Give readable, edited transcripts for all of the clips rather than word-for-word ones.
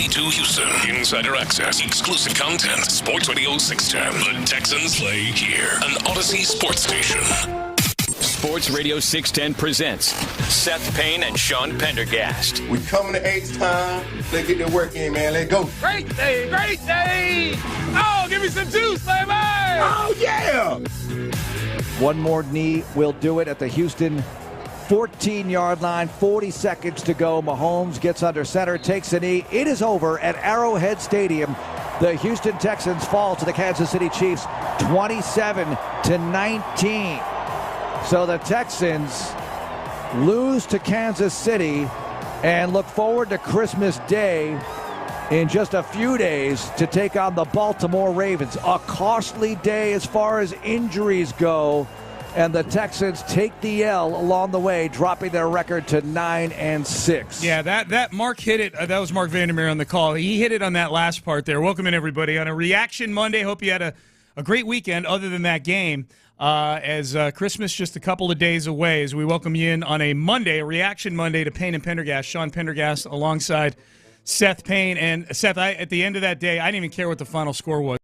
92 Houston. Insider access, exclusive content. Sports Radio 610. The Texans play here. An Odyssey sports station. Sports Radio 610 presents Seth Payne and Sean Pendergast. We coming to H-Time. Let's get the work in, man. Let's go. Great day, great day. Oh, give me some juice, baby. Oh, yeah. One more knee will do it at the Houston 14-yard line. 40 seconds to go. Mahomes gets under center, takes a knee. It is over at Arrowhead Stadium. The Houston Texans fall to the Kansas City Chiefs 27-19. So the Texans lose to Kansas City and look forward to Christmas Day in just a few days to take on the Baltimore Ravens. A costly day as far as injuries go, and the Texans take the L along the way, dropping their record to 9-6. Yeah, that Mark hit it. That was Mark Vandermeer on the call. He hit it on that last part there. Welcome in, everybody, on a Reaction Monday. Hope you had a great weekend other than that game. As Christmas just a couple of days away, as we welcome you in on a Monday, a Reaction Monday to Payne and Pendergast. Sean Pendergast alongside Seth Payne. And Seth, at the end of that day, I didn't even care what the final score was.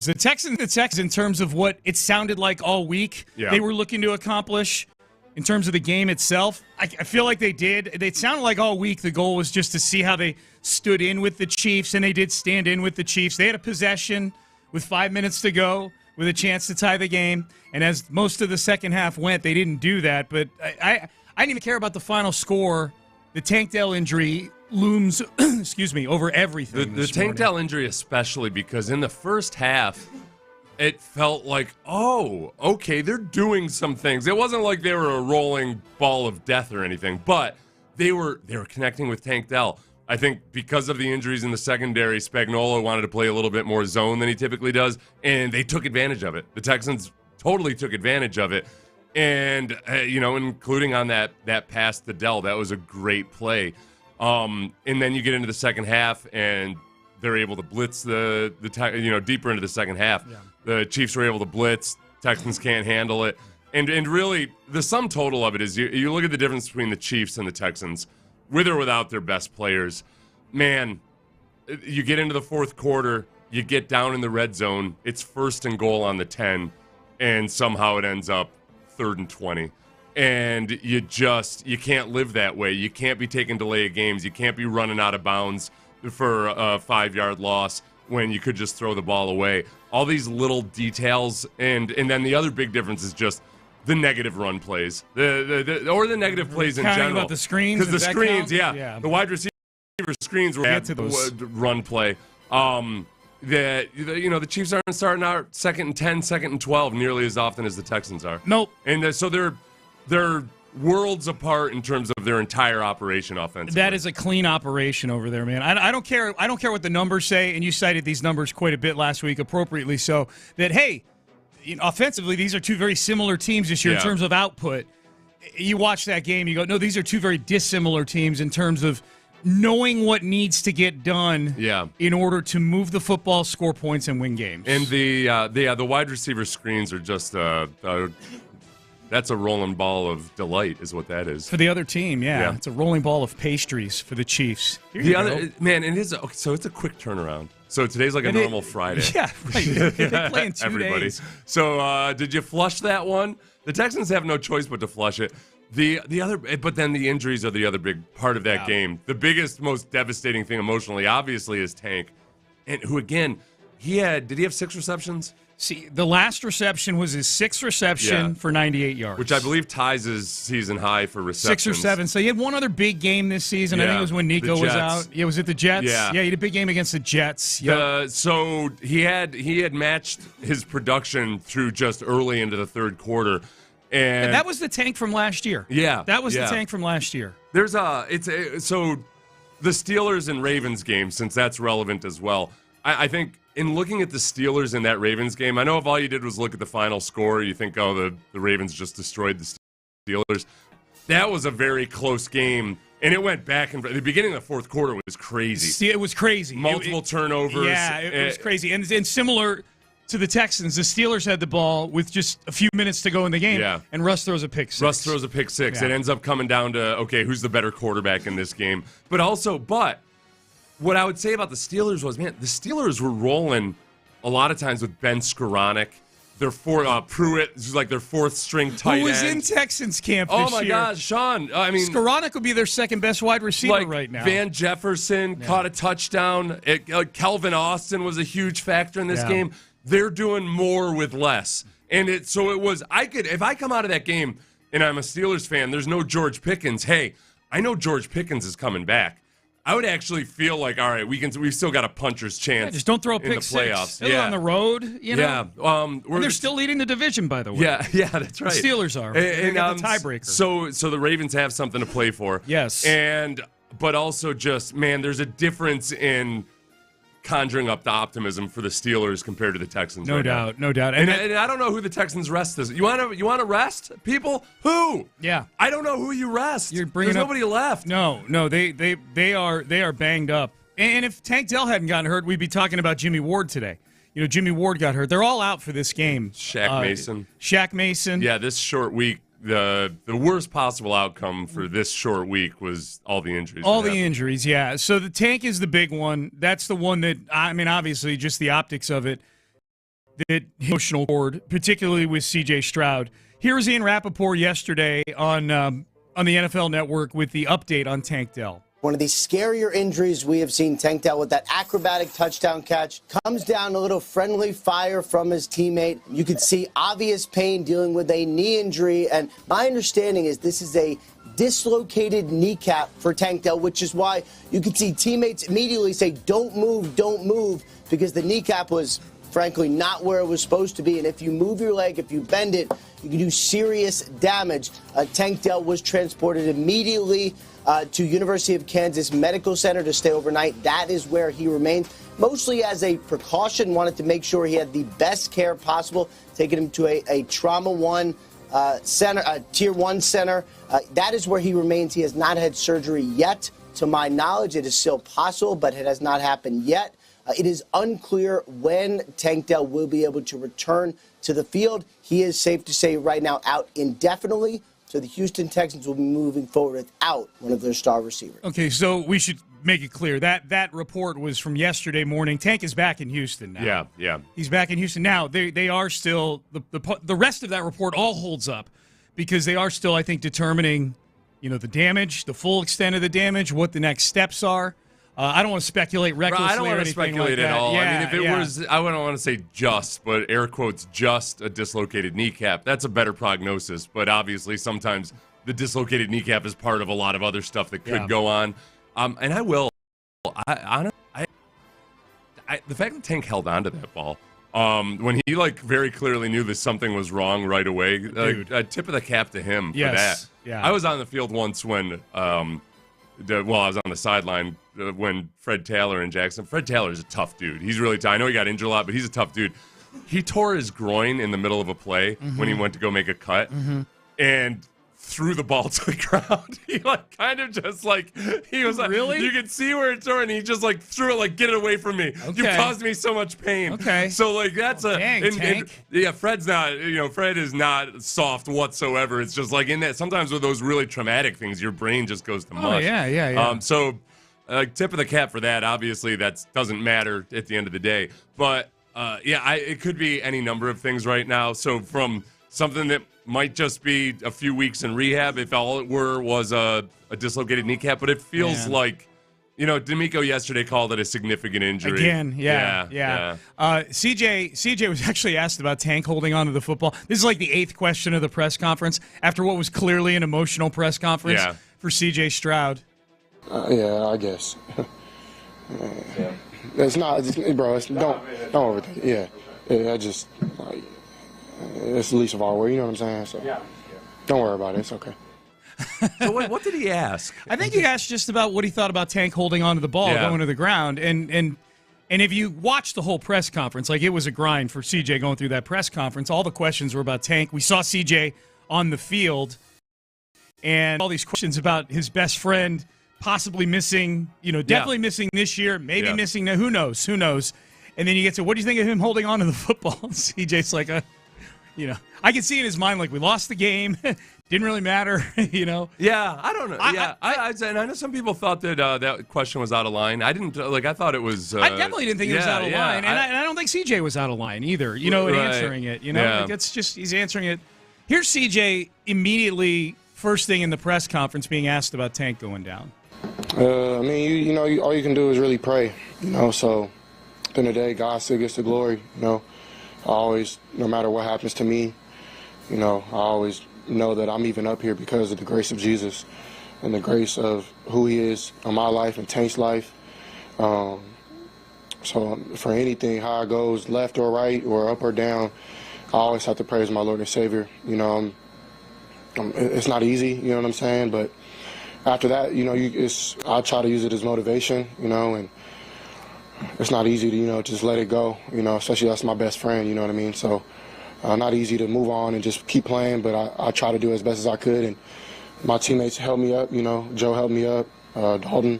The Texans, in terms of what it sounded like all week, they were looking to accomplish in terms of the game itself. I feel like they did. It sounded like all week the goal was just to see how they stood in with the Chiefs, and they did stand in with the Chiefs. They had a possession with 5 minutes to go, with a chance to tie the game. And as most of the second half went, they didn't do that. But I didn't even care about the final score. The Tank Dell injury looms, over everything. The Tank Dell injury especially, because in the first half, it felt like, oh, okay, they're doing some things. It wasn't like they were a rolling ball of death or anything, but they were connecting with Tank Dell. I think because of the injuries in the secondary, Spagnuolo wanted to play a little bit more zone than he typically does, and they took advantage of it. The Texans totally took advantage of it, and including on that pass to Dell, that was a great play. And then you get into the second half, and they're able to blitz the deeper into the second half. Yeah. The Chiefs were able to blitz. Texans can't handle it, and really the sum total of it is you look at the difference between the Chiefs and the Texans. With or without their best players, man, you get into the fourth quarter, you get down in the red zone, it's 1st and goal on the 10, and somehow it ends up 3rd and 20. And you can't live that way. You can't be taking delay of games. You can't be running out of bounds for a 5-yard loss when you could just throw the ball away. All these little details, and then the other big difference is just the negative run plays, or the negative plays in general. About the screens, because the screens, the wide receiver screens were run play. The Chiefs aren't starting out 2nd and 10, 2nd and 12 nearly as often as the Texans are. Nope. And so they're worlds apart in terms of their entire operation offensively. That is a clean operation over there, man. I don't care. I don't care what the numbers say, and you cited these numbers quite a bit last week, appropriately so. That offensively, these are two very similar teams this year in terms of output. You watch that game, you go, no, these are two very dissimilar teams in terms of knowing what needs to get done in order to move the football, score points, and win games. And the wide receiver screens are just that's a rolling ball of delight is what that is. For the other team, It's a rolling ball of pastries for the Chiefs. So it's a quick turnaround. So today's like a normal Friday. Yeah, right. They play in 2 days. So did you flush that one? The Texans have no choice but to flush it. But then the injuries are the other big part of that game. The biggest, most devastating thing emotionally, obviously, is Tank, and who again, did he have 6 receptions? See, the last reception was his 6th reception for 98 yards. Which I believe ties his season high for receptions. 6 or 7. So he had one other big game this season. I think it was when Nico was out. Yeah, was it the Jets? Yeah, he had a big game against the Jets. So he had matched his production through just early into the third quarter. And that was the Tank from last year. Yeah. That was the Tank from last year. So the Steelers and Ravens game, since that's relevant as well, I think in looking at the Steelers in that Ravens game, I know if all you did was look at the final score, you think, oh, the Ravens just destroyed the Steelers. That was a very close game, and it went back and the beginning of the fourth quarter was crazy. See, it was crazy. Multiple turnovers. Yeah, it was crazy. And similar to the Texans, the Steelers had the ball with just a few minutes to go in the game, and Russ throws a pick six. It ends up coming down to, okay, who's the better quarterback in this game? But what I would say about the Steelers was, man, the Steelers were rolling a lot of times with Ben Skoranek. Their Pruitt is like their fourth string tight end. Who was in Texans camp this year. Oh, my gosh, Sean. I mean, Skoranek would be their second best wide receiver right now. Van Jefferson caught a touchdown. Kelvin Austin was a huge factor in this game. They're doing more with less. And it was, if I come out of that game and I'm a Steelers fan, there's no George Pickens. Hey, I know George Pickens is coming back. I would actually feel like, all right, we've still got a puncher's chance. Just don't throw a in pick the playoffs. six. They're on the road, you know. Yeah, and they're still leading the division, by the way. Yeah, that's right. The Steelers are. They got the tiebreaker. So the Ravens have something to play for. Yes. But also just, man, there's a difference in conjuring up the optimism for the Steelers compared to the Texans. No doubt. And I don't know who the Texans rest is. You want to rest people? Who? Yeah. I don't know who you rest. There's nobody left. No, they are banged up. And if Tank Dell hadn't gotten hurt, we'd be talking about Jimmy Ward today. Jimmy Ward got hurt. They're all out for this game. Shaq Mason. Yeah, this short week. The worst possible outcome for this short week was all the injuries. Injuries, yeah. So the Tank is the big one. That's the one that, I mean, obviously just the optics of it, that emotional board, particularly with C.J. Stroud. Here's Ian Rappaport yesterday on the NFL Network with the update on Tank Dell. One of the scarier injuries we have seen Tank Dell with that acrobatic touchdown catch. Comes down a little friendly fire from his teammate. You could see obvious pain dealing with a knee injury. And my understanding is this is a dislocated kneecap for Tank Dell, which is why you could see teammates immediately say, don't move, because the kneecap was, frankly, not where it was supposed to be. And if you move your leg, if you bend it, you can do serious damage. Tank Dell was transported immediately to University of Kansas Medical Center to stay overnight. That is where he remains, mostly as a precaution. Wanted to make sure he had the best care possible, taking him to a Trauma 1 center, a Tier 1 center. That is where he remains. He has not had surgery yet. To my knowledge, it is still possible, but it has not happened yet. It is unclear when Tank Dell will be able to return to the field. He is, safe to say right now, out indefinitely. So the Houston Texans will be moving forward without one of their star receivers. Okay, so we should make it clear that report was from yesterday morning. Tank is back in Houston now. Yeah. He's back in Houston now. They are still the rest of that report all holds up because they are still, I think, determining, the damage, the full extent of the damage, what the next steps are. I don't want to speculate recklessly. I don't want to speculate at all. Yeah, I mean, if it was, I wouldn't want to say just, but air quotes, just a dislocated kneecap, that's a better prognosis. But obviously, sometimes the dislocated kneecap is part of a lot of other stuff that could go on. And I will. The fact that Tank held on to that ball, when he very clearly knew that something was wrong right away, a tip of the cap to him for that. Yeah. I was on the field once when. I was on the sideline when Fred Taylor in Jackson. Fred Taylor is a tough dude. He's really tough. I know he got injured a lot, but he's a tough dude. He tore his groin in the middle of a play when he went to go make a cut and threw the ball to the ground. He he was really? You could see where it tore, and he just threw it get it away from me. Okay. You caused me so much pain. Okay. So that's Tank. Fred's not, Fred is not soft whatsoever. It's just in that sometimes with those really traumatic things, your brain just goes to mush. Oh, yeah. So tip of the cap for that. Obviously, that doesn't matter at the end of the day. But it could be any number of things right now. So from something that might just be a few weeks in rehab, if all it was a dislocated kneecap, but it feels like, D'Amico yesterday called it a significant injury. Again, yeah. CJ was actually asked about Tank holding on to the football. This is the 8th question of the press conference after what was clearly an emotional press conference for CJ Stroud. Yeah, I guess. It's not, bro. Don't overthink it. Yeah. I just it's the least of our worry. You know what I'm saying? So don't worry about it. It's okay. So what did he ask? I think he asked just about what he thought about Tank holding onto the ball going to the ground, and if you watch the whole press conference, it was a grind for CJ going through that press conference. All the questions were about Tank. We saw CJ on the field, and all these questions about his best friend possibly missing, definitely missing this year, maybe missing. Who knows? And then you get to, what do you think of him holding on to the football? CJ's I can see in his mind, we lost the game. Didn't really matter, Yeah, I don't know. I know some people thought that that question was out of line. I didn't I thought it was. I definitely didn't think it was out of line, and I don't think CJ was out of line either. In answering it, it's just he's answering it. Here's CJ immediately, first thing in the press conference, being asked about Tank going down. All you can do is really pray. So at the end of the day, God still gets the glory. I always, no matter what happens to me, I always know that I'm even up here because of the grace of Jesus and the grace of who he is on my life and Tank's life. So for anything, how it goes, left or right or up or down, I always have to praise my Lord and Savior. It's not easy, you know what I'm saying? But after that, I try to use it as motivation, and it's not easy to, just let it go, especially that's my best friend, you know what I mean? So not easy to move on and just keep playing, but I try to do as best as I could. And my teammates helped me up, Joe helped me up, Dalton,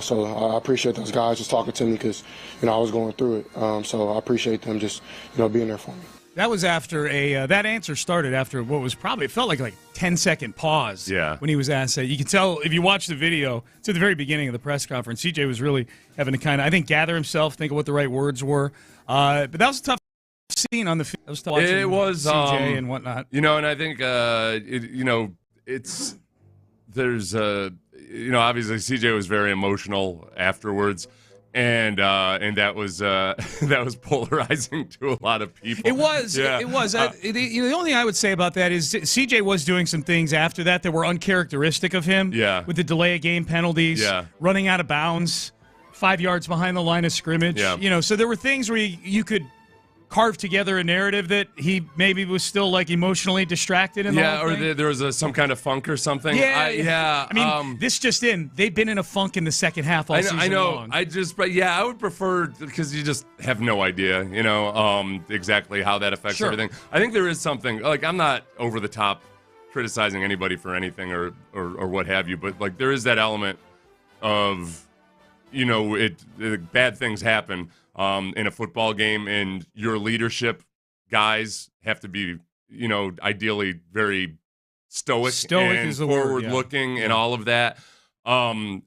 so I appreciate those guys just talking to me because, I was going through it. So I appreciate them just, being there for me. That was after that answer started after what was probably, it felt like 10-second pause when he was asked that. You can tell if you watch the video, it's at the very beginning of the press conference. CJ was really having to kind of, I think, gather himself, think of what the right words were. But that was a tough scene on the field. It was CJ and whatnot. And I think, obviously CJ was very emotional afterwards. And that was polarizing to a lot of people. It was. It was. The only thing I would say about that is CJ was doing some things after that were uncharacteristic of him. Yeah. With the delay of game penalties. Yeah. Running out of bounds, 5 yards behind the line of scrimmage. Yeah. So there were things where you could carve together a narrative that he maybe was still emotionally distracted in the whole thing. Or there was some kind of funk or something. I mean, they've been in a funk in the second half all season I know. long. I would prefer, because you just have no idea, exactly how that affects everything. I think there is something, I'm not over the top criticizing anybody for anything or what have you, but there is that element of, bad things happen. In a football game, and your leadership guys have to be, ideally very stoic and is the forward-looking and all of that. And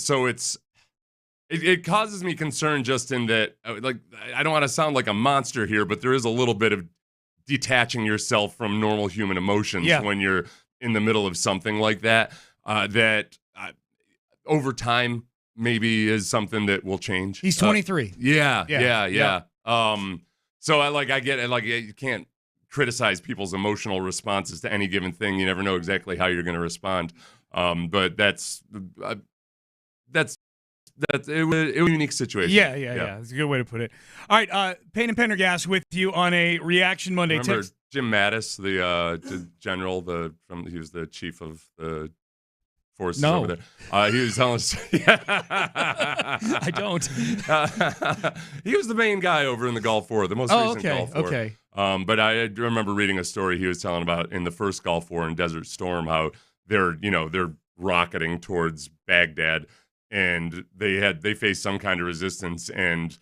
so it causes me concern just in that, I don't want to sound like a monster here, but there is a little bit of detaching yourself from normal human emotions when you're in the middle of something like that, over time, maybe is something that will change. He's 23. Yeah. So I get it. You can't criticize people's emotional responses to any given thing. You never know exactly how you're going to respond. But that's it was a unique situation. Yeah. It's a good way to put it. All right, Payne and Pendergast with you on a Reaction Monday. Remember Jim Mattis, the general, he was the chief of the forces over there. He was telling us. I don't. He was the main guy over in the Gulf War, the most recent Gulf War. Okay. But I remember reading a story he was telling about in the first Gulf War in Desert Storm, how they're rocketing towards Baghdad, and they faced some kind of resistance, and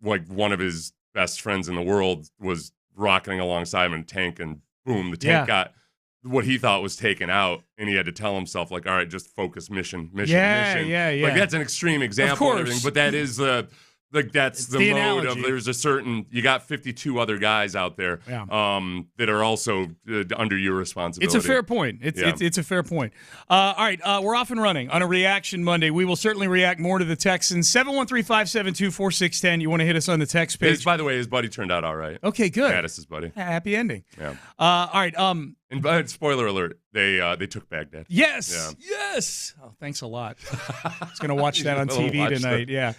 one of his best friends in the world was rocketing alongside him in a tank, and boom, the tank got what he thought was taken out, and he had to tell himself, all right, just focus, mission. Yeah. That's an extreme example of and everything, but that is that's the mode analogy. of there's a certain, you got 52 other guys out there that are also under your responsibility. It's a fair point. It's a fair point. All right, we're off and running on a Reaction Monday. We will certainly react more to the Texans. 713-572-4610. You want to hit us on the text page. By the way, his buddy turned out all right. Okay, good. Mattis' buddy. Happy ending. Yeah. All right. And spoiler alert, they took Baghdad. Yes. Yeah. Yes. Oh, thanks a lot. I was going to watch that on TV tonight. Yeah.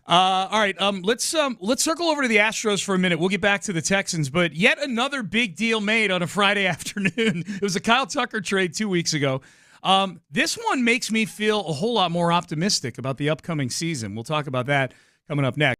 All right. Let's circle over to the Astros for a minute. We'll get back to the Texans, but yet another big deal made on a Friday afternoon. It was a Kyle Tucker trade 2 weeks ago. This one makes me feel a whole lot more optimistic about the upcoming season. We'll talk about that coming up next.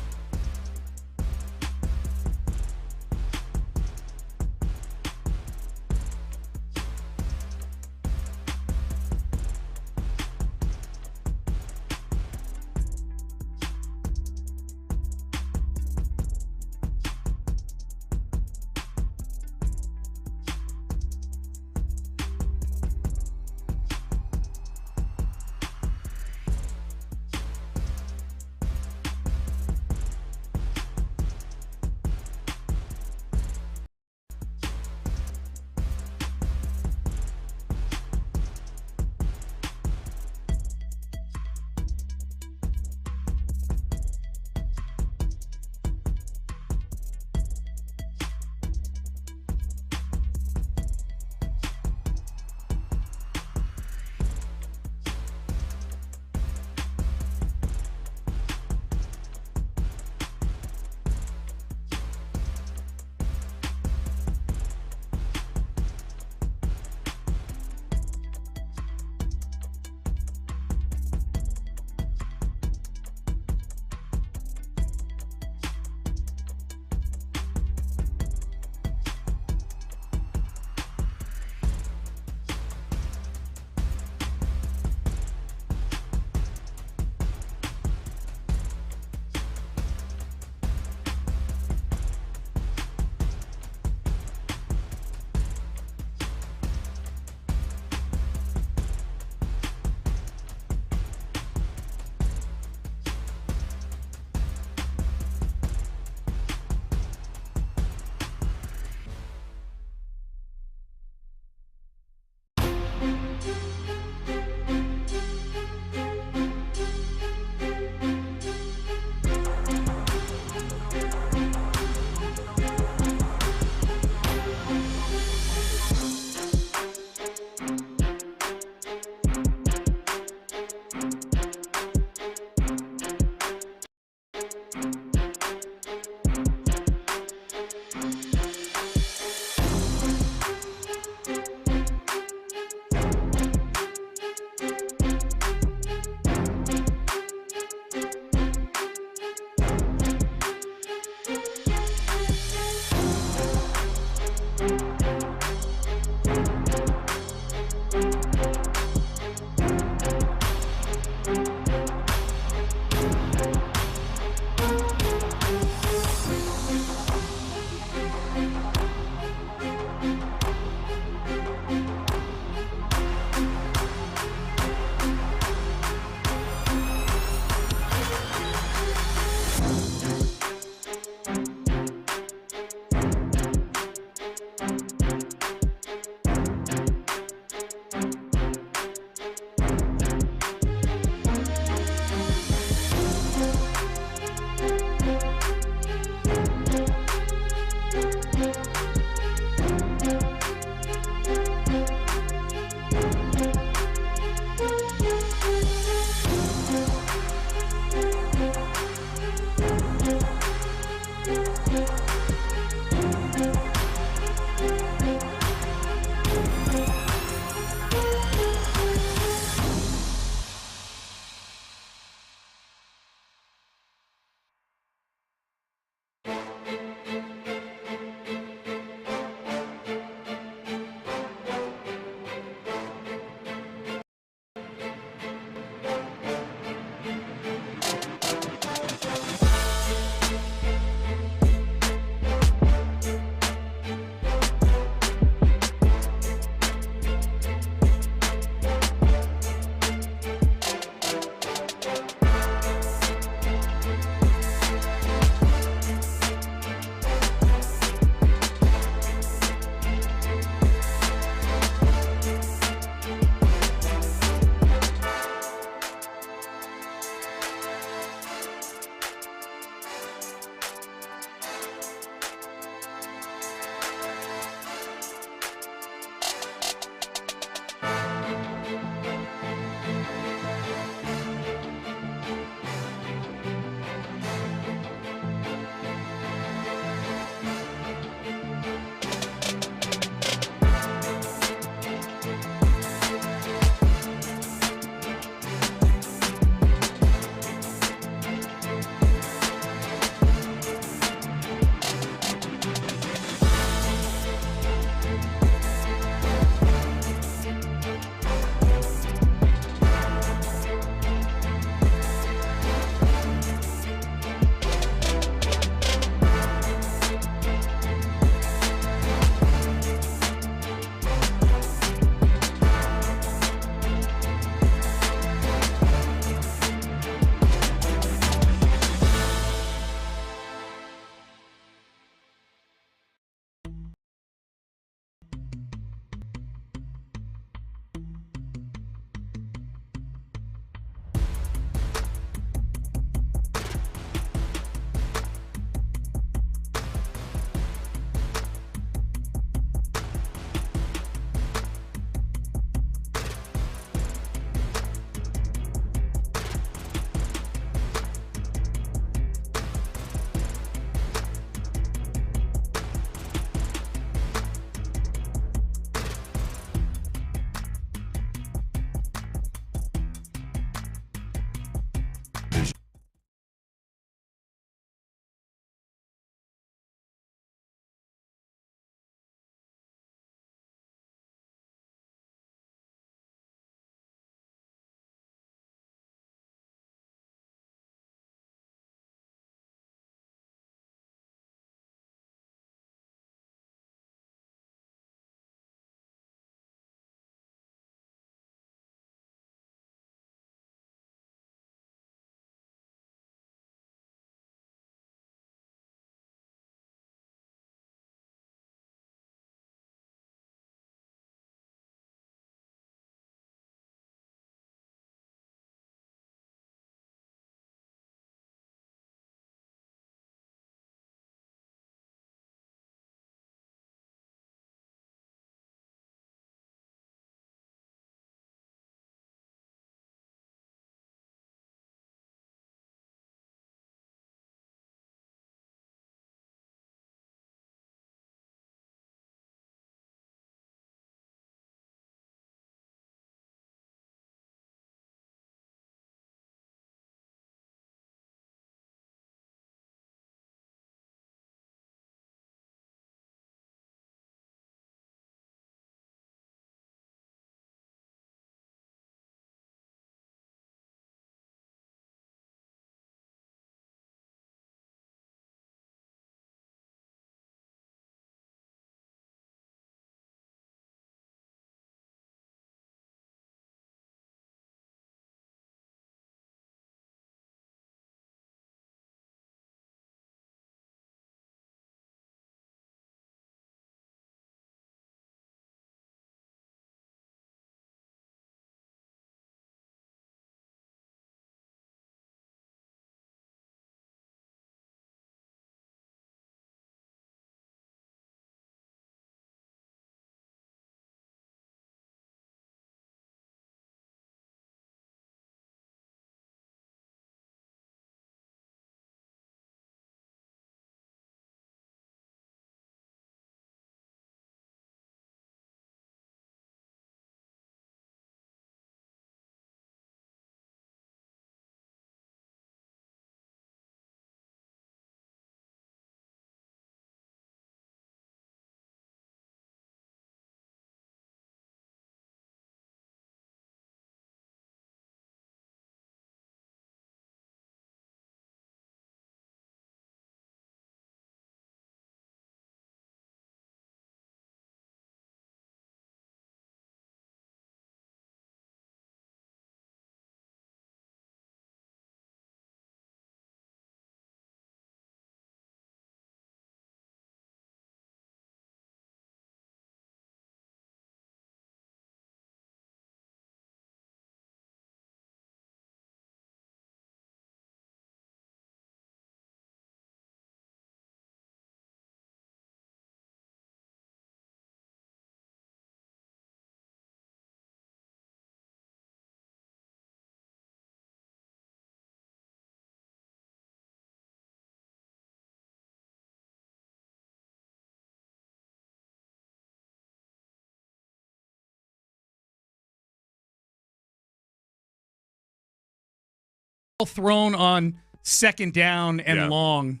thrown on second down and long.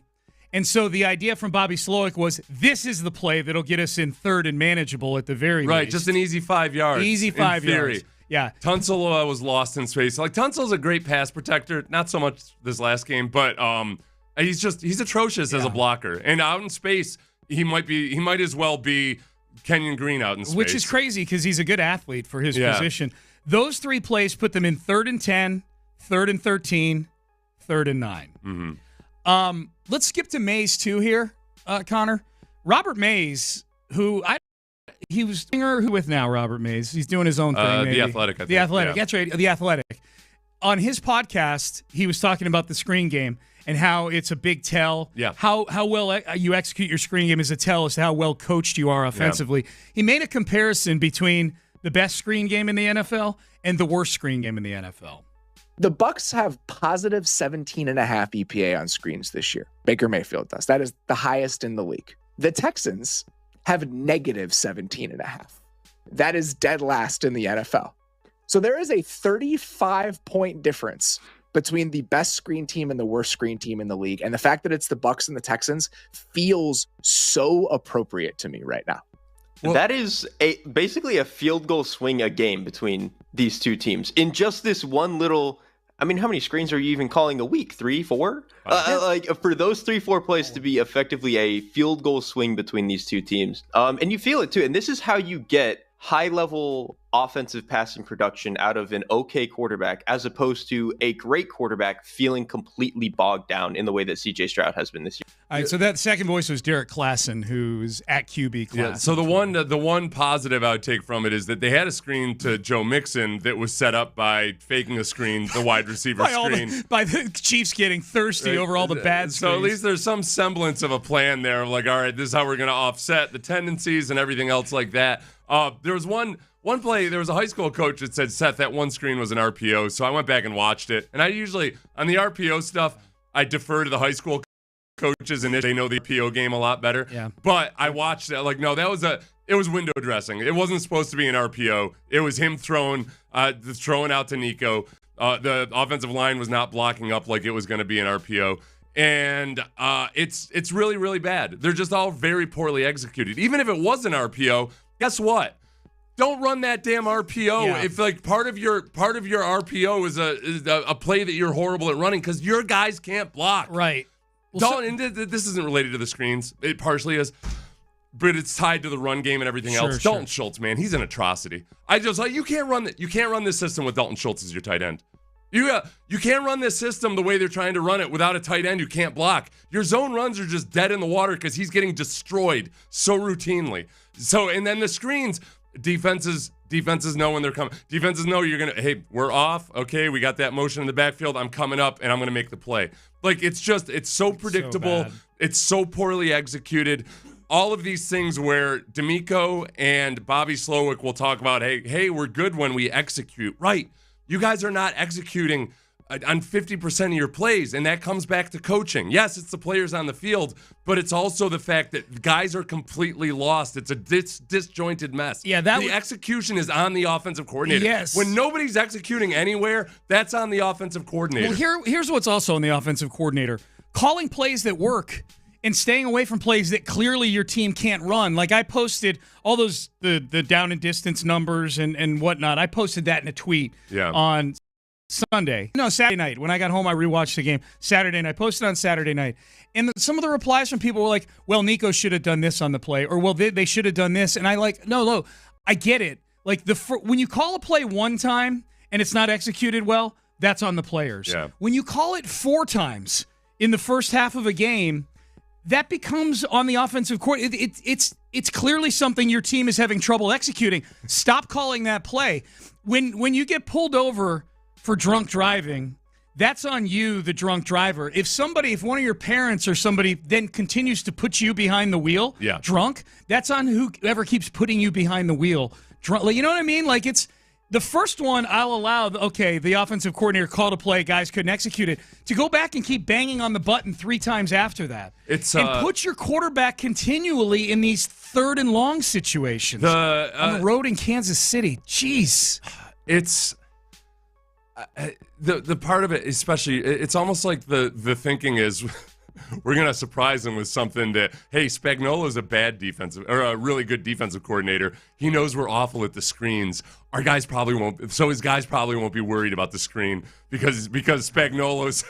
And so the idea from Bobby Slowick was, this is the play that'll get us in third and manageable at the very least. Right, just an easy 5 yards. Easy 5 yards. Yeah. Tunsil was lost in space. Like, Tunsil's a great pass protector. Not so much this last game, but he's atrocious as a blocker. And out in space, he might as well be Kenyon Green out in space. Which is crazy because he's a good athlete for his position. Those 3 plays put them in 3rd and 10, 3rd and 13, 3rd and 9. Mm-hmm. Let's skip to Mays too here, Connor. Robert Mays, who with now, Robert Mays. He's doing his own thing. Maybe. The Athletic, I think. The Athletic. That's right, The Athletic. On his podcast, he was talking about the screen game and how it's a big tell. Yeah. How well you execute your screen game is a tell as to how well coached you are offensively. Yeah. He made a comparison between the best screen game in the NFL and the worst screen game in the NFL. The Bucs have positive 17.5 EPA on screens this year. Baker Mayfield does. That is the highest in the league. The Texans have negative 17.5. That is dead last in the NFL. So there is a 35-point difference between the best screen team and the worst screen team in the league. And the fact that it's the Bucs and the Texans feels so appropriate to me right now. Well, that is basically a field goal swing a game between these two teams. In just this one little, I mean, how many screens are you even calling a week? 3, 4? Like for those 3-4 plays to be effectively a field goal swing between these two teams. And you feel it too. And this is how you get high-level offensive passing production out of an okay quarterback as opposed to a great quarterback feeling completely bogged down in the way that C.J. Stroud has been this year. All right, so that second voice was Derek Klassen, who's at QB class. Yeah, so the one positive I would take from it is that they had a screen to Joe Mixon that was set up by faking a screen, the wide receiver screen. By the Chiefs getting thirsty over all the bad screens. So at least there's some semblance of a plan there of like, all right, this is how we're going to offset the tendencies and everything else like that. There was one play, there was a high school coach that said, Seth, that one screen was an RPO. So I went back and watched it. And I usually, on the RPO stuff, I defer to the high school coaches and they know the RPO game a lot better. Yeah. But I watched it. Like, no, it was window dressing. It wasn't supposed to be an RPO. It was him throwing out to Nico. The offensive line was not blocking up like it was going to be an RPO. And it's really, really bad. They're just all very poorly executed. Even if it was an RPO, guess what? Don't run that damn RPO. Yeah. If like part of your RPO is a play that you're horrible at running because your guys can't block. Right. Well, this isn't related to the screens. It partially is, but it's tied to the run game and everything else. Sure. Dalton Schultz, man, he's an atrocity. You can't run this system with Dalton Schultz as your tight end. You can't run this system the way they're trying to run it without a tight end who can't block. Your zone runs are just dead in the water because he's getting destroyed so routinely. So, and then the screens, defenses know when they're coming. Defenses know hey, we're off. Okay, we got that motion in the backfield. I'm coming up and I'm going to make the play. Like, it's so predictable. It's so poorly executed. All of these things where D'Amico and Bobby Slowick will talk about, hey, we're good when we execute. Right. You guys are not executing on 50% of your plays, and that comes back to coaching. Yes, it's the players on the field, but it's also the fact that guys are completely lost. It's a disjointed mess. Yeah, the execution is on the offensive coordinator. Yes. When nobody's executing anywhere, that's on the offensive coordinator. Well, here's what's also on the offensive coordinator. Calling plays that work and staying away from plays that clearly your team can't run. Like I posted all those, the down and distance numbers and whatnot. I posted that in a tweet on Saturday night. When I got home, I rewatched the game. Saturday night. I posted on Saturday night. And some of the replies from people were like, well, Nico should have done this on the play. Or, well, they should have done this. And I no, I get it. Like, when you call a play one time and it's not executed well, that's on the players. Yeah. When you call it 4 times in the first half of a game, that becomes on the offensive court. It's clearly something your team is having trouble executing. Stop calling that play. When you get pulled over for drunk driving, that's on you, the drunk driver. If one of your parents or somebody then continues to put you behind the wheel, drunk, that's on whoever keeps putting you behind the wheel. Drunk, you know what I mean? Like, it's the first one I'll allow, the offensive coordinator called a play, guys couldn't execute it. To go back and keep banging on the button 3 times after that. And put your quarterback continually in these 3rd and long situations on the road in Kansas City. Jeez. the part of it, especially, it's almost like the thinking is we're going to surprise them with something that, hey, Spagnuolo's a bad defensive or a really good defensive coordinator. He knows we're awful at the screens. Our guys probably won't. So his guys probably won't be worried about the screen because Spagnuolo's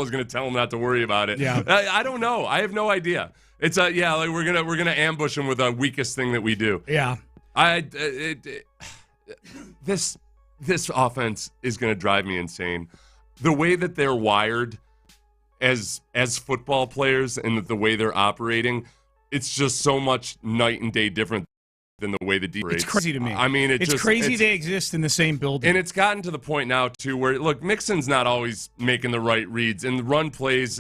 going to tell them not to worry about it. Yeah. I don't know. I have no idea. It's like we're gonna ambush them with the weakest thing that we do. Yeah. This offense is going to drive me insane. The way that they're wired as football players and the way they're operating, it's just so much night and day different than the way the defense. It's crazy to me. I mean, it's crazy they exist in the same building. And it's gotten to the point now, too, where, look, Mixon's not always making the right reads and the run plays,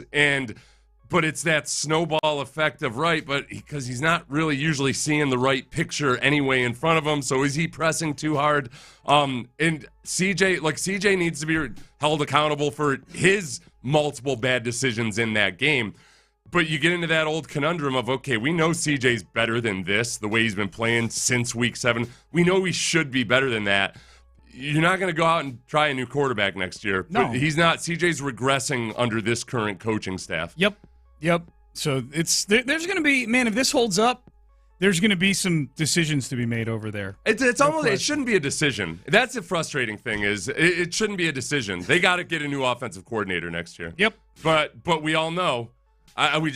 but it's that snowball effect of but because he's not really usually seeing the right picture anyway in front of him. So is he pressing too hard? And CJ needs to be held accountable for his multiple bad decisions in that game. But you get into that old conundrum of, okay, we know CJ's better than this, the way he's been playing since week 7. We know he should be better than that. You're not going to go out and try a new quarterback next year. No. But he's not. CJ's regressing under this current coaching staff. Yep. So there's going to be, man, if this holds up, there's going to be some decisions to be made over there. It's almost, it shouldn't be a decision. That's the frustrating thing is it shouldn't be a decision. They got to get a new offensive coordinator next year. Yep. But we all know, we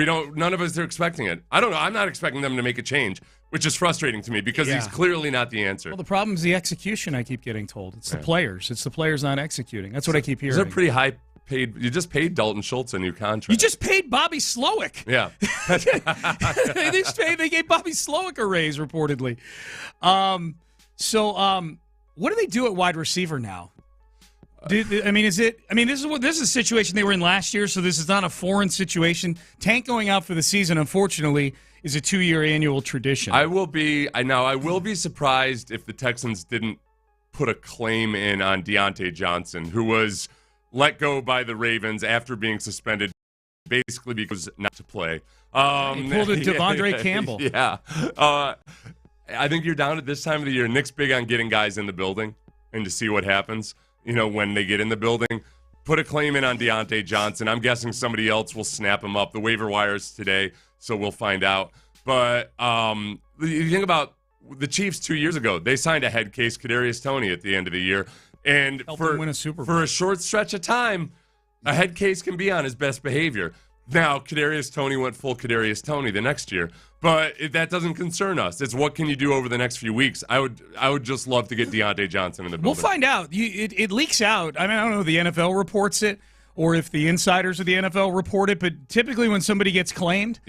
don't, none of us are expecting it. I don't know. I'm not expecting them to make a change, which is frustrating to me because he's clearly not the answer. Well, the problem is the execution, I keep getting told. It's the players. It's the players not executing. That's what I keep hearing. They're pretty high paid. You just paid Dalton Schultz a new contract. You just paid Bobby Slowick. Yeah. They gave Bobby Slowick a raise, reportedly. What do they do at wide receiver now? This is a situation they were in last year, so this is not a foreign situation. Tank going out for the season, unfortunately, is a 2-year annual tradition. I will be surprised if the Texans didn't put a claim in on Deontay Johnson, who was let go by the Ravens after being suspended, basically because not to play. He pulled a Devondre Campbell. Yeah. I think you're down at this time of the year. Nick's big on getting guys in the building and to see what happens, when they get in the building. Put a claim in on Deontay Johnson. I'm guessing somebody else will snap him up. The waiver wire's today, so we'll find out. But you think about the Chiefs 2 years ago. They signed a head case, Kadarius Toney, at the end of the year. And helped him win a Super Bowl. For a short stretch of time, a head case can be on his best behavior. Now, Kadarius Toney went full Kadarius Toney the next year, but that doesn't concern us. It's what can you do over the next few weeks. I would just love to get Deontay Johnson in the building. We'll find out. It leaks out. I mean, I don't know if the NFL reports it or if the insiders of the NFL report it, but typically when somebody gets claimed,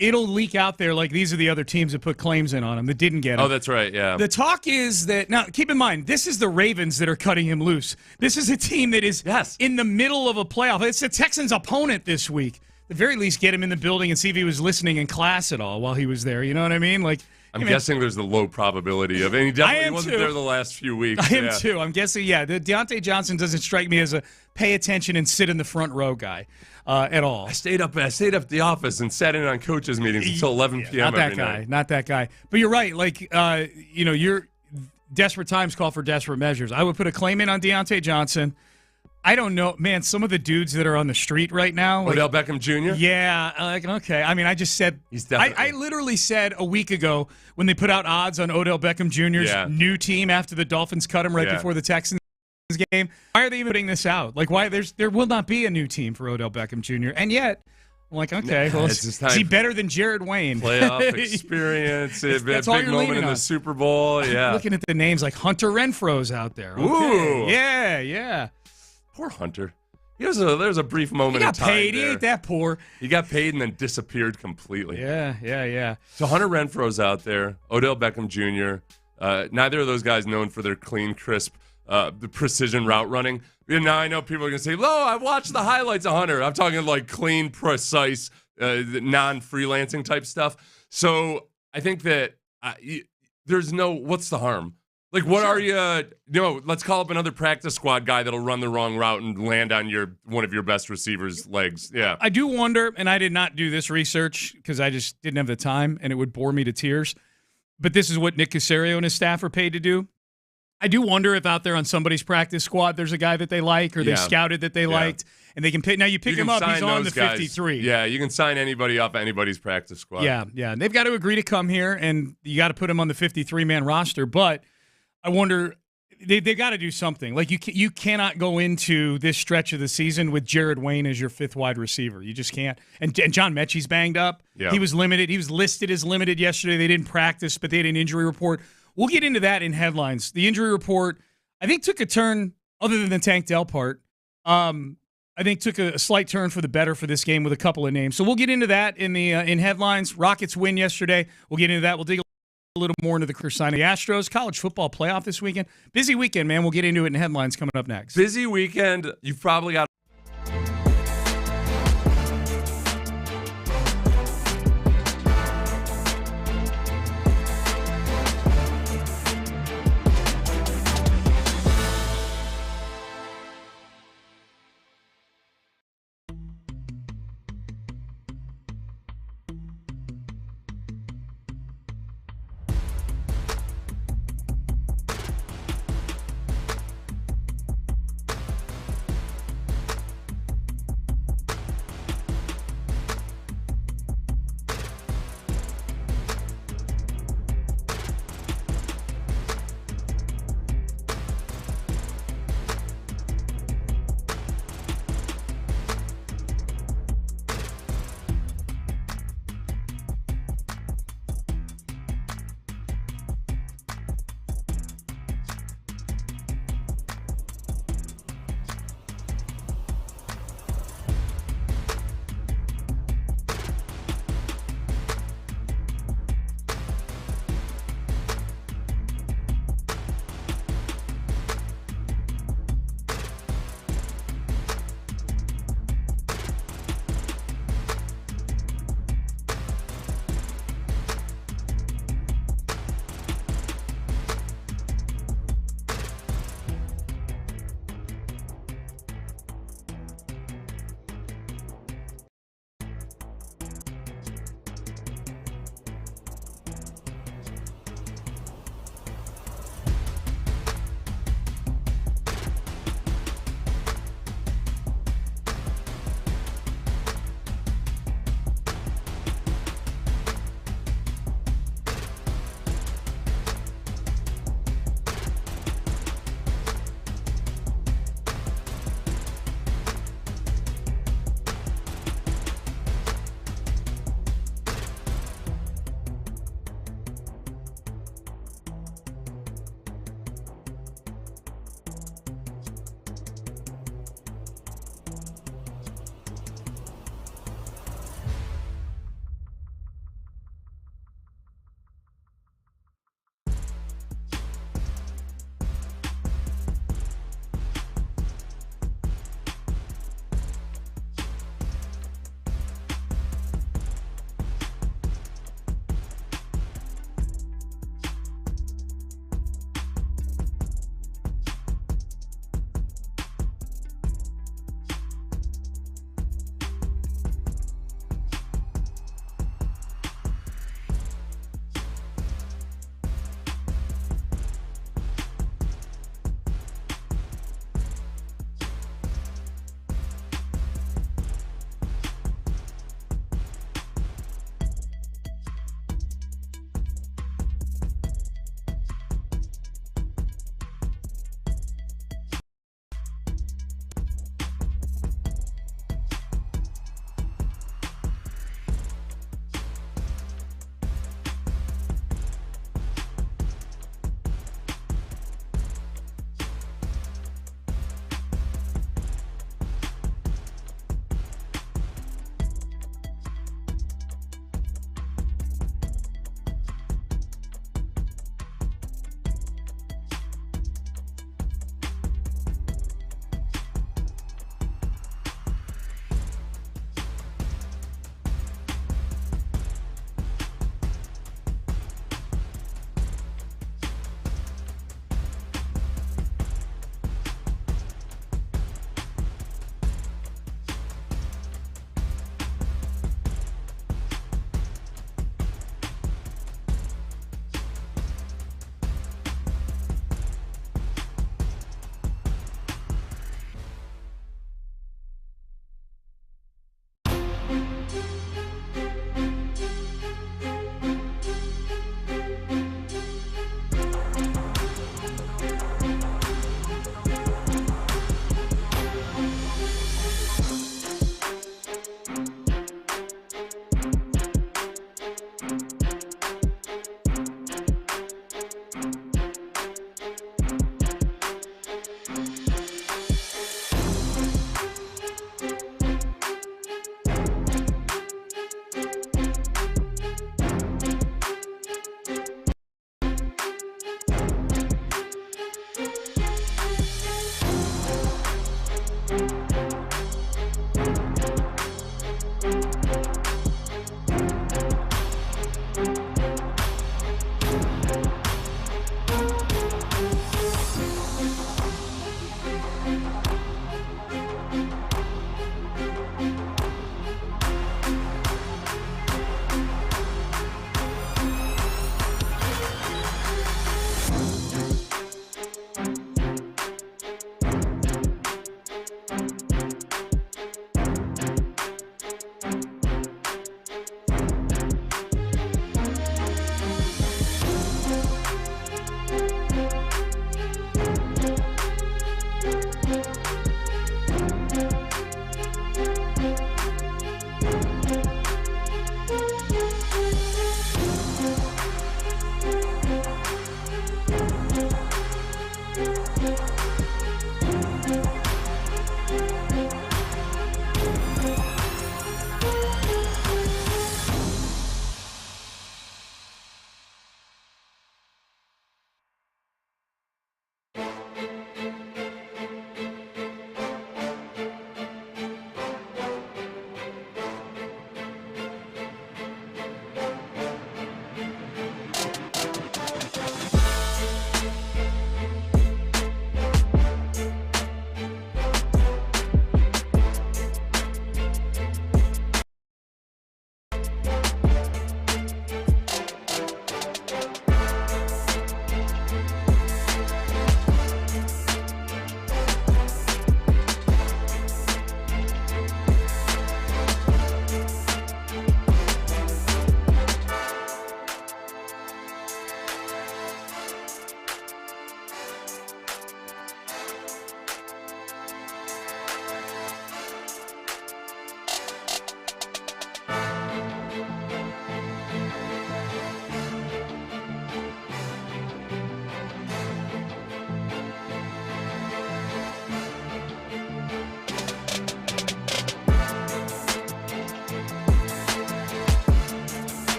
it'll leak out there like these are the other teams that put claims in on him that didn't get him. Oh, that's right, yeah. The talk is that, now keep in mind, this is the Ravens that are cutting him loose. This is a team that is in the middle of a playoff. It's the Texans' opponent this week. At the very least, get him in the building and see if he was listening in class at all while he was there. You know what I mean? I'm guessing there's the low probability of it. He definitely wasn't there the last few weeks. I am too. I'm guessing, the Deontay Johnson doesn't strike me as a pay attention and sit in the front row guy at all. I stayed up at the office and sat in on coaches' meetings until 11 p.m. every night. Not that guy. But you're right. You're desperate times call for desperate measures. I would put a claim in on Deontay Johnson. I don't know, man, some of the dudes that are on the street right now. Odell Beckham Jr.? Yeah, okay. I mean, I just said, he's definitely. I literally said a week ago when they put out odds on Odell Beckham Jr.'s new team after the Dolphins cut him before the Texans game. Why are they even putting this out? Why there will not be a new team for Odell Beckham Jr. And yet, I'm like, okay, well, is he better than Jared Wayne? Playoff experience, a big moment in the Super Bowl. Yeah, looking at the names like Hunter Renfro's out there. Okay. Ooh, yeah. Poor Hunter. There's a brief moment in time. He got paid. He ain't that poor. He got paid and then disappeared completely. Yeah. So Hunter Renfro's out there. Odell Beckham Jr. Neither of those guys known for their clean, crisp, the precision route running. And now I know people are going to say, I've watched the highlights of Hunter. I'm talking like clean, precise, non-freelancing type stuff. So I think that there's what's the harm? What are you? Let's call up another practice squad guy that'll run the wrong route and land on one of your best receivers' legs. Yeah, I do wonder, and I did not do this research because I just didn't have the time, and it would bore me to tears. But this is what Nick Caserio and his staff are paid to do. I do wonder if out there on somebody's practice squad there's a guy that they like or they scouted that they liked, and they can pick. Now you pick him up, he's on the 53. Yeah, you can sign anybody off anybody's practice squad. Yeah. And they've got to agree to come here, and you got to put him on the 53-man roster. But I wonder, they've got to do something. Like you cannot go into this stretch of the season with Jared Wayne as your fifth wide receiver. You just can't. And John Mechie's banged up. Yeah. He was limited. He was listed as limited yesterday. They didn't practice, but they had an injury report. We'll get into that in headlines. The injury report, I think, took a turn, other than the Tank Dell part. I think took a slight turn for the better for this game with a couple of names. So we'll get into that in the in headlines. Rockets win yesterday. We'll get into that. We'll dig a little more into the career signing. The Astros college football playoff this weekend. Busy weekend, man. We'll get into it in headlines coming up next. Busy weekend. You've probably got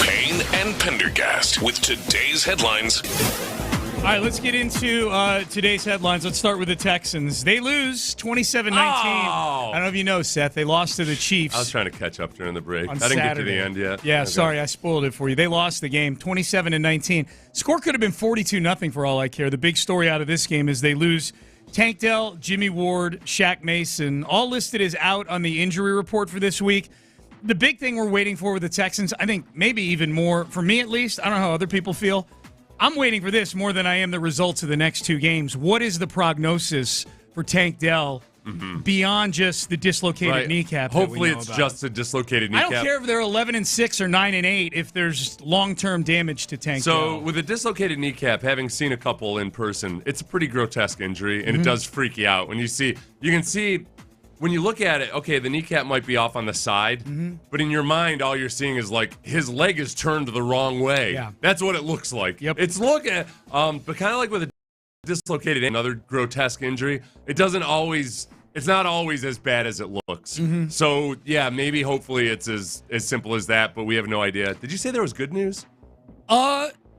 Payne and Pendergast with today's headlines. All right, let's get into today's headlines. Let's start with the Texans. They lose 27-19. I don't know if you know, Seth. They lost to the Chiefs. I was trying to catch up during the break. I didn't Saturday. get to the end yet. Yeah, Okay. sorry, I spoiled it for you. They lost the game 27-19. Score could have been 42-0 for all I care. The big story out of this game is they lose Tank Dell, Jimmy Ward, Shaq Mason, all listed as out on the injury report for this week. The big thing we're waiting for with the Texans, I think maybe even more, for me at least, I don't know how other people feel, I'm waiting for this more than I am the results of the next two games. What is the prognosis for Tank Dell beyond just the dislocated kneecap? Hopefully it's just a dislocated kneecap. I don't care if they're 11-6 or 9-8 if there's long-term damage to Tank Dell. So with a dislocated kneecap, having seen a couple in person, it's a pretty grotesque injury, and it does freak you out. You can see, when you look at it, okay, the kneecap might be off on the side, but in your mind, all you're seeing is like his leg is turned the wrong way. Yeah. That's what it looks like. Yep. It's looking, but kind of like with a dislocated, another grotesque injury, it doesn't always it's not always as bad as it looks. Mm-hmm. So, yeah, maybe hopefully it's as simple as that, but we have no idea. Did you say there was good news?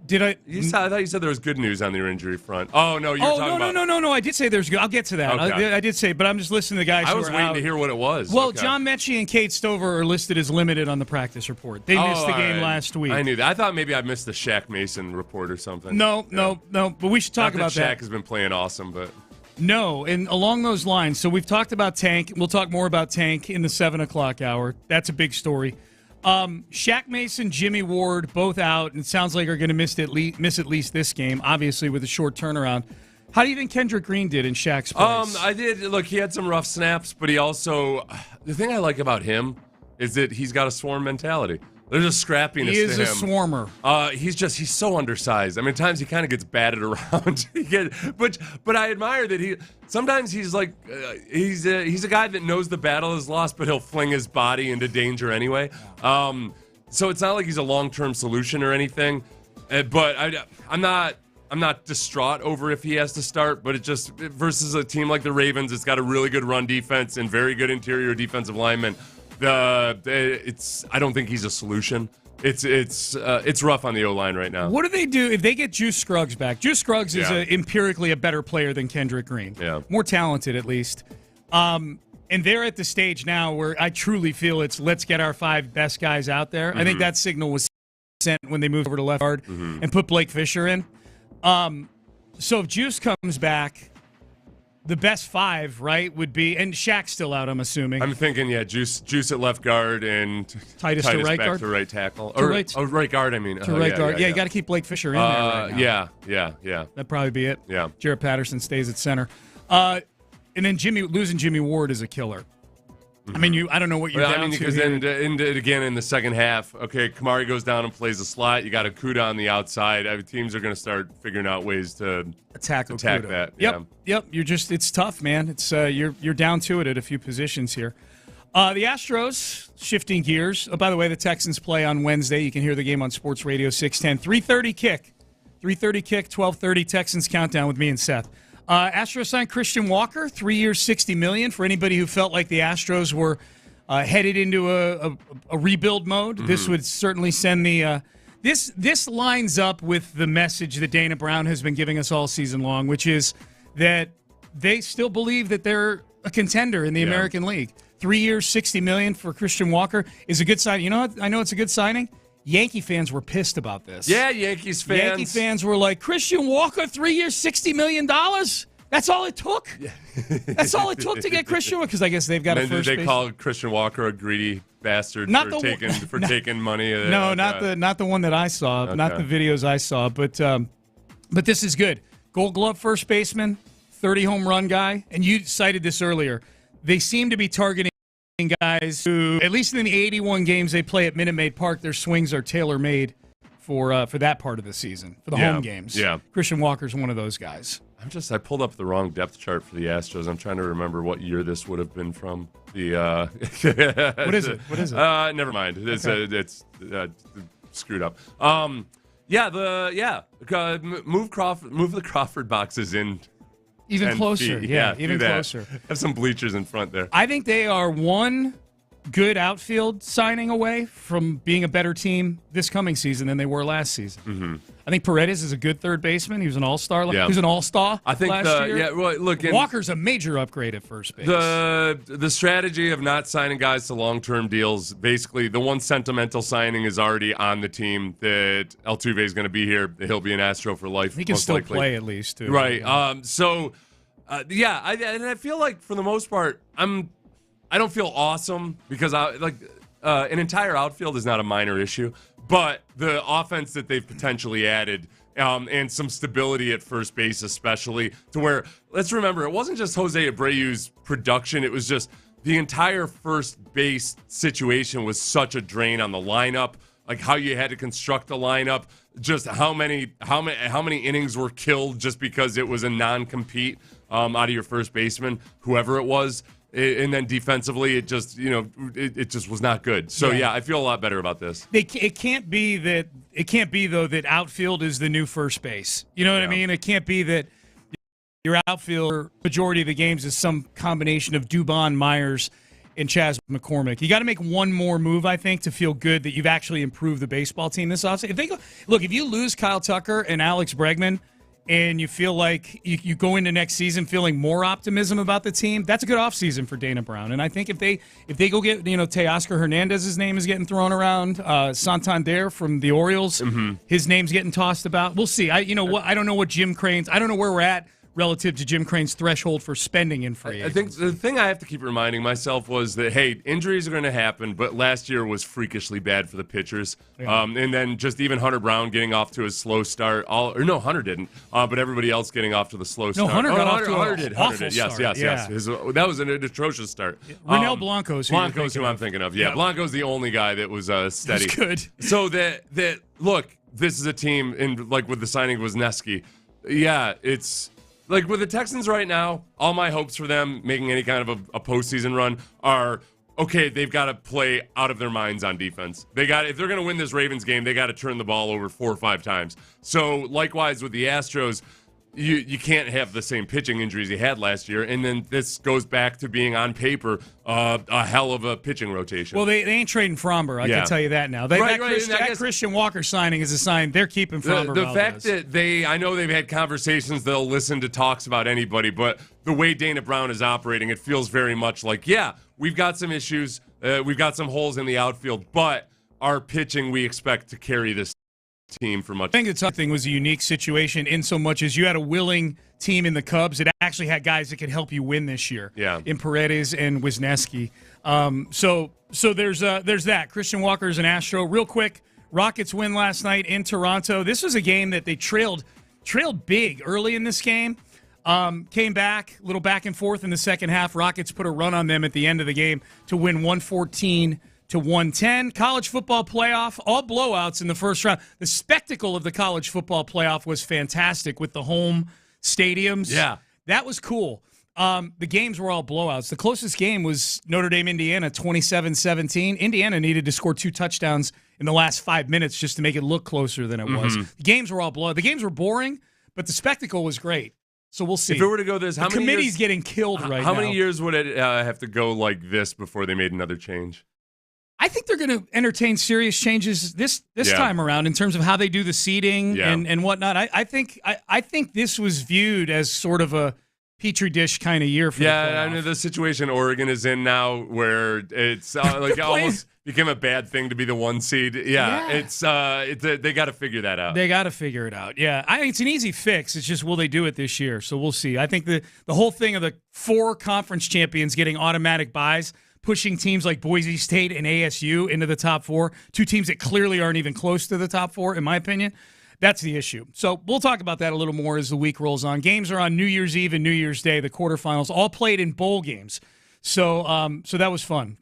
Did I? I thought you said there was good news on your injury front. Oh, no, you were talking about... No. I did say there's good. I'll get to that. Okay. I did say, but I'm just listening to the guys I who was are waiting out. to hear what it was. Well, Okay. John Mechie and Kate Stover are listed as limited on the practice report. They missed the game last week. I knew that. I thought maybe I missed the Shaq Mason report or something. No. But we should talk about that. Shaq has been playing awesome, but... No, and along those lines, so we've talked about Tank. We'll talk more about Tank in the 7 o'clock hour. That's a big story. Shaq Mason, Jimmy Ward, both out, and it sounds like are going to miss at least this game, obviously with a short turnaround. How do you think Kendrick Green did in Shaq's place? I did. Look, he had some rough snaps, but he also... The thing I like about him is that he's got a swarm mentality. There's a scrappiness to him. He is a swarmer. He's so undersized. I mean, at times he kind of gets batted around. But I admire that sometimes he's like he's a guy that knows the battle is lost, but he'll fling his body into danger anyway. So it's not like he's a long-term solution or anything. But I'm not distraught over if he has to start. But it just versus a team like the Ravens, it's got a really good run defense and very good interior defensive linemen. I don't think he's a solution. It's rough on the O-line right now. What do they do if they get Juice Scruggs back? Juice Scruggs is empirically a better player than Kendrick Green. Yeah. More talented, at least. And they're at the stage now where I truly feel it's let's get our 5 best guys out there. I think that signal was sent when they moved over to left guard and put Blake Fisher in. So if Juice comes back, the best 5, right, would be, and Shaq's still out, I'm assuming. I'm thinking, Juice at left guard and Titus to right back guard? to right tackle. Right guard, I mean. To right guard. Yeah, you got to keep Blake Fisher in there right now. Yeah. That'd probably be it. Yeah. Jarrett Patterson stays at center. And then losing Jimmy Ward is a killer. I mean, I don't know what you're down to because here. then again in the second half, okay, Kamari goes down and plays a slot. You got Okudah on the outside. teams are going to start figuring out ways to attack that. Yep. It's tough, man. It's you're down to it at a few positions here. The Astros shifting gears. Oh, by the way, the Texans play on Wednesday. You can hear the game on Sports Radio 610. 3:30 kick. 12:30 Texans countdown with me and Seth. Astros signed Christian Walker, 3 years, $60 million. For anybody who felt like the Astros were headed into a rebuild mode, this would certainly send the this lines up with the message that Dana Brown has been giving us all season long, which is that they still believe that they're a contender in the American League. 3 years, $60 million for Christian Walker is a good signing. You know what? I know it's a good signing. Yankee fans were pissed about this. Yeah, Yankees fans. Yankee fans were like, Christian Walker, 3 years, $60 million? That's all it took? That's all it took to get Christian Walker? Because I guess they've got a first Did they base. call Christian Walker a greedy bastard for taking money? No, not the one that I saw, not the videos I saw. But this is good. Gold Glove first baseman, 30 home run guy. And you cited this earlier. They seem to be targeting guys who, at least in the 81 games they play at Minute Maid Park, their swings are tailor-made for that part of the season, for the home games. Yeah. Christian Walker's one of those guys. I pulled up the wrong depth chart for the Astros. I'm trying to remember what year this would have been from. What is it? Never mind. It's screwed up. Move the Crawford boxes in. Even closer. Even closer. Have some bleachers in front there. I think they are one good outfield signing away from being a better team this coming season than they were last season. Mm-hmm. I think Paredes is a good third baseman. He was an all-star. Yeah. He was an all-star I think last year. Yeah, well, look, Walker's a major upgrade at first base. The strategy of not signing guys to long-term deals, basically the one sentimental signing is already on the team that Altuve is going to be here. He'll be an Astro for life. He can most still likely. play at least, too. Right. I feel like for the most part, I don't feel awesome because an entire outfield is not a minor issue, but the offense that they've potentially added and some stability at first base especially, to where, let's remember, it wasn't just Jose Abreu's production, it was just the entire first base situation was such a drain on the lineup, like how you had to construct the lineup, just how many innings were killed just because it was a non-compete out of your first baseman, whoever it was. And then defensively, it just was not good. So I feel a lot better about this. It can't be though that outfield is the new first base. You know what I mean? It can't be that your outfield majority of the games is some combination of Dubon, Myers, and Chas McCormick. You got to make one more move, I think, to feel good that you've actually improved the baseball team this offseason. If you lose Kyle Tucker and Alex Bregman and you feel like you go into next season feeling more optimism about the team, that's a good offseason for Dana Brown. And I think if they go get, Teoscar Hernandez's name is getting thrown around, Santander from the Orioles, his name's getting tossed about. We'll see. I don't know what Jim Crane's, I don't know where we're at relative to Jim Crane's threshold for spending in free agency. I think the thing I have to keep reminding myself was that, hey, injuries are going to happen, but last year was freakishly bad for the pitchers. Yeah. And then just even Hunter Brown getting off to a slow start. Hunter didn't, but everybody else getting off to the slow start. No, Hunter got off to Hunter an did. awful Hunter did. start. Yes. That was an atrocious start. Renell Blanco's who I'm thinking of. Yeah, yep. Blanco's the only guy that was steady. He's good. So that look, this is a team, and like with the signing of Wisniewski, yeah, it's... Like, with the Texans right now, all my hopes for them making any kind of a postseason run are, okay, they've got to play out of their minds on defense. If they're going to win this Ravens game, they got to turn the ball over 4 or 5 times. So, likewise with the Astros, you can't have the same pitching injuries you had last year, and then this goes back to being on paper a hell of a pitching rotation. Well, they ain't trading Fromber, I can tell you that now. That Christian Walker signing is a sign they're keeping Fromber. The fact that I know they've had conversations, they'll listen to talks about anybody, but the way Dana Brown is operating, it feels very much like, yeah, we've got some issues, we've got some holes in the outfield, but our pitching we expect to carry this team for much. I think the tough thing was a unique situation in so much as you had a willing team in the Cubs that actually had guys that could help you win this year. Yeah. In Paredes and Wisniewski. So there's that. Christian Walker is an Astro. Real quick, Rockets win last night in Toronto. This was a game that they trailed big early in this game. Came back, a little back and forth in the second half. Rockets put a run on them at the end of the game to win 114-110. College football playoff, all blowouts in the first round. The spectacle of the college football playoff was fantastic with the home stadiums. Yeah. That was cool. The games were all blowouts. The closest game was Notre Dame, Indiana, 27-17. Indiana needed to score 2 touchdowns in the last 5 minutes just to make it look closer than it was. The games were all blowouts. The games were boring, but the spectacle was great. So we'll see. If it were to go this, the committee's getting killed right now. How many years would it have to go like this before they made another change? I think they're going to entertain serious changes this time around in terms of how they do the seeding and whatnot. I think this was viewed as sort of a Petri dish kind of year for the playoff. I know the situation Oregon is in now where it's like almost became a bad thing to be the 1 seed. It's they got to figure that out. They got to figure it out. Yeah, I mean, it's an easy fix. It's just will they do it this year? So we'll see. I think the whole thing of the 4 conference champions getting automatic buys, pushing teams like Boise State and ASU into the top 4, 2 teams that clearly aren't even close to the top 4, in my opinion. That's the issue. So we'll talk about that a little more as the week rolls on. Games are on New Year's Eve and New Year's Day, the quarterfinals, all played in bowl games. So that was fun.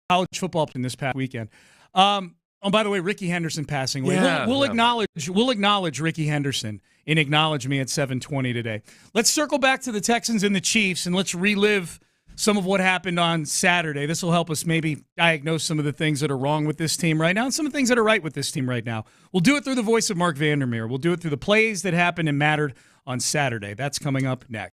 College football in this past weekend. By the way, Ricky Henderson passing away. We'll acknowledge Ricky Henderson in Acknowledge Me at 7:20 today. Let's circle back to the Texans and the Chiefs, and let's relive some of what happened on Saturday. This will help us maybe diagnose some of the things that are wrong with this team right now and some of the things that are right with this team right now. We'll do it through the voice of Mark Vandermeer. We'll do it through the plays that happened and mattered on Saturday. That's coming up next.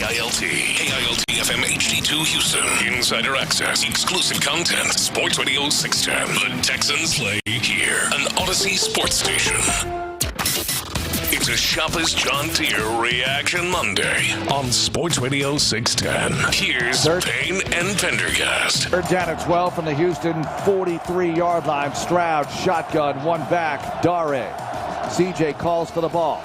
KILT FM HD2 Houston. Insider access, exclusive content. Sports Radio 610. The Texans play here. An Odyssey sports station. It's a Shopper's John Deere Reaction Monday on Sports Radio 610. Here's Payne and Pendergast. Third down at 12 from the Houston 43-yard line. Stroud shotgun, one back. Dare. CJ calls for the ball.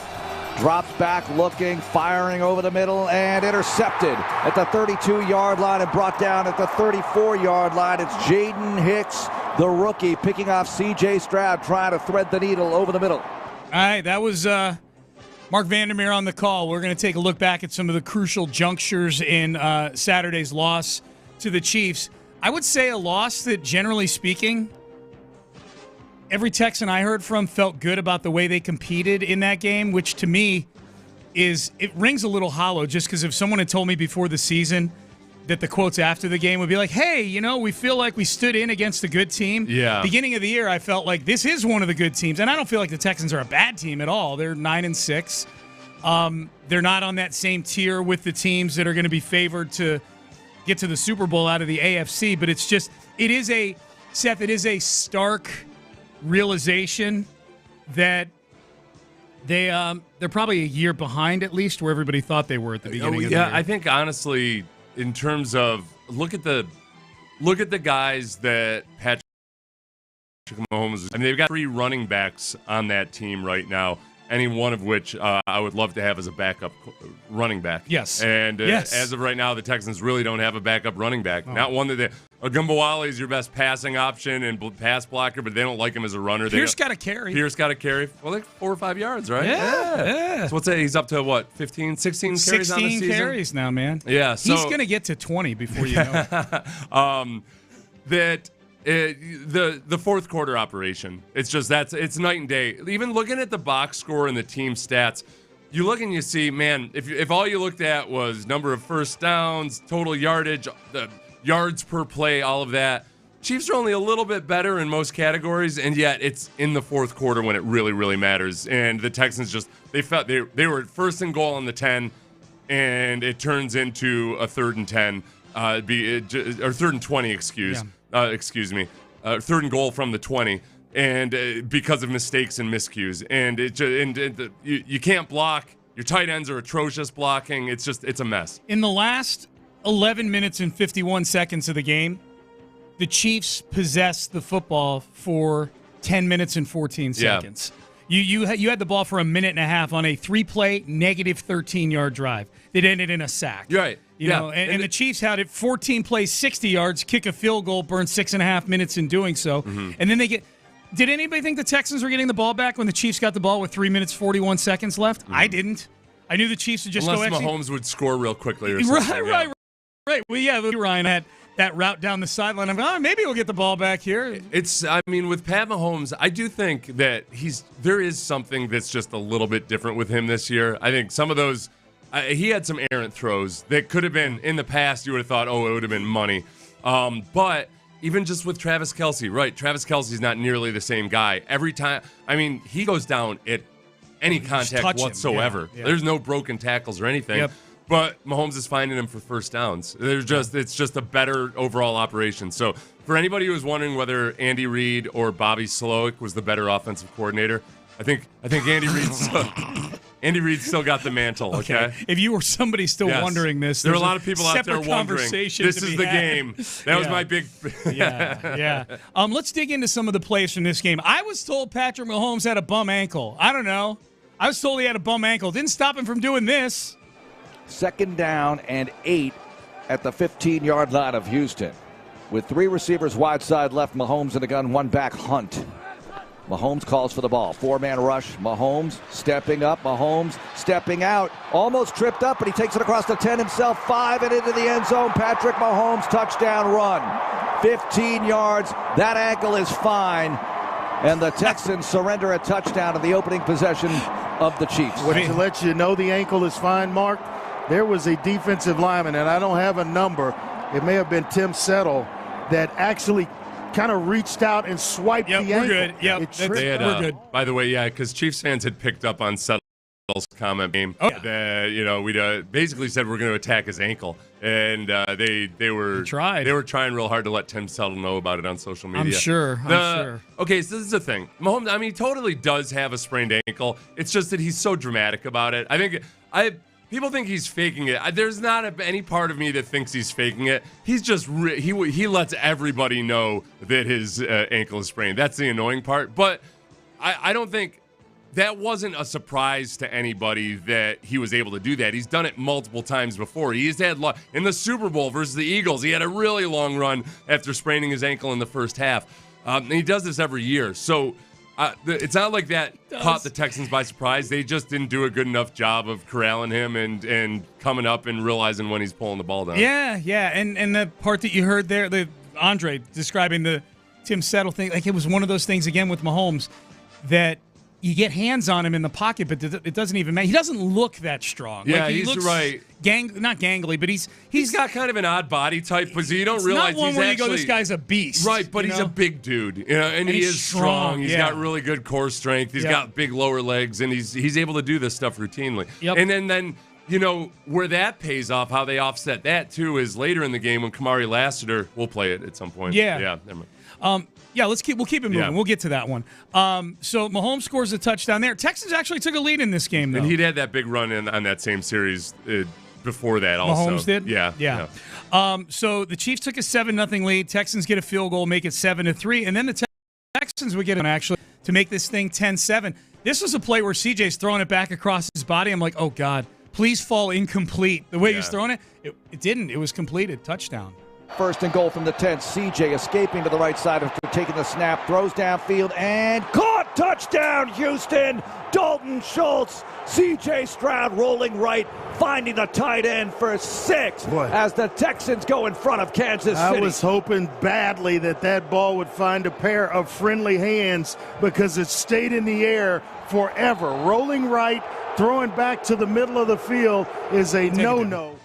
Drops back, looking, firing over the middle, and intercepted at the 32-yard line and brought down at the 34-yard line. It's Jaden Hicks, the rookie, picking off C.J. Stroud, trying to thread the needle over the middle. All right, that was Mark Vandermeer on the call. We're going to take a look back at some of the crucial junctures in Saturday's loss to the Chiefs. I would say a loss that, generally speaking, every Texan I heard from felt good about the way they competed in that game, which to me it rings a little hollow, just because if someone had told me before the season that the quotes after the game would be like, hey, we feel like we stood in against a good team. Yeah. Beginning of the year, I felt like this is one of the good teams, and I don't feel like the Texans are a bad team at all. They're 9-6. They're not on that same tier with the teams that are going to be favored to get to the Super Bowl out of the AFC, but it is a stark realization that they're probably a year behind at least where everybody thought they were at the beginning of the year. I think honestly, in terms of look at the guys that Patrick Mahomes. I mean, they've got 3 running backs on that team right now. Any one of which I would love to have as a backup running back. Yes. And yes. As of right now, the Texans really don't have a backup running back. Oh. Not one that Ogunbowale is your best passing option and pass blocker, but they don't like him as a runner. Pierce got to carry. Well, like 4 or 5 yards, right? Yeah. So what's that? He's up to what? 15, 16 carries 16 on the season? carries now, man. Yeah. So, he's going to get to 20 before you know it. The fourth quarter operation, it's night and day. Even looking at the box score and the team stats, you look and you see, man, if all you looked at was number of first downs, total yardage, the yards per play, all of that, Chiefs are only a little bit better in most categories, and yet it's in the fourth quarter when it really, really matters. And the Texans they were first and goal on the 10, and it turns into a 3rd and 10, or 3rd and 20, excuse me, 3rd and goal from the 20, and because of mistakes and miscues, and you can't block. Your tight ends are atrocious blocking. It's a mess. In the last 11 minutes and 51 seconds of the game, the Chiefs possessed the football for 10 minutes and 14 seconds. You had the ball for a minute and a half on a 3-play, negative 13-yard drive that ended in a sack. Right. You know, and the Chiefs had it 14 plays, 60 yards, kick a field goal, burn 6.5 minutes in doing so. Mm-hmm. And then did anybody think the Texans were getting the ball back when the Chiefs got the ball with 3 minutes, 41 seconds left? Mm-hmm. I didn't. I knew the Chiefs would just Unless go Mahomes would score real quickly or something. Right. Well, Ryan had that route down the sideline. I'm like, maybe we'll get the ball back here. With Pat Mahomes, I do think that there is something that's just a little bit different with him this year. I think some of those, he had some errant throws that could have been, in the past, you would have thought, it would have been money. But even just with Travis Kelce, right? Travis Kelce's not nearly the same guy. Every time, he goes down at any contact whatsoever. Yeah. There's no broken tackles or anything. Yep. But Mahomes is finding him for first downs. It's just a better overall operation. So for anybody who was wondering whether Andy Reid or Bobby Slowick was the better offensive coordinator, I think Andy Reid still got the mantle. Okay. If you were somebody still wondering this, there are a lot of people out there wondering. This is the game. That was my big. Yeah. Let's dig into some of the plays from this game. I was told Patrick Mahomes had a bum ankle. I don't know. I was told he had a bum ankle. Didn't stop him from doing this. 2nd down and 8 at the 15-yard line of Houston. With 3 receivers wide side left, Mahomes in the gun, 1 back, Hunt. Mahomes calls for the ball. 4-man rush. Mahomes stepping up. Mahomes stepping out. Almost tripped up, but he takes it across the 10 himself. 5 and into the end zone. Patrick Mahomes, touchdown run. 15 yards. That ankle is fine. And the Texans surrender a touchdown in the opening possession of the Chiefs. To let you know the ankle is fine, Mark, there was a defensive lineman, and I don't have a number. It may have been Tim Settle that actually kind of reached out and swiped the ankle. We're good. Yep, we're good. By the way, because Chiefs fans had picked up on Settle comment game that we basically said we're going to attack his ankle, and they were trying real hard to let Tim Settle know about it on social media. I'm sure. Okay, so this is the thing. Mahomes, I mean, he totally does have a sprained ankle. It's just that he's so dramatic about it. People think he's faking it. There's not any part of me that thinks he's faking it. He's just he lets everybody know that his ankle is sprained. That's the annoying part. But I don't think that wasn't a surprise to anybody that he was able to do that. He's done it multiple times before. He's had in the Super Bowl versus the Eagles. He had a really long run after spraining his ankle in the first half. And he does this every year. So it's not like that caught the Texans by surprise. They just didn't do a good enough job of corralling him and coming up and realizing when he's pulling the ball down. Yeah. And the part that you heard there, Andre describing the Tim Settle thing, like it was one of those things again with Mahomes that you get hands on him in the pocket, but it doesn't even matter. He doesn't look that strong. Yeah, he he's looks right. Not gangly, but he's got kind of an odd body type, because you don't realize not one he's where actually, you go, this guy's a beast. Right, but he's a big dude, and he is strong. He's got really good core strength. He's got big lower legs, and he's able to do this stuff routinely. Yep. And then where that pays off, how they offset that too, is later in the game when Kamari Lassiter, we'll play it at some point. Yeah, never mind. We'll keep it moving. Yeah. We'll get to that one. So Mahomes scores a touchdown there. Texans actually took a lead in this game, though. And he'd had that big run on that same series before that also. Mahomes did? Yeah. So the Chiefs took a 7-0 lead. Texans get a field goal, make it 7-3. And then the Texans would get an actually to make this thing 10-7. This was a play where CJ's throwing it back across his body. I'm like, oh, God, please fall incomplete. The way he was throwing it, it didn't. It was completed. Touchdown. First and goal from the 10. CJ escaping to the right side after taking the snap, throws downfield and caught. Touchdown, Houston. Dalton Schultz. CJ Stroud rolling right, finding the tight end for 6 as the Texans go in front of Kansas City. I was hoping badly that ball would find a pair of friendly hands, because it stayed in the air forever. Rolling right, throwing back to the middle of the field is a no-no.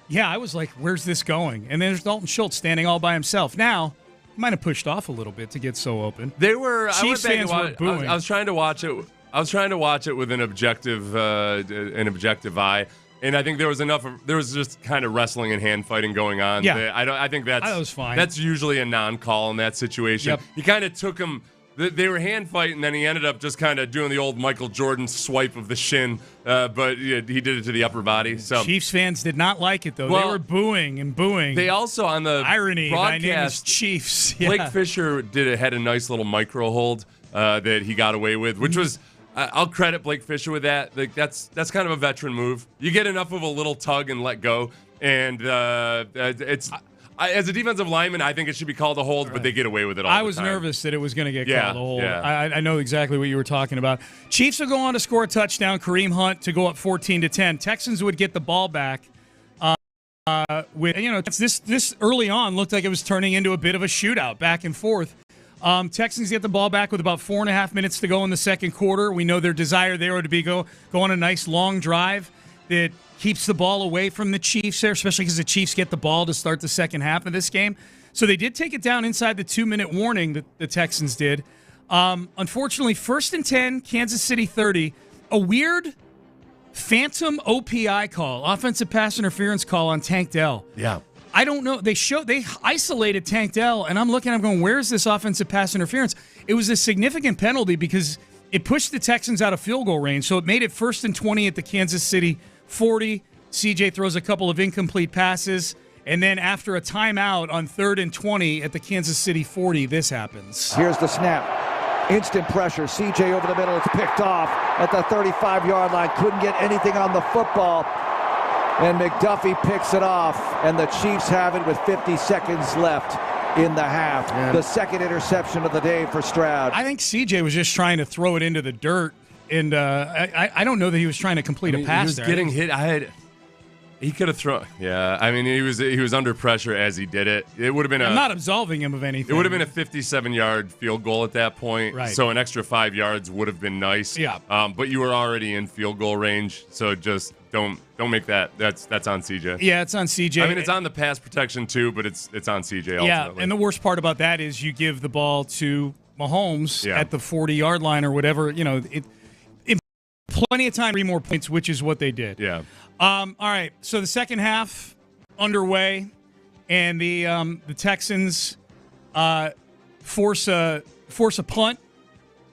Yeah, I was like, where's this going? And then there's Dalton Schultz standing all by himself. Now, he might have pushed off a little bit to get so open. They were. Chiefs fans were booing. I was trying to watch it. I was trying to watch it with an objective eye, and I think there was enough. There was just kind of wrestling and hand fighting going on. Yeah, I think that was fine. That's usually a non-call in that situation. Yep. He kind of took him. They were hand fighting, and then he ended up just kind of doing the old Michael Jordan swipe of the shin, but he did it to the upper body. So Chiefs fans did not like it, though. They were booing and booing. They also, on the irony, broadcast, my name is Chiefs. Yeah. Blake Fisher had a nice little micro hold that he got away with, which was, I'll credit Blake Fisher with that. Like that's kind of a veteran move. You get enough of a little tug and let go, and as a defensive lineman, I think it should be called a hold, but they get away with it all the time. I was nervous that it was going to get called a hold. Yeah. I know exactly what you were talking about. Chiefs will go on to score a touchdown. Kareem Hunt to go up 14-10. Texans would get the ball back. This early on looked like it was turning into a bit of a shootout, back and forth. Texans get the ball back with about 4.5 minutes to go in the second quarter. We know their desire there would be go on a nice long drive that keeps the ball away from the Chiefs there, especially because the Chiefs get the ball to start the second half of this game. So they did take it down inside the 2-minute warning that the Texans did. Unfortunately, 1st and 10, Kansas City 30. A weird phantom OPI call, offensive pass interference call on Tank Dell. Yeah. I don't know. They isolated Tank Dell, and I'm going, where's this offensive pass interference? It was a significant penalty because it pushed the Texans out of field goal range, so it made it 1st and 20 at the Kansas City 40. CJ throws a couple of incomplete passes, and then after a timeout on 3rd and 20 at the Kansas City 40, this happens. Here's the snap. Instant pressure. CJ over the middle. It's picked off at the 35-yard line. Couldn't get anything on the football. And McDuffie picks it off, and the Chiefs have it with 50 seconds left in the half. Yeah. The second interception of the day for Stroud. I think CJ was just trying to throw it into the dirt, and I don't know that he was trying to complete a pass. He was there. getting hit. He could have thrown. Yeah, I mean, he was under pressure as he did it. It would have been. I'm not absolving him of anything. It would have been a 57-yard field goal at that point. Right. So an extra 5 yards would have been nice. Yeah. But you were already in field goal range, so just don't make that. That's on CJ. Yeah, it's on CJ. I mean, it's on the pass protection too, but it's on CJ. Ultimately. Yeah, and the worst part about that is you give the ball to Mahomes at the 40-yard line or whatever. plenty of time, 3 more points, which is what they did. Yeah. All right, so the second half underway, and the Texans force a punt.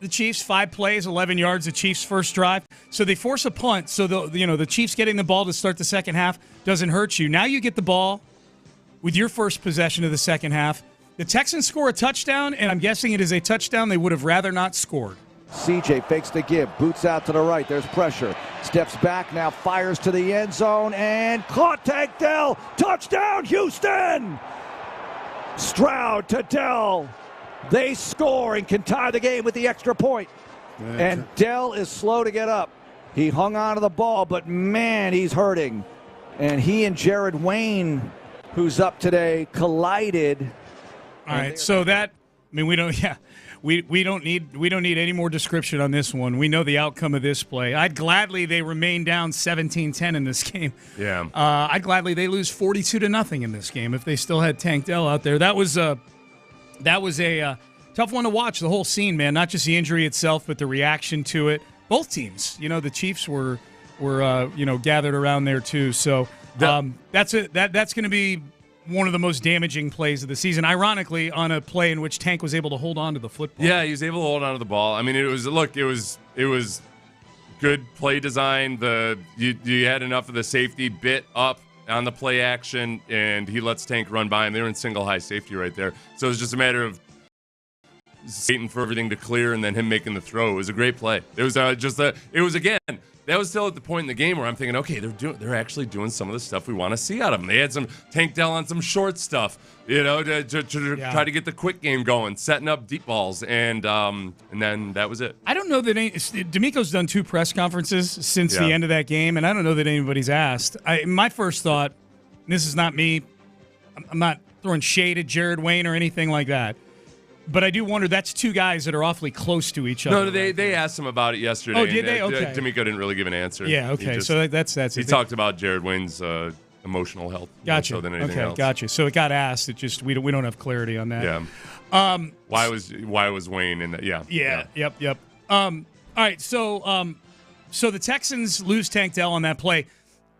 The Chiefs, 5 plays, 11 yards, the Chiefs' first drive. So they force a punt, so the Chiefs getting the ball to start the second half doesn't hurt you. Now you get the ball with your first possession of the second half. The Texans score a touchdown, and I'm guessing it is a touchdown they would have rather not scored. CJ fakes the give, boots out to the right, there's pressure, steps back, now fires to the end zone, and caught Tank Dell, touchdown Houston! Stroud to Dell, they score and can tie the game with the extra point. And Dell is slow to get up. He hung on to the ball, but man, he's hurting. And he and Jared Wayne, who's up today, collided. All right, so that, I mean, we don't need any more description on this one. We know the outcome of this play. I'd gladly they remain down 17-10 in this game. Yeah. I'd gladly they lose 42-0 in this game if they still had Tank Dell out there. That was a tough one to watch. The whole scene, man. Not just the injury itself, but the reaction to it. Both teams. The Chiefs were gathered around there too. So that's going to be one of the most damaging plays of the season, ironically, on a play in which Tank was able to hold on to the football. Yeah, he was able to hold on to the ball. I mean, it was good play design. You had enough of the safety bit up on the play action, and he lets Tank run by him. They were in single high safety right there. So it was just a matter of waiting for everything to clear and then him making the throw. It was a great play. It was that was still at the point in the game where I'm thinking, okay, they're actually doing some of the stuff we want to see out of them. They had some Tank Dell on some short stuff, to try to get the quick game going, setting up deep balls, and then that was it. I don't know that D'Amico's done 2 press conferences since the end of that game, and I don't know that anybody's asked. My first thought, and this is not me, I'm not throwing shade at Jared Wayne or anything like that, but I do wonder, that's 2 guys that are awfully close to each other. No, they asked him about it yesterday. Oh, did they? Okay. D'Amico didn't really give an answer. Yeah, okay. So that's it. He talked about Jared Wayne's emotional health more so than anything else. Gotcha. So it got asked. It just we don't have clarity on that. Yeah. Why was Wayne in that? Yeah. Yep. All right. So the Texans lose Tank Dell on that play.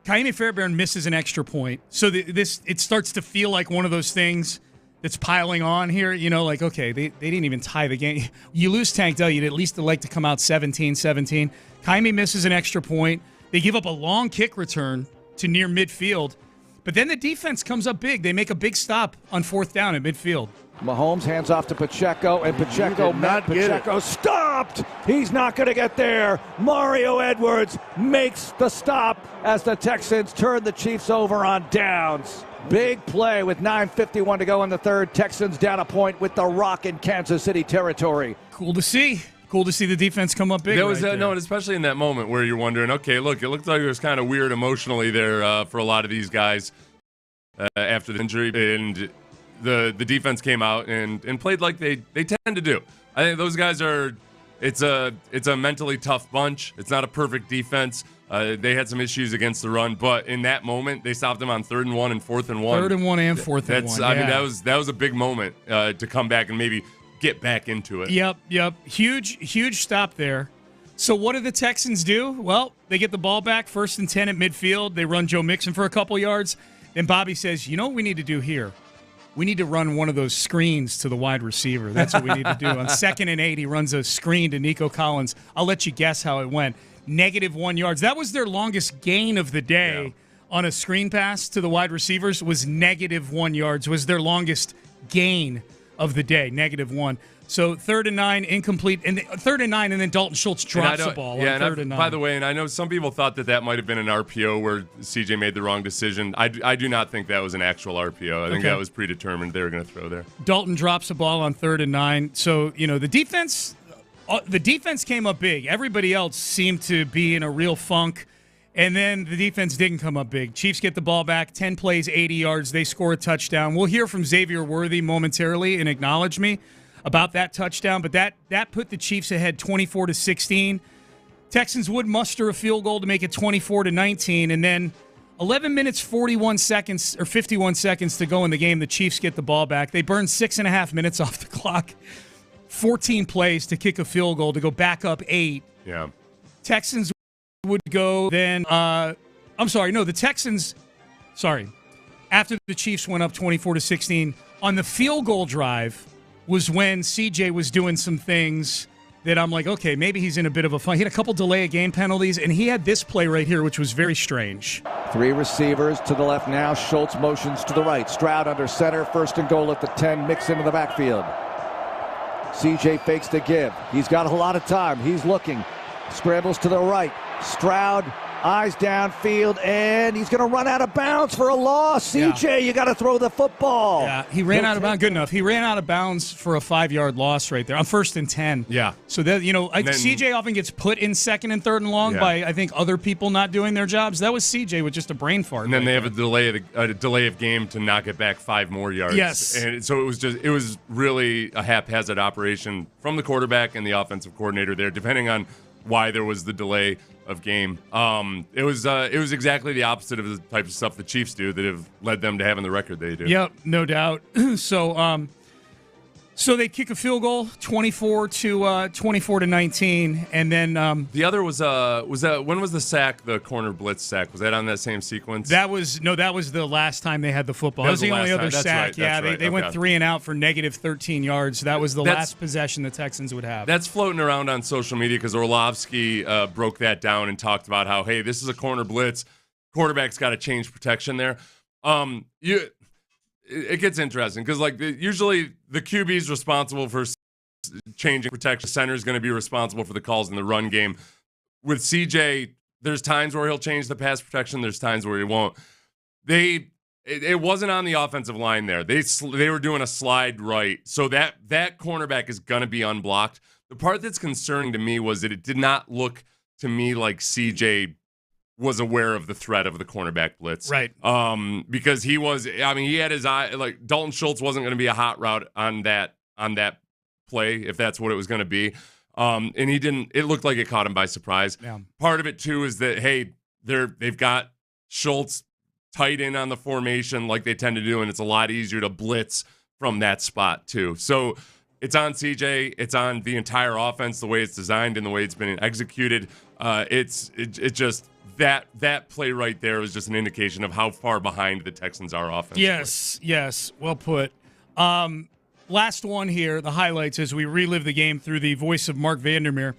Kaimi Fairbairn misses an extra point. So it starts to feel like one of those things that's piling on here, okay, they didn't even tie the game. You lose Tank Dell, you'd at least like to come out 17-17. Kaimi misses an extra point. They give up a long kick return to near midfield, but then the defense comes up big. They make a big stop on 4th down at midfield. Mahomes hands off to Pacheco, and Pacheco stopped. He's not going to get there. Mario Edwards makes the stop as the Texans turn the Chiefs over on downs. Big play with 9:51 to go in the third. Texans down a point with the rock in Kansas City territory. Cool to see. Cool to see the defense come up big. There was no, and especially in that moment where you're wondering, okay, look, it looked like it was kind of weird emotionally there for a lot of these guys after the injury, and the defense came out and played like they tend to do. I think those guys are. It's a mentally tough bunch. It's not a perfect defense. They had some issues against the run, but in that moment, they stopped them on 3rd and 1 and 4th and 1. 3rd and 1 and 4th and 1. I mean, that was a big moment to come back and maybe get back into it. Yep. Huge stop there. So what do the Texans do? Well, they get the ball back, 1st and 10 at midfield. They run Joe Mixon for a couple yards. Then Bobby says, you know what we need to do here? We need to run one of those screens to the wide receiver. That's what we need to do. On 2nd and 8, he runs a screen to Nico Collins. I'll let you guess how it went. -1 yards. That was their longest gain of the day on a screen pass to the wide receivers, was -1 yards, was their longest gain of the day, -1. So 3rd and 9, incomplete, and 3rd and 9, and then Dalton Schultz drops the ball on 3rd and 9. By the way, and I know some people thought that might have been an RPO where CJ made the wrong decision. I do not think that was an actual RPO. I think that was predetermined. They were going to throw there. Dalton drops the ball on 3rd and 9. So, the defense came up big. Everybody else seemed to be in a real funk, and then the defense didn't come up big. Chiefs get the ball back, 10 plays, 80 yards. They score a touchdown. We'll hear from Xavier Worthy momentarily and acknowledge me about that touchdown, but that put the Chiefs ahead 24-16. Texans would muster a field goal to make it 24-19, and then 11 minutes, 51 seconds to go in the game. The Chiefs get the ball back. They burn 6.5 minutes off the clock. 14 plays to kick a field goal to go back up 8. Yeah. Texans would go then. The Texans. Sorry, after the Chiefs went up 24-16 on the field goal drive was when CJ was doing some things that I'm like, okay, maybe he's in a bit of a fun. He had a couple delay of game penalties, and he had this play right here, which was very strange. 3 receivers to the left now. Schultz motions to the right. Stroud under center. First and goal at the 10. Mix into the backfield. CJ fakes to give. He's got a lot of time. He's looking. Scrambles to the right. Stroud, eyes downfield, and he's going to run out of bounds for a loss. CJ, you got to throw the football. Yeah, he ran out of bounds. Good enough. He ran out of bounds for a 5-yard loss right there on 1st and 10. Yeah. So that CJ often gets put in 2nd and 3rd and long by I think other people not doing their jobs. That was CJ with just a brain fart. And then they have a delay of game to knock it back 5 more yards. Yes. And so it was really a haphazard operation from the quarterback and the offensive coordinator there, depending on why there was the delay of game. It was exactly the opposite of the type of stuff the Chiefs do that have led them to having the record they do. Yep, no doubt. So they kick a field goal, 24-19, and then the other was when was the sack? The corner blitz sack, was that on that same sequence? That was the last time they had the football. That was the only other sack. They went 3 and out for negative 13 yards. That was the last possession the Texans would have. That's floating around on social media because Orlovsky broke that down and talked about how, hey, this is a corner blitz. Quarterback's got to change protection there. It gets interesting because, usually the QB is responsible for changing protection. Center is going to be responsible for the calls in the run game. With CJ, there's times where he'll change the pass protection. There's times where he won't. It wasn't on the offensive line there. They were doing a slide right, so that cornerback is going to be unblocked. The part that's concerning to me was that it did not look to me like CJ was aware of the threat of the cornerback blitz. Right. Because he had his eye, Dalton Schultz wasn't going to be a hot route on that play, if that's what it was going to be. And he didn't, it looked like it caught him by surprise. Yeah. Part of it too is that, hey, they've got Schultz tight in on the formation like they tend to do, and it's a lot easier to blitz from that spot too. So it's on CJ, it's on the entire offense, the way it's designed and the way it's been executed. It just, that play right there was just an indication of how far behind the Texans are offensively. Yes, well put. Last one here, the highlights as we relive the game through the voice of Mark Vandermeer.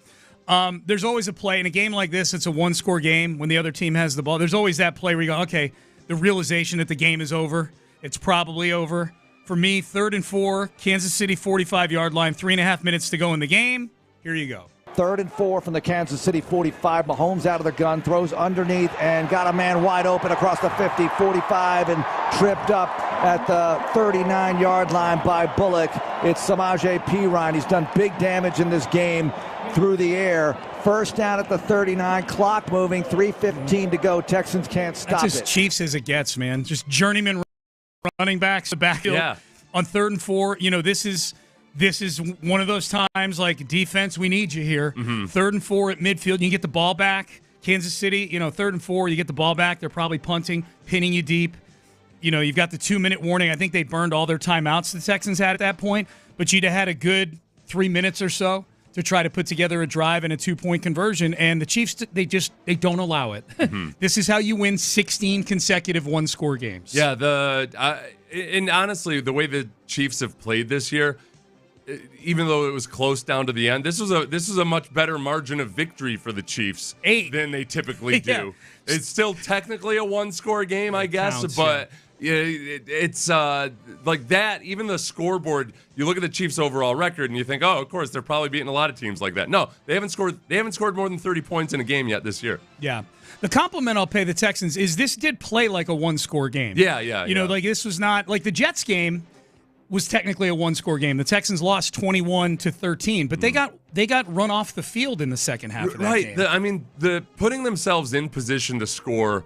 There's always a play in a game like this. It's a one-score game when the other team has the ball. There's always that play where you go, okay, the realization that the game is over. It's probably over. For me, 3rd and 4, Kansas City 45-yard line, 3.5 minutes to go in the game. Here you go. 3rd and 4 from the Kansas City 45. Mahomes out of the gun, throws underneath, and got a man wide open across the 50, 45, and tripped up at the 39-yard line by Bullock. It's Samaje Perine. He's done big damage in this game through the air. First down at the 39, clock moving, 3:15 to go. Texans can't stop it. That's as Chiefs as it gets, man. Just journeyman running backs, the backfield. Yeah. On 3rd and 4, this is one of those times, like, defense, we need you here. Mm-hmm. 3rd and 4 at midfield, you get the ball back. Kansas City, 3rd and 4, you get the ball back. They're probably punting, pinning you deep. You've got the 2-minute warning. I think they burned all their timeouts the Texans had at that point, but you'd have had a good 3 minutes or so to try to put together a drive and a 2-point conversion, and the Chiefs, they don't allow it. Mm-hmm. This is how you win 16 consecutive one-score games. Yeah, and honestly, the way the Chiefs have played this year, even though it was close down to the end, this was a much better margin of victory for the Chiefs than they typically do. Yeah. It's still technically a one-score game, I guess, but it's like that. Even the scoreboard, you look at the Chiefs' overall record and you think, oh, of course, they're probably beating a lot of teams like that. No, they haven't scored more than 30 points in a game yet this year. Yeah. The compliment I'll pay the Texans is this did play like a one-score game. Yeah. Like this was not like the Jets game was technically a one-score game. The Texans lost 21-13, but they got run off the field in the second half of that game. The putting themselves in position to score,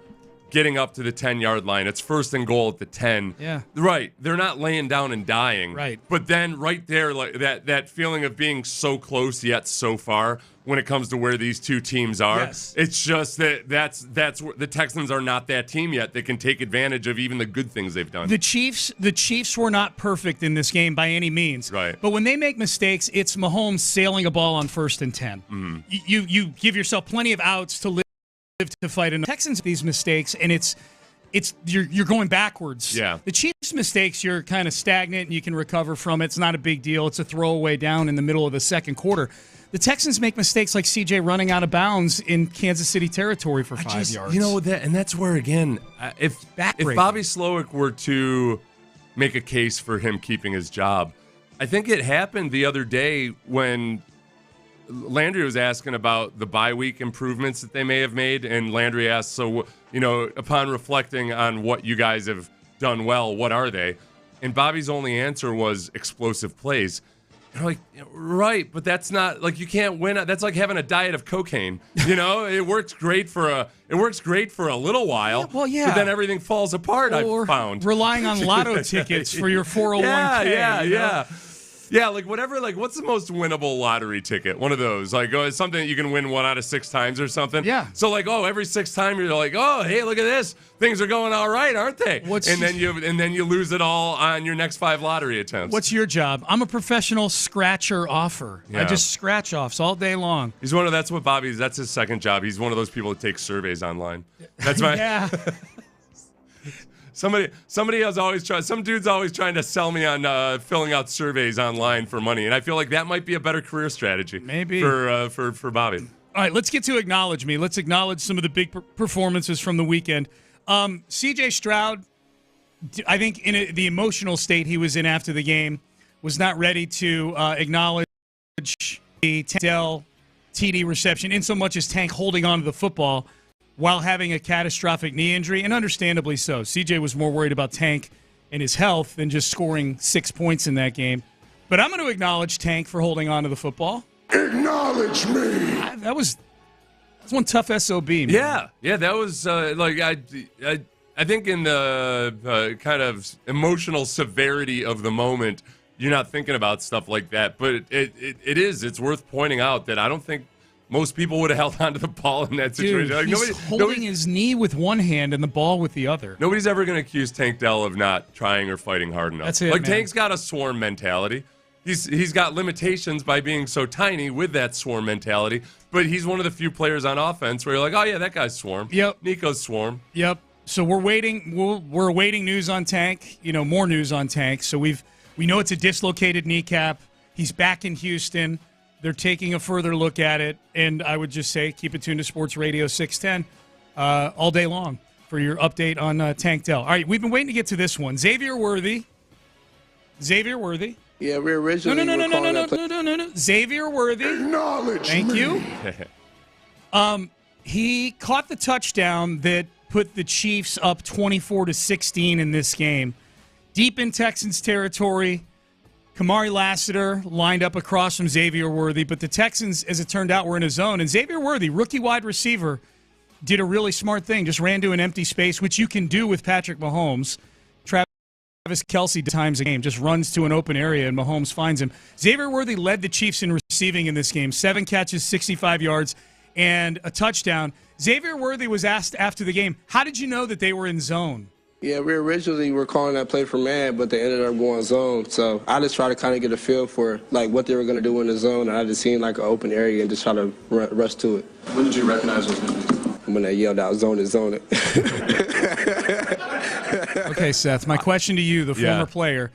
getting up to the 10-yard line. It's 1st and goal at the 10. Yeah. Right. They're not laying down and dying. Right. But then right there, like that feeling of being so close yet so far when it comes to where these two teams are. Yes. It's just that's where the Texans are not that team yet that can take advantage of even the good things they've done. The Chiefs were not perfect in this game by any means. Right. But when they make mistakes, it's Mahomes sailing a ball on 1st and 10. Mm-hmm. You give yourself plenty of outs to live to fight. And the Texans these mistakes, and you're going backwards. Yeah. The Chiefs' mistakes, you're kind of stagnant and you can recover from it. It's not a big deal. It's a throwaway down in the middle of the second quarter. The Texans make mistakes like CJ running out of bounds in Kansas City territory for 5 yards. You know, that's where, again, if Bobby Slowick were to make a case for him keeping his job, I think it happened the other day when Landry was asking about the bye week improvements that they may have made, and Landry asked, so, upon reflecting on what you guys have done well, what are they? And Bobby's only answer was explosive plays. And like, right, but that's not, like, you can't win. That's like having a diet of cocaine. It works great for a little while. Well, yeah. But then everything falls apart, I've found. Relying on lotto tickets for your 401k. Yeah. Yeah, like whatever, like what's the most winnable lottery ticket? One of those. Like something that you can win 1 out of 6 times or something. Yeah. So like, every 6th time you're like, hey, look at this. Things are going all right, aren't they? And then you lose it all on your next 5 lottery attempts. What's your job? I'm a professional scratcher offer. Yeah. I just scratch offs all day long. That's his second job. He's one of those people that takes surveys online. That's my Yeah. Some dude's always trying to sell me on filling out surveys online for money, and I feel like that might be a better career strategy. Maybe for Bobby. All right, let's get to Acknowledge Me. Let's acknowledge some of the big performances from the weekend. C.J. Stroud, I think in the emotional state he was in after the game, was not ready to acknowledge the Dell TD reception in so much as Tank holding on to the football while having a catastrophic knee injury, and understandably so. CJ was more worried about Tank and his health than just scoring 6 points in that game. But I'm going to acknowledge Tank for holding on to the football. Acknowledge me. That was one tough SOB, man. Yeah, that was I think in the kind of emotional severity of the moment, you're not thinking about stuff like that. But it's worth pointing out that I don't think most people would have held on to the ball in that situation. Dude, he's holding his knee with one hand and the ball with the other. Nobody's ever going to accuse Tank Dell of not trying or fighting hard enough. That's it, man. Tank's got a swarm mentality. He's got limitations by being so tiny with that swarm mentality, but he's one of the few players on offense where you're like, oh yeah, that guy's swarm. Yep. Nico's swarm. Yep. So we're waiting. We're awaiting news on Tank. More news on Tank. So we know it's a dislocated kneecap. He's back in Houston. They're taking a further look at it, and I would just say keep it tuned to Sports Radio 610 all day long for your update on Tank Dell. All right, we've been waiting to get to this one. Xavier Worthy. Yeah, we originally No. Xavier Worthy. Acknowledge Thank me. you. He caught the touchdown that put the Chiefs up 24-16 in this game. Deep in Texans territory. Kamari Lassiter lined up across from Xavier Worthy, but the Texans, as it turned out, were in a zone. And Xavier Worthy, rookie wide receiver, did a really smart thing. Just ran to an empty space, which you can do with Patrick Mahomes. Travis Kelce times a game, just runs to an open area, and Mahomes finds him. Xavier Worthy led the Chiefs in receiving in this game. 7 catches, 65 yards, and a touchdown. Xavier Worthy was asked after the game, how did you know that they were in zone? Yeah, we originally were calling that play for man, but they ended up going zone. So I just tried to kind of get a feel for like what they were going to do in the zone. And I just seen like an open area and just try to rush to it. When did you recognize those guys? When they yelled out, zone it, zone it. Okay, Seth, my question to you, the former player,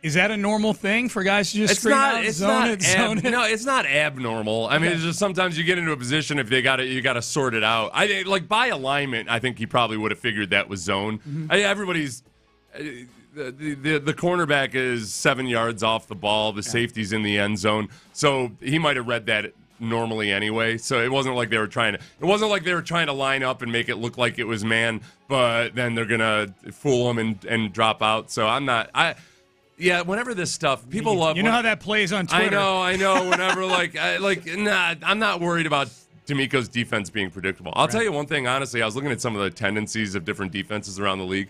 is that a normal thing for guys to just scream out, zone it? No, it's not abnormal. I mean, it's just sometimes you get into a position if you got to sort it out. Like by alignment, I think he probably would have figured that was zone. Mm-hmm. Everybody's the cornerback is 7 yards off the ball. The safety's in the end zone, so he might have read that normally anyway. So it wasn't like they were trying to line up and make it look like it was man, but then they're gonna fool him and drop out. So Yeah, whenever this stuff, people love. You know how that plays on Twitter. I know. Whenever, I'm not worried about D'Amico's defense being predictable. I'll tell you one thing, honestly. I was looking at some of the tendencies of different defenses around the league.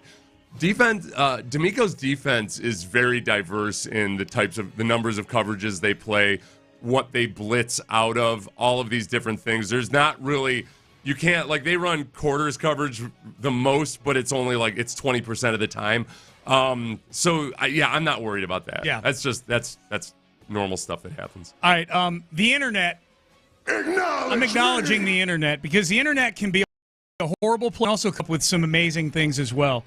D'Amico's defense is very diverse in the numbers of coverages they play, what they blitz out of, all of these different things. There's not really. You can't, they run quarters coverage the most, but it's only it's 20% of the time. I'm not worried about that. Yeah. That's normal stuff that happens. All right, the internet. I'm acknowledging the internet because the internet can be a horrible play, also come up with some amazing things as well.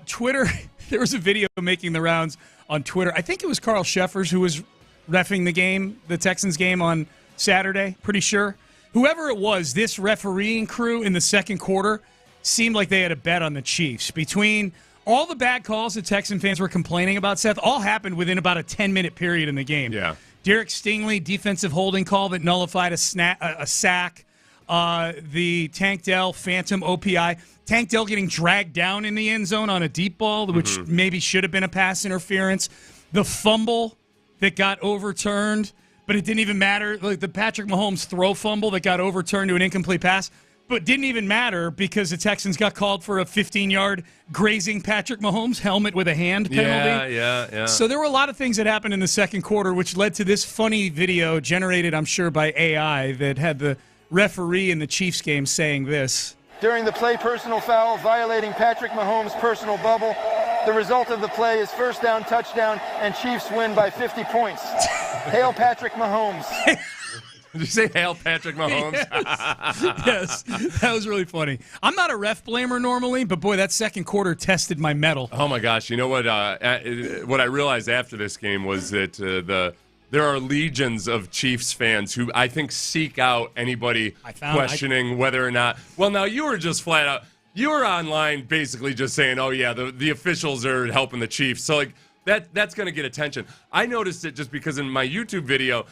Twitter, there was a video making the rounds on Twitter. I think it was Carl Sheffers who was reffing the game, the Texans game on Saturday, pretty sure. Whoever it was, this refereeing crew in the second quarter seemed like they had a bet on the Chiefs. Between all the bad calls that Texan fans were complaining about, Seth, all happened within about a 10-minute period in the game. Yeah. Derek Stingley, defensive holding call that nullified a sack. The Tank Dell phantom OPI. Tank Dell getting dragged down in the end zone on a deep ball, which maybe should have been a pass interference. The fumble that got overturned, but it didn't even matter. Like the Patrick Mahomes throw fumble that got overturned to an incomplete pass, but didn't even matter because the Texans got called for a 15-yard grazing Patrick Mahomes helmet with a hand penalty. Yeah. So there were a lot of things that happened in the second quarter, which led to this funny video generated, I'm sure, by AI that had the referee in the Chiefs game saying this. During the play, personal foul violating Patrick Mahomes' personal bubble. The result of the play is first down, touchdown, and Chiefs win by 50 points. Hail Patrick Mahomes. Did you say hail Patrick Mahomes? Yes, that was really funny. I'm not a ref blamer normally, but boy, that second quarter tested my mettle. Oh my gosh! You know what? What I realized after this game was that there are legions of Chiefs fans who I think seek out anybody questioning whether or not. Well, now you were just flat out. You were online basically just saying, "Oh yeah, the officials are helping the Chiefs." So like that's going to get attention. I noticed it just because in my YouTube video,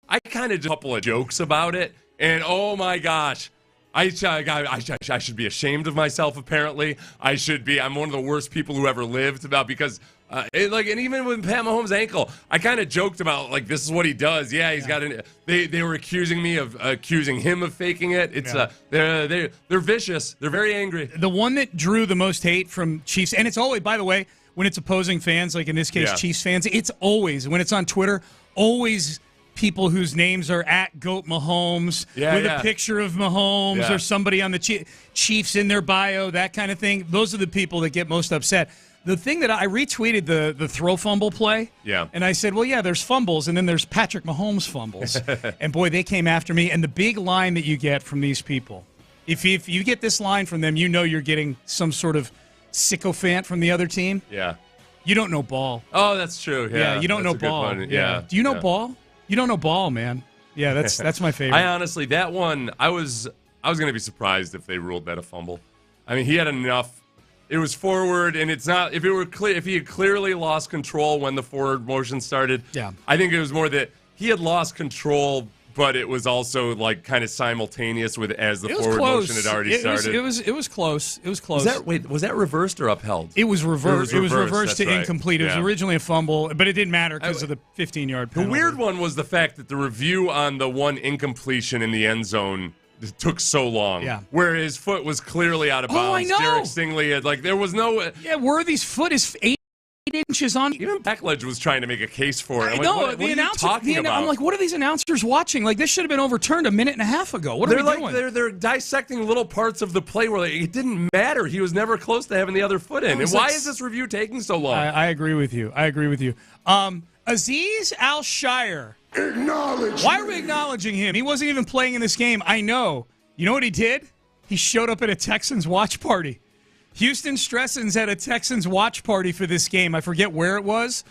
I kind of did a couple of jokes about it, and oh my gosh, I should be ashamed of myself. Apparently, I should be. I'm one of the worst people who ever lived because. And even with Pat Mahomes' ankle, I kind of joked about like this is what he does. Yeah, he's got an. They were accusing me of accusing him of faking it. It's they're vicious. They're very angry. The one that drew the most hate from Chiefs, and it's always, by the way, when it's opposing fans, like in this case Chiefs fans, it's always when it's on Twitter, always people whose names are at Goat Mahomes with a picture of Mahomes or somebody on the Chiefs in their bio, that kind of thing. Those are the people that get most upset. The thing that I retweeted the throw fumble play, and I said, well, yeah, there's fumbles, and then there's Patrick Mahomes fumbles. And, boy, they came after me. And the big line that you get from these people, if you get this line from them, you know you're getting some sort of sycophant from the other team. Yeah. You don't know ball. Oh, that's true. Yeah, you don't know ball. Yeah. Do you know ball? You don't know ball, man. Yeah, that's my favorite. I honestly, that one, I was going to be surprised if they ruled that a fumble. I mean, he had enough. It was forward, and it's not. If it were clear, if he had clearly lost control when the forward motion started, I think it was more that he had lost control, but it was also like kind of simultaneous with as the forward motion had already started. It was close. It was close. Was that reversed or upheld? It was reversed. It was reversed to right. incomplete. It was originally a fumble, but it didn't matter because of the 15-yard penalty. The weird one was the fact that the review on the one incompletion in the end zone took so long. Yeah. Where his foot was clearly out of bounds. Oh, I know. Derek Stingley had, there was no. Yeah, Worthy's foot is 8 inches on. Even Beckledge was trying to make a case for it. I know. What are you talking about? I'm like, what are these announcers watching? Like, this should have been overturned a minute and a half ago. What are we doing? They're dissecting little parts of the play where it didn't matter. He was never close to having the other foot in. And why is this review taking so long? I agree with you. Azeez Al-Shire. Why are we acknowledging him? He wasn't even playing in this game. I know. You know what he did? He showed up at a Texans watch party. Houston Stressens had a Texans watch party for this game. I forget where it was.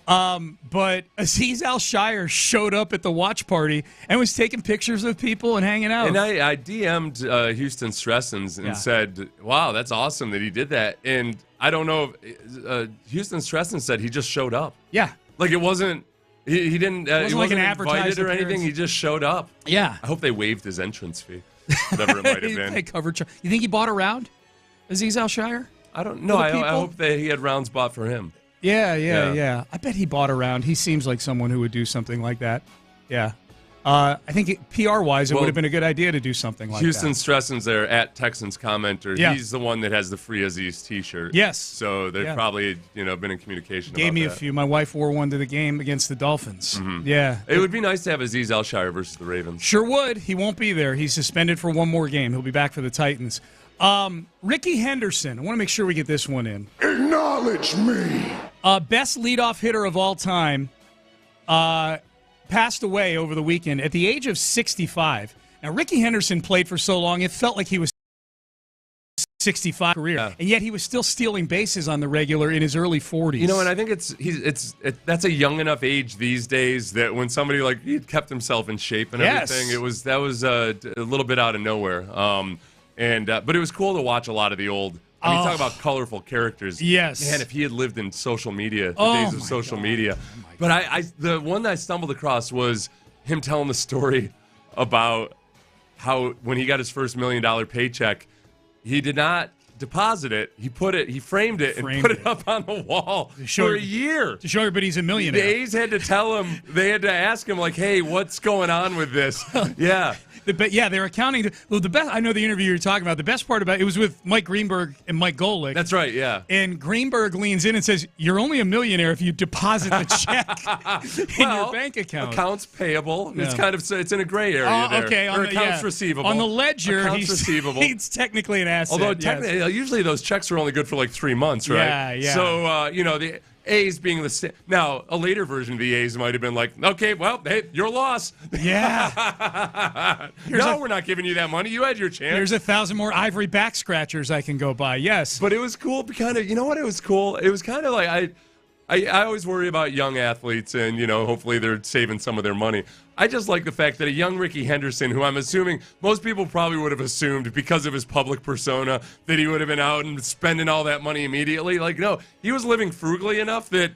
But Azeez Al-Shire showed up at the watch party and was taking pictures of people and hanging out. And I DM'd Houston Stressens and said, wow, that's awesome that he did that. And I don't know if Houston Stressens said he just showed up. Yeah. Like it wasn't. He didn't. He wasn't like an invited or appearance. anything. He just showed up. Yeah. I hope they waived his entrance fee, whatever it might have been. You think he bought a round, Azeez Al-Shire? I don't know. I hope that he had rounds bought for him. Yeah. I bet he bought a round. He seems like someone who would do something like that. Yeah. I think PR-wise, it would have been a good idea to do something like Houston that. Stressens there at Texans commenter. Yeah. He's the one that has the Free Azeez T-shirt. Yes. So they've probably been in communication. Gave me about a few. My wife wore one to the game against the Dolphins. Mm-hmm. Yeah. It would be nice to have Azeez Al-Shire versus the Ravens. Sure would. He won't be there. He's suspended for one more game. He'll be back for the Titans. Ricky Henderson. I want to make sure we get this one in. Acknowledge me. Best leadoff hitter of all time. Passed away over the weekend at the age of 65. Now, Ricky Henderson played for so long, it felt like he was 65 career, and yet he was still stealing bases on the regular in his early 40s. You know, and I think that's a young enough age these days that when somebody like he kept himself in shape and everything, that was a little bit out of nowhere. But it was cool to watch a lot of the old. I mean, talk about colorful characters. Yes, man, if he had lived in social media, the days of social media. But the one that I stumbled across was him telling the story about how when he got his first $1 million paycheck, he did not deposit it. He framed it and put it up on the wall for a year to show everybody he's a millionaire. The A's had to tell him. They had to ask him like, "Hey, what's going on with this?" Yeah. They're accounting. Well, the best. I know the interview you're talking about. The best part about it was with Mike Greenberg and Mike Golick. That's right. Yeah. And Greenberg leans in and says, "You're only a millionaire if you deposit the check in your bank account." Accounts payable. Yeah. It's in a gray area there. Okay. Or accounts receivable. On the ledger, accounts receivable. He's technically an asset. Although usually those checks are only good for like 3 months, right? Yeah. So the A's being the same. Now, a later version of the A's might have been like, okay, well, hey, your loss. Yeah. We're not giving you that money. You had your chance. Here's 1,000 more ivory back scratchers I can go buy. Yes. But it was cool. You know what? It was cool. It was kind of like I always worry about young athletes and, hopefully they're saving some of their money. I just like the fact that a young Ricky Henderson, who I'm assuming most people probably would have assumed because of his public persona that he would have been out and spending all that money immediately. Like, no, he was living frugally enough that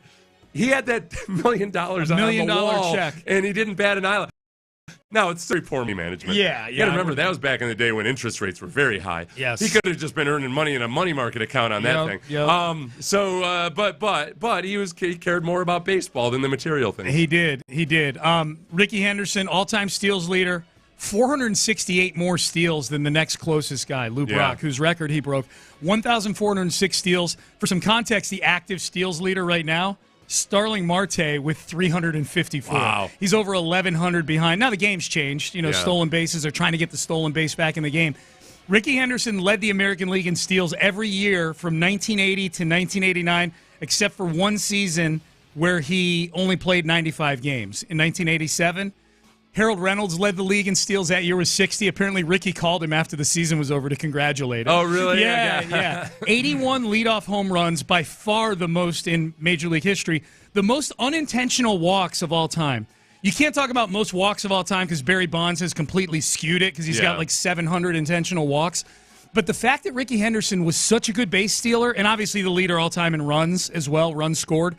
he had that $1 million on the wall check, and he didn't bat an eyelid. Now, it's very poor money management. Yeah. You got to remember, that was back in the day when interest rates were very high. Yes. He could have just been earning money in a money market account on that thing. Yep. But he cared more about baseball than the material thing. He did. Ricky Henderson, all-time steals leader, 468 more steals than the next closest guy, Lou Brock, whose record he broke. 1,406 steals. For some context, the active steals leader right now, Starling Marte with 354. Wow. He's over 1,100 behind. Now the game's changed. Stolen bases. They're trying to get the stolen base back in the game. Ricky Henderson led the American League in steals every year from 1980 to 1989, except for one season where he only played 95 games. In 1987, Harold Reynolds led the league in steals that year with 60. Apparently, Ricky called him after the season was over to congratulate him. Oh, really? Yeah. 81 leadoff home runs, by far the most in Major League history. The most unintentional walks of all time. You can't talk about most walks of all time because Barry Bonds has completely skewed it because he's got like 700 intentional walks. But the fact that Ricky Henderson was such a good base stealer, and obviously the leader all time in runs as well, runs scored,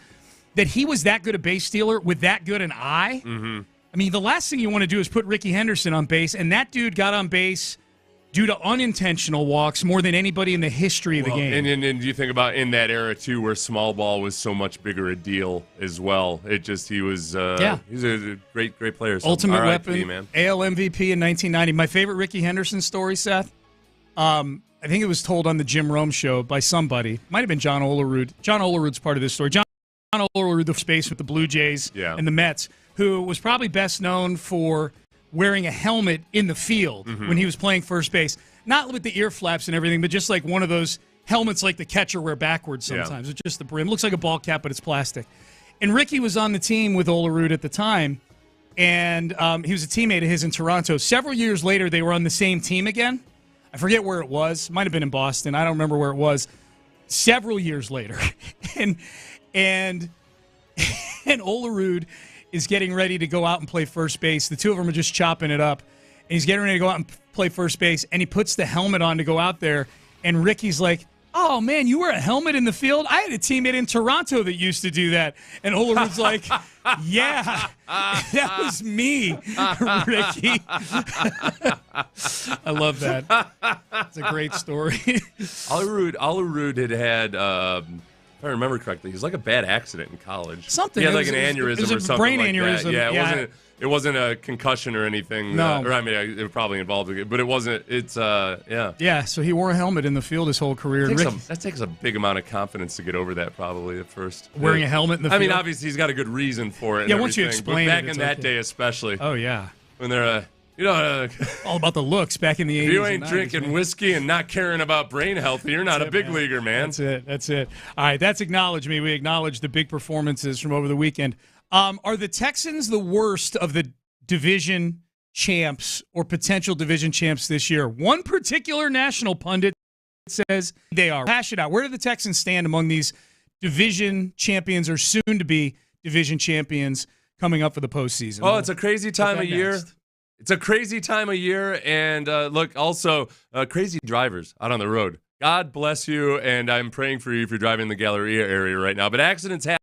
that he was that good a base stealer with that good an eye. Mm-hmm. I mean, the last thing you want to do is put Ricky Henderson on base, and that dude got on base due to unintentional walks more than anybody in the history of the game. And you think about in that era, too, where small ball was so much bigger a deal as well. He was he's a great player. So Ultimate RIP, weapon, man. AL MVP in 1990. My favorite Ricky Henderson story, Seth, I think it was told on the Jim Rome show by somebody. Might have been John Olerud. John Olerud's part of this story. John Olerud, the space with the Blue Jays and the Mets, who was probably best known for wearing a helmet in the field when he was playing first base. Not with the ear flaps and everything, but just like one of those helmets like the catcher wear backwards sometimes. It's just the brim. Looks like a ball cap, but it's plastic. And Ricky was on the team with Olerud at the time, and he was a teammate of his in Toronto. Several years later, they were on the same team again. I forget where it was. Might have been in Boston. I don't remember where it was. Several years later. and Olerud is getting ready to go out and play first base. The two of them are just chopping it up. And he's getting ready to go out and play first base, and he puts the helmet on to go out there. And Ricky's like, "Oh, man, you wear a helmet in the field? I had a teammate in Toronto that used to do that." And Olerud's like, "Yeah, that was me, Ricky." I love that. It's a great story. Olerud had if I remember correctly, he was like a bad accident in college. Something. He had like an aneurysm or something brain like aneurysm. that. Yeah, it wasn't a concussion or anything. No. It probably involved it, but it wasn't. It's Yeah, so he wore a helmet in the field his whole career. That takes a big amount of confidence to get over that, probably at first. Wearing a helmet in the field. I mean, obviously he's got a good reason for it. Yeah, once you explain it, back it, in that day, especially. Oh yeah, when they're all about the looks back in the 80s. If you ain't drinking whiskey and not caring about brain health, you're not a big leaguer, man. That's it. All right, that's acknowledge me. We acknowledge the big performances from over the weekend. Are the Texans the worst of the division champs or potential division champs this year? One particular national pundit says they are. Hash it out. Where do the Texans stand among these division champions or soon-to-be division champions coming up for the postseason? Oh, it's a crazy time of year. It's a crazy time of year. And look, also, crazy drivers out on the road. God bless you, and I'm praying for you if you're driving in the Galleria area right now. But accidents happen.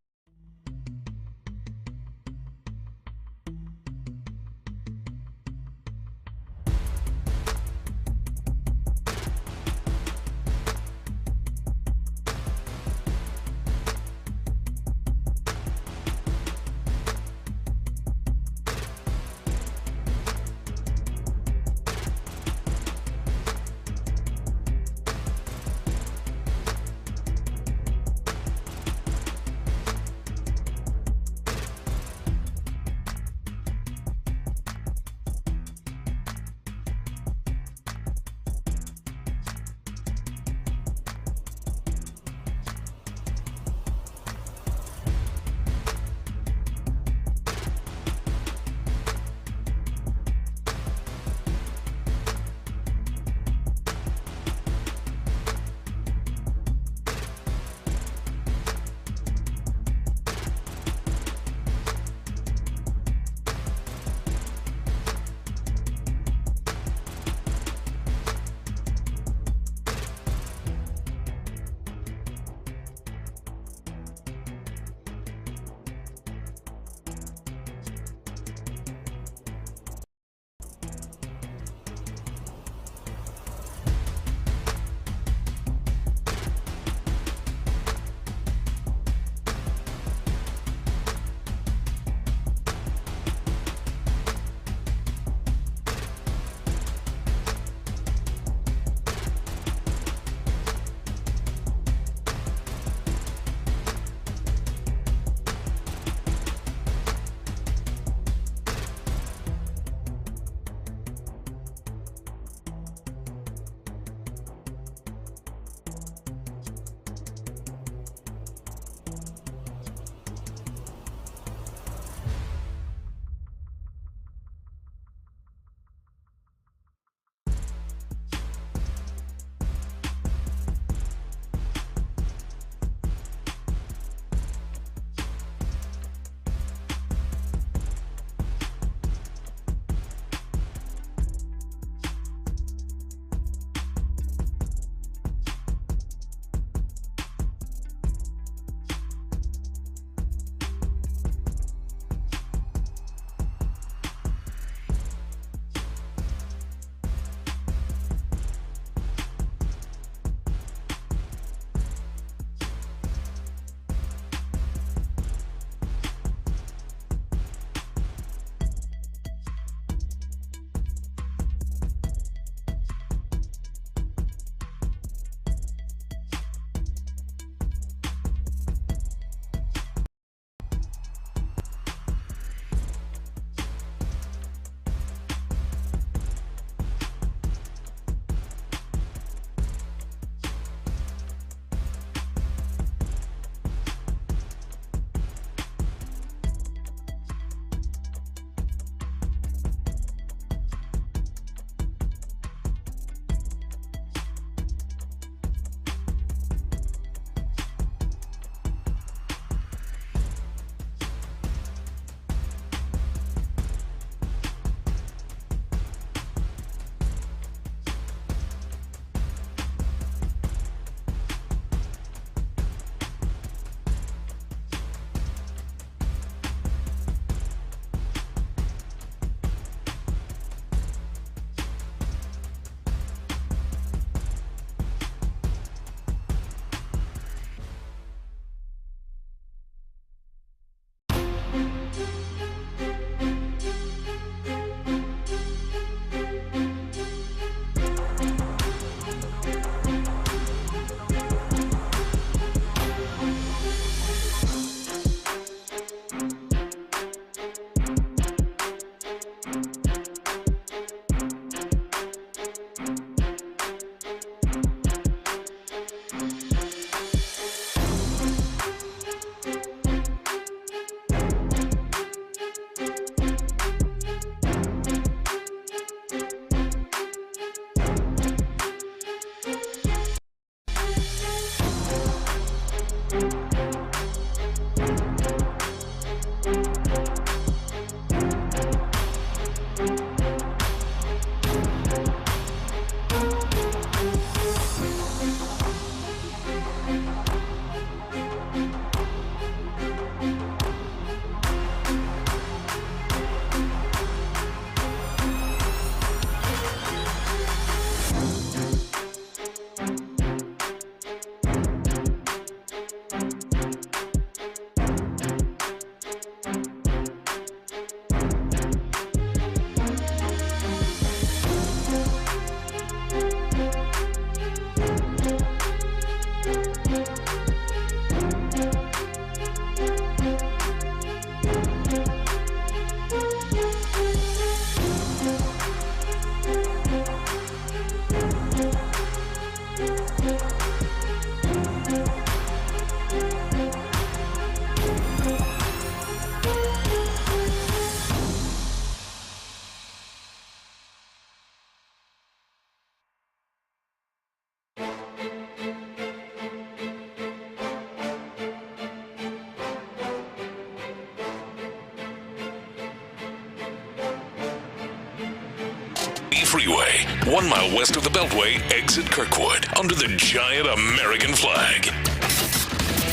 Freeway, 1 mile west of the Beltway, exit Kirkwood, under the giant American flag.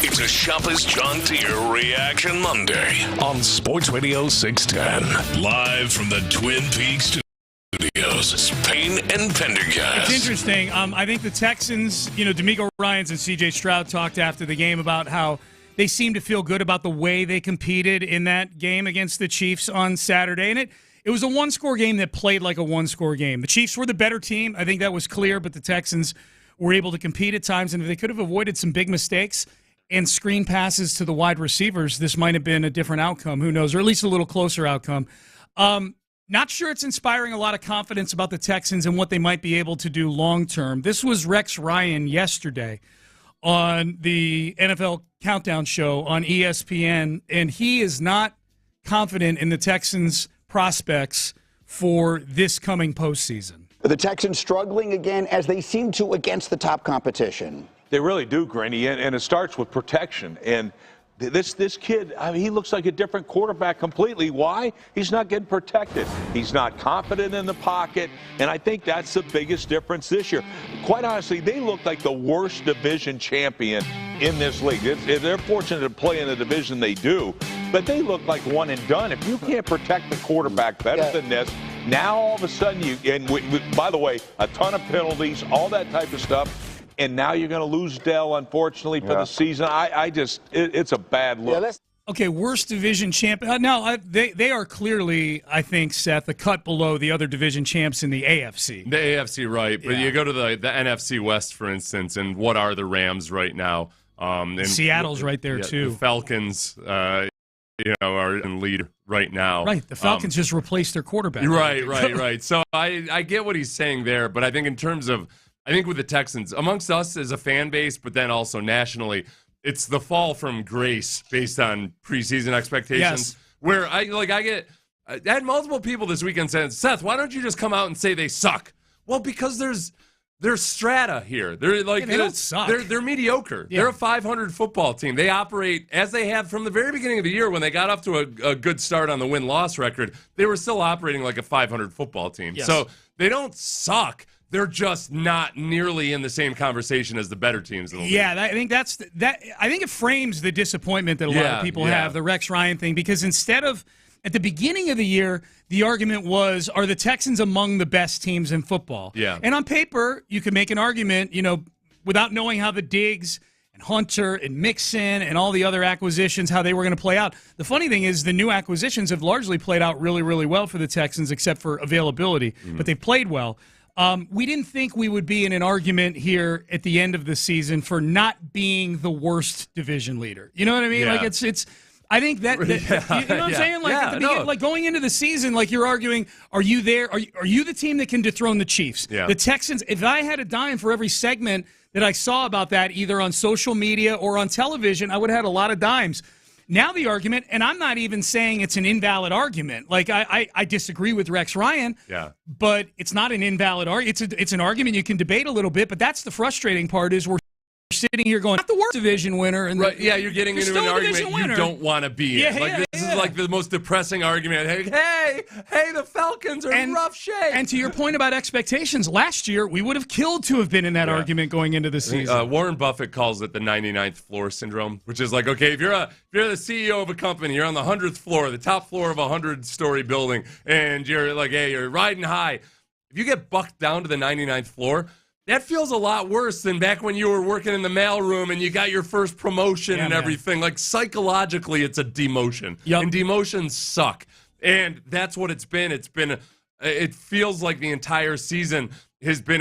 It's a Shopper's John Deere Reaction Monday on Sports Radio 610. Live from the Twin Peaks Studios, it's Payne and Pendergast. It's interesting. I think the Texans, D'Amico Ryans and C.J. Stroud talked after the game about how they seem to feel good about the way they competed in that game against the Chiefs on Saturday. And it was a one-score game that played like a one-score game. The Chiefs were the better team. I think that was clear, but the Texans were able to compete at times. And if they could have avoided some big mistakes and screen passes to the wide receivers, this might have been a different outcome. Who knows? Or at least a little closer outcome. Not sure it's inspiring a lot of confidence about the Texans and what they might be able to do long-term. This was Rex Ryan yesterday on the NFL Countdown Show on ESPN, and he is not confident in the Texans' prospects for this coming postseason. The Texans struggling again as they seem to against the top competition. They really do, Granny, and it starts with protection. And this kid, he looks like a different quarterback completely. Why? He's not getting protected. He's not confident in the pocket, and I think that's the biggest difference this year. Quite honestly, they look like the worst division champion in this league. They're fortunate to play in the division they do, but they look like one and done. If you can't protect the quarterback better than this, now all of a sudden by the way, a ton of penalties, all that type of stuff. And now you're going to lose Dell, unfortunately, for the season. It's a bad look. Okay, worst division champ. No, they are clearly, I think, Seth, a cut below the other division champs in the AFC. The AFC, right. But you go to the NFC West, for instance, and what are the Rams right now? And Seattle's right there, too. The Falcons, are in lead right now. Right, the Falcons just replaced their quarterback. Right. So I get what he's saying there, but I think in terms of with the Texans, amongst us as a fan base, but then also nationally, it's the fall from grace based on preseason expectations. Yes. Where I had multiple people this weekend saying, Seth, why don't you just come out and say they suck? Well, because there's strata here. They're like they don't suck. They're mediocre. Yeah. They're a 500 football team. They operate as they have from the very beginning of the year when they got off to a good start on the win-loss record. They were still operating like a 500 football team. Yes. So they don't suck. They're just not nearly in the same conversation as the better teams in the league. Yeah, I think I think it frames the disappointment that a lot of people have, the Rex Ryan thing, because instead of at the beginning of the year, the argument was, are the Texans among the best teams in football? Yeah. And on paper, you can make an argument, without knowing how the Diggs and Hunter and Mixon and all the other acquisitions, how they were going to play out. The funny thing is the new acquisitions have largely played out really, really well for the Texans, except for availability, but they've played well. We didn't think we would be in an argument here at the end of the season for not being the worst division leader. You know what I mean? Yeah. Like it's. I think that you know what I'm saying? Like at the beginning, like going into the season, like you're arguing, are you there? Are you the team that can dethrone the Chiefs? Yeah. The Texans. If I had a dime for every segment that I saw about that, either on social media or on television, I would have had a lot of dimes. Now the argument, and I'm not even saying it's an invalid argument. Like I disagree with Rex Ryan, but it's not an invalid argument. It's an argument you can debate a little bit, but that's the frustrating part is we're sitting here going, not the worst division winner. And you're getting into an argument you don't want to be in. This is like the most depressing argument. Hey, the Falcons are in rough shape. And to your point about expectations, last year we would have killed to have been in that argument going into the season. Warren Buffett calls it the 99th floor syndrome, which is like, okay, if you're the CEO of a company, you're on the 100th floor, the top floor of a 100-story building, and you're like, hey, you're riding high. If you get bucked down to the 99th floor, that feels a lot worse than back when you were working in the mailroom and you got your first promotion and everything. Like, psychologically, it's a demotion. Yep. And demotions suck. And that's what it's been. It feels like the entire season has been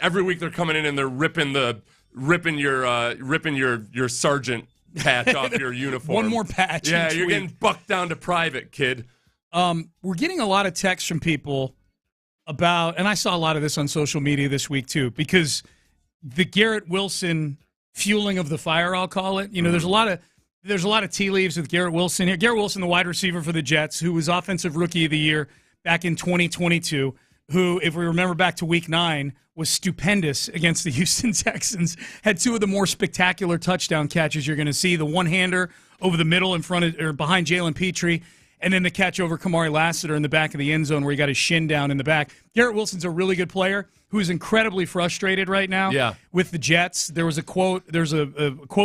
every week they're coming in and they're ripping your sergeant patch off your uniform. One more patch. Yeah, you're getting bucked down to private, kid. We're getting a lot of texts from people about, and I saw a lot of this on social media this week too, because the Garrett Wilson fueling of the fire, I'll call it. There's a lot of tea leaves with Garrett Wilson here. Garrett Wilson, the wide receiver for the Jets, who was Offensive Rookie of the Year back in 2022, who, if we remember back to Week 9, was stupendous against the Houston Texans, had two of the more spectacular touchdown catches you're going to see, the one-hander over the middle in front of or behind Jalen Petrie, and then the catch over Kamari Lassiter in the back of the end zone where he got his shin down in the back. Garrett Wilson's a really good player who is incredibly frustrated right now with the Jets. There's a quote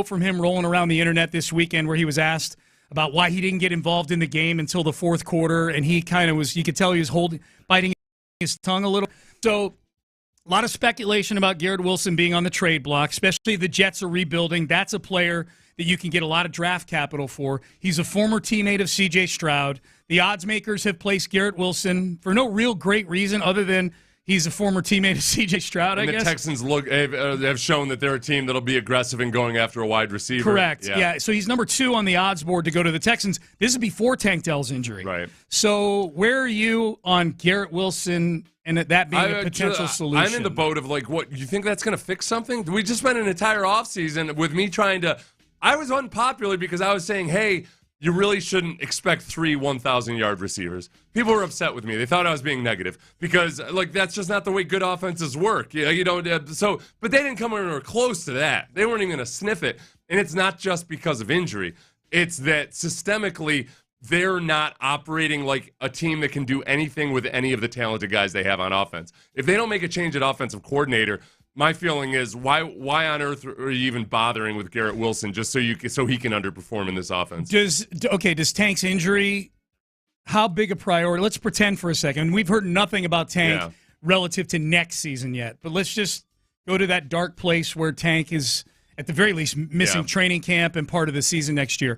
from him rolling around the internet this weekend where he was asked about why he didn't get involved in the game until the fourth quarter, and he kind of was, you could tell he was biting his tongue a little. So a lot of speculation about Garrett Wilson being on the trade block, especially the Jets are rebuilding. That's a player that you can get a lot of draft capital for. He's a former teammate of C.J. Stroud. The odds makers have placed Garrett Wilson for no real great reason other than he's a former teammate of C.J. Stroud, and I guess. The Texans have shown that they're a team that'll be aggressive in going after a wide receiver. Correct. Yeah. So he's number 2 on the odds board to go to the Texans. This is before Tank Dell's injury. Right. So where are you on Garrett Wilson and that being a potential solution? I'm in the boat of what, you think that's going to fix something? We just spent an entire offseason with me trying to – I was unpopular because I was saying, hey, you really shouldn't expect 3 1,000-yard receivers. People were upset with me. They thought I was being negative because, that's just not the way good offenses work. But they didn't come anywhere close to that. They weren't even going to sniff it. And it's not just because of injury. It's that systemically they're not operating like a team that can do anything with any of the talented guys they have on offense. If they don't make a change at offensive coordinator, my feeling is why on earth are you even bothering with Garrett Wilson just so he can underperform in this offense? Does Tank's injury, how big a priority? Let's pretend for a second. We've heard nothing about Tank relative to next season yet, but let's just go to that dark place where Tank is at the very least missing training camp and part of the season next year.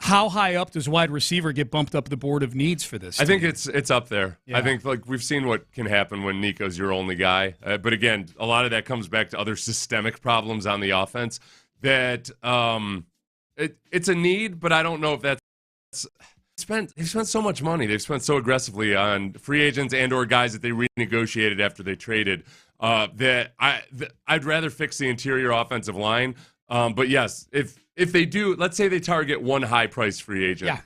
How high up does wide receiver get bumped up the board of needs for this team? I think it's up there. Yeah. I think we've seen what can happen when Nico's your only guy. But again, a lot of that comes back to other systemic problems on the offense that it's a need, but I don't know if that's they've spent so much money. They've spent so aggressively on free agents and or guys that they renegotiated after they traded that I'd rather fix the interior offensive line. But yes, if they do, let's say they target one high-priced free agent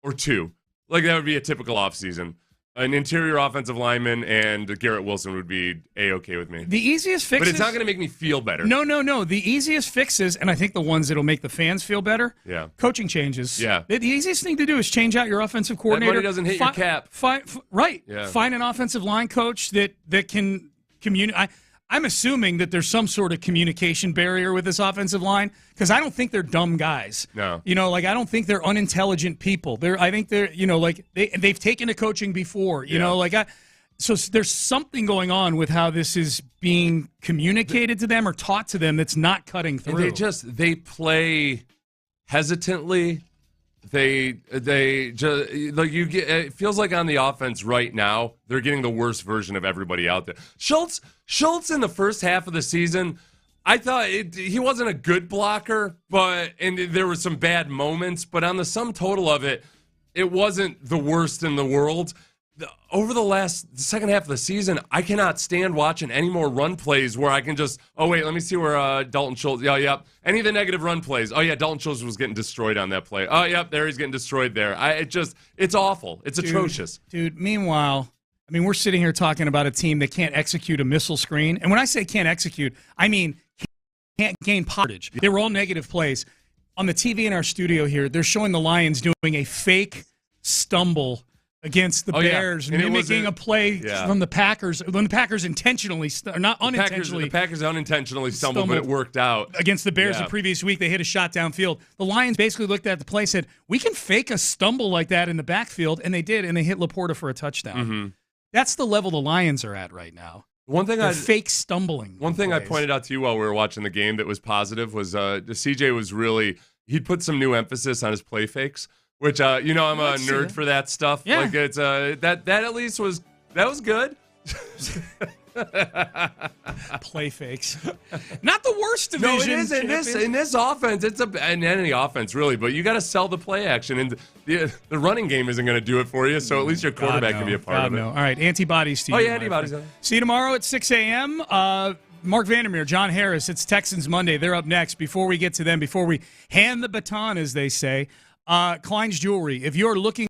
or 2, that would be a typical offseason. An interior offensive lineman and Garrett Wilson would be A-okay with me. The easiest fixes... But it's not going to make me feel better. No. The easiest fixes, and I think the ones that will make the fans feel better, coaching changes. Yeah. The easiest thing to do is change out your offensive coordinator. That money doesn't hit your cap. Right. Yeah. Find an offensive line coach that can communicate... I'm assuming that there's some sort of communication barrier with this offensive line because I don't think they're dumb guys. No. I don't think they're unintelligent people. I think they're, they've taken to coaching before, so there's something going on with how this is being communicated to them or taught to them that's not cutting through. And they play hesitantly. They just it feels like on the offense right now they're getting the worst version of everybody out there. Schultz in the first half of the season, I thought he wasn't a good blocker, and there were some bad moments, but on the sum total of it, it wasn't the worst in the world. Over the second half of the season, I cannot stand watching any more run plays where I can just, let me see where Dalton Schultz, any of the negative run plays. Dalton Schultz was getting destroyed on that play. There he's getting destroyed there. It's awful. It's atrocious. Dude, meanwhile, we're sitting here talking about a team that can't execute a missile screen. And when I say can't execute, I mean can't gain yardage. They were all negative plays. On the TV in our studio here, they're showing the Lions doing a fake stumble against the Bears, mimicking a play from the Packers. When the Packers intentionally, not unintentionally. The Packers unintentionally stumbled, but it worked out. Against the Bears the previous week, they hit a shot downfield. The Lions basically looked at the play and said, we can fake a stumble like that in the backfield, and they did, and they hit Laporta for a touchdown. Mm-hmm. That's the level the Lions are at right now. They're fake stumbling. One thing I pointed out to you while we were watching the game that was positive was CJ was he'd put some new emphasis on his play fakes. Which I'm a nerd for that stuff. Yeah. It's that at least was good. Play fakes, not the worst division. No, it is in this offense. It's in any offense really, but you got to sell the play action, and the running game isn't going to do it for you. So at least your quarterback can be a part of it. No. All right, antibodies to you. Oh yeah, antibodies. See you tomorrow at 6 a.m. Mark Vandermeer, John Harris. It's Texans Monday. They're up next. Before we get to them, before we hand the baton, as they say. Klein's Jewelry. If you're looking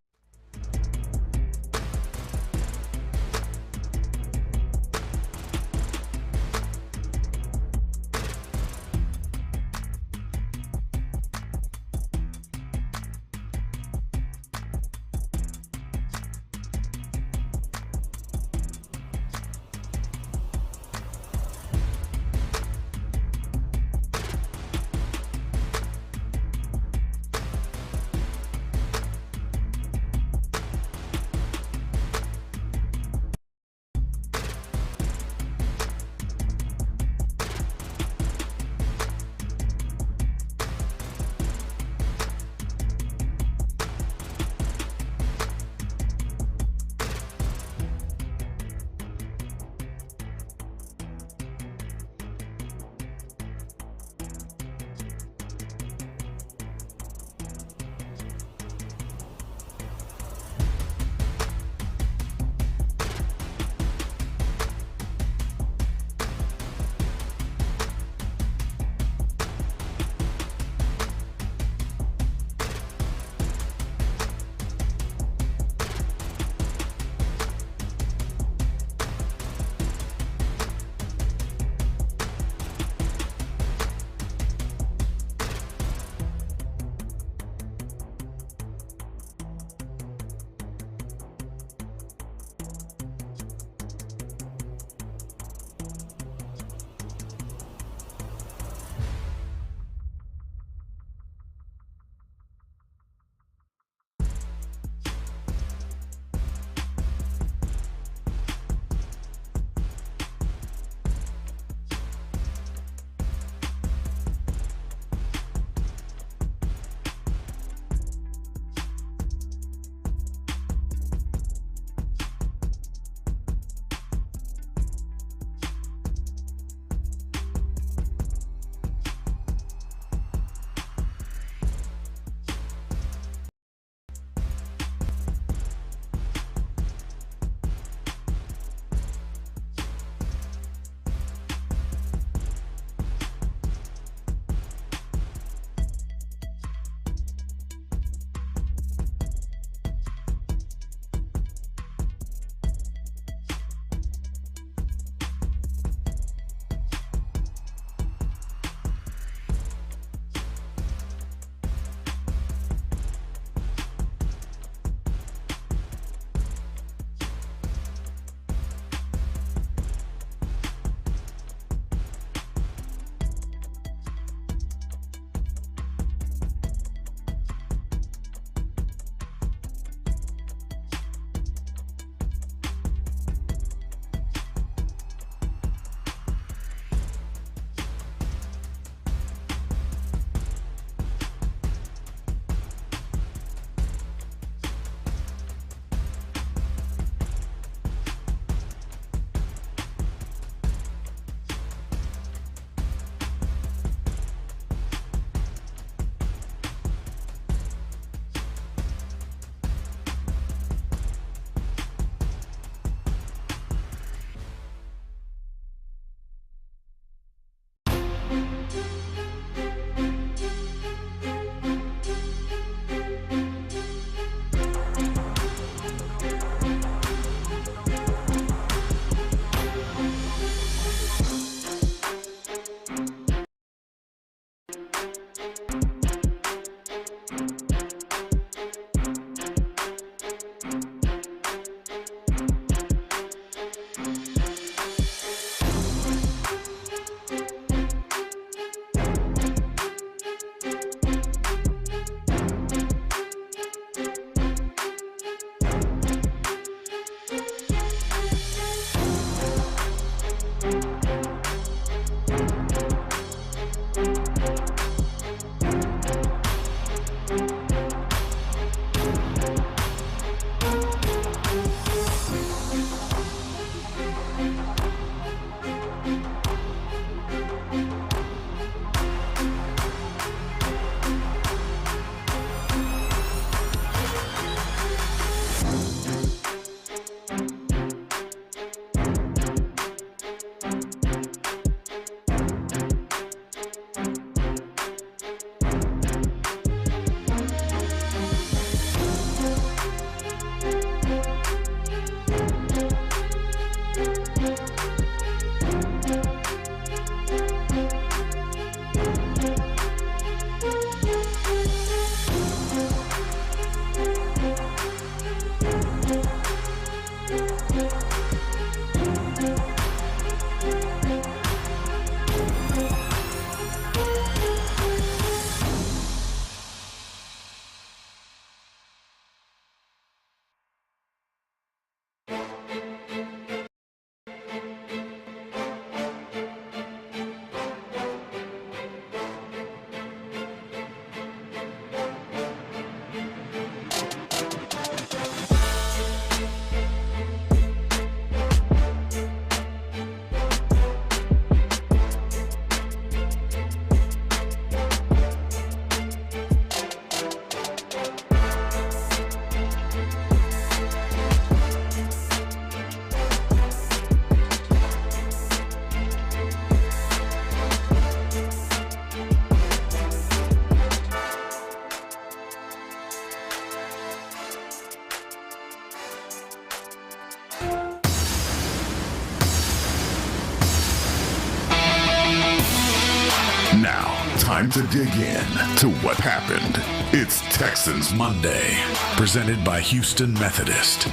Now, time to dig in to what happened. It's Texans Monday, presented by Houston Methodist.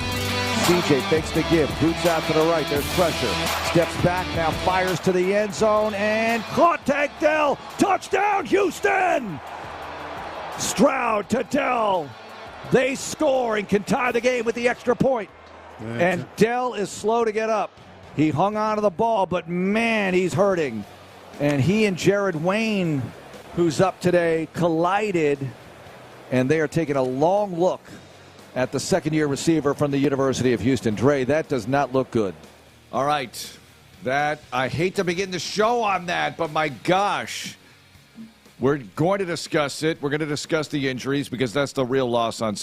CJ fakes the give, boots out to the right, there's pressure. Steps back, now fires to the end zone, and caught Tank Dell. Touchdown, Houston! Stroud to Dell. They score and can tie the game with the extra point. And Dell is slow to get up. He hung on to the ball, but man, he's hurting. And he and Jared Wayne, who's up today, collided, and they are taking a long look at the second-year receiver from the University of Houston. Dre, that does not look good. All right. That, I hate to begin the show on that, but my gosh. We're going to discuss it. We're going to discuss the injuries because that's the real loss on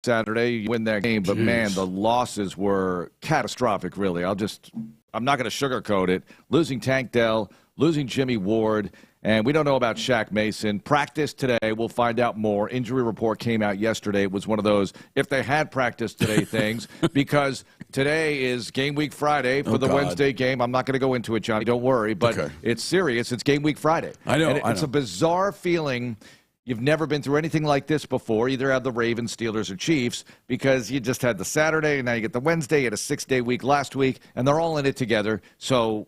Saturday. You win that game, but man, the losses were catastrophic, really. I'm not going to sugarcoat it. Losing Tank Dell, losing Jimmy Ward, and we don't know about Shaq Mason. Practice today, we'll find out more. Injury report came out yesterday. It was one of those, if they had practice today things, because today is Game Week Friday for the Wednesday game. I'm not going to go into it, Johnny, don't worry, but it's serious. It's Game Week Friday. I know. It's a bizarre feeling. You've never been through anything like this before, either have the Ravens, Steelers, or Chiefs, because you just had the Saturday, and now you get the Wednesday. You had a 6-day week last week, and they're all in it together. So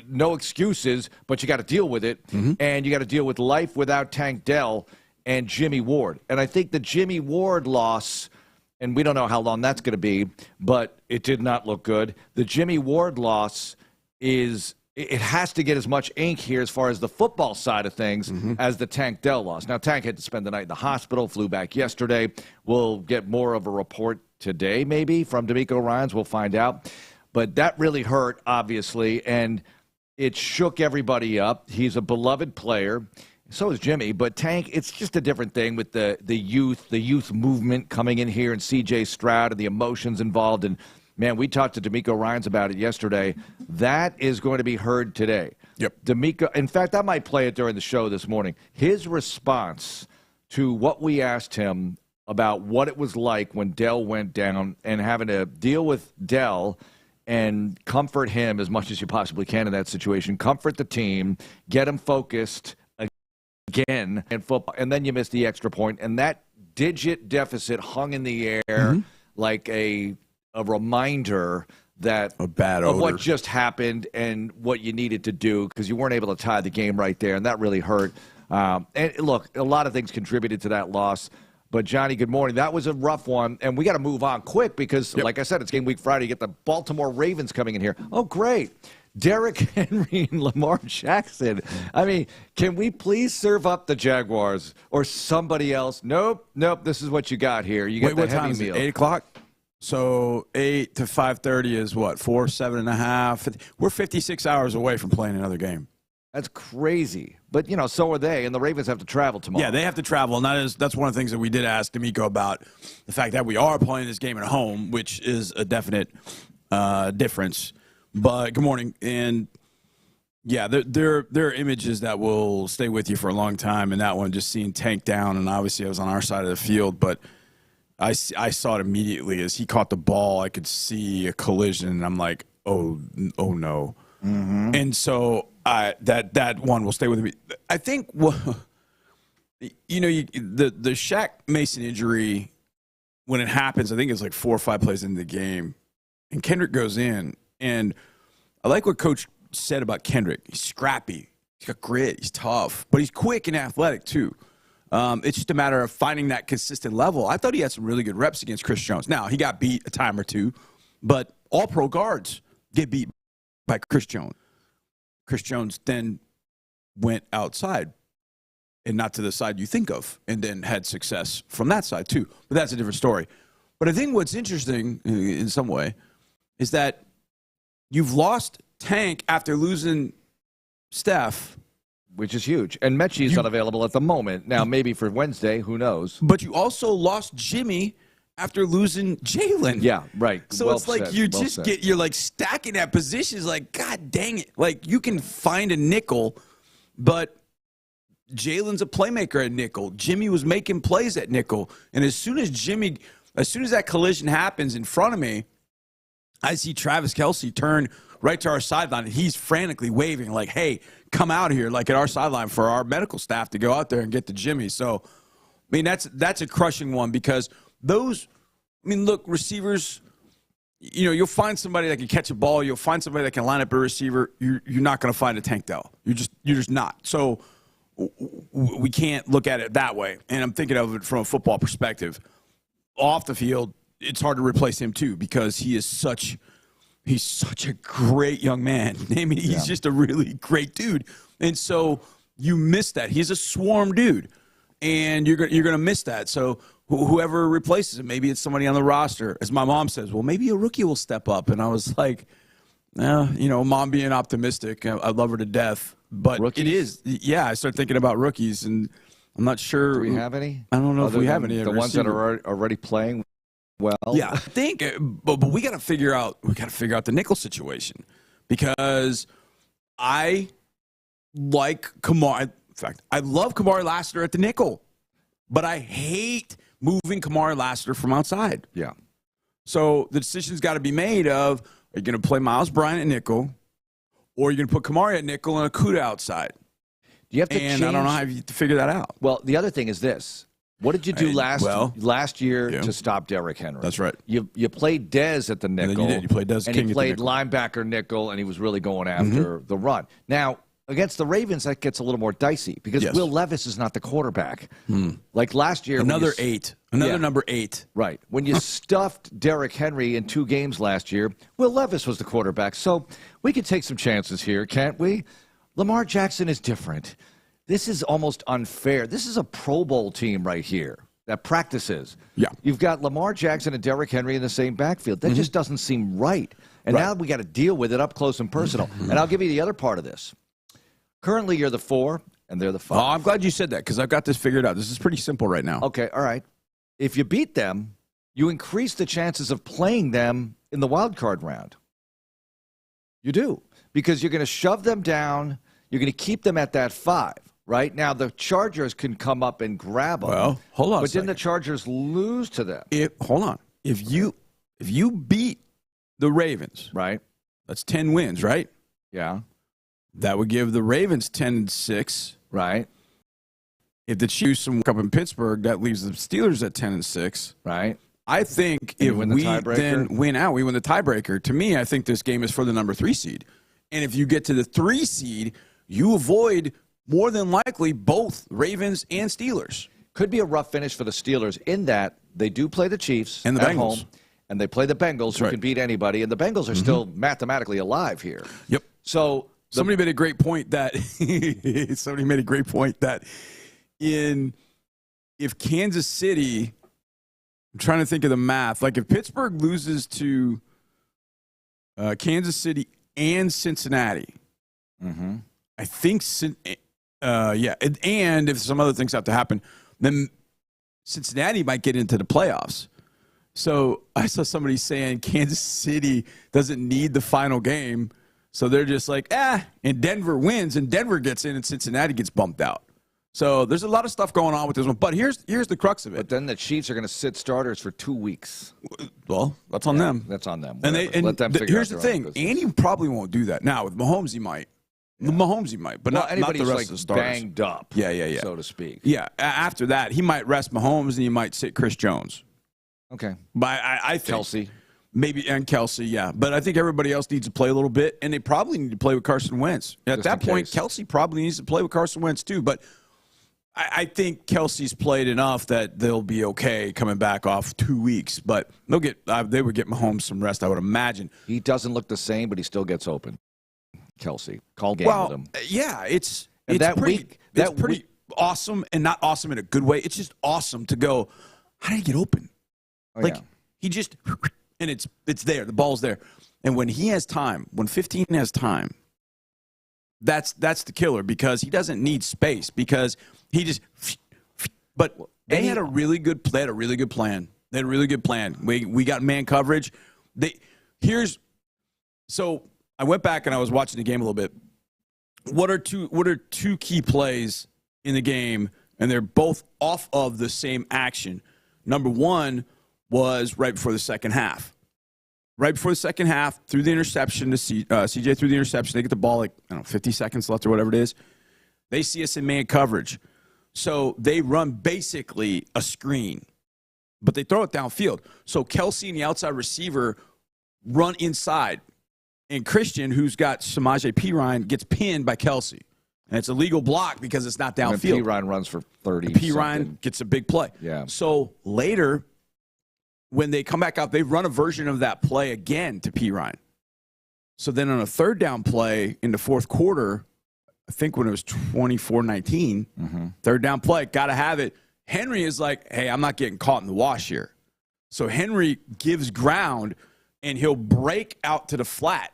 no excuses, but you got to deal with it, and you got to deal with life without Tank Dell and Jimmy Ward. And I think the Jimmy Ward loss, and we don't know how long that's going to be, but it did not look good. The Jimmy Ward loss is... It has to get as much ink here as far as the football side of things as the Tank Dell loss. Now, Tank had to spend the night in the hospital, flew back yesterday. We'll get more of a report today, maybe, from D'Amico Ryans. We'll find out. But that really hurt, obviously, and it shook everybody up. He's a beloved player. So is Jimmy. But Tank, it's just a different thing with the youth movement coming in here, and C.J. Stroud and the emotions involved. And man, we talked to D'Amico Ryans about it yesterday. That is going to be heard today. Yep. D'Amico, in fact, I might play it during the show this morning. His response to what we asked him about what it was like when Dell went down and having to deal with Dell and comfort him as much as you possibly can in that situation, comfort the team, get him focused again in football, and then you miss the extra point. And that digit deficit hung in the air like a reminder that of what just happened and what you needed to do, because you weren't able to tie the game right there, and that really hurt. And look, a lot of things contributed to that loss. But, Johnny, good morning. That was a rough one, and we got to move on quick because, like I said, it's Game Week Friday. You get the Baltimore Ravens coming in here. Oh, great. Derrick Henry and Lamar Jackson. I mean, can we please serve up the Jaguars or somebody else? Nope. This is what you got here. You get the heavy meal. 8 o'clock? So 8 to 5:30 is what, 4, 7.5? We're 56 hours away from playing another game. That's crazy. But, so are they, and the Ravens have to travel tomorrow. Yeah, they have to travel, and that's one of the things that we did ask D'Amico about, the fact that we are playing this game at home, which is a definite difference. But good morning. And, yeah, there are images that will stay with you for a long time, and that one just seeing Tank down, and obviously I was on our side of the field, but I saw it immediately. As he caught the ball, I could see a collision, and I'm like, oh no. And so that one will stay with me. I think, the Shaq Mason injury, when it happens, I think it's like 4 or 5 plays into the game. And Kendrick goes in, and I like what Coach said about Kendrick. He's scrappy. He's got grit. He's tough. But he's quick and athletic, too. It's just a matter of finding that consistent level. I thought he had some really good reps against Chris Jones. Now, he got beat a time or two, but all pro guards get beat by Chris Jones. Chris Jones then went outside and not to the side you think of, and then had success from that side, too. But that's a different story. But I think what's interesting in some way is that you've lost Tank after losing Steph, which is huge. And Mechie's not available at the moment. Now, maybe for Wednesday, who knows? But you also lost Jimmy after losing Jalen. Yeah, right. So well it's like said. you're well just said. you're like stacking at positions. Like, God dang it! Like you can find a nickel, but Jalen's a playmaker at nickel. Jimmy was making plays at nickel, and as soon as that collision happens in front of me, I see Travis Kelce turn right to our sideline, and he's frantically waving like, "Hey, come out here!" Like at our sideline for our medical staff to go out there and get to Jimmy. So, I mean, that's a crushing one because those. I mean, look, receivers. You know, you'll find somebody that can catch a ball. You'll find somebody that can line up a receiver. You're not going to find a Tank Dell. You're just not. So we can't look at it that way. And I'm thinking of it from a football perspective. Off the field, it's hard to replace him too because he's such a great young man. I mean, he's just a really great dude. And so you miss that. He's a swarm dude, and you're gonna miss that. So whoever replaces him, maybe it's somebody on the roster. As my mom says, well, maybe a rookie will step up. And I was like, Mom being optimistic. I love her to death. But rookies? It is. Yeah, I started thinking about rookies, and I'm not sure. Do we have any? I don't know if we have any. The ones that are already playing well. Yeah, I think, but we got to figure out. We got to figure out the nickel situation because I like Kamari. In fact, I love Kamari Lassiter at the nickel, but I hate moving Kamari Lassiter from outside. Yeah. So the decision's got to be made of: are you going to play Miles Bryant at nickel, or are you going to put Kamari at nickel and Akuda outside? Do you have to change? I don't know how you have to figure that out. Well, the other thing is this. What did you do last year to stop Derrick Henry? That's right. You played Dez at the nickel. You played Dez and King he played linebacker nickel, and he was really going after the run. Now, against the Ravens, that gets a little more dicey because Will Levis is not the quarterback. Like last year. Another number 8. Right. When you stuffed Derrick Henry in 2 games last year, Will Levis was the quarterback. So we could take some chances here, can't we? Lamar Jackson is different. This is almost unfair. This is a Pro Bowl team right here that practices. Yeah. You've got Lamar Jackson and Derrick Henry in the same backfield. That just doesn't seem right. And now we got to deal with it up close and personal. And I'll give you the other part of this. Currently, you're the 4, and they're the 5. Oh, I'm glad you said that because I've got this figured out. This is pretty simple right now. Okay, all right. If you beat them, you increase the chances of playing them in the wild card round. You do. Because you're going to shove them down. You're going to keep them at that 5. Right? Now, the Chargers can come up and grab them. Well, hold on. But then the Chargers lose to them. Hold on. If you beat the Ravens, right? That's 10 wins, right? Yeah. That would give the Ravens 10-6. Right. If the Chiefs come up in Pittsburgh, that leaves the Steelers at 10-6. Right. I think and if we then win out, we win the tiebreaker. To me, I think this game is for the number 3 seed. And if you get to the 3 seed, you avoid more than likely both Ravens and Steelers. Could be a rough finish for the Steelers in that they do play the Chiefs and the at Bengals. Home, and they play the Bengals, who can beat anybody, and the Bengals are still mathematically alive here. Yep. So somebody made a great point that if Kansas City, I'm trying to think of the math, like if Pittsburgh loses to Kansas City and Cincinnati, I think and if some other things have to happen, then Cincinnati might get into the playoffs. So I saw somebody saying Kansas City doesn't need the final game, so they're just like, and Denver wins, and Denver gets in, and Cincinnati gets bumped out. So there's a lot of stuff going on with this one. But here's the crux of it. But then the Chiefs are going to sit starters for 2 weeks. Well, that's on them. That's on them. And let them figure here's out the their thing. own business. Andy probably won't do that. Now, with Mahomes, he might. Mahomes, he might, but not anybody the who's rest of the starters. Banged up, yeah, so to speak. Yeah, after that, he might rest Mahomes and he might sit Chris Jones. Okay. But I think Kelce. Maybe, and Kelsey, yeah. But I think everybody else needs to play a little bit, and they probably need to play with Carson Wentz. At Just that in point, case. Kelsey probably needs to play with Carson Wentz too. But I think Kelsey's played enough that they'll be okay coming back off 2 weeks. But they would get Mahomes some rest, I would imagine. He doesn't look the same, but he still gets open. Kelsey, call game with him. Yeah, it's that pretty, week- it's that pretty week- awesome, and not awesome in a good way. It's just awesome to go, how did he get open? Oh, Like, yeah. he just, and it's there. The ball's there. And when he has time, when 15 has time, that's the killer, because he doesn't need space, because he just, but they had a really good plan. They had a really good plan. We got man coverage. So I went back and I was watching the game a little bit. What are two key plays in the game, and they're both off of the same action? Number one was right before the second half. Right before the second half, through the interception to CJ threw the interception. They get the ball like 50 seconds left or whatever it is. They see us in man coverage, so they run basically a screen, but they throw it downfield. So Kelsey and the outside receiver run inside, and Christian, who's got Samaje Perine, gets pinned by Kelsey. And it's a legal block because it's not downfield. Perine runs for 30. Perine gets a big play. Yeah. So later, when they come back out, they run a version of that play again to Perine. So then on a third down play in the fourth quarter, I think when it was 24-19, third down play, got to have it. Henry is like, hey, I'm not getting caught in the wash here. So Henry gives ground, and he'll break out to the flat.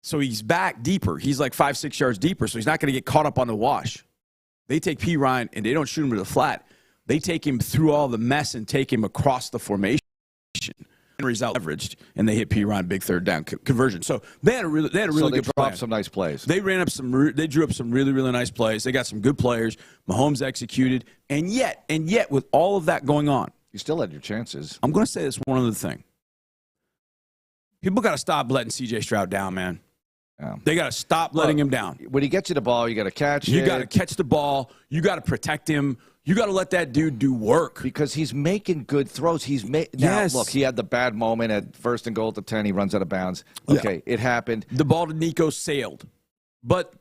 So he's back deeper. He's like 5-6 yards deeper, so he's not going to get caught up on the wash. They take Perine, and they don't shoot him to the flat. They take him through all the mess and take him across the formation. Henry's out leveraged, and they hit Perine, big third down conversion. So they had a really good plan. Some nice plays. They drew up some really, really nice plays. They got some good players. Mahomes executed, and yet, with all of that going on, you still had your chances. I'm going to say this one other thing. People got to stop letting C.J. Stroud down, man. Yeah. They got to stop letting him down. When he gets you the ball, you got to catch it. You got to catch the ball. You got to protect him. You got to let that dude do work. Because he's making good throws. Yes. Look, he had the bad moment at 1st and goal at the 10. He runs out of bounds. Okay, It happened. The ball to Nico sailed. But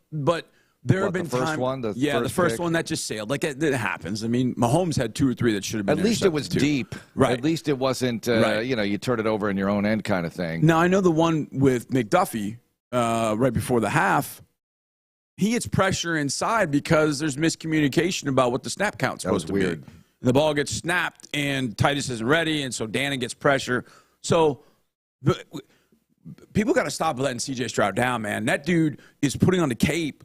there have been the first one? The first pick? one that just sailed. Like, it happens. I mean, Mahomes had 2 or 3 that should have been At least it was intercepted, too. deep. Right. At least it wasn't, you turn it over in your own end kind of thing. Now, I know the one with McDuffie right before the half, he gets pressure inside because there's miscommunication about what the snap count's supposed to be. Weird. The ball gets snapped, and Titus isn't ready, and so Dannon gets pressure. So people got to stop letting C.J. Stroud down, man. That dude is putting on the cape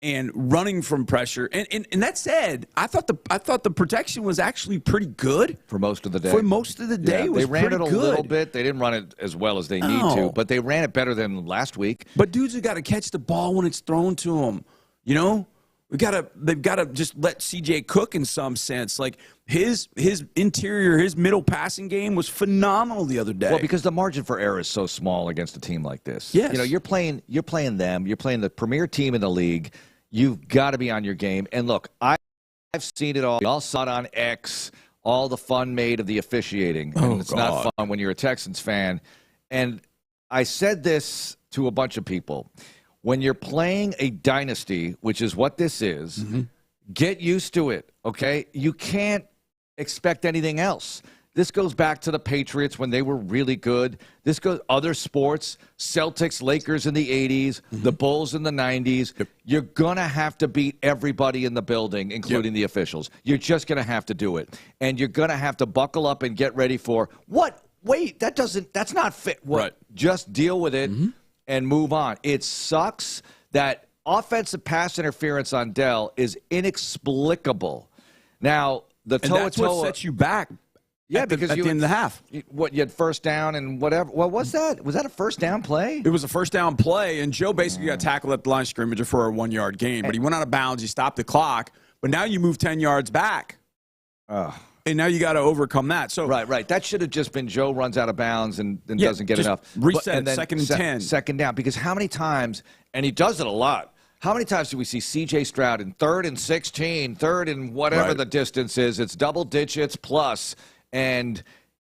and running from pressure. And that said, I thought the protection was actually pretty good for most of the day. For most of the day, it was they ran pretty it a good. little bit. They didn't run it as well as they need to, but they ran it better than last week. But dudes have got to catch the ball when it's thrown to them. You know, they've got to just let CJ cook in some sense. Like his interior, his middle passing game was phenomenal the other day. Well, because the margin for error is so small against a team like this. Yes. You know, you're playing them. You're playing the premier team in the league. You've got to be on your game. And look, I've seen it all. We all saw it on X, all the fun made of the officiating. And it's not fun when you're a Texans fan. And I said this to a bunch of people. When you're playing a dynasty, which is what this is, get used to it, okay? You can't expect anything else. This goes back to the Patriots when they were really good. This goes other sports, Celtics, Lakers in the 80s, the Bulls in the 90s. Yep. You're going to have to beat everybody in the building, including the officials. You're just going to have to do it. And you're going to have to buckle up and get ready for, what? Wait, that's not fit. What? Right. Just deal with it and move on. It sucks that offensive pass interference on Dell is inexplicable. Now, the toe-to-toe. That's what sets you back. Yeah, because at the end of the half. You had first down and whatever. What was that? Was that a first down play? It was a first down play, and Joe basically got tackled at the line of scrimmage for a 1-yard gain. But he went out of bounds. He stopped the clock. But now you move 10 yards back. And now you got to overcome that. So Right. That should have just been Joe runs out of bounds and doesn't get enough. Reset and then second and 10. Second down. Because how many times, and he does it a lot, how many times do we see C.J. Stroud in 3rd and 16, 3rd and whatever the distance is? It's double digits plus. And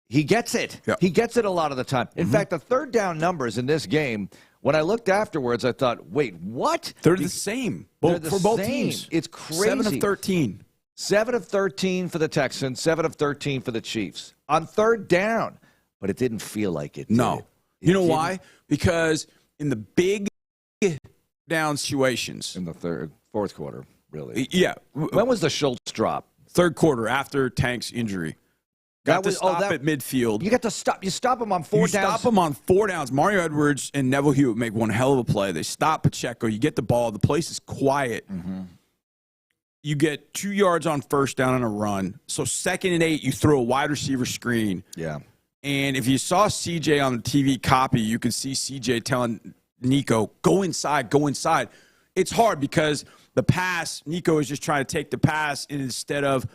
He gets it. Yep. He gets it a lot of the time. In fact, the third down numbers in this game, when I looked afterwards, I thought, wait, what? They're the same They're the for both same. teams. It's crazy. 7 of 13. 7 of 13 for the Texans, 7 of 13 for the Chiefs. On third down. But it didn't feel like it. No. You know why? Because in the big down situations. In the fourth quarter, really. Yeah. When was the Schultz drop? Third quarter after Tank's injury. Got to stop at midfield. You got to stop. You stop him on 4 downs. You stop him on 4 downs. Mario Edwards and Neville Hewitt make one hell of a play. They stop Pacheco. You get the ball. The place is quiet. Mm-hmm. You get 2 yards on first down on a run. So 2nd and 8, you throw a wide receiver screen. Yeah. And if you saw CJ on the TV copy, you could see CJ telling Nico, go inside, go inside. It's hard because the pass, Nico is just trying to take the pass, and instead of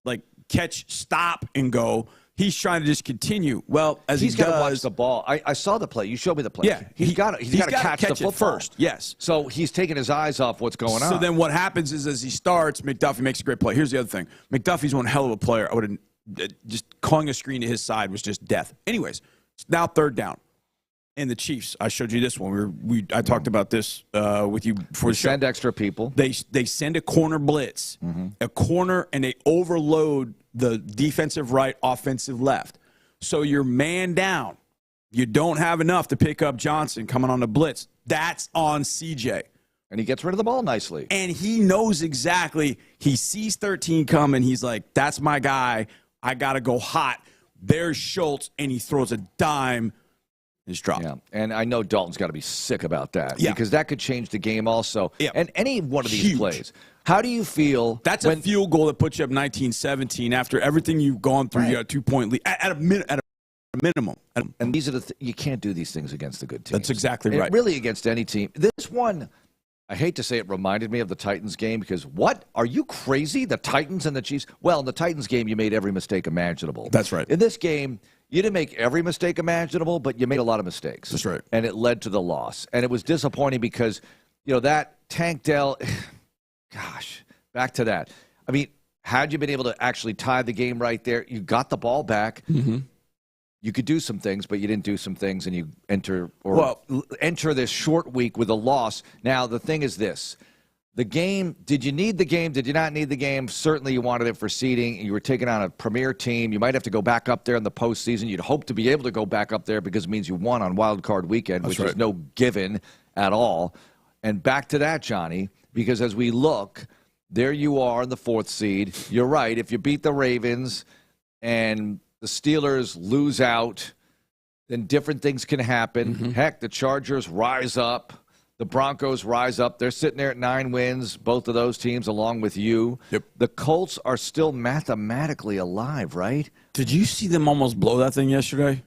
like catch, stop, and go, he's trying to just continue. Well, as he's got to watch the ball. I saw the play. You showed me the play. Yeah, he's got to catch the football first. Yes. So he's taking his eyes off what's going on. So then what happens is as he starts, McDuffie makes a great play. Here's the other thing. McDuffie's one hell of a player. I would have just calling a screen to his side was just death. Anyways, it's now third down. And the Chiefs, I showed you this one. I talked about this with you before the show. Send extra people. They send a corner blitz, a corner, and they overload the defensive right, offensive left. So you're man down. You don't have enough to pick up Johnson coming on the blitz. That's on CJ. And he gets rid of the ball nicely. And he knows exactly. He sees 13 coming. He's like, that's my guy. I got to go hot. There's Schultz, and he throws a dime. His drop. Yeah, and I know Dalton's got to be sick about that because that could change the game also. Yeah. And any one of these plays, how do you feel? That's a field goal that puts you up 19-17 after everything you've gone through. You got a 2-point lead at a minimum. And these are you can't do these things against the good teams. That's exactly right. Really against any team. This one, I hate to say it, reminded me of the Titans game because what? Are you crazy? The Titans and the Chiefs? Well, in the Titans game, you made every mistake imaginable. That's right. In this game, you didn't make every mistake imaginable, but you made a lot of mistakes. That's right. And it led to the loss. And it was disappointing because, that Tank Dell, gosh, back to that. I mean, had you been able to actually tie the game right there, you got the ball back. Mm-hmm. You could do some things, but you didn't do some things, and you enter this short week with a loss. Now, the thing is this. The game, did you need the game? Did you not need the game? Certainly you wanted it for seeding. You were taking on a premier team. You might have to go back up there in the postseason. You'd hope to be able to go back up there because it means you won on Wild Card Weekend, which is no given at all. And back to that, Johnny, because as we look, there you are in the 4th seed. You're right. If you beat the Ravens and the Steelers lose out, then different things can happen. Mm-hmm. Heck, the Chargers rise up. The Broncos rise up. They're sitting there at 9 wins, both of those teams along with you. Yep. The Colts are still mathematically alive, right? Did you see them almost blow that thing yesterday?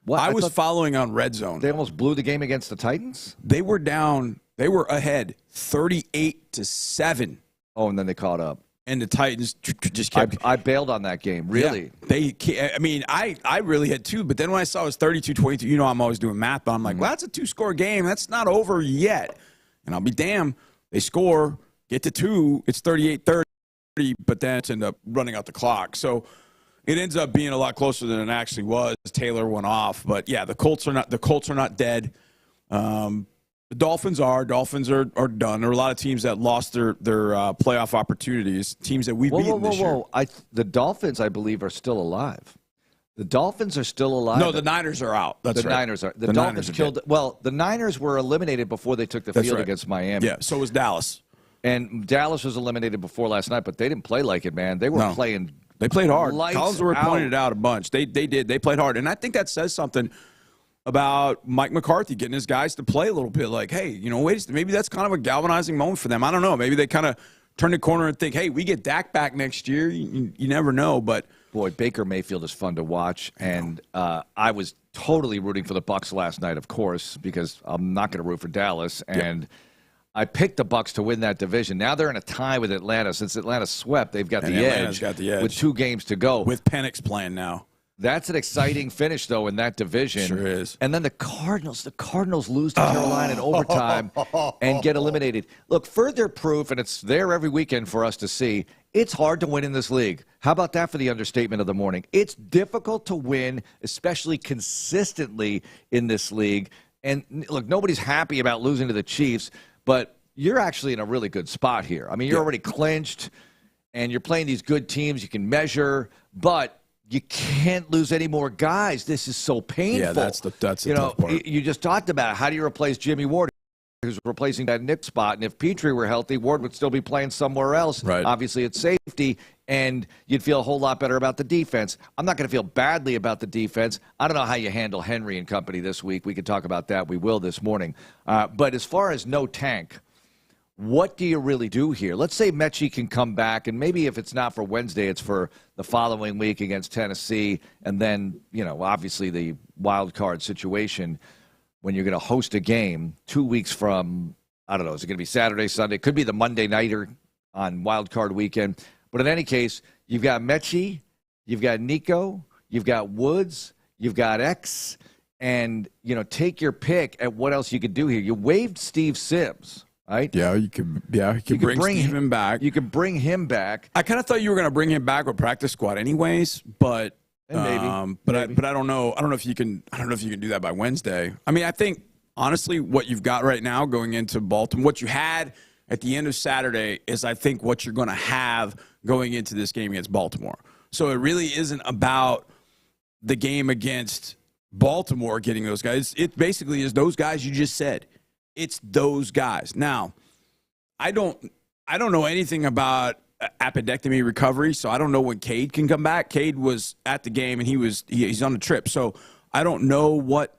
What? I was following on Red Zone. They almost blew the game against the Titans? They were down. They were ahead 38-7. Oh, and then they caught up. And the Titans just kept. I bailed on that game, really. Yeah, I really had two, but then when I saw it was 32-22, I'm always doing math, but I'm like, well, that's a 2-score game. That's not over yet. And I'll be damned. They score, get to 2, it's 38-30, but then it's end up running out the clock. So it ends up being a lot closer than it actually was. Taylor went off, but yeah, the Colts are not dead. The Dolphins are done. There are a lot of teams that lost their playoff opportunities, teams that we've beaten this year. The Dolphins, I believe, are still alive. The Dolphins are still alive. No, the Niners are out. That's right. Niners are. The Dolphins killed. Well, the Niners were eliminated before they took the field against Miami. Yeah, so was Dallas. And Dallas was eliminated before last night, but they didn't play like it, man. They were playing. They played hard. Collinsworth pointed out a bunch. They did. They played hard, and I think that says something about Mike McCarthy getting his guys to play a little bit. Like, hey, maybe that's kind of a galvanizing moment for them. I don't know. Maybe they kind of turn the corner and think, hey, we get Dak back next year. You never know, but. Boy, Baker Mayfield is fun to watch, and I was totally rooting for the Bucs last night, of course, because I'm not going to root for Dallas, and I picked the Bucs to win that division. Now they're in a tie with Atlanta. Since Atlanta swept, they've got the edge with 2 games to go. With Penix playing now. That's an exciting finish, though, in that division. Sure is. And then the Cardinals lose to Carolina in overtime and get eliminated. Look, further proof, and it's there every weekend for us to see, It's hard to win in this league. How about that for the understatement of the morning? It's difficult to win, especially consistently in this league. And look, nobody's happy about losing to the Chiefs, but you're actually in a really good spot here. I mean, you're already clinched, and you're playing these good teams you can measure, but you can't lose any more guys. This is so painful. Yeah, that's the tough part. You just talked about it. How do you replace Jimmy Ward, who's replacing that Nick spot? And if Petrie were healthy, Ward would still be playing somewhere else, obviously at safety, and you'd feel a whole lot better about the defense. I'm not going to feel badly about the defense. I don't know how you handle Henry and company this week. We could talk about that. We will this morning. But as far as no tank, what do you really do here? Let's say Mechie can come back, and maybe if it's not for Wednesday, it's for the following week against Tennessee, and then, obviously the wild card situation when you're going to host a game 2 weeks from, I don't know, is it going to be Saturday, Sunday? It could be the Monday nighter on wild card weekend. But in any case, you've got Mechie, you've got Nico, you've got Woods, you've got X, and, take your pick at what else you could do here. You waived Steve Sims. Right? Yeah, you can bring Steven back. You can bring him back. I kind of thought you were going to bring him back with practice squad anyways, but maybe. I don't know. I don't know if you can do that by Wednesday. I mean, I think honestly what you've got right now going into Baltimore, what you had at the end of Saturday is I think what you're going to have going into this game against Baltimore. So it really isn't about the game against Baltimore getting those guys. It basically is those guys you just said. It's those guys. Now, I don't know anything about appendectomy recovery, so I don't know when Cade can come back. Cade was at the game, and he's on the trip, so I don't know what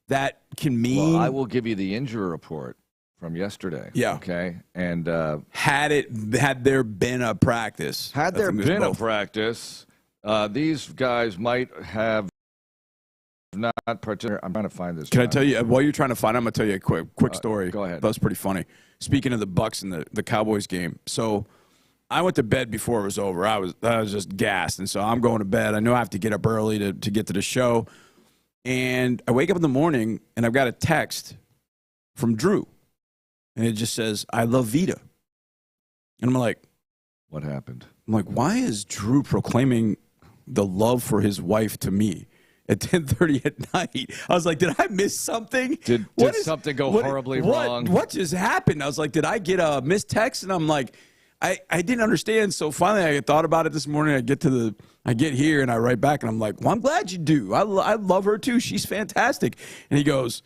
that can mean. Well, I will give you the injury report from yesterday. Yeah. Okay. And had there been a practice, these guys might have not participated. I'm trying to find this. Can I tell you, while you're trying to find it, I'm going to tell you a quick story. Go ahead. That was pretty funny. Speaking of the Bucs and the Cowboys game, so I went to bed before it was over. I was just gassed, and so I'm going to bed. I know I have to get up early to get to the show, and I wake up in the morning, and I've got a text from Drew, and it just says, "I love Vita," and I'm like, "What happened?" I'm like, "Why is Drew proclaiming the love for his wife to me at 10:30 at night?" I was like, did I miss something? Did something go horribly wrong? What just happened? I was like, did I get a missed text? And I'm like, I didn't understand. So finally I thought about it this morning. I get here and I write back and I'm like, well, I'm glad you do. I love her too. She's fantastic. And he goes,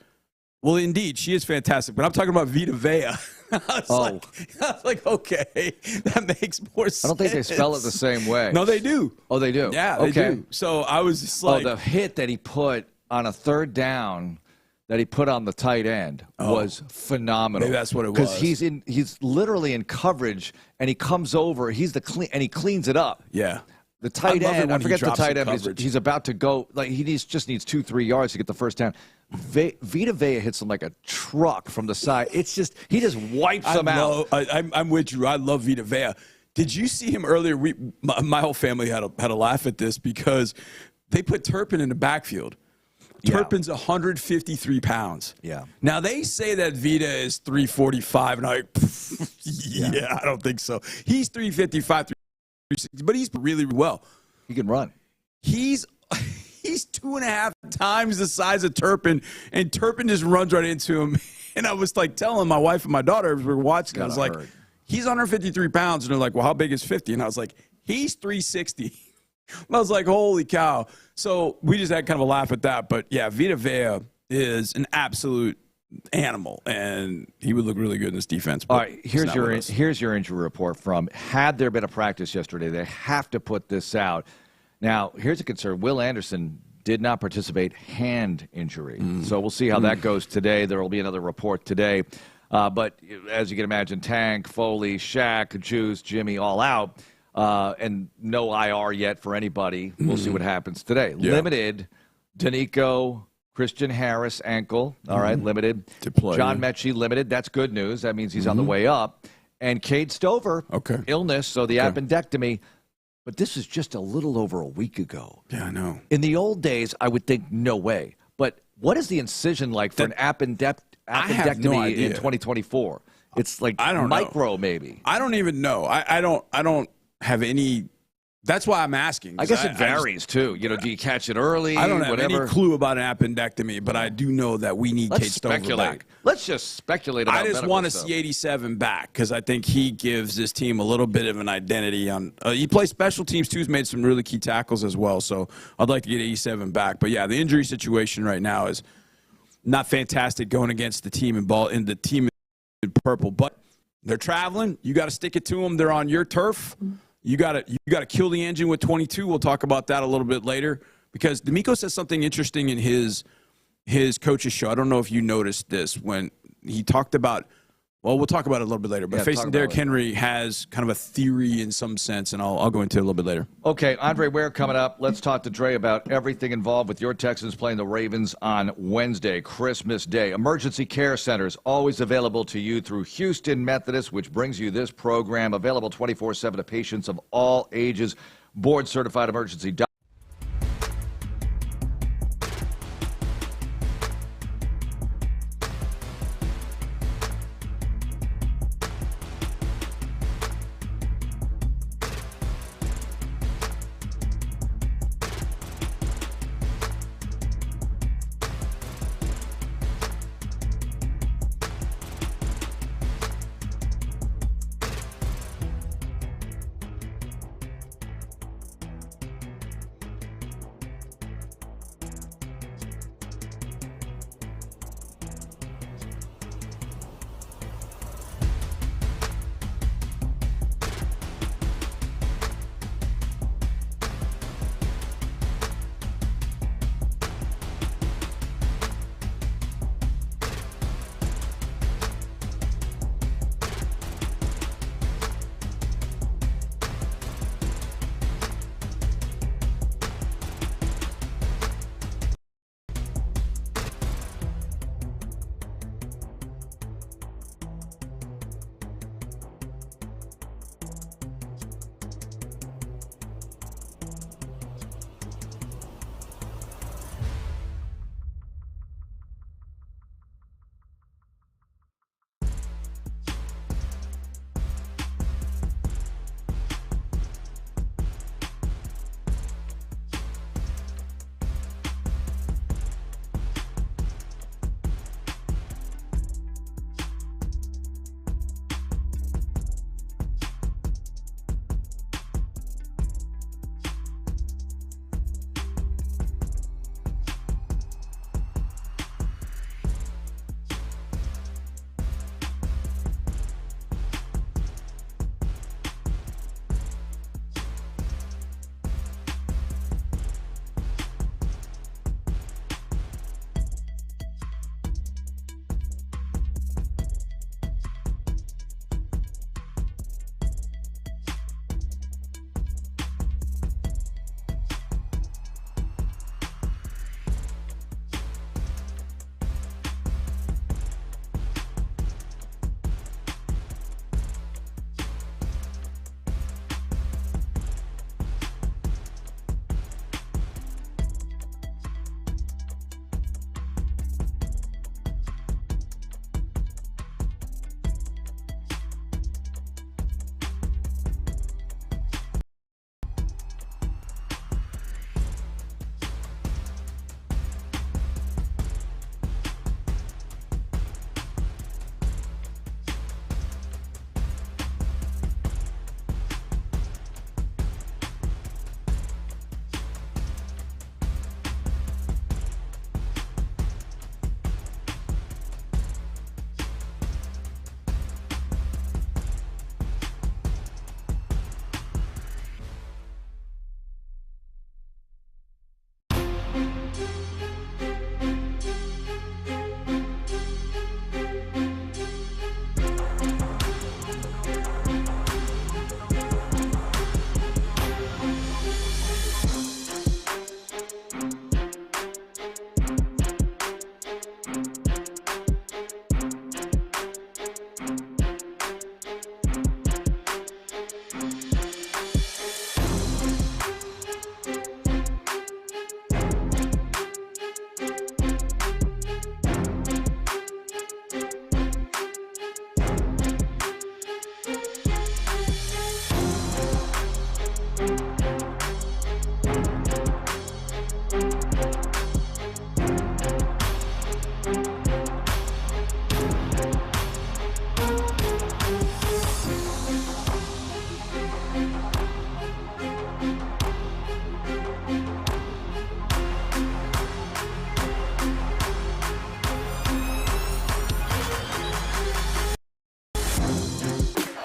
well, indeed, she is fantastic. But I'm talking about Vita Vea. I was like, okay, that makes more sense. I don't think they spell it the same way. No, they do. Oh, they do? Yeah, they do. So I was just like. Oh, the hit that he put on a third down that he put on the tight end was phenomenal. Maybe that's what it was. Because he's literally in coverage, and he comes over, and he cleans it up. Yeah. The tight end, I forget the tight end, he's about to go, like he just needs 2-3 yards to get the first down. Vita Vea hits him like a truck from the side. It's just, he just wipes him out. I'm with you. I love Vita Vea. Did you see him earlier? My whole family had a laugh at this because they put Turpin in the backfield. Turpin's 153 pounds. Yeah. Now, they say that Vita is 345, and I'm like, I don't think so. He's 355, 360, but he's really well. He can run. He's 2.5 times the size of Turpin, and Turpin just runs right into him. And I was like telling my wife and my daughter as we were watching, I was like, he's 153 pounds. And they're like, well, how big is 50? And I was like, he's 360. I was like, holy cow. So we just had kind of a laugh at that. But, yeah, Vita Vea is an absolute animal, and he would look really good in this defense. All right, here's your injury report from, had there been a practice yesterday, they have to put this out. Now, here's a concern. Will Anderson did not participate, hand injury. So we'll see how that goes today. There will be another report today. But as you can imagine, Tank, Foley, Shaq, Juice, Jimmy, all out. And no IR yet for anybody. We'll see what happens today. Yeah. Limited, Danico, Christian Harris, ankle. All right, limited. To play. John Mechie, limited. That's good news. That means he's on the way up. And Cade Stover, illness, so the appendectomy. But this is just a little over a week ago. Yeah, I know. In the old days, I would think no way. But what is the incision like for an appendectomy in 2024? It's like micro, maybe. I don't even know. I don't have any. That's why I'm asking. I guess it varies, too. You know, do you catch it early? I don't have whatever? any clue about an appendectomy, but I do know that we need Kate Stover back. Let's just speculate about I just want to see 87 back because I think he gives this team a little bit of an identity. On he plays special teams, too. He's made some really key tackles as well, so I'd like to get 87 back. But, yeah, the injury situation right now is not fantastic going against the team in the team in purple. But they're traveling. You got to stick it to them. They're on your turf. You got to kill the engine with 22. We'll talk about that a little bit later because D'Amico says something interesting in his coach's show. I don't know if you noticed this when he talked about. Well, we'll talk about it a little bit later. But facing Derrick Henry has kind of a theory in some sense, and I'll go into it a little bit later. Okay, Andre Ware coming up. Let's talk to Dre about everything involved with your Texans playing the Ravens on Wednesday, Christmas Day. Emergency care centers always available to you through Houston Methodist, which brings you this program, available 24/7 to patients of all ages. Board-certified emergency doctors.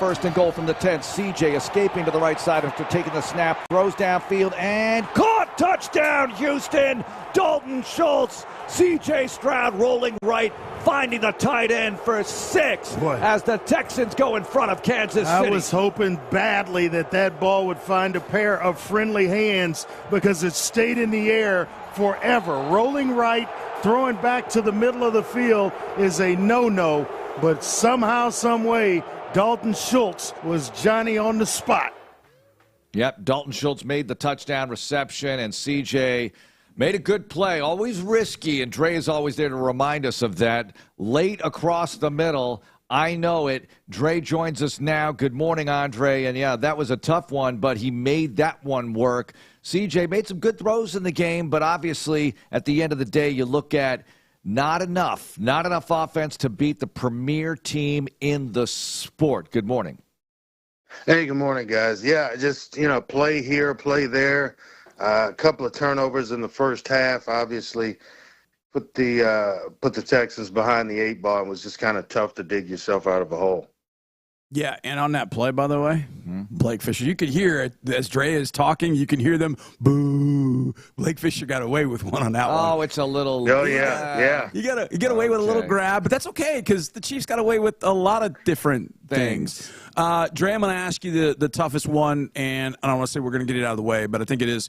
first and goal from the 10. CJ escaping to the right side after taking the snap, throws downfield, and caught! Touchdown, Houston! Dalton Schultz, CJ Stroud rolling right, finding the tight end for 6 as the Texans go in front of Kansas City. I was hoping badly that ball would find a pair of friendly hands because it stayed in the air forever. Rolling right, throwing back to the middle of the field is a no-no, but somehow, some way, Dalton Schultz was Johnny on the spot. Yep, Dalton Schultz made the touchdown reception, and CJ made a good play. Always risky, and Dre is always there to remind us of that. Late across the middle, I know it. Dre joins us now. Good morning, Andre. And, yeah, that was a tough one, but he made that one work. CJ made some good throws in the game, but obviously at the end of the day, you look at not enough offense to beat the premier team in the sport. Good morning. Hey, good morning, guys. Yeah, just, play here, play there. A couple of turnovers in the first half, obviously put the Texans behind the 8 ball, and was just kind of tough to dig yourself out of a hole. Yeah, and on that play, by the way, Blake Fisher, you could hear it as Dre is talking. You can hear them boo. Blake Fisher got away with one on that one. Oh, it's a little. Oh yeah. You get away with a little grab, but that's okay because the Chiefs got away with a lot of different things. Dre, I'm going to ask you the toughest one, and I don't want to say we're going to get it out of the way, but I think it is.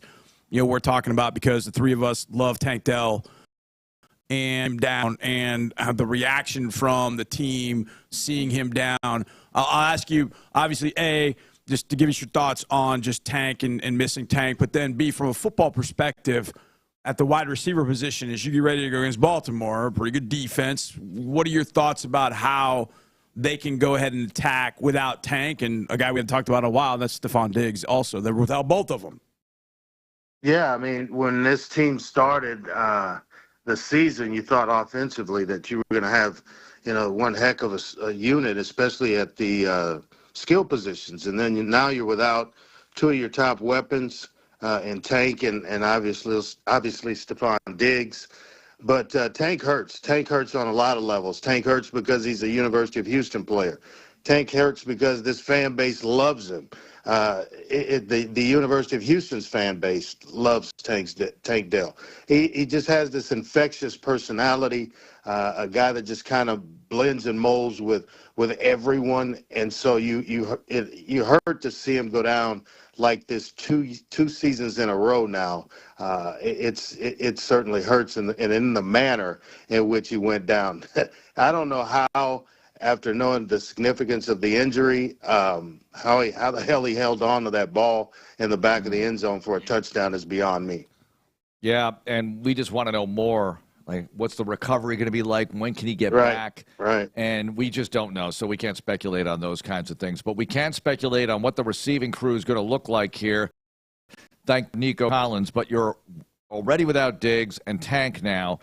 We're talking about because the three of us love Tank Dell. And down, and the reaction from the team seeing him down. I'll ask you, obviously, A, just to give us your thoughts on just Tank and missing Tank, but then B, from a football perspective, at the wide receiver position, as you get ready to go against Baltimore, pretty good defense. What are your thoughts about how they can go ahead and attack without Tank? And a guy we haven't talked about in a while, that's Stephon Diggs also. They're without both of them. Yeah, I mean, when this team started the season, you thought offensively that you were going to have, one heck of a unit, especially at the skill positions. And then now you're without 2 of your top weapons in Tank and obviously Stephon Diggs. But Tank hurts. Tank hurts on a lot of levels. Tank hurts because he's a University of Houston player. Tank hurts because this fan base loves him. The University of Houston's fan base loves Tank Dell. He just has this infectious personality, a guy that just kind of blends and molds with everyone, and so you hurt to see him go down like this two seasons in a row now. It certainly hurts, and in the manner in which he went down. I don't know how. After knowing the significance of the injury, how the hell he held on to that ball in the back of the end zone for a touchdown is beyond me. Yeah, and we just want to know more. Like, what's the recovery going to be like? When can he get back? Right. And we just don't know, so we can't speculate on those kinds of things. But we can speculate on what the receiving crew is going to look like here. Thank Nico Collins, but you're already without Diggs and Tank now.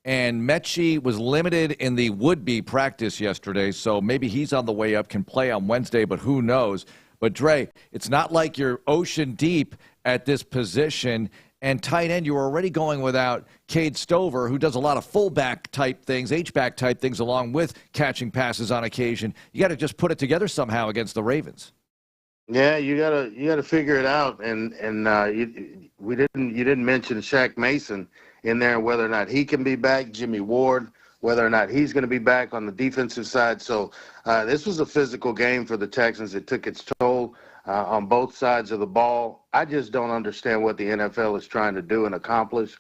And Mechie was limited in the would-be practice yesterday, so maybe he's on the way up, can play on Wednesday, but who knows. But, Dre, it's not like you're ocean deep at this position. And tight end, you were already going without Cade Stover, who does a lot of fullback-type things, H-back-type things, along with catching passes on occasion. You got to just put it together somehow against the Ravens. Yeah, you gotta figure it out. And you didn't mention Shaq Mason in there, whether or not he can be back, Jimmy Ward, whether or not he's going to be back on the defensive side. So this was a physical game for the Texans. It took its toll on both sides of the ball. I just don't understand what the NFL is trying to do and accomplish.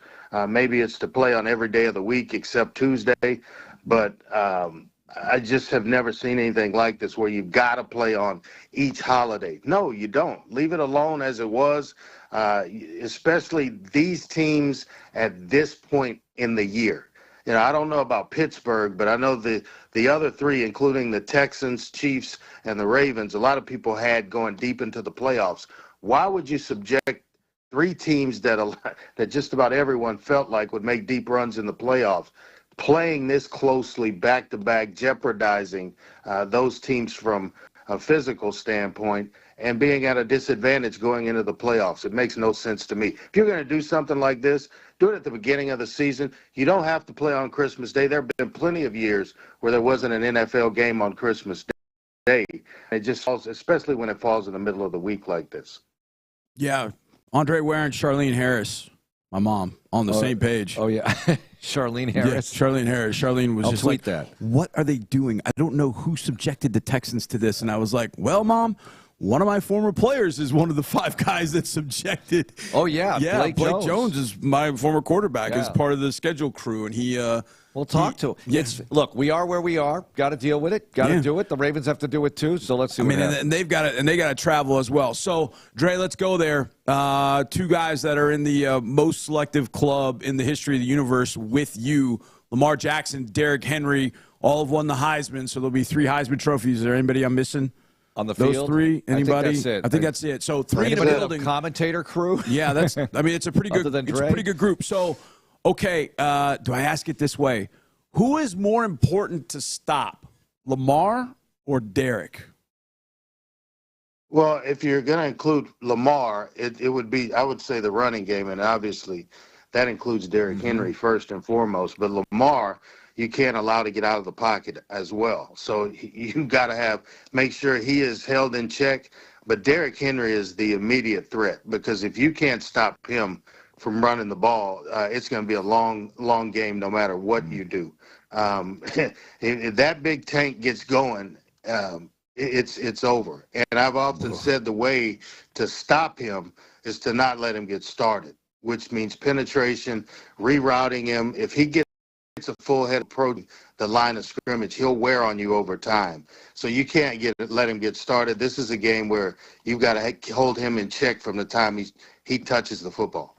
Maybe it's to play on every day of the week except Tuesday, but I just have never seen anything like this where you've got to play on each holiday. No, you don't. Leave it alone as it was. Especially these teams at this point in the year. I don't know about Pittsburgh, but I know the other three, including the Texans, Chiefs, and the Ravens, a lot of people had going deep into the playoffs. Why would you subject three teams that just about everyone felt like would make deep runs in the playoffs, playing this closely back-to-back, jeopardizing those teams from a physical standpoint, and being at a disadvantage going into the playoffs? It makes no sense to me. If you're going to do something like this, do it at the beginning of the season. You don't have to play on Christmas Day. There have been plenty of years where there wasn't an NFL game on Christmas Day. day. It just falls, especially when it falls in the middle of the week like this. Yeah, Andre Ware and Charlene Harris, my mom, on the same page. Oh, yeah. Charlene Harris? Yeah, Charlene Harris. Charlene was I'll just tweet like, that. what are they doing? I don't know who subjected the Texans to this. And I was like, well, Mom, one of my former players is one of the 5 guys that subjected. Oh, yeah. Yeah, Blake Jones is my former quarterback, is part of the schedule crew. And he we'll talk to him. Yeah. Look, we are where we are. Got to deal with it. Got to do it. The Ravens have to do it too. So let's see. And they've got to, and they got to travel as well. So Dre, let's go there. 2 guys that are in the most selective club in the history of the universe with you: Lamar Jackson, Derrick Henry. All have won the Heisman. So there'll be 3 Heisman trophies. Is there anybody I'm missing? On the Those field? 3? Anybody? I think that's it. I think that's it. So 3 in the Anybody building. Commentator crew? Yeah, that's. I mean, it's a pretty good. Other than It's a Dre? pretty good group. So, okay. Do I ask it this way? Who is more important to stop, Lamar or Derrick? Well, if you're going to include Lamar, it would be, I would say, the running game, and obviously that includes Derrick Henry first and foremost. But Lamar, you can't allow to get out of the pocket as well. So you got to make sure he is held in check. But Derrick Henry is the immediate threat, because if you can't stop him from running the ball, it's going to be a long game no matter what you do. If that big tank gets going, it's over. And I've often said the way to stop him is to not let him get started, which means penetration, rerouting him. If he gets a full head approach the line of scrimmage, he'll wear on you over time. So you can't let him get started. This is a game where you've got to hold him in check from the time he touches the football.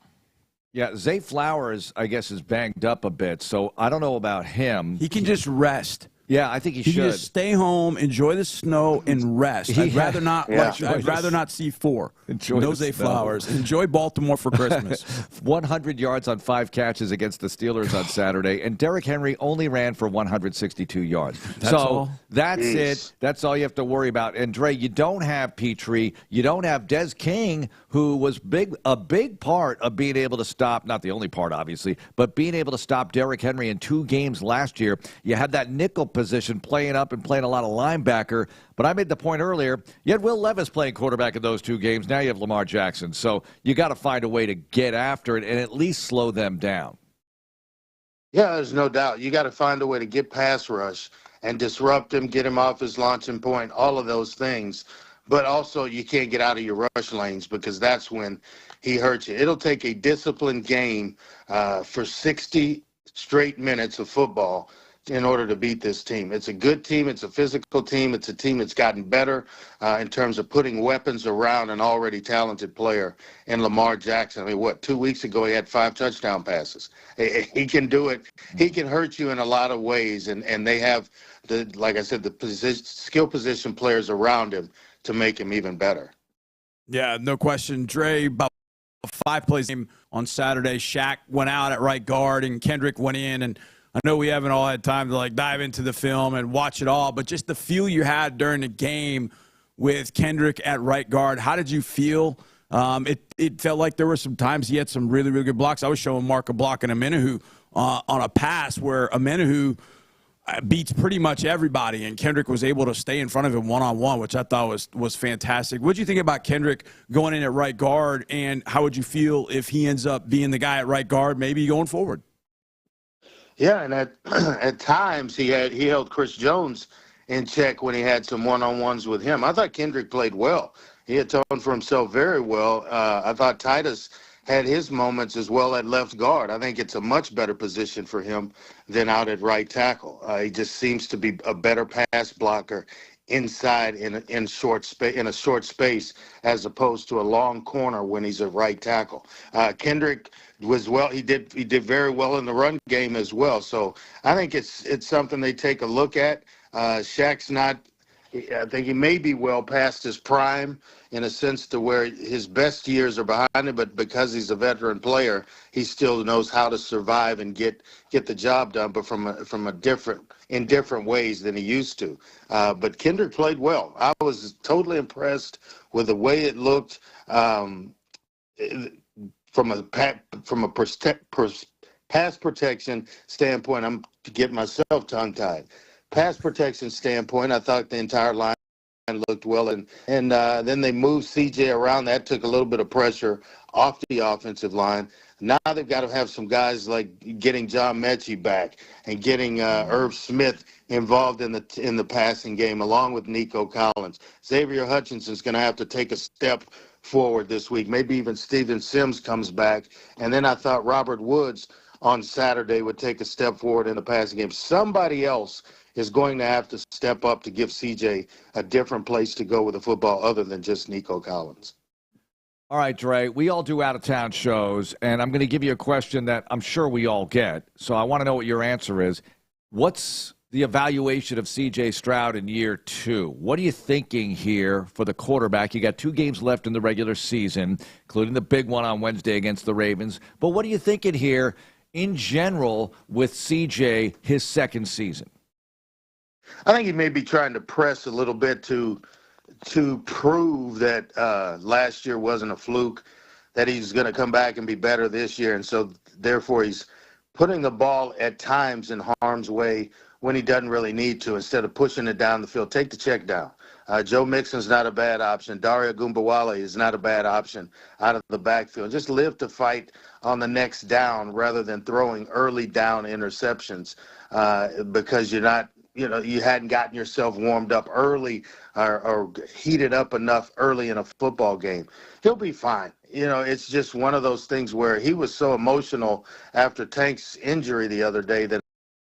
Yeah, Zay Flowers, I guess, is banged up a bit, so I don't know about him. He can just rest. Yeah, I think he He should. can just stay home, enjoy the snow, and rest. I'd rather not. I'd rather not see 4. Enjoy no the Zay snow. Flowers. Enjoy Baltimore for Christmas. 100 yards on 5 catches against the Steelers on Saturday, and Derrick Henry only ran for 162 yards. That's all? That's Jeez. it. That's all you have to worry about. And Dre, you don't have Petrie. You don't have Des King, who was a big part of being able to stop, not the only part, obviously, but being able to stop Derrick Henry in 2 games last year. You had that nickel position playing up and playing a lot of linebacker. But I made the point earlier, you had Will Levis playing quarterback in those 2 games. Now you have Lamar Jackson. So you got to find a way to get after it and at least slow them down. Yeah, there's no doubt. You got to find a way to get pass rush and disrupt him, get him off his launching point, all of those things. But also you can't get out of your rush lanes, because that's when he hurts you. It'll take a disciplined game for 60 straight minutes of football in order to beat this team. It's a good team. It's a physical team. It's a team that's gotten better in terms of putting weapons around an already talented player in Lamar Jackson. I mean, 2 weeks ago he had 5 touchdown passes. He can do it. He can hurt you in a lot of ways, and they have, like I said, the skill position players around him to make him even better. Yeah, no question. Dre, about 5 plays on Saturday. Shaq went out at right guard, and Kendrick went in, and I know we haven't all had time to dive into the film and watch it all, but just the feel you had during the game with Kendrick at right guard, how did you feel? It felt like there were some times he had some really, really good blocks. I was showing Mark a block in Amenahu on a pass where Amenahu beats pretty much everybody, and Kendrick was able to stay in front of him one-on-one, which I thought was fantastic. What did you think about Kendrick going in at right guard, and how would you feel if he ends up being the guy at right guard maybe going forward? Yeah, and at times he held Chris Jones in check when he had some one-on-ones with him. I thought Kendrick played well. He atoned for himself very well. I thought Titus had his moments as well at left guard. I think it's a much better position for him than out at right tackle. He just seems to be a better pass blocker inside in a short space as opposed to a long corner when he's a right tackle. Kendrick was well. He did very well in the run game as well. So I think it's something they take a look at. Shaq's not. I think he may be well past his prime in a sense to where his best years are behind him, but because he's a veteran player, he still knows how to survive and get the job done, but in different ways than he used to. But Kendrick played well. I was totally impressed with the way it looked from a pass protection standpoint. I'm to get myself tongue-tied. Pass protection standpoint, I thought the entire line looked well, and then they moved CJ around. That took a little bit of pressure off the offensive line. Now they've got to have some guys like getting John Mechie back and getting Irv Smith involved in the passing game, along with Nico Collins. Xavier Hutchinson's going to have to take a step forward this week. Maybe even Steven Sims comes back. And then I thought Robert Woods on Saturday would take a step forward in the passing game. Somebody else is going to have to step up to give CJ a different place to go with the football other than just Nico Collins. All right, Dre, we all do out-of-town shows, and I'm going to give you a question that I'm sure we all get. So I want to know what your answer is. What's the evaluation of C.J. Stroud in year 2? What are you thinking here for the quarterback? You got 2 games left in the regular season, including the big one on Wednesday against the Ravens. But what are you thinking here in general with C.J. his second season? I think he may be trying to press a little bit to prove that last year wasn't a fluke, that he's going to come back and be better this year. And so, therefore, he's putting the ball at times in harm's way when he doesn't really need to, instead of pushing it down the field. Take the check down. Joe Mixon's not a bad option. Daria Gumbawale is not a bad option out of the backfield. Just live to fight on the next down rather than throwing early down interceptions because you're not, you hadn't gotten yourself warmed up early or heated up enough early in a football game. He'll be fine. It's just one of those things where he was so emotional after Tank's injury the other day that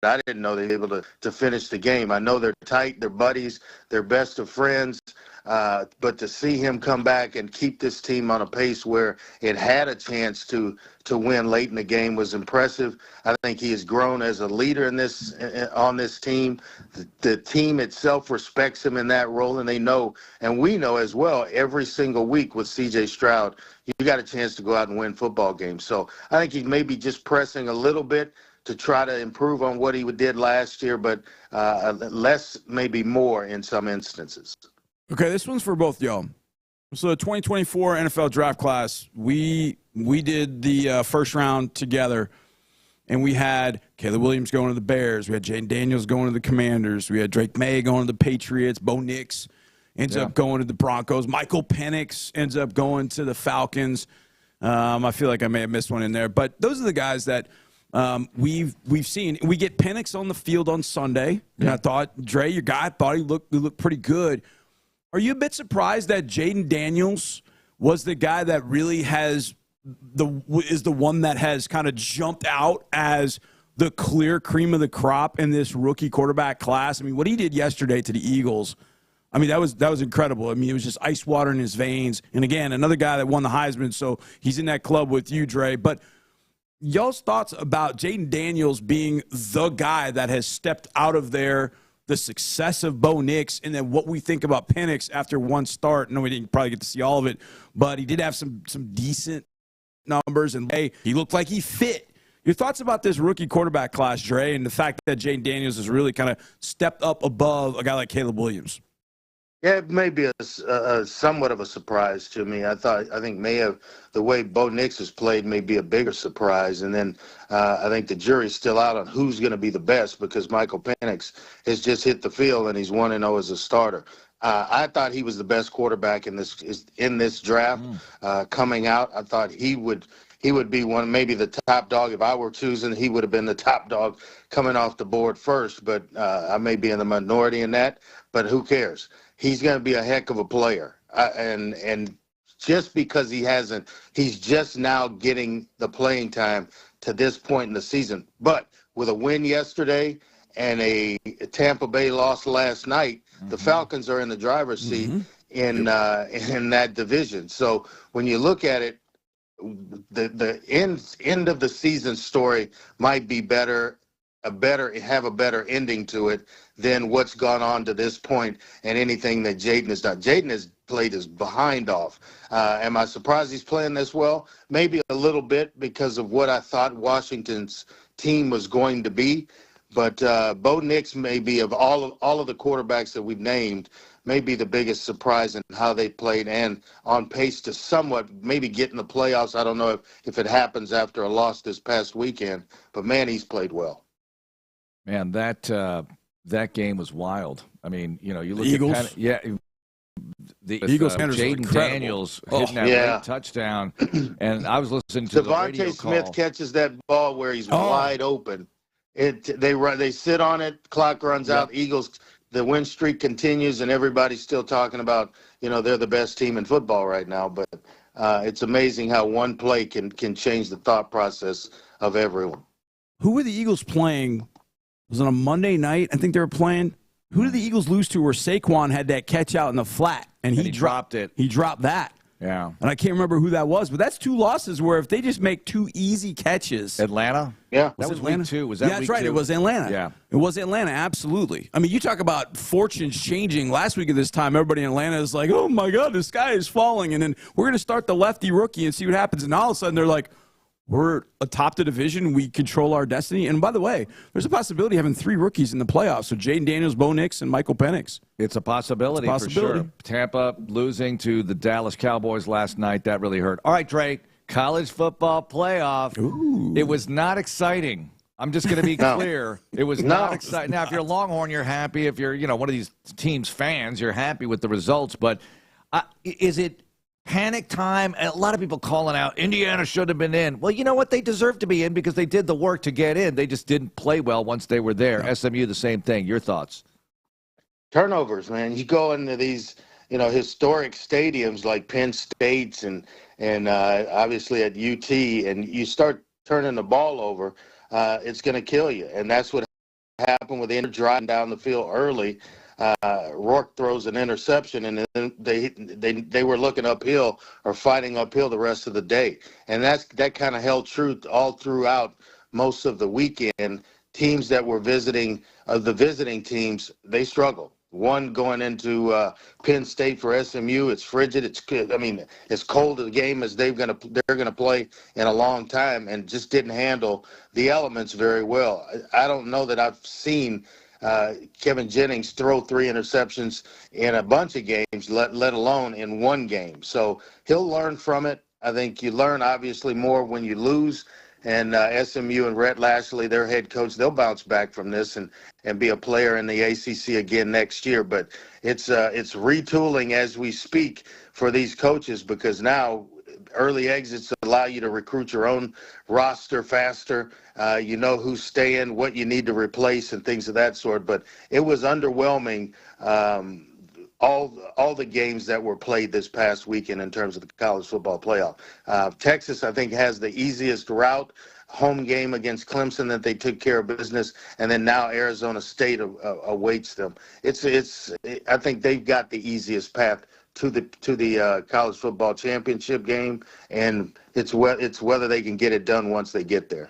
I didn't know they'd be able to finish the game. I know they're tight, they're buddies, they're best of friends, but to see him come back and keep this team on a pace where it had a chance to win late in the game was impressive. I think he has grown as a leader on this team. The team itself respects him in that role, and they know, and we know as well, every single week with C.J. Stroud, you got a chance to go out and win football games. So I think he may be just pressing a little bit to try to improve on what he did last year, but less, maybe more in some instances. Okay, this one's for both y'all. So the 2024 NFL draft class, we did the first round together, and we had Caleb Williams going to the Bears. We had Jaden Daniels going to the Commanders. We had Drake May going to the Patriots. Bo Nix ends up going to the Broncos. Michael Penix ends up going to the Falcons. I feel like I may have missed one in there. But those are the guys that we've seen. We get Penix on the field on Sunday. And I thought, Dre, your guy, thought he looked pretty good. Are you a bit surprised that Jaden Daniels was the guy that really is the one that has kind of jumped out as the clear cream of the crop in this rookie quarterback class? I mean, what he did yesterday to the Eagles, I mean, that was incredible. I mean, it was just ice water in his veins. And again, another guy that won the Heisman, so he's in that club with you, Dre. But y'all's thoughts about Jaden Daniels being the guy that has stepped out of there, the success of Bo Nix, and then what we think about Penix after one start. No, we didn't probably get to see all of it, but he did have some decent numbers, and hey, he looked like he fit. Your thoughts about this rookie quarterback class, Dre, and the fact that Jaden Daniels has really kind of stepped up above a guy like Caleb Williams? Yeah, it may be a somewhat of a surprise to me. I think the way Bo Nix has played may be a bigger surprise. And then I think the jury's still out on who's going to be the best because Michael Penix has just hit the field and he's 1-0 as a starter. I thought he was the best quarterback in this draft coming out. I thought he would be maybe the top dog. If I were choosing, he would have been the top dog coming off the board first. But I may be in the minority in that. But who cares? He's going to be a heck of a player. And just because he's just now getting the playing time to this point in the season. But with a win yesterday and a Tampa Bay loss last night, the Falcons are in the driver's seat in that division. So when you look at it, the end of the season story might be have a better ending to it than what's gone on to this point and anything that Jaden has done. Jaden has played his behind off. Am I surprised he's playing this well? Maybe a little bit because of what I thought Washington's team was going to be. But Bo Nix may be, of all of the quarterbacks that we've named, may be the biggest surprise in how they played and on pace to somewhat maybe get in the playoffs. I don't know if it happens after a loss this past weekend, but, man, he's played well. Man, that game was wild. I mean, you look Eagles. at The Eagles fans are Jaden incredible. Daniels hitting that late touchdown, and I was listening to the radio Devontae Smith call. catches that ball where he's wide open. They sit on it. Clock runs out. Eagles. The win streak continues, and everybody's still talking about they're the best team in football right now. But it's amazing how one play can change the thought process of everyone. Who were the Eagles playing? Was it on a Monday night? I think they were playing. Who did the Eagles lose to where Saquon had that catch out in the flat? And he dropped it. He dropped that. Yeah. And I can't remember who that was, but that's 2 losses where if they just make 2 easy catches. Atlanta? Yeah. That was Atlanta? week 2. Was that that's week right. 2? It was Atlanta. Yeah. It was Atlanta, absolutely. I mean, you talk about fortunes changing. Last week at this time, everybody in Atlanta is like, oh, my God, the sky is falling. And then we're going to start the lefty rookie and see what happens. And all of a sudden, they're like, we're atop the division. We control our destiny. And by the way, there's a possibility of having 3 rookies in the playoffs. So Jaden Daniels, Bo Nix, and Michael Penix. It's a possibility, for sure. Tampa losing to the Dallas Cowboys last night. That really hurt. All right, Drake, college football playoff. Ooh. It was not exciting. I'm just going to be clear. It was not exciting. Now, if you're a Longhorn, you're happy. If you're one of these teams' fans, you're happy with the results. But is it panic time? A lot of people calling out, Indiana should have been in. Well, you know what? They deserve to be in because they did the work to get in. They just didn't play well once they were there. Yeah. SMU, the same thing. Your thoughts? Turnovers, man. You go into these, historic stadiums like Penn State's and obviously at UT, and you start turning the ball over, it's going to kill you. And that's what happened with Inter driving down the field early. Rourke throws an interception, and then they were looking uphill or fighting uphill the rest of the day. And that kind of held true all throughout most of the weekend. Teams that were visiting, the visiting teams, they struggled. One going into Penn State for SMU, it's frigid. It's cold a game as they're gonna play in a long time, and just didn't handle the elements very well. I don't know that I've seen Kevin Jennings throw 3 interceptions in a bunch of games, let alone in one game. So he'll learn from it. I think you learn obviously more when you lose. And SMU and Rhett Lashley, their head coach, they'll bounce back from this and be a player in the ACC again next year. But it's retooling as we speak for these coaches, because now early exits allow you to recruit your own roster faster. You know who's staying, what you need to replace, and things of that sort. But it was underwhelming, all the games that were played this past weekend in terms of the college football playoff. Texas, I think, has the easiest route. Home game against Clemson that they took care of business, and then now Arizona State awaits them. I think they've got the easiest path to the college football championship game, and it's whether they can get it done once they get there.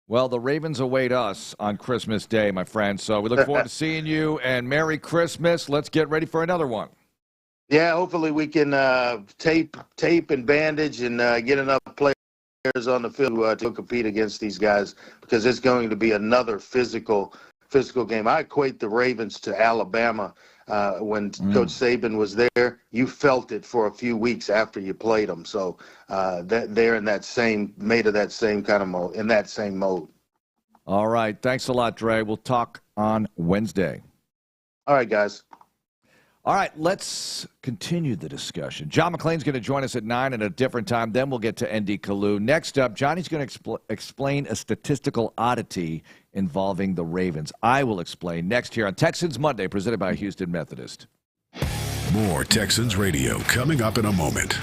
Well, the Ravens await us on Christmas Day, my friend. So we look forward to seeing you, and Merry Christmas. Let's get ready for another one. Yeah, hopefully we can tape and bandage and get enough players on the field to compete against these guys, because it's going to be another physical game. I equate the Ravens to Alabama. When Coach Saban was there, you felt it for a few weeks after you played them. So they're in that same, made of that same kind of mode, in that same mode. All right. Thanks a lot, Dre. We'll talk on Wednesday. All right, guys. All right, let's continue the discussion. John McClain's going to join us at 9 at a different time. Then we'll get to Andy Kalu. Next up, Johnny's going to explain a statistical oddity involving the Ravens. I will explain next here on Texans Monday, presented by Houston Methodist. More Texans Radio coming up in a moment.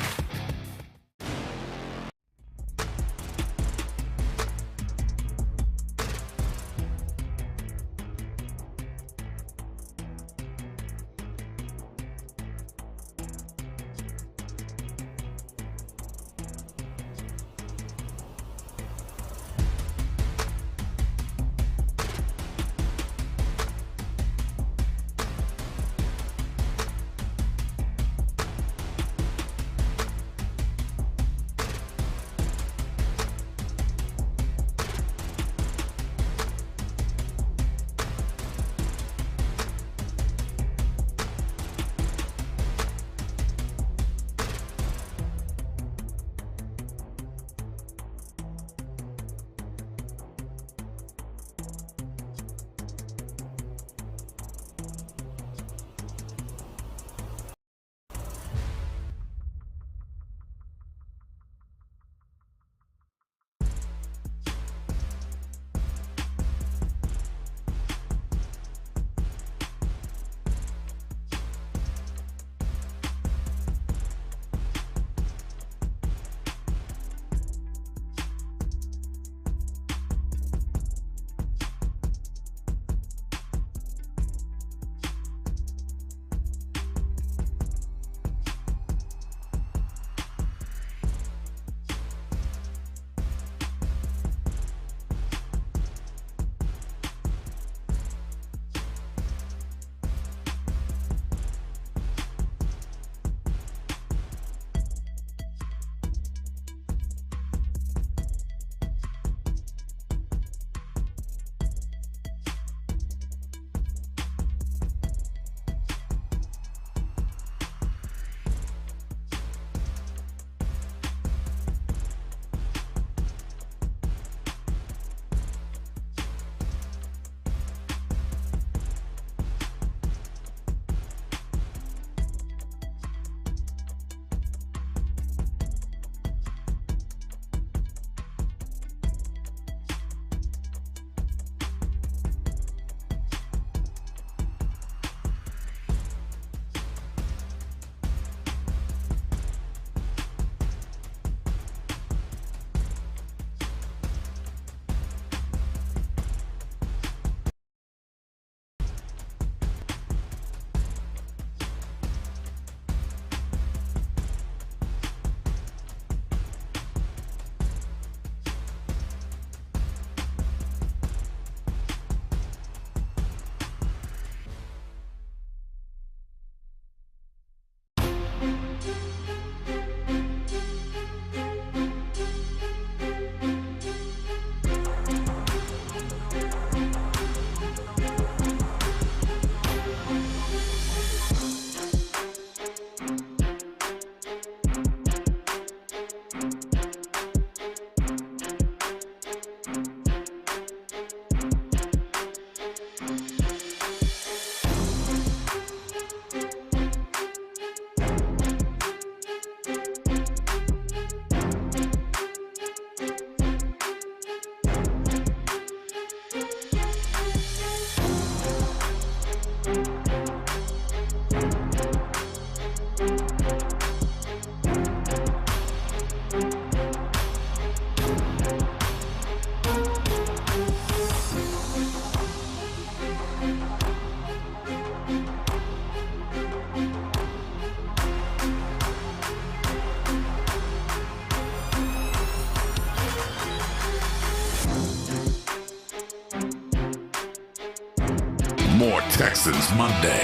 more Texans Monday.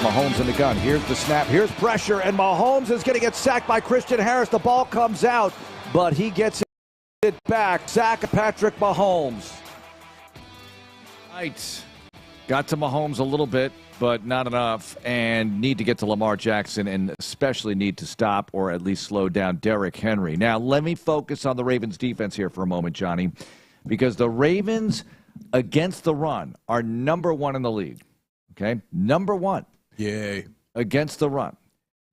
Mahomes in the gun. Here's the snap. Here's pressure, and Mahomes is going to get sacked by Christian Harris. The ball comes out, but he gets it back. Sack of Patrick Mahomes. Right. Got to Mahomes a little bit, but not enough, and need to get to Lamar Jackson, and especially need to stop or at least slow down Derrick Henry. Now, let me focus on the Ravens' defense here for a moment, Johnny, because the Ravens against the run are number one in the league. Okay? Number one. Yay. Against the run.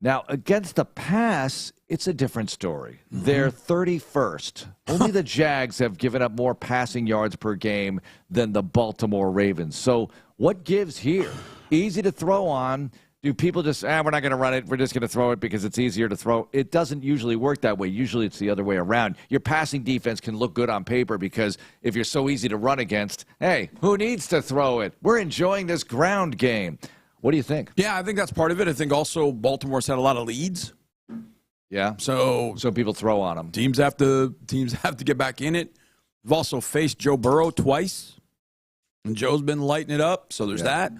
Now, against the pass, it's a different story. Mm-hmm. They're 31st. Only the Jags have given up more passing yards per game than the Baltimore Ravens. So what gives here? Easy to throw on. Do people just, we're not going to run it. We're just going to throw it because it's easier to throw. It doesn't usually work that way. Usually it's the other way around. Your passing defense can look good on paper because if you're so easy to run against, hey, who needs to throw it? We're enjoying this ground game. What do you think? Yeah, I think that's part of it. I think also Baltimore's had a lot of leads. Yeah. So people throw on them. Teams have to get back in it. We've also faced Joe Burrow twice. And Joe's been lighting it up, so there's that.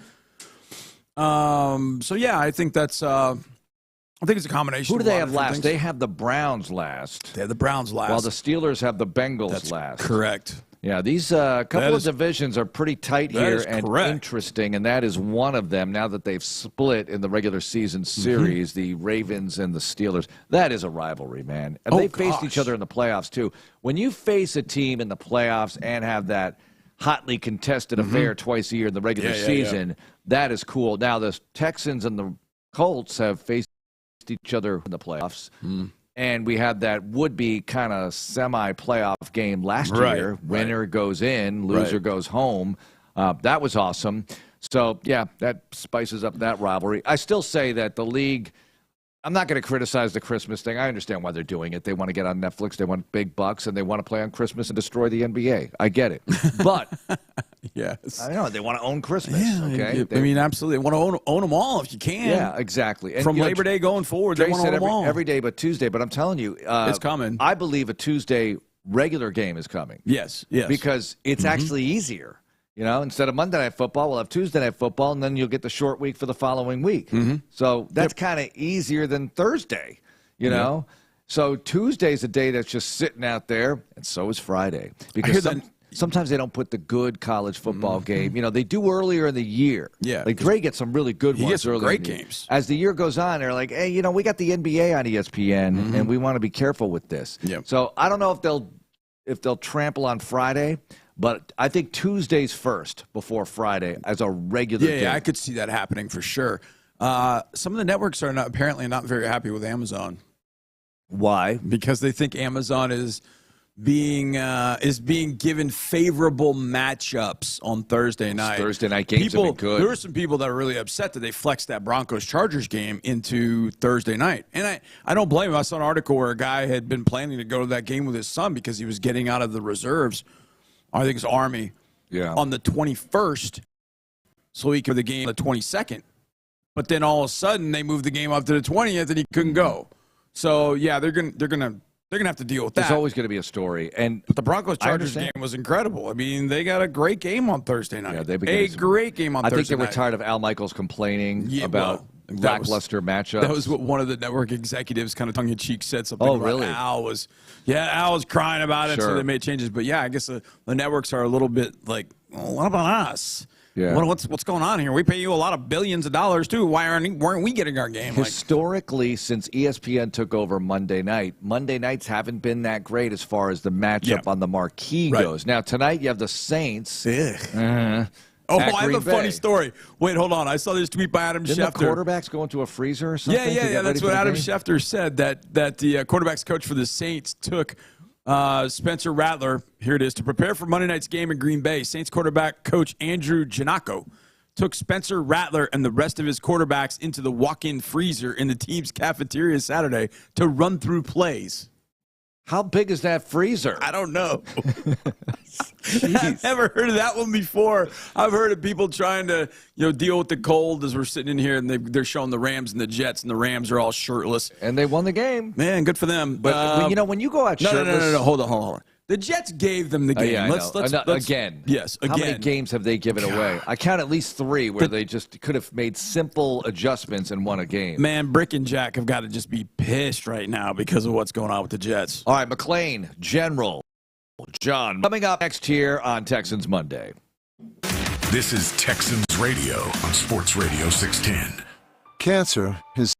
So yeah, I think that's I think it's a combination. Who do they have last? Things. They have the Browns last. They have the Browns last. While the Steelers have the Bengals last. Correct. Yeah, these couple of divisions are pretty tight here and interesting, and that is one of them. Now that they've split in the regular season series, the Ravens and the Steelers, that is a rivalry, man. And they faced each other in the playoffs, too. When you face a team in the playoffs and have that hotly contested affair twice a year in the regular season, that is cool. Now, the Texans and the Colts have faced each other in the playoffs. And we had that would-be kind of semi-playoff game last year. Winner goes in, loser goes home. That was awesome. So, yeah, that spices up that rivalry. I still say that the league – I'm not going to criticize the Christmas thing. I understand why they're doing it. They want to get on Netflix. They want big bucks, and they want to play on Christmas and destroy the NBA. I get it. But yes, I know they want to own Christmas. Okay, I mean, absolutely. They want to own them all if you can. Yeah, exactly. And, from Labor Day going forward, they want to own them all. Every day but Tuesday. But I'm telling you, it's coming. I believe a Tuesday regular game is coming. Yes. Because it's actually easier. You know, instead of Monday Night Football, we'll have Tuesday Night Football, and then you'll get the short week for the following week. So that's kind of easier than Thursday, you know? So Tuesday's a day that's just sitting out there, and so is Friday. Because sometimes they don't put the good college football game. You know, they do earlier in the year. Yeah. Like Dre gets some really good ones. He gets some great games. As the year goes on, they're like, hey, you know, we got the NBA on ESPN, and we want to be careful with this. So I don't know if they'll trample on Friday. But I think Tuesday's first before Friday as a regular game. Yeah, I could see that happening for sure. Some of the networks are apparently not very happy with Amazon. Why? Because they think Amazon is being given favorable matchups on Thursday night. Thursday night games have been good. There were some people that are really upset that they flexed that Broncos-Chargers game into Thursday night. And I don't blame them. I saw an article where a guy had been planning to go to that game with his son because he was getting out of the reserves. I think it's Army on the 21st, so he could the game on the 22nd. But then all of a sudden they moved the game up to the 20th and he couldn't go. So yeah, they're gonna have to deal with that. There's always going to be a story. But the Broncos-Chargers game was incredible. I mean, they got a great game on Thursday night. Yeah, great game on Thursday night. I think they were tired of Al Michaels complaining about lackluster matchups. That was what one of the network executives kind of tongue-in-cheek said something about. Really? Al was crying about it, so they made changes. But yeah, I guess the networks are a little bit like, well, what about us? Yeah. What's going on here? We pay you a lot of billions of dollars, too. Why weren't we getting our game? Historically, since ESPN took over Monday nights haven't been that great as far as the matchup on the marquee goes. Now, tonight you have the Saints. I have a funny story. Wait, hold on. I saw this tweet by Adam Schefter. Didn't the quarterbacks go into a freezer or something? Yeah. That's what Adam Schefter said, that the quarterbacks coach for the Saints took Spencer Rattler, here it is, to prepare for Monday night's game in Green Bay. Saints quarterback coach Andrew Janocko took Spencer Rattler and the rest of his quarterbacks into the walk-in freezer in the team's cafeteria Saturday to run through plays. How big is that freezer? I don't know. I've never heard of that one before. I've heard of people trying to, deal with the cold as we're sitting in here, and they're showing the Rams and the Jets, and the Rams are all shirtless. And they won the game. Man, good for them. But when you go out shirtless. No. Hold on. The Jets gave them the game. Yeah, let's again. Yes, again. How many games have they given away? I count at least 3 where they just could have made simple adjustments and won a game. Man, Brick and Jack have got to just be pissed right now because of what's going on with the Jets. All right, McLean, General, John, coming up next here on Texans Monday. This is Texans Radio on Sports Radio 610. Cancer is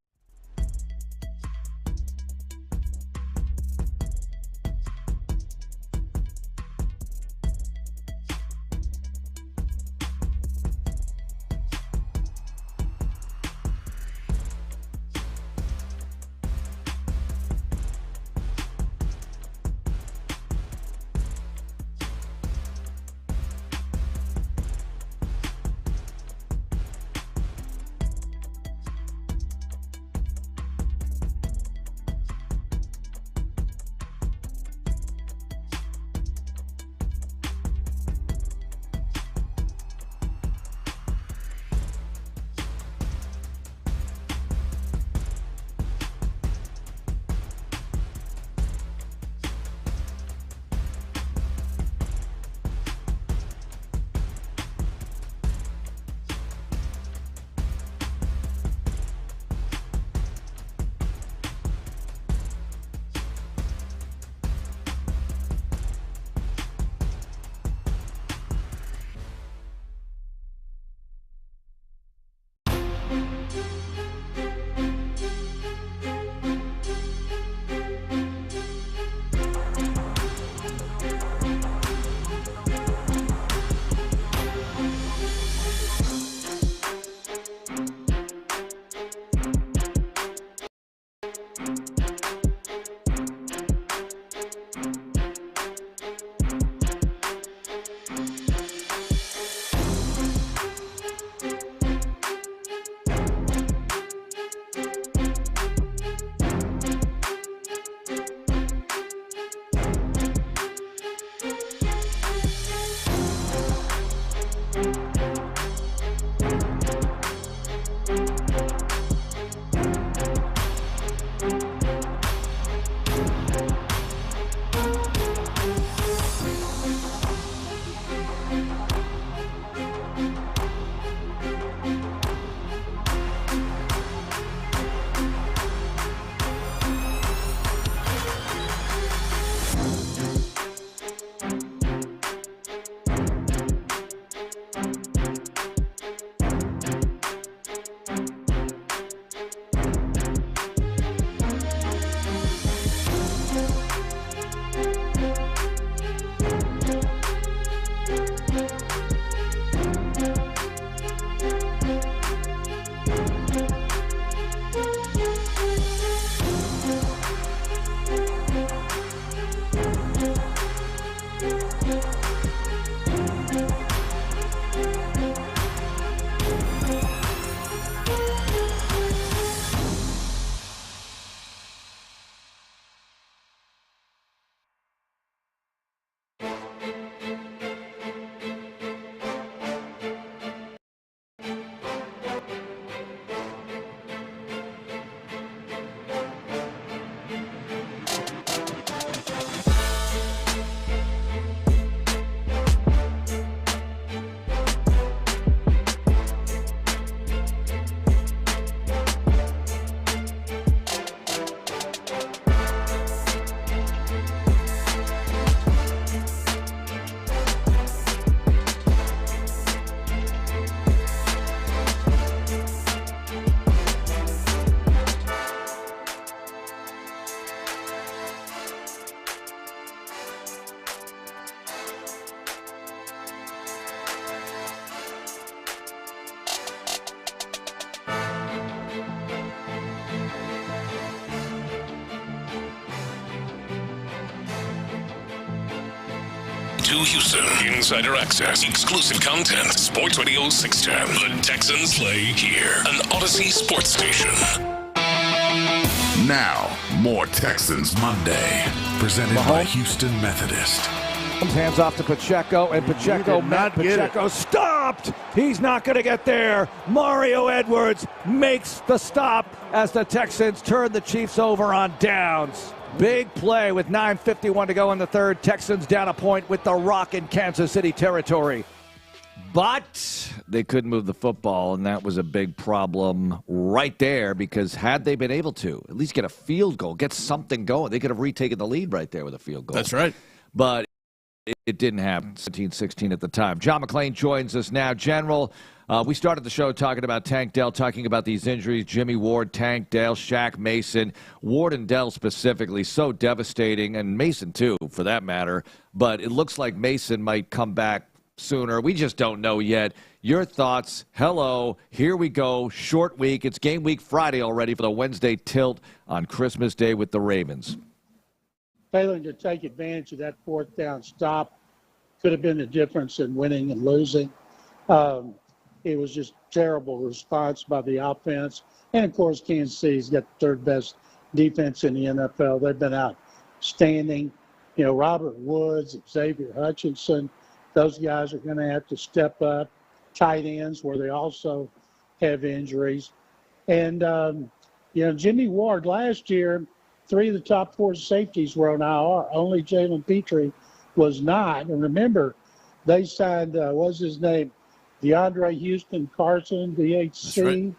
to Houston. Insider access, exclusive content. Sports Radio 610. The Texans play here. An Odyssey sports station. Now, more Texans Monday. Presented by Houston Methodist. Hands off to Pacheco, and Pacheco met Pacheco. Stopped! He's not going to get there. Mario Edwards makes the stop as the Texans turn the Chiefs over on downs. Big play with 9:51 to go in the third. Texans down a point with the rock in Kansas City territory. But they couldn't move the football, and that was a big problem right there because had they been able to at least get a field goal, get something going, they could have retaken the lead right there with a field goal. That's right. But it didn't happen. 17-16 at the time. John McClain joins us now. General, we started the show talking about Tank Dell, talking about these injuries. Jimmy Ward, Tank Dell, Shaq Mason. Ward and Dell specifically, so devastating, and Mason too, for that matter. But it looks like Mason might come back sooner. We just don't know yet. Your thoughts? Hello. Here we go. Short week. It's game week Friday already for the Wednesday tilt on Christmas Day with the Ravens. Failing to take advantage of that fourth down stop could have been the difference in winning and losing. It was just terrible response by the offense. And, of course, Kansas City's got the third best defense in the NFL. They've been outstanding. You know, Robert Woods, Xavier Hutchinson, those guys are going to have to step up. Tight ends where they also have injuries. And, you know, Jimmy Ward last year, 3 of the top 4 safeties were on IR. Only Jalen Petrie was not. And remember, they signed, what's his name? DeAndre Houston Carson, DHC, right.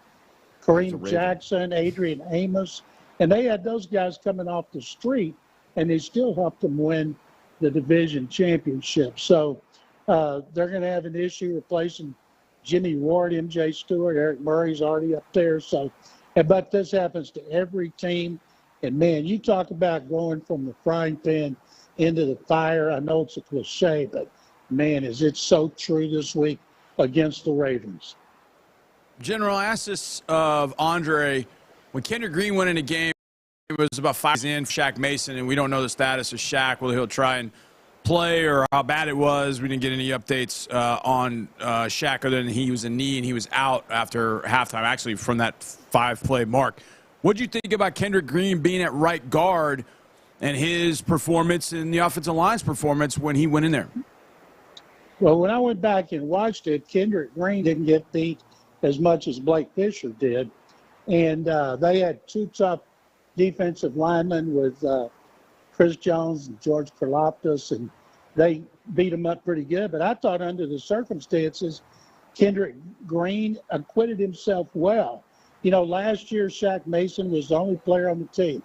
Kareem Jackson, Adrian Amos. And they had those guys coming off the street, and they still helped them win the division championship. So they're going to have an issue replacing Jimmy Ward, MJ Stewart, Eric Murray's already up there. So, but this happens to every team. And, man, you talk about going from the frying pan into the fire. I know it's a cliche, but, man, is it so true this week against the Ravens. General, I asked this of Andre. When Kendrick Green went in a game, it was about 5 in, Shaq Mason, and we don't know the status of Shaq, whether he'll try and play or how bad it was. We didn't get any updates on Shaq other than he was a knee and he was out after halftime, actually from that 5-play mark. What do you think about Kendrick Green being at right guard and his performance and the offensive line's performance when he went in there? Well, when I went back and watched it, Kendrick Green didn't get beat as much as Blake Fisher did. And they had 2 tough defensive linemen with Chris Jones and George Karlaftis, and they beat him up pretty good. But I thought under the circumstances, Kendrick Green acquitted himself well. You know, last year, Shaq Mason was the only player on the team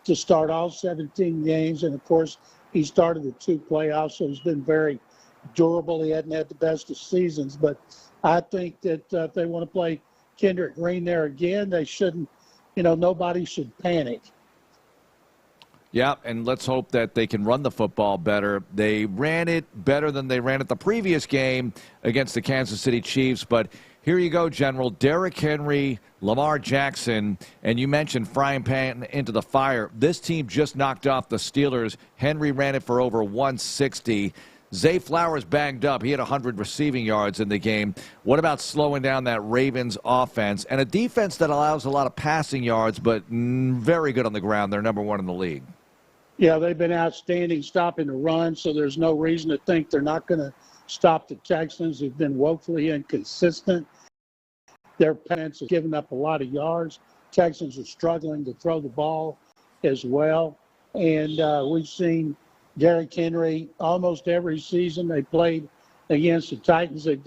to start all 17 games. And, of course, he started the 2 playoffs, so he's been very durable. He hadn't had the best of seasons. But I think that if they want to play Kendrick Green there again, they shouldn't, you know, nobody should panic. Yeah, and let's hope that they can run the football better. They ran it better than they ran it the previous game against the Kansas City Chiefs. But here you go, General. Derrick Henry, Lamar Jackson, and you mentioned frying pan into the fire. This team just knocked off the Steelers. Henry ran it for over 160. Zay Flowers banged up. He had 100 receiving yards in the game. What about slowing down that Ravens offense and a defense that allows a lot of passing yards but very good on the ground? They're number 1 in the league. Yeah, they've been outstanding stopping the run, so there's no reason to think they're not going to stop the Texans, who've been woefully inconsistent. Their defense has given up a lot of yards. Texans are struggling to throw the ball as well. And we've seen Derrick Henry almost every season they played against the Titans. They've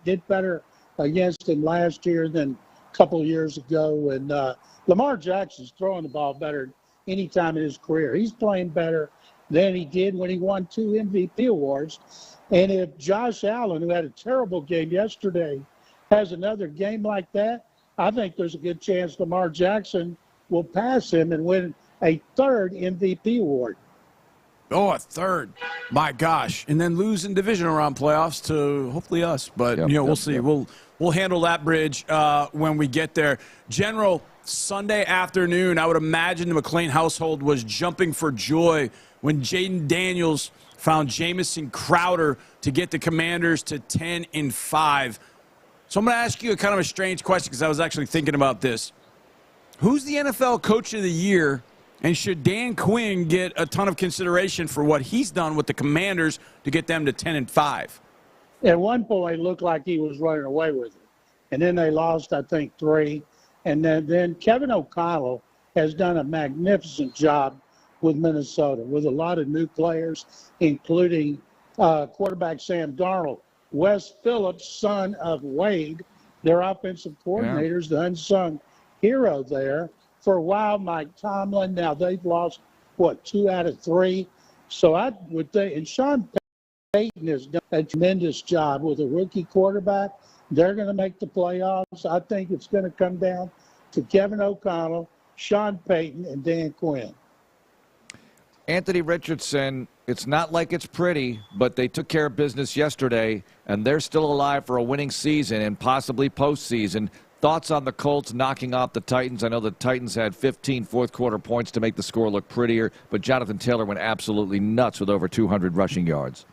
did better against them last year than a couple of years ago. And Lamar Jackson's throwing the ball better any time in his career. He's playing better than he did when he won 2 MVP awards. And if Josh Allen, who had a terrible game yesterday, has another game like that, I think there's a good chance Lamar Jackson will pass him and win a 3rd MVP award. Oh, a 3rd. My gosh. And then lose in divisional round playoffs to hopefully us. But, we'll see. We'll handle that bridge when we get there. General, Sunday afternoon, I would imagine the McClain household was jumping for joy when Jaden Daniels found Jamison Crowder to get the Commanders to 10-5. So I'm going to ask you a kind of a strange question because I was actually thinking about this. Who's the NFL Coach of the Year, and should Dan Quinn get a ton of consideration for what he's done with the Commanders to get them to 10-5? At one point, it looked like he was running away with it. And then they lost, I think, 3. And then Kevin O'Connell has done a magnificent job with Minnesota, with a lot of new players, including quarterback Sam Darnold. Wes Phillips, son of Wade, their offensive coordinators, the unsung hero there. For a while, Mike Tomlin. Now they've lost, 2 out of 3. So I would think, and Sean Payton has done a tremendous job with a rookie quarterback. They're going to make the playoffs. I think it's going to come down to Kevin O'Connell, Sean Payton, and Dan Quinn. Anthony Richardson, it's not like it's pretty, but they took care of business yesterday, and they're still alive for a winning season and possibly postseason. Thoughts on the Colts knocking off the Titans? I know the Titans had 15 fourth-quarter points to make the score look prettier, but Jonathan Taylor went absolutely nuts with over 200 rushing yards.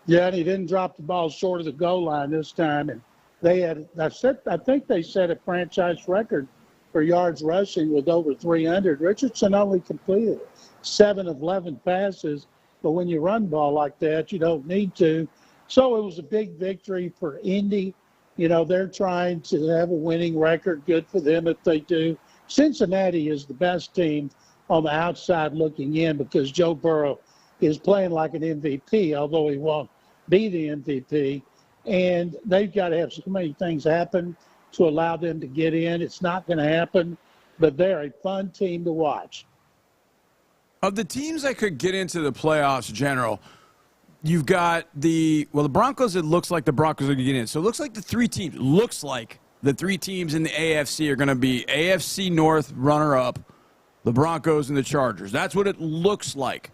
Yeah, and he didn't drop the ball short of the goal line this time. And they had, I think they set a franchise record for yards rushing with over 300. Richardson only completed 7 of 11 passes, but when you run the ball like that, you don't need to. So it was a big victory for Indy. You know, they're trying to have a winning record. Good for them if they do. Cincinnati is the best team on the outside looking in because Joe Burrow is playing like an MVP, although he won't be the MVP. And they've got to have so many things happen to allow them to get in. It's not going to happen, but they're a fun team to watch. Of the teams that could get into the playoffs, General, you've got the Broncos. It looks like the Broncos are going to get in. So it looks like the three teams in the AFC are going to be AFC North runner-up, the Broncos and the Chargers. That's what it looks like.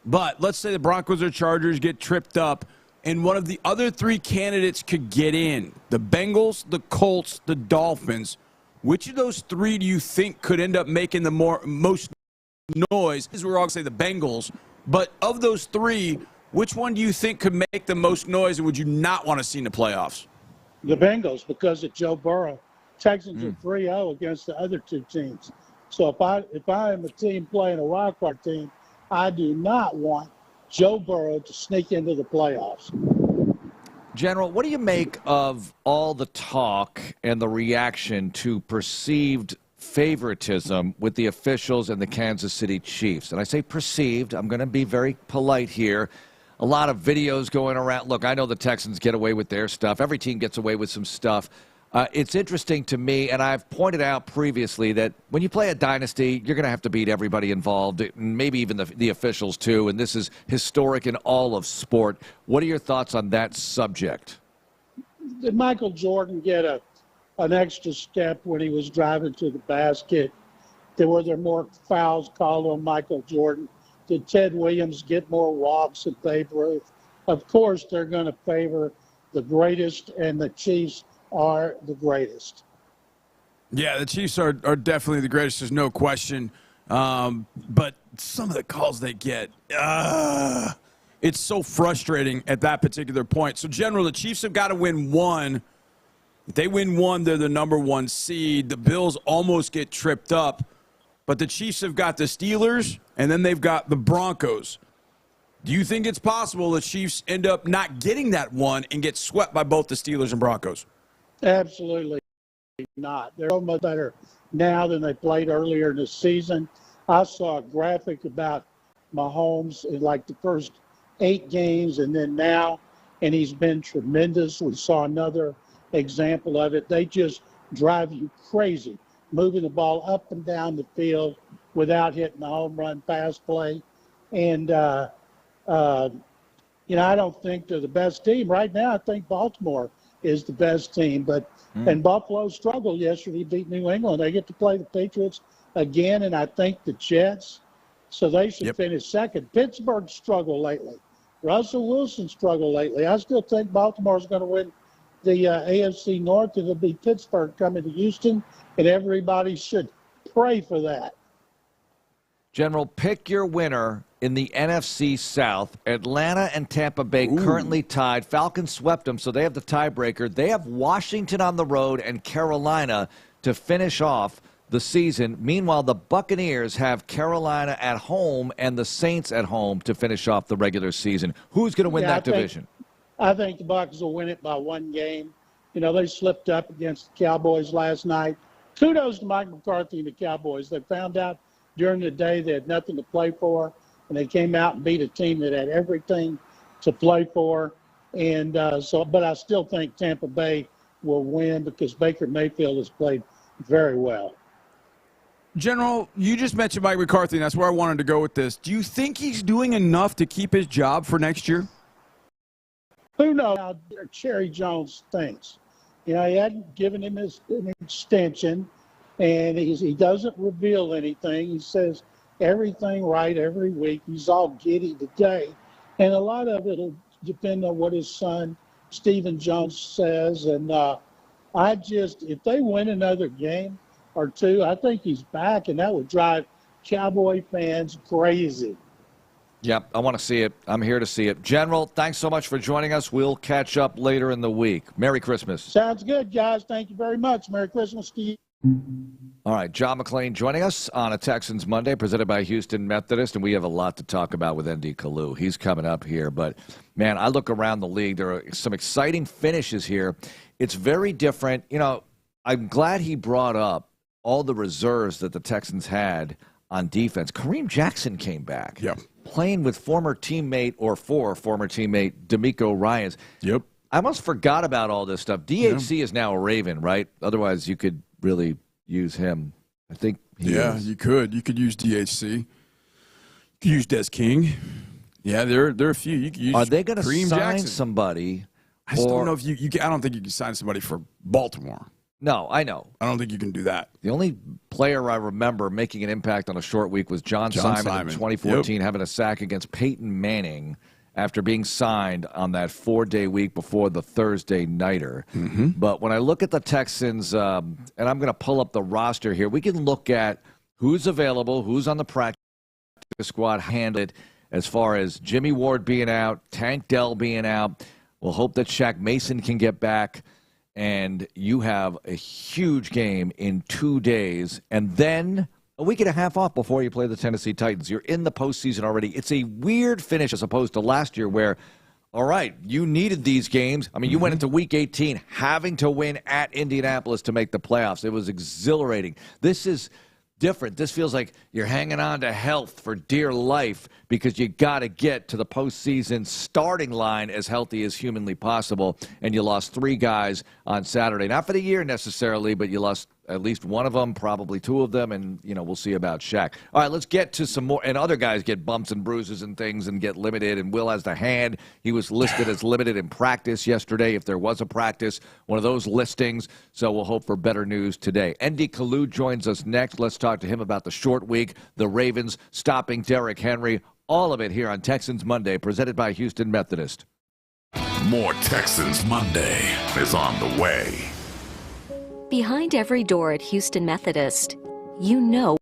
But let's say the Broncos or Chargers get tripped up, and one of the other 3 candidates could get in. The Bengals, the Colts, the Dolphins. Which of those 3 do you think could end up making the most noise? We're all going to say the Bengals. But of those 3, which one do you think could make the most noise and would you not want to see in the playoffs? The Bengals, because of Joe Burrow. Texans are 3-0 against the other 2 teams. So if I am a team playing a wild card team, I do not want Joe Burrow to sneak into the playoffs. General, what do you make of all the talk and the reaction to perceived favoritism with the officials and the Kansas City Chiefs? And I say perceived. I'm going to be very polite here. A lot of videos going around. Look, I know the Texans get away with their stuff. Every team gets away with some stuff. It's interesting to me, and I've pointed out previously that when you play a dynasty, you're going to have to beat everybody involved, maybe even the officials too, and this is historic in all of sport. What are your thoughts on that subject? Did Michael Jordan get an extra step when he was driving to the basket? Were there more fouls called on Michael Jordan? Did Ted Williams get more walks than Babe Ruth? Of course, they're going to favor the greatest, and the Chiefs are the greatest. Yeah, the Chiefs are definitely the greatest. There's no question. But some of the calls they get, it's so frustrating at that particular point. So, General, the Chiefs have got to win 1. If they win 1, they're the number 1 seed. The Bills almost get tripped up. But the Chiefs have got the Steelers, and then they've got the Broncos. Do you think it's possible the Chiefs end up not getting that 1 and get swept by both the Steelers and Broncos? Absolutely not. They're so much better now than they played earlier in the season. I saw a graphic about Mahomes in like the first 8 games and then now, and he's been tremendous. We saw another example of it. They just drive you crazy, moving the ball up and down the field without hitting a home run pass play. And, I don't think they're the best team. Right now, I think Baltimore is the best team. And Buffalo struggled yesterday, beat New England. They get to play the Patriots again, and I think the Jets. So they should finish second. Pittsburgh struggled lately. Russell Wilson struggled lately. I still think Baltimore's going to win the AFC North. It'll be Pittsburgh coming to Houston, and everybody should pray for that. General, pick your winner in the NFC South. Atlanta and Tampa Bay currently tied. Falcons swept them, so they have the tiebreaker. They have Washington on the road and Carolina to finish off the season. Meanwhile, the Buccaneers have Carolina at home and the Saints at home to finish off the regular season. Who's going to win that division? I think the Bucs will win it by 1 game. They slipped up against the Cowboys last night. Kudos to Mike McCarthy and the Cowboys. They found out during the day they had nothing to play for, and they came out and beat a team that had everything to play for. And but I still think Tampa Bay will win because Baker Mayfield has played very well. General, you just mentioned Mike McCarthy, and that's where I wanted to go with this. Do you think he's doing enough to keep his job for next year? Who knows how Cherry Jones thinks? You know, he hadn't given him an extension, and he doesn't reveal anything. He says everything right every week. He's all giddy today. And a lot of it will depend on what his son, Stephen Jones, says. And if they win another game or two, I think he's back, and that would drive Cowboy fans crazy. Yep, I want to see it. I'm here to see it. General, thanks so much for joining us. We'll catch up later in the week. Merry Christmas. Sounds good, guys. Thank you very much. Merry Christmas to you. All right, John McClain joining us on a Texans Monday presented by Houston Methodist, and we have a lot to talk about with ND Kalu. He's coming up here, but, man, I look around the league. There are some exciting finishes here. It's very different. You know, I'm glad he brought up all the reserves that the Texans had on defense. Kareem Jackson came back. Yep. Playing with former teammate DeMeco Ryans. Yep. I almost forgot about all this stuff. DHC is now a Raven, right? Otherwise, you could really use him. I think he is. You could. You could use DHC. You could use Des King. Yeah, there are a few. You could use Are they going to sign Jackson. Somebody? I just don't know if you I don't think you can sign somebody for Baltimore. No, I know. I don't think you can do that. The only player I remember making an impact on a short week was John Simon in 2014, having a sack against Peyton Manning after being signed on that 4-day week before the Thursday nighter. Mm-hmm. But when I look at the Texans, and I'm going to pull up the roster here, we can look at who's available, who's on the practice squad, handle it as far as Jimmy Ward being out, Tank Dell being out. We'll hope that Shaq Mason can get back. And you have a huge game in 2 days, and then a week and a half off before you play the Tennessee Titans. You're in the postseason already. It's a weird finish as opposed to last year where, all right, you needed these games. I mean, you went into Week 18 having to win at Indianapolis to make the playoffs. It was exhilarating. This is different. This feels like you're hanging on to health for dear life because you got to get to the postseason starting line as healthy as humanly possible. And you lost 3 guys on Saturday. Not for the year necessarily, but you lost at least one of them, probably 2 of them, and, you know, we'll see about Shaq. All right, let's get to some more. And other guys get bumps and bruises and things and get limited, and Will has the hand. He was listed as limited in practice yesterday, if there was a practice, one of those listings. So we'll hope for better news today. ND Kalu joins us next. Let's talk to him about the short week, the Ravens stopping Derrick Henry, all of it here on Texans Monday, presented by Houston Methodist. More Texans Monday is on the way. Behind every door at Houston Methodist, you know.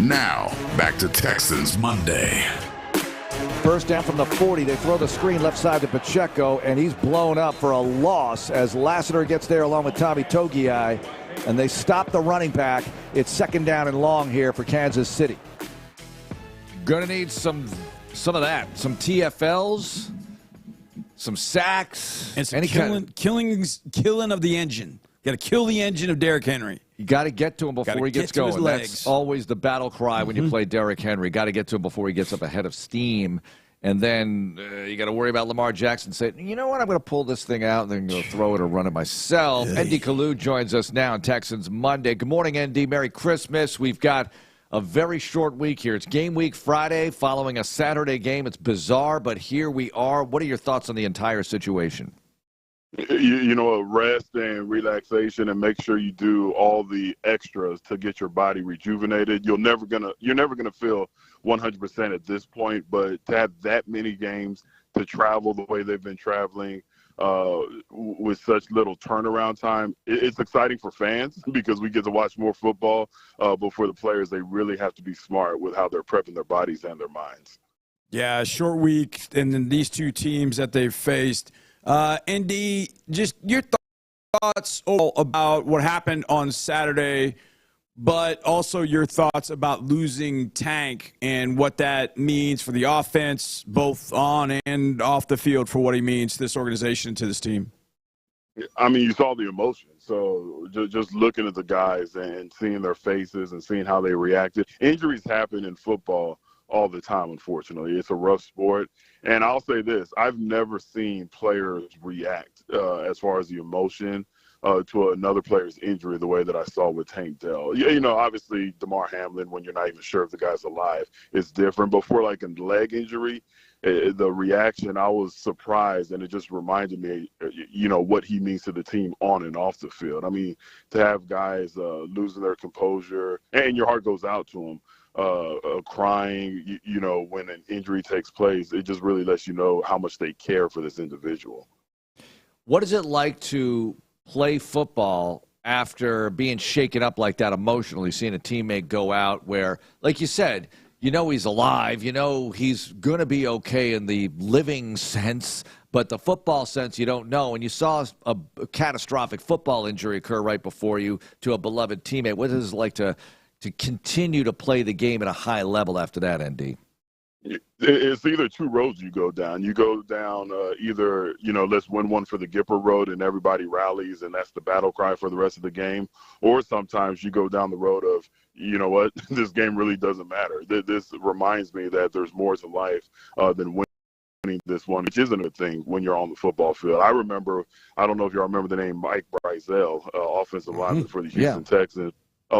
Now, back to Texans Monday. First down from the 40. They throw the screen left side to Pacheco, and he's blown up for a loss as Lassiter gets there along with Tommy Togiai, and they stop the running back. It's second down and long here for Kansas City. Gonna need some of that. Some TFLs, some sacks. And some killing of the engine. Got to kill the engine of Derrick Henry. You got to get to him before he gets going. That's always the battle cry when you play Derrick Henry. Got to get to him before he gets up ahead of steam. And then you got to worry about Lamar Jackson saying, you know what, I'm going to pull this thing out and then go throw it or run it myself. Andy Kalu joins us now on Texans Monday. Good morning, Andy. Merry Christmas. We've got a very short week here. It's game week Friday following a Saturday game. It's bizarre, but here we are. What are your thoughts on the entire situation? You know, rest and relaxation, and make sure you do all the extras to get your body rejuvenated. You're never gonna feel 100% at this point, but to have that many games, to travel the way they've been traveling with such little turnaround time, it's exciting for fans because we get to watch more football. But for the players, they really have to be smart with how they're prepping their bodies and their minds. Yeah, short week, and then these two teams that they've faced. Andy, just your thoughts about what happened on Saturday, but also your thoughts about losing Tank and what that means for the offense, both on and off the field, for what he means to this organization and to this team. I mean, you saw the emotion. So just looking at the guys and seeing their faces and seeing how they reacted. Injuries happen in football all the time, unfortunately. It's a rough sport. And I'll say this, I've never seen players react as far as the emotion to another player's injury the way that I saw with Tank Dell. You know, obviously, DeMar Hamlin, when you're not even sure if the guy's alive, is different. But for like a leg injury, the reaction, I was surprised, and it just reminded me, you know, what he means to the team on and off the field. I mean, to have guys losing their composure, and your heart goes out to them, crying, you know, when an injury takes place, it just really lets you know how much they care for this individual. What is it like to play football after being shaken up like that emotionally, seeing a teammate go out where, like you said, you know he's alive, you know he's going to be okay in the living sense, but the football sense you don't know. And you saw a catastrophic football injury occur right before you to a beloved teammate. What is it like to continue to play the game at a high level after that, ND? It's either two roads you go down. You go down either, you know, let's win one for the Gipper road and everybody rallies and that's the battle cry for the rest of the game. Or sometimes you go down the road of, you know what, this game really doesn't matter. This reminds me that there's more to life than winning this one, which isn't a thing when you're on the football field. I don't know if y'all remember the name Mike Brizell, offensive lineman for the Houston Texans.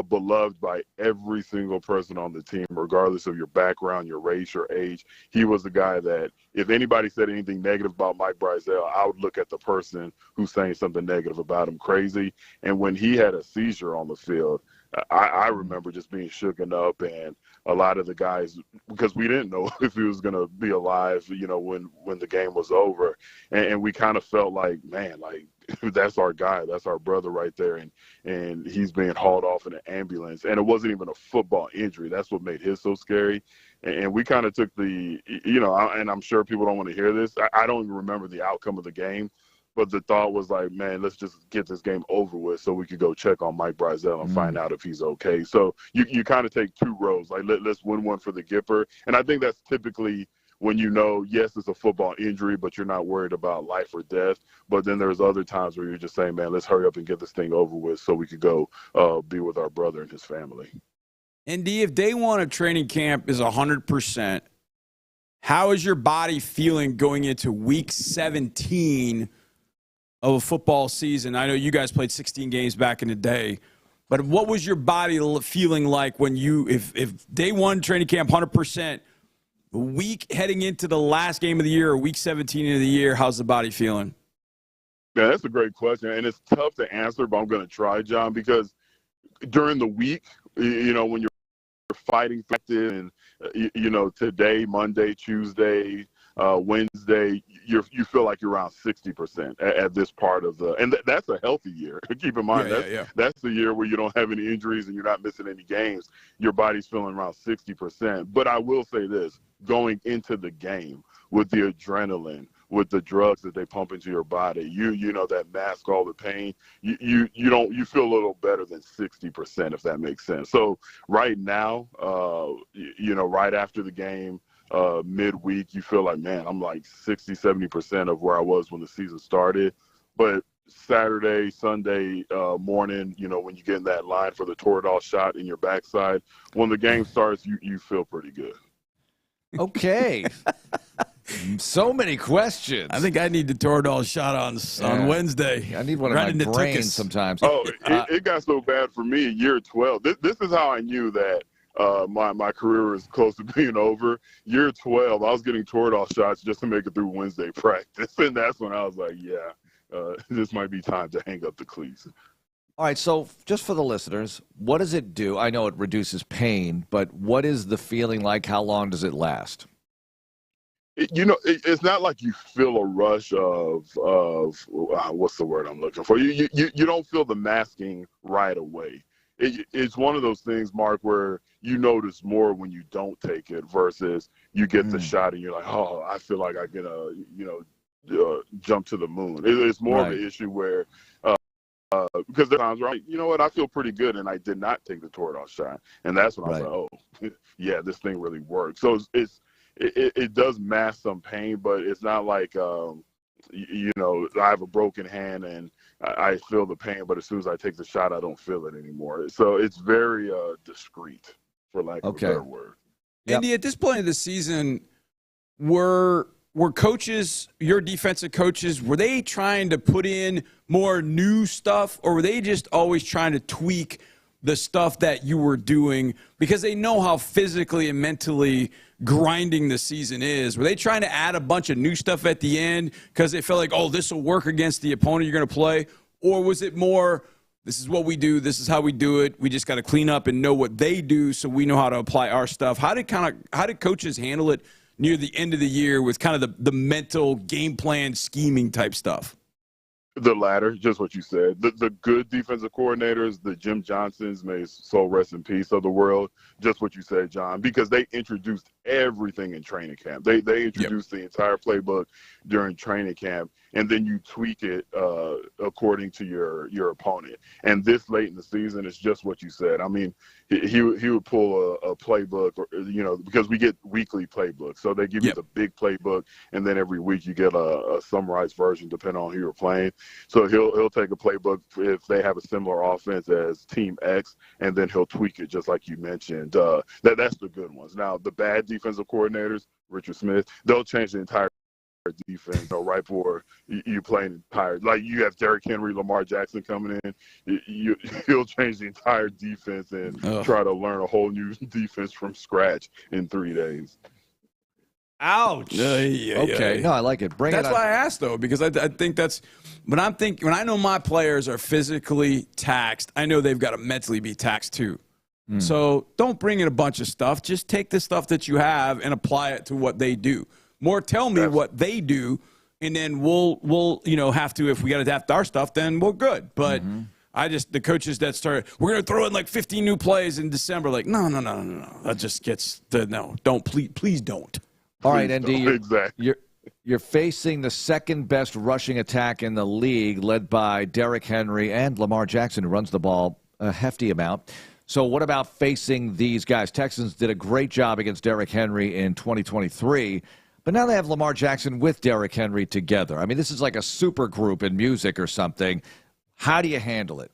Beloved by every single person on the team, regardless of your background, your race, your age. He was the guy that if anybody said anything negative about Mike Brizell, I would look at the person who's saying something negative about him crazy. And when he had a seizure on the field, I remember just being shooken up, and a lot of the guys, because we didn't know if he was going to be alive, you know, when the game was over. And we kind of felt like, man, like, that's our guy. That's our brother right there. And he's being hauled off in an ambulance. And it wasn't even a football injury. That's what made his so scary. And we kind of took the, you know, and I'm sure people don't want to hear this. I don't even remember the outcome of the game. But the thought was like, man, let's just get this game over with so we could go check on Mike Brizell and find out if he's okay. So you kind of take two roads. Like, let's win one for the Gipper. And I think that's typically when you know, yes, it's a football injury, but you're not worried about life or death. But then there's other times where you're just saying, man, let's hurry up and get this thing over with so we could go be with our brother and his family. And D, if day one of training camp is 100%, how is your body feeling going into week 17 of a football season? I know you guys played 16 games back in the day, but what was your body feeling like when if day one training camp 100%, week heading into the last game of the year or week 17 of the year, how's the body feeling? Yeah, that's a great question, and it's tough to answer, but I'm going to try, John, because during the week, you know, when you're fighting and, you know, today, Monday, Tuesday, Wednesday, you feel like you're around 60% at this part of the, and that's a healthy year. Keep in mind that's the year where you don't have any injuries and you're not missing any games. Your body's feeling around 60%. But I will say this: going into the game with the adrenaline, with the drugs that they pump into your body, you know that mask all the pain. You feel a little better than 60%, if that makes sense. So right now, right after the game, midweek, you feel like, man, I'm like 60-70% of where I was when the season started. But Saturday, Sunday morning, when you get in that line for the Toradol shot in your backside, when the game starts, you feel pretty good. Okay. So many questions. I think I need the Toradol shot on Wednesday. I need one in my brain sometimes. Oh, it got so bad for me year 12. This is how I knew that my career was close to being over. Year 12, I was getting Toradol shots just to make it through Wednesday practice. And that's when I was like, this might be time to hang up the cleats. All right, so just for the listeners, what does it do? I know it reduces pain, but what is the feeling like? How long does it last? It's not like you feel a rush of what's the word I'm looking for? You don't feel the masking right away. It's one of those things, Mark, where you notice more when you don't take it versus you get the shot and you're like, oh, I feel like I can, jump to the moon. It's more of an issue where because there are times where I feel pretty good and I did not take the Toradol shot. And that's when I was like, oh, yeah, this thing really works. So it does mask some pain, but it's not like, I have a broken hand and I feel the pain, but as soon as I take the shot, I don't feel it anymore. So it's very discreet, for lack of a better word. Andy, at this point of the season, were coaches, your defensive coaches, were they trying to put in more new stuff, or were they just always trying to tweak the stuff that you were doing because they know how physically and mentally grinding the season is? Were they trying to add a bunch of new stuff at the end because they felt like, oh, this will work against the opponent you're going to play? Or was it more, this is what we do, this is how we do it, we just got to clean up and know what they do so we know how to apply our stuff? How did coaches handle it near the end of the year with kind of the mental game plan scheming type stuff? The latter, just what you said. The good defensive coordinators, the Jim Johnsons, may soul rest in peace, of the world, just what you said, John, because they introduced everything in training camp. They introduced the entire playbook during training camp, and then you tweak it according to your opponent. And this late in the season, it's just what you said. I mean, he would pull a playbook, because we get weekly playbooks. So they give you the big playbook, and then every week you get a summarized version depending on who you're playing. So he'll take a playbook if they have a similar offense as Team X, and then he'll tweak it just like you mentioned. That's the good ones. Now, the bad defensive coordinators, Richard Smith, they'll change the entire defense right before you playing entire. Like you have Derrick Henry, Lamar Jackson coming in, he'll change the entire defense and try to learn a whole new defense from scratch in 3 days. Ouch. Okay. No, I like it. That's why I asked, though, because I think that's when I know my players are physically taxed, I know they've got to mentally be taxed too. So don't bring in a bunch of stuff. Just take the stuff that you have and apply it to what they do. More tell me what they do, and then we'll have to, if we got to adapt our stuff, then we're good. But the coaches that started, we're going to throw in like 15 new plays in December. Like, no. That just gets please don't. All right, Andy, you're facing the second best rushing attack in the league, led by Derrick Henry and Lamar Jackson, who runs the ball a hefty amount. So what about facing these guys? Texans did a great job against Derrick Henry in 2023, but now they have Lamar Jackson with Derrick Henry together. I mean, this is like a super group in music or something. How do you handle it?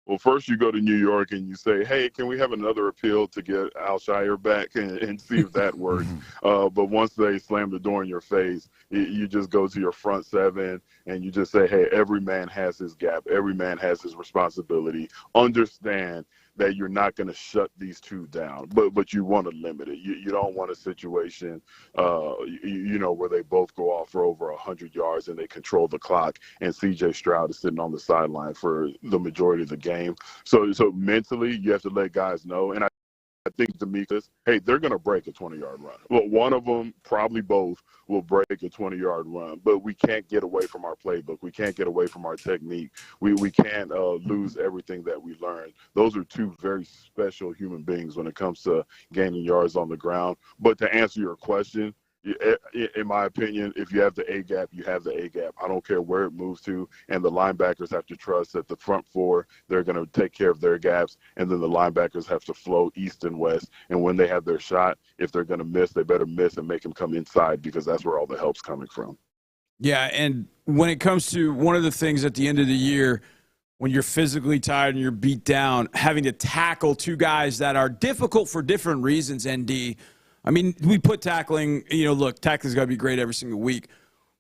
Well, first you go to New York and you say, hey, can we have another appeal to get Alshire back and see if that works? But once they slam the door in your face, you just go to your front seven and you just say, hey, every man has his gap. Every man has his responsibility. Understand that you're not going to shut these two down, but you want to limit it. You don't want a situation, where they both go off for over 100 yards and they control the clock, and C.J. Stroud is sitting on the sideline for the majority of the game. So mentally, you have to let guys know. And think D'Amico's, hey, they're going to break a 20-yard run. Well, one of them, probably both, will break a 20-yard run. But we can't get away from our playbook. We can't get away from our technique. We can't lose everything that we learned. Those are two very special human beings when it comes to gaining yards on the ground. But to answer your question, in my opinion, if you have the A-gap, you have the A-gap. I don't care where it moves to, and the linebackers have to trust that the front four, they're going to take care of their gaps, and then the linebackers have to flow east and west. And when they have their shot, if they're going to miss, they better miss and make them come inside because that's where all the help's coming from. Yeah, and when it comes to one of the things at the end of the year, when you're physically tired and you're beat down, having to tackle two guys that are difficult for different reasons, ND, I mean, we put tackling, look, tackling's got to be great every single week.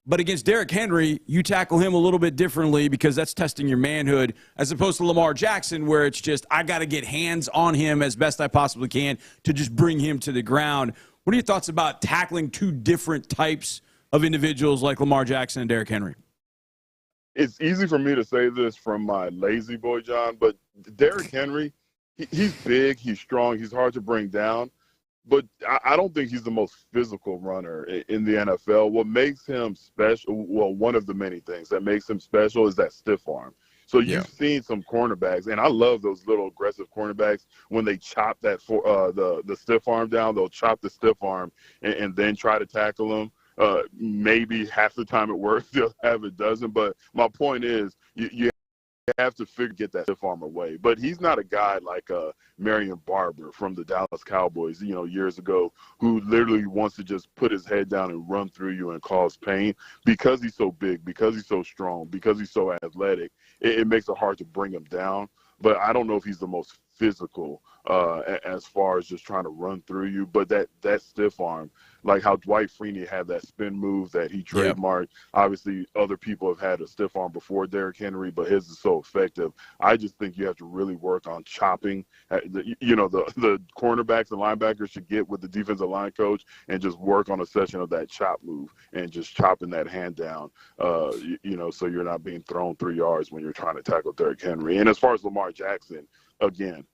But against Derrick Henry, you tackle him a little bit differently because that's testing your manhood, as opposed to Lamar Jackson, where it's just, I got to get hands on him as best I possibly can to just bring him to the ground. What are your thoughts about tackling two different types of individuals like Lamar Jackson and Derrick Henry? It's easy for me to say this from my lazy boy, John, but Derrick Henry, he's big, he's strong, he's hard to bring down. But I don't think he's the most physical runner in the NFL. What makes him special, well, one of the many things that makes him special is that stiff arm. So you've seen some cornerbacks, and I love those little aggressive cornerbacks when they chop that the stiff arm down. They'll chop the stiff arm and then try to tackle him. Maybe half the time it works, they'll have it doesn't. But my point is, you have to get that stiff arm away. But he's not a guy like Marion Barber from the Dallas Cowboys, years ago, who literally wants to just put his head down and run through you and cause pain. Because he's so big, because he's so strong, because he's so athletic, it makes it hard to bring him down. But I don't know if he's the most physical as far as just trying to run through you. But that stiff arm, like how Dwight Freeney had that spin move that he trademarked. Obviously, other people have had a stiff arm before Derrick Henry, but his is so effective. I just think you have to really work on chopping. The cornerbacks and linebackers should get with the defensive line coach and just work on a session of that chop move and just chopping that hand down, so you're not being thrown 3 yards when you're trying to tackle Derrick Henry. And as far as Lamar Jackson, again,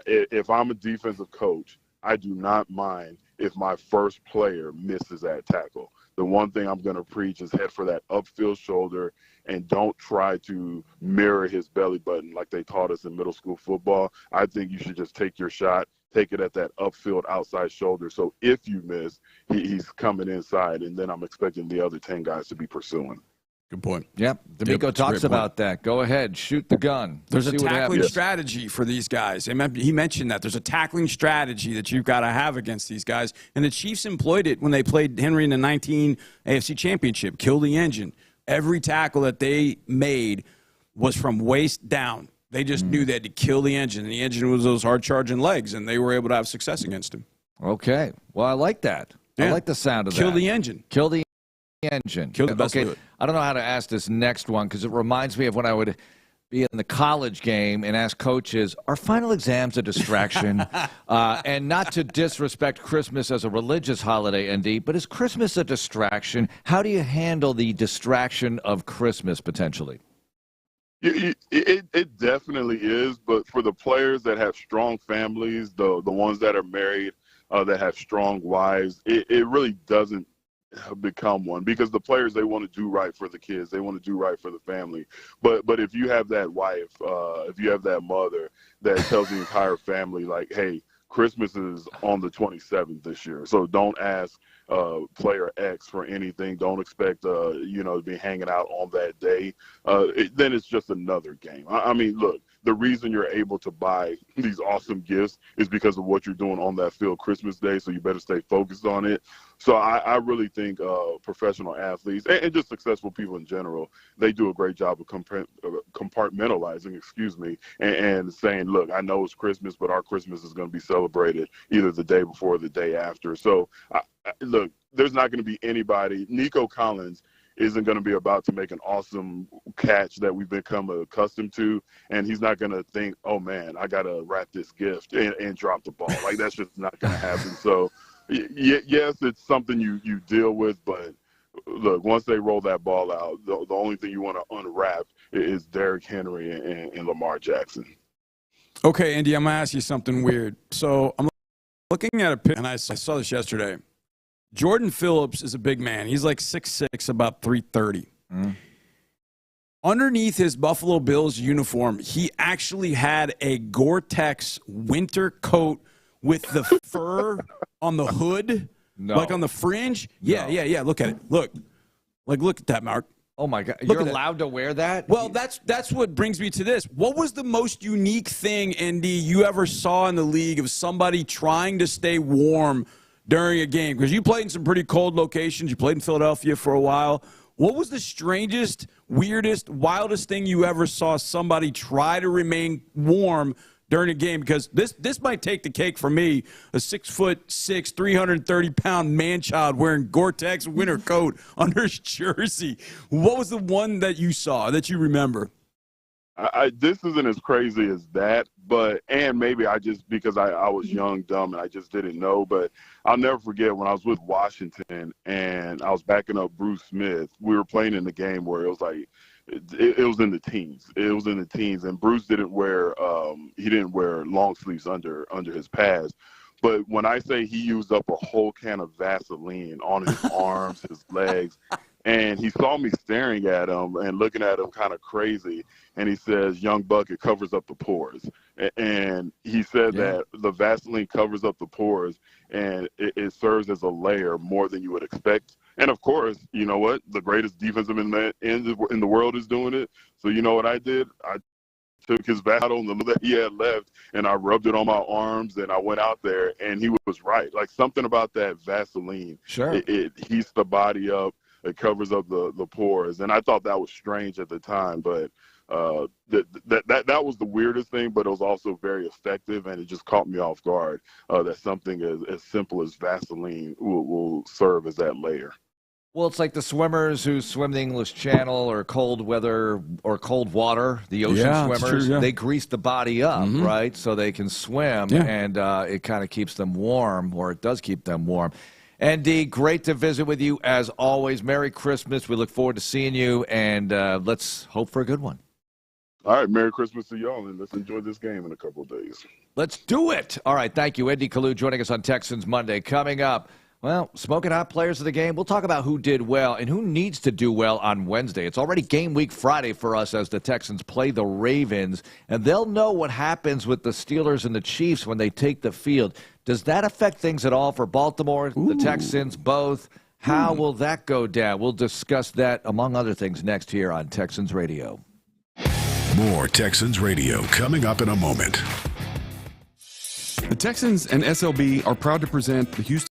if I'm a defensive coach, I do not mind if my first player misses that tackle. The one thing I'm going to preach is head for that upfield shoulder and don't try to mirror his belly button like they taught us in middle school football. I think you should just take your shot, take it at that upfield outside shoulder. So if you miss, he's coming inside, and then I'm expecting the other 10 guys to be pursuing. Good point. Yep. D'Amico talks about that. Go ahead. Shoot the gun. There's a tackling strategy for these guys. He mentioned that. There's a tackling strategy that you've got to have against these guys. And the Chiefs employed it when they played Henry in the 19 AFC Championship. Kill the engine. Every tackle that they made was from waist down. They just knew they had to kill the engine. And the engine was those hard-charging legs, and they were able to have success against him. Okay. Well, I like that. I like the sound of that. Kill the engine. Kill the engine. Kill the best of it. I don't know how to ask this next one because it reminds me of when I would be in the college game and ask coaches, are final exams a distraction? And not to disrespect Christmas as a religious holiday, ND, but is Christmas a distraction? How do you handle the distraction of Christmas potentially? It definitely is, but for the players that have strong families, the ones that are married, that have strong wives, it really doesn't become one, because the players, they want to do right for the kids, they want to do right for the family. But if you have that wife, if you have that mother that tells the entire family, like, hey, Christmas is on the 27th this year, so don't ask player X for anything. Don't expect to be hanging out on that day. Then it's just another game. I mean, look, the reason you're able to buy these awesome gifts is because of what you're doing on that field Christmas Day, so you better stay focused on it. So I really think professional athletes and just successful people in general, they do a great job of compartmentalizing, and saying, look, I know it's Christmas, but our Christmas is going to be celebrated either the day before or the day after. So, look, there's not going to be anybody. Nico Collins isn't going to be about to make an awesome catch that we've become accustomed to, and he's not going to think, oh, man, I got to wrap this gift and drop the ball. Like, that's just not going to happen. So, yes, it's something you deal with, but look, once they roll that ball out, the only thing you want to unwrap is Derrick Henry and Lamar Jackson. Okay, Andy, I'm going to ask you something weird. So I'm Looking at a pic, and I saw this yesterday. Jordan Phillips is a big man. He's like 6'6", about 330. Underneath his Buffalo Bills uniform, he actually had a Gore-Tex winter coat with the fur on the hood, like on the fringe. Yeah. Look at it. Look at that, Mark. Oh, my God. Look You're at allowed to wear that? Well, that's what brings me to this. What was the most unique thing, Andy, you ever saw in the league of somebody trying to stay warm during a game? Because you played in some pretty cold locations. You played in Philadelphia for a while. What was the strangest, weirdest, wildest thing you ever saw somebody try to remain warm during a game? Because this might take the cake for me, a 6'6", 330-pound man-child wearing Gore-Tex winter coat under his jersey. What was the one that you saw that you remember? This isn't as crazy as that, and maybe because I was young, dumb, and I just didn't know, but I'll never forget when I was with Washington and I was backing up Bruce Smith. We were playing in the game where it was like, it was in the teens. It was in the teens, and Bruce didn't wear long sleeves under his pads. But when I say he used up a whole can of Vaseline on his arms, his legs, and he saw me staring at him and looking at him kind of crazy, and he says, "Young buck, it covers up the pores." And he said that the Vaseline covers up the pores, and it serves as a layer more than you would expect. And, of course, you know what? The greatest defensive in the world is doing it. So you know what I did? I took his Vaseline that he had left, and I rubbed it on my arms, and I went out there, and he was right. Like, something about that Vaseline. Sure. It heats the body up. It covers up the pores. And I thought that was strange at the time, but that was the weirdest thing, but it was also very effective, and it just caught me off guard that something as simple as Vaseline will serve as that layer. Well, it's like the swimmers who swim the English Channel or cold weather or cold water, the ocean swimmers. They grease the body up, right, so they can swim, and it kind of keeps them warm, or it does keep them warm. Andy, great to visit with you as always. Merry Christmas. We look forward to seeing you, and let's hope for a good one. All right, Merry Christmas to y'all, and let's enjoy this game in a couple of days. Let's do it. All right, thank you. Andy Kalu joining us on Texans Monday. Coming up, well, smoking hot players of the game. We'll talk about who did well and who needs to do well on Wednesday. It's already game week Friday for us as the Texans play the Ravens, and they'll know what happens with the Steelers and the Chiefs when they take the field. Does that affect things at all for Baltimore, the Texans, both? How will that go down? We'll discuss that, among other things, next here on Texans Radio. More Texans Radio coming up in a moment. The Texans and SLB are proud to present the Houston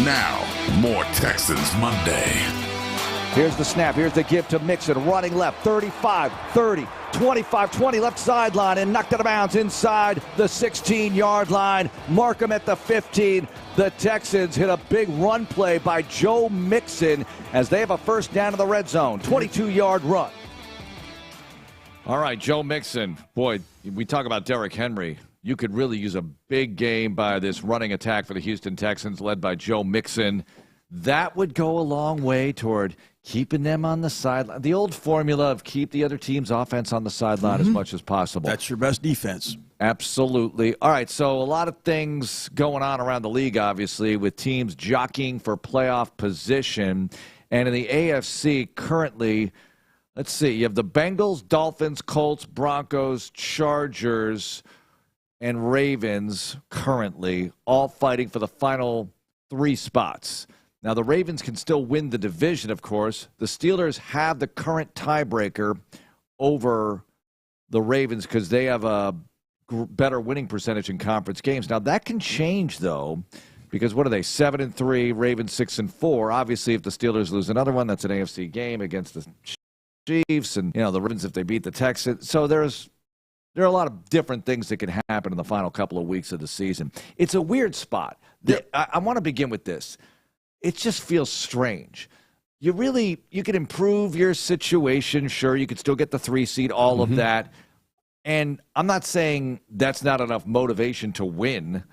Now, more Texans Monday. Here's the snap. Here's the give to Mixon. Running left. 35, 30, 25, 20. Left sideline and knocked out of bounds inside the 16-yard line. Mark him at the 15. The Texans hit a big run play by Joe Mixon as they have a first down in the red zone. 22-yard run. All right, Joe Mixon. Boy, we talk about Derrick Henry. You could really use a big game by this running attack for the Houston Texans led by Joe Mixon. That would go a long way toward keeping them on the sideline. The old formula of keep the other team's offense on the sideline as much as possible. That's your best defense. Absolutely. All right, so a lot of things going on around the league, obviously, with teams jockeying for playoff position. And in the AFC currently, let's see, you have the Bengals, Dolphins, Colts, Broncos, Chargers, and Ravens currently all fighting for the final 3 spots. Now, the Ravens can still win the division, of course. The Steelers have the current tiebreaker over the Ravens because they have a better winning percentage in conference games. Now, that can change, though, because what are they, 7-3, Ravens 6-4. Obviously, if the Steelers lose another one, that's an AFC game against the Chiefs, and, the Ravens if they beat the Texans. So there are a lot of different things that can happen in the final couple of weeks of the season. It's a weird spot. I want to begin with this. It just feels strange. You can improve your situation. Sure, you could still get the 3 seed, all of that. And I'm not saying that's not enough motivation to win,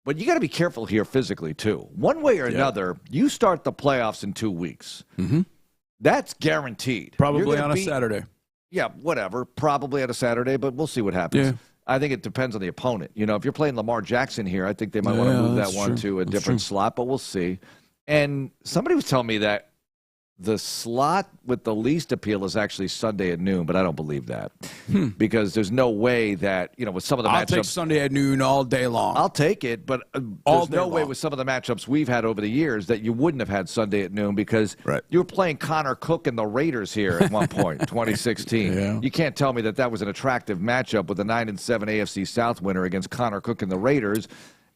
but you got to be careful here physically, too. One way or another, you start the playoffs in 2 weeks. That's guaranteed. Probably on a Saturday. Yeah, whatever. Probably on a Saturday, but we'll see what happens. Yeah. I think it depends on the opponent. If you're playing Lamar Jackson here, I think they might want to move that one to a different slot, but we'll see. And somebody was telling me that the slot with the least appeal is actually Sunday at noon, but I don't believe that because there's no way that, with some of the matchups. I'll take Sunday at noon all day long. I'll take it, but there's no way with some of the matchups we've had over the years that you wouldn't have had Sunday at noon because you were playing Connor Cook and the Raiders here at one point, 2016. Yeah. You can't tell me that was an attractive matchup with a 9-7 AFC South winner against Connor Cook and the Raiders.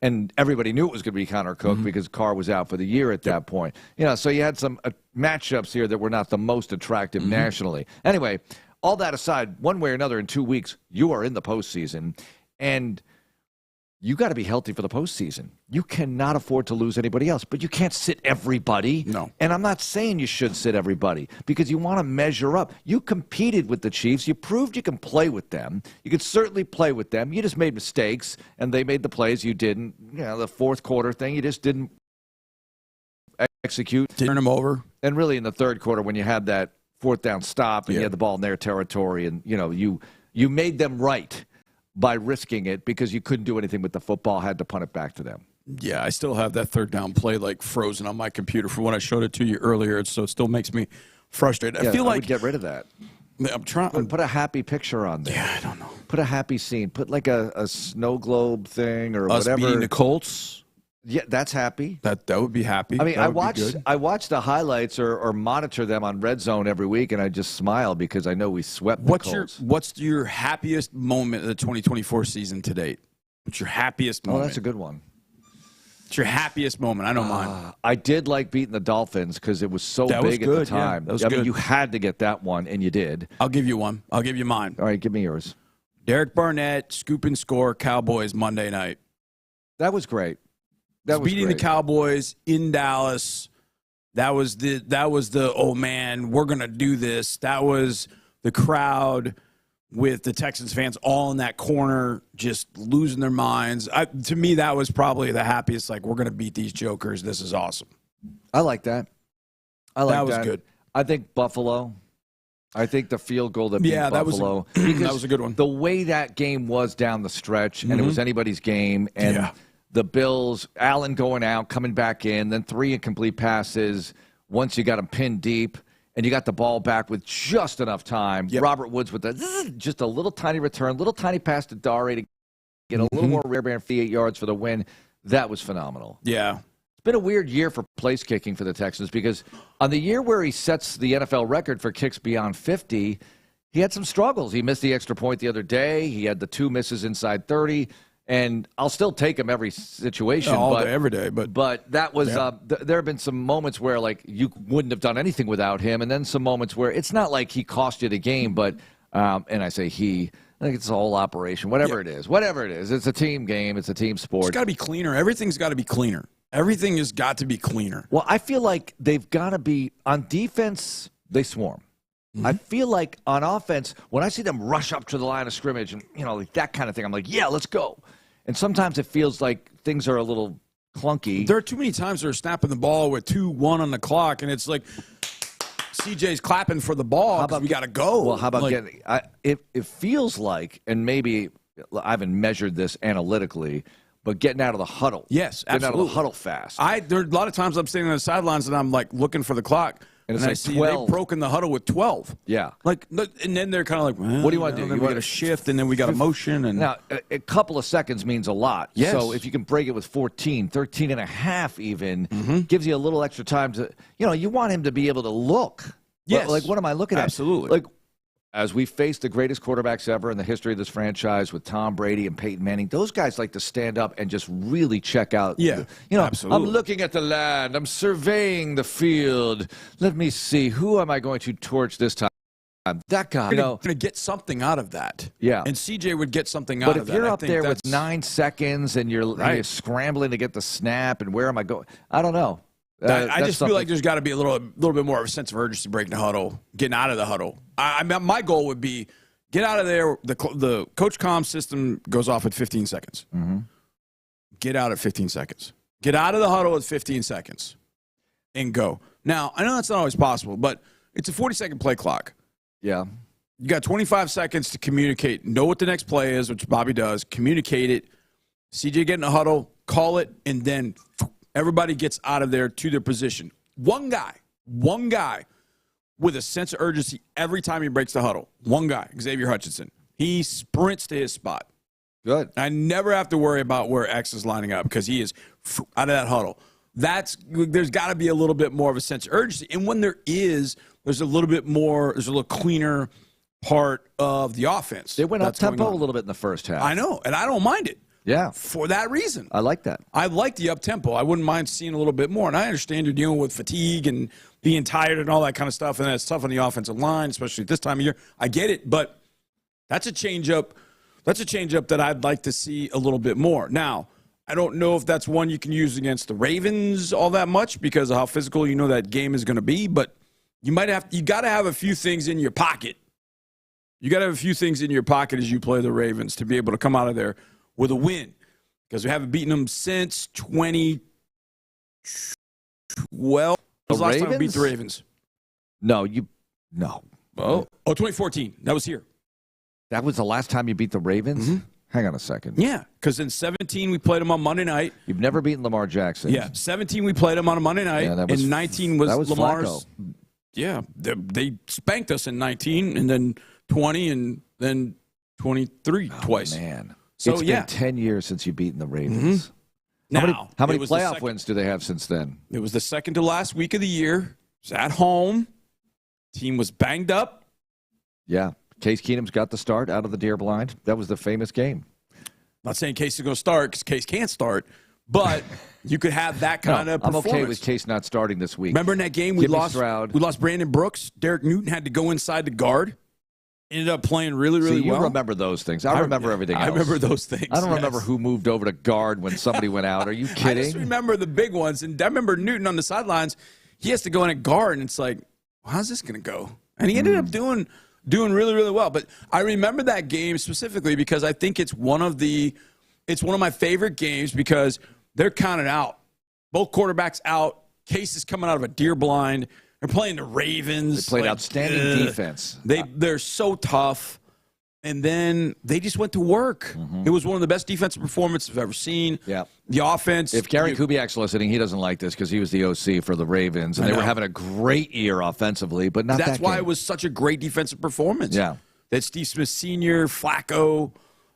And everybody knew it was going to be Connor Cook because Carr was out for the year at that point. So you had some matchups here that were not the most attractive nationally. Anyway, all that aside, one way or another in 2 weeks, you are in the postseason. And you got to be healthy for the postseason. You cannot afford to lose anybody else, but you can't sit everybody. No. And I'm not saying you should sit everybody because you want to measure up. You competed with the Chiefs. You proved you can play with them. You could certainly play with them. You just made mistakes, and they made the plays you didn't. The fourth quarter thing, you just didn't execute. Turn them over. And really in the third quarter when you had that fourth down stop and you had the ball in their territory and, you made them right by risking it because you couldn't do anything with the football, had to punt it back to them. Yeah, I still have that third down play frozen on my computer from when I showed it to you earlier, so it still makes me frustrated. I feel like I would get rid of that. I'm trying. Put a happy picture on there. Yeah, I don't know. Put a happy scene. Put like a snow globe thing or Us whatever. beating the Colts. Yeah, that's happy. That would be happy. I mean, I watch the highlights or monitor them on Red Zone every week, and I just smile because I know we swept the Colts. What's your happiest moment of the 2024 season to date? What's your happiest moment? Oh, that's a good one. It's your happiest moment. I know mine. I did like beating the Dolphins because it was so That big was good, at the time. yeah. That was I good. mean, you had to get that one, and you did. I'll give you one. I'll give you mine. All right, give me yours. Derek Barnett, scoop and score, Cowboys Monday night. That was great. That was beating great. the Cowboys in Dallas. That was the oh man, we're gonna do this. That was the crowd with the Texans fans all in that corner, just losing their minds. To me, that was probably the happiest. Like, we're gonna beat these jokers. This is awesome. I like that. That was good. I think Buffalo. I think the field goal that beat Buffalo. That was a good one. The way that game was down the stretch, and it was anybody's game, and the Bills, Allen going out, coming back in, then 3 incomplete passes once you got them pinned deep, and you got the ball back with just enough time. Robert Woods with just a little tiny return, little tiny pass to Dare to get a little more rear band 58 yards for the win. That was phenomenal. Yeah. It's been a weird year for place kicking for the Texans because on the year where he sets the NFL record for kicks beyond 50, he had some struggles. He missed the extra point the other day. He had the 2 misses inside 30. And I'll still take him every situation. All day, every day. But that was there have been some moments where, like, you wouldn't have done anything without him, and then some moments where it's not like he cost you the game, but and I say he. I think it's a whole operation, whatever it is. Whatever it is. It's a team game. It's a team sport. It's got to be cleaner. Everything's got to be cleaner. Everything has got to be cleaner. Well, I feel like they've got to be – on defense, they swarm. Mm-hmm. I feel like on offense, when I see them rush up to the line of scrimmage and, like that kind of thing, I'm like, yeah, let's go. And sometimes it feels like things are a little clunky. There are too many times they're snapping the ball with 2-1 on the clock, and it's like – CJ's clapping for the ball because we got to go. Well, how about getting it feels like, and maybe I haven't measured this analytically, but getting out of the huddle. Yes, absolutely. Getting out of the huddle fast. There are a lot of times I'm standing on the sidelines and I'm like looking for the clock. And it's I like see 12. they've broken the huddle with 12. Yeah. And then they're kind of like, well, what do you want to do? Then we got a shift, and then we got a motion. And now, a couple of seconds means a lot. Yes. So if you can break it with 14, 13 and a half even, gives you a little extra time to, you want him to be able to look. Yes. Like, what am I looking at? Absolutely. Like, as we face the greatest quarterbacks ever in the history of this franchise with Tom Brady and Peyton Manning, those guys like to stand up and just really check out. Yeah, absolutely. I'm looking at the land. I'm surveying the field. Let me see. Who am I going to torch this time? That guy. You're going to get something out of that. Yeah. And CJ would get something out of that. But if you're up there with 9 seconds and you're scrambling to get the snap and where am I going? I don't know. I just feel like there's got to be a little bit more of a sense of urgency breaking the huddle, getting out of the huddle. My goal would be get out of there. The coach comm system goes off at 15 seconds. Mm-hmm. Get out at 15 seconds. Get out of the huddle at 15 seconds and go. Now, I know that's not always possible, but it's a 40-second play clock. Yeah. You got 25 seconds to communicate. Know what the next play is, which Bobby does. Communicate it. CJ get in the huddle, call it, and then everybody gets out of there to their position. One guy with a sense of urgency every time he breaks the huddle. One guy, Xavier Hutchinson. He sprints to his spot. Good. I never have to worry about where X is lining up because he is out of that huddle. There's got to be a little bit more of a sense of urgency. And when there's a little cleaner part of the offense. They went up tempo a little bit in the first half. I know, and I don't mind it. Yeah. For that reason. I like that. I like the up-tempo. I wouldn't mind seeing a little bit more. And I understand you're dealing with fatigue and being tired and all that kind of stuff, and that's tough on the offensive line, especially at this time of year. I get it, but that's a change-up. That's a change-up that I'd like to see a little bit more. Now, I don't know if that's one you can use against the Ravens all that much because of how physical that game is going to be, but you got to have a few things in your pocket. You got to have a few things in your pocket as you play the Ravens to be able to come out of there with a win, because we haven't beaten them since 2012. When was the last time we beat the Ravens? No. Oh, 2014. That was here. That was the last time you beat the Ravens? Mm-hmm. Hang on a second. Yeah, because in 17 we played them on Monday night. You've never beaten Lamar Jackson. Yeah, 17 we played them on a Monday night, and 19 was Lamar's. Flacco. Yeah, they spanked us in 19, and then 20, and then 23 twice. Man. So, it's been 10 years since you've beaten the Ravens. Mm-hmm. How many playoff wins do they have since then? It was the second to last week of the year. It was at home. Team was banged up. Yeah. Case Keenum's got the start out of the deer blind. That was the famous game. Not saying Case is going to start because Case can't start, but you could have that kind of performance. I'm okay with Case not starting this week. Remember in that game we lost Brandon Brooks? Derek Newton had to go inside the guard. Ended up playing really well. You remember those things. I remember everything else. I remember those things. I don't remember who moved over to guard when somebody went out. Are you kidding? I just remember the big ones. And I remember Newton on the sidelines. He has to go in at guard, and it's like, well, how's this going to go? And he ended up doing really well. But I remember that game specifically because I think it's one of my favorite games because they're counted out. Both quarterbacks out. Case is coming out of a deer blind. They're playing the Ravens. They played outstanding defense. They're so tough. And then they just went to work. Mm-hmm. It was one of the best defensive performances I've ever seen. Yeah. The offense. If Gary Kubiak's listening, he doesn't like this because he was the OC for the Ravens, and they were having a great year offensively, but not That's that why game. It was such a great defensive performance. Yeah. That Steve Smith Sr., Flacco,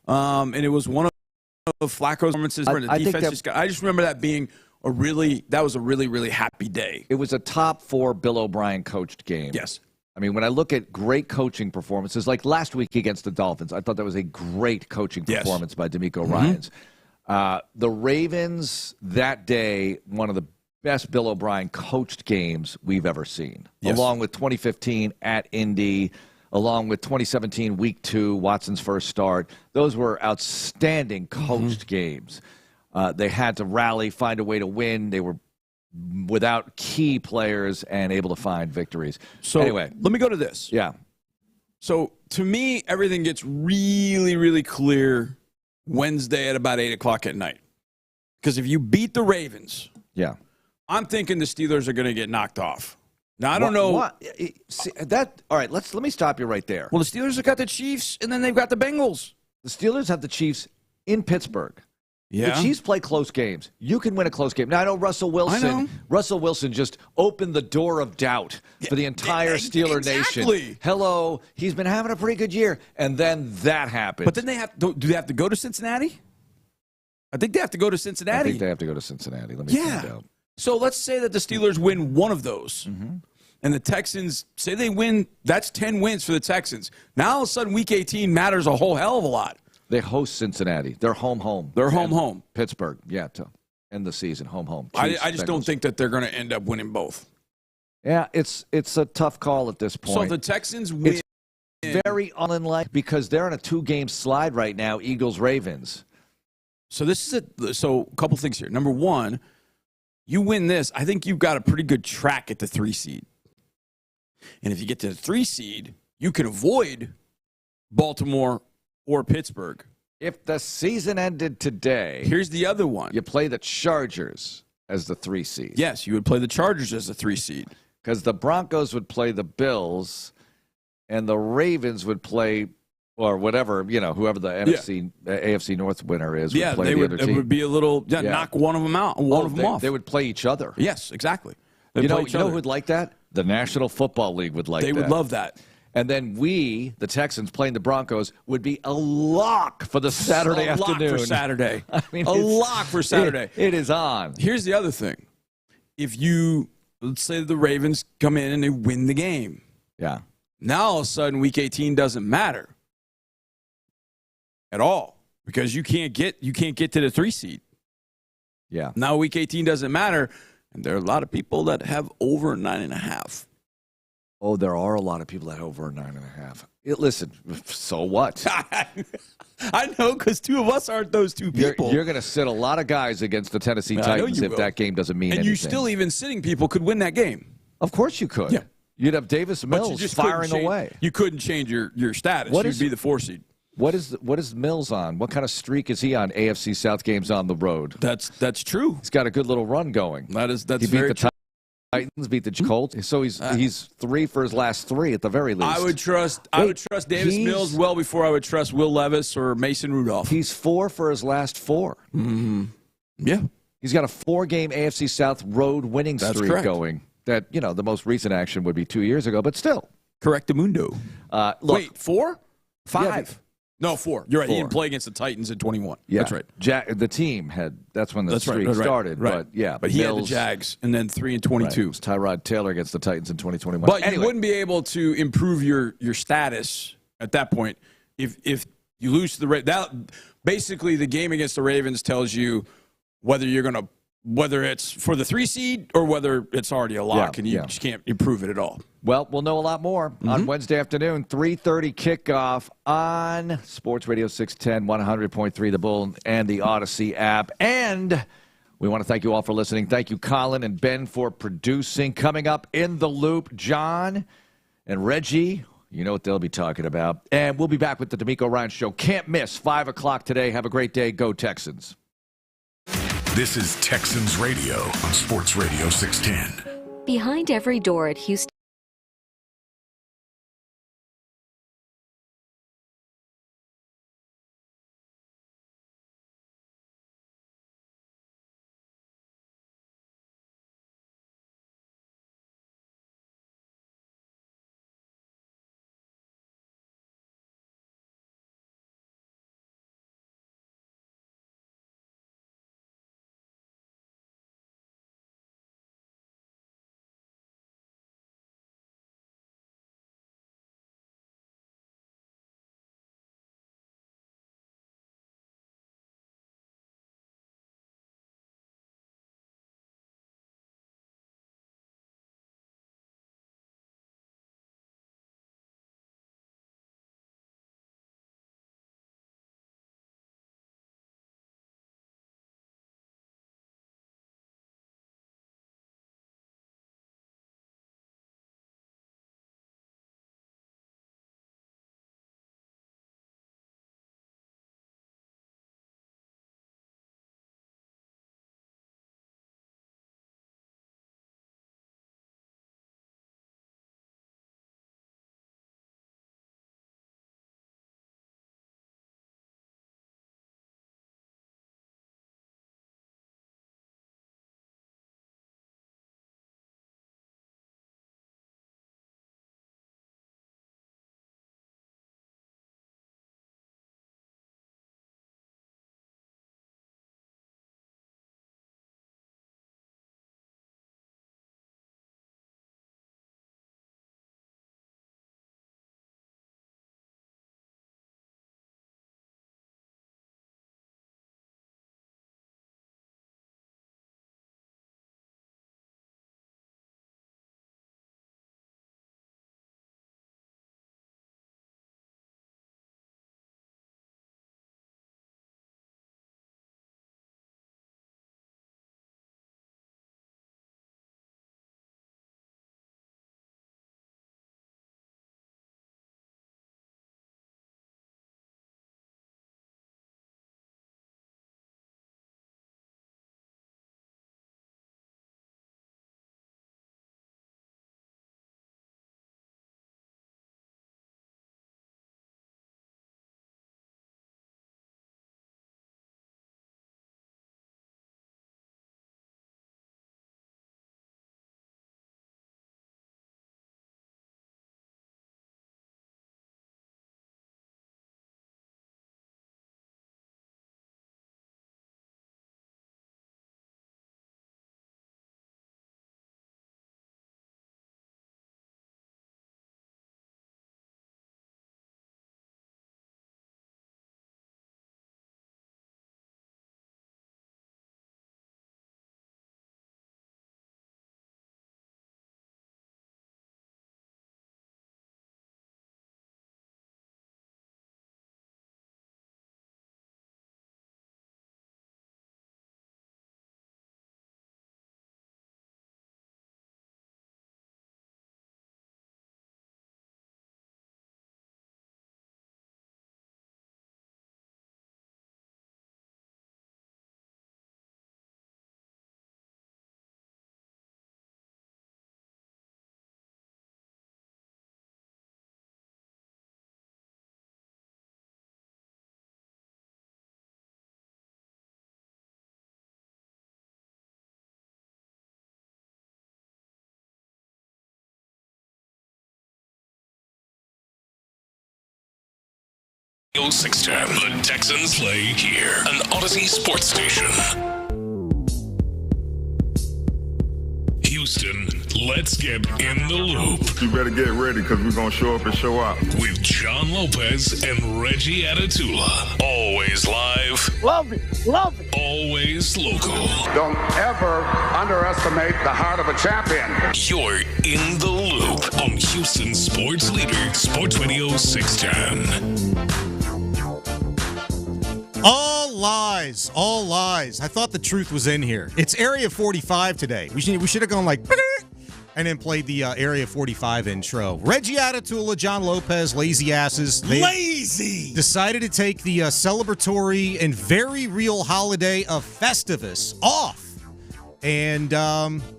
and it was one of Flacco's performances where the defense I just remember that being that was a really, really happy day. It was a top 4 Bill O'Brien coached game. Yes. I mean, when I look at great coaching performances, like last week against the Dolphins, I thought that was a great coaching performance by DeMeco Ryans. The Ravens that day, one of the best Bill O'Brien coached games we've ever seen, along with 2015 at Indy, along with 2017 Week 2, Watson's first start. Those were outstanding coached games. They had to rally, find a way to win. They were without key players and able to find victories. So anyway, let me go to this. Yeah. So to me, everything gets really, really clear Wednesday at about 8 o'clock at night. Because if you beat the Ravens, I'm thinking the Steelers are going to get knocked off. Now, I don't know. What? See, all right, let me stop you right there. Well, the Steelers have got the Chiefs, and then they've got the Bengals. The Steelers have the Chiefs in Pittsburgh. Yeah. The Chiefs play close games. You can win a close game. Now, I know Russell Wilson. Russell Wilson just opened the door of doubt for the entire Steeler Nation. Hello, he's been having a pretty good year, and then that happened. But then do they have to go to Cincinnati? I think they have to go to Cincinnati. I think they have to go to Cincinnati. Let me find out. So let's say that the Steelers win one of those, and the Texans, say they win, that's 10 wins for the Texans. Now all of a sudden Week 18 matters a whole hell of a lot. They host Cincinnati. They're home. They're home. Pittsburgh, to end the season, home. I just don't think that they're going to end up winning both. Yeah, it's a tough call at this point. So the Texans win. It's very unlike because they're on a 2-game slide right now, Eagles-Ravens. So this is a couple things here. Number one, you win this, I think you've got a pretty good track at the 3 seed. And if you get to the 3 seed, you can avoid Baltimore or Pittsburgh. If the season ended today, here's the other one. You play the Chargers as the 3 seed. Yes, you would play the Chargers as the 3 seed. Because the Broncos would play the Bills, and the Ravens would play, or whatever, whoever the AFC North winner is. Would play the other team. It would be a little, knock one of them out, one of them off. They would play each other. Yes, exactly. You know who would like that? The National Football League would like that. They would love that. And then we, the Texans, playing the Broncos, would be a lock for the Saturday afternoon. A lock for Saturday. I mean, a lock for Saturday. It is on. Here's the other thing. If let's say the Ravens come in and they win the game. Yeah. Now, all of a sudden, Week 18 doesn't matter at all because you can't get to the 3 seed. Yeah. Now, Week 18 doesn't matter, and there are a lot of people that have over 9.5. Oh, there are a lot of people that have over 9.5. Listen, so what? I know, because 2 of us aren't those 2 people. You're going to sit a lot of guys against the Tennessee Titans if that game doesn't mean anything. And you still, even sitting people, could win that game. Of course you could. Yeah. You'd have Davis Mills firing away. You couldn't change your status. You'd be the 4 seed. What is Mills on? What kind of streak is he on? AFC South games on the road. That's true. He's got a good little run going. That's he beat the Titans, beat the Colts. So he's 3 for his last 3 at the very least. I would trust Davis Mills well before I would trust Will Levis or Mason Rudolph. He's 4 for his last 4. Mm-hmm. Yeah. He's got a 4-game AFC South road winning streak going. That, the most recent action would be 2 years ago, but still. Correctamundo. Wait, 4? 5? No, 4. You're right. 4. He didn't play against the Titans in 21. Yeah. That's right. The team that's when the streak started. Right. But he had the Jags, and then 3 and 22. Right. It was Tyrod Taylor against the Titans in 2021. But you wouldn't be able to improve your status at that point if you lose to the Ravens. Basically, the game against the Ravens tells you whether it's for the 3 seed or whether it's already a lock, and you just can't improve it at all. Well, we'll know a lot more on Wednesday afternoon, 3:30 kickoff on Sports Radio 610, 100.3 The Bull and the Odyssey app. And we want to thank you all for listening. Thank you, Colin and Ben, for producing. Coming up in the loop, John and Reggie. You know what they'll be talking about. And we'll be back with the DeMeco Ryan Show. Can't miss, 5 o'clock today. Have a great day. Go Texans. This is Texans Radio on Sports Radio 610. Behind every door at Houston 610. The Texans play here. An Odyssey sports station. Houston, let's get in the loop. You better get ready because we're going to show up and show out. With John Lopez and Reggie Atatula. Always live. Love it. Love it. Always local. Don't ever underestimate the heart of a champion. You're in the loop on Houston Sports Leader, Sports Radio 610. All lies. All lies. I thought the truth was in here. It's Area 45 today. We should have gone like and then played the Area 45 intro. Reggie Atatula, John Lopez, lazy asses. They lazy! Decided to take the celebratory and very real holiday of Festivus off. And,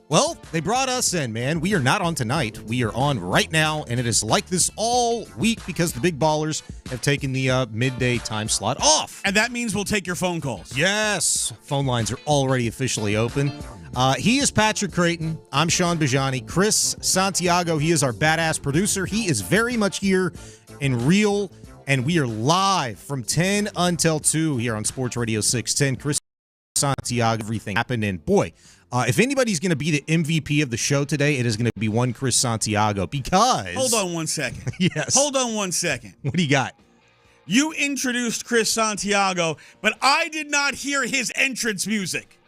well, they brought us in, man. We are not on tonight. We are on right now, and it is like this all week because the big ballers have taken the midday time slot off. And that means we'll take your phone calls. Yes. Phone lines are already officially open. He is Patrick Creighton. I'm Sean Bijani. Chris Santiago, he is our badass producer. He is very much here and real, and we are live from 10 until 2 here on Sports Radio 610. Chris Santiago, everything happened, and boy, if anybody's going to be the MVP of the show today, it is going to be one Chris Santiago because... Hold on one second. Yes. Hold on one second. What do you got? You introduced Chris Santiago, but I did not hear his entrance music.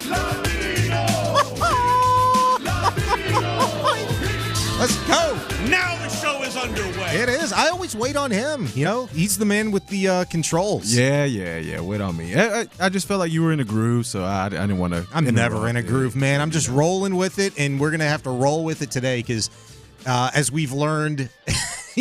Let's go. Now the show is underway. It is. I always wait on him. You know, he's the man with the controls. Yeah. Wait on me. I just felt like you were in a groove, so I didn't want to. I'm never in a groove, man. I'm just rolling with it, and we're going to have to roll with it today because as we've learned,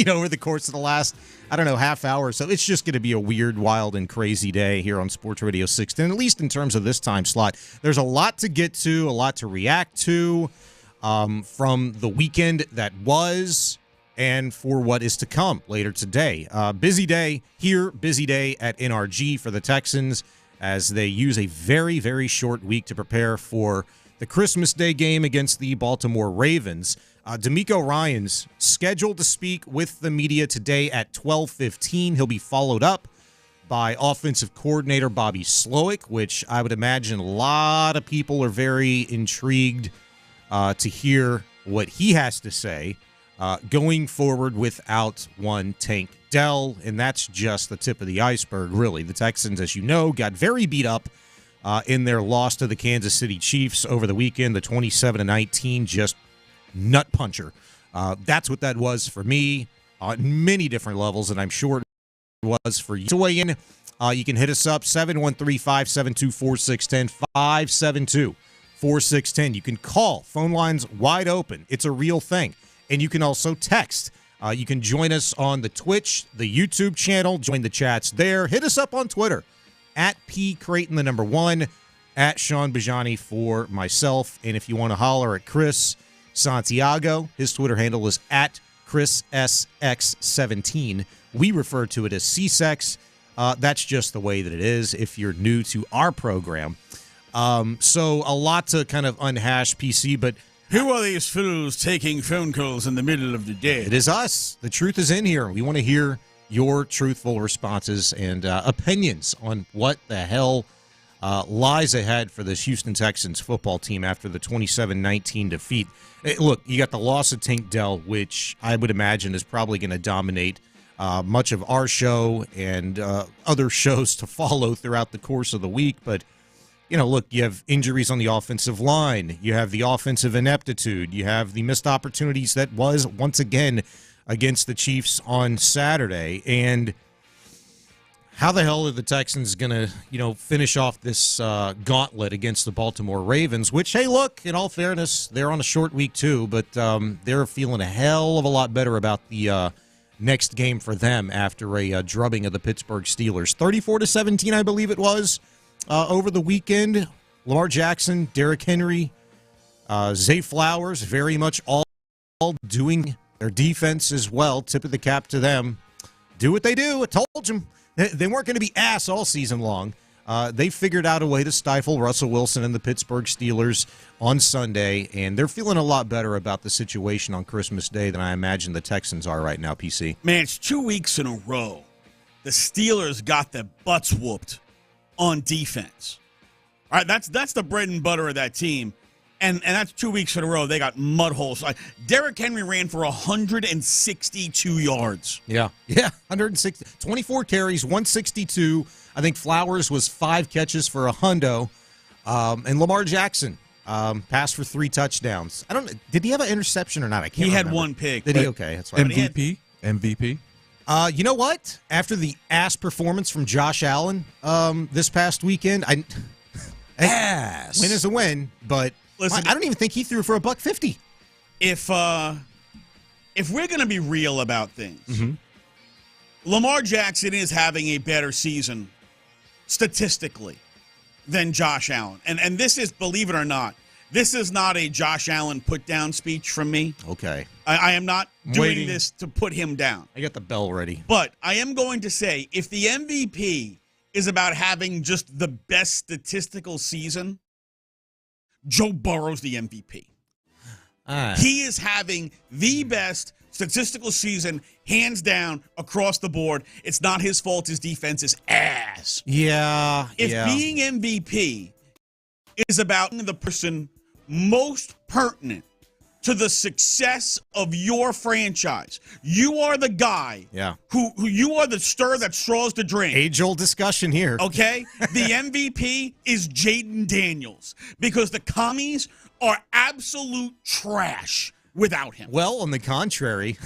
over the course of the last, half hour or so, it's just going to be a weird, wild, and crazy day here on Sports Radio 610, at least in terms of this time slot. There's a lot to get to, a lot to react to. From the weekend that was and for what is to come later today. Busy day here, busy day at NRG for the Texans as they use a very, very short week to prepare for the Christmas Day game against the Baltimore Ravens. D'Amico Ryans scheduled to speak with the media today at 12:15. He'll be followed up by offensive coordinator Bobby Slowick, which I would imagine a lot of people are very intrigued to hear what he has to say going forward without one Tank Dell, and that's just the tip of the iceberg, really. The Texans, as you know, got very beat up in their loss to the Kansas City Chiefs over the weekend, the 27-19, just nut puncher. That's what that was for me on many different levels, and I'm sure it was for you. To weigh in, you can hit us up, 713-572-4610, 572-4610. You can call. Phone lines wide open. It's a real thing. And you can also text. You can join us on the Twitch, the YouTube channel. Join the chats there. Hit us up on Twitter. At P. Creighton, the number 1. At Sean Bijani for myself. And if you want to holler at Chris Santiago, his Twitter handle is at ChrisSX17. We refer to it as CSEX. That's just the way that it is if you're new to our program. So a lot to kind of unhash, PC, but who are these fools taking phone calls in the middle of the day? It is us. The truth is in here. We want to hear your truthful responses and opinions on what the hell lies ahead for this Houston Texans football team after the 27-19 defeat. Look, you got the loss of Tank Dell, which I would imagine is probably going to dominate much of our show and other shows to follow throughout the course of the week, but look, you have injuries on the offensive line. You have the offensive ineptitude. You have the missed opportunities that was, once again, against the Chiefs on Saturday. And how the hell are the Texans going to, finish off this gauntlet against the Baltimore Ravens, which, hey, look, in all fairness, they're on a short week too, but they're feeling a hell of a lot better about the next game for them after a drubbing of the Pittsburgh Steelers. 34-17, I believe it was. Over the weekend, Lamar Jackson, Derrick Henry, Zay Flowers, very much all doing their defense as well. Tip of the cap to them. Do what they do. I told them. They weren't going to be ass all season long. They figured out a way to stifle Russell Wilson and the Pittsburgh Steelers on Sunday, and they're feeling a lot better about the situation on Christmas Day than I imagine the Texans are right now, PC. Man, it's 2 weeks in a row the Steelers got their butts whooped on defense. All right, that's the bread and butter of that team. And that's 2 weeks in a row. They got mud holes. Derrick Henry ran for 162 yards. Yeah, 160, 24 carries, 162. I think Flowers was 5 catches for a hundo. And Lamar Jackson passed for 3 touchdowns. I don't know. Did he have an interception or not? I can't remember. He had 1 pick. Did he? Okay, that's right. MVP? You know what? After the ass performance from Josh Allen this past weekend, ass. Win is a win, but listen, I don't even think he threw for $150. If we're going to be real about things, Lamar Jackson is having a better season statistically than Josh Allen. And this is, believe it or not, this is not a Josh Allen put-down speech from me. Okay. I am not doing this to put him down. I got the bell ready. But I am going to say, if the MVP is about having just the best statistical season, Joe Burrow's the MVP. He is having the best statistical season, hands down, across the board. It's not his fault. His defense is ass. Yeah. If being MVP is about the person most pertinent to the success of your franchise, you are the guy who you are the stir that straws the drink. Age-old discussion here. Okay? The MVP is Jaden Daniels because the commies are absolute trash without him. Well, on the contrary,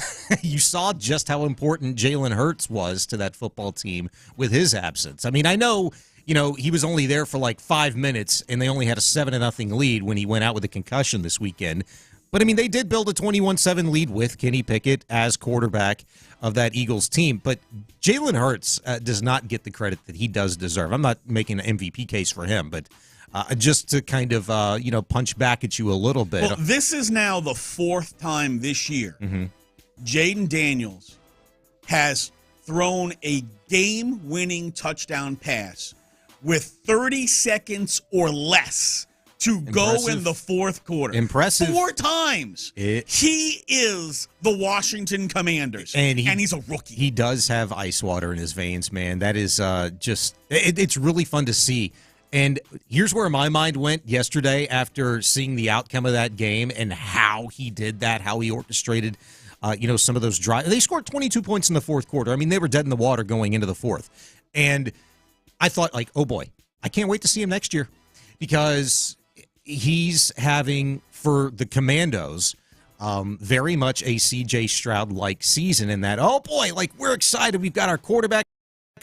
you saw just how important Jalen Hurts was to that football team with his absence. I mean, I know, he was only there for like 5 minutes, and they only had a 7-0 lead when he went out with a concussion this weekend. But, I mean, they did build a 21-7 lead with Kenny Pickett as quarterback of that Eagles team. But Jalen Hurts does not get the credit that he does deserve. I'm not making an MVP case for him, but just to kind of, punch back at you a little bit. Well, this is now the 4th time this year Jaden Daniels has thrown a game-winning touchdoan pass with 30 seconds or less to go in the 4th quarter. Impressive. 4 times. He is the Washington Commanders, and he's a rookie. He does have ice water in his veins, man. That is it's really fun to see. And here's where my mind went yesterday after seeing the outcome of that game and how he did that, how he orchestrated, some of those drives. They scored 22 points in the 4th quarter. I mean, they were dead in the water going into the 4th. And I thought, oh, boy, I can't wait to see him next year because he's having, for the Commandos, very much a C.J. Stroud-like season in that, oh, boy, we're excited. We've got our quarterback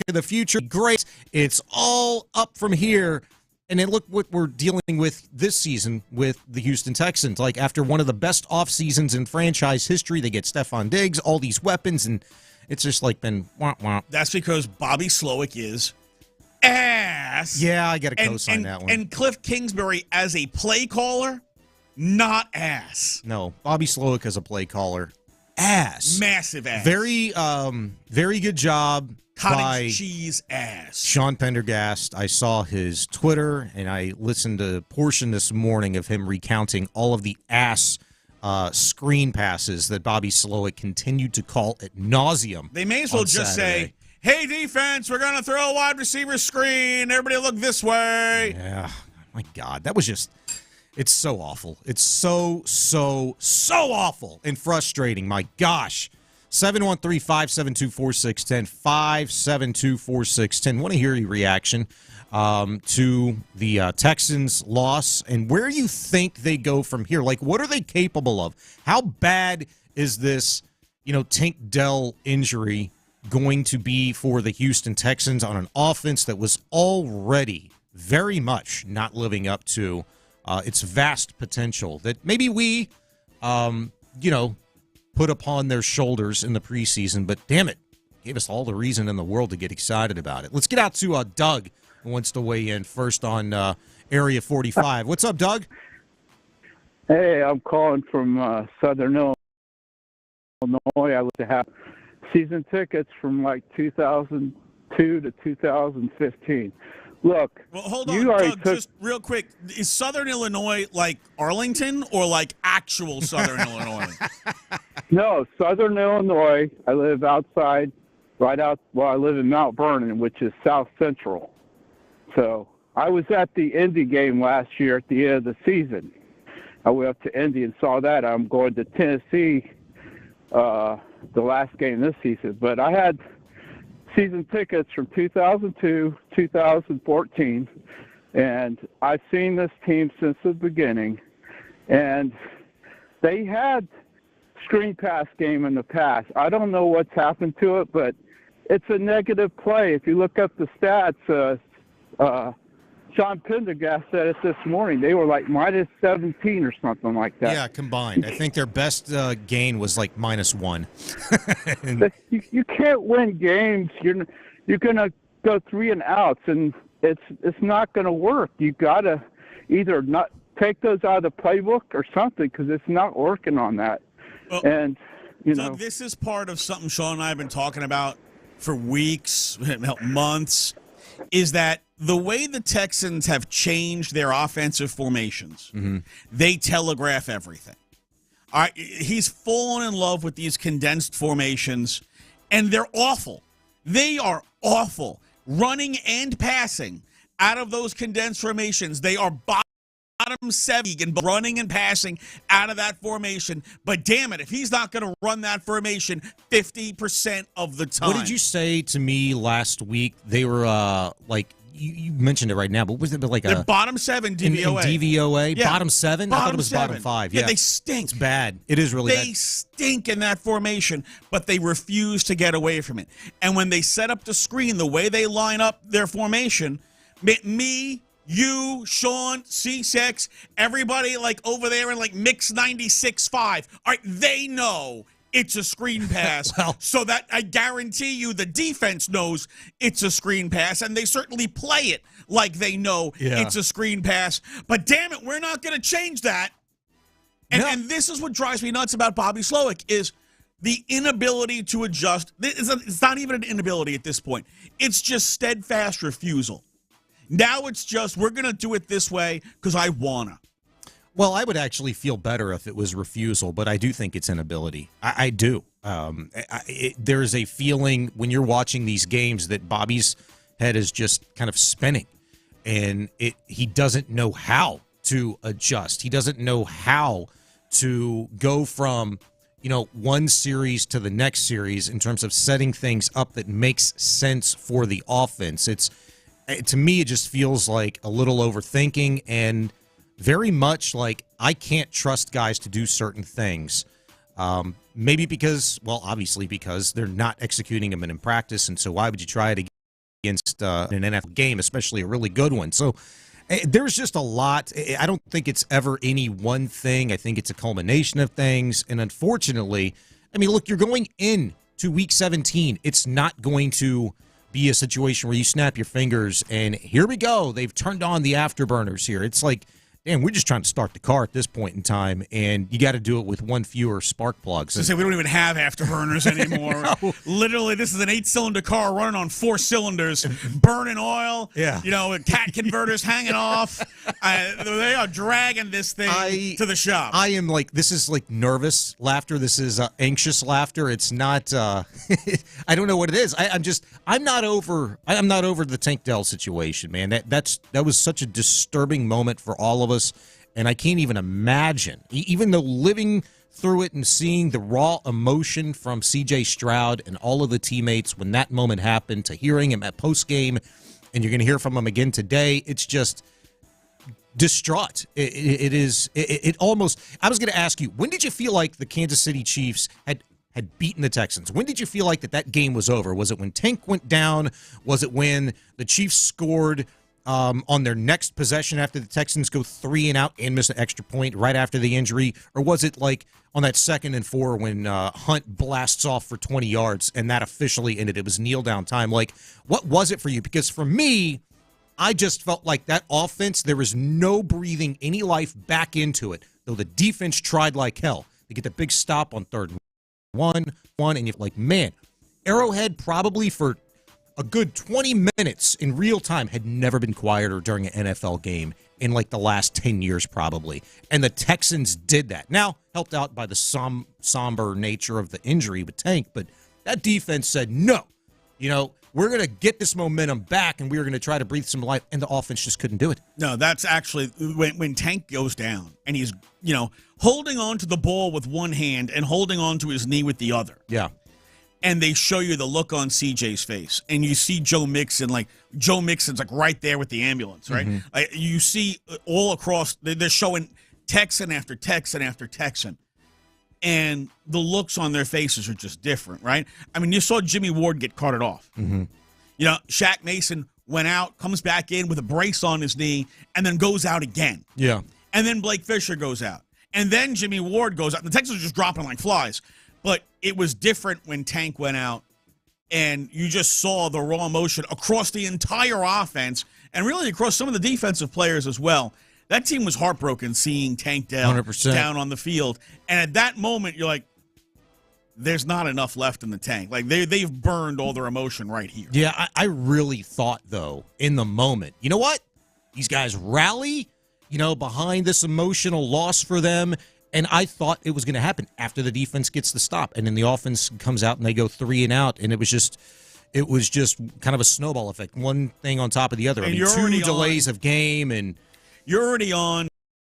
of the future. Great. It's all up from here. And then look what we're dealing with this season with the Houston Texans. After one of the best off seasons in franchise history, they get Stephon Diggs, all these weapons, and it's just been wah-wah. That's because Bobby Slowick is ass. Yeah, I got to co-sign that one. And Cliff Kingsbury as a play caller, not ass. No, Bobby Slowick as a play caller, ass. Massive ass. Very good job. Cottage cheese ass. Sean Pendergast. I saw his Twitter, and I listened to a portion this morning of him recounting all of the ass screen passes that Bobby Slowick continued to call ad nauseum. They may as well just say, hey, defense, we're going to throw a wide receiver screen. Everybody look this way. Yeah. My God. That was just, it's so awful. It's so awful and frustrating. My gosh. 713-572-4610, 572-4610. Want to hear your reaction to the Texans' loss and where you think they go from here. What are they capable of? How bad is this, Tank Dell injury going to be for the Houston Texans on an offense that was already very much not living up to its vast potential that maybe we, put upon their shoulders in the preseason, but damn it, gave us all the reason in the world to get excited about it. Let's get out to Doug, who wants to weigh in first on Area 45. What's up, Doug? Hey, I'm calling from Southern Illinois. I was to have season tickets from 2002 to 2015. Look, well, hold on, Doug, just real quick. Is Southern Illinois like Arlington or actual Southern Illinois? No, Southern Illinois. I live outside right out. Well, I live in Mount Vernon, which is South Central. So I was at the Indy game last year at the end of the season. I went up to Indy and saw that. I'm going to Tennessee the last game this season. But I had season tickets from 2002, 2014, and I've seen this team since the beginning. And they had screen pass game in the past. I don't know what's happened to it, but it's a negative play. If you look up the stats, Sean Pendergast said it this morning. They were like minus 17 or something like that. Yeah, combined. I think their best gain was like -1. You can't win games. You're going to go 3 and outs, and it's not going to work. You got to either not take those out of the playbook or something, because it's not working on that. Well, and Doug, this is part of something Sean and I have been talking about for weeks, months, is that the way the Texans have changed their offensive formations, they telegraph everything. All right, he's fallen in love with these condensed formations, and they're awful. They are awful. Running and passing out of those condensed formations, they are bottom 7 and running and passing out of that formation. But damn it, if he's not going to run that formation 50% of the time. What did you say to me last week? They were like, you mentioned it right now, but was it like they're bottom 7 DVOA? In DVOA? Yeah. Bottom 7? I thought it was 7. Bottom 5. Yeah, they stink. It's bad. It is really bad. They stink in that formation, but they refuse to get away from it. And when they set up the screen, the way they line up their formation, me, you, Sean, C6, everybody like over there in like mix 96.5. All right, they know it's a screen pass. So that I guarantee you the defense knows it's a screen pass, and they certainly play it like they know it's a screen pass. But damn it, we're not going to change that. And this is what drives me nuts about Bobby Slowick is the inability to adjust. It's not even an inability at this point. It's just steadfast refusal. Now it's just, we're going to do it this way because I want to. Well, I would actually feel better if it was refusal, but I do think it's inability. I do. There's a feeling when you're watching these games that Bobby's head is just kind of spinning, and he doesn't know how to adjust. He doesn't know how to go from, one series to the next series in terms of setting things up that makes sense for the offense. To me, it just feels like a little overthinking and very much like I can't trust guys to do certain things. Maybe because, obviously because they're not executing them in practice, and so why would you try it against an NFL game, especially a really good one? So there's just a lot. I don't think it's ever any one thing. I think it's a culmination of things, and unfortunately, look, you're going into Week 17. It's not going to be a situation where you snap your fingers and here we go. They've turned on the afterburners here. It's like, damn, we're just trying to start the car at this point in time, and you got to do it with one fewer spark plugs. So we don't even have afterburners anymore. No. Literally, this is an 8-cylinder car running on 4 cylinders, burning oil. Yeah. Cat converters hanging off. They are dragging this thing to the shop. I am this is like nervous laughter. This is anxious laughter. It's not. I don't know what it is. I'm not over the Tank Dell situation, man. That was such a disturbing moment for all of us. And I can't even imagine, even though living through it and seeing the raw emotion from C.J. Stroud and all of the teammates when that moment happened, to hearing him at postgame, and you're going to hear from him again today, it's just distraught. It almost. I was going to ask you, when did you feel like the Kansas City Chiefs had beaten the Texans? When did you feel like that game was over? Was it when Tank went down? Was it when the Chiefs scored on their next possession after the Texans go 3 and out and miss an extra point right after the injury? Or was it like on that 2nd and 4 when Hunt blasts off for 20 yards and that officially ended? It was kneel down time. Like, what was it for you? Because for me, I just felt like that offense, there was no breathing any life back into it, though the defense tried like hell to get the big stop on 3rd and 1, and you're like, man, Arrowhead probably for a good 20 minutes in real time had never been quieter during an NFL game in like the last 10 years probably. And the Texans did that. Now, helped out by the somber nature of the injury with Tank, but that defense said, no, we're going to get this momentum back, and we were going to try to breathe some life, and the offense just couldn't do it. No, that's actually when Tank goes down, and he's, holding on to the ball with one hand and holding on to his knee with the other. Yeah. And they show you the look on CJ's face, and you see Joe Mixon's right there with the ambulance, right? Mm-hmm. You see all across, they're showing Texan after Texan after Texan. And the looks on their faces are just different, right? I mean, you saw Jimmy Ward get carted off. Mm-hmm. Shaq Mason went out, comes back in with a brace on his knee, and then goes out again. Yeah. And then Blake Fisher goes out. And then Jimmy Ward goes out. The Texans are just dropping like flies. But it was different when Tank went out, and you just saw the raw emotion across the entire offense and really across some of the defensive players as well. That team was heartbroken seeing Tank down 100%. Down on the field. And at that moment, you're like, there's not enough left in the tank. Like, they've burned all their emotion right here. Yeah, I really thought, though, in the moment, you know what? These guys rally, behind this emotional loss for them. And I thought it was going to happen after the defense gets the stop. And then the offense comes out and they go 3 and out. And it was just kind of a snowball effect. One thing on top of the other. And 2 delays of game. And you're already on,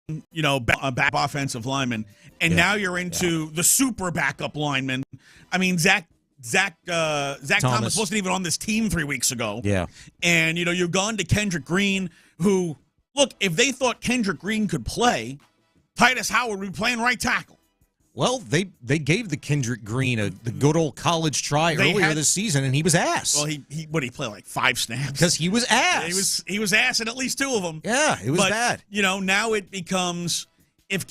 a back offensive lineman. And now you're into the super backup lineman. I mean, Zach Thomas wasn't even on this team 3 weeks ago. Yeah. And, you've gone to Kendrick Green, who, look, if they thought Kendrick Green could play, Titus Howard would be playing right tackle. Well, they gave the Kendrick Green the good old college try earlier this season, and he was ass. Well, he played like 5 snaps because he was ass. He was ass in at least 2 of them. Yeah, it was bad. Now it becomes if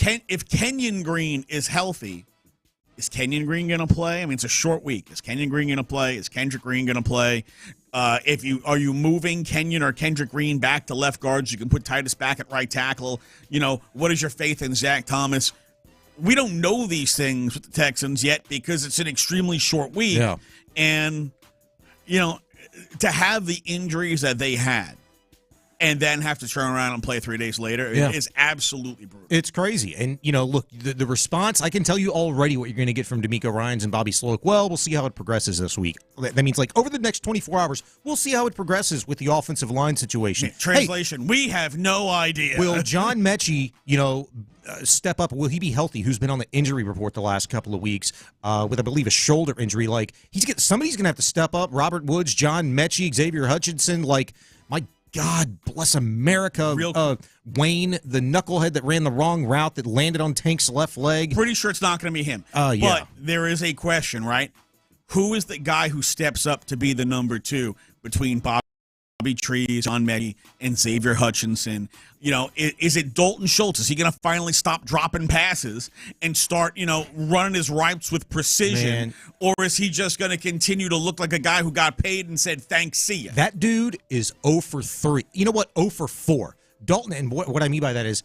Kenyon Green is healthy, is Kenyon Green going to play? I mean, it's a short week. Is Kenyon Green going to play? Is Kendrick Green going to play? Are you moving Kenyon or Kendrick Green back to left guards? You can put Titus back at right tackle. What is your faith in Zach Thomas? We don't know these things with the Texans yet because it's an extremely short week. Yeah. And, to have the injuries that they had and then have to turn around and play 3 days later is absolutely brutal. It's crazy. And, look, the response, I can tell you already what you're going to get from D'Amico Ryans and Bobby Sloak. Well, we'll see how it progresses this week. That means, over the next 24 hours, we'll see how it progresses with the offensive line situation. Translation, we have no idea. Will John Mechie, step up? Will he be healthy? Who's been on the injury report the last couple of weeks with, I believe, a shoulder injury? Somebody's going to have to step up. Robert Woods, John Mechie, Xavier Hutchinson. My God bless America. Wayne, the knucklehead that ran the wrong route that landed on Tank's left leg. Pretty sure it's not going to be him. Yeah. But there is a question, right? Who is the guy who steps up to be the number 2 between Bobby Trees, John Mechie, and Xavier Hutchinson? Is it Dalton Schultz? Is he going to finally stop dropping passes and start, running his routes with precision? Man. Or is he just going to continue to look like a guy who got paid and said, thanks, see ya? That dude is 0 for 3. You know what? 0 for 4. Dalton, and what I mean by that is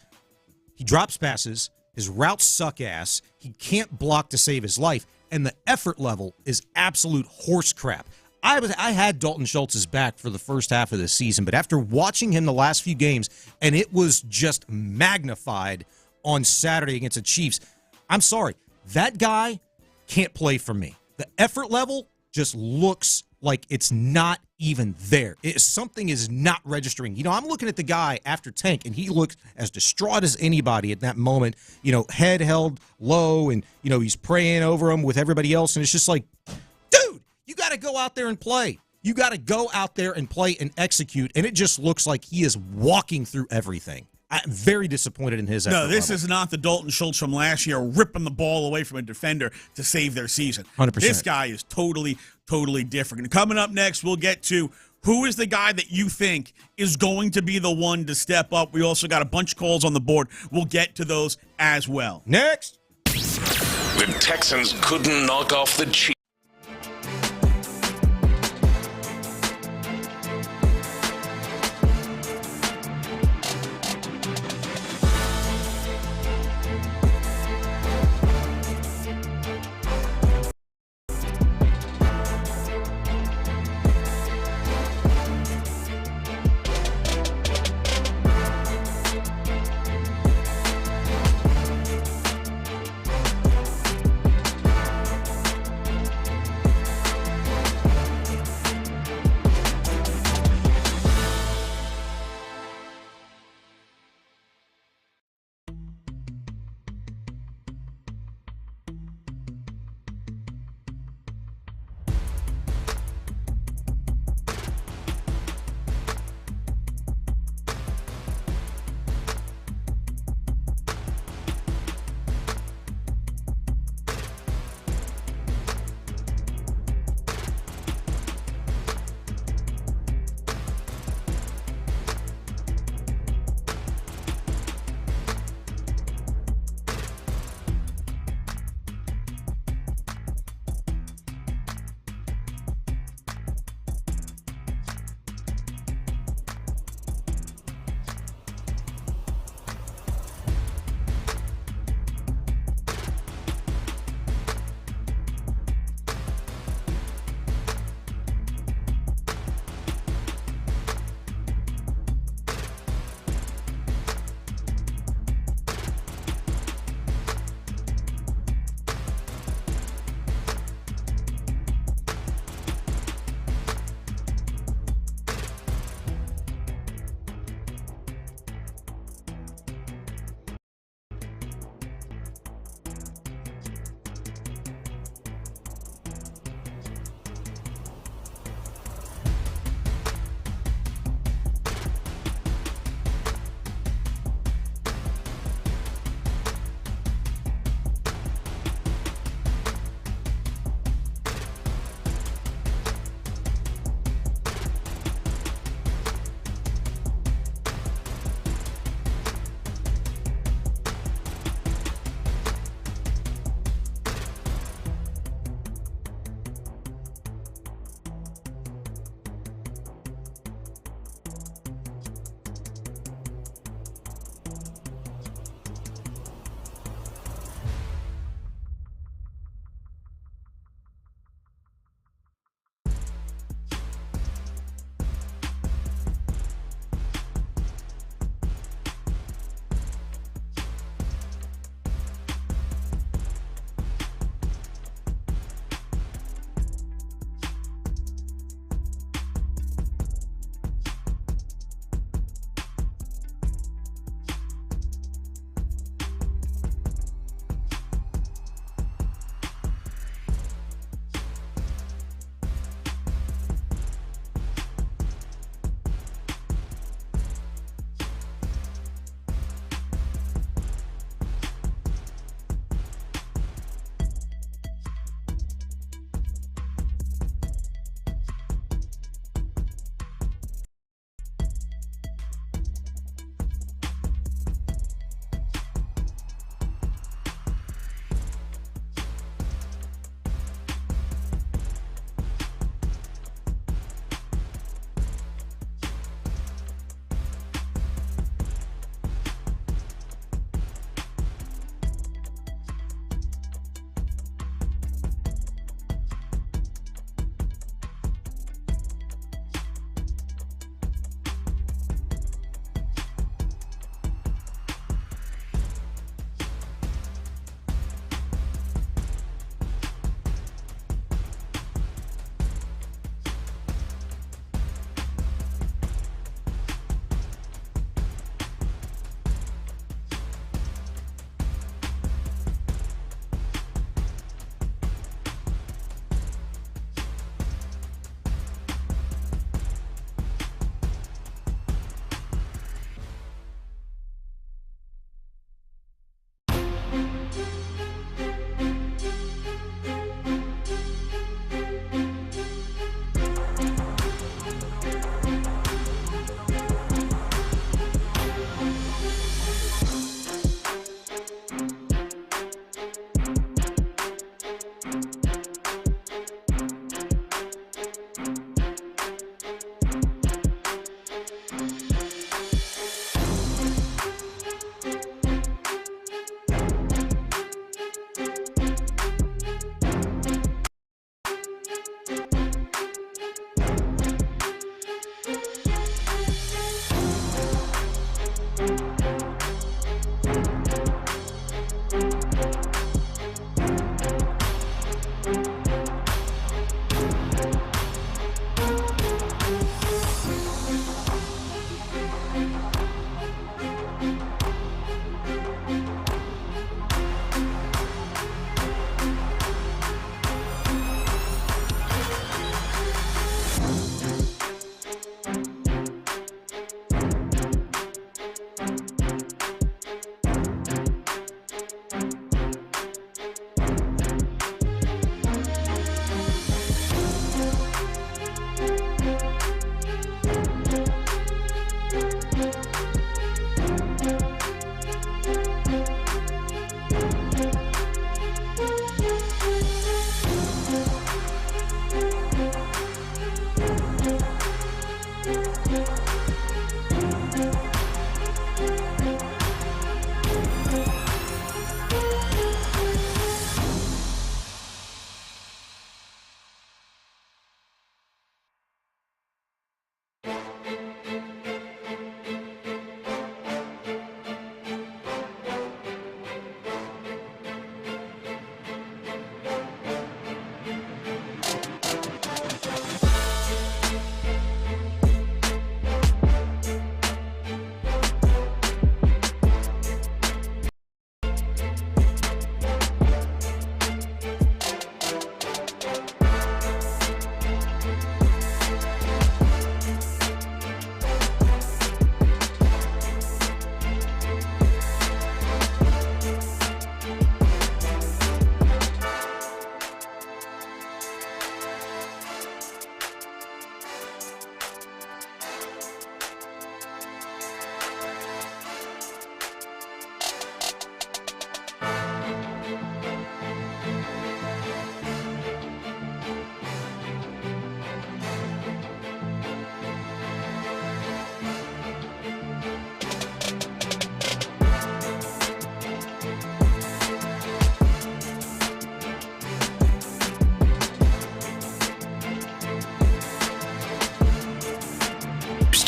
he drops passes, his routes suck ass, he can't block to save his life, and the effort level is absolute horse crap. I had Dalton Schultz's back for the first half of the season, but after watching him the last few games, and it was just magnified on Saturday against the Chiefs, I'm sorry, that guy can't play for me. The effort level just looks like it's not even there. Something is not registering. I'm looking at the guy after Tank, and he looks as distraught as anybody at that moment, head held low, and, he's praying over him with everybody else, and it's just like, dude, you got to go out there and play. You got to go out there and play and execute, and it just looks like he is walking through everything. I'm very disappointed in his effort. No, this level. is not the Dalton Schultz from last year ripping the ball away from a defender to save their season. 100%. This guy is totally, totally different. And coming up next, we'll get to who is the guy that you think is going to be the one to step up. We also got a bunch of calls on the board. We'll get to those as well. Next. The Texans couldn't knock off the Chiefs.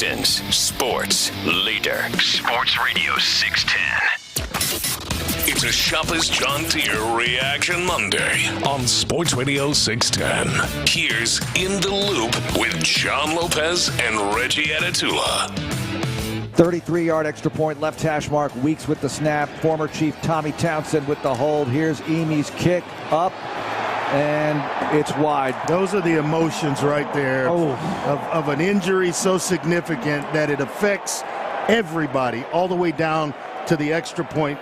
Houston's sports leader. Sports Radio 610. It's a Shopper's John Deere Reaction Monday on Sports Radio 610. Here's In the Loop with John Lopez and Reggie Atatula. 33-yard extra point, left hash mark, Weeks with the snap, former Chief Tommy Townsend with the hold. Here's Emy's kick up, and it's wide. Those are the emotions right there of an injury so significant that it affects everybody all the way down to the extra point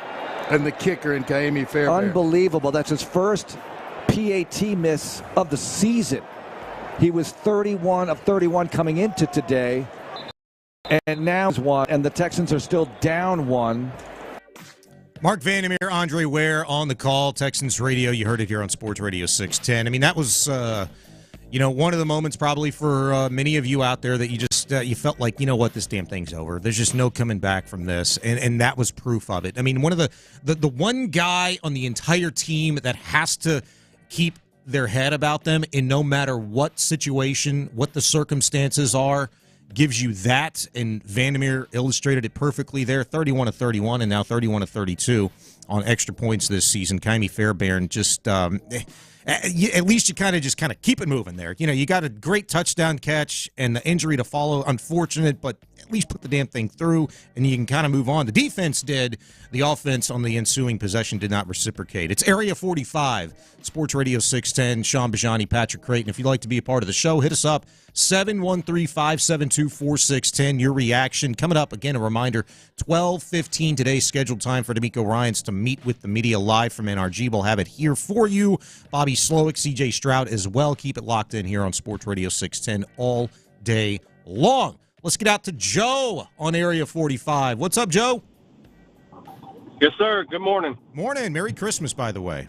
and the kicker in Kaimi Fairbairn. Unbelievable. That's his first PAT miss of the season. He was 31 of 31 coming into today. And now it's one, and the Texans are still down one. Mark Vandermeer, Andre Ware on the call, Texans Radio. You heard it here on Sports Radio 610. I mean, that was, one of the moments probably for many of you out there that you just you felt like, you know what, this damn thing's over. There's just no coming back from this, and that was proof of it. I mean, one of the one guy on the entire team that has to keep their head about them, and no matter what situation, what the circumstances are, gives you that, and Vandermeer illustrated it perfectly there. 31 of 31, and now 31 of 32 on extra points this season. Kaimi Fairbairn just at least you kind of keep it moving there. You know, you got a great touchdown catch, and the injury to follow, unfortunate, but at least put the damn thing through, and you can kind of move on. The defense did. The offense on the ensuing possession did not reciprocate. It's Area 45, Sports Radio 610, Sean Bijani, Patrick Creighton. If you'd like to be a part of the show, hit us up, 713-572-4610. Your reaction. Coming up, again, a reminder, 12:15 today's scheduled time for D'Amico Ryans to meet with the media live from NRG. We'll have it here for you. Bobby Slowick, CJ Stroud as well. Keep it locked in here on Sports Radio 610 all day long. Let's get out to Joe on Area 45. What's up, Joe? Yes, sir. Good morning. Morning. Merry Christmas, by the way.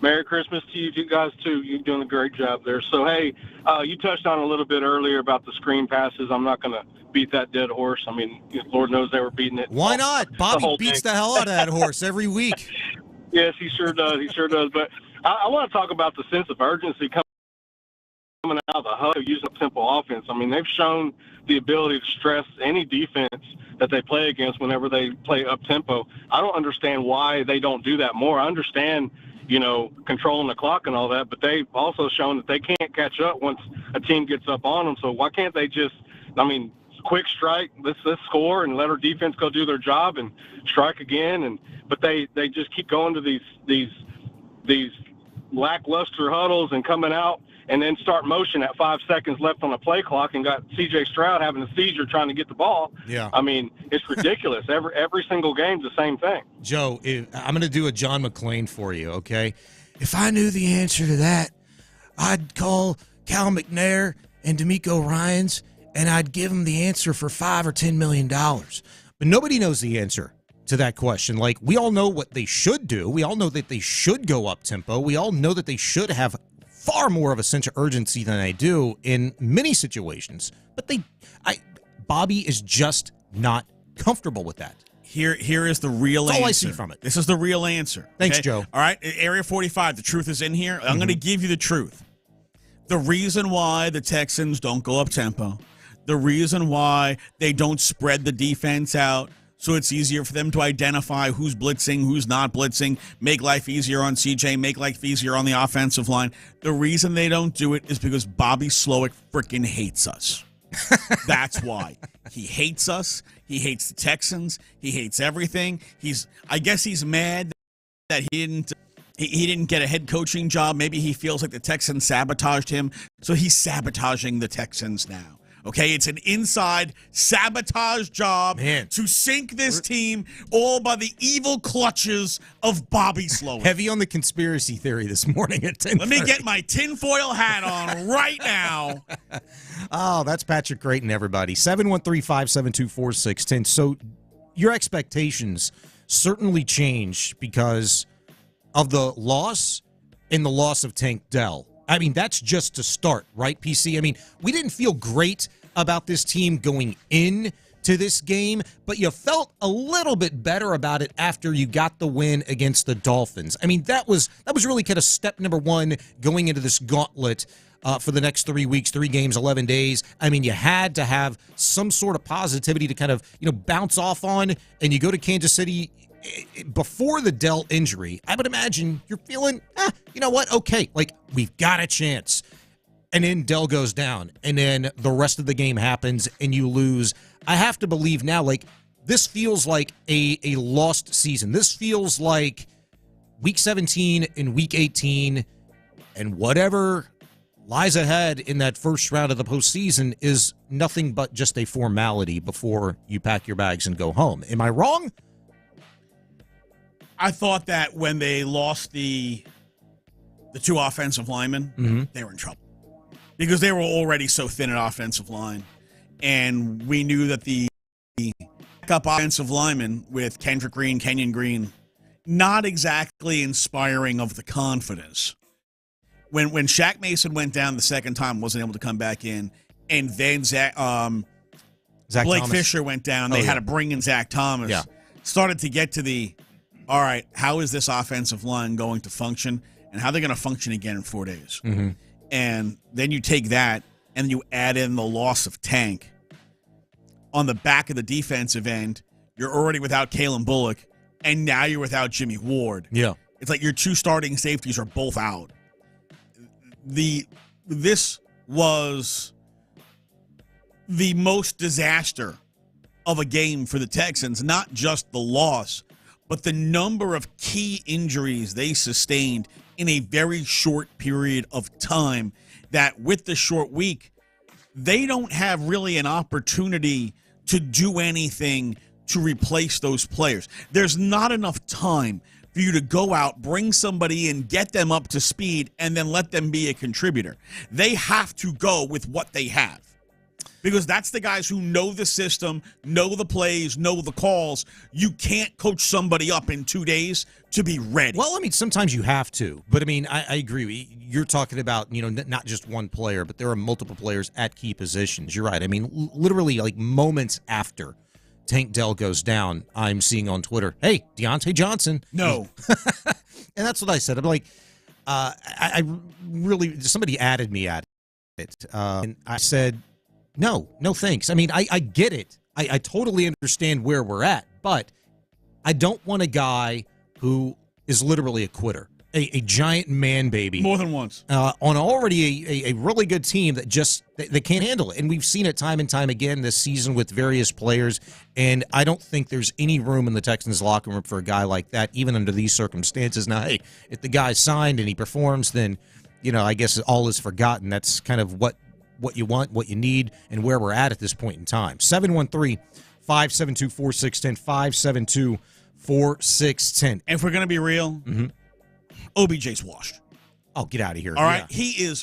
Merry Christmas to you guys, too. You're doing a great job there. So, hey, you touched on a little bit earlier about the screen passes. I'm not going to beat that dead horse. I mean, Lord knows they were beating it. Why not? Bobby beats the hell out of that horse every week. Yes, he sure does. He sure does. But I want to talk about the sense of urgency coming out of the hub using a simple offense. I mean, they've shown the ability to stress any defense that they play against whenever they play up-tempo. I don't understand why they don't do that more. I understand, controlling the clock and all that, but they've also shown that they can't catch up once a team gets up on them. So why can't they just, quick strike, let's score and let our defense go do their job and strike again? But they just keep going to these lackluster huddles and coming out and then start motion at 5 seconds left on the play clock and got CJ Stroud having a seizure trying to get the ball. Yeah. I mean, it's ridiculous. Every single game's the same thing. Joe, I'm going to do a John McClane for you, okay? If I knew the answer to that, I'd call Cal McNair and D'Amico Ryans, and I'd give them the answer for $5 or $10 million. But nobody knows the answer to that question. Like, we all know what they should do. We all know that they should go up tempo. We all know that they should have far more of a sense of urgency than they do in many situations. But Bobby is just not comfortable with that. Here is the real That's answer. all I see from it. This is the real answer. Thanks, okay? Joe. All right, Area 45, the truth is in here. I'm going to give you the truth. The reason why the Texans don't go up-tempo, the reason why they don't spread the defense out so it's easier for them to identify who's blitzing, who's not blitzing, make life easier on CJ, make life easier on the offensive line. The reason they don't do it is because Bobby Slowick freaking hates us. That's why. He hates us. He hates the Texans. He hates everything. I guess he's mad that he didn't get a head coaching job. Maybe he feels like the Texans sabotaged him, so he's sabotaging the Texans now. Okay, it's an inside sabotage job to sink this team all by the evil clutches of Bobby Slowick. Heavy on the conspiracy theory this morning at 10:30. Let me get my tinfoil hat on right now. Oh, that's Patrick Creighton, everybody. 713-572-4610. So your expectations certainly change because of the loss and the loss of Tank Dell. I mean, that's just to start, right, PC? I mean, we didn't feel great about this team going in to this game, but you felt a little bit better about it after you got the win against the Dolphins. I mean, that was really kind of step number one going into this gauntlet for the next 3 weeks, 3 games, 11 days. I mean, you had to have some sort of positivity to kind of, bounce off on, and you go to Kansas City before the Dell injury. I would imagine you're feeling, you know what? Okay, like we've got a chance. And then Dell goes down, and then the rest of the game happens, and you lose. I have to believe now, like, this feels like a lost season. This feels like Week 17 and Week 18, and whatever lies ahead in that first round of the postseason is nothing but just a formality before you pack your bags and go home. Am I wrong? I thought that when they lost the 2 offensive linemen, they were in trouble because they were already so thin at offensive line. And we knew that the backup offensive lineman with Kendrick Green, Kenyon Green, not exactly inspiring of the confidence. When Shaq Mason went down the second time, wasn't able to come back in, and then Blake Thomas. Fisher went down, they had to bring in Zach Thomas. Yeah. Started to get to the, all right, how is this offensive line going to function, and how are they going to function again in 4 days? Mm-hmm. And then you take that, and you add in the loss of Tank. On the back of the defensive end, you're already without Kalen Bullock, and now you're without Jimmy Ward. Yeah. It's like your 2 starting safeties are both out. This was the most disaster of a game for the Texans, not just the loss, but the number of key injuries they sustained in a very short period of time, that with the short week, they don't have really an opportunity to do anything to replace those players. There's not enough time for you to go out, bring somebody in, get them up to speed, and then let them be a contributor. They have to go with what they have, because that's the guys who know the system, know the plays, know the calls. You can't coach somebody up in 2 days to be ready. Well, I mean, sometimes you have to. But, I mean, I agree. You're talking about, not just one player, but there are multiple players at key positions. You're right. I mean, literally, like, moments after Tank Dell goes down, I'm seeing on Twitter, hey, Deontay Johnson. No. And that's what I said. I'm like, I really, somebody added me at it. And I said, no thanks. I mean, I get it. I totally understand where we're at, but I don't want a guy who is literally a quitter, a giant man baby. More than once. On already a really good team that just, they can't handle it. And we've seen it time and time again this season with various players, and I don't think there's any room in the Texans locker room for a guy like that, even under these circumstances. Now, hey, if the guy's signed and he performs, then, I guess all is forgotten. That's kind of what you want, what you need, and where we're at this point in time. 713-572-4610, 572-4610. And if we're going to be real, OBJ's washed. Oh, get out of here. All right? Yeah.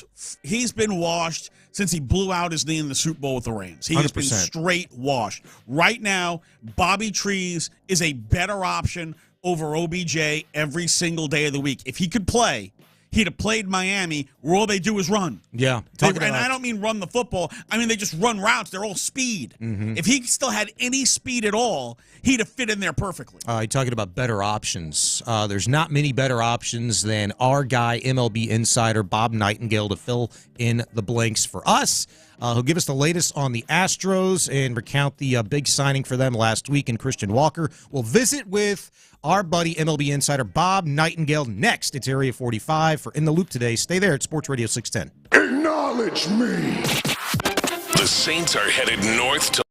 He's been washed since he blew out his knee in the Super Bowl with the Rams. He 100%. has been straight washed. Right now, Bobby Trees is a better option over OBJ every single day of the week. If he could play, he'd have played Miami, where all they do is run. Yeah. And I don't mean run the football. I mean, they just run routes. They're all speed. Mm-hmm. If he still had any speed at all, he'd have fit in there perfectly. You're talking about better options. There's not many better options than our guy, MLB insider Bob Nightingale, to fill in the blanks for us. He'll give us the latest on the Astros and recount the big signing for them last week in Christian Walker. We'll visit with our buddy MLB insider Bob Nightingale next. It's Area 45 for In the Loop today. Stay there at Sports Radio 610. Acknowledge me. The Saints are headed north to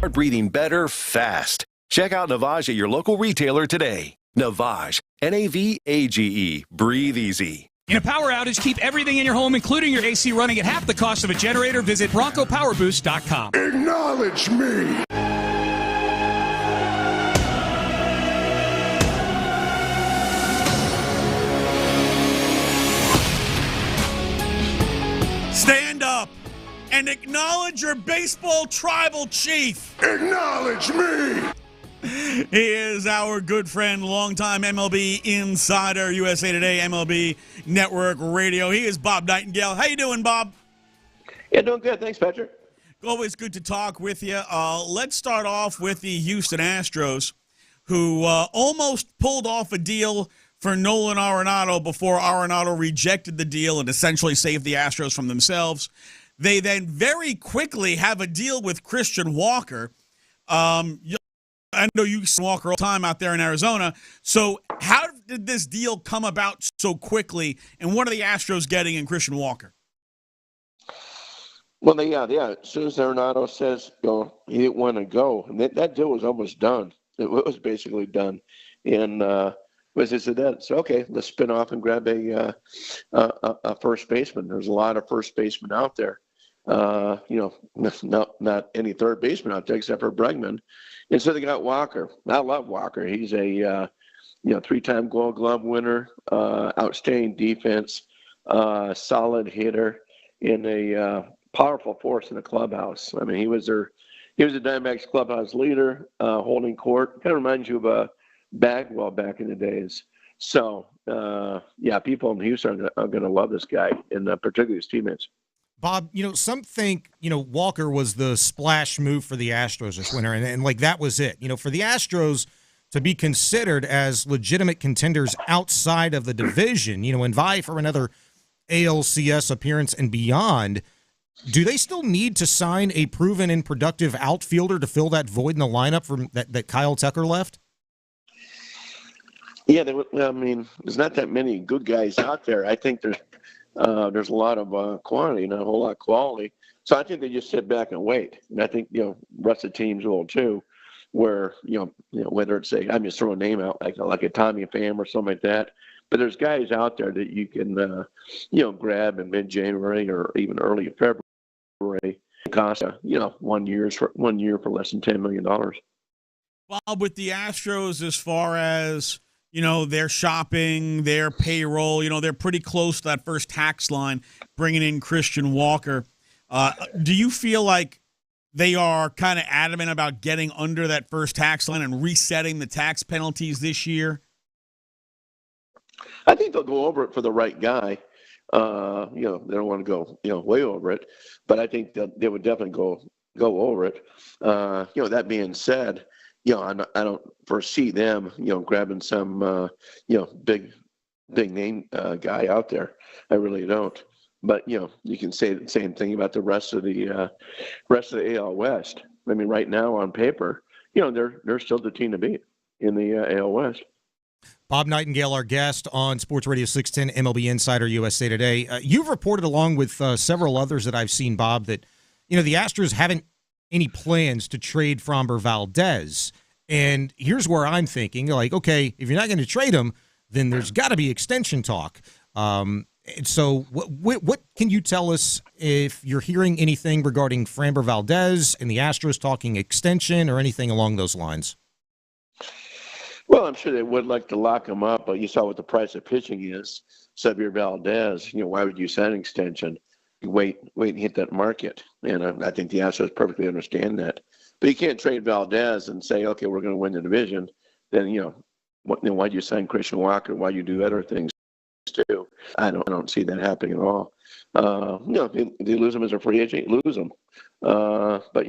Start breathing better fast. Check out Navage at your local retailer today. Navage, Navage. Breathe easy. In a power outage, keep everything in your home, including your AC, running at half the cost of a generator. Visit BroncoPowerBoost.com. Acknowledge me. Stand up and acknowledge your baseball tribal chief. Acknowledge me. He is our good friend, longtime MLB insider, USA Today, MLB Network Radio. He is Bob Nightingale. How you doing, Bob? Yeah, doing good. Thanks, Patrick. Always good to talk with you. Let's start off with the Houston Astros, who almost pulled off a deal for Nolan Arenado before Arenado rejected the deal and essentially saved the Astros from themselves. They then very quickly have a deal with Christian Walker. I know you see Walker all the time out there in Arizona. So how did this deal come about so quickly, and what are the Astros getting in Christian Walker? Well, yeah. As soon as Arenado says he didn't want to go, and that deal was almost done. It was basically done. And was it that? So okay, let's spin off and grab a first baseman. There's a lot of first basemen out there. Not any third baseman out there except for Bregman. And so they got Walker. I love Walker. He's a 3-time Gold Glove winner, outstanding defense, solid hitter, and a powerful force in the clubhouse. I mean, he was a Diamondbacks clubhouse leader, holding court. Kind of reminds you of Bagwell back in the days. So, people in Houston are going to love this guy, and particularly his teammates. Bob, some think, Walker was the splash move for the Astros this winter, and like that was it. For the Astros to be considered as legitimate contenders outside of the division, and vie for another ALCS appearance and beyond, do they still need to sign a proven and productive outfielder to fill that void in the lineup from that Kyle Tucker left? Yeah, I mean, there's not that many good guys out there. I think there's a lot of quantity, not a whole lot of quality. So I think they just sit back and wait. And I think rest of the teams will too, where whether it's I'm just throwing a name out like a Tommy Pham or something like that. But there's guys out there that you can grab in mid-January or even early February. Cost 1 year for less than $10 million. Bob, with the Astros, as far as their shopping, their payroll, they're pretty close to that first tax line, bringing in Christian Walker. Do you feel like they are kind of adamant about getting under that first tax line and resetting the tax penalties this year? I think they'll go over it for the right guy. They don't want to go, way over it, but I think that they would definitely go over it. That being said, I don't foresee them, grabbing some, big name guy out there. I really don't. But you can say the same thing about the rest of the AL West. I mean, right now on paper, they're still the team to beat in the AL West. Bob Nightingale, our guest on Sports Radio 610 MLB Insider USA Today. You've reported, along with several others that I've seen, Bob, that the Astros haven't any plans to trade Framber Valdez. And here's where I'm thinking, okay, if you're not going to trade him, then there's got to be extension talk. So what can you tell us if you're hearing anything regarding Framber Valdez and the Astros talking extension or anything along those lines? Well, I'm sure they would like to lock him up, but you saw what the price of pitching is. Xavier Valdez, why would you sign an extension? You wait and hit that market. And I think the Astros perfectly understand that. But you can't trade Valdez and say, okay, we're going to win the division. Then, why'd you sign Christian Walker? Why'd you do other things too? I don't see that happening at all. If you lose him as a free agent, you lose him. But,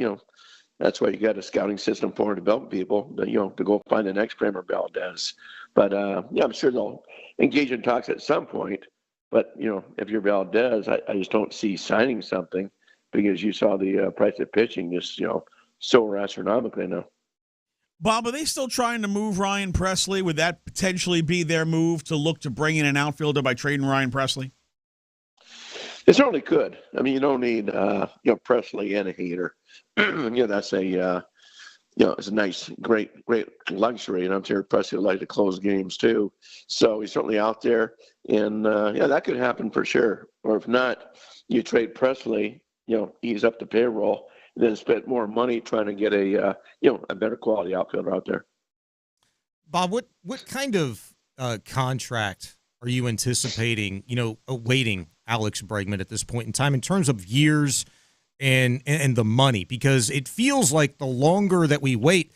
that's why you got a scouting system for development people, to go find the next Framber Valdez. But, I'm sure they'll engage in talks at some point. But, if you're Valdez, I just don't see signing something because you saw the price of pitching just, soar astronomically now. Bob, are they still trying to move Ryan Presley? Would that potentially be their move to look to bring in an outfielder by trading Ryan Presley? It certainly could. I mean, you don't need, Presley and a heater. That's it's a nice, great luxury. And I'm sure Presley would like to close games too. So he's certainly out there. And, that could happen for sure. Or if not, you trade Presley, ease up the payroll, and then spend more money trying to get a better quality outfielder out there. Bob, what kind of contract are you anticipating, awaiting Alex Bregman at this point in time in terms of years and the money? Because it feels like the longer that we wait,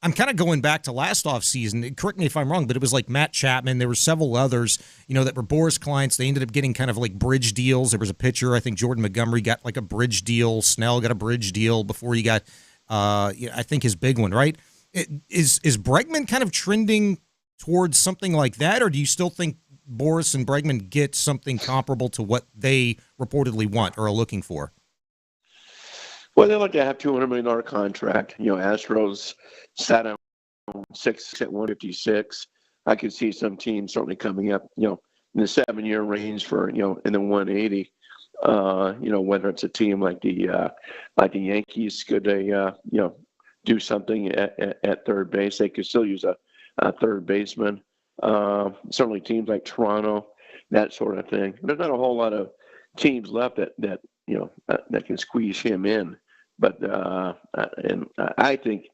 I'm kind of going back to last offseason. Correct me if I'm wrong, but it was like Matt Chapman. There were several others, that were Boras clients. They ended up getting kind of like bridge deals. There was a pitcher, I think Jordan Montgomery got like a bridge deal. Snell got a bridge deal before he got, I think his big one, right? Is Bregman kind of trending towards something like that, or do you still think Boras and Bregman get something comparable to what they reportedly want or are looking for? Well, they like to have $200 million contract. Astros sat on 6 at 156. I could see some teams certainly coming up, in the 7-year range for, in the 180. Whether it's a team like the Yankees, could they, do something at third base? They could still use a third baseman. Certainly teams like Toronto, that sort of thing. There's not a whole lot of teams left that can squeeze him in. But and I think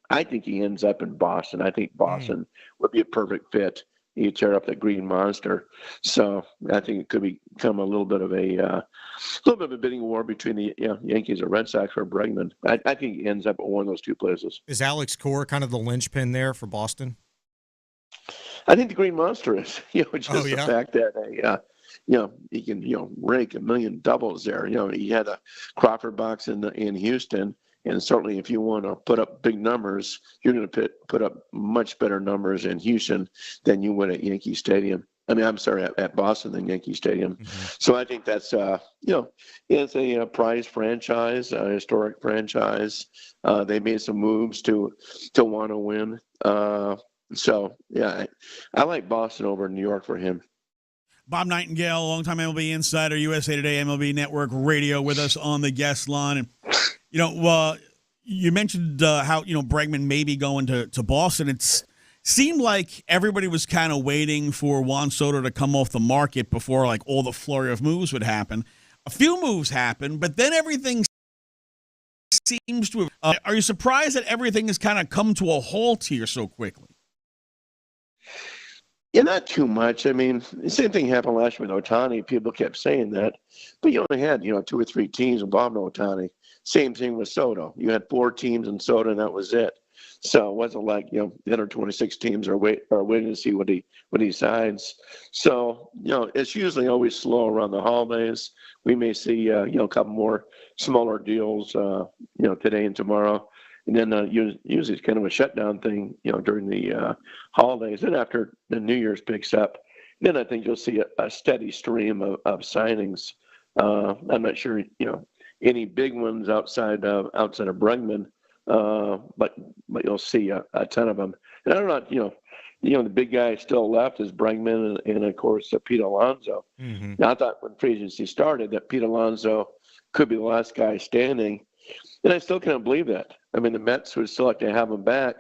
he ends up in Boston. I think Boston would be a perfect fit. You tear up that green monster. So I think it could become a little bit of a bidding war between the Yankees or Red Sox or Bregman. I think he ends up at one of those two places. Is Alex Cora kind of the linchpin there for Boston? I think the green monster is. The fact that he can rake a million doubles there. He had a Crawford box in Houston, and certainly if you want to put up big numbers, you're going to put up much better numbers in Houston than you would at Yankee Stadium. I mean, I'm sorry, at Boston than Yankee Stadium. Mm-hmm. So I think that's it's a prized franchise, a historic franchise. They made some moves to want to win. So, yeah, I like Boston over New York for him. Bob Nightingale, longtime MLB insider, USA Today MLB Network Radio, with us on the guest line. And, you mentioned how, Bregman may be going to Boston. It seemed like everybody was kind of waiting for Juan Soto to come off the market before, like, all the flurry of moves would happen. A few moves happened, but then everything seems to have are you surprised that everything has kind of come to a halt here so quickly? Yeah, not too much. I mean, the same thing happened last year with Ohtani. People kept saying that. But you only had, 2 or 3 teams involved in Ohtani. Same thing with Soto. You had 4 teams in Soto, and that was it. So it wasn't like, the other 26 teams are waiting to see what he decides. So, it's usually always slow around the holidays. We may see, a couple more smaller deals, today and tomorrow. And then usually it's kind of a shutdown thing, during the holidays. And after the New Year's picks up, then I think you'll see a steady stream of signings. I'm not sure, any big ones outside of Bregman, but you'll see a ton of them. And I don't know, the big guy still left is Bregman and of course, Pete Alonso. Mm-hmm. Now, I thought when free agency started that Pete Alonso could be the last guy standing. And I still can't believe that. I mean, the Mets would still like to have him back.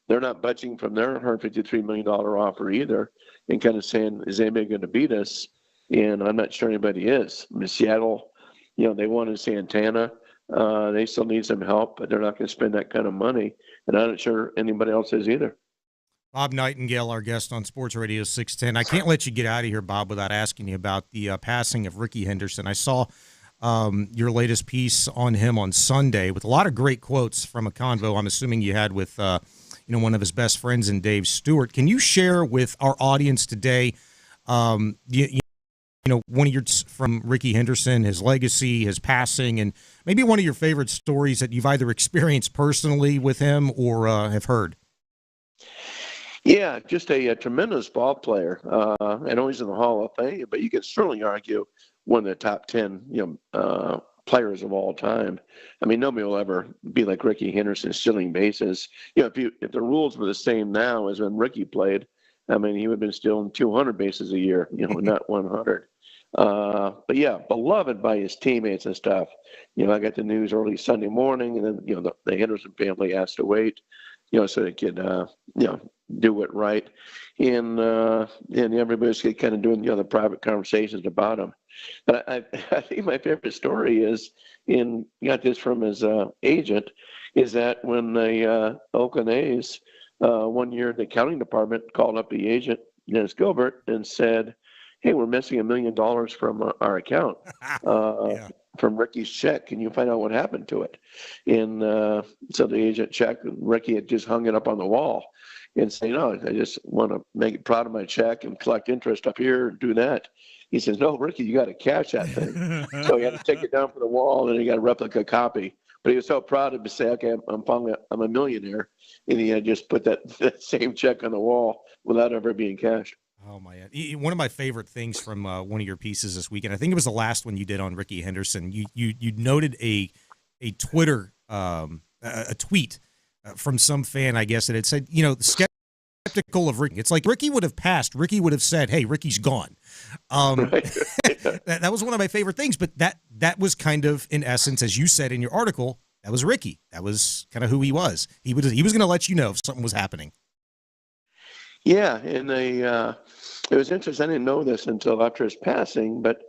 They're not budging from their $153 million offer either, and kind of saying, is anybody going to beat us? And I'm not sure anybody is. I mean, Seattle, they wanted Santana. They still need some help, but they're not going to spend that kind of money. And I'm not sure anybody else is either. Bob Nightingale, our guest on Sports Radio 610. I can't let you get out of here, Bob, without asking you about the passing of Ricky Henderson. I saw your latest piece on him on Sunday with a lot of great quotes from a convo I'm assuming you had with one of his best friends in Dave Stewart. Can you share with our audience today one of your from Ricky Henderson, his legacy, his passing, and maybe one of your favorite stories that you've either experienced personally with him or have heard? Yeah, just a tremendous ball player. I know he's in the Hall of Fame, but you could certainly argue one of the top 10, players of all time. I mean, nobody will ever be like Ricky Henderson stealing bases. If the rules were the same now as when Ricky played, I mean, he would have been stealing 200 bases a year, not 100. But yeah, beloved by his teammates and stuff. I got the news early Sunday morning, and then, the Henderson family asked to wait, so they could, do it right. And everybody's kind of doing, the private conversations about him. But I think my favorite story is, got this from his agent, is that when the Oakland A's, one year, the accounting department called up the agent, Dennis Gilbert, and said, hey, we're missing $1 million from our account, from Ricky's check. Can you find out what happened to it? And so the agent checked, and Ricky had just hung it up on the wall and say, no, I just want to make it proud of my check and collect interest up here and do that. He says, no, Ricky, you got to cash that thing. So he had to take it down from the wall, and he got a replica copy. But he was so proud to say, okay, I'm a millionaire. And he had just put that same check on the wall without ever being cashed. Oh, my God. One of my favorite things from one of your pieces this weekend, I think it was the last one you did on Ricky Henderson, you noted a Twitter, a tweet from some fan, I guess, that it said, skeptical of Ricky. It's like Ricky would have passed. Ricky would have said, hey, Ricky's gone. That was one of my favorite things, but that was kind of, in essence, as you said in your article, that was Ricky. That was kind of who he was. He was going to let you know if something was happening. Yeah, and it was interesting. I didn't know this until after his passing, but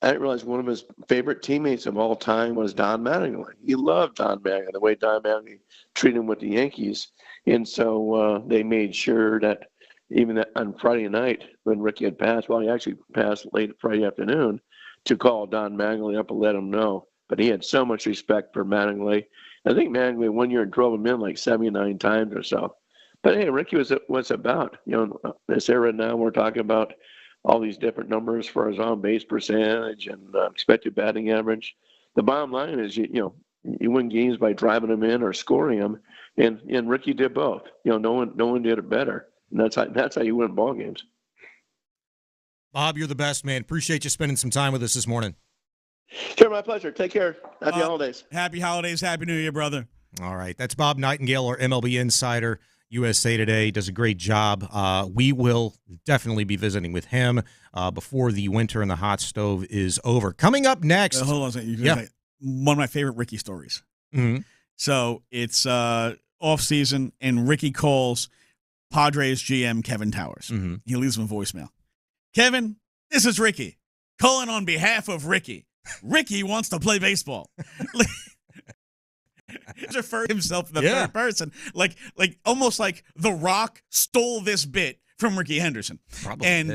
I didn't realize one of his favorite teammates of all time was Don Mattingly. He loved Don Mattingly, the way Don Mattingly treated him with the Yankees. And so they made sure that even on Friday night when Ricky had passed, he actually passed late Friday afternoon, to call Don Mattingly up and let him know. But he had so much respect for Mattingly. I think Mattingly one year drove him in like 79 times or so. But hey, Ricky was about, this era now we're talking about all these different numbers for his on-base percentage and expected batting average. The bottom line is, you win games by driving them in or scoring them, and Ricky did both. No one did it better, and that's how you win ball games. Bob, you're the best, man. Appreciate you spending some time with us this morning. Sure, my pleasure. Take care. Happy holidays. Happy holidays. Happy New Year, brother. All right, that's Bob Nightingale, our MLB insider. USA Today, does a great job. We will definitely be visiting with him before the winter in the hot stove is over. Coming up next. Hold on a second. One of my favorite Ricky stories. Mm-hmm. So it's off season, and Ricky calls Padres GM Kevin Towers. Mm-hmm. He leaves him a voicemail. Kevin, this is Ricky calling on behalf of Ricky. Ricky wants to play baseball. He referred himself in the third person, like almost like The Rock stole this bit from Ricky Henderson. Probably and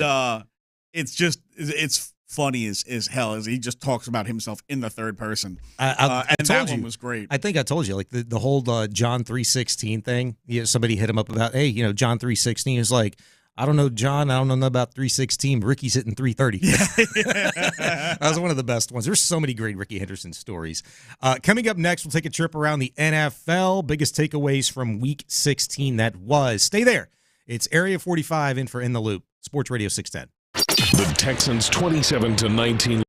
it's funny as hell as he just talks about himself in the third person. And that one was great. I think I told you, like the whole John 3:16 thing. Somebody hit him up about, hey, John 3:16 is like, I don't know, John. I don't know about 3:16. Ricky's hitting 3:30. That was one of the best ones. There's so many great Ricky Henderson stories. Coming up next, we'll take a trip around the NFL. Biggest takeaways from Week 16 that was. Stay there. It's Area 45 in for In the Loop. Sports Radio 610. The Texans 27-19.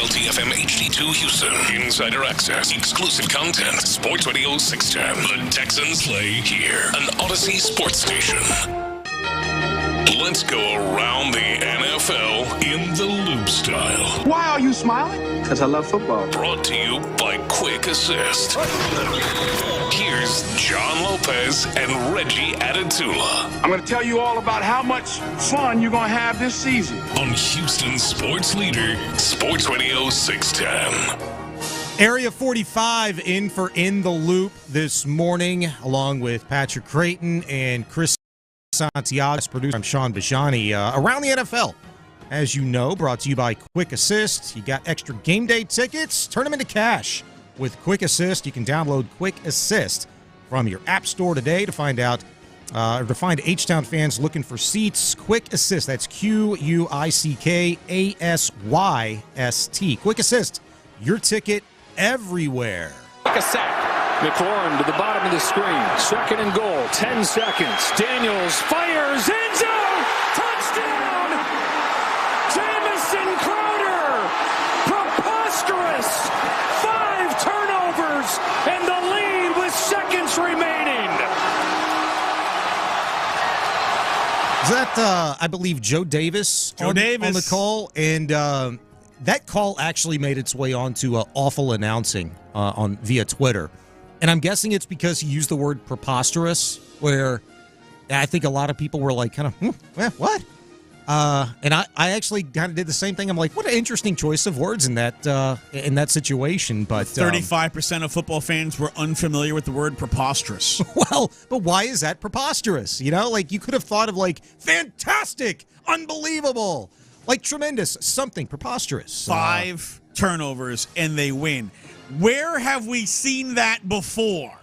WLTFM HD2 Houston. Insider access, exclusive content. Sports Radio 610. The Texans play here. An Odyssey sports station. Let's go around the NFL in the loop style. Why are you smiling? Because I love football. Brought to you by Quick Assist. Here's John Lopez and Reggie Atatula. I'm going to tell you all about how much fun you're going to have this season. On Houston sports leader, Sports Radio 610. Area 45 in for In the Loop this morning, along with Patrick Creighton and Chris Santiago. Producer, I'm Sean Bijani. Around the NFL, as you know, brought to you by Quick Assist. You got extra game day tickets, turn them into cash with Quick Assist. You can download Quick Assist from your app store today to find out, or to find H-Town fans looking for seats. Quick Assist, that's QUICKASYST. Quick Assist, your ticket everywhere. Like a sack. McLaurin to the bottom of the screen. 2nd and goal. 10 seconds. Daniels fires. End zone. Touchdown. Jamison Crowder. Preposterous. 5 turnovers and the lead with seconds remaining. Is that, I believe, Joe Davis on the call? And that call actually made its way onto awful announcing via Twitter. And I'm guessing it's because he used the word preposterous, where I think a lot of people were like, kind of, what? And I actually kind of did the same thing. I'm like, what an interesting choice of words in that situation. But 35% of football fans were unfamiliar with the word preposterous. Well, but why is that preposterous? You know, like you could have thought of like fantastic, unbelievable, like tremendous, something preposterous. 5 turnovers and they win. Where have we seen that before?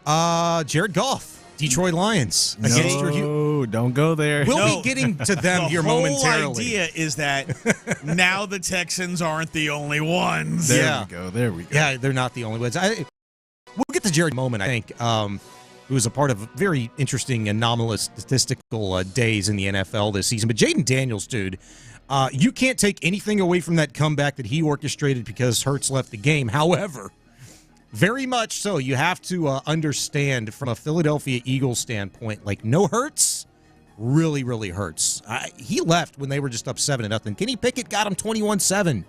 Jared Goff, Detroit Lions. No, don't go there. We'll be getting to them here momentarily. The whole idea is that now the Texans aren't the only ones. There we go. Yeah, they're not the only ones. We'll get to Jared in a moment, I think. Who was a part of very interesting, anomalous statistical days in the NFL this season. But Jaden Daniels, dude, you can't take anything away from that comeback that he orchestrated because Hurts left the game. However, very much so, you have to understand from a Philadelphia Eagles standpoint, like no Hurts really, really hurts. He left when they were just up 7-0. Kenny Pickett got him 21-7.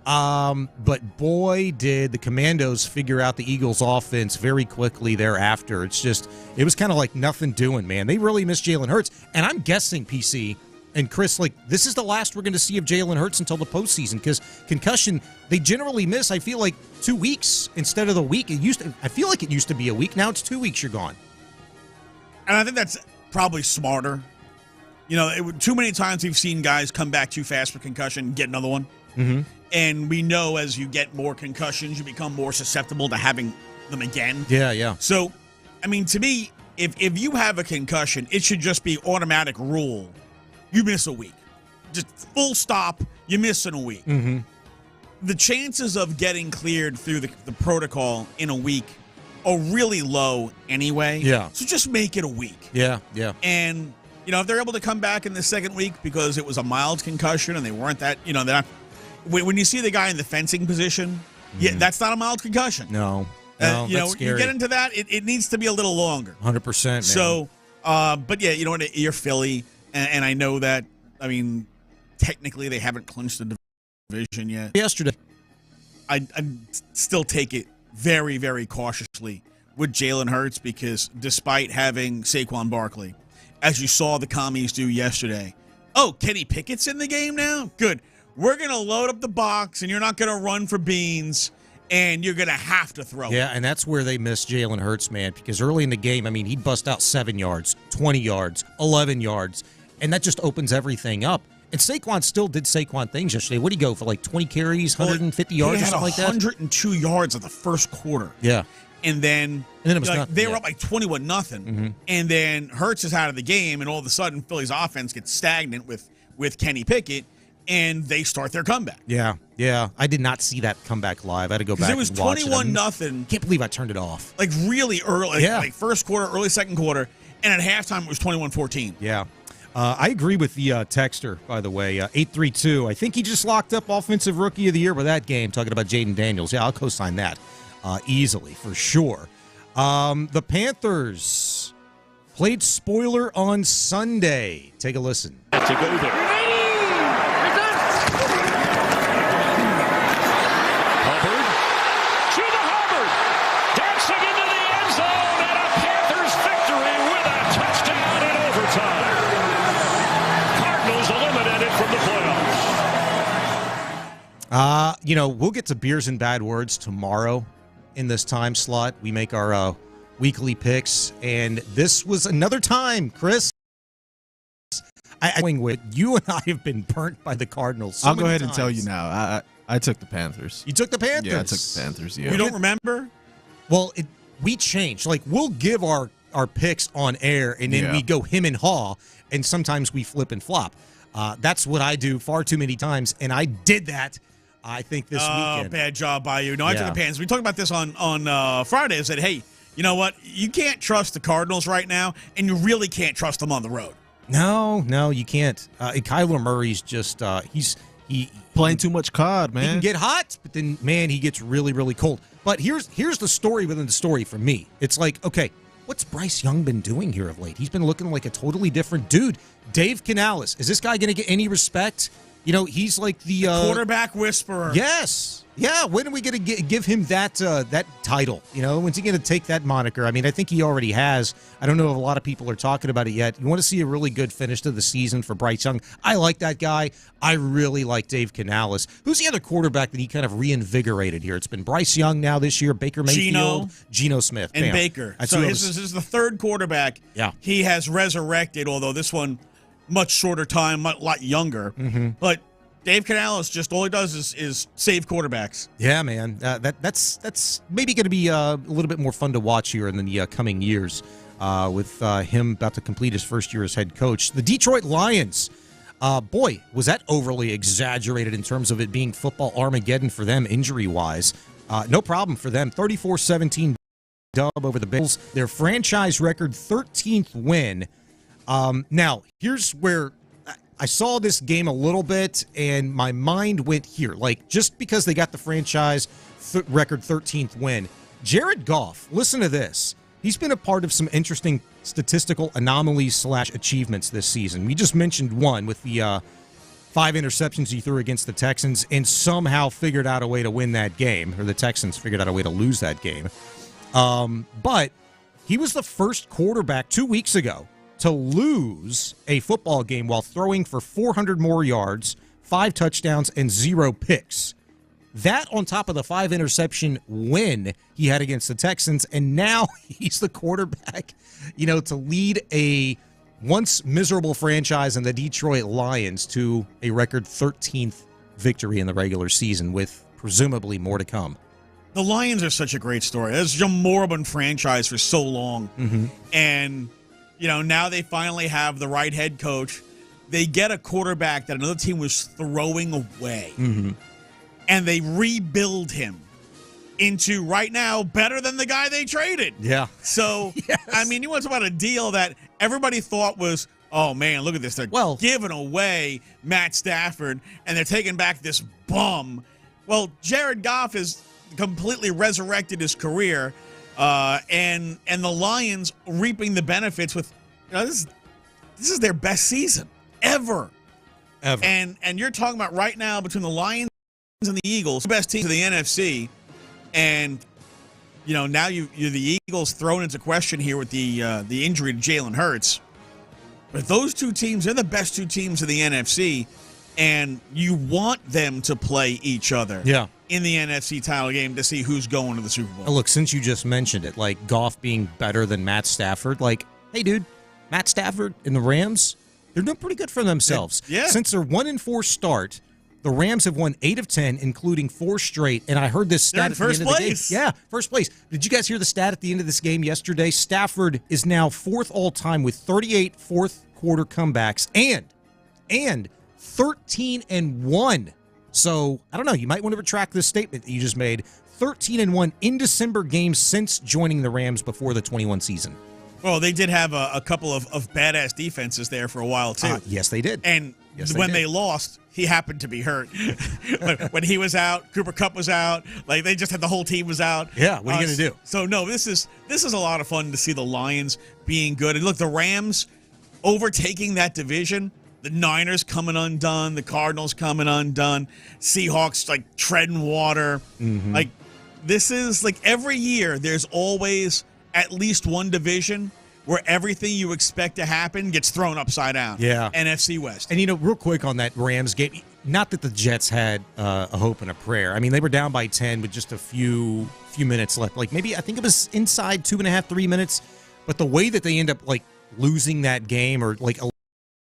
But boy, did the Commandos figure out the Eagles offense very quickly thereafter. It was kind of like nothing doing, man. They really missed Jalen Hurts. And I'm guessing, PC and Chris, like this is the last we're going to see of Jalen Hurts until the postseason, because concussion, they generally miss, I feel like 2 weeks instead of the week. I feel like it used to be a week. Now it's 2 weeks you're gone. And I think that's probably smarter. You know, too many times we've seen guys come back too fast for concussion and get another one. Mm-hmm. And we know as you get more concussions, you become more susceptible to having them again. Yeah. So, I mean, to me, if you have a concussion, it should just be automatic rule. You miss a week. Just full stop, you miss in a week. Mm-hmm. The chances of getting cleared through the protocol in a week are really low anyway. Yeah. So just make it a week. Yeah. And, you know, if they're able to come back in the second week because it was a mild concussion and they weren't that, you know, they're not. When you see the guy in the fencing position, yeah, that's not a mild concussion. No, you know, scary. you get into that, it needs to be a little longer. 100%. Man. So, but yeah, you know what? You're Philly, and I know that. I mean, technically they haven't clinched the division yet. Yesterday, I still take it very, very cautiously with Jalen Hurts, because despite having Saquon Barkley, as you saw the commies do yesterday, Kenny Pickett's in the game now? Good. We're going to load up the box, and you're not going to run for beans, and you're going to have to throw. Yeah, and that's where they missed Jalen Hurts, man, because early in the game, I mean, he'd bust out 7 yards, 20 yards, 11 yards, and that just opens everything up. And Saquon still did Saquon things yesterday. What did he go for, like 20 carries, 150 yards or something like that? 102 yards in the first quarter. Yeah. And then it was nothing. They were up like 21-0. Mm-hmm. And then Hurts is out of the game, and all of a sudden Philly's offense gets stagnant with Kenny Pickett, and they start their comeback. Yeah. I did not see that comeback live. I had to go back and watch it. Because it was 21-0. Can't believe I turned it off. Like really early. Like first quarter, early second quarter. And at halftime, it was 21-14. Yeah. I agree with the texter, by the way, 832. I think he just locked up Offensive Rookie of the Year with that game, talking about Jaden Daniels. Yeah, I'll co-sign that easily, for sure. The Panthers played spoiler on Sunday. Take a listen. To go there. We'll get to beers and bad words tomorrow in this time slot. We make our weekly picks, and this was another time, Chris. You and I have been burnt by the Cardinals. I'll go ahead and tell you now. I took the Panthers. You took the Panthers? Yeah, I took the Panthers, yeah. You don't remember? Well, we changed. Like, we'll give our picks on air, and then we go him and haw, and sometimes we flip and flop. That's what I do far too many times, and I did that, I think, this weekend. Oh, bad job by you. No, I took the Panthers. We talked about this on Friday. I said, hey, you know what? You can't trust the Cardinals right now, and you really can't trust them on the road. No, you can't. Kyler Murray's just he playing too much COD, man. He can get hot, but then, man, he gets really, really cold. But here's the story within the story for me. It's like, okay, what's Bryce Young been doing here of late? He's been looking like a totally different dude. Dave Canales, is this guy going to get any respect? He's like the quarterback whisperer. Yes. Yeah, when are we going to give him that title? When's he going to take that moniker? I mean, I think he already has. I don't know if a lot of people are talking about it yet. You want to see a really good finish to the season for Bryce Young. I like that guy. I really like Dave Canales. Who's the other quarterback that he kind of reinvigorated here? It's been Bryce Young now this year, Baker Mayfield, Geno Smith. And Bam. Baker. So this is the third quarterback he has resurrected, although this one much shorter time, a lot younger. Mm-hmm. But Dave Canales, just all he does is save quarterbacks. Yeah, man. That's maybe going to be a little bit more fun to watch here in the coming years with him about to complete his first year as head coach. The Detroit Lions, boy, was that overly exaggerated in terms of it being football Armageddon for them injury-wise. No problem for them. 34-17 dub over the Bills. Their franchise record 13th win. Now, here's where I saw this game a little bit, and my mind went here. Like, just because they got the franchise record 13th win, Jared Goff, listen to this. He's been a part of some interesting statistical anomalies / achievements this season. We just mentioned one with the 5 interceptions he threw against the Texans and somehow figured out a way to win that game, or the Texans figured out a way to lose that game. But he was the first quarterback 2 weeks ago to lose a football game while throwing for 400 more yards, 5 touchdowns, and 0 picks. That on top of the 5 interception win he had against the Texans, and now he's the quarterback, to lead a once miserable franchise in the Detroit Lions to a record 13th victory in the regular season, with presumably more to come. The Lions are such a great story. It's a moribund franchise for so long. Mm-hmm. And now they finally have the right head coach. They get a quarterback that another team was throwing away. Mm-hmm. And they rebuild him into, right now, better than the guy they traded. Yeah. So, yes. I mean, you want to talk about a deal that everybody thought was, oh, man, look at this. They're giving away Matt Stafford, and they're taking back this bum. Well, Jared Goff has completely resurrected his career. And the Lions reaping the benefits with, this is their best season ever. And you're talking about right now between the Lions and the Eagles, the best teams of the NFC, and now you're the Eagles thrown into question here with the injury to Jalen Hurts. But those two teams, they're the best two teams of the NFC, and you want them to play each other. Yeah. In the NFC title game to see who's going to the Super Bowl. Look, since you just mentioned it, like Goff being better than Matt Stafford, like, hey, dude, Matt Stafford and the Rams, they're doing pretty good for themselves. Yeah. Since their 1-4 start, the Rams have won 8 of 10, including 4 straight. And I heard this stat at the end of the game. Yeah, first place. Did you guys hear the stat at the end of this game yesterday? Stafford is now 4th all time with 38 fourth quarter comebacks and 13-1. So, I don't know, you might want to retract this statement that you just made. 13-1 in December games since joining the Rams before the 21 season. Well, they did have a couple of badass defenses there for a while, too. Yes, they did. And when they lost, he happened to be hurt. When he was out, Cooper Kupp was out. Like, they just had the whole team was out. Yeah, what are you going to do? So, no, this is a lot of fun to see the Lions being good. And look, the Rams overtaking that division, the Niners coming undone, the Cardinals coming undone, Seahawks, like, treading water. Mm-hmm. Like, this is, like, every year there's always at least one division where everything you expect to happen gets thrown upside down. Yeah. NFC West. And, real quick on that Rams game, not that the Jets had a hope and a prayer. I mean, they were down by 10 with just a few minutes left. Like, maybe, I think it was inside 2.5, 3 minutes. But the way that they end up, like, losing that game or, like,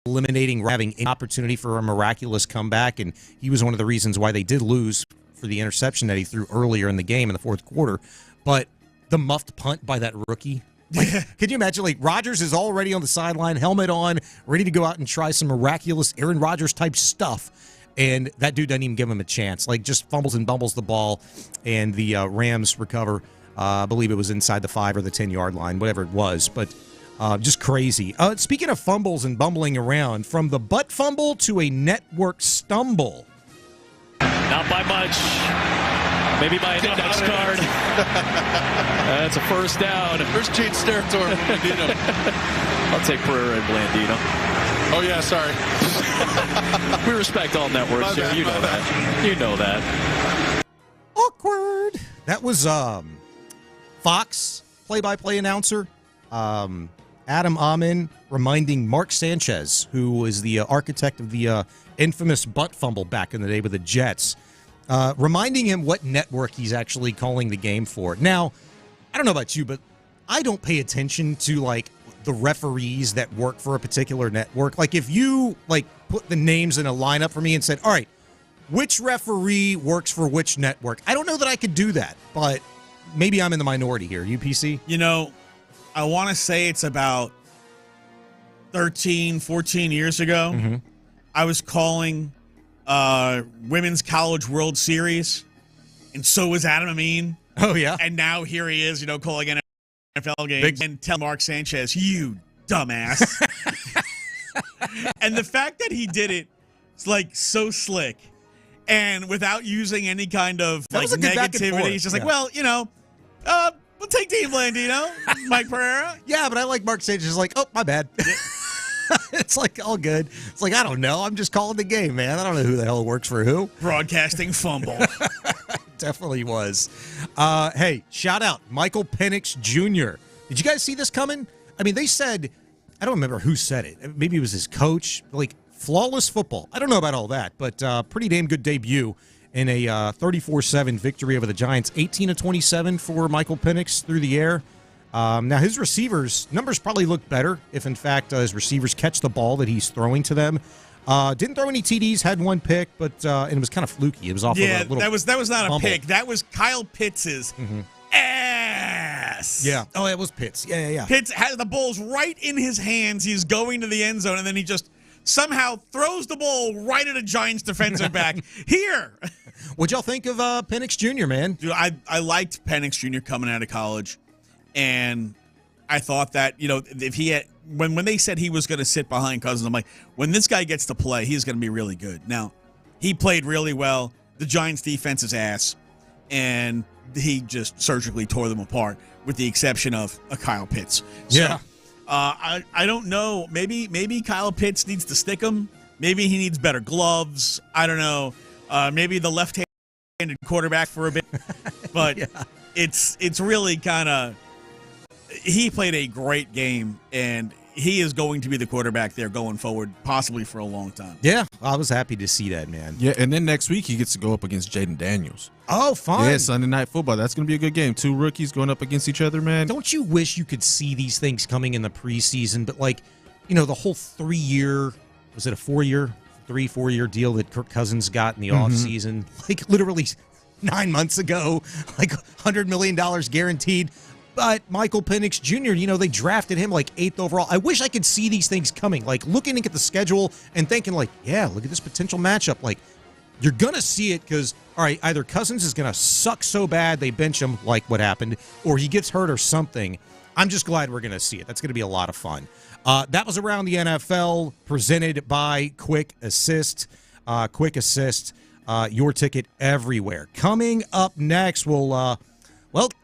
eliminating, having an opportunity for a miraculous comeback, and he was one of the reasons why they did lose for the interception that he threw earlier in the game in the fourth quarter. But the muffed punt by that rookie. Like, could you imagine, like, Rodgers is already on the sideline, helmet on, ready to go out and try some miraculous Aaron Rodgers type stuff, and that dude doesn't even give him a chance. Like, just fumbles and bumbles the ball, and the Rams recover. I believe it was inside the 5 or the 10-yard line, whatever it was, but just crazy. Speaking of fumbles and bumbling around, from the butt fumble to a network stumble. Not by much. Maybe by an index card. That's a first down. There's Jade's territory. I'll take Pereira and Blandino. Oh, yeah, sorry. We respect all networks here. You know that. You know that. Awkward. That was Fox play-by-play announcer Adam Amin reminding Mark Sanchez, who was the architect of the infamous butt fumble back in the day with the Jets, reminding him what network he's actually calling the game for. Now, I don't know about you, but I don't pay attention to, like, the referees that work for a particular network. Like, if you, like, put the names in a lineup for me and said, all right, which referee works for which network? I don't know that I could do that, but maybe I'm in the minority here. UPC? I want to say it's about 13, 14 years ago. Mm-hmm. I was calling Women's College World Series, and so was Adam Amin. Oh, yeah? And now here he is, calling NFL games and tell Mark Sanchez, you dumbass. And the fact that he did it, it's like so slick. And without using any kind of like negativity, he's just like, well, we'll take Dean Blandino, Mike Pereira. Yeah, but I like Mark Sanchez. Like, oh, my bad. It's like all good. It's like, I don't know. I'm just calling the game, man. I don't know who the hell works for who. Broadcasting fumble. Definitely was. Hey, shout out Michael Penix Jr. Did you guys see this coming? I mean, they said, I don't remember who said it. Maybe it was his coach. Like, flawless football. I don't know about all that, but pretty damn good debut in a 34-7 victory over the Giants. 18-27 for Michael Penix through the air. Now, his receivers' numbers probably look better if, in fact, his receivers catch the ball that he's throwing to them. Didn't throw any TDs, had one pick, but and it was kind of fluky. It was off of a little that was not fumble. a pick. That was Kyle Pitts' ass. Yeah. Oh, it was Pitts. Yeah. Pitts has the ball's right in his hands. He's going to the end zone, and then he just somehow throws the ball right at a Giants defensive back. Here. What'd y'all think of Penix Jr., man? Dude, I liked Penix Jr. coming out of college, and I thought that, if he had when they said he was going to sit behind Cousins, I'm like, when this guy gets to play, he's going to be really good. Now, he played really well. The Giants' defense is ass, and he just surgically tore them apart, with the exception of a Kyle Pitts. So, yeah. I don't know. Maybe Kyle Pitts needs to stick him. Maybe he needs better gloves. I don't know. Maybe the left-handed quarterback for a bit. But Yeah. it's really kind of – he played a great game, and he is going to be the quarterback there going forward, possibly for a long time. Yeah, I was happy to see that, man. Yeah, and then next week he gets to go up against Jaden Daniels. Oh, fun. Yeah, Sunday Night Football. That's going to be a good game. Two rookies going up against each other, man. Don't you wish you could see these things coming in the preseason? But, the whole 3-year – was it a 4-year deal that Kirk Cousins got in the offseason? Literally 9 months ago, $100 million guaranteed. But Michael Penix Jr., they drafted him 8th overall. I wish I could see these things coming, looking at the schedule and thinking yeah, look at this potential matchup. You're going to see it because, all right, either Cousins is going to suck so bad they bench him, like what happened, or he gets hurt or something. I'm just glad we're going to see it. That's going to be a lot of fun. That was Around the NFL, presented by Quick Assist. Quick Assist, your ticket everywhere. Coming up next, we'll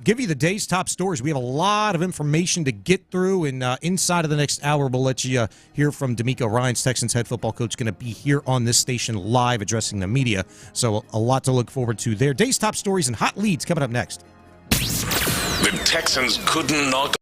give you the day's top stories. We have a lot of information to get through, and inside of the next hour, we'll let you hear from D'Amico Ryans, Texans head football coach, going to be here on this station live addressing the media. So a lot to look forward to there. Day's top stories and hot leads coming up next. The Texans couldn't knock.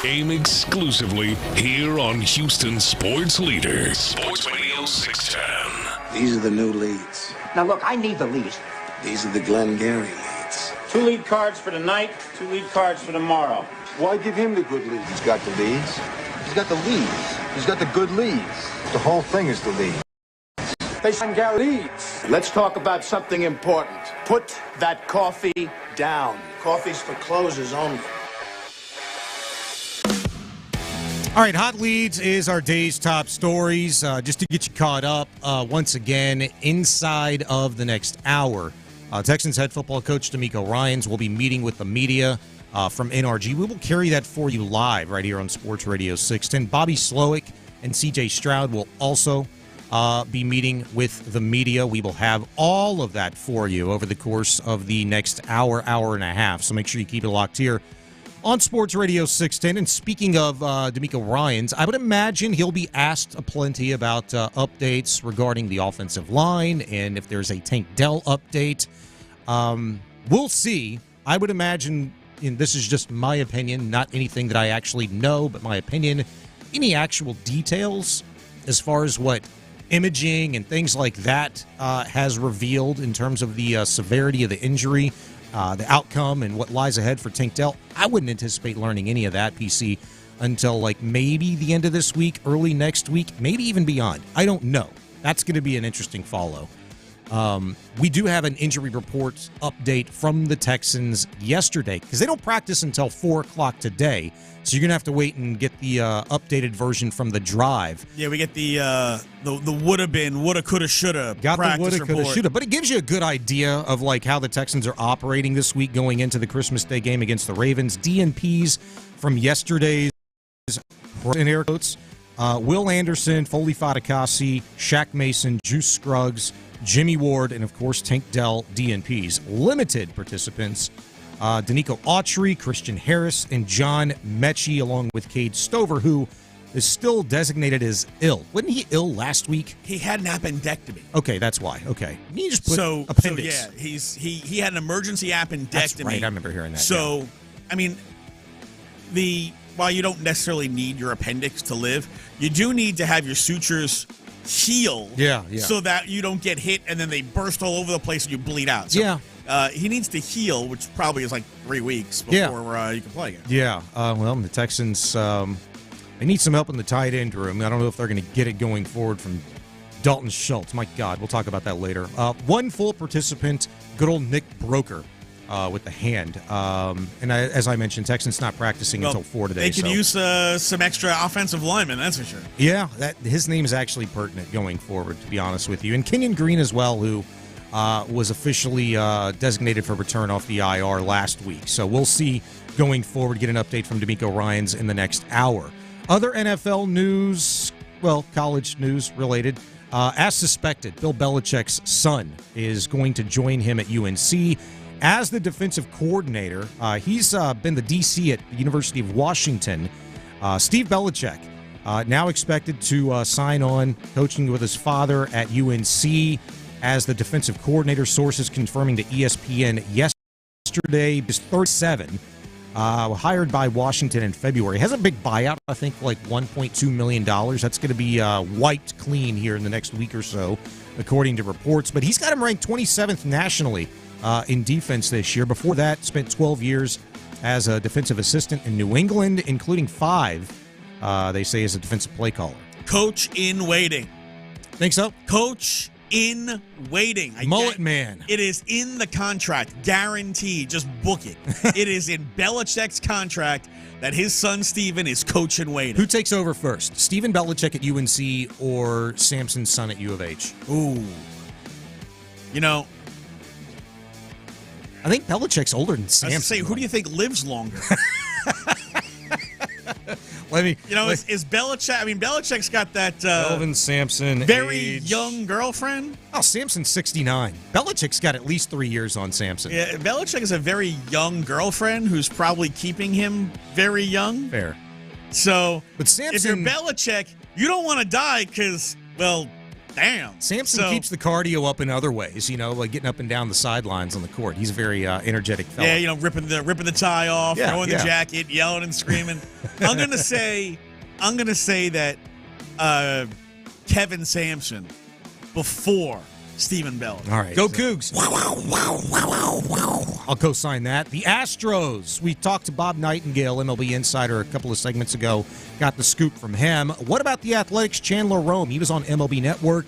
Game exclusively here on Houston Sports Leader, Sports Radio 610. These are the new leads. Now look, I need the leads. These are the Glengarry leads. 2 lead cards for tonight, 2 lead cards for tomorrow. Why give him the good leads? He's got the leads. He's got the leads. He's got the good leads. The whole thing is the lead. They Glengarry leads. Let's talk about something important. Put that coffee down. Coffee's for closers only. All right, Hot Leads is our day's top stories. Just to get you caught up, once again, inside of the next hour, Texans head football coach DeMeco Ryans will be meeting with the media from NRG. We will carry that for you live right here on Sports Radio 610. Bobby Slowick and CJ Stroud will also be meeting with the media. We will have all of that for you over the course of the next hour and a half. So make sure you keep it locked here on Sports Radio 610. And speaking of DeMeco Ryans, I would imagine he'll be asked plenty about updates regarding the offensive line and if there's a Tank Dell update. We'll see. I would imagine, and this is just my opinion, not anything that I actually know, but my opinion, any actual details as far as what imaging and things like that has revealed in terms of the severity of the injury, the outcome, and what lies ahead for Tank Dell, I wouldn't anticipate learning any of that, PC, until like maybe the end of this week, early next week, maybe even beyond. I don't know. That's going to be an interesting follow. We do have an injury report update from the Texans yesterday because they don't practice until 4 o'clock today. So you're going to have to wait and get the updated version from the drive. Yeah, we get the woulda been, woulda, coulda, shoulda practice the woulda, coulda, shoulda. But it gives you a good idea of like how the Texans are operating this week going into the Christmas Day game against the Ravens. DNPs from yesterday's in air quotes. Will Anderson, Foley Fatukasi, Shaq Mason, Juice Scruggs, Jimmy Ward, and of course Tank Dell DNPs. Limited participants. Danico Autry, Christian Harris, and John Mechie, along with Cade Stover, who is still designated as ill. Wasn't he ill last week? He had an appendectomy. Okay, that's why. Okay. You just put appendix. So yeah, he had an emergency appendectomy. That's right, I remember hearing that. So, yeah. I mean, while you don't necessarily need your appendix to live, you do need to have your sutures heal. Yeah. So that you don't get hit and then they burst all over the place and you bleed out. So, he needs to heal, which probably is like 3 weeks before you can play again. Yeah. Well, the Texans, they need some help in the tight end room. I don't know if they're going to get it going forward from Dalton Schultz. My God, we'll talk about that later. One full participant, good old Nick Broker with the hand. As I mentioned, Texans not practicing until 4 today. They could use some extra offensive linemen, that's for sure. Yeah, his name is actually pertinent going forward, to be honest with you. And Kenyon Green as well, who was officially designated for return off the IR last week. So we'll see going forward, get an update from DeMeco Ryans in the next hour. Other NFL news, well, college news related. As suspected, Bill Belichick's son is going to join him at UNC as the defensive coordinator. He's been the DC at the University of Washington. Steve Belichick now expected to sign on coaching with his father at UNC as the defensive coordinator. Sources confirming to ESPN yesterday. He's 37, hired by Washington in February. Has a big buyout, I think like $1.2 million. That's going to be wiped clean here in the next week or so, according to reports. But he's got him ranked 27th nationally in defense this year. Before that, spent 12 years as a defensive assistant in New England, including 5, they say, as a defensive play caller. Coach in waiting. Think so? Coach in waiting. Mullet man. It is in the contract. Guaranteed. Just book it. It is in Belichick's contract that his son Steven is coach in waiting. Who takes over first? Steven Belichick at UNC or Samson's son at U of H? Ooh. You know, I think Belichick's older than Samson. I was going to say, who do you think lives longer? Is Belichick? I mean, Belichick's got that Melvin Sampson very age. young girlfriend. Oh, Sampson's 69. Belichick's got at least 3 years on Sampson. Yeah, Belichick is a very young girlfriend who's probably keeping him very young. Fair. So, but Sampson, if you're Belichick, you don't want to die because, well, damn. Samson keeps the cardio up in other ways, like getting up and down the sidelines on the court. He's a very energetic fellow. Yeah, ripping the tie off, throwing the jacket, yelling and screaming. I'm gonna say that Kevin Sampson before Stephen Bell. All right. Go Cougs. I'll co-sign that. The Astros. We talked to Bob Nightingale, MLB Insider, a couple of segments ago. Got the scoop from him. What about the Athletics' Chandler Rome? He was on MLB Network.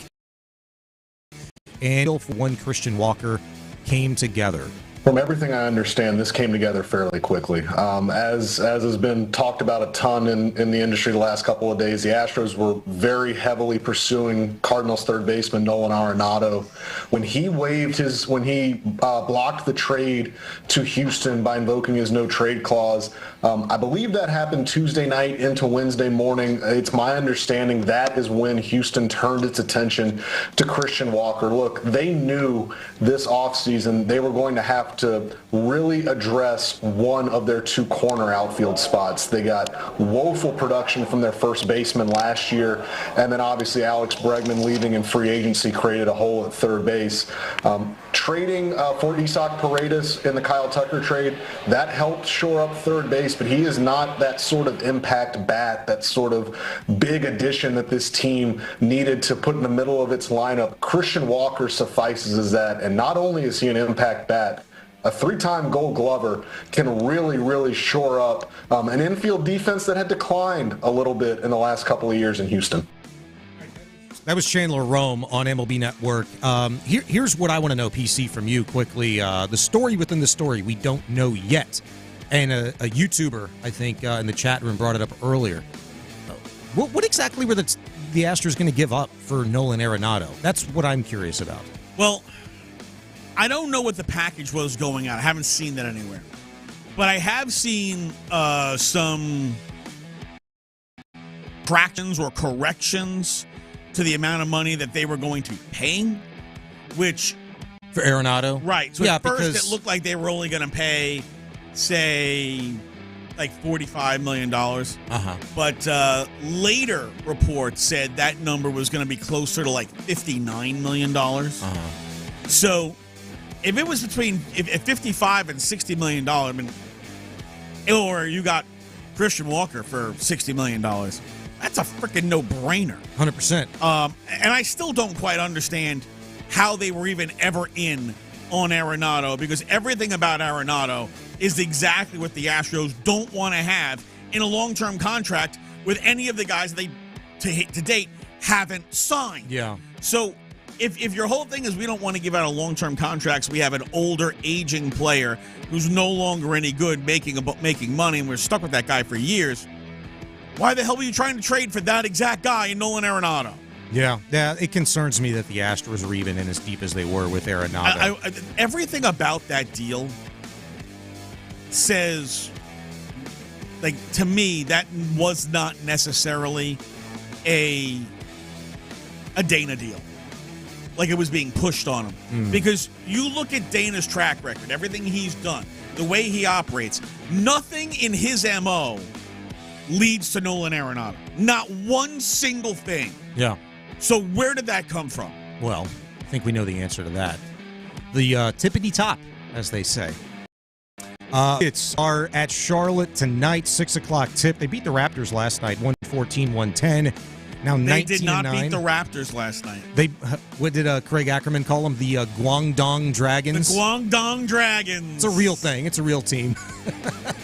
And for one, Christian Walker came together. From everything I understand, this came together fairly quickly. As has been talked about a ton in the industry the last couple of days, the Astros were very heavily pursuing Cardinals third baseman Nolan Arenado. When he blocked the trade to Houston by invoking his no trade clause, I believe that happened Tuesday night into Wednesday morning. It's my understanding that is when Houston turned its attention to Christian Walker. Look, they knew this offseason they were going to have to really address one of their two corner outfield spots. They got woeful production from their first baseman last year, and then obviously Alex Bregman leaving in free agency created a hole at third base. Trading for Isaac Paredes in the Kyle Tucker trade, that helped shore up third base, but he is not that sort of impact bat, that sort of big addition that this team needed to put in the middle of its lineup. Christian Walker suffices as that, and not only is he an impact bat, a three-time Gold Glover can really, really shore up an infield defense that had declined a little bit in the last couple of years in Houston. That was Chandler Rome on MLB Network. Here's what I want to know, PC, from you quickly. The story within the story we don't know yet. And a YouTuber, I think, in the chat room brought it up earlier. What exactly were the Astros going to give up for Nolan Arenado? That's what I'm curious about. Well, I don't know what the package was going on. I haven't seen that anywhere. But I have seen some fractions or corrections to the amount of money that they were going to be paying, which... For Arenado? Right. So at first it looked like they were only going to pay, say, like $45 million. Uh-huh. But later reports said that number was going to be closer to like $59 million. Uh-huh. So if it was between if $55 and $60 million, I mean, or you got Christian Walker for $60 million, that's a freaking no-brainer. 100%. And I still don't quite understand how they were even ever in on Arenado, because everything about Arenado is exactly what the Astros don't want to have in a long-term contract with any of the guys they, to date, haven't signed. Yeah. So if your whole thing is we don't want to give out a long-term contract, so we have an older, aging player who's no longer any good making money, and we're stuck with that guy for years, why the hell were you trying to trade for that exact guy in Nolan Arenado? Yeah, it concerns me that the Astros are even in as deep as they were with Arenado. Everything about that deal says, like, to me, that was not necessarily a Dana deal. Like it was being pushed on him. Because you look at Dana's track record, everything he's done, the way he operates, nothing in his MO leads to Nolan Arenado. Not one single thing. Yeah. So where did that come from? Well, I think we know the answer to that. The tippity top, as they say. It's are at Charlotte tonight, 6 o'clock tip. They beat the Raptors last night, 114-110. Now 19-9. They did not beat the Raptors last night. What did Craig Ackerman call them? The Guangdong Dragons? The Guangdong Dragons. It's a real thing. It's a real team.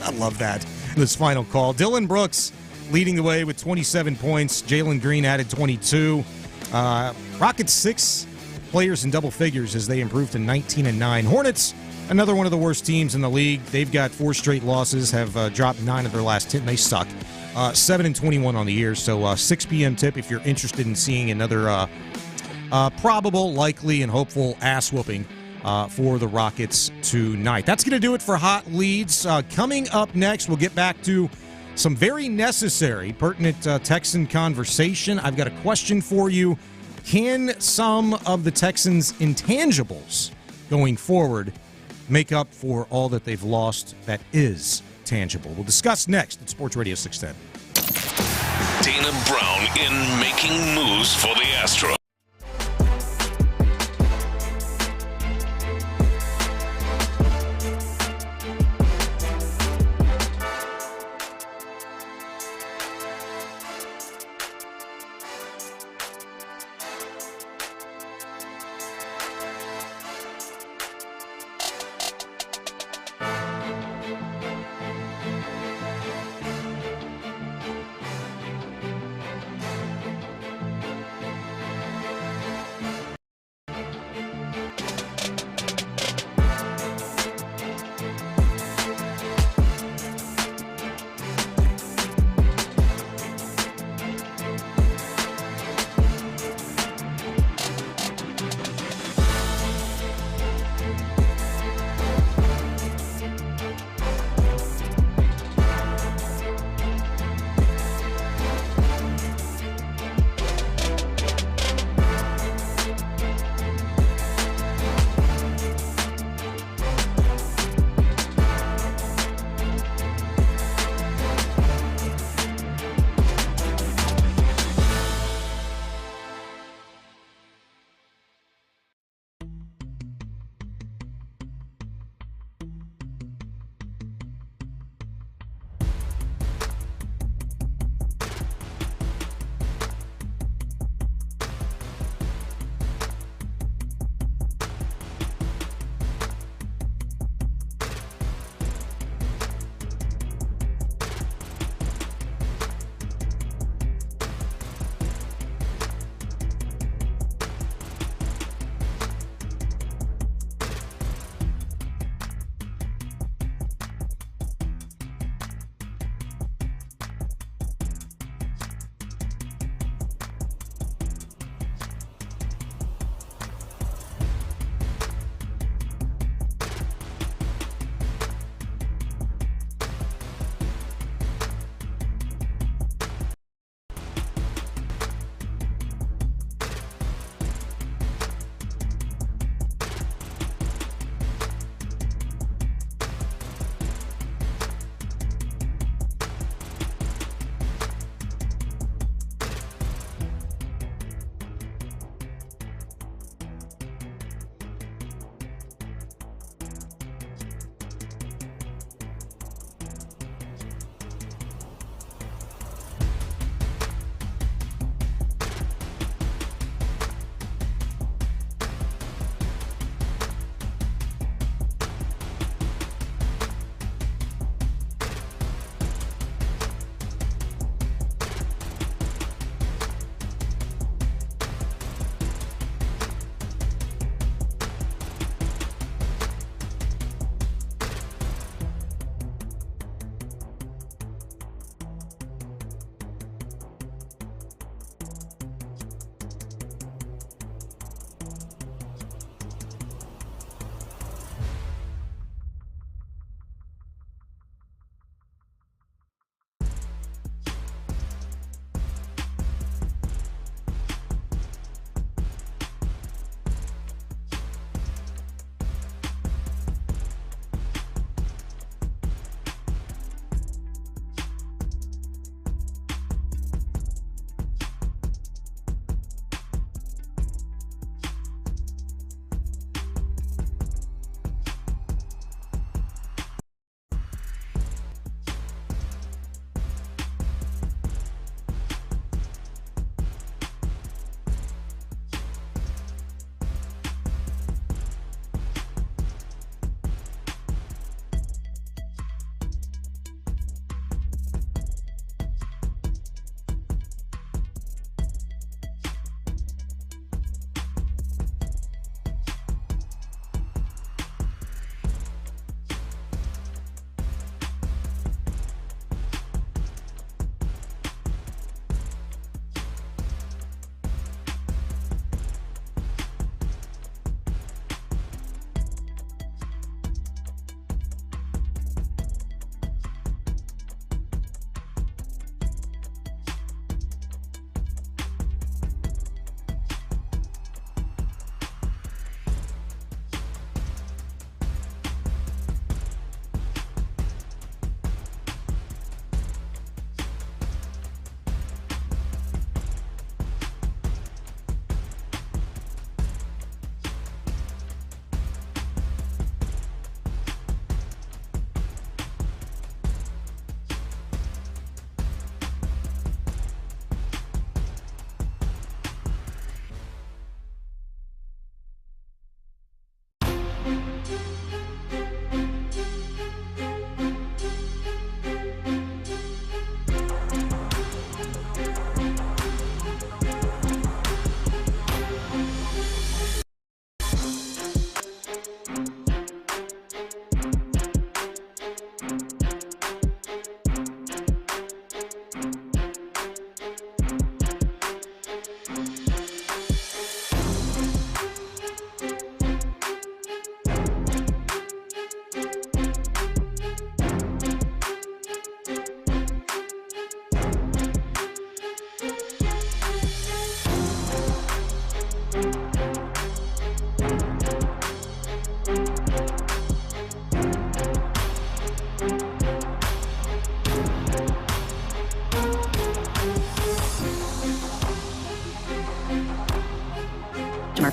I love that. This final call. Dylan Brooks leading the way with 27 points. Jalen Green added 22. Rockets 6 players in double figures as they improved to 19-9. Hornets, another one of the worst teams in the league. They've got 4 straight losses, have dropped 9 of their last 10. They suck. 7-21 on the year. So 6 p.m. tip if you're interested in seeing another probable, likely, and hopeful ass whooping for the Rockets tonight. That's going to do it for Hot Leads. Coming up next, we'll get back to some very necessary, pertinent Texan conversation. I've got a question for you. Can some of the Texans' intangibles going forward make up for all that they've lost that is tangible? We'll discuss next at Sports Radio 610. Dana Brown in Making Moves for the Astros.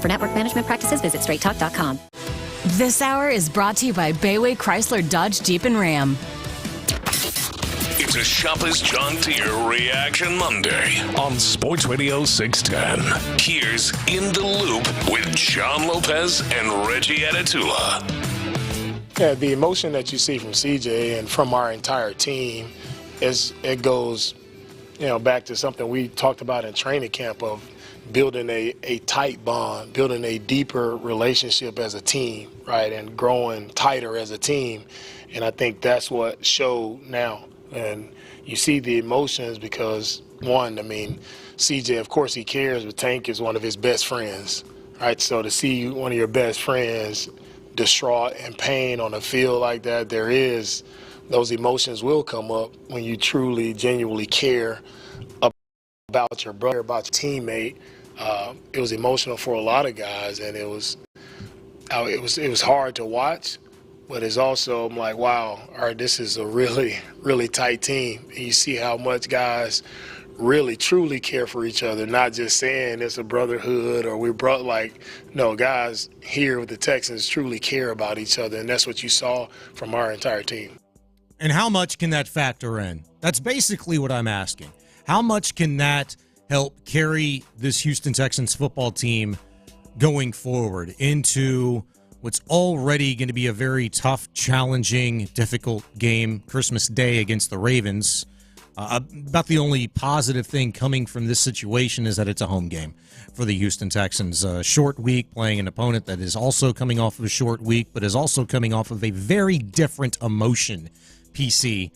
For network management practices, visit straighttalk.com. This hour is brought to you by Bayway Chrysler Dodge Jeep and Ram. It's a Shopper's John Deere Reaction Monday on Sports Radio 610. Here's In the Loop with John Lopez and Reggie Atatula. Yeah, the emotion that you see from CJ and from our entire team it goes, back to something we talked about in training camp of building a tight bond, building a deeper relationship as a team, right, and growing tighter as a team. And I think that's what showed now. And you see the emotions because, one, CJ, of course he cares, but Tank is one of his best friends, right? So to see one of your best friends distraught and pain on a field like that, those emotions will come up when you truly, genuinely care about your brother, about your teammate. It was emotional for a lot of guys, and it was hard to watch. But it's also, I'm like, wow, all right, this is a really, really tight team. And you see how much guys really, truly care for each other, not just saying it's a brotherhood or no, guys here with the Texans truly care about each other, and that's what you saw from our entire team. And how much can that factor in? That's basically what I'm asking. How much can that help carry this Houston Texans football team going forward into what's already going to be a very tough, challenging, difficult game, Christmas Day against the Ravens? About the only positive thing coming from this situation is that it's a home game for the Houston Texans. A short week playing an opponent that is also coming off of a short week, but is also coming off of a very different emotion, PC,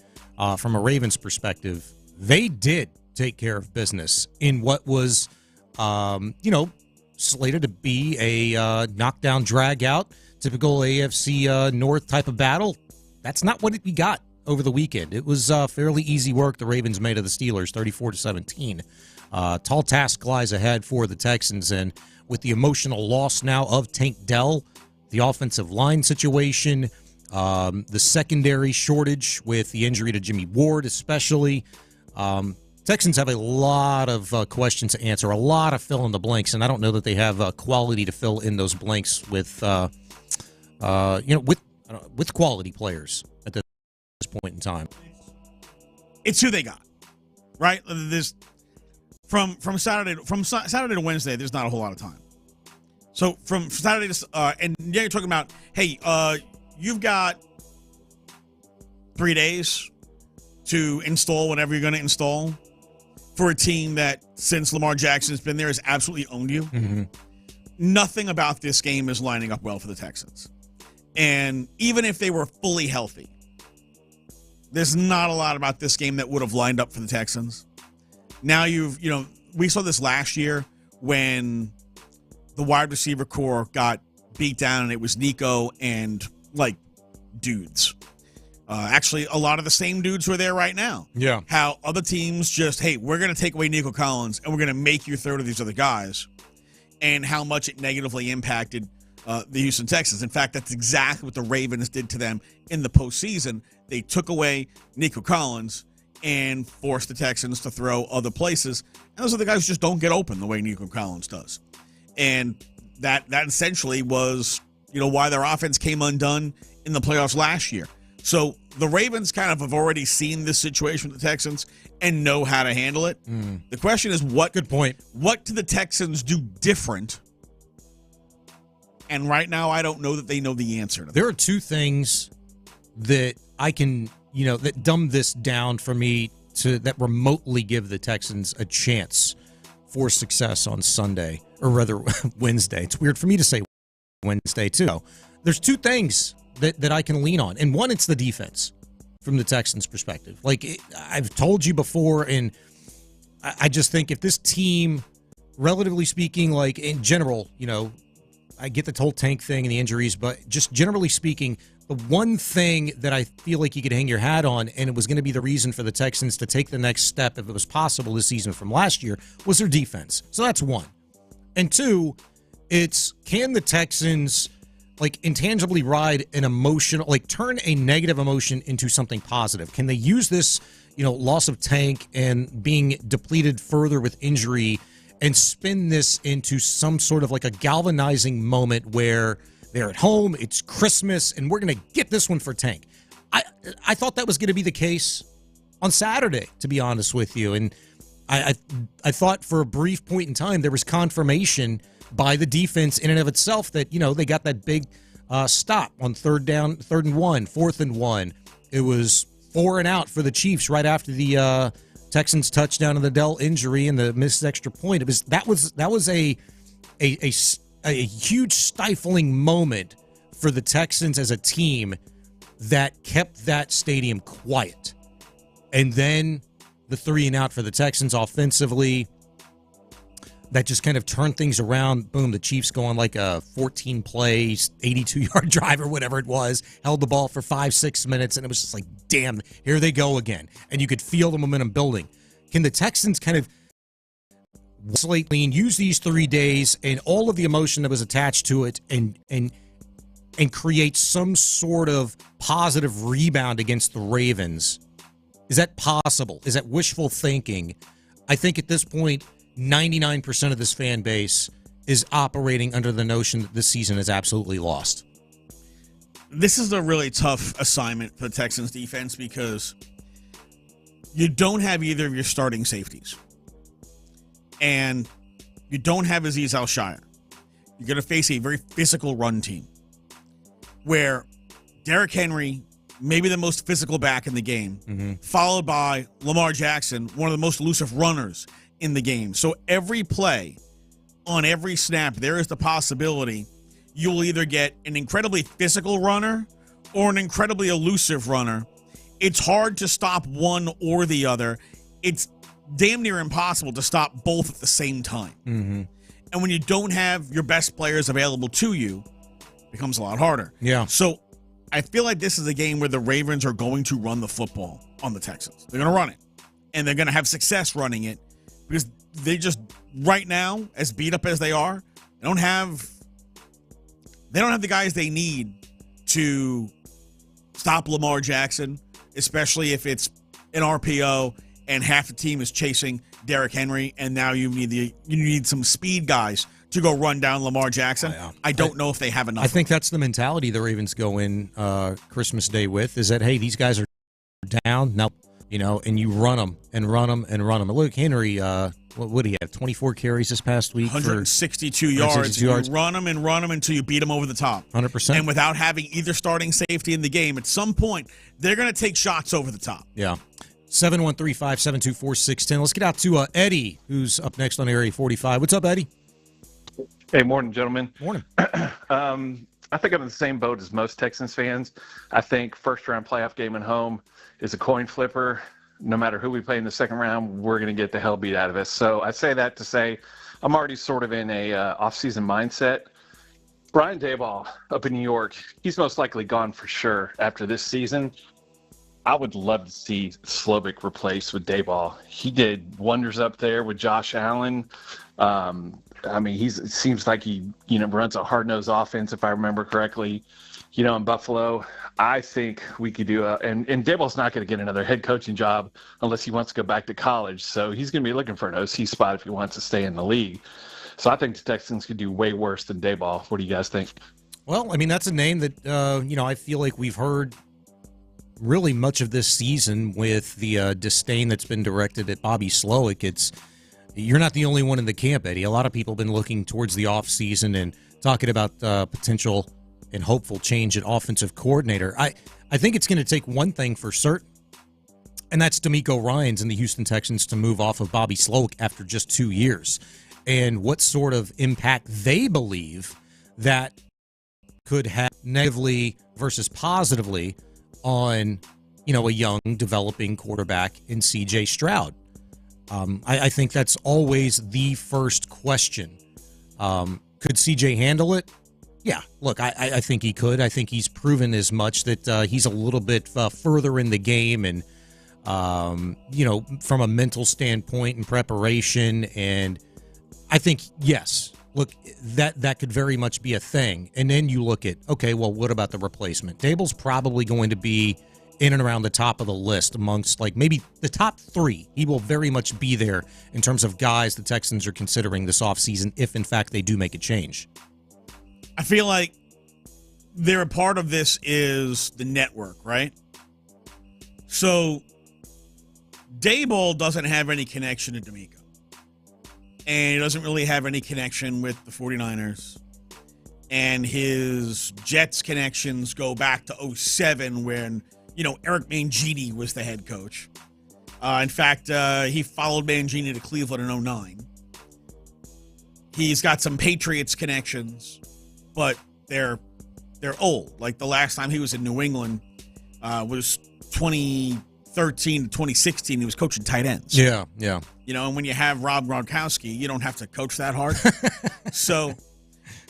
from a Ravens perspective. They did take care of business in what was, slated to be a knockdown, drag-out, typical AFC North type of battle. That's not what we got over the weekend. It was fairly easy work the Ravens made of the Steelers, 34-17. Tall task lies ahead for the Texans, and with the emotional loss now of Tank Dell, the offensive line situation, the secondary shortage with the injury to Jimmy Ward especially, Texans have a lot of questions to answer, a lot of fill in the blanks, and I don't know that they have quality to fill in those blanks with quality players at this point in time. It's who they got, right? There's from Saturday to Wednesday. There's not a whole lot of time. So from Saturday to and yeah, you're talking about, hey, you've got 3 days to install whatever you're going to install for a team that, since Lamar Jackson's been there, has absolutely owned you. Mm-hmm. Nothing about this game is lining up well for the Texans. And even if they were fully healthy, there's not a lot about this game that would have lined up for the Texans. Now we saw this last year when the wide receiver core got beat down and it was Nico and, dudes. Actually, a lot of the same dudes who are there right now. Yeah. How other teams just, hey, we're going to take away Nico Collins and we're going to make you throw to these other guys. And how much it negatively impacted the Houston Texans. In fact, that's exactly what the Ravens did to them in the postseason. They took away Nico Collins and forced the Texans to throw other places. And those other guys just don't get open the way Nico Collins does. And that essentially was, why their offense came undone in the playoffs last year. So the Ravens kind of have already seen this situation with the Texans and know how to handle it. The question is, good point. What do the Texans do different? And right now, I don't know that they know the answer to that. There are two things that I can, that dumb this down for me that remotely give the Texans a chance for success on Sunday, or rather Wednesday. It's weird for me to say Wednesday, too. There's two things that I can lean on. And one, it's the defense from the Texans' perspective. I've told you before, and I just think if this team, relatively speaking, in general, I get the whole Tank thing and the injuries, but just generally speaking, the one thing that I feel like you could hang your hat on, and it was going to be the reason for the Texans to take the next step, if it was possible this season from last year, was their defense. So that's one. And two, it's can the Texans intangibly ride an emotional, turn a negative emotion into something positive? Can they use this, loss of Tank and being depleted further with injury and spin this into some sort of like a galvanizing moment where they're at home, it's Christmas, and we're going to get this one for Tank. I thought that was going to be the case on Saturday, to be honest with you. And I thought for a brief point in time there was confirmation by the defense in and of itself that, they got that big stop on 3rd and 1, 4th and 1. It was 4 and out for the Chiefs right after the Texans touchdown and the Dell injury and the missed extra point. That was a huge stifling moment for the Texans as a team that kept that stadium quiet. And then the 3 and out for the Texans offensively, that just kind of turned things around. Boom, the Chiefs go on like a 14-play, 82-yard drive or whatever it was, held the ball for 5-6 minutes, and it was just like, damn, here they go again. And you could feel the momentum building. Can the Texans kind of slightly use these 3 days and all of the emotion that was attached to it and create some sort of positive rebound against the Ravens? Is that possible? Is that wishful thinking? I think at this point, 99% of this fan base is operating under the notion that this season is absolutely lost. This is a really tough assignment for the Texans defense because you don't have either of your starting safeties. And you don't have Azeez Al-Shire. You're going to face a very physical run team where Derrick Henry, maybe the most physical back in the game, followed by Lamar Jackson, one of the most elusive runners in the game. So every play, on every snap, there is the possibility you'll either get an incredibly physical runner or an incredibly elusive runner. It's hard to stop one or the other. It's damn near impossible to stop both at the same time. And when you don't have your best players available to you, it becomes a lot harder. Yeah. So I feel like this is a game where the Ravens are going to run the football on the Texans. They're going to run it. And they're going to have success running it because they just, right now, as beat up as they are, they don't have the guys they need to stop Lamar Jackson, especially if it's an RPO and half the team is chasing Derrick Henry, and now you need some speed guys to go run down Lamar Jackson. I don't know if they have enough. I think that's the mentality the Ravens go in Christmas Day with, is that, hey, these guys are down now, and you run them and run them and run them. Look, Henry, what did he have? 24 carries this past week, 162 yards. You run them and run them until you beat them over the top. 100%. And without having either starting safety in the game, at some point they're going to take shots over the top. Yeah. 713-572-4610. Let's get out to Eddie, who's up next on Area 45. What's up, Eddie? Hey, morning, gentlemen. Morning. I think I'm in the same boat as most Texans fans. I think first-round playoff game at home is a coin flipper. No matter who we play in the second round, we're going to get the hell beat out of us. So I say that to say I'm already sort of in a off-season mindset. Brian Daboll up in New York, he's most likely gone for sure after this season. I would love to see Slovic replaced with Daboll. He did wonders up there with Josh Allen. It seems like he, runs a hard-nosed offense, if I remember correctly, in Buffalo. I think we could do and Daboll's not going to get another head coaching job unless he wants to go back to college. So he's going to be looking for an OC spot if he wants to stay in the league. So I think the Texans could do way worse than Daboll. What do you guys think? Well, that's a name that, I feel like we've heard really much of this season with the disdain that's been directed at Bobby Slowick. You're not the only one in the camp, Eddie. A lot of people have been looking towards the offseason and talking about potential and hopeful change at offensive coordinator. I think it's going to take one thing for certain, and that's DeMeco Ryans and the Houston Texans to move off of Bobby Slowick after just 2 years, and what sort of impact they believe that could have negatively versus positively on, a young developing quarterback in C.J. Stroud. I think that's always the first question. Could C.J. handle it? Yeah, look, I think he could. I think he's proven as much that he's a little bit further in the game and, from a mental standpoint and preparation. And I think, yes, look, that could very much be a thing. And then you look at, okay, well, what about the replacement? Daboll's probably going to be in and around the top of the list amongst like maybe the top 3. He will very much be there in terms of guys the Texans are considering this offseason if, in fact, they do make a change. I feel like they're a part of this is the network, right? So Daboll doesn't have any connection to D'Amico. And he doesn't really have any connection with the 49ers. And his Jets connections go back to 2007 when, Eric Mangini was the head coach. In fact, he followed Mangini to Cleveland in 2009. He's got some Patriots connections, but they're old. Like the last time he was in New England was 2013 to 2016. He was coaching tight ends. Yeah. And when you have Rob Gronkowski, you don't have to coach that hard. So,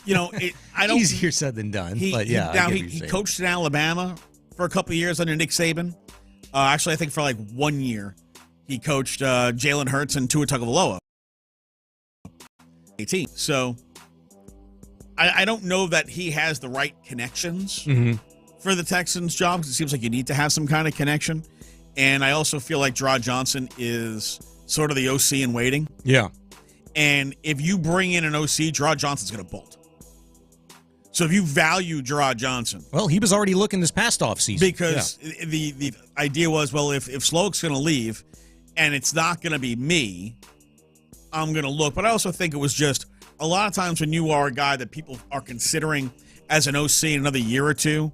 I don't. Easier said than done. He coached in Alabama for a couple of years under Nick Saban. Actually, I think for like 1 year, he coached Jalen Hurts and Tua Tagovailoa. 18. So, I don't know that he has the right connections for the Texans job, because it seems like you need to have some kind of connection. And I also feel like Gerard Johnson is sort of the OC in waiting. Yeah. And if you bring in an OC, Gerard Johnson's going to bolt. So if you value Gerard Johnson. Well, he was already looking this past offseason. Because the idea was, well, if Slowick's going to leave and it's not going to be me, I'm going to look. But I also think it was just a lot of times when you are a guy that people are considering as an OC in another year or two,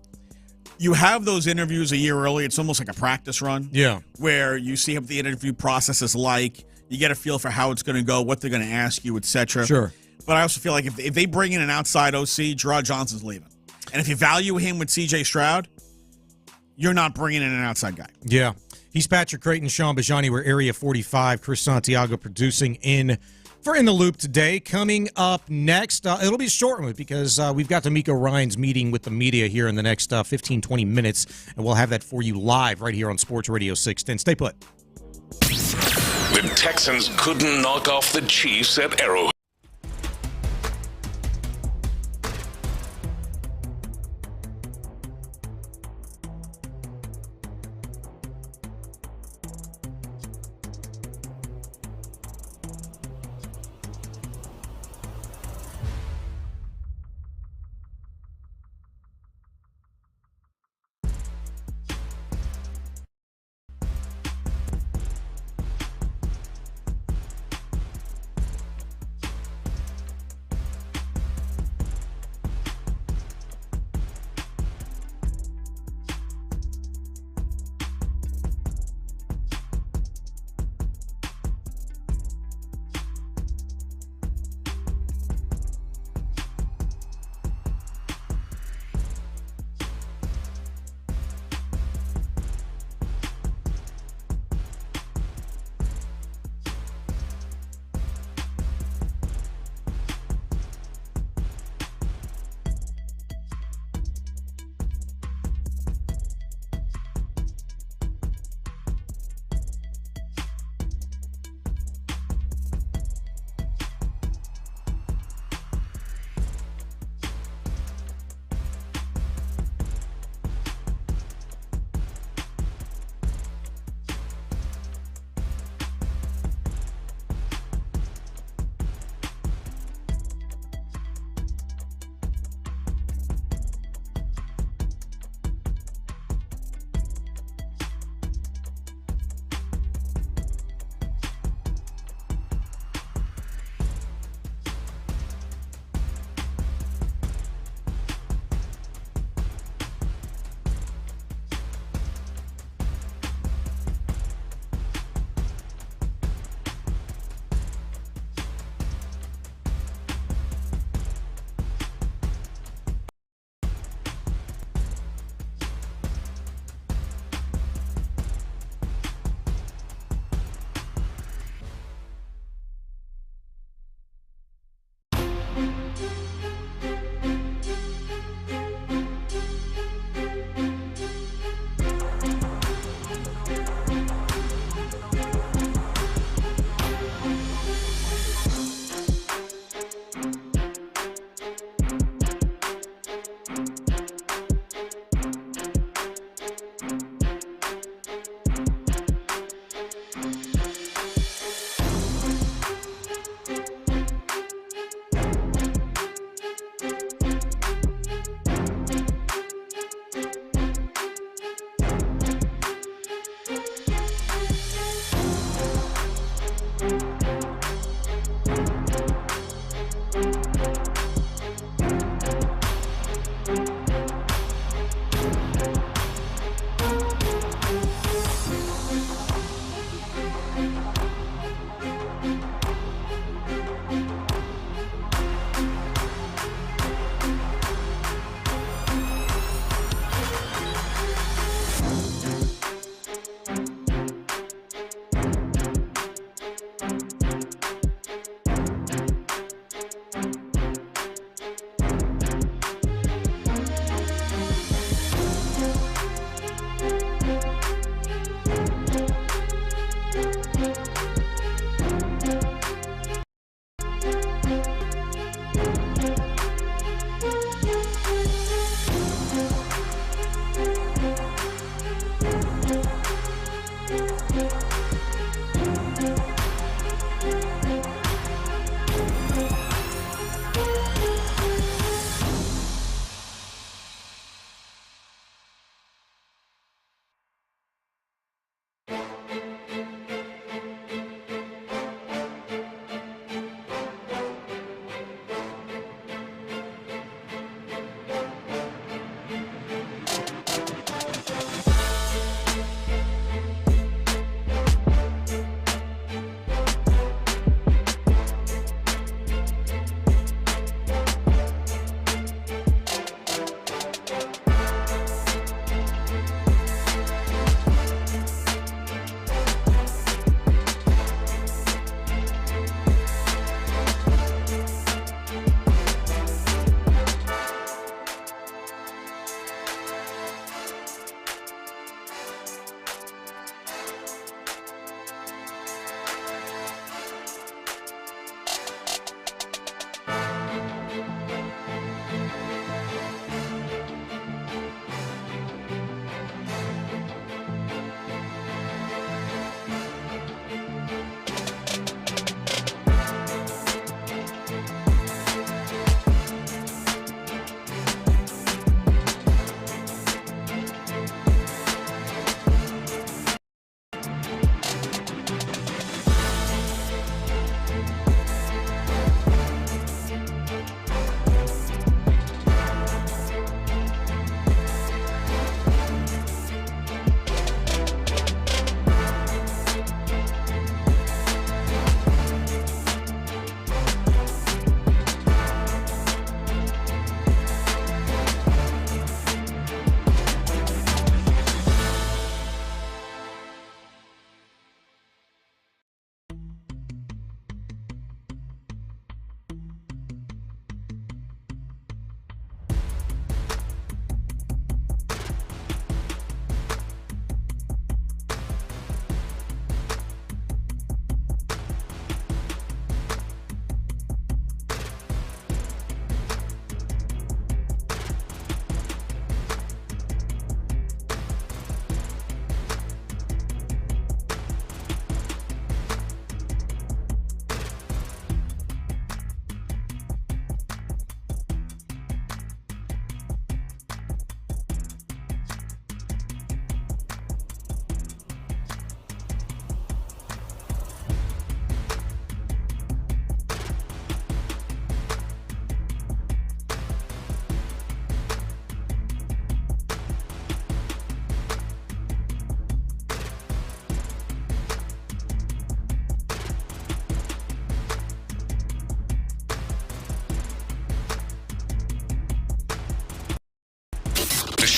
you have those interviews a year early. It's almost like a practice run. Yeah. Where you see what the interview process is like. You get a feel for how it's going to go, what they're going to ask you, etc. Sure. But I also feel like if they bring in an outside OC, Gerard Johnson's leaving. And if you value him with C.J. Stroud, you're not bringing in an outside guy. Yeah. He's Patrick Creighton, Sean Bijani. We're Area 45. Chris Santiago producing in the Loop today. Coming up next, it'll be a short one because we've got D'Amico Ryan's meeting with the media here in the next 15, 20 minutes, and we'll have that for you live right here on Sports Radio 610. Stay put. The Texans couldn't knock off the Chiefs at Arrowhead.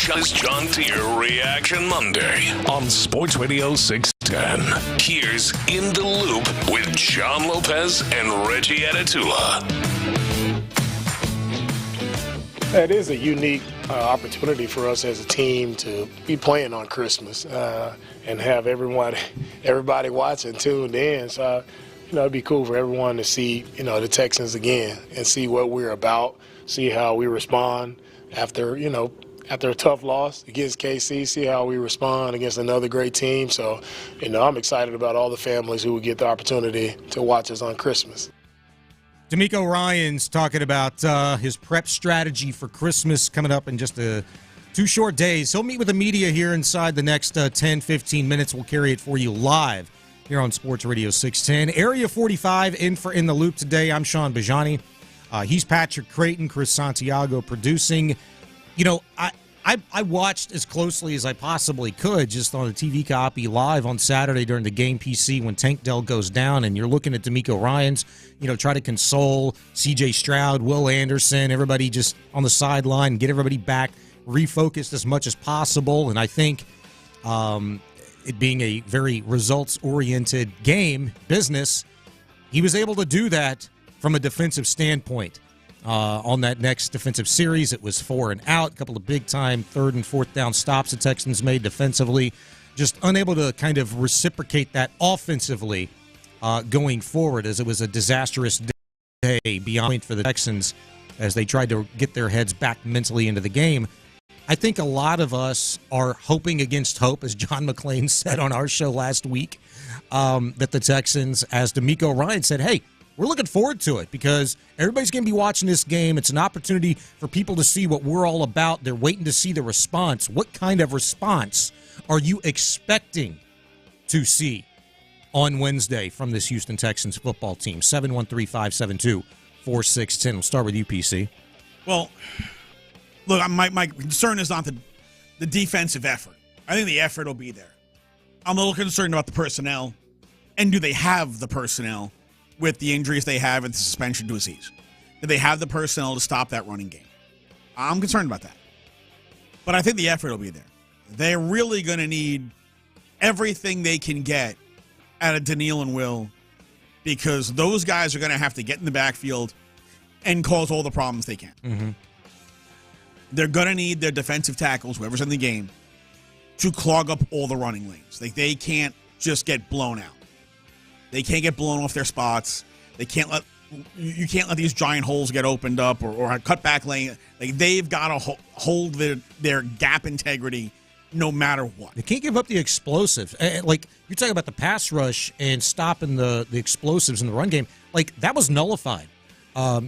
Show's John Deere Reaction Monday on Sports Radio 610. Here's In the Loop with John Lopez and Reggie Atatula. It is a unique opportunity for us as a team to be playing on Christmas and have everybody watching, tuned in. So, it'd be cool for everyone to see, the Texans again and see what we're about, see how we respond after a tough loss against KC, see how we respond against another great team. So, I'm excited about all the families who will get the opportunity to watch us on Christmas. D'Amico Ryan's talking about his prep strategy for Christmas coming up in just 2 short days. He'll meet with the media here inside the next 10, 15 minutes. We'll carry it for you live here on Sports Radio 610. Area 45 in for In the Loop today. I'm Sean Bijani. He's Patrick Creighton, Chris Santiago producing. I watched as closely as I possibly could just on the TV copy live on Saturday during the game PC when Tank Dell goes down, and you're looking at D'Amico Ryans, try to console C.J. Stroud, Will Anderson, everybody just on the sideline, get everybody back, refocused as much as possible. And I think it being a very results-oriented game, business, he was able to do that from a defensive standpoint. On that next defensive series, it was 4 and out, a couple of big-time 3rd and 4th down stops the Texans made defensively, just unable to kind of reciprocate that offensively going forward, as it was a disastrous day beyond for the Texans as they tried to get their heads back mentally into the game. I think a lot of us are hoping against hope, as John McClain said on our show last week, that the Texans, as D'Amico Ryan said, hey, we're looking forward to it because everybody's going to be watching this game. It's an opportunity for people to see what we're all about. They're waiting to see the response. What kind of response are you expecting to see on Wednesday from this Houston Texans football team? 713-572-4610. We'll start with you, PC. Well, look, my concern is not the defensive effort. I think the effort will be there. I'm a little concerned about the personnel, and do they have the personnel with the injuries they have and the suspension to Aziz? Do they have the personnel to stop that running game? I'm concerned about that. But I think the effort will be there. They're really going to need everything they can get out of Daniil and Will, because those guys are going to have to get in the backfield and cause all the problems they can. Mm-hmm. They're going to need their defensive tackles, whoever's in the game, to clog up all the running lanes. They can't just get blown out. They can't get blown off their spots. You can't let these giant holes get opened up or a cutback lane. They've got to hold their gap integrity no matter what. They can't give up the explosives. Like, you're talking about the pass rush and stopping the explosives in the run game. Like, that was nullified. At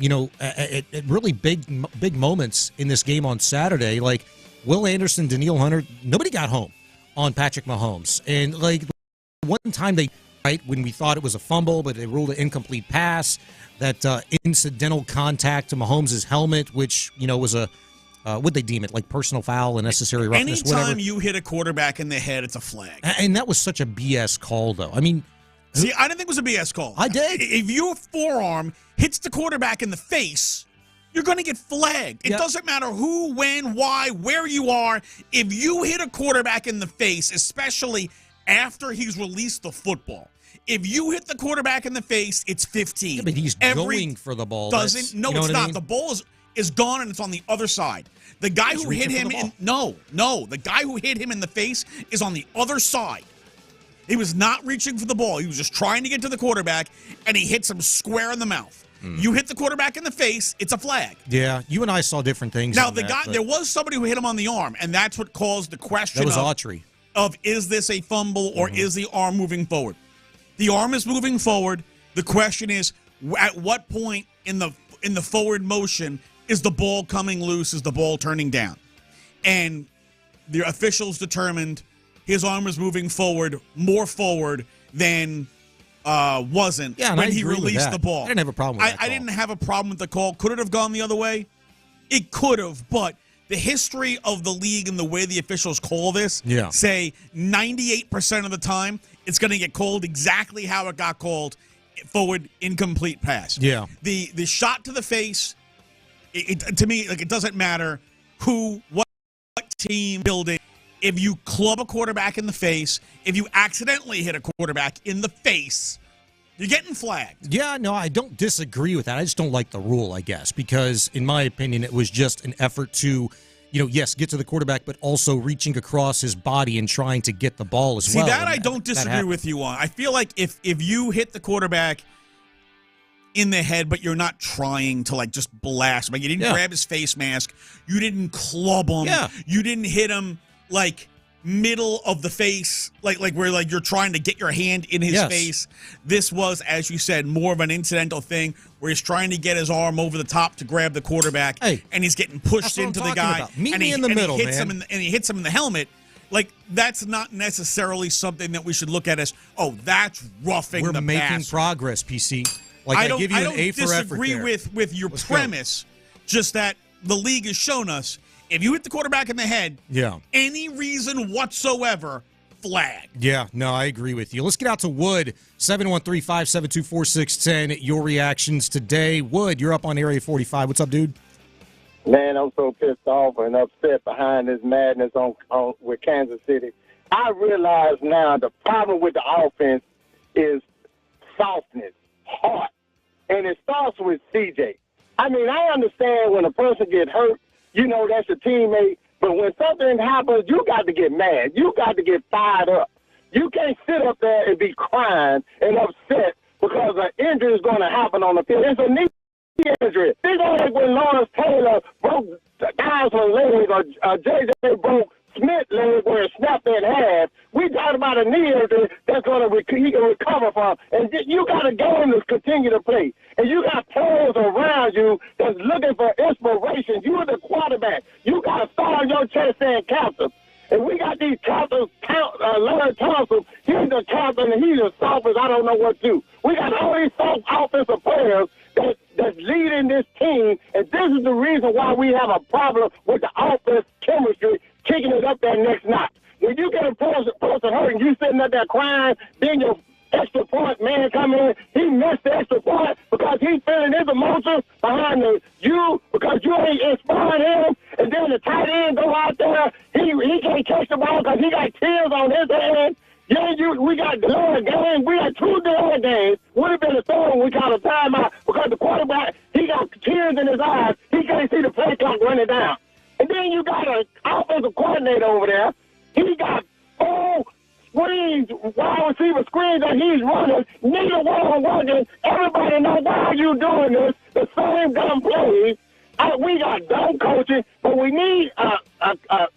really big moments in this game on Saturday. Like, Will Anderson, Daniil Hunter, nobody got home on Patrick Mahomes. And, like, one time when we thought it was a fumble, but they ruled an incomplete pass, that incidental contact to Mahomes' helmet, which, was a, what'd they deem it, like personal foul, unnecessary roughness, Anytime whatever. you hit a quarterback in the head, it's a flag. And that was such a BS call, though. I mean, see, I didn't think it was a BS call. I did. If your forearm hits the quarterback in the face, you're going to get flagged. It doesn't matter who, when, why, where you are. If you hit a quarterback in the face, especially after he's released the football, if you hit the quarterback in the face, it's 15. Yeah, but he's going for the ball. It's not. I mean? The ball is gone, and it's on the other side. The guy who hit him the guy who hit him in the face is on the other side. He was not reaching for the ball. He was just trying to get to the quarterback, and he hits him square in the mouth. You hit the quarterback in the face, it's a flag. Yeah, you and I saw different things. Now, there was somebody who hit him on the arm, and that's what caused the question. That was Autry. Of is this a fumble or is the arm moving forward? The arm is moving forward. The question is, at what point in the forward motion is the ball coming loose? Is the ball turning down? And the officials determined his arm was moving forward, more forward than wasn't when he released the ball. I didn't have a problem with that I didn't have a problem with the call. Could it have gone the other way? It could have, but the history of the league and the way the officials call this say 98% of the time it's going to get called exactly how it got called, forward incomplete pass. Yeah. The shot to the face, to me, like, it doesn't matter what team building. If you club a quarterback in the face, if you accidentally hit a quarterback in the face, you're getting flagged. Yeah, no, I don't disagree with that. I just don't like the rule, I guess, because in my opinion, it was just an effort to, yes, get to the quarterback, but also reaching across his body and trying to get the ball as well. See, that I don't disagree with you on. I feel like if you hit the quarterback in the head, but you're not trying to like just blast him, like you didn't grab his face mask, you didn't club him, you didn't hit him like middle of the face, like where like you're trying to get your hand in his face. This was, as you said, more of an incidental thing where he's trying to get his arm over the top to grab the quarterback, and he's getting pushed into the guy. Meet me in the middle, man. And he hits him in the helmet. Like, that's not necessarily something that we should look at as, that's roughing the passer. We're making progress, PC. Like, I give you an A for effort there. I don't disagree with your premise, just that the league has shown us if you hit the quarterback in the head, any reason whatsoever, flag. Yeah, no, I agree with you. Let's get out to Wood, 713-572-4610. Your reactions today. Wood, you're up on Area 45. What's up, dude? Man, I'm so pissed off and upset behind this madness on with Kansas City. I realize now the problem with the offense is softness, heart, and it starts with CJ. I mean, I understand when a person gets hurt, that's your teammate. But when something happens, you got to get mad. You got to get fired up. You can't sit up there and be crying and upset because an injury is going to happen on the field. It's a knee injury. It's like when Lawrence Taylor broke Goslin's leg or J.J. broke Smith's leg where it snapped in half. We talking about a knee injury that's he can recover from. And you got a game to continue to play. And you got players around you that's looking for inspiration. You're the quarterback. You got to start on your chest saying captain. And we got these captains, Larry Thompson, he's the captain, and he's the softest, I don't know what to do. We got all these soft offensive players that's leading this team, and this is the reason why we have a problem with the offense chemistry kicking it up that next notch. When you get a person hurt and you sitting up there crying, then your extra point man come in, he missed the extra point because he's feeling his emotions behind you because you ain't inspiring him, and then the tight end go out there, he can't catch the ball because he got tears on his hand. We got delayed games. We had 2 delayed games. Would have been a throw when we got a timeout because the quarterback, he got tears in his eyes. He can't see the play clock running down. And then you got an offensive coordinator over there. He got 4 screens, wide receiver screens that he's running. Neither one of them working. Everybody knows why are you doing this. The same dumb plays. We got dumb coaching, but we need a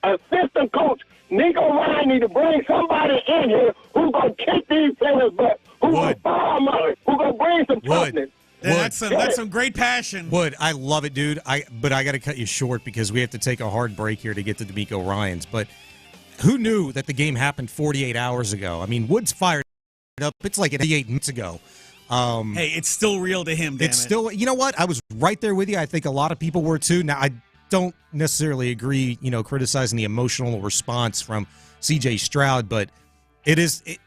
assistant coach. Nico Ryan need to bring somebody in here who's going to kick these players' butt, who's going to fire money, who's going to bring some toughness. That's some great passion. Wood, I love it, dude. But I got to cut you short because we have to take a hard break here to get to D'Amico Ryans. But who knew that the game happened 48 hours ago? I mean, Wood's fired up. It's like 88 minutes ago. Hey, it's still real to him, damn it. Still, you know what? I was right there with you. I think a lot of people were too. Now, I don't necessarily agree, criticizing the emotional response from C.J. Stroud, but is it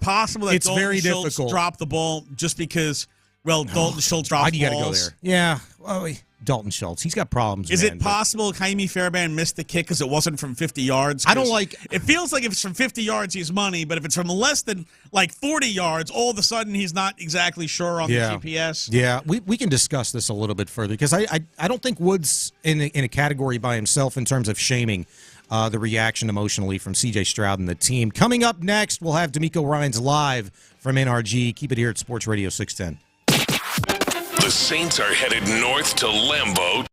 possible that it's Dalton very Schultz difficult. dropped the ball just because, Dalton Schultz dropped Why do you balls? got to go there? Yeah. Well, Dalton Schultz, he's got problems. Is man, it possible Jaime Fairbairn missed the kick because it wasn't from 50 yards? I don't like. It feels like if it's from 50 yards, he's money, but if it's from less than 40 yards, all of a sudden he's not exactly sure on the GPS. Yeah, we can discuss this a little bit further because I don't think Wood's in a category by himself in terms of shaming the reaction emotionally from C.J. Stroud and the team. Coming up next, we'll have D'Amico Ryans live from NRG. Keep it here at Sports Radio 610. The Saints are headed north to Lambeau.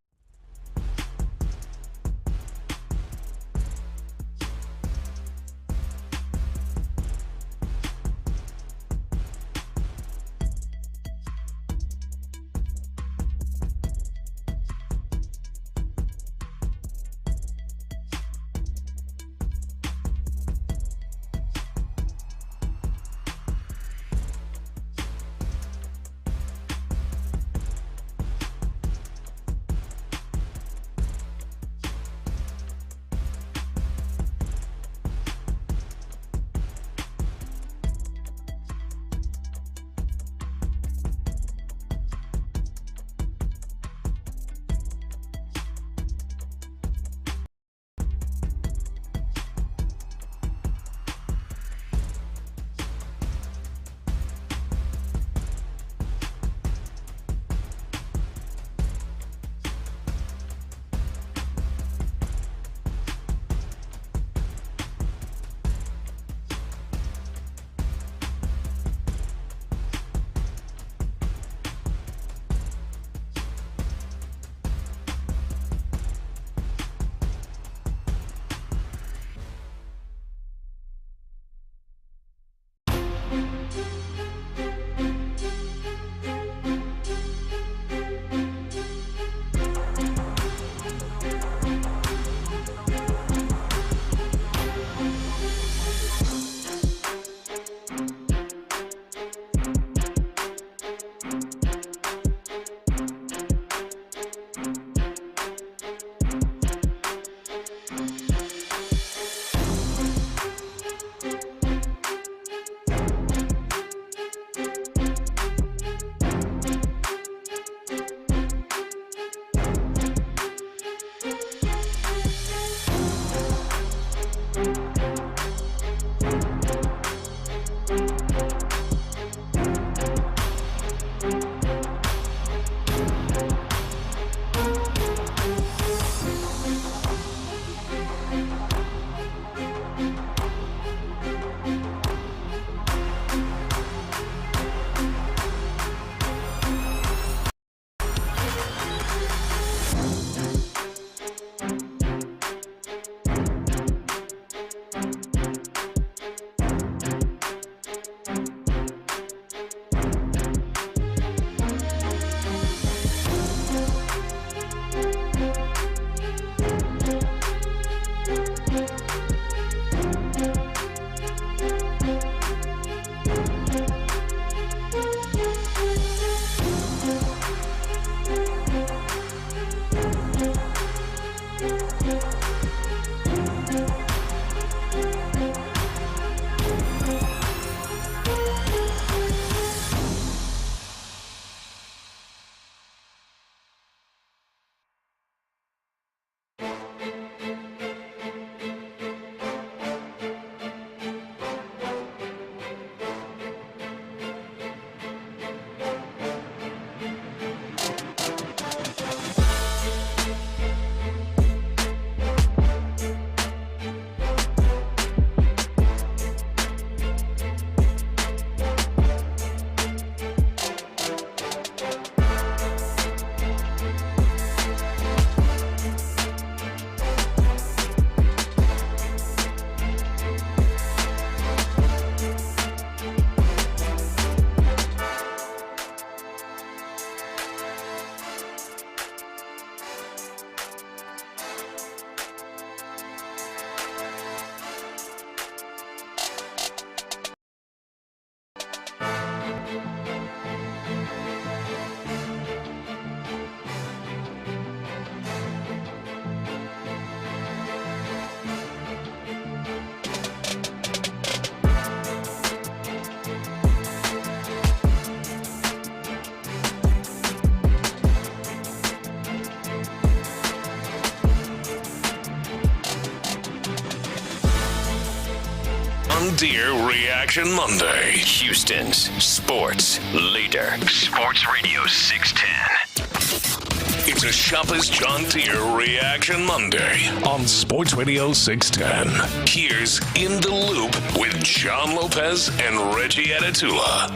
Deere Reaction Monday. Houston's sports leader. Sports Radio 610. It's a Shopper's John Deere Reaction Monday on Sports Radio 610. Here's In the Loop with John Lopez and Reggie Adatula.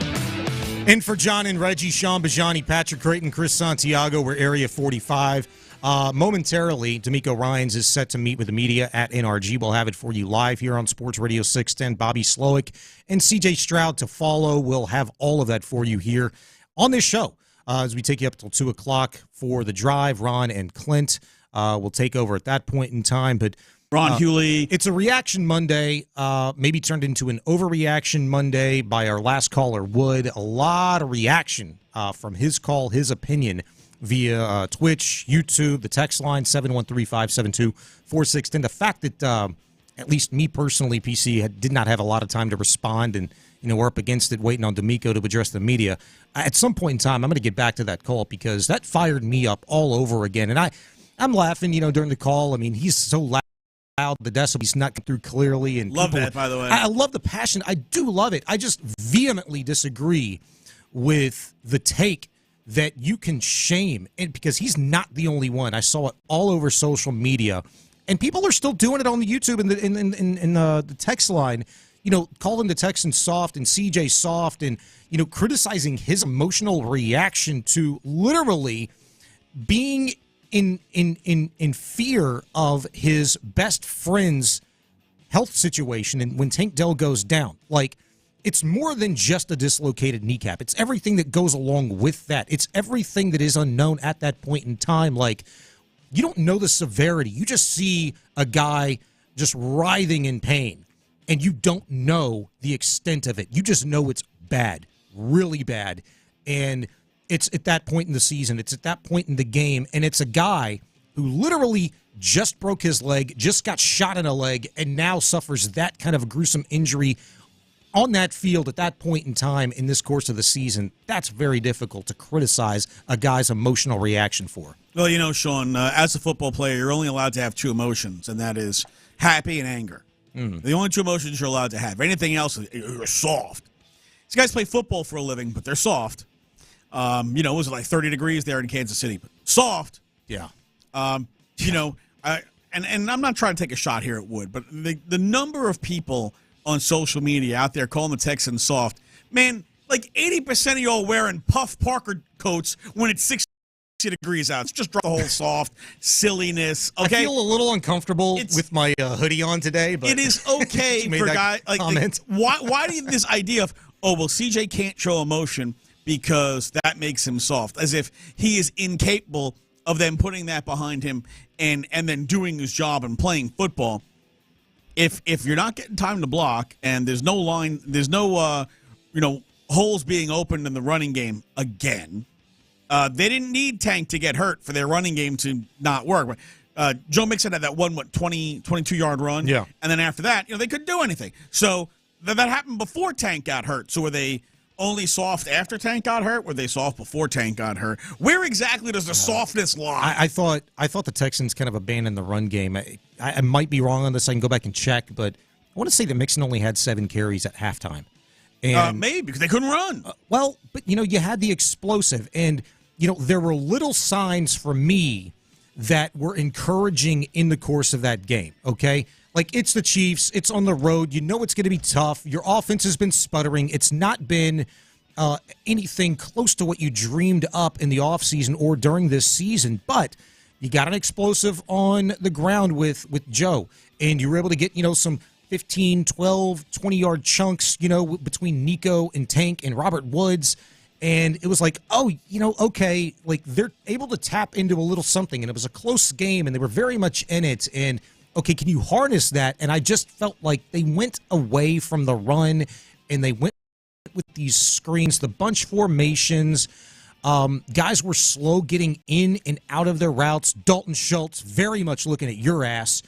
In for John and Reggie, Sean Bijani, Patrick Creighton, Chris Santiago. We're Area 45. Momentarily, D'Amico Ryans is set to meet with the media at NRG. We'll have it for you live here on Sports Radio 610. Bobby Slowick and CJ Stroud to follow. We'll have all of that for you here on this show as we take you up till 2 o'clock for the drive. Ron and Clint will take over at that point in time. But Ron Hughley. It's a Reaction Monday, maybe turned into an overreaction Monday by our last caller, Wood. A lot of reaction from his call, his opinion, via Twitch, YouTube, the text line, 713-572-4610. The fact that, at least me personally, PC, did not have a lot of time to respond, and we're up against it, waiting on D'Amico to address the media. At some point in time, I'm going to get back to that call because that fired me up all over again. And I'm laughing, during the call. I mean, he's so loud, the decibels not come through clearly. And love that, by the way. I love the passion. I do love it. I just vehemently disagree with the take that you can shame, and because he's not the only one. I saw it all over social media, and people are still doing it on the YouTube and the text line, calling the Texans soft and CJ soft, and criticizing his emotional reaction to literally being in fear of his best friend's health situation, and when Tank Dell goes down, it's more than just a dislocated kneecap. It's everything that goes along with that. It's everything that is unknown at that point in time. You don't know the severity. You just see a guy just writhing in pain, and you don't know the extent of it. You just know it's bad, really bad. And it's at that point in the season. It's at that point in the game. And it's a guy who literally just broke his leg, just got shot in a leg, and now suffers that kind of a gruesome injury on that field at that point in time in this course of the season. That's very difficult to criticize a guy's emotional reaction for. Well, Sean, as a football player, you're only allowed to have two emotions, and that is happy and anger. The only two emotions you're allowed to have. Anything else, you're soft. These guys play football for a living, but they're soft. It was like 30 degrees there in Kansas City, but soft. Yeah. And I'm not trying to take a shot here at Wood, but the number of people on social media out there calling the Texans soft, man, 80% of y'all wearing Puff Parker coats when it's 60 degrees out. It's just drop the whole soft silliness. Okay, I feel a little uncomfortable with my hoodie on today, but it is okay for guys like why do you this idea of CJ can't show emotion because that makes him soft, as if he is incapable of then putting that behind him and then doing his job and playing football. If you're not getting time to block and there's no line, there's no holes being opened in the running game again. They didn't need Tank to get hurt for their running game to not work. Joe Mixon had that 22-yard run. Yeah. And then after that, they couldn't do anything. So that happened before Tank got hurt. So were they only soft after Tank got hurt? Were they soft before Tank got hurt? Where exactly does the softness lie? I thought the Texans kind of abandoned the run game. I might be wrong on this. I can go back and check, but I want to say that Mixon only had 7 carries at halftime. And, maybe because they couldn't run. But you had the explosive, and there were little signs for me that were encouraging in the course of that game. Okay. It's the Chiefs. It's on the road. It's going to be tough. Your offense has been sputtering. It's not been anything close to what you dreamed up in the offseason or during this season. But you got an explosive on the ground with Joe, and you were able to get, some 15, 12, 20-yard chunks, between Nico and Tank and Robert Woods. And it was okay, they're able to tap into a little something. And it was a close game, and they were very much in it. And okay, can you harness that? And I just felt like they went away from the run, and they went with these screens, the bunch formations. Guys were slow getting in and out of their routes. Dalton Schultz very much looking at your ass.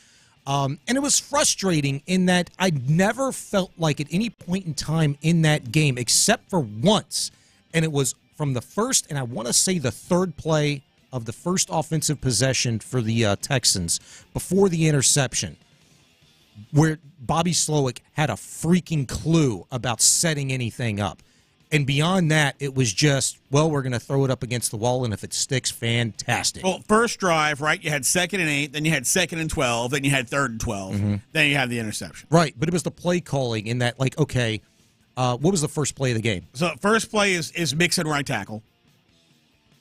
And it was frustrating in that I never felt like at any point in time in that game, except for once, and it was from the first, and I want to say the third play of the first offensive possession for the Texans before the interception. where Bobby Slowick had a freaking clue about setting anything up. And beyond that, it was just, well, we're going to throw it up against the wall, and if it sticks, fantastic. Well, first drive, right, you had 2nd and 8, then you had 2nd and 12, then you had 3rd and 12, then you had the interception. Right, but it was the play calling in that, like, okay, what was the first play of the game? So first play is Mixon right tackle.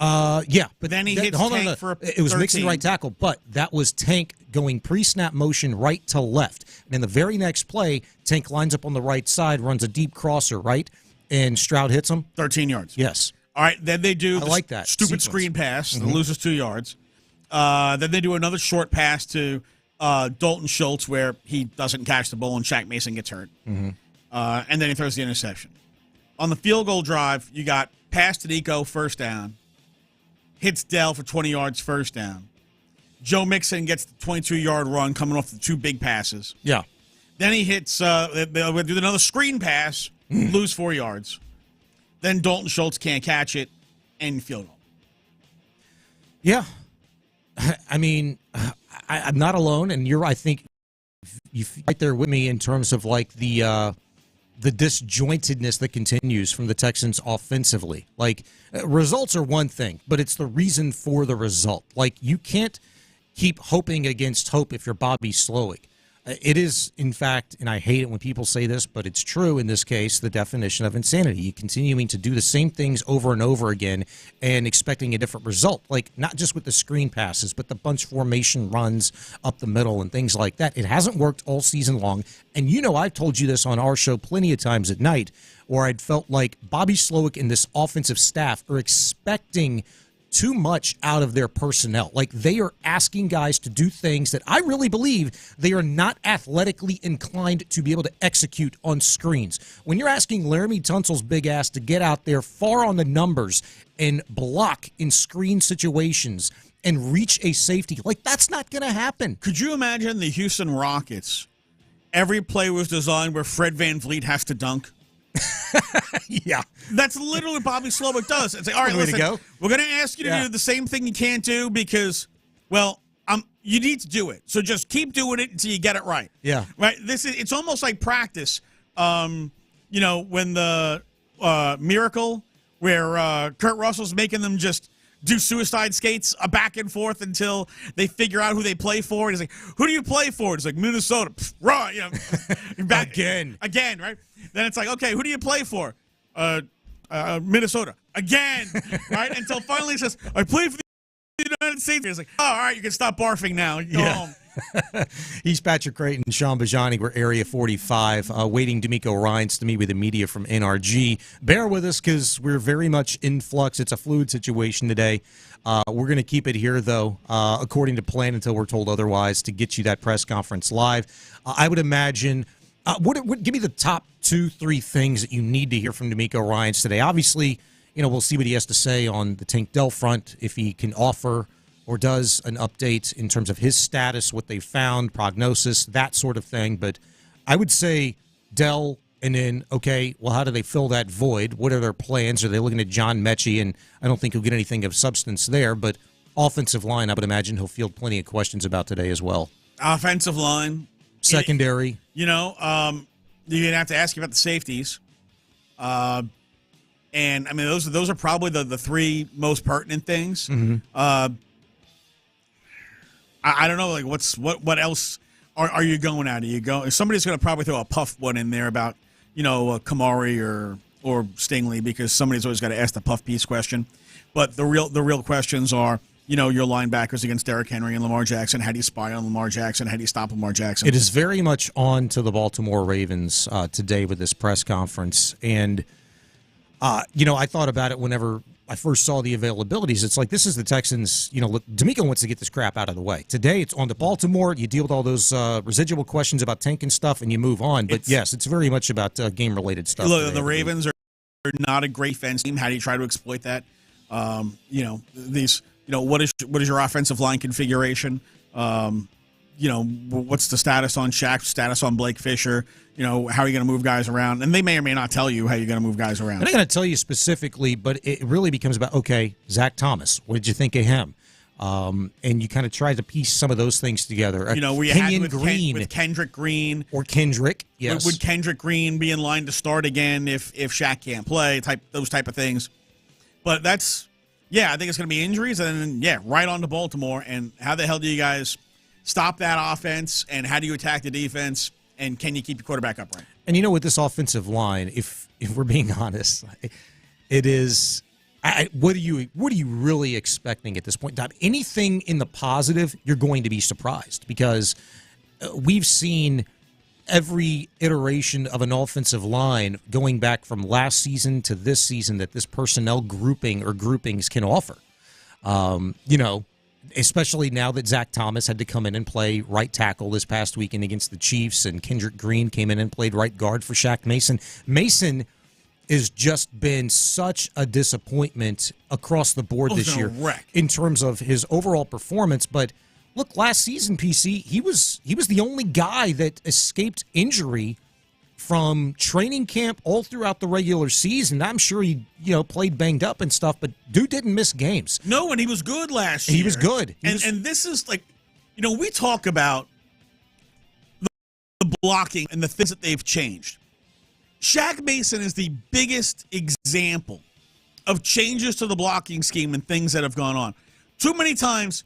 Yeah, but then he hits Tank for a It was 13. Mixon right tackle, but that was Tank going pre-snap motion right to left. And in the very next play, Tank lines up on the right side, runs a deep crosser, right? And Stroud hits him. 13 yards. Yes. All right, then they do that stupid sequence. screen pass that loses 2 yards. Then they do another short pass to Dalton Schultz where he doesn't catch the ball and Shaq Mason gets hurt. And then he throws the interception. On the field goal drive, you got pass to Nico, first down. Hits Dell for 20 yards, first down. Joe Mixon gets the 22-yard run coming off the 2 big passes. Yeah. Then he hits, they'll do another screen pass, lose 4 yards. Then Dalton Schultz can't catch it, and field goal. Yeah. I mean, I'm not alone, and I think you're right there with me in terms of like the disjointedness that continues from the Texans offensively. Like, results are one thing, but it's the reason for the result. Like, you can't keep hoping against hope if you're Bobby Slowick. It is, in fact, and I hate it when people say this, but it's true in this case, the definition of insanity. You continuing to do the same things over and over again and expecting a different result. Like, not just with the screen passes, but the bunch formation runs up the middle and things like that. It hasn't worked all season long. And I've told you this on our show plenty of times at night, where I'd felt like Bobby Slowick and this offensive staff are expecting too much out of their personnel. Like, they are asking guys to do things that I really believe they are not athletically inclined to be able to execute on screens. When you're asking Laramie Tunsil's big ass to get out there far on the numbers and block in screen situations and reach a safety, like, that's not going to happen. Could you imagine the Houston Rockets? Every play was designed where Fred VanVleet has to dunk. Yeah. That's literally what Bobby Slowick does. It's like, all right, listen, we're going to ask you to do the same thing you can't do because, well, you need to do it. So just keep doing it until you get it right. Yeah. Right? It's almost like practice. When the Miracle, where Kurt Russell's making them just do suicide skates back and forth until they figure out who they play for. And he's like, who do you play for? It's like, Minnesota. Right. Back again, right? Then it's like, okay, who do you play for? Minnesota. Again, right? Until finally he says, I play for the United States. It's like, oh, all right, you can stop barfing now. Go home. He's Patrick Creighton and Sean Bijani. We're Area 45, waiting D'Amico Ryans to meet with the media from NRG. Bear with us because we're very much in flux. It's a fluid situation today. We're going to keep it here, though, according to plan until we're told otherwise, to get you that press conference live. I would imagine, give me the top 2-3 things that you need to hear from D'Amico Ryans today. Obviously, we'll see what he has to say on the Tank Dell front, if he can offer or does an update in terms of his status, what they found, prognosis, that sort of thing. But I would say Dell, and then, okay, well, how do they fill that void? What are their plans? Are they looking at John Mechie? And I don't think he'll get anything of substance there. But offensive line, I would imagine he'll field plenty of questions about today as well. Offensive line. Secondary. You're going to have to ask you about the safeties. And, I mean, those are probably the 3 most pertinent things. I don't know, like, what else are you going at? Somebody's going to probably throw a puff one in there about, Kamari or Stingley, because somebody's always got to ask the puff piece question. But the real questions are, your linebackers against Derrick Henry and Lamar Jackson. How do you spy on Lamar Jackson? How do you stop Lamar Jackson? It is very much on to the Baltimore Ravens today with this press conference. And, I thought about it whenever I first saw the availabilities. It's like, this is the Texans. D'Amico wants to get this crap out of the way. Today, it's on to Baltimore. You deal with all those residual questions about Tank and stuff, and you move on. But, yes, it's very much about game-related stuff. Look, the Ravens are not a great fence team. How do you try to exploit that? What is your offensive line configuration? What's the status on Shaq, status on Blake Fisher? How are you going to move guys around? And they may or may not tell you how you're going to move guys around. I'm not going to tell you specifically, but it really becomes about, okay, Zach Thomas, what did you think of him? And you kind of try to piece some of those things together. You know, we had with Kendrick Green. Or Kendrick, yes. Would Kendrick Green be in line to start again if Shaq can't play, those type of things. But that's, I think it's going to be injuries. And then, right on to Baltimore. And how the hell do you guys stop that offense? And how do you attack the defense? And can you keep your quarterback upright? And, with this offensive line, if we're being honest, it is – what are you really expecting at this point, Don? Anything in the positive, you're going to be surprised because we've seen every iteration of an offensive line going back from last season to this season that this personnel grouping or groupings can offer. Especially now that Zach Thomas had to come in and play right tackle this past weekend against the Chiefs, and Kendrick Green came in and played right guard for Shaq Mason. Mason has just been such a disappointment across the board this year in terms of his overall performance. But look, last season, PC, he was the only guy that escaped injury from training camp all throughout the regular season. I'm sure he played banged up and stuff, but dude didn't miss games. No, and he was good last year. He was good. And this is like, we talk about the blocking and the things that they've changed. Shaq Mason is the biggest example of changes to the blocking scheme and things that have gone on. Too many times,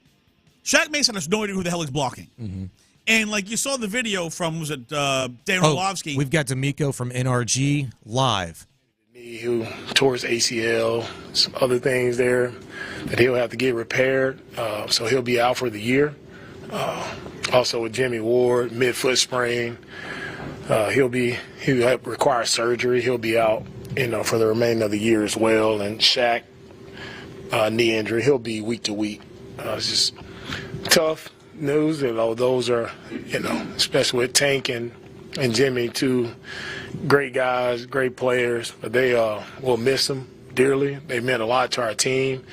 Shaq Mason has no idea who the hell he's blocking. Mm-hmm. And like you saw the video from, Dan Orlovsky? We've got D'Amico from NRG live. Who tore his ACL, some other things there that he'll have to get repaired. So he'll be out for the year. Also with Jimmy Ward, mid-foot sprain. He'll require surgery. He'll be out, for the remainder of the year as well. And Shaq, knee injury, he'll be week to week. It's just tough news. Those are, especially with Tank and Jimmy, two great guys, great players. But they will miss them dearly. They meant a lot to our team.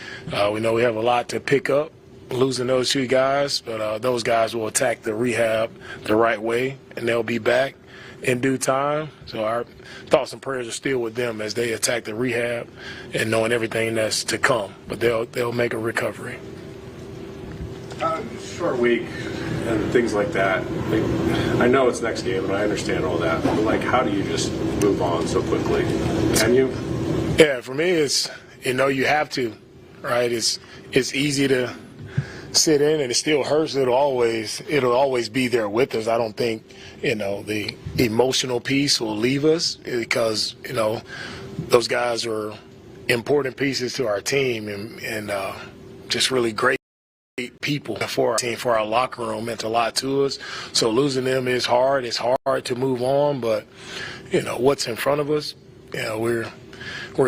We know we have a lot to pick up losing those two guys, but those guys will attack the rehab the right way, and they'll be back in due time. So our thoughts and prayers are still with them as they attack the rehab and knowing everything that's to come. But they'll make a recovery. Short week and things like that. I know it's next game, and I understand all that. But how do you just move on so quickly? Can you? Yeah, for me, it's you have to, right? It's easy to sit in, and it still hurts. It'll always be there with us. I don't think the emotional piece will leave us because those guys are important pieces to our team and just really great people for our team, for our locker room, meant a lot to us. So losing them is hard. It's hard to move on, but what's in front of us, we're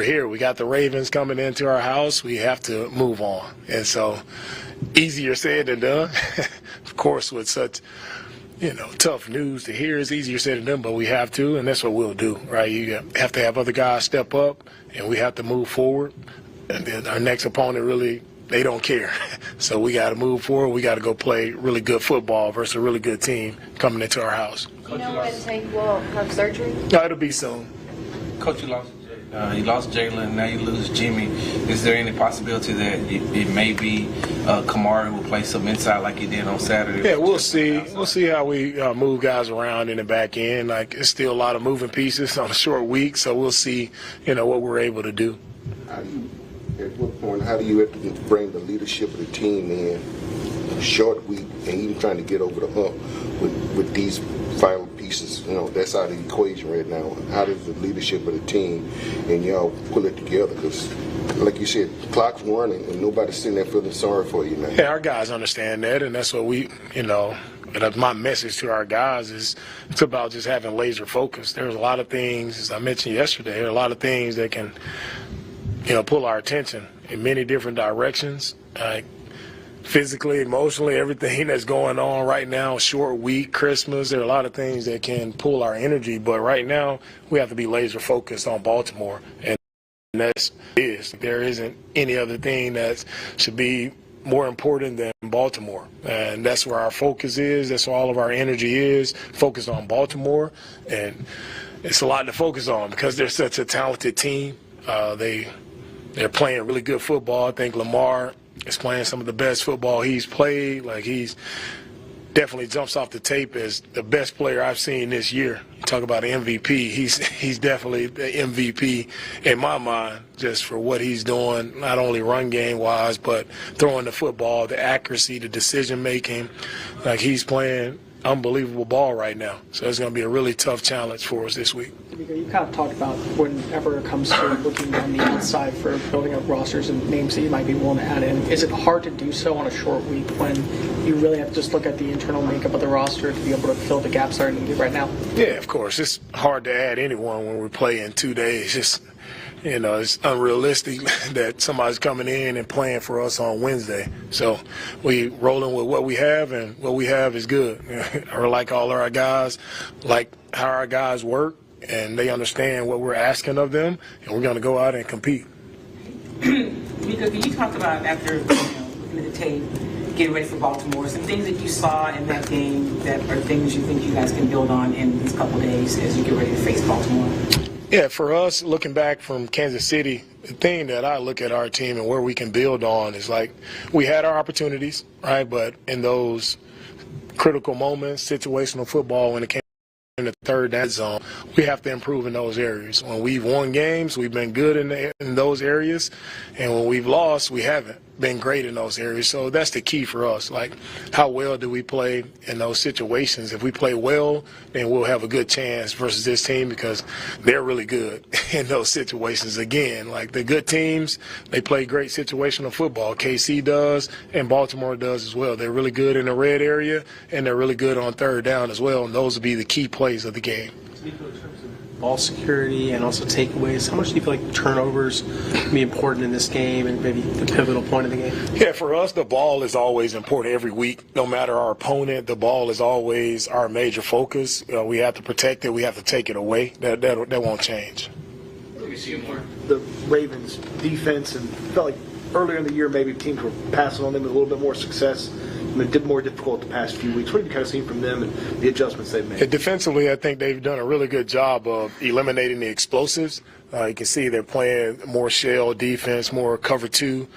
here. We got the Ravens coming into our house. We have to move on, and so easier said than done. Of course, with such tough news to hear, it's easier said than done, but we have to, and that's what we'll do, right? You have to have other guys step up, and we have to move forward. And then our next opponent really, they don't care. So we got to move forward. We got to go play really good football versus a really good team coming into our house. Do you know when Tank will have surgery? No, it'll be soon. Coach, you lost Jalen, now you lose Jimmy. Is there any possibility that it may be Kamari will play some inside like he did on Saturday? Yeah, we'll see. We'll see how we move guys around in the back end. It's still a lot of moving pieces on a short week, so we'll see, what we're able to do. At what point, how do you bring the leadership of the team in a short week and even trying to get over the hump with these final pieces? That's out of the equation right now. How does the leadership of the team and y'all pull it together? Because, like you said, the clock's running and nobody's sitting there feeling sorry for you now. Yeah, our guys understand that, and that's what we, my message to our guys is it's about just having laser focus. There's a lot of things, as I mentioned yesterday, there are a lot of things that can pull our attention in many different directions. Physically, emotionally, everything that's going on right now, short week, Christmas, there are a lot of things that can pull our energy. But right now, we have to be laser focused on Baltimore. And there isn't any other thing that should be more important than Baltimore. And that's where our focus is. That's where all of our energy is, focused on Baltimore. And it's a lot to focus on because they're such a talented team. They're playing really good football. I think Lamar is playing some of the best football he's played. Like, he's definitely jumps off the tape as the best player I've seen this year. You talk about MVP. He's definitely the MVP in my mind, just for what he's doing, not only run game wise, but throwing the football, the accuracy, the decision making. Like, he's playing unbelievable ball right now. So it's going to be a really tough challenge for us this week. You kind of talked about whenever it comes to looking on the outside for building up rosters and names that you might be willing to add in. Is it hard to do so on a short week when you really have to just look at the internal makeup of the roster to be able to fill the gaps that are needed right now? Yeah, of course. It's hard to add anyone when we play in 2 days. It's it's unrealistic that somebody's coming in and playing for us on Wednesday. So we rolling with what we have, and what we have is good. Or like all of our guys, like how our guys work, and they understand what we're asking of them, and we're going to go out and compete. Mika, can you talk about, after looking at the tape, getting ready for Baltimore, some things that you saw in that game that are things you think you guys can build on in these couple days as you get ready to face Baltimore? Yeah, for us, looking back from Kansas City, the thing that I look at our team and where we can build on is, like, we had our opportunities, right? But in those critical moments, situational football, when it came in the third down zone, we have to improve in those areas. When we've won games, we've been good in those areas, and when we've lost, we haven't been great in those areas. So that's the key for us. Like, how well do we play in those situations? If we play well, then we'll have a good chance versus this team, because they're really good in those situations. Again, like, the good teams, they play great situational football. KC does, and Baltimore does as well. They're really good in the red area, and they're really good on third down as well, and those will be the key plays of the game. Ball security and also takeaways, how much do you feel like turnovers can be important in this game and maybe the pivotal point of the game? Yeah, for us, the ball is always important every week. No matter our opponent, the ball is always our major focus. We have to protect it. We have to take it away. That won't change. We see more the Ravens' defense, and felt like earlier in the year maybe teams were passing on them with a little bit more success. It did more difficult the past few weeks. What have you kind of seen from them and the adjustments they've made? Defensively, I think they've done a really good job of eliminating the explosives. You can see they're playing more shell defense, more cover two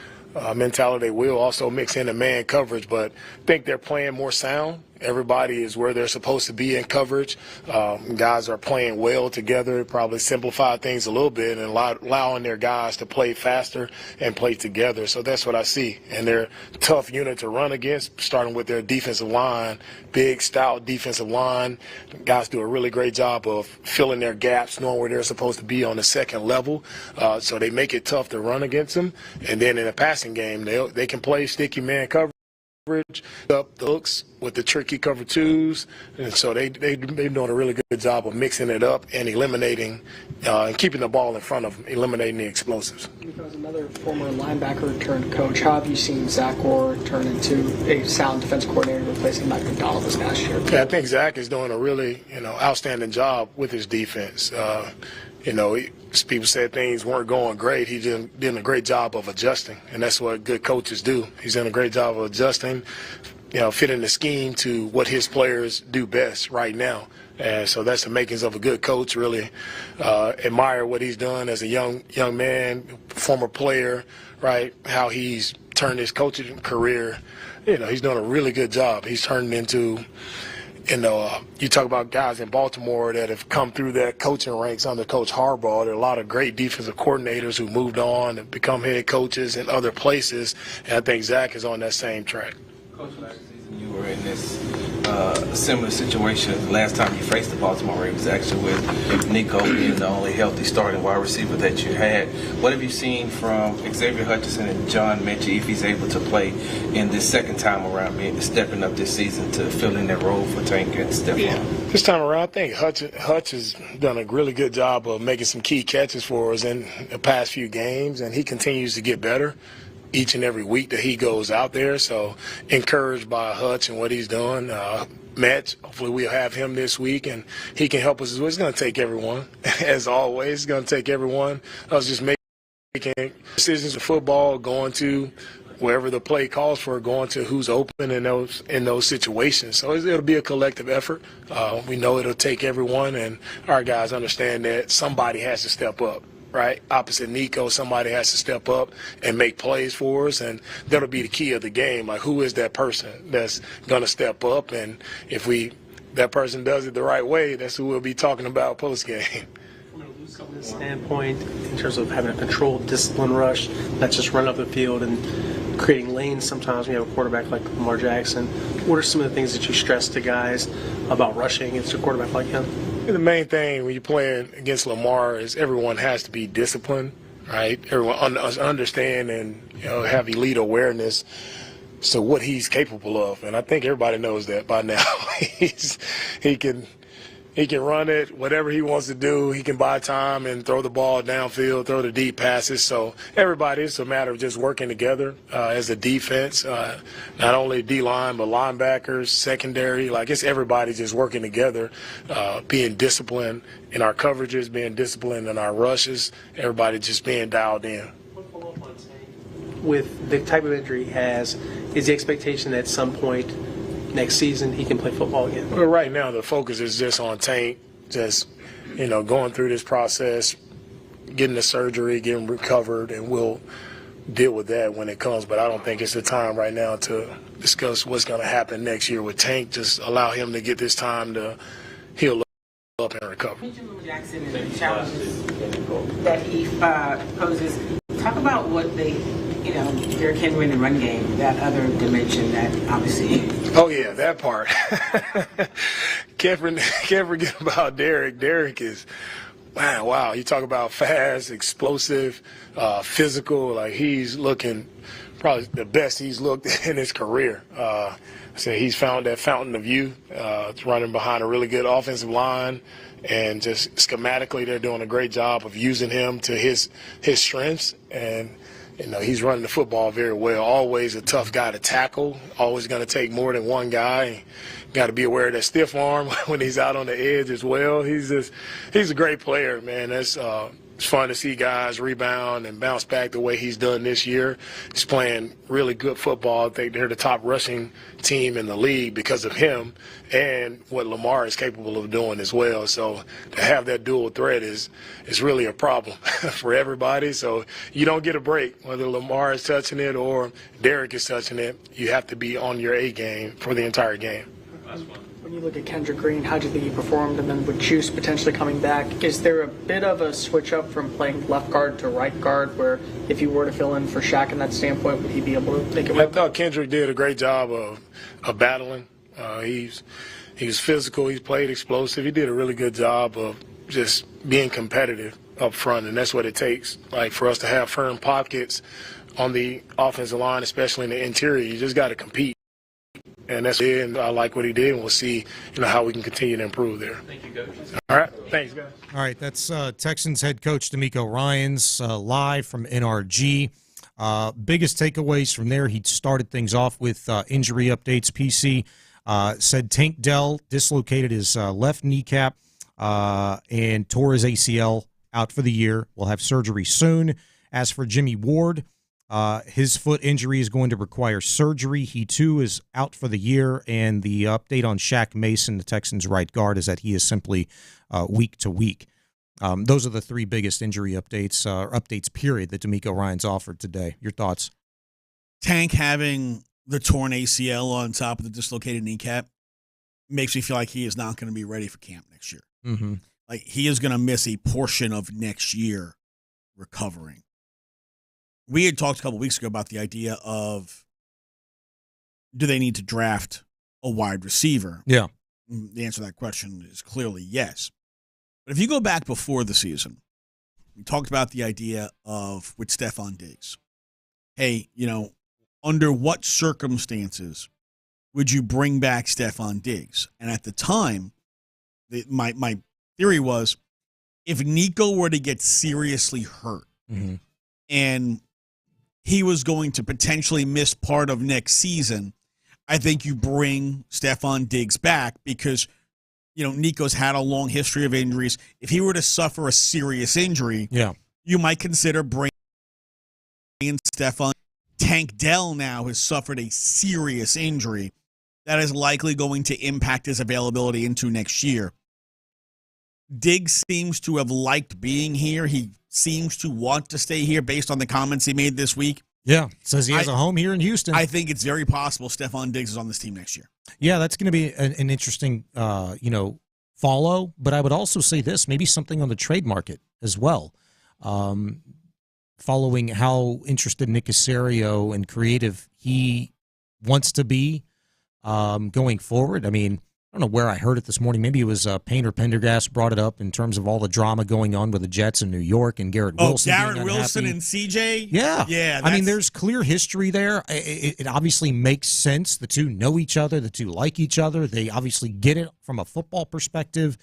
mentality. They will also mix in the man coverage, but I think they're playing more sound. Everybody is where they're supposed to be in coverage. Guys are playing well together, probably simplify things a little bit and allowing their guys to play faster and play together. So that's what I see. And they're a tough unit to run against, starting with their defensive line, big, stout defensive line. Guys do a really great job of filling their gaps, knowing where they're supposed to be on the second level. So they make it tough to run against them. And then in a passing game, they can play sticky man coverage. Up the hooks with the tricky cover twos, and so they've doing a really good job of mixing it up and eliminating and keeping the ball in front of them, eliminating the explosives. Because another former linebacker turned coach, how have you seen Zach Orr turn into a sound defense coordinator replacing Mike McDonald this past year? Yeah, I think Zach is doing a really outstanding job with his defense. People said things weren't going great. He did a great job of adjusting, and that's what good coaches do. He's done a great job of adjusting, fitting the scheme to what his players do best right now. And so that's the makings of a good coach. Really admire what he's done as a young man, former player, right, how he's turned his coaching career. He's done a really good job. He's turned into you talk about guys in Baltimore that have come through that coaching ranks under Coach Harbaugh. There are a lot of great defensive coordinators who moved on and become head coaches in other places, and I think Zach is on that same track. Coach, last season you were in this similar situation. Last time you faced the Baltimore Ravens, actually with Nico being the only healthy starting wide receiver that you had. What have you seen from Xavier Hutchinson and John Mechie, if he's able to play in this second time around, stepping up this season to fill in that role for Tank and Stephon? This time around, I think Hutch has done a really good job of making some key catches for us in the past few games, and he continues to get better each and every week that he goes out there. So encouraged by Hutch and what he's doing. Matt, hopefully we'll have him this week, and he can help us as well. It's going to take everyone, as always. It's going to take everyone. Us just making decisions of football, going to wherever the play calls for, going to who's open in those situations. So it'll be a collective effort. We know it'll take everyone, and our guys understand that somebody has to step up. right? Opposite Nico, somebody has to step up and make plays for us, and that'll be the key of the game. Like, who is that person that's going to step up? And if that person does it the right way, that's who we'll be talking about post-game. From a loose covenant standpoint, in terms of having a controlled discipline rush, not just run up the field and creating lanes sometimes when you have a quarterback like Lamar Jackson, what are some of the things that you stress to guys about rushing against a quarterback like him? The main thing when you're playing against Lamar is everyone has to be disciplined, right? Everyone understand and have elite awareness to what he's capable of, and I think everybody knows that by now. He can run it, whatever he wants to do. He can buy time and throw the ball downfield, throw the deep passes. So everybody, it's a matter of just working together as a defense, not only D-line, but linebackers, secondary. Like, it's everybody just working together, being disciplined in our coverages, being disciplined in our rushes, everybody just being dialed in. With the type of injury he has, is the expectation that at some point next season he can play football again? Well, right now the focus is just on Tank, just going through this process, getting the surgery, getting recovered, and we'll deal with that when it comes. But I don't think it's the time right now to discuss what's going to happen next year with Tank. Just allow him to get this time to heal up and recover. Jackson and the challenges that he poses. Talk about what Derrick Henry in the run game, that other dimension that obviously. Oh, yeah, that part. Can't forget about Derrick. Derrick is, wow. You talk about fast, explosive, physical. Like, he's looking probably the best he's looked in his career. So he's found that fountain of youth. It's running behind a really good offensive line. And just schematically, they're doing a great job of using him to his strengths. And he's running the football very well. Always a tough guy to tackle. Always going to take more than one guy. Got to be aware of that stiff arm when he's out on the edge as well. He's a great player, man. It's fun to see guys rebound and bounce back the way he's done this year. He's playing really good football. I think they're the top rushing team in the league because of him and what Lamar is capable of doing as well. So to have that dual threat is really a problem for everybody. So you don't get a break whether Lamar is touching it or Derrick is touching it. You have to be on your A game for the entire game. When you look at Kendrick Green, how do you think he performed? And then with Juice potentially coming back, is there a bit of a switch up from playing left guard to right guard where if you were to fill in for Shaq in that standpoint, would he be able to make it work? I thought Kendrick did a great job of battling. He's physical. He's played explosive. He did a really good job of just being competitive up front, and that's what it takes. Like, for us to have firm pockets on the offensive line, especially in the interior, you just got to compete. And that's it, and I like what he did, and we'll see how we can continue to improve there. Thank you, Coach. All right. Thanks, guys. All right, that's Texans head coach DeMeco Ryans live from NRG. Biggest takeaways from there, he started things off with injury updates. PC said Tank Dell dislocated his left kneecap and tore his ACL, out for the year. Will have surgery soon. As for Jimmy Ward, his foot injury is going to require surgery. He, too, is out for the year. And the update on Shaq Mason, the Texans' right guard, is that he is simply week to week. Those are the three biggest injury updates, period, that DeMeco Ryans offered today. Your thoughts? Tank having the torn ACL on top of the dislocated kneecap makes me feel like he is not going to be ready for camp next year. Mm-hmm. Like, he is going to miss a portion of next year recovering. We had talked a couple weeks ago about the idea of, do they need to draft a wide receiver? Yeah. The answer to that question is clearly yes. But if you go back before the season, we talked about the idea of, with Stephon Diggs, hey, under what circumstances would you bring back Stephon Diggs? And at the time, my theory was, if Nico were to get seriously hurt, mm-hmm. and he was going to potentially miss part of next season, I think you bring Stephon Diggs back because, Nico's had a long history of injuries. If he were to suffer a serious injury, you might consider bringing Stephon. Tank Dell now has suffered a serious injury that is likely going to impact his availability into next year. Diggs seems to have liked being here. He seems to want to stay here based on the comments he made this week. Yeah, says he has a home here in Houston. I think it's very possible Stephon Diggs is on this team next year. Yeah, that's going to be an interesting, follow. But I would also say this, maybe something on the trade market as well. Following how interested Nick Caserio and creative he wants to be going forward. I mean, I don't know where I heard it this morning. Maybe it was Payne or Pendergast brought it up in terms of all the drama going on with the Jets in New York and Garrett Wilson. Garrett Wilson and CJ? Yeah. I mean, there's clear history there. It obviously makes sense. The two know each other. The two like each other. They obviously get it from a football perspective.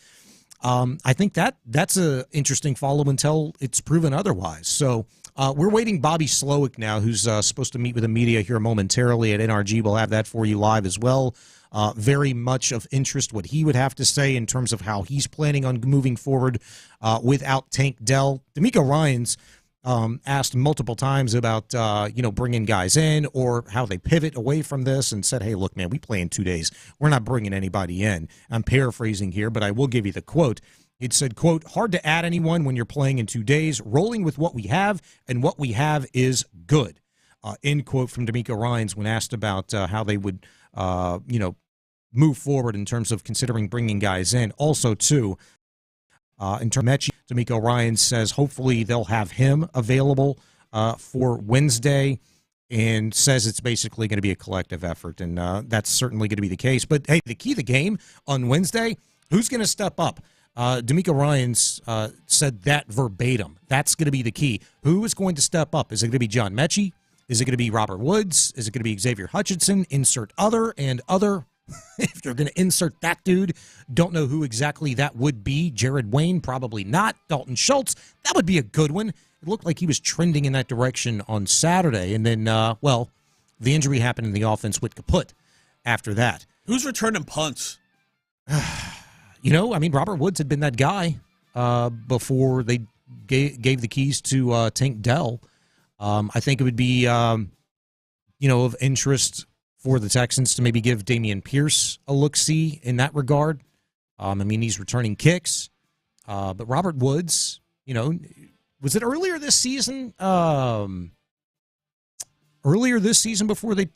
I think that's an interesting follow until it's proven otherwise. So we're waiting Bobby Slowick now, who's supposed to meet with the media here momentarily at NRG. We'll have that for you live as well. Very much of interest what he would have to say in terms of how he's planning on moving forward without Tank Dell. D'Amico Ryans asked multiple times about bringing guys in or how they pivot away from this and said, hey, look, man, we play in 2 days. We're not bringing anybody in. I'm paraphrasing here, but I will give you the quote. It said, quote, hard to add anyone when you're playing in 2 days, rolling with what we have, and what we have is good. End quote from D'Amico Ryans when asked about how they would move forward in terms of considering bringing guys in. Also, too, in terms of Mechie, D'Amico Ryans says hopefully they'll have him available for Wednesday and says it's basically going to be a collective effort, and that's certainly going to be the case. But, hey, the key to the game on Wednesday, who's going to step up? D'Amico Ryans said that verbatim. That's going to be the key. Who is going to step up? Is it going to be John Mechie? Is it going to be Robert Woods? Is it going to be Xavier Hutchinson? Insert other and other. If you're going to insert that dude, don't know who exactly that would be. Jared Wayne, probably not. Dalton Schultz, that would be a good one. It looked like he was trending in that direction on Saturday. And then, the injury happened in the offense with kaput after that. Who's returning punts? Robert Woods had been that guy before they gave the keys to Tank Dell. I think it would be, of interest for the Texans to maybe give Dameon Pierce a look-see in that regard. He's returning kicks. But Robert Woods, was it earlier this season? Before they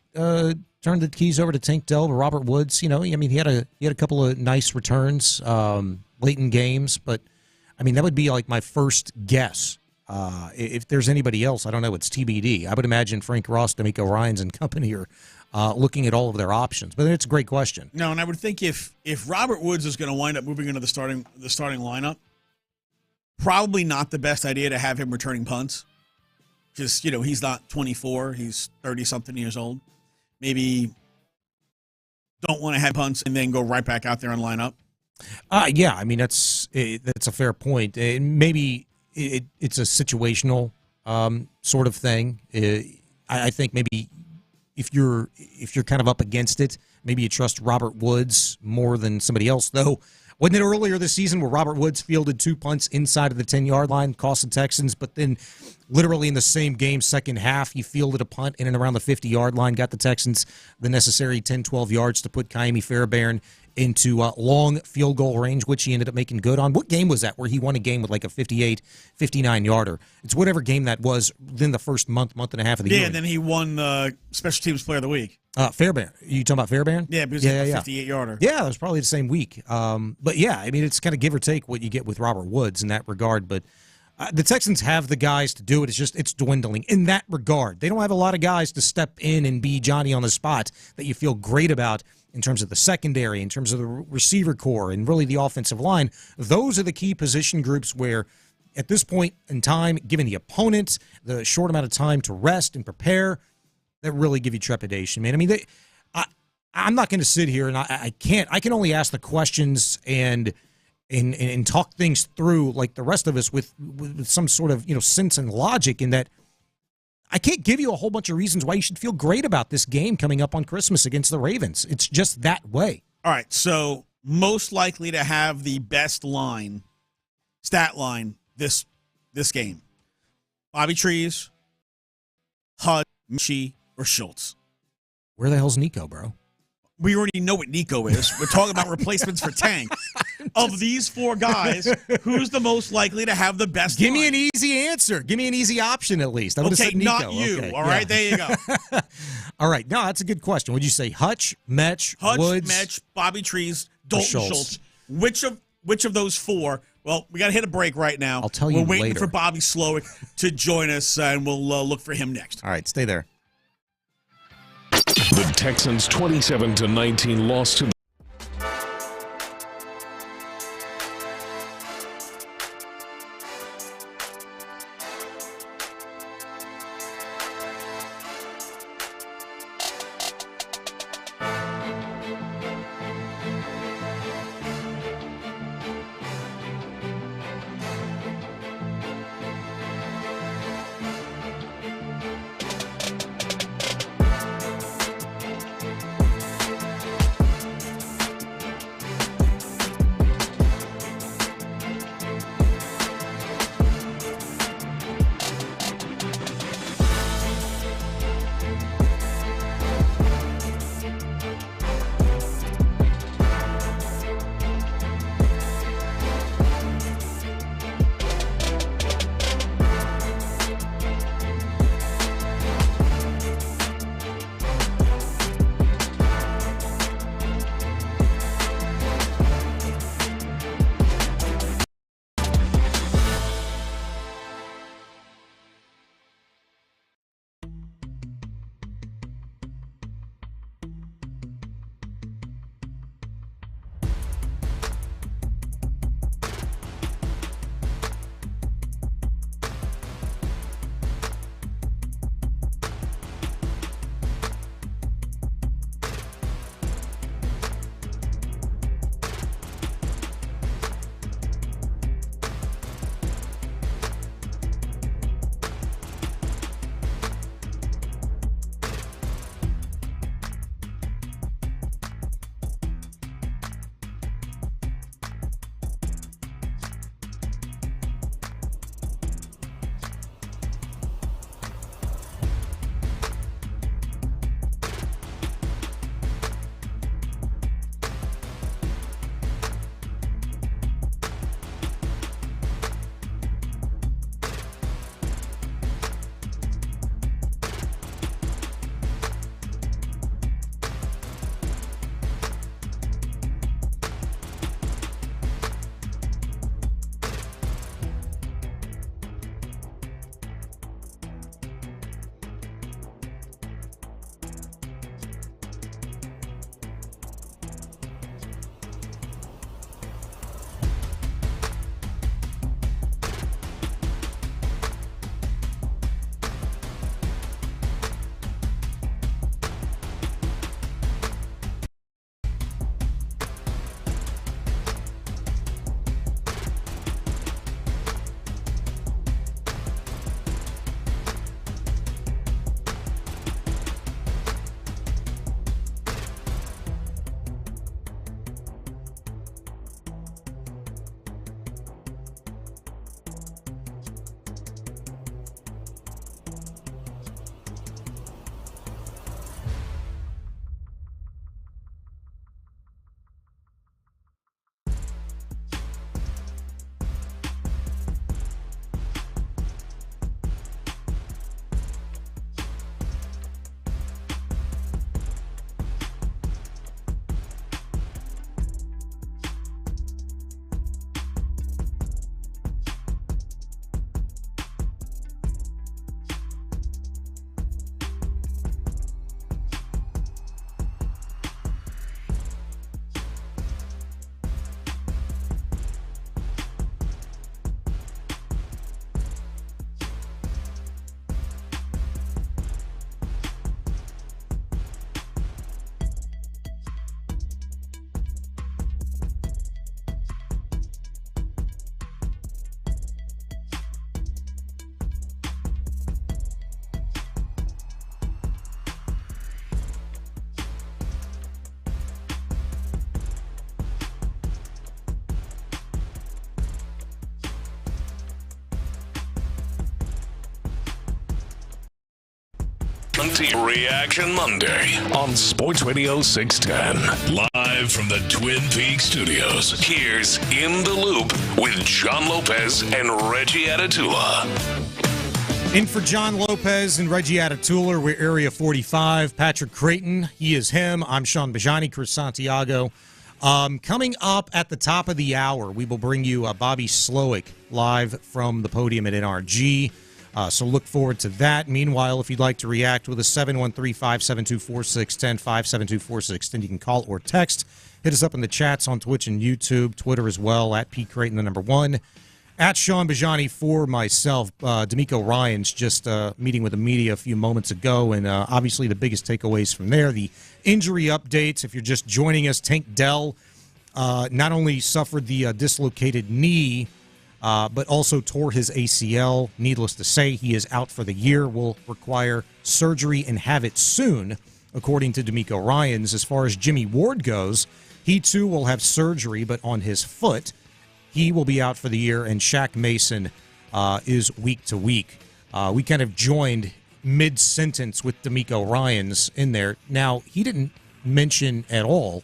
turned the keys over to Tank Dell, but Robert Woods, he had a couple of nice returns late in games. But, that would be like my first guess. If there's anybody else, I don't know. It's TBD. I would imagine Frank Ross, D'Amico Ryans, and company are looking at all of their options. But it's a great question. No, and I would think if Robert Woods is going to wind up moving into the starting lineup, probably not the best idea to have him returning punts. Just, he's not 24. He's 30-something years old. Maybe don't want to have punts and then go right back out there and line up. That's a fair point. Maybe it's a situational sort of thing. I think maybe if you're kind of up against it, maybe you trust Robert Woods more than somebody else. Though, wasn't it earlier this season where Robert Woods fielded 2 punts inside of the 10-yard line, cost the Texans, but then literally in the same game, second half, he fielded a punt in and around the 50-yard line, got the Texans the necessary 10, 12 yards to put Kaimi Fairbairn into long field goal range, which he ended up making good on. What game was that where he won a game with like a 58, 59-yarder? It's whatever game that was within the first month and a half of the year. Yeah, and then he won the Special Teams Player of the Week. Fairbairn. You talking about Fairbairn? Yeah, because he had a 58-yarder. Yeah, it was probably the same week. But yeah, it's kind of give or take what you get with Robert Woods in that regard. But the Texans have the guys to do it. It's dwindling in that regard. They don't have a lot of guys to step in and be Johnny on the spot that you feel great about in terms of the secondary, in terms of the receiver core, and really the offensive line. Those are the key position groups where, at this point in time, given the opponent, the short amount of time to rest and prepare, that really give you trepidation, man. I'm not going to sit here and I can't. I can only ask the questions and talk things through like the rest of us with some sort of sense and logic. In that, I can't give you a whole bunch of reasons why you should feel great about this game coming up on Christmas against the Ravens. It's just that way. All right, so most likely to have the best stat line this game: Bobby Trees, Hud, Mechie, or Schultz. Where the hell's Nico, bro? We already know what Nico is. We're talking about replacements for Tank. of these four guys, who's the most likely to have the best Give me line? an easy answer. Give me an easy option at least. I would have Okay, said Nico. not you. Okay, All right, there you go. All right. No, that's a good question. Would you say Hutch, Metch, Woods? Metch, Bobby Trees, Dalton Schultz. Which of those four? Well, we got to hit a break right now. I'll tell you We're waiting later. for Bobby Slowick to join us, and we'll look for him next. All right, stay there. The Texans' 27-19 loss to Reaction Monday on Sports Radio 610. Live from the Twin Peaks studios, here's In the Loop with John Lopez and Reggie Atatula. In for John Lopez and Reggie Atatula, we're Area 45. Patrick Creighton, he is him. I'm Sean Bijani, Chris Santiago. Coming up at the top of the hour, we will bring you Bobby Slowick live from the podium at NRG. So look forward to that. Meanwhile, if you'd like to react with a 713-572-4610, 572-4610, you can call or text. Hit us up in the chats on Twitch and YouTube, Twitter as well, at P. Creighton, the number 1. At Sean Bijani for myself. D'Amico Ryans just meeting with the media a few moments ago, and obviously the biggest takeaways from there, the injury updates. If you're just joining us, Tank Dell not only suffered the dislocated knee, but also tore his ACL. Needless to say, he is out for the year, will require surgery and have it soon, according to D'Amico Ryans. As far as Jimmy Ward goes, he too will have surgery, but on his foot. He will be out for the year, and Shaq Mason is week to week. We kind of joined mid-sentence with D'Amico Ryans in there. Now, he didn't mention at all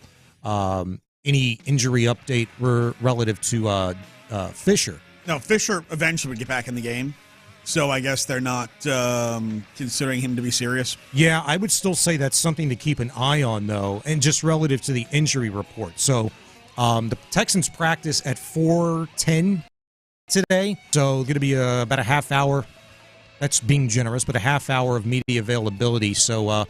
any injury update relative to Fisher. No, Fisher eventually would get back in the game, so I guess they're not considering him to be serious. Yeah, I would still say that's something to keep an eye on, though, and just relative to the injury report. So the Texans practice at 4:10 today, so going to be about a half hour. That's being generous, but a half hour of media availability. So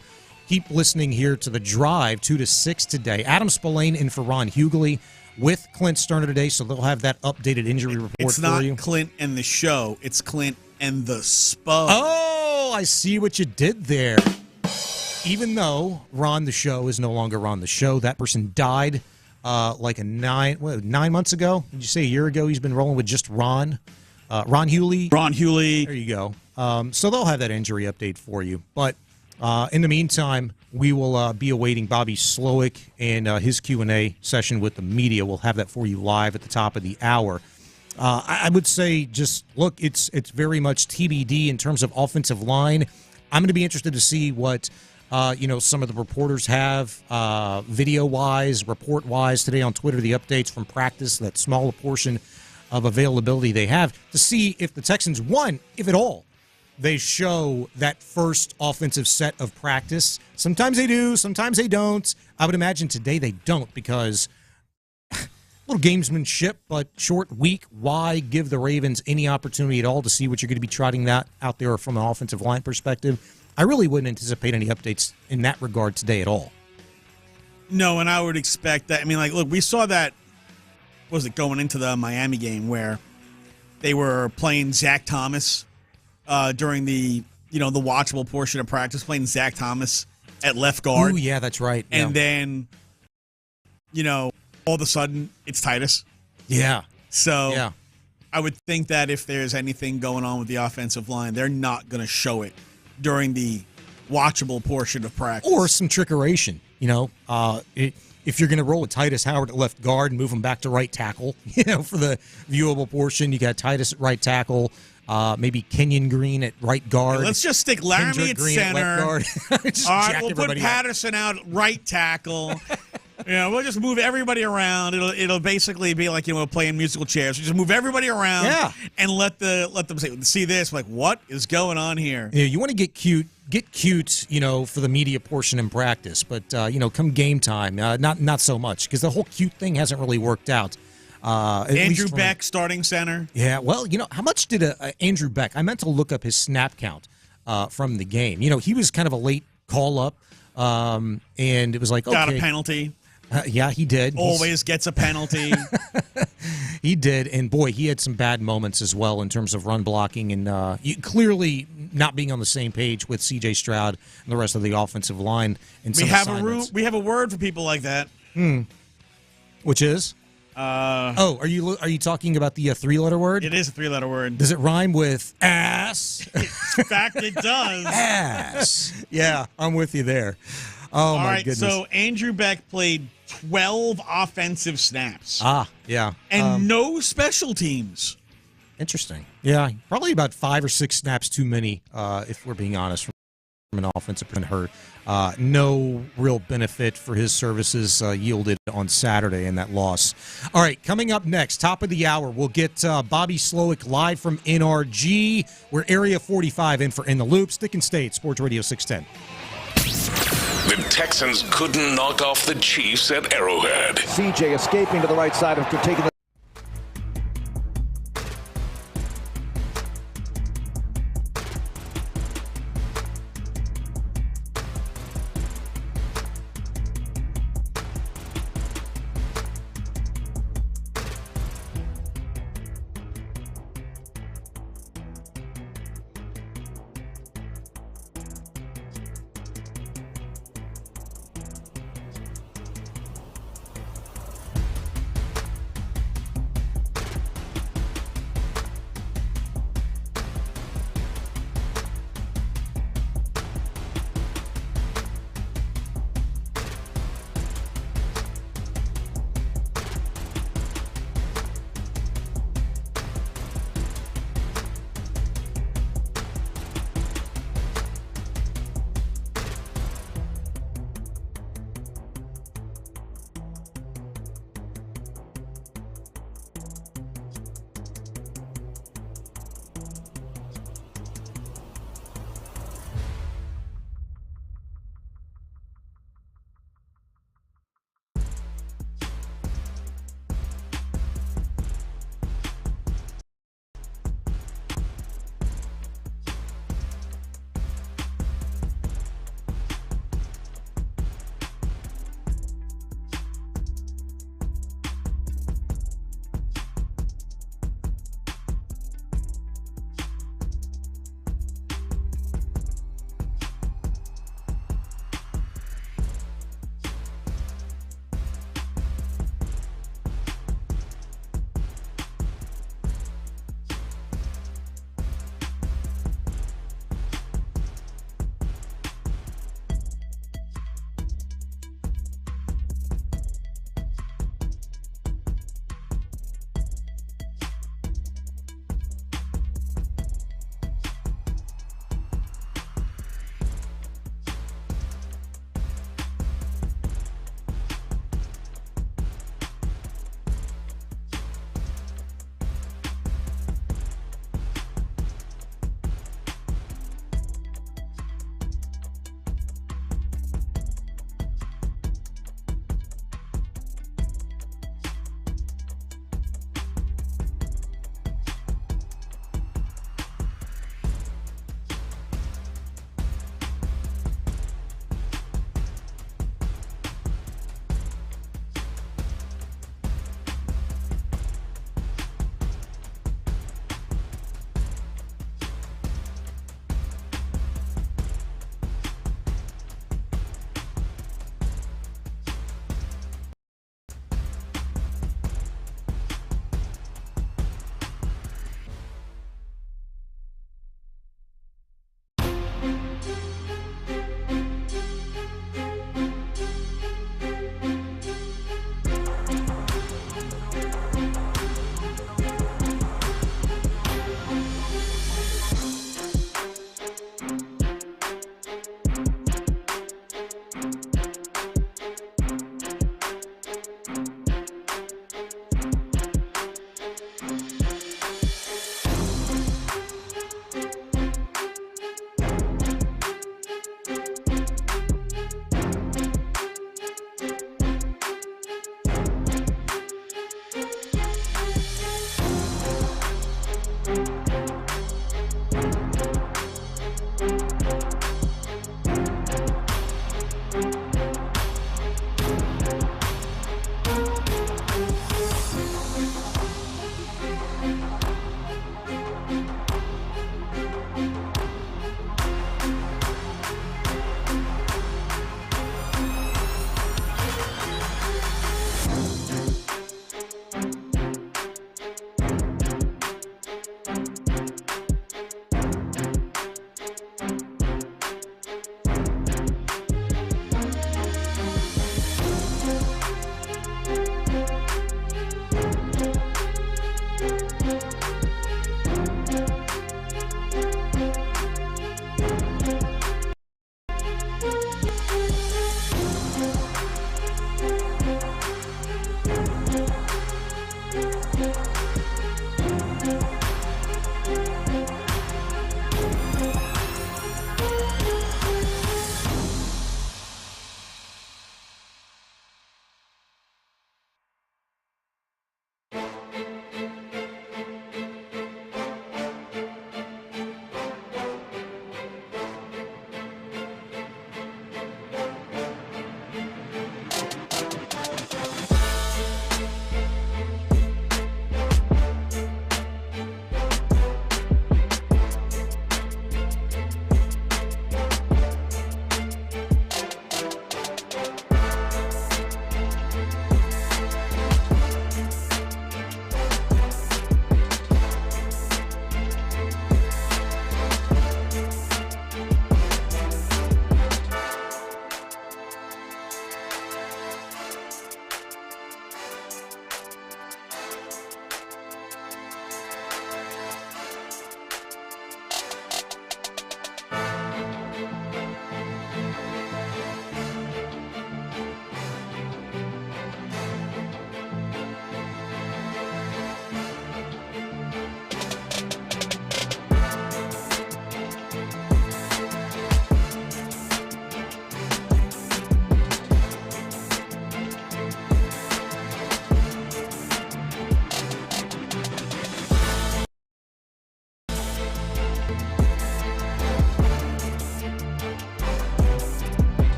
keep listening here to The Drive, 2 to 6 today. Adam Spillane in for Ron Hughley with Clint Stoerner today, so they'll have that updated injury report for you. It's not Clint and the show. It's Clint and the Spud. Oh, I see what you did there. Even though Ron the Show is no longer Ron the Show, that person died like 9 months ago. Did you say a year ago? He's been rolling with just Ron. Ron Hughley. Ron Hughley. There you go. So they'll have that injury update for you. But in the meantime, we will be awaiting Bobby Slowick and his Q&A session with the media. We'll have that for you live at the top of the hour. I would say just, look, it's very much TBD in terms of offensive line. I'm going to be interested to see what some of the reporters have video-wise, report-wise today on Twitter, the updates from practice, that smaller portion of availability they have, to see if the Texans, one, if at all, they show that first offensive set of practice. Sometimes they do, sometimes they don't. I would imagine today they don't, because little gamesmanship, but short week. Why give the Ravens any opportunity at all to see what you're going to be trotting that out there from an offensive line perspective? I really wouldn't anticipate any updates in that regard today at all. No, and I would expect that. I mean, like, look, we saw that, what was it, going into the Miami game where they were playing Zach Thomas during the watchable portion of practice, playing Zach Thomas at left guard. Oh, yeah, that's right. And then, all of a sudden, it's Titus. Yeah. So yeah. I would think that if there's anything going on with the offensive line, they're not going to show it during the watchable portion of practice. Or some trickeration, if you're going to roll with Titus Howard at left guard and move him back to right tackle, for the viewable portion, you got Titus at right tackle, maybe Kenyon Green at right guard. Let's just stick Laramie at Green center. At left guard. All right, we'll put Patterson out right tackle. We'll just move everybody around. It'll basically be like playing musical chairs. We just move everybody around, and let them see this. Like, what is going on here? Yeah, you want to get cute, for the media portion in practice, but come game time, not so much, because the whole cute thing hasn't really worked out. Andrew Beck, starting center. Yeah, well, how much did Andrew Beck? I meant to look up his snap count from the game. He was kind of a late call up, and it was like, got a penalty. Yeah, he did. Always gets a penalty. He did, and boy, he had some bad moments as well in terms of run blocking and clearly not being on the same page with C.J. Stroud and the rest of the offensive line. We have a word for people like that. Which is? Are you talking about the three-letter word? It is a three-letter word. Does it rhyme with ass? In fact, it does. Ass. Yeah, I'm with you there. Oh, all my right, goodness. So Andrew Beck played 12 offensive snaps. Yeah. And no special teams. Interesting. Yeah, probably about 5 or 6 snaps too many, if we're being honest. from an offensive hurt. No real benefit for his services yielded on Saturday in that loss. All right, coming up next, top of the hour, we'll get Bobby Slowick live from NRG. We're Area 45 in for In the Loop. Stick and stay at Sports Radio 610. The Texans couldn't knock off the Chiefs at Arrowhead. CJ escaping to the right side after taking the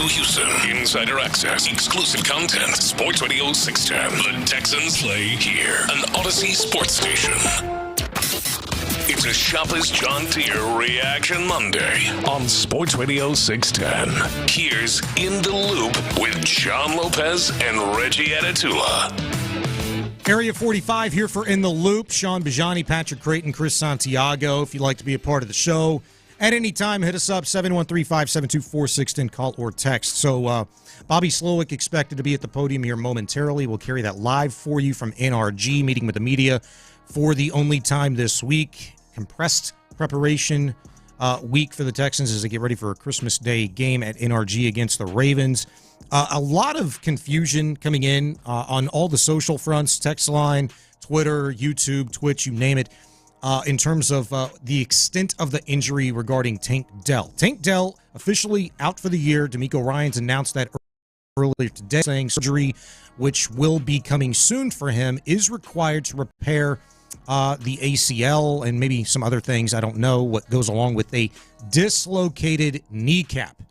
Houston, insider access, exclusive content, Sports Radio 610. The Texans play here, an Odyssey sports station. It's a Shopper's John Deere Reaction Monday on Sports Radio 610. Here's In the Loop with John Lopez and Reggie Atatula. Area 45 here for In the Loop. Sean Bijani, Patrick Creighton, Chris Santiago. If you'd like to be a part of the show at any time, hit us up, 713-572-4610, call or text. So Bobby Slowick expected to be at the podium here momentarily. We'll carry that live for you from NRG, meeting with the media for the only time this week. Compressed preparation week for the Texans as they get ready for a Christmas Day game at NRG against the Ravens. A lot of confusion coming in on all the social fronts, text line, Twitter, YouTube, Twitch, you name it, in terms of the extent of the injury regarding Tank Dell. Tank Dell officially out for the year. D'Amico Ryans announced that earlier today, saying surgery, which will be coming soon for him, is required to repair the ACL and maybe some other things. I don't know what goes along with a dislocated kneecap.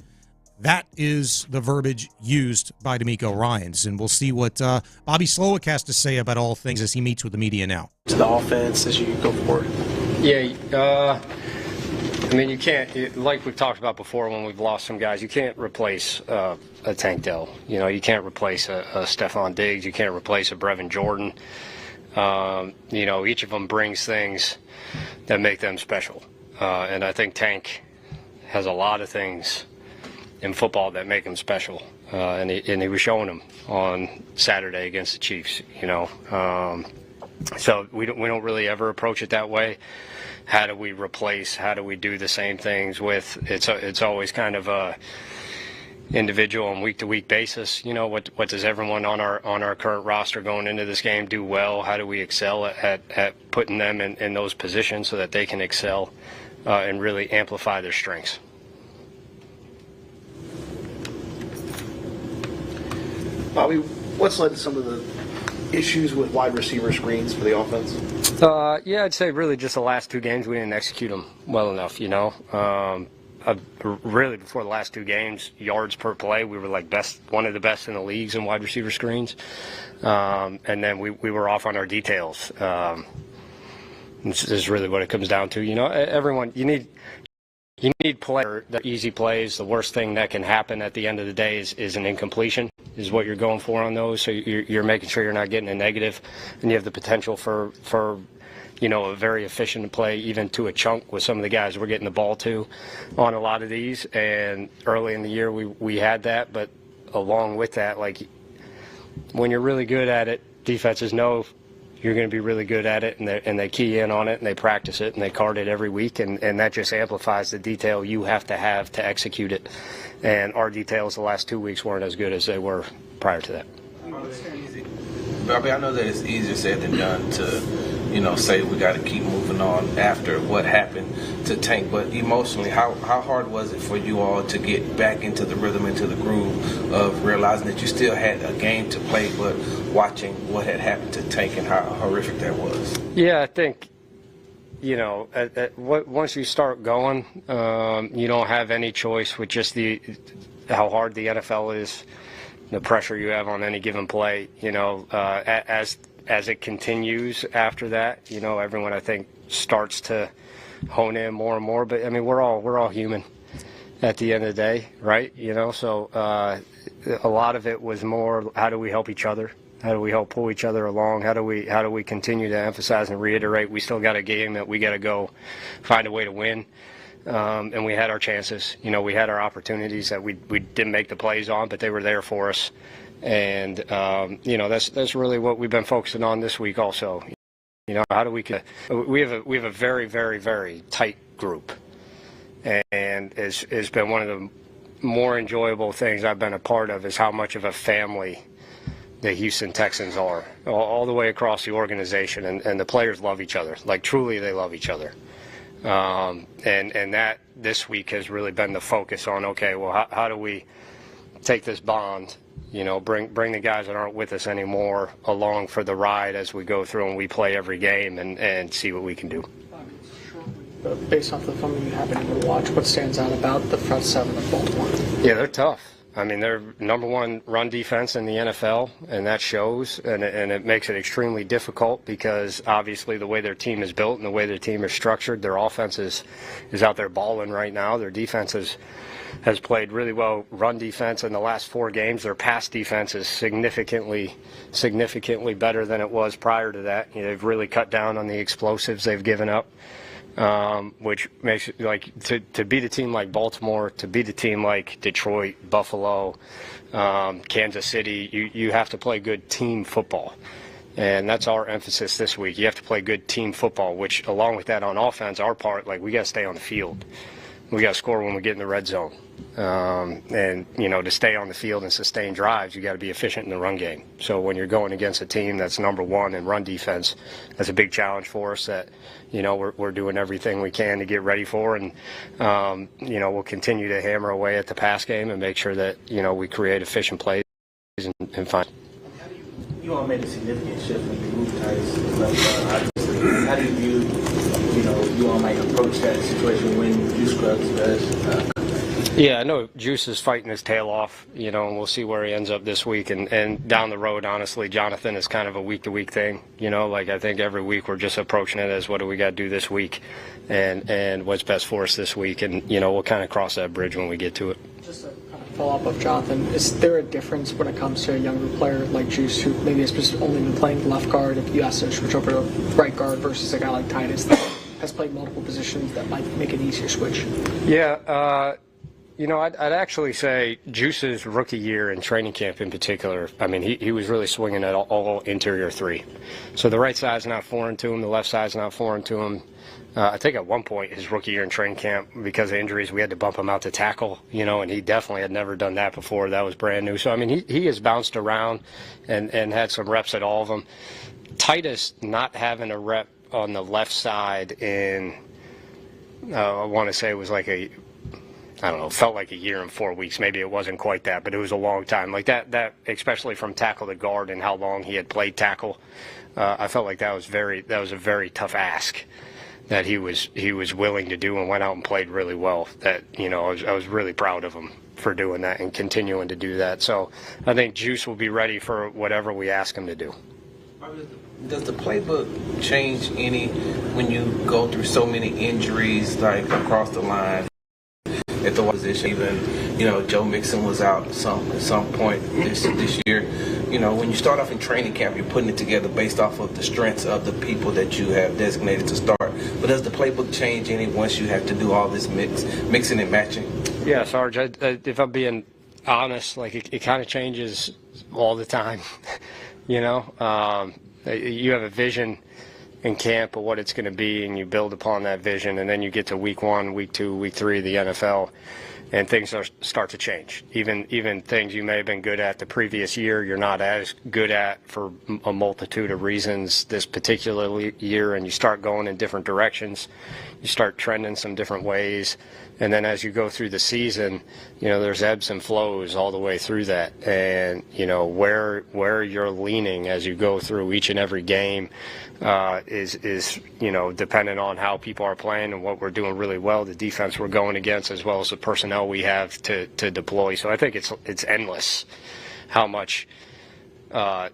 That is the verbiage used by D'Amico Ryans, and we'll see what Bobby Slowick has to say about all things as he meets with the media now. To the offense as you go forward. Yeah, I mean, you can't, like we've talked about before when we've lost some guys, you can't replace a Tank Dell. You know, you can't replace a Stephon Diggs. You can't replace a Brevin Jordan. You know, each of them brings things that make them special. And I think Tank has a lot of things in football that make him special, and he was showing them on Saturday against the Chiefs. You know, so we don't really ever approach it that way. How do we replace? How do we do the same things with? It's always kind of a individual and week to week basis. You know, what does everyone on our current roster going into this game do well? How do we excel at putting them in those positions so that they can excel and really amplify their strengths? Bobby, what's led to some of the issues with wide receiver screens for the offense? Yeah, I'd say really just the last two games we didn't execute them well enough, you know. Really before the last two games, yards per play, we were like one of the best in the leagues in wide receiver screens. And then we were off on our details. This is really what it comes down to. You know, everyone, you need player that easy plays. The worst thing that can happen at the end of the day is an incompletion, is what you're going for on those. So you're making sure you're not getting a negative, and you have the potential for you know, a very efficient play, even to a chunk with some of the guys we're getting the ball to on a lot of these. And early in the year we had that, but along with that, like when you're really good at it, defenses know you're going to be really good at it, and they key in on it, and they practice it, and they card it every week, and that just amplifies the detail you have to execute it. And our details the last 2 weeks weren't as good as they were prior to that. Bobby, I know that it's easier said than done to, you know, say we got to keep moving on after what happened to Tank, but emotionally, how hard was it for you all to get back into the rhythm, into the groove of realizing that you still had a game to play, but watching what had happened to Tank and how horrific that was? Yeah, I think, you know, once you start going, you don't have any choice with just how hard the NFL is, the pressure you have on any given play. You know, as it continues after that, you know, everyone I think starts to hone in more and more. But I mean, we're all human at the end of the day, right? You know, so a lot of it was more, how do we help each other? How do we help pull each other along? How do we continue to emphasize and reiterate we still got a game that we got to go find a way to win? And we had our chances. You know, we had our opportunities that we didn't make the plays on, but they were there for us. And you know, that's really what we've been focusing on this week also. You know, how do we have a very, very, very tight group, and it's been one of the more enjoyable things I've been a part of, is how much of a family the Houston Texans are, all the way across the organization, and the players love each other. Like, truly, they love each other. And that this week has really been the focus on, okay, well, how do we take this bond, you know, bring the guys that aren't with us anymore along for the ride as we go through and we play every game, and see what we can do. Based off the film you happen to watch, what stands out about the front seven of Baltimore? Yeah, they're tough. I mean, they're number one run defense in the NFL, and that shows, and it makes it extremely difficult because obviously the way their team is built and the way their team is structured, their offense is out there balling right now. Their defense has played really well run defense in the last 4 games. Their pass defense is significantly better than it was prior to that. You know, they've really cut down on the explosives they've given up. Which makes it like to beat a team like Baltimore, to beat a team like Detroit, Buffalo, Kansas City, you have to play good team football. And that's our emphasis this week. You have to play good team football, which along with that on offense, our part, like we got to stay on the field. We got to score when we get in the red zone. And, you know, to stay on the field and sustain drives, you got to be efficient in the run game. So when you're going against a team that's number one in run defense, that's a big challenge for us that, you know, we're doing everything we can to get ready for. And, you know, we'll continue to hammer away at the pass game and make sure that, you know, we create efficient plays and find. You all made a significant shift when you moved Titus left, obviously. How do you view, you know, you all might approach that situation when Juice Scruggs does? Yeah, I know Juice is fighting his tail off, you know, and we'll see where he ends up this week. And down the road, honestly, Jonathan is kind of a week-to-week thing. You know, like I think every week we're just approaching it as what do we got to do this week and what's best for us this week. And, you know, we'll kind of cross that bridge when we get to it. Just a kind of follow-up of Jonathan, is there a difference when it comes to a younger player like Juice who maybe has just only been playing left guard if you ask to switch over to right guard versus a guy like Titus that has played multiple positions that might make it easier switch? Yeah, you know, I'd actually say Juice's rookie year in training camp in particular, I mean, he was really swinging at all interior 3. So the right side's not foreign to him, the left side's not foreign to him. I think at one point his rookie year in training camp, because of injuries, we had to bump him out to tackle, you know, and he definitely had never done that before. That was brand new. So, I mean, he has bounced around and had some reps at all of them. Titus not having a rep on the left side in, I want to say it was like felt like a year and 4 weeks. Maybe it wasn't quite that, but it was a long time. Like that especially from tackle to guard and how long he had played tackle. I felt like that was a very tough ask that he was willing to do and went out and played really well. That, you know, I was really proud of him for doing that and continuing to do that. So I think Juice will be ready for whatever we ask him to do. Does the playbook change any when you go through so many injuries, like across the line? At the position, even, you know, Joe Mixon was out at some point this year. You know, when you start off in training camp, you're putting it together based off of the strengths of the people that you have designated to start. But does the playbook change any once you have to do all this mixing and matching? Yeah, Sarge, if I'm being honest, like it kind of changes all the time. You know, you have a vision in camp of what it's going to be, and you build upon that vision, and then you get to week 1, week 2, week 3 of the NFL, and things start to change. Even things you may have been good at the previous year, you're not as good at for a multitude of reasons this particular year, and you start going in different directions. You start trending some different ways, and then as you go through the season, you know, there's ebbs and flows all the way through that, and you know where you're leaning as you go through each and every game is you know, dependent on how people are playing and what we're doing really well, the defense we're going against, as well as the personnel we have to deploy. So I think it's endless how much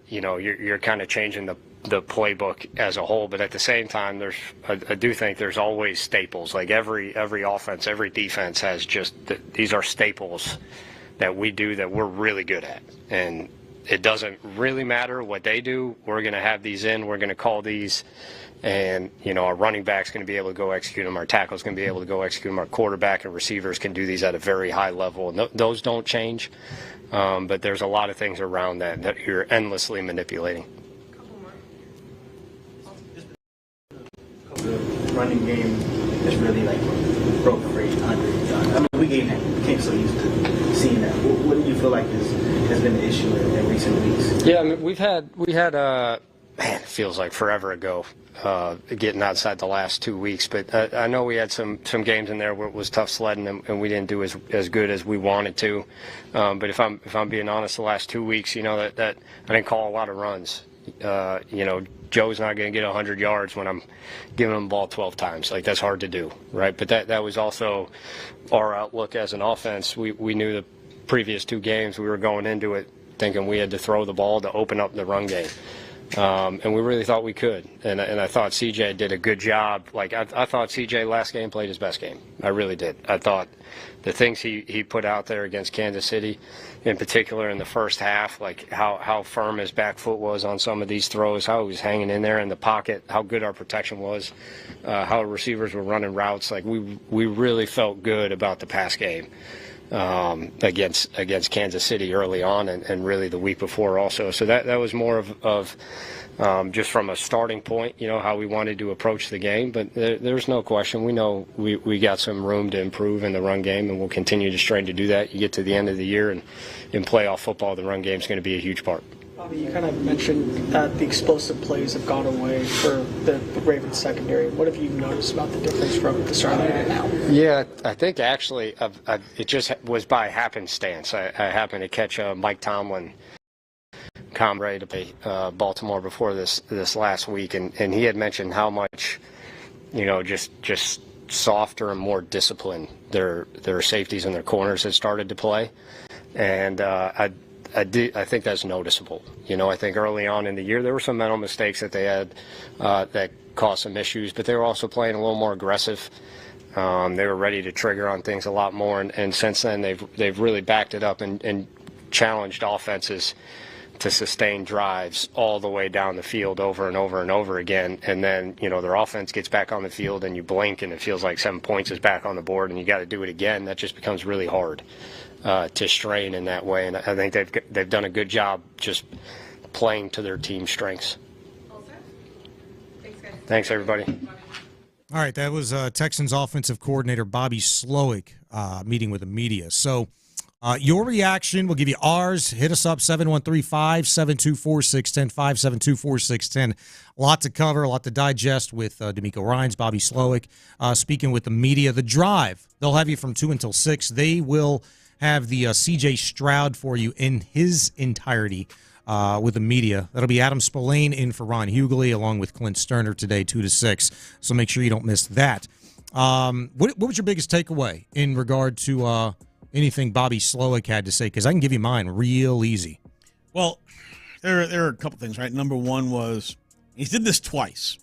you know, you're kind of changing the playbook as a whole, but at the same time, I do think there's always staples. Like every offense, every defense has just these are staples that we do that we're really good at, and it doesn't really matter what they do. We're going to have these in. We're going to call these, and you know, our running back's going to be able to go execute them. Our tackle's going to be able to go execute them. Our quarterback and receivers can do these at a very high level, and those don't change. But there's a lot of things around that you're endlessly manipulating. The running game is really like broke for 800. I mean, we became so used to seeing that. What do you feel like has been the issue in recent weeks? Yeah, I mean, we had man, it feels like forever ago, getting outside the last 2 weeks. But I know we had some games in there where it was tough sledding, and we didn't do as good as we wanted to. But if I'm being honest, the last 2 weeks, you know, that I didn't call a lot of runs. You know, Joe's not going to get 100 yards when I'm giving him the ball 12 times. Like, that's hard to do, right? But that was also our outlook as an offense. We knew previous 2 games, we were going into it thinking we had to throw the ball to open up the run game. And we really thought we could. And I thought CJ did a good job. Like, I thought CJ last game played his best game. I really did. I thought the things he put out there against Kansas City, in particular in the first half, like how firm his back foot was on some of these throws, how he was hanging in there in the pocket, how good our protection was, how receivers were running routes. Like, we really felt good about the pass game against Kansas City early on, and really the week before also. So that was more of just from a starting point, how we wanted to approach the game. But there's no question. We know we got some room to improve in the run game, and we'll continue to strain to do that. You get to the end of the year, and in playoff football, the run game is going to be a huge part. Bobby, you kind of mentioned that the explosive plays have gone away for the Ravens secondary. What have you noticed about the difference from the start of the year now? Yeah, I think actually it just was by happenstance. I happened to catch Mike Tomlin ready to play Baltimore before this last week, and he had mentioned how much, just softer and more disciplined their safeties and their corners had started to play, and I think that's noticeable. I think early on in the year there were some mental mistakes that they had that caused some issues, but they were also playing a little more aggressive. They were ready to trigger on things a lot more, and since then they've really backed it up and challenged offenses to sustain drives all the way down the field over and over and over again. And then, their offense gets back on the field and you blink and it feels like 7 points is back on the board and you got to do it again. That just becomes really hard to strain in that way. And I think they've done a good job just playing to their team strengths. Thanks, everybody. All right, that was Texans offensive coordinator Bobby Slowick meeting with the media. So your reaction, we'll give you ours. Hit us up, 713-572-4610, 572-4610. A lot to cover, a lot to digest with D'Amico Ryans, Bobby Slowick, speaking with the media. The Drive, they'll have you from 2 until 6. They will have the C.J. Stroud for you in his entirety with the media. That'll be Adam Spillane in for Ron Hughley, along with Clint Stoerner today, 2 to 6. So make sure you don't miss that. What was your biggest takeaway in regard to anything Bobby Slowick had to say? Because I can give you mine real easy. Well, there are a couple things, right? Number one was he did this twice.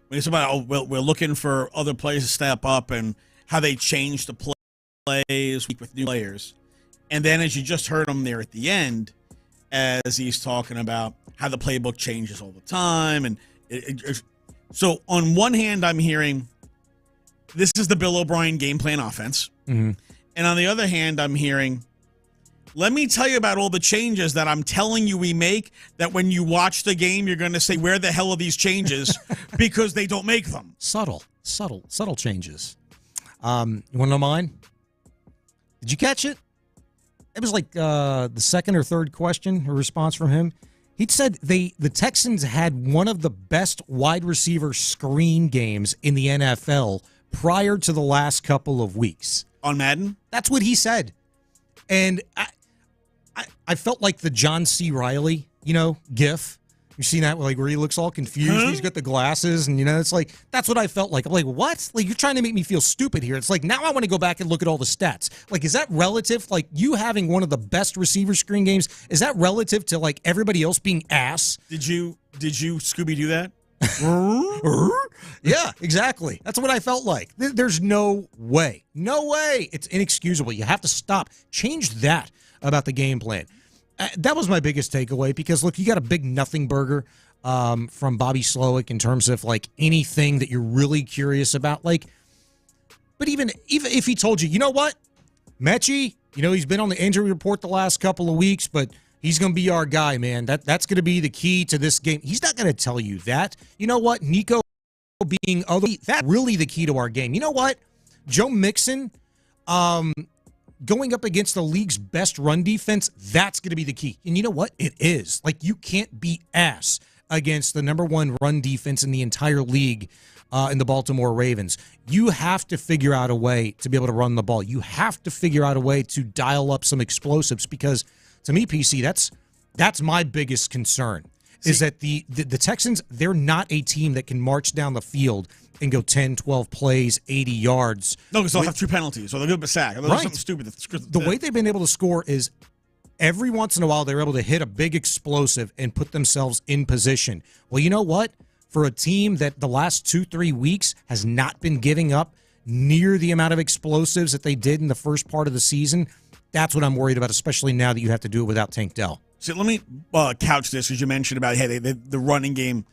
When he's about, we're looking for other players to step up and how they change the plays with new players. And then as you just heard him there at the end, as he's talking about how the playbook changes all the time. And so on one hand, I'm hearing this is the Bill O'Brien game plan offense. Mm-hmm. And on the other hand, I'm hearing, let me tell you about all the changes that I'm telling you we make, that when you watch the game, you're going to say, where the hell are these changes? Because they don't make them. Subtle changes. You want to know mine? Did you catch it? It was like the second or third question or response from him. He said the Texans had one of the best wide receiver screen games in the NFL prior to the last couple of weeks. On Madden? That's what he said. And I felt like the John C. Reilly, gif. You seen that, like, where he looks all confused? Huh? He's got the glasses, and, it's like, that's what I felt like. I'm like, what? Like, you're trying to make me feel stupid here. It's like, now I want to go back and look at all the stats. Like, is that relative? Like, you having one of the best receiver screen games, is that relative to, like, everybody else being ass? Did you Scooby-Doo that? Yeah, exactly. That's what I felt like. There's no way. No way. It's inexcusable. You have to stop. Change that about the game plan. That was my biggest takeaway because, look, you got a big nothing burger from Bobby Slowick in terms of, like, anything that you're really curious about. Like, but even if he told you, you know what, Mechie, he's been on the injury report the last couple of weeks, but he's going to be our guy, man. That's going to be the key to this game. He's not going to tell you that. You know what, Nico being that's really the key to our game. You know what, Joe Mixon, going up against the league's best run defense, that's going to be the key. And you know what? It is. Like, you can't beat ass against the number one run defense in the entire league in the Baltimore Ravens. You have to figure out a way to be able to run the ball. You have to figure out a way to dial up some explosives because, to me, PC, that's my biggest concern. is that the Texans, they're not a team that can march down the field and go 10, 12 plays, 80 yards. No, because they'll have 2 penalties, or they'll give a sack, or they'll do something stupid. The way they've been able to score is every once in a while they're able to hit a big explosive and put themselves in position. Well, you know what? For a team that the last 2-3 weeks has not been giving up near the amount of explosives that they did in the first part of the season, that's what I'm worried about, especially now that you have to do it without Tank Dell. So let me couch this, as you mentioned about the running game.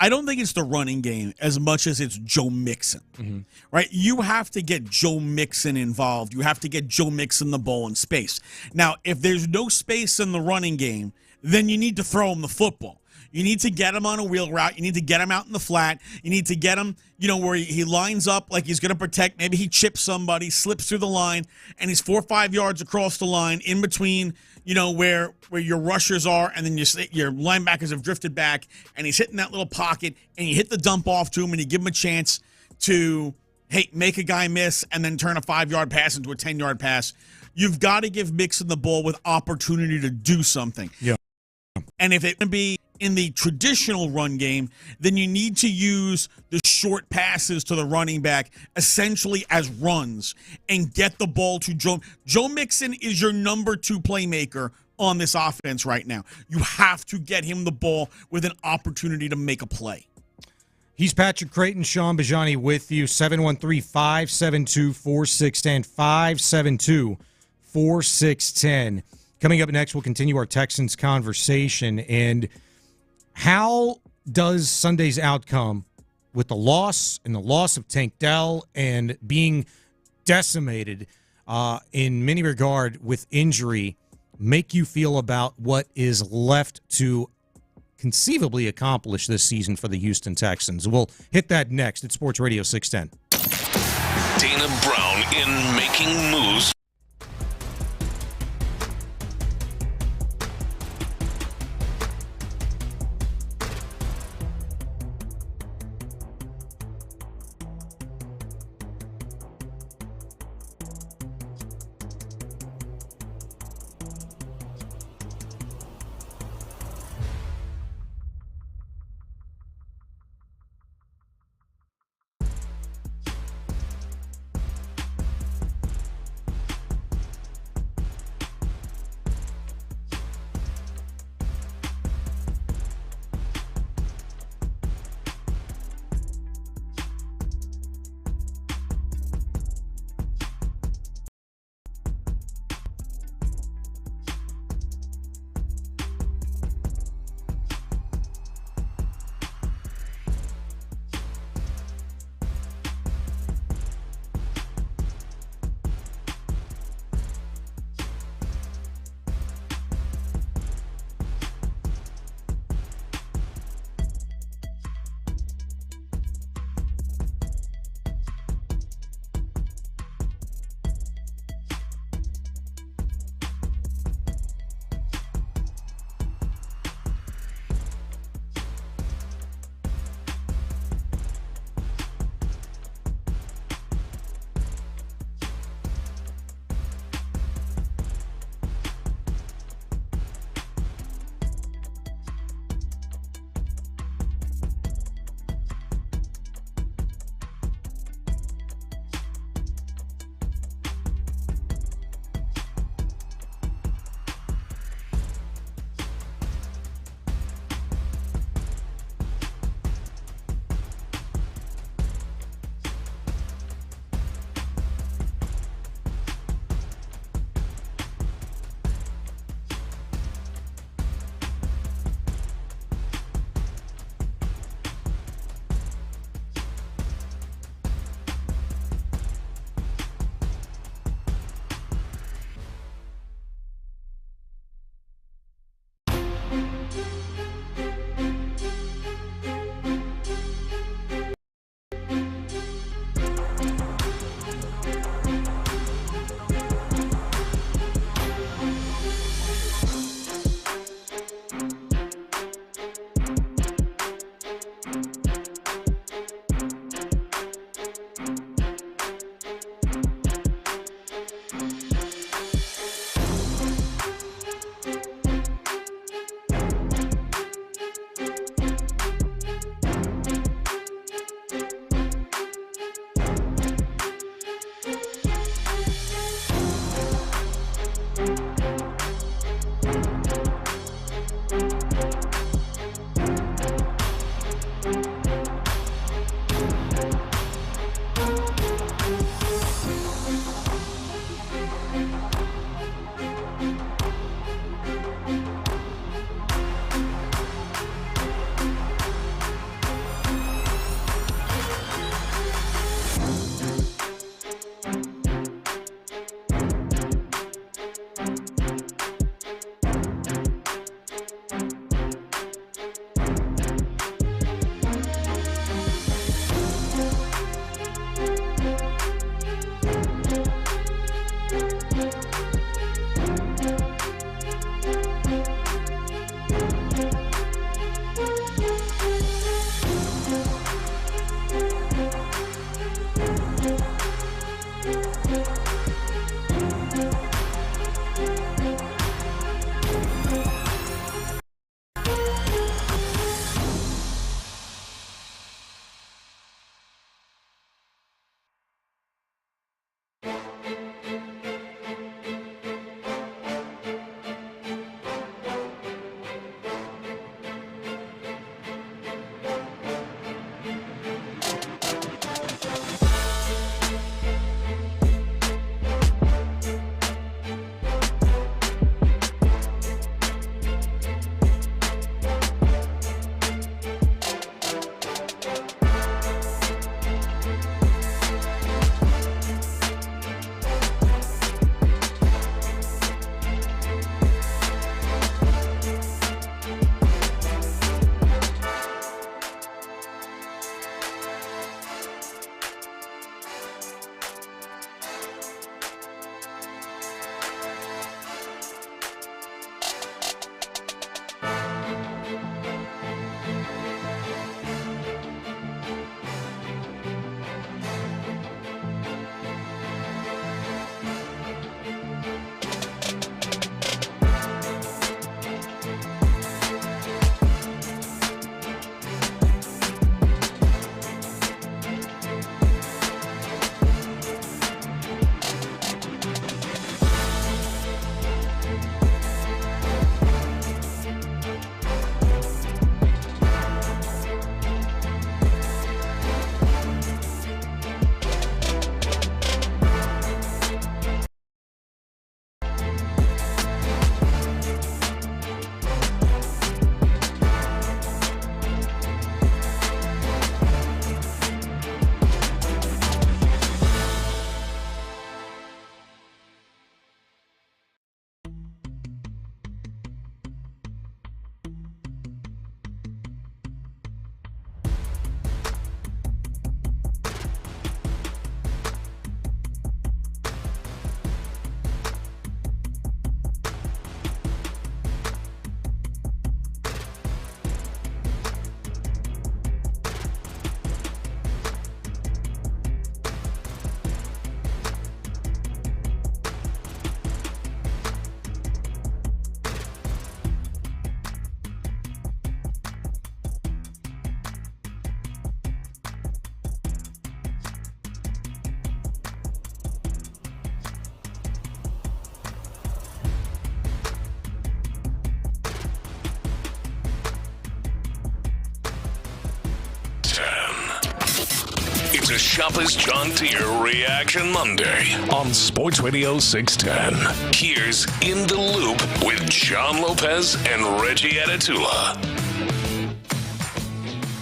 I don't think it's the running game as much as it's Joe Mixon, right? You have to get Joe Mixon involved. You have to get Joe Mixon the ball in space. Now, if there's no space in the running game, then you need to throw him the football. You need to get him on a wheel route. You need to get him out in the flat. You need to get him, where he lines up like he's going to protect. Maybe he chips somebody, slips through the line, and he's 4 or 5 yards across the line in between, where your rushers are, and then your linebackers have drifted back, and he's hitting that little pocket, and you hit the dump off to him, and you give him a chance to, make a guy miss and then turn a 5-yard pass into a 10-yard pass. You've got to give Mixon the ball with opportunity to do something. Yeah. And if it can be in the traditional run game, then you need to use the short passes to the running back essentially as runs and get the ball to Joe. Joe Mixon is your number 2 playmaker on this offense right now. You have to get him the ball with an opportunity to make a play. He's Patrick Creighton, Sean Bijani with you, 713-572-4610, 572-4610. Coming up next, we'll continue our Texans conversation. And how does Sunday's outcome with the loss of Tank Dell and being decimated in many regard with injury make you feel about what is left to conceivably accomplish this season for the Houston Texans? We'll hit that next at Sports Radio 610. Dana Brown in Making Moves. It's a Shopper's John Deere Reaction Monday on Sports Radio 610. Here's In the Loop with John Lopez and Reggie Atatula.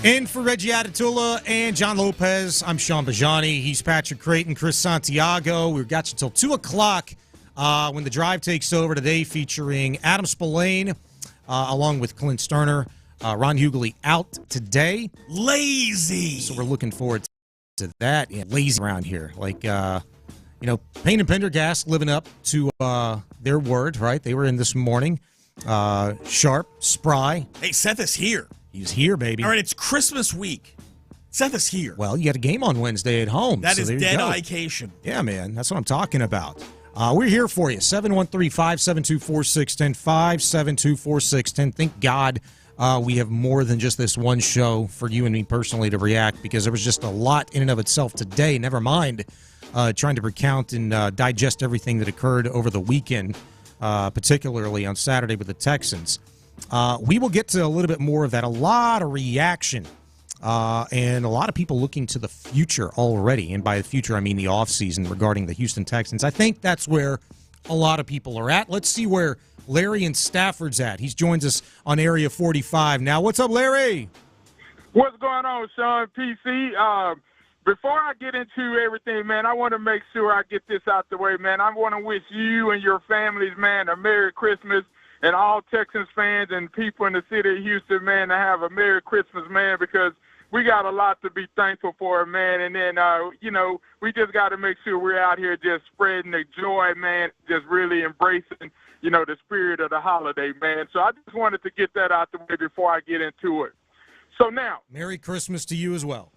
In for Reggie Atatula and John Lopez, I'm Sean Bijani. He's Patrick Creighton, Chris Santiago. We've got you till 2 o'clock when the drive takes over today, featuring Adam Spillane along with Clint Stoerner. Ron Hughley out today. Lazy. So we're looking forward to that. Yeah, lazy around here. Like, Payne and Pendergast living up to their word, right? They were in this morning. Sharp, spry. Hey, Seth is here. He's here, baby. All right, it's Christmas week. Seth is here. Well, you got a game on Wednesday at home. That so is dead-ication. Yeah, man. That's what I'm talking about. We're here for you. 713-572-4610, 572-4610. Thank God we have more than just this one show for you and me personally to react, because there was just a lot in and of itself today. Never mind trying to recount and digest everything that occurred over the weekend, particularly on Saturday with the Texans. We will get to a little bit more of that. A lot of reaction and a lot of people looking to the future already. And by the future, I mean the offseason regarding the Houston Texans. I think that's where a lot of people are at. Let's see where Larry in Stafford's at. He joins us on Area 45 now. What's up, Larry? What's going on, Sean? PC. Before I get into everything, man, I want to make sure I get this out the way, man. I want to wish you and your families, man, a Merry Christmas, and all Texans fans and people in the city of Houston, man, to have a Merry Christmas, man, because we got a lot to be thankful for, man. And then, we just got to make sure we're out here just spreading the joy, man, just really embracing, the spirit of the holiday, man. So I just wanted to get that out the way before I get into it. So now. Merry Christmas to you as well.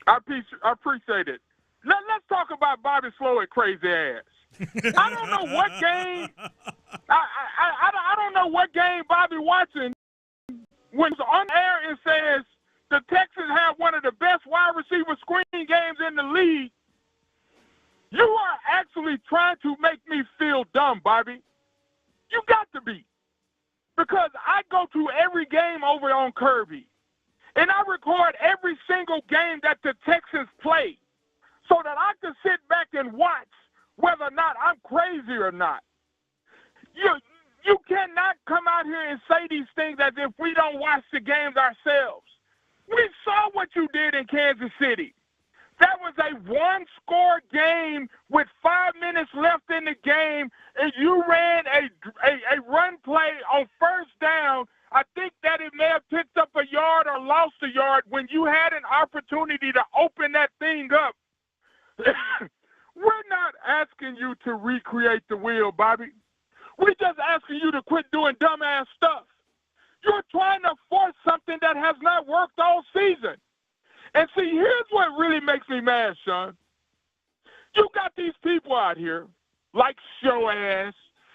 I appreciate it. Let's talk about Bobby Slowick crazy ass. I don't know what game. I don't know what game Bobby watching when it's on air and says the Texans have one of the best wide receiver screen games in the league. You are actually trying to make me feel dumb, Bobby. You got to be. Because I go to every game over on Kirby, and I record every single game that the Texans play so that I can sit back and watch whether or not I'm crazy or not. You cannot come out here and say these things as if we don't watch the games ourselves. We saw what you did in Kansas City. That was a one-score game with 5 minutes left in the game, and you ran a run play on first down. I think that it may have picked up a yard or lost a yard when you had an opportunity to open that thing up. We're not asking you to recreate the wheel, Bobby. We're just asking you to quit doing dumbass stuff. You're trying to force something that has not worked all season. And see, here's what really makes me mad, Sean. You got these people out here, like Show Ass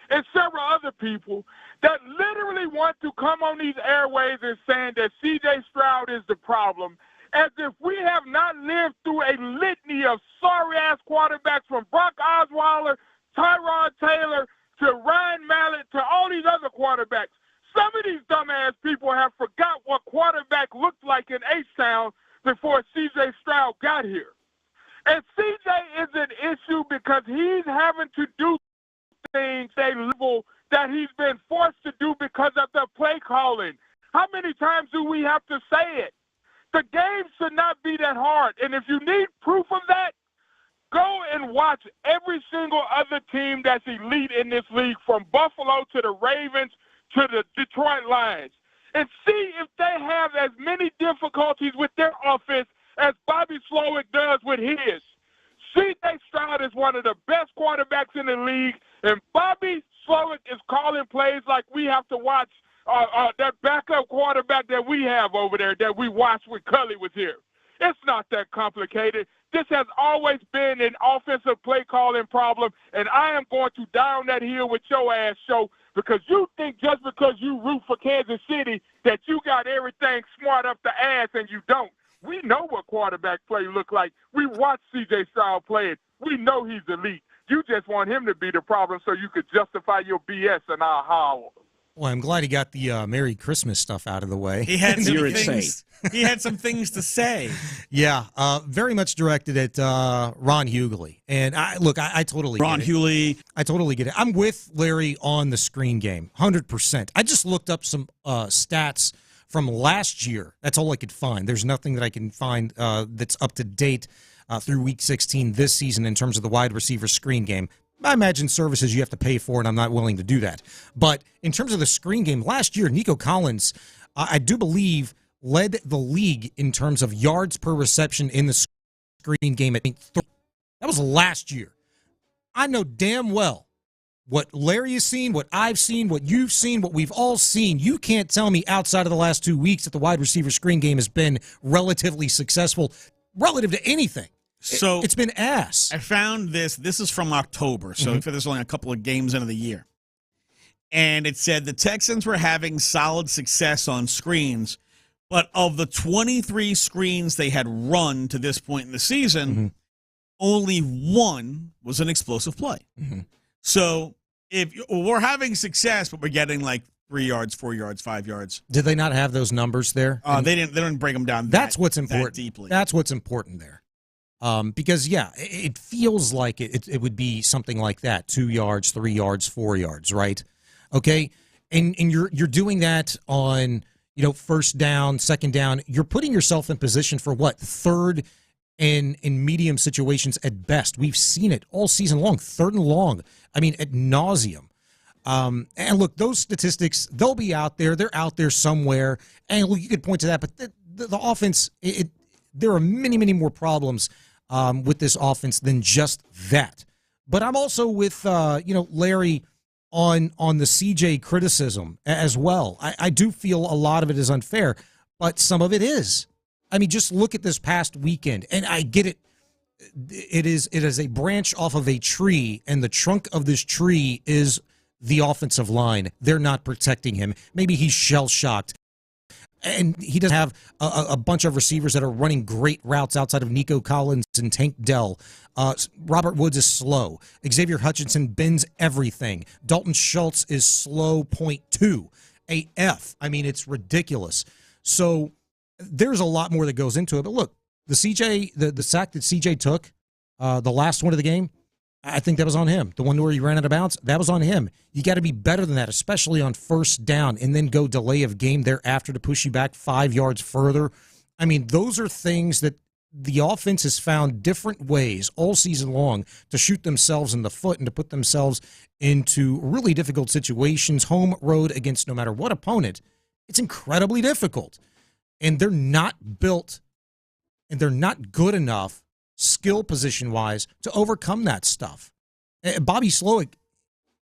and several other people, that literally want to come on these airways and saying that C.J. Stroud is the problem, as if we have not lived through a litany of sorry-ass quarterbacks from Brock Osweiler, Tyrod Taylor, to Ryan Mallett, to all these other quarterbacks. Some of these dumbass people have forgot what quarterback looked like in H-Town before C.J. Stroud got here. And C.J. is an issue because he's having to do things at a level that he's been forced to do because of the play calling. How many times do we have to say it? The game should not be that hard. And if you need proof of that, go and watch every single other team that's elite in this league, from Buffalo to the Ravens to the Detroit Lions, and see if they have as many difficulties with their offense as Bobby Slowick does with his. C.J. Stroud is one of the best quarterbacks in the league, and Bobby Slowick is calling plays like we have to watch that backup quarterback that we have over there that we watched when Cully was here. It's not that complicated. This has always been an offensive play calling problem, and I am going to die on that hill with your ass show, because you think just because you root for Kansas City that you got everything smart up the ass, and you don't. We know what quarterback play look like. We watch C.J. Stroud play it. We know he's elite. You just want him to be the problem so you could justify your BS and our howl. Well, I'm glad he got the Merry Christmas stuff out of the way. He had some things. He had some things to say. Yeah, very much directed at Ron Hughley. And I totally Ron get it. Hughley. I totally get it. I'm with Larry on the screen game, 100%. I just looked up some stats from last year. That's all I could find. There's nothing that I can find that's up to date through Week 16 this season in terms of the wide receiver screen game. I imagine services you have to pay for, and I'm not willing to do that. But in terms of the screen game, last year, Nico Collins, I do believe, led the league in terms of yards per reception in the screen game. I think that was last year. I know damn well what Larry has seen, what I've seen, what you've seen, what we've all seen. You can't tell me outside of the last 2 weeks that the wide receiver screen game has been relatively successful relative to anything. So it's been ass. I found this. This is from October, so there's only a couple of games into the year. And it said the Texans were having solid success on screens, but of the 23 screens they had run to this point in the season, only one was an explosive play. So if we're having success, but we're getting like 3 yards, 4 yards, 5 yards. Did they not have those numbers there? They didn't break them down. That's what's important. That deeply. That's what's important there. Because, yeah, it feels like it would be something like that, 2 yards, 3 yards, 4 yards, right? Okay? And you're doing that on, first down, second down. You're putting yourself in position for what? Third and in medium situations at best. We've seen it all season long, third and long. I mean, ad nauseum. And look, those statistics, they'll be out there. They're out there somewhere. And look, you could point to that, but the offense, there are many, many more problems with this offense than just that. But I'm also with, Larry on the CJ criticism as well. I do feel a lot of it is unfair, but some of it is. I mean, just look at this past weekend, and I get it. It is a branch off of a tree, and the trunk of this tree is the offensive line. They're not protecting him. Maybe he's shell-shocked. And he doesn't have a bunch of receivers that are running great routes outside of Nico Collins and Tank Dell. Robert Woods is slow. Xavier Hutchinson bends everything. Dalton Schultz is slow, 0.2. AF. I mean, it's ridiculous. So there's a lot more that goes into it. But look, the sack that CJ took, the last one of the game, I think that was on him. The one where he ran out of bounds, that was on him. You got to be better than that, especially on first down, and then go delay of game thereafter to push you back 5 yards further. I mean, those are things that the offense has found different ways all season long to shoot themselves in the foot and to put themselves into really difficult situations, home, road, against no matter what opponent. It's incredibly difficult. And they're not built and they're not good enough skill position-wise to overcome that stuff. Bobby Slowick,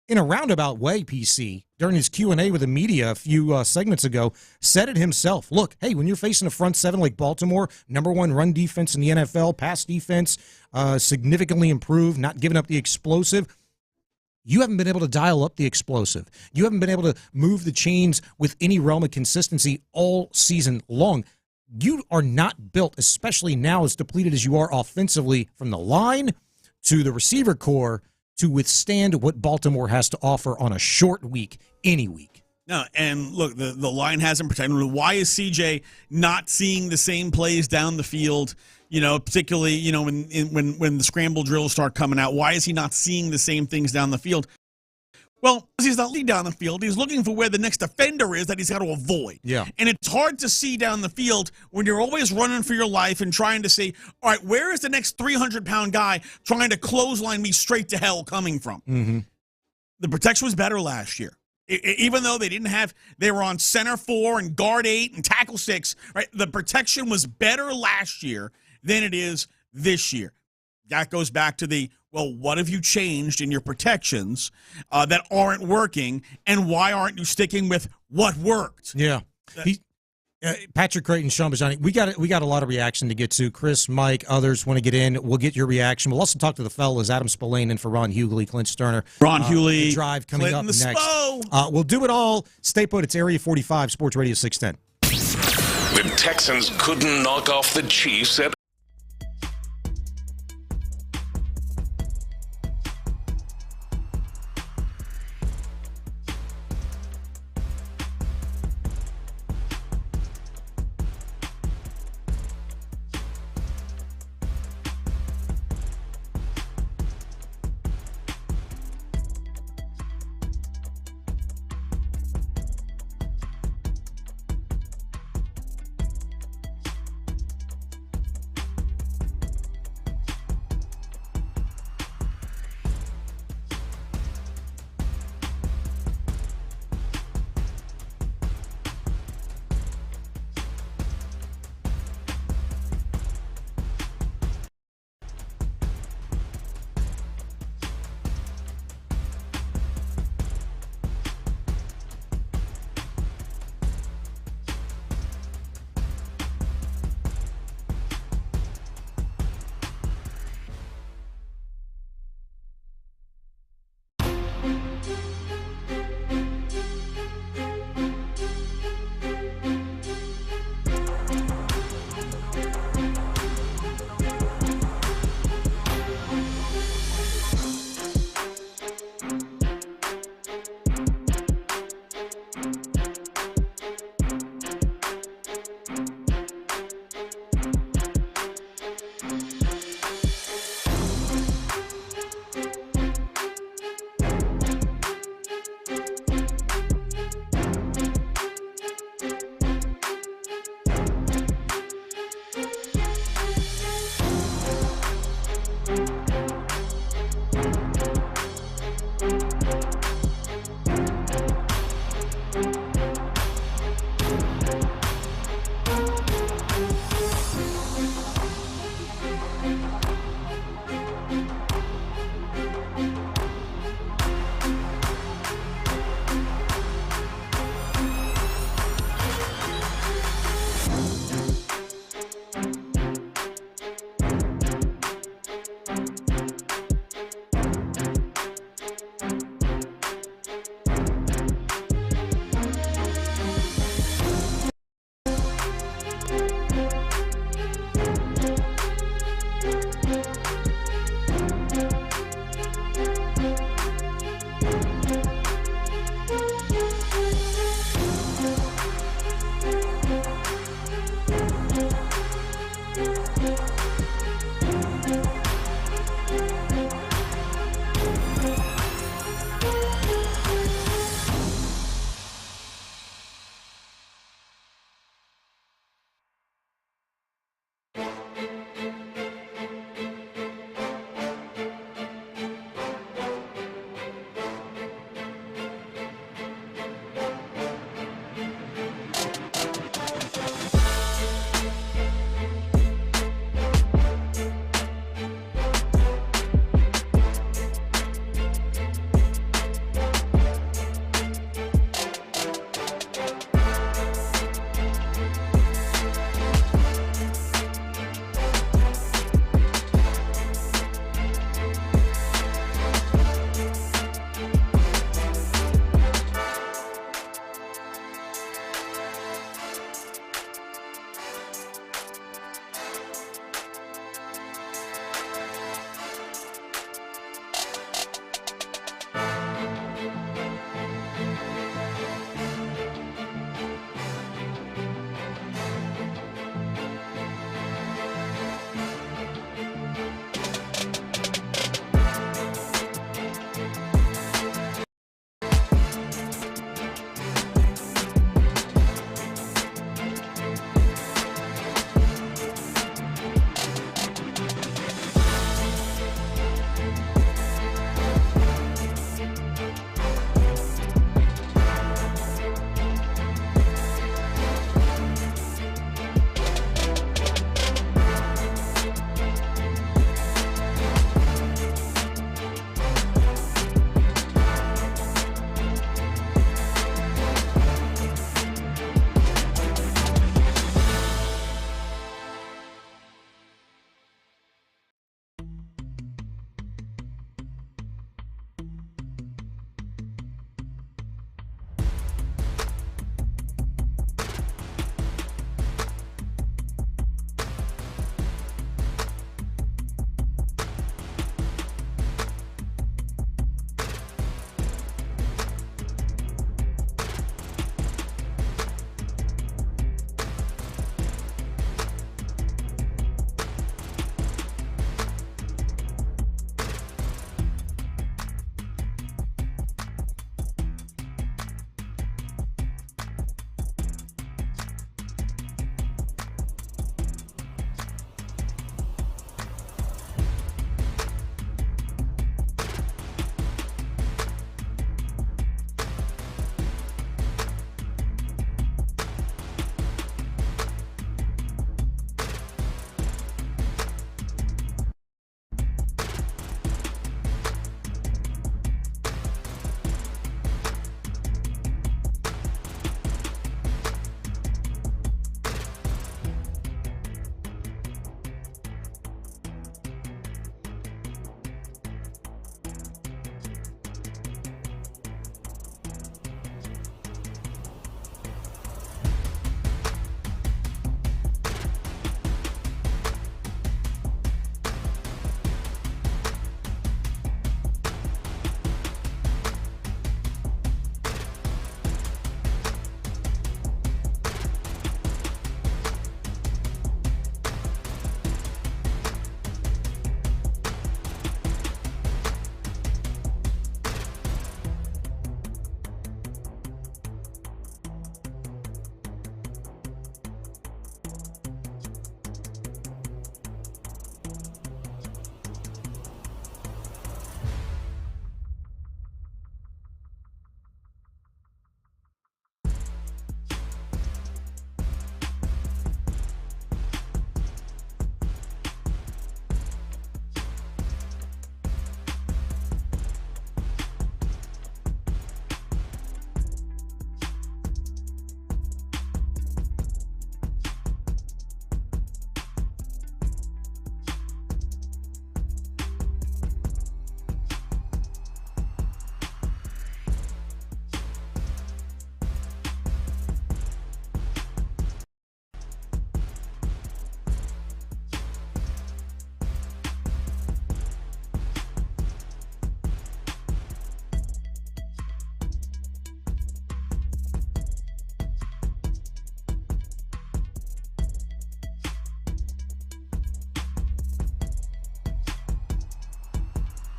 in a roundabout way, PC, during his Q&A with the media a few segments ago, said it himself. Look, hey, when you're facing a front seven like Baltimore, #1 run defense in the NFL, pass defense, significantly improved, not giving up the explosive, you haven't been able to dial up the explosive. You haven't been able to move the chains with any realm of consistency all season long. You are not built, especially now as depleted as you are offensively from the line to the receiver core, to withstand what Baltimore has to offer on a short week, any week. No, and look, the line hasn't protected. Why is CJ not seeing the same plays down the field? Particularly, when the scramble drills start coming out, why is he not seeing the same things down the field? Well, he's not leading down the field. He's looking for where the next defender is that he's got to avoid. Yeah. And it's hard to see down the field when you're always running for your life and trying to see, all right, where is the next 300-pound guy trying to clothesline me straight to hell coming from? Mm-hmm. The protection was better last year. Even though they were on center 4 and guard 8 and tackle 6, right? The protection was better last year than it is this year. That goes back to what have you changed in your protections that aren't working, and why aren't you sticking with what worked? Yeah. Patrick Creighton, Sean Bijani, we got a lot of reaction to get to. Chris, Mike, others want to get in. We'll get your reaction. We'll also talk to the fellas, Adam Spillane in for Ron Hughley, Clint Stoerner. Ron Hughley. The drive coming Clinton up the next. Spo. We'll do it all. Stay put. It's Area 45, Sports Radio 610. The Texans couldn't knock off the Chiefs at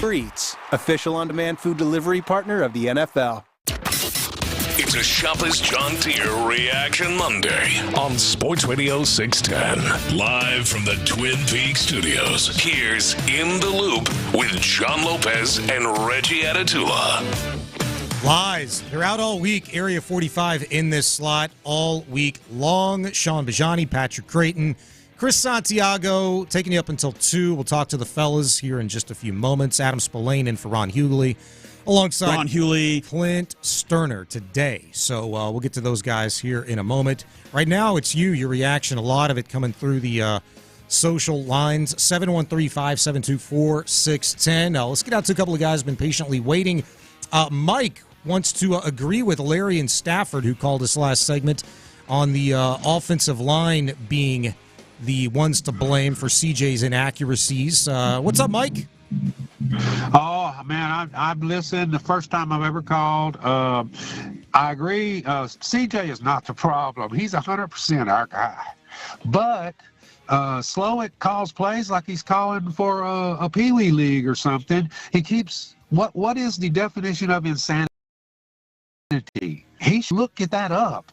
Uber Eats, official on-demand food delivery partner of the NFL. It's a Shopper's John Deere Reaction Monday on Sports Radio 610. Live from the Twin Peaks studios, here's In the Loop with John Lopez and Reggie Atatula. Lies. They're out all week. Area 45 in this slot all week long. Sean Bijani, Patrick Creighton, Chris Santiago taking you up until 2. We'll talk to the fellas here in just a few moments. Adam Spillane in for Ron Hughley. Alongside Ron Hughley, Clint Stoerner today. So we'll get to those guys here in a moment. Right now, it's your reaction. A lot of it coming through the social lines. 713-572-4610. Let's get out to a couple of guys who've been patiently waiting. Mike wants to agree with Larry and Stafford, who called us last segment, on the offensive line being the ones to blame for CJ's inaccuracies. What's up, Mike? Oh, man, I've listened the first time I've ever called. I agree. CJ is not the problem. He's 100% our guy. But Slowick calls plays like he's calling for a Pee Wee League or something. He keeps – what is the definition of insanity? He should look that up.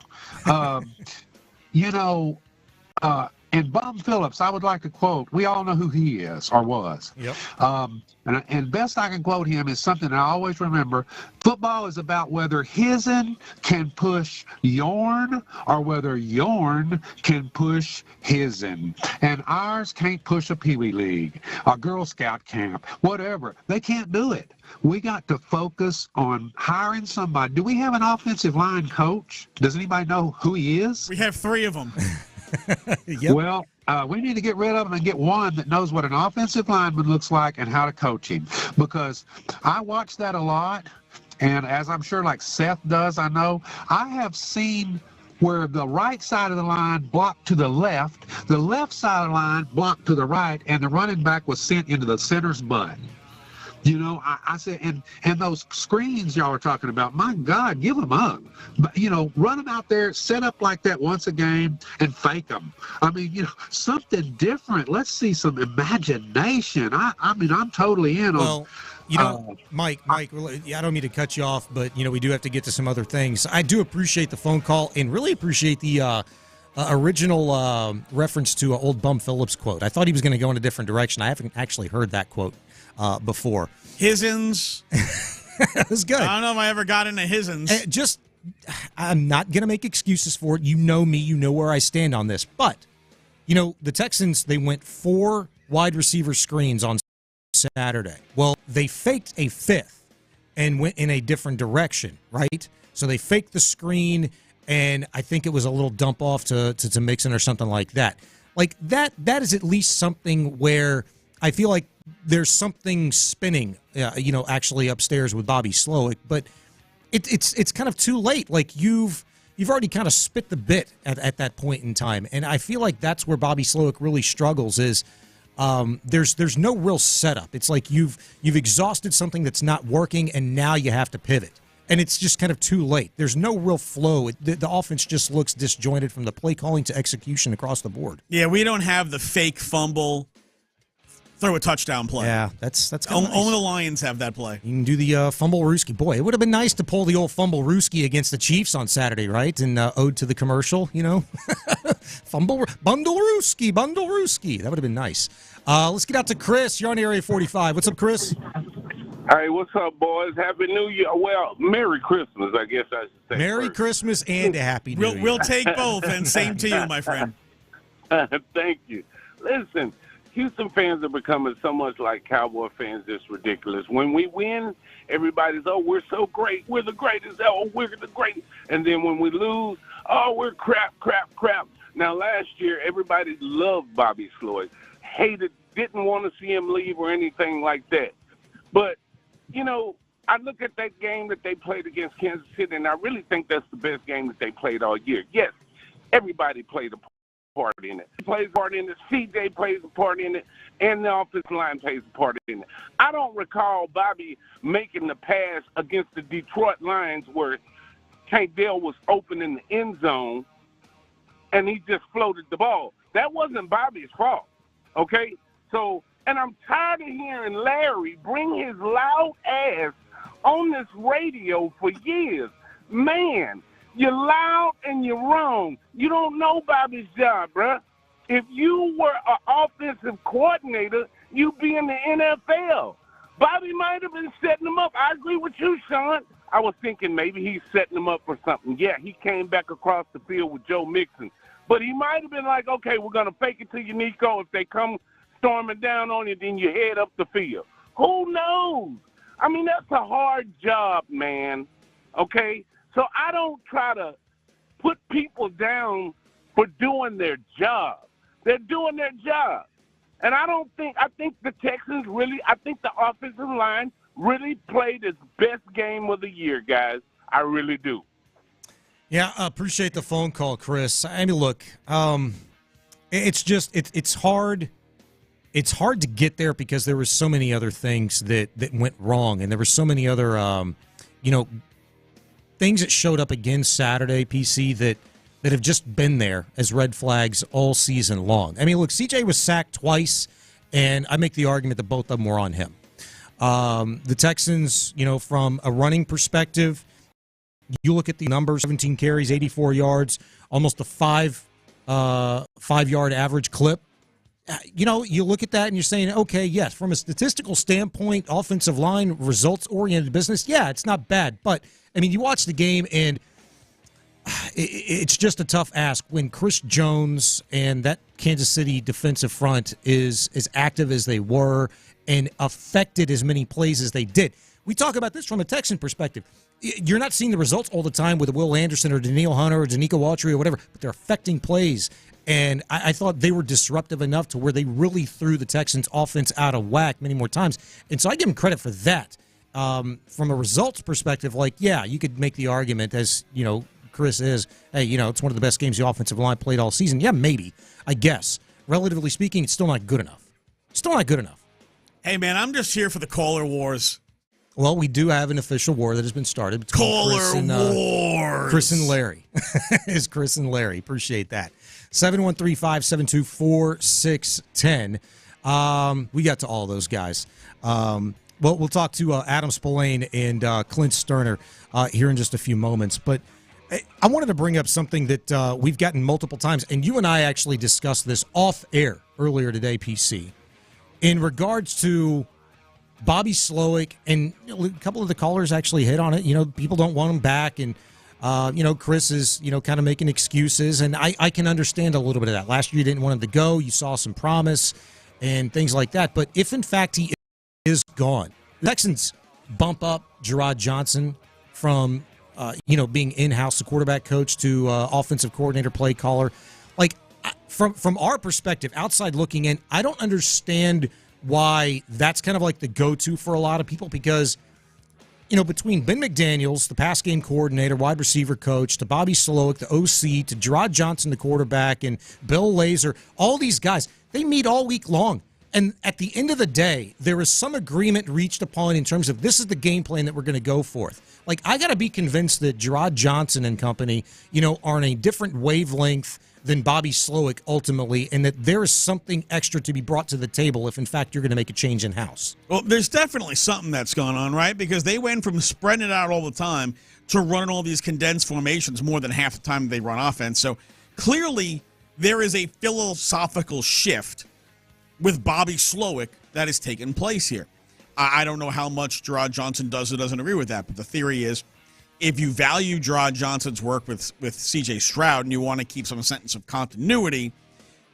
And Bob Phillips, I would like to quote, we all know who he is or was. Yep. And best I can quote him is something I always remember. Football is about whether his'n can push yourn or whether yourn can push his'n. And ours can't push a Pee Wee League, a Girl Scout camp, whatever. They can't do it. We got to focus on hiring somebody. Do we have an offensive line coach? Does anybody know who he is? We have 3 of them. Yep. Well, we need to get rid of them and get one that knows what an offensive lineman looks like and how to coach him. Because I watch that a lot, and as I'm sure like Seth does, I have seen where the right side of the line blocked to the left side of the line blocked to the right, and the running back was sent into the center's butt. I said, and those screens y'all are talking about, my God, give them up. But, run them out there, set up like that once a game, and fake them. I mean, something different. Let's see some imagination. I'm totally in on. Well, Mike, I don't mean to cut you off, but, we do have to get to some other things. I do appreciate the phone call and really appreciate the original reference to an old Bum Phillips quote. I thought he was going to go in a different direction. I haven't actually heard that quote before. His'ns. It was good. I don't know if I ever got into his'ns. I'm not going to make excuses for it. You know me. You know where I stand on this. But, the Texans, they went 4 wide receiver screens on Saturday. Well, they faked a 5th and went in a different direction, right? So they faked the screen, and I think it was a little dump off to Mixon or something like that. Like, that is at least something where I feel like there's something spinning, actually upstairs with Bobby Slowick, but it's kind of too late. Like you've already kind of spit the bit at that point in time, and I feel like that's where Bobby Slowick really struggles. Is there's no real setup. It's like you've exhausted something that's not working, and now you have to pivot, and it's just kind of too late. There's no real flow. The offense just looks disjointed from the play calling to execution across the board. Yeah, we don't have the fake fumble. Throw a touchdown play. Yeah, that's nice. Only the Lions have that play. You can do the fumble Rooski. Boy, it would have been nice to pull the old fumble Rooski against the Chiefs on Saturday, right? And ode to the commercial, Fumble bundle Rooski. That would have been nice. Let's get out to Chris. You're on Area 45. What's up, Chris? Hey, what's up, boys? Happy New Year. Well, Merry Christmas, I guess I should say. Merry Christmas and a Happy New Year. We'll take both, and same to you, my friend. Thank you. Listen, Houston fans are becoming so much like Cowboy fans. It's ridiculous. When we win, everybody's, we're so great. We're the greatest. We're the greatest. And then when we lose, we're crap. Now, last year, everybody loved Bobby Slowick, didn't want to see him leave or anything like that. But, I look at that game that they played against Kansas City, and I really think that's the best game that they played all year. Yes, everybody played a part in it. He plays a part in it. CJ plays a part in it, and the offensive line plays a part in it. I don't recall Bobby making the pass against the Detroit Lions where Tank Dell was open in the end zone, and he just floated the ball. That wasn't Bobby's fault, okay? So, and I'm tired of hearing Larry bring his loud ass on this radio for years. Man, you're loud and you're wrong. You don't know Bobby's job, bruh. If you were an offensive coordinator, you'd be in the NFL. Bobby might have been setting them up. I agree with you, Sean. I was thinking maybe he's setting them up for something. Yeah, he came back across the field with Joe Mixon. But he might have been like, okay, we're going to fake it to you, Nico. If they come storming down on you, then you head up the field. Who knows? I mean, that's a hard job, man, okay? So I don't try to put people down for doing their job. They're doing their job. And I think the Texans I think the offensive line really played its best game of the year, guys. I really do. Yeah, I appreciate the phone call, Chris. I mean, look, it's hard. It's hard to get there because there were so many other things that went wrong, and there were so many other, things that showed up again Saturday, PC, that have just been there as red flags all season long. I mean, look, CJ was sacked twice, and I make the argument that both of them were on him. The Texans, from a running perspective, you look at the numbers: 17 carries, 84 yards, almost a 5-yard average clip. You look at that and you're saying, okay, yes, from a statistical standpoint, offensive line, results-oriented business, yeah, it's not bad. But, I mean, you watch the game and it's just a tough ask when Chris Jones and that Kansas City defensive front is as active as they were and affected as many plays as they did. We talk about this from a Texan perspective. You're not seeing the results all the time with Will Anderson or Daniil Hunter or Danico Autry or whatever, but they're affecting plays. And I thought they were disruptive enough to where they really threw the Texans' offense out of whack many more times. And so I give them credit for that. From a results perspective, you could make the argument, as, Chris is, hey, it's one of the best games the offensive line played all season. Yeah, maybe, I guess. Relatively speaking, it's still not good enough. Still not good enough. Hey, man, I'm just here for the caller wars. Well, we do have an official war that has been started between wars. Chris and Larry. Is Chris and Larry. Appreciate that. 713-572-4610. We got to all those guys. We'll talk to Adam Spillane and Clint Stoerner here in just a few moments. But I wanted to bring up something that we've gotten multiple times, and you and I actually discussed this off air earlier today, PC, in regards to Bobby Slowick, and a couple of the callers actually hit on it. People don't want him back, and Chris is kind of making excuses, and I can understand a little bit of that. Last year you didn't want him to go. You saw some promise and things like that. But if in fact he is gone, the Texans bump up Gerard Johnson from being in-house the quarterback coach to offensive coordinator, play caller. From our perspective, outside looking in, I don't understand why that's kind of like the go-to for a lot of people, because between Ben McDaniels, the pass game coordinator, wide receiver coach, to Bobby Slowick, the OC, to Gerard Johnson, the quarterback, and Bill Lazor, all these guys, they meet all week long. And at the end of the day, there is some agreement reached upon in terms of this is the game plan that we're going to go forth. I got to be convinced that Gerard Johnson and company, are on a different wavelength than Bobby Slowick ultimately, and that there is something extra to be brought to the table if, in fact, you're going to make a change in-house. Well, there's definitely something that's gone on, right? Because they went from spreading it out all the time to running all these condensed formations more than half the time they run offense. So clearly there is a philosophical shift with Bobby Slowick that has taken place here. I don't know how much Gerard Johnson does or doesn't agree with that, but the theory is if you value Gerard Johnson's work with C.J. Stroud and you want to keep some sense of continuity,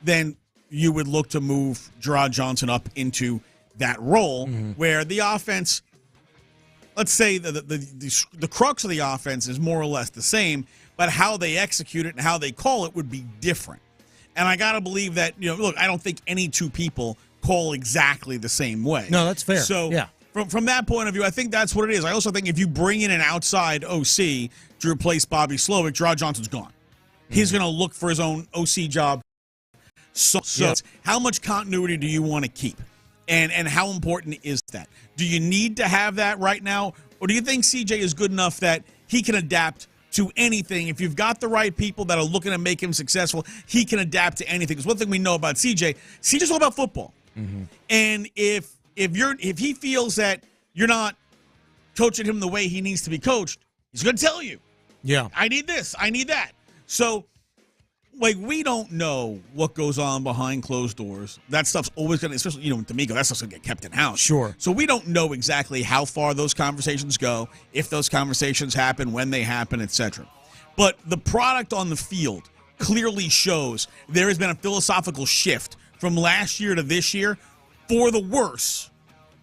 then you would look to move Gerard Johnson up into that role where the offense, let's say the crux of the offense is more or less the same, but how they execute it and how they call it would be different. And I got to believe that, look, I don't think any two people call exactly the same way. No, that's fair. So yeah. From that point of view, I think that's what it is. I also think if you bring in an outside OC to replace Bobby Slowick, Gerard Johnson's gone. He's going to look for his own OC job. So how much continuity do you want to keep? And how important is that? Do you need to have that right now? Or do you think CJ is good enough that he can adapt to anything? If you've got the right people that are looking to make him successful, he can adapt to anything. Because one thing we know about CJ's all about football. And if he feels that you're not coaching him the way he needs to be coached, he's going to tell you. Yeah. I need this. I need that. So, like, we don't know what goes on behind closed doors. That stuff's always going to, especially, with D'Amico, that stuff's going to get kept in-house. Sure. So we don't know exactly how far those conversations go, if those conversations happen, when they happen, etc. But the product on the field clearly shows there has been a philosophical shift from last year to this year for the worse,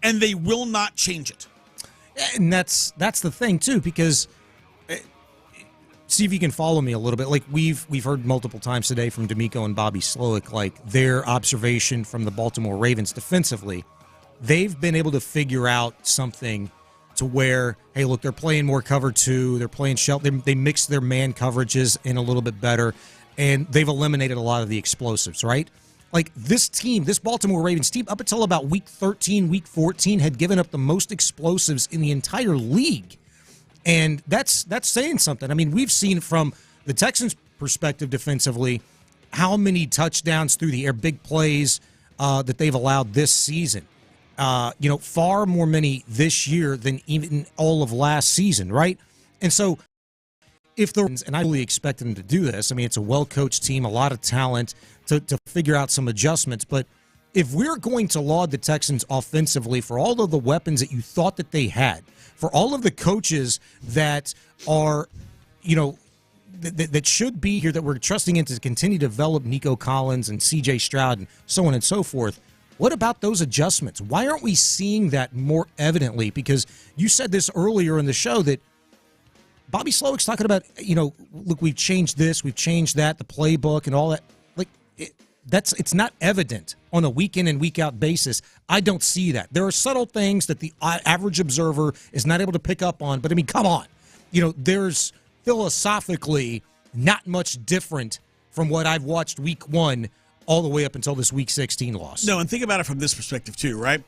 and they will not change it. And that's the thing, too, because see if you can follow me a little bit. Like we've heard multiple times today from D'Amico and Bobby Slowick, like their observation from the Baltimore Ravens defensively. They've been able to figure out something to where, hey, look, they're playing more cover 2. They're playing shelter. They mix their man coverages in a little bit better, and they've eliminated a lot of the explosives, right? Like this team, this Baltimore Ravens team, up until about week 13, week 14, had given up the most explosives in the entire league. And that's saying something. I mean, we've seen from the Texans' perspective defensively how many touchdowns through the air, big plays that they've allowed this season. Far more many this year than even all of last season, right? And so and I really expect them to do this. I mean, it's a well-coached team, a lot of talent to figure out some adjustments. But if we're going to laud the Texans offensively for all of the weapons that you thought that they had, for all of the coaches that are, that should be here, that we're trusting in to continue to develop Nico Collins and C.J. Stroud and so on and so forth, what about those adjustments? Why aren't we seeing that more evidently? Because you said this earlier in the show that Bobby Slowick's talking about, look, we've changed this, we've changed that, the playbook and all that. Like, it's not evident on a week in and week out basis. I don't see that. There are subtle things that the average observer is not able to pick up on. But, I mean, come on. There's philosophically not much different from what I've watched week 1 all the way up until this week 16 loss. No, and think about it from this perspective, too, right?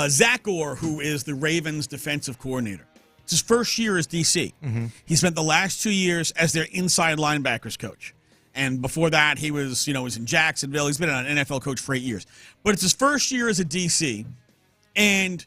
Zach Orr, who is the Ravens defensive coordinator, it's his first year as DC. Mm-hmm. He spent the last 2 years as their inside linebackers coach. And before that, he was, was in Jacksonville. He's been an NFL coach for 8 years. But it's his first year as a DC. And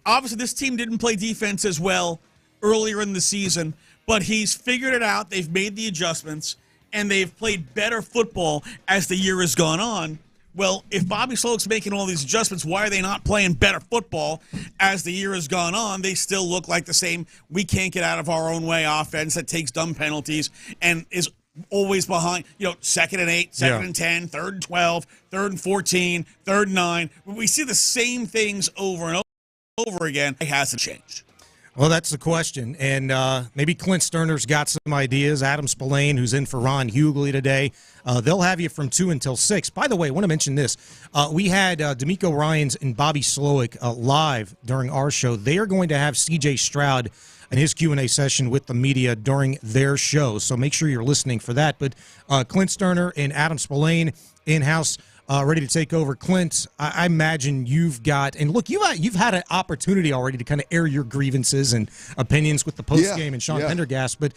obviously this team didn't play defense as well earlier in the season. But he's figured it out. They've made the adjustments. And they've played better football as the year has gone on. Well, if Bobby Slowick's making all these adjustments, why are they not playing better football as the year has gone on? They still look like the same we can't get out of our own way offense that takes dumb penalties and is always behind, 2nd and 8, 2nd and 10, 3rd and 12, 3rd and 14, 3rd and 9. We see the same things over and over again. It hasn't changed. Well, that's the question. And maybe Clint Stoerner's got some ideas. Adam Spillane, who's in for Ron Hughley today. They'll have you from 2 until 6. By the way, I want to mention this. We had D'Amico Ryans and Bobby Slowick live during our show. They are going to have C.J. Stroud and his Q&A session with the media during their show. So make sure you're listening for that. But Clint Stoerner and Adam Spillane in-house, ready to take over. Clint, I imagine you've got, and look, you've had an opportunity already to kind of air your grievances and opinions with the postgame and Sean Pendergast. But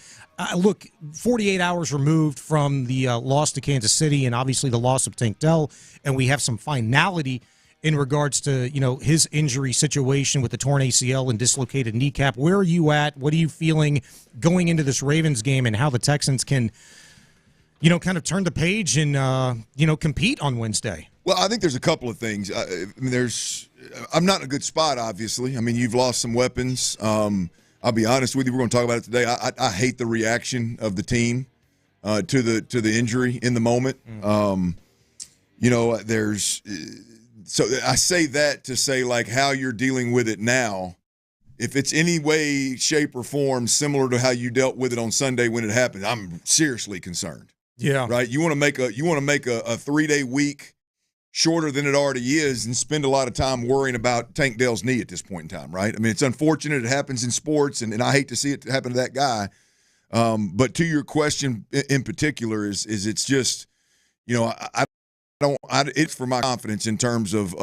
look, 48 hours removed from the loss to Kansas City and obviously the loss of Tank Dell, and we have some finality in regards to, his injury situation with the torn ACL and dislocated kneecap. Where are you at? What are you feeling going into this Ravens game and how the Texans can, kind of turn the page and, compete on Wednesday? Well, I think there's a couple of things. I'm not in a good spot, obviously. I mean, you've lost some weapons. I'll be honest with you. We're going to talk about it today. I hate the reaction of the team to the injury in the moment. So I say that to say, like, how you're dealing with it now, if it's any way, shape, or form similar to how you dealt with it on Sunday when it happened, I'm seriously concerned. Yeah. Right? You want to make a 3-day week shorter than it already is and spend a lot of time worrying about Tank Dell's knee at this point in time, right? I mean, it's unfortunate. It happens in sports, and I hate to see it happen to that guy. But to your question in particular is it's just, it's for my confidence in terms of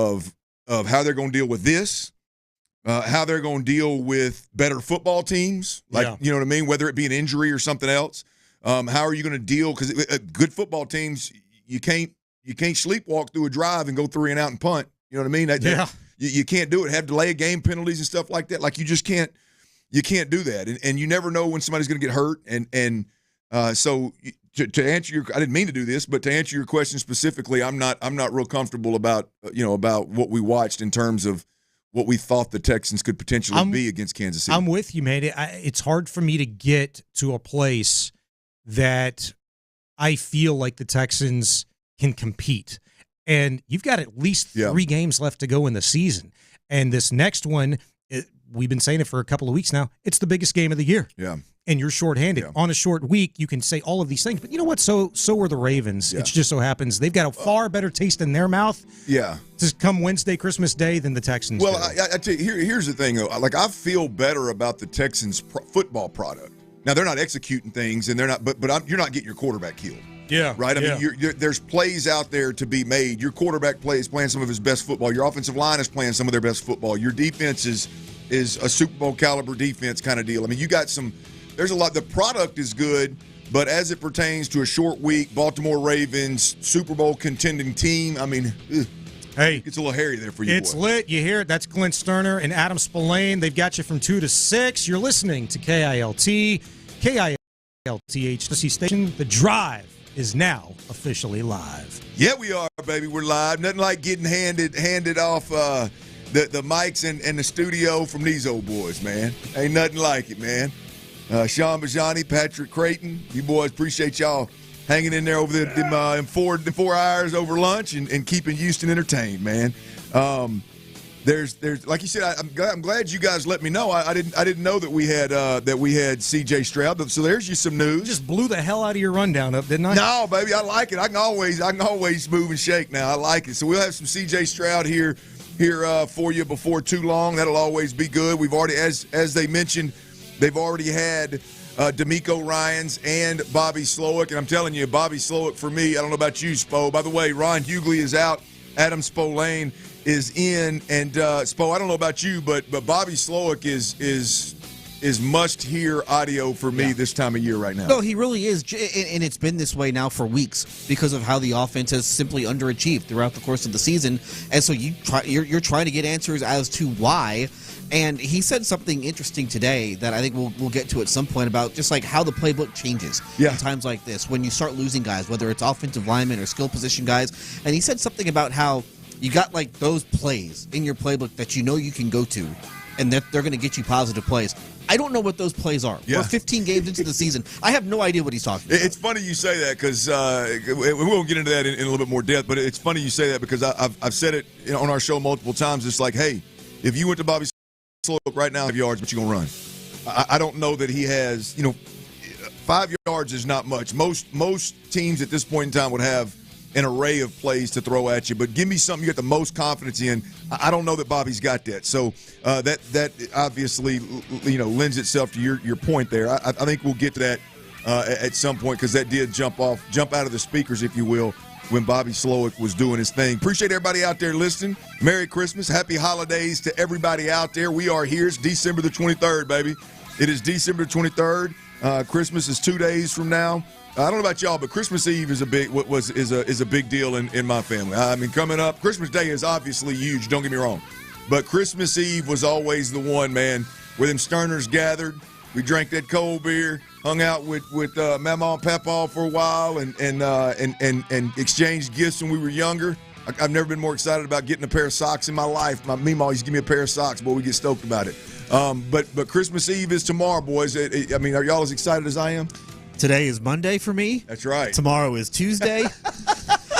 how they're going to deal with this, how they're going to deal with better football teams, you know what I mean, whether it be an injury or something else. How are you going to deal? Because good football teams, you can't sleepwalk through a drive and go 3 and out and punt You know what I mean? You can't do it. Have delay of game penalties and stuff like that. Like, you just can't. You can't do that, and you never know when somebody's going to get hurt. So to answer your, I didn't mean to do this, but to answer your question specifically, I'm not real comfortable about what we watched in terms of what we thought the Texans could potentially be against Kansas City. I'm with you, man. It's hard for me to get to a place that I feel like the Texans can compete, and you've got at least 3 games left to go in the season, and this next one. We've been saying it for a couple of weeks now. It's the biggest game of the year. Yeah. And you're shorthanded. Yeah. On a short week, you can say all of these things. But you know what? So are the Ravens. Yeah. It just so happens they've got a far better taste in their mouth to come Wednesday, Christmas Day, than the Texans do. I tell you, here's the thing, though. Like, I feel better about the Texans' football product. Now, they're not executing things, and they're not. But you're not getting your quarterback killed. Yeah. Right? I mean, there's plays out there to be made. Your quarterback is playing some of his best football. Your offensive line is playing some of their best football. Your defense is a Super Bowl caliber defense kind of deal. I mean, you got there's a lot. The product is good, but as it pertains to a short week, Baltimore Ravens, Super Bowl contending team, I mean, hey, it's a little hairy there for you. It's lit. You hear it. That's Clint Stoerner and Adam Spillane. They've got you from 2 to 6. You're listening to KILT, KILTH station. The Drive is now officially live. Yeah, we are, baby. We're live. Nothing like getting handed off the mics and the studio from these old boys, man. Ain't nothing like it, man. Sean Bijani, Patrick Creighton, you boys, appreciate y'all hanging in there over the 4 hours over lunch and keeping Houston entertained, man. There's like you said, I'm glad you guys let me know. I didn't know that we had CJ Stroud. So there's you some news. You just blew the hell out of your rundown up, didn't I? No, baby, I like it. I can always move and shake now. I like it. So we'll have some CJ Stroud here for you before too long. That'll always be good. We've already, as they mentioned, they've already had D'Amico Ryans and Bobby Slowick. And I'm telling you, Bobby Slowick for me, I don't know about you, Spo. By the way, Ron Hughley is out. Adam Spolane is in. And, Spo, I don't know about you, but Bobby Slowick is must-hear audio for me this time of year right now. No, he really is, and it's been this way now for weeks because of how the offense has simply underachieved throughout the course of the season. And so you're trying to get answers as to why. And he said something interesting today that I think we'll get to at some point about just like how the playbook changes in times like this when you start losing guys, whether it's offensive linemen or skill position guys. And he said something about how you got like those plays in your playbook that you know you can go to and that they're going to get you positive plays. I don't know what those plays are. Yeah. We're 15 games into the season. I have no idea what he's talking about. It's funny you say that because we won't get into that in a little bit more depth, but it's funny you say that because I've said it on our show multiple times. It's like, hey, if you went to Bobby Slowick right now, 5 yards, but you're going to run. I don't know that he has, 5 yards is not much. Most teams at this point in time would have an array of plays to throw at you, but give me something you got the most confidence in. I don't know that Bobby's got that. So that obviously, lends itself to your point there. I think we'll get to that at some point because that did jump out of the speakers, if you will, when Bobby Slowick was doing his thing. Appreciate everybody out there listening. Merry Christmas. Happy holidays to everybody out there. We are here. It's December the 23rd, baby. It is December the 23rd. Christmas is 2 days from now. I don't know about y'all, but Christmas Eve is a big deal in my family. I mean, coming up, Christmas Day is obviously huge. Don't get me wrong, but Christmas Eve was always the one, man, where them Stoerners gathered. We drank that cold beer, hung out with Mama and Papa for a while, and exchanged gifts when we were younger. I've never been more excited about getting a pair of socks in my life. My Mima always give me a pair of socks, boy, we get stoked about it. But Christmas Eve is tomorrow, boys. I mean, are y'all as excited as I am? Today is Monday for me. That's right. Tomorrow is Tuesday.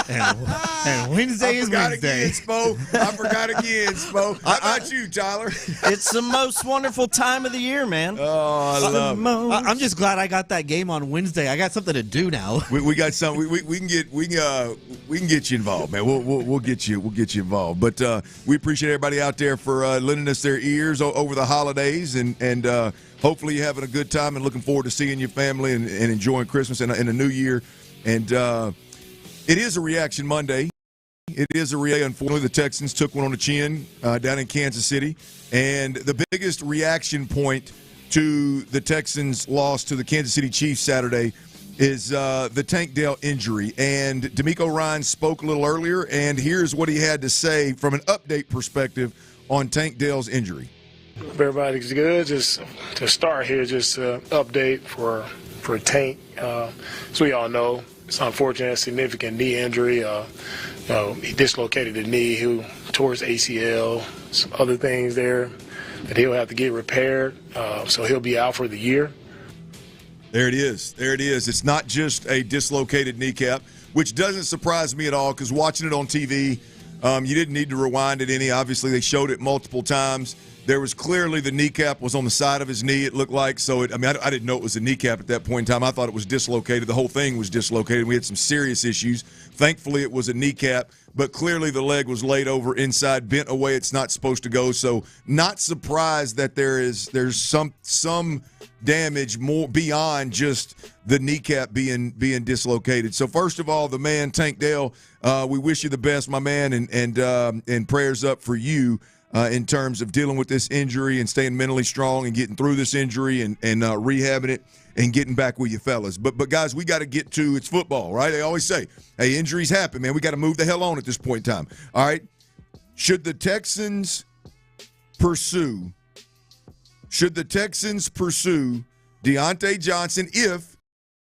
and Wednesday is Wednesday. I forgot again, Spo. How about you, Tyler? It's the most wonderful time of the year, man. Oh, I love it. I'm just glad I got that game on Wednesday. I got something to do now. We got something. We can get you involved, man. We'll get you involved. But we appreciate everybody out there for lending us their ears over the holidays, and hopefully you're having a good time and looking forward to seeing your family and enjoying Christmas and a new year. And it is a reaction Monday. It is a reaction. Unfortunately, the Texans took one on the chin down in Kansas City. And the biggest reaction point to the Texans' loss to the Kansas City Chiefs Saturday is the Tank Dell injury. And D'Amico Ryans spoke a little earlier, and here's what he had to say from an update perspective on Tank Dell's injury. Everybody's good. Just to start here, just update for Tank. As we all know, it's unfortunate, a significant knee injury. He dislocated the knee, he tore his ACL, some other things there that he'll have to get repaired. So he'll be out for the year. There it is. It's not just a dislocated kneecap, which doesn't surprise me at all because watching it on TV, you didn't need to rewind it any. Obviously, they showed it multiple times. There was clearly the kneecap was on the side of his knee, it looked like. So, I didn't know it was a kneecap at that point in time. I thought it was dislocated. The whole thing was dislocated. We had some serious issues. Thankfully, it was a kneecap, but clearly the leg was laid over inside, bent away. It's not supposed to go. So, not surprised that there's some damage more beyond just the kneecap being dislocated. So, first of all, the man Tank Dell, we wish you the best, my man, and prayers up for you. In terms of dealing with this injury and staying mentally strong and getting through this injury and rehabbing it and getting back with you fellas. But guys, we got to get to it's football, right? They always say, hey, injuries happen, man. We got to move the hell on at this point in time. All right. Should the Texans pursue Deontay Johnson if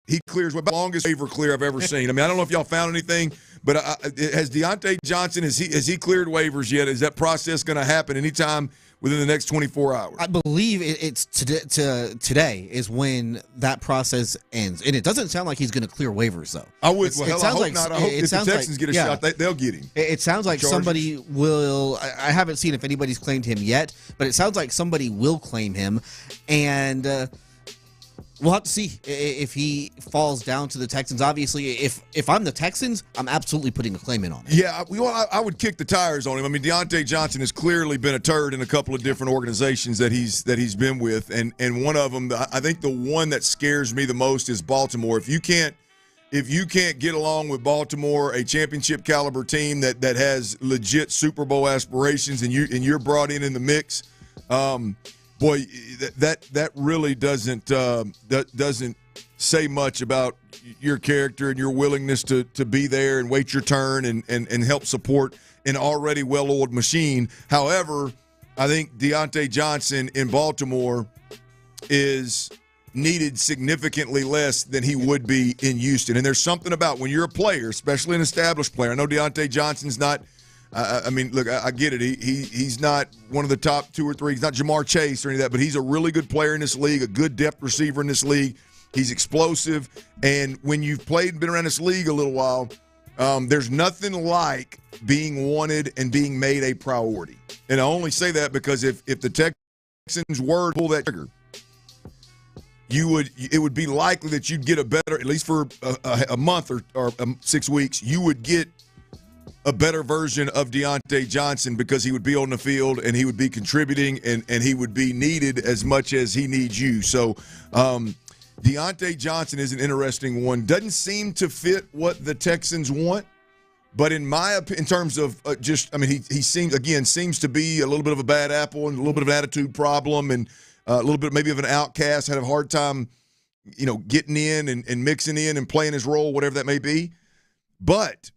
he clears the longest waiver clear I've ever seen? I mean, I don't know if y'all found anything. But has Deontay Johnson, has he cleared waivers yet? Is that process going to happen anytime within the next 24 hours? I believe it's today is when that process ends. And it doesn't sound like he's going to clear waivers, though. I hope not. I hope if the Texans get a shot, they'll get him. It sounds like somebody will – I haven't seen if anybody's claimed him yet, but it sounds like somebody will claim him. And we'll have to see if he falls down to the Texans. Obviously, if I'm the Texans, I'm absolutely putting a claim in on it. Yeah, I would kick the tires on him. I mean, Deontay Johnson has clearly been a turd in a couple of different organizations that he's been with, and one of them, I think the one that scares me the most is Baltimore. If you can't get along with Baltimore, a championship caliber team that has legit Super Bowl aspirations, and you're brought in the mix. Boy, that really doesn't say much about your character and your willingness to be there and wait your turn and help support an already well-oiled machine. However, I think Deontay Johnson in Baltimore is needed significantly less than he would be in Houston. And there's something about when you're a player, especially an established player. I know Deontay Johnson's not – I mean, look, I get it. He's not one of the top two or three. He's not Jamar Chase or any of that, but he's a really good player in this league, a good depth receiver in this league. He's explosive. And when you've played and been around this league a little while, there's nothing like being wanted and being made a priority. And I only say that because if the Texans were to pull that trigger, it would be likely that you'd get a better, at least for a month or 6 weeks, you would get a better version of Deontay Johnson because he would be on the field and he would be contributing and he would be needed as much as he needs you. So Deontay Johnson is an interesting one. Doesn't seem to fit what the Texans want, but in terms of he seems to be a little bit of a bad apple and a little bit of an attitude problem and a little bit maybe of an outcast, had a hard time, getting in and mixing in and playing his role, whatever that may be. But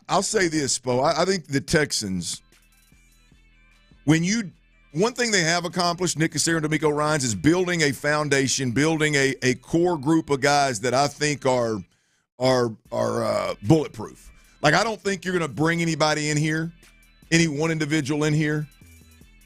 I'll say this, Spo. I think the Texans, one thing they have accomplished, Nick Cassera and D'Amico Ryans, is building a foundation, building a core group of guys that I think are bulletproof. Like, I don't think you're going to bring anybody in here, any one individual in here,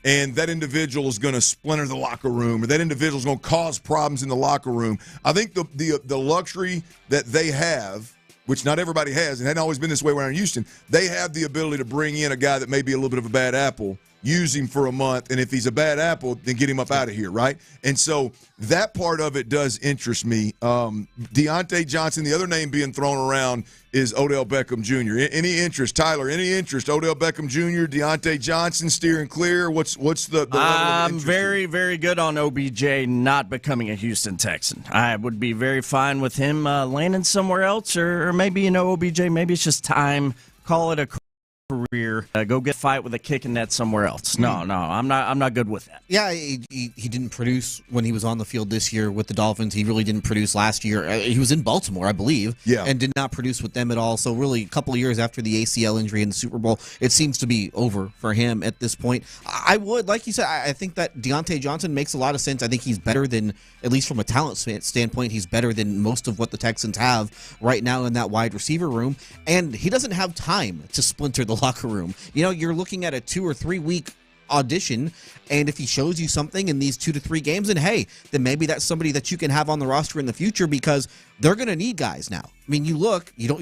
and that individual is going to splinter the locker room, or that individual is going to cause problems in the locker room. I think the luxury that they have, which not everybody has, and hadn't always been this way around Houston, they have the ability to bring in a guy that may be a little bit of a bad apple, use him for a month, and if he's a bad apple, then get him up out of here, right? And so that part of it does interest me. Deontay Johnson, the other name being thrown around is Odell Beckham Jr. Any interest, Tyler? Any interest? Odell Beckham Jr., Deontay Johnson, steering clear? What's the I'm very, very good on OBJ not becoming a Houston Texan. I would be very fine with him landing somewhere else, or maybe OBJ. Maybe it's just time. Call it a career, go get a fight with a kick in net somewhere else. No, I'm not good with that. Yeah, he didn't produce when he was on the field this year with the Dolphins. He really didn't produce last year. He was in Baltimore, I believe, and did not produce with them at all. So really, a couple of years after the ACL injury in the Super Bowl, it seems to be over for him at this point. I would, like you said, I think that Deontay Johnson makes a lot of sense. I think he's better than, at least from a talent standpoint, he's better than most of what the Texans have right now in that wide receiver room. And he doesn't have time to splinter the locker room. You know, you're looking at a 2 or 3 week audition, and if he shows you something in these 2 to 3 games, then hey, then maybe that's somebody that you can have on the roster in the future, because they're going to need guys now. I mean, you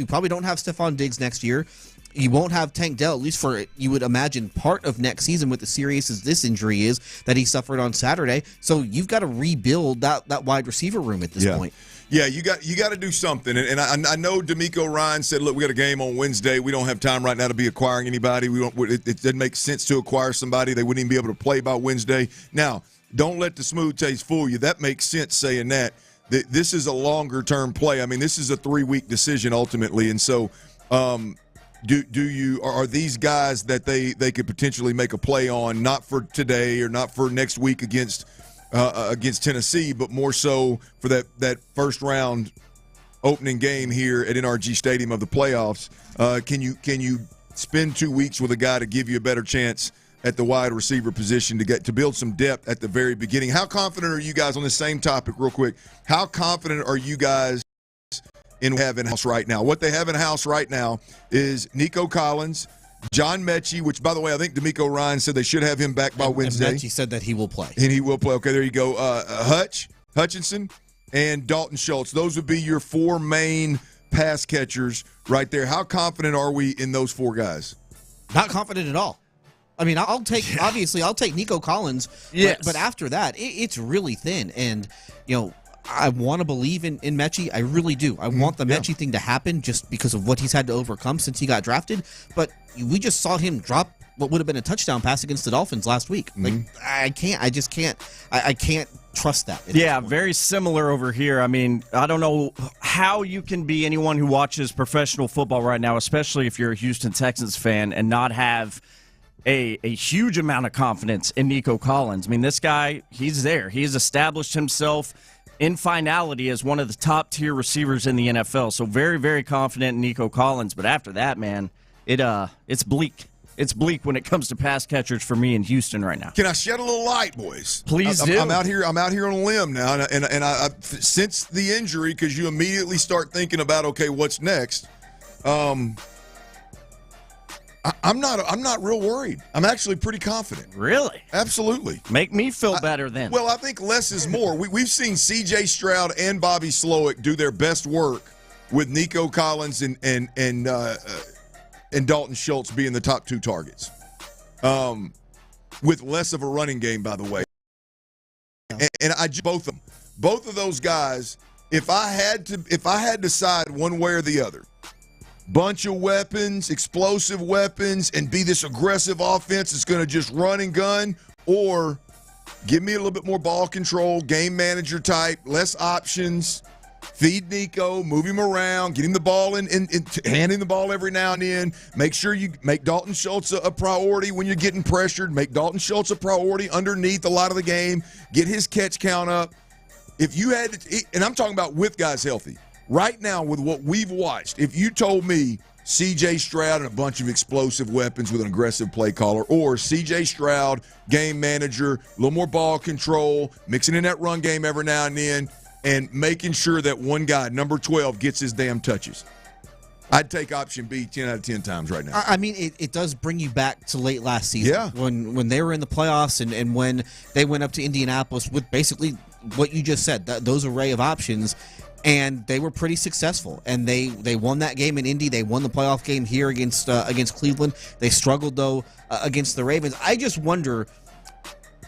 probably don't have Stephon Diggs next year. You won't have Tank Dell, at least for, you would imagine, part of next season, with as serious as this injury is that he suffered on Saturday. So you've got to rebuild that wide receiver room at this point. Yeah, you got to do something. And I know D'Amico Ryan said, look, we got a game on Wednesday. We don't have time right now to be acquiring anybody. It doesn't make sense to acquire somebody. They wouldn't even be able to play by Wednesday. Now, don't let the smooth taste fool you. That makes sense saying that. This is a longer-term play. I mean, this is a 3-week decision ultimately. And so are these guys that they could potentially make a play on, not for today or not for next week against Tennessee, but more so for that first round opening game here at NRG Stadium of the playoffs? Can you spend 2 weeks with a guy to give you a better chance at the wide receiver position to build some depth at the very beginning? How confident are you guys on the same topic, real quick? How confident are you guys in what they have in-house right now? What they have in-house right now is Nico Collins, John Mechie, which, by the way, I think D'Amico Ryan said they should have him back by Wednesday. And Mechie said that he will play. And he will play. Okay, there you go. Hutchinson, and Dalton Schultz. Those would be your 4 main pass catchers right there. How confident are we in those 4 guys? Not confident at all. I mean, I'll take Nico Collins. Yes. But after that, it's really thin. And, I want to believe in Mechie. I really do. I want the Mechie thing to happen just because of what he's had to overcome since he got drafted. But we just saw him drop what would have been a touchdown pass against the Dolphins last week. Like, I can't trust that. Yeah, very similar over here. I mean, I don't know how you can be anyone who watches professional football right now, especially if you're a Houston Texans fan, and not have a huge amount of confidence in Nico Collins. I mean, this guy, he's there. He's established himself in finality as one of the top-tier receivers in the NFL. So very, very confident in Nico Collins. But after that, man, it's bleak. It's bleak when it comes to pass catchers for me in Houston right now. Can I shed a little light, boys? Please do. I'm out here on a limb now, and I since the injury, because you immediately start thinking about, okay, what's next? I'm not real worried. I'm actually pretty confident. Really? Absolutely. Make me feel better then. Well, I think less is more. We've seen C.J. Stroud and Bobby Slowick do their best work with Nico Collins and Dalton Schultz being the top 2 targets, with less of a running game, by the way. And both of those guys. If I had to decide one way or the other, bunch of weapons, explosive weapons, and be this aggressive offense that's going to just run and gun, or give me a little bit more ball control, game manager type, less options, feed Nico, move him around, get him the ball and hand him the ball every now and then. Make sure you make Dalton Schultz a priority when you're getting pressured. Make Dalton Schultz a priority underneath a lot of the game. Get his catch count up. If you had to, and I'm talking about with guys healthy. Right now, with what we've watched, if you told me C.J. Stroud and a bunch of explosive weapons with an aggressive play caller, or C.J. Stroud, game manager, a little more ball control, mixing in that run game every now and then, and making sure that one guy, number 12, gets his damn touches, I'd take option B 10 out of 10 times right now. I mean, it does bring you back to late last season. Yeah. When they were in the playoffs and when they went up to Indianapolis with basically what you just said, those array of options. And they were pretty successful, and they won that game in Indy. They won the playoff game here against Cleveland. They struggled though against the Ravens. I just wonder,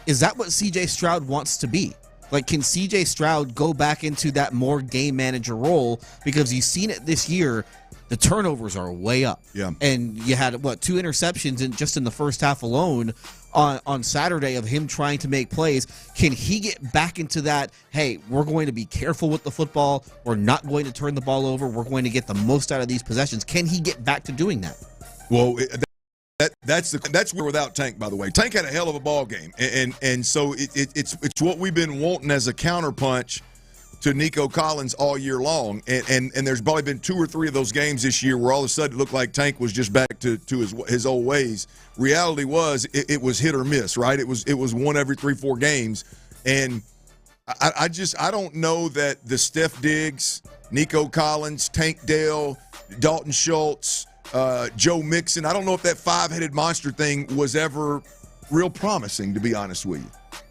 is that what C.J. Stroud wants to be? Like, can C.J. Stroud go back into that more game manager role? Because you've seen it this year. The turnovers are way up. Yeah. And you had, 2 interceptions just in the first half alone on Saturday of him trying to make plays. Can he get back into that, hey, we're going to be careful with the football. We're not going to turn the ball over. We're going to get the most out of these possessions. Can he get back to doing that? Well, That's where without Tank, by the way. Tank had a hell of a ball game, and so it's what we've been wanting as a counterpunch to Nico Collins all year long, and there's probably been 2 or 3 of those games this year where all of a sudden it looked like Tank was just back to his old ways. Reality was it was hit or miss, right? It was one every 3-4 games, and I don't know that the Steph Diggs, Nico Collins, Tank Dell, Dalton Schultz, Joe Mixon, I don't know if that 5-headed monster thing was ever real promising, to be honest with you.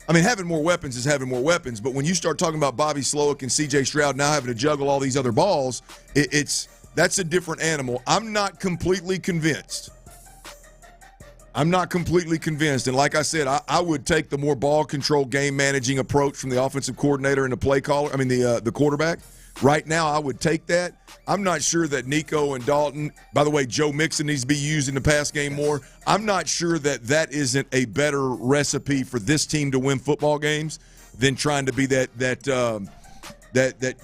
I mean, having more weapons is having more weapons, but when you start talking about Bobby Slowick and C.J. Stroud now having to juggle all these other balls, that's a different animal. I'm not completely convinced. And like I said, I would take the more ball control, game managing approach from the offensive coordinator and the play caller. I mean, the quarterback. Right now, I would take that. I'm not sure that Nico and Dalton, by the way, Joe Mixon needs to be used in the pass game more. I'm not sure that isn't a better recipe for this team to win football games than trying to be that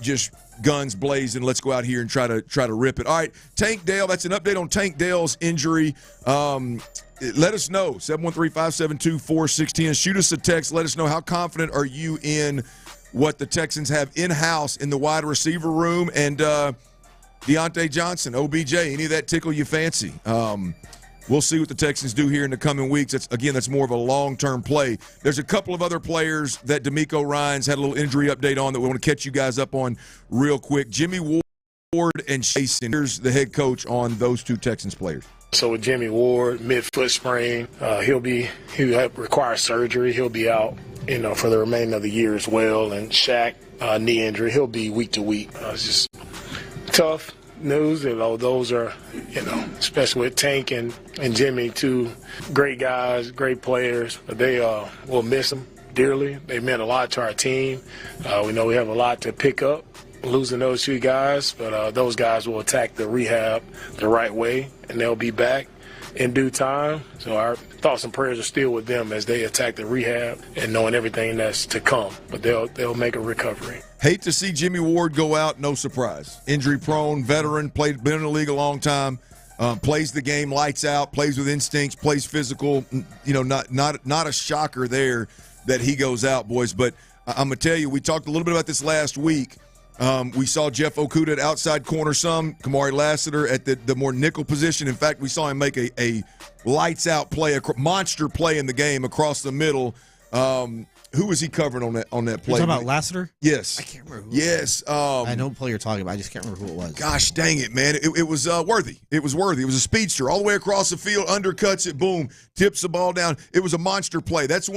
just guns blazing. Let's go out here and try to rip it. All right, Tank Dell. That's an update on Tank Dell's injury. Let us know 713-572-4610. Shoot us a text. Let us know how confident are you in what the Texans have in-house in the wide receiver room, and Deontay Johnson, OBJ, any of that tickle you fancy. We'll see what the Texans do here in the coming weeks. That's more of a long-term play. There's a couple of other players that DeMeco Ryans had a little injury update on that we want to catch you guys up on real quick. Jimmy Ward and Jason. Here's the head coach on those 2 Texans players. So with Jimmy Ward, mid-foot sprain, he'll require surgery. He'll be out, for the remainder of the year as well. And Shaq, knee injury, he'll be week to week. It's just tough news. Those are, especially with Tank and Jimmy, 2 great guys, great players. They will miss them dearly. They meant a lot to our team. We know we have a lot to pick up losing those 2 guys, but those guys will attack the rehab the right way, and they'll be back in due time. So our thoughts and prayers are still with them as they attack the rehab and knowing everything that's to come. But they'll make a recovery. Hate to see Jimmy Ward go out, no surprise. Injury-prone, veteran, been in the league a long time, plays the game, lights out, plays with instincts, plays physical. Not a shocker there that he goes out, boys. But I'm going to tell you, we talked a little bit about this last week. We saw Jeff Okudah at outside corner some, Kamari Lassiter at the more nickel position. In fact, we saw him make a lights-out play, a monster play in the game across the middle. Who was he covering on that play? You're talking about Lassiter? Yes. I can't remember who. Yes. I know the player you're talking about. I just can't remember who it was. Gosh dang it, man. It was Worthy. It was Worthy. It was a speedster all the way across the field, undercuts it, boom, tips the ball down. It was a monster play. That's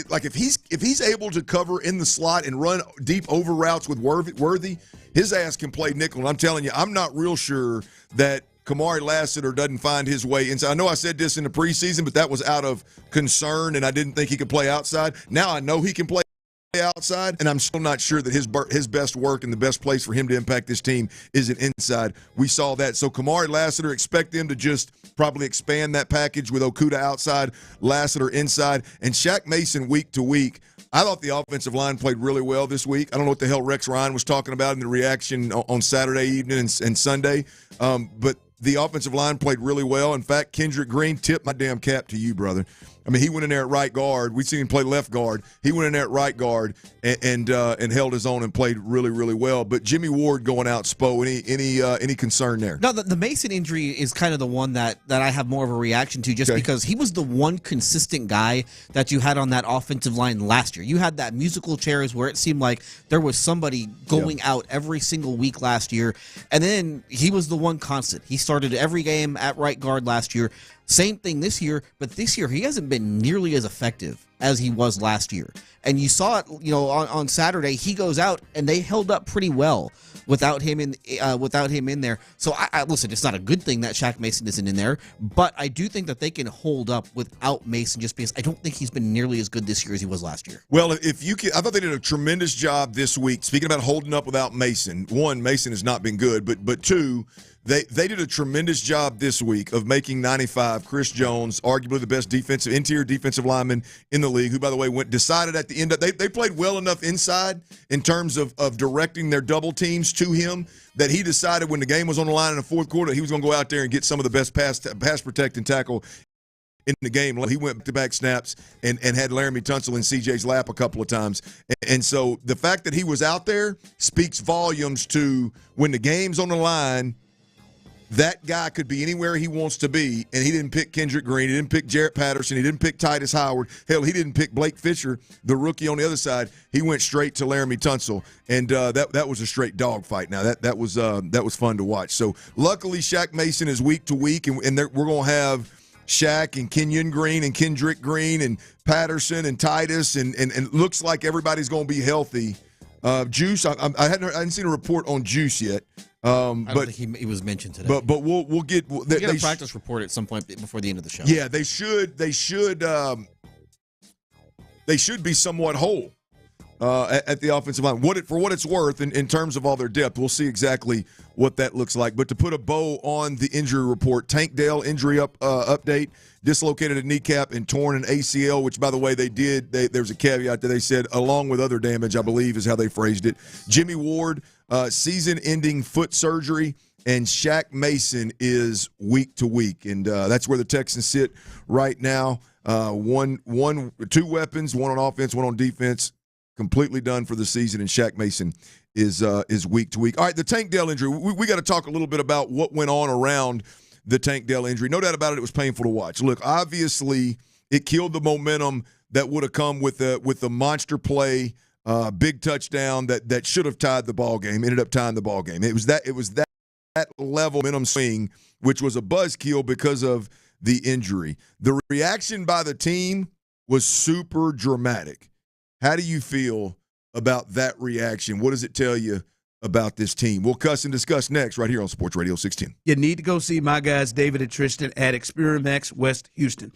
like if he's able to cover in the slot and run deep over routes with Worthy, his ass can play nickel. And I'm telling you, I'm not real sure that Kamari Lassiter doesn't find his way inside. I know I said this in the preseason, but that was out of concern, and I didn't think he could play outside. Now I know he can play outside, and I'm still not sure that his best work and the best place for him to impact this team isn't inside. We saw that. So Kamari Lassiter, expect them to just probably expand that package with Okudah outside, Lassiter inside, and Shaq Mason week to week. I thought the offensive line played really well this week. I don't know what the hell Rex Ryan was talking about in the reaction on Saturday evening and Sunday, but the offensive line played really well. In fact, Kendrick Green, tip my damn cap to you, brother. I mean, he went in there at right guard. We've seen him play left guard. He went in there at right guard and held his own and played really, really well. But Jimmy Ward going out, Spo, any concern there? No, the Mason injury is kind of the one that I have more of a reaction to, just because he was the one consistent guy that you had on that offensive line last year. You had that musical chairs where it seemed like there was somebody going out every single week last year, and then he was the one constant. He started every game at right guard last year. Same thing this year, but this year he hasn't been nearly as effective as he was last year. And you saw it, on Saturday. He goes out and they held up pretty well without him in there. So I listen, it's not a good thing that Shaq Mason isn't in there, but I do think that they can hold up without Mason, just because I don't think he's been nearly as good this year as he was last year. Well, I thought they did a tremendous job this week. Speaking about holding up without Mason, one, Mason has not been good, but two, They did a tremendous job this week of making 95, Chris Jones, arguably the best interior defensive lineman in the league, who, by the way, decided at the end. They played well enough inside in terms of directing their double teams to him that he decided when the game was on the line in the fourth quarter, he was going to go out there and get some of the best pass protecting tackle in the game. He went back-to-back snaps and had Laramie Tunsil in CJ's lap a couple of times. And so the fact that he was out there speaks volumes to when the game's on the line, that guy could be anywhere he wants to be, and he didn't pick Kendrick Green. He didn't pick Jarrett Patterson. He didn't pick Titus Howard. Hell, he didn't pick Blake Fisher, the rookie on the other side. He went straight to Laramie Tunsil, and that was a straight dogfight. Now, that was fun to watch. So, luckily, Shaq Mason is week to week, and we're going to have Shaq and Kenyon Green and Kendrick Green and Patterson and Titus, and it looks like everybody's going to be healthy. Juice, I hadn't seen a report on Juice yet. I don't think he was mentioned today. But we'll get they get a practice report at some point before the end of the show. Yeah, they should be somewhat whole at the offensive line. For what it's worth, in terms of all their depth, we'll see exactly what that looks like. But to put a bow on the injury report, Tank Dell injury update: dislocated a kneecap and torn an ACL. Which, by the way, there's a caveat that they said along with other damage, I believe is how they phrased it. Jimmy Ward, season-ending foot surgery, and Shaq Mason is week to week, and that's where the Texans sit right now. Two weapons, one on offense, one on defense, completely done for the season, and Shaq Mason is week to week. All right, the Tank Dell injury. We got to talk a little bit about what went on around the Tank Dell injury. No doubt about it, it was painful to watch. Look, obviously, it killed the momentum that would have come with the monster play. Big touchdown that should have tied the ball game, ended up tying the ball game. It was that level momentum swing, which was a buzzkill because of the injury. The reaction by the team was super dramatic. How do you feel about that reaction? What does it tell you about this team? We'll cuss and discuss next right here on Sports Radio 610. You need to go see my guys David and Tristan at Experiemex West Houston.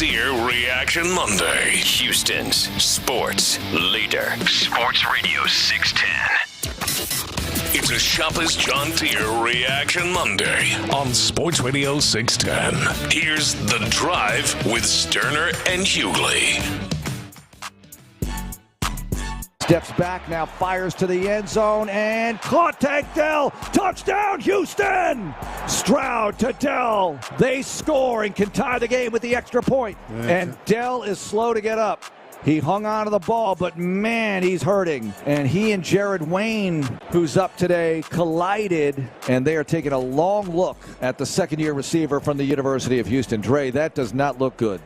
Deere Reaction Monday. Houston's sports leader. Sports Radio 610. It's a Shopper's John Deere Reaction Monday on Sports Radio 610. Here's The Drive with Stoerner and Hughley. Steps back, now fires to the end zone, and caught Tank Dell. Touchdown, Houston! Stroud to Dell. They score and can tie the game with the extra point. And Dell is slow to get up. He hung on to the ball, but man, he's hurting. And he and Jared Wayne, who's up today, collided, and they are taking a long look at the second-year receiver from the University of Houston. Dre, that does not look good.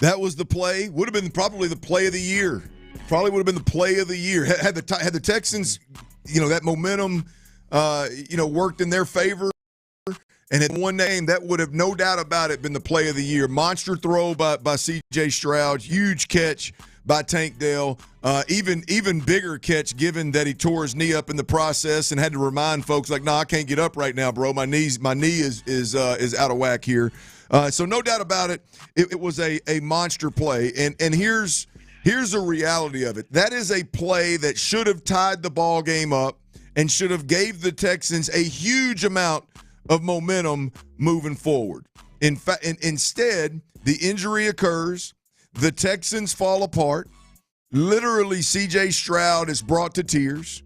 That was the play. Would have been probably the play of the year. Probably would have been the play of the year. Had the Texans, that momentum, worked in their favor and had won that game, that would have no doubt about it been the play of the year. Monster throw by C.J. Stroud, huge catch by Tank Dell, even bigger catch given that he tore his knee up in the process and had to remind folks like, I can't get up right now, bro. My knee is out of whack here. So no doubt about it, it was a monster play. And here's the reality of it. That is a play that should have tied the ball game up and should have gave the Texans a huge amount of momentum moving forward. In fact, instead, the injury occurs. The Texans fall apart. Literally, C.J. Stroud is brought to tears.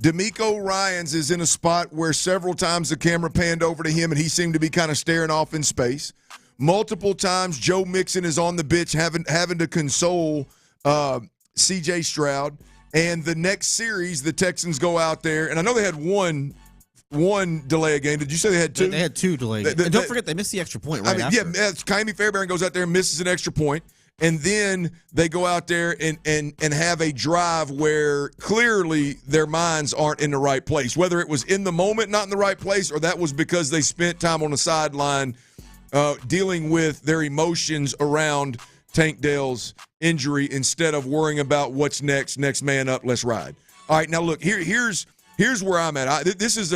D'Amico Ryans is in a spot where several times the camera panned over to him and he seemed to be kind of staring off in space. Multiple times, Joe Mixon is on the bench having to console C.J. Stroud. And the next series, the Texans go out there, and I know they had one delay a game. Did you say they had two? They had two delay. And don't forget, they missed the extra point after. Yeah, Kaimi Fairbairn goes out there and misses an extra point. And then they go out there and have a drive where clearly their minds aren't in the right place. Whether it was in the moment not in the right place or that was because they spent time on the sideline dealing with their emotions around Tank Dell's injury instead of worrying about what's next man up, let's ride. All right, now look, here's where I'm at. This is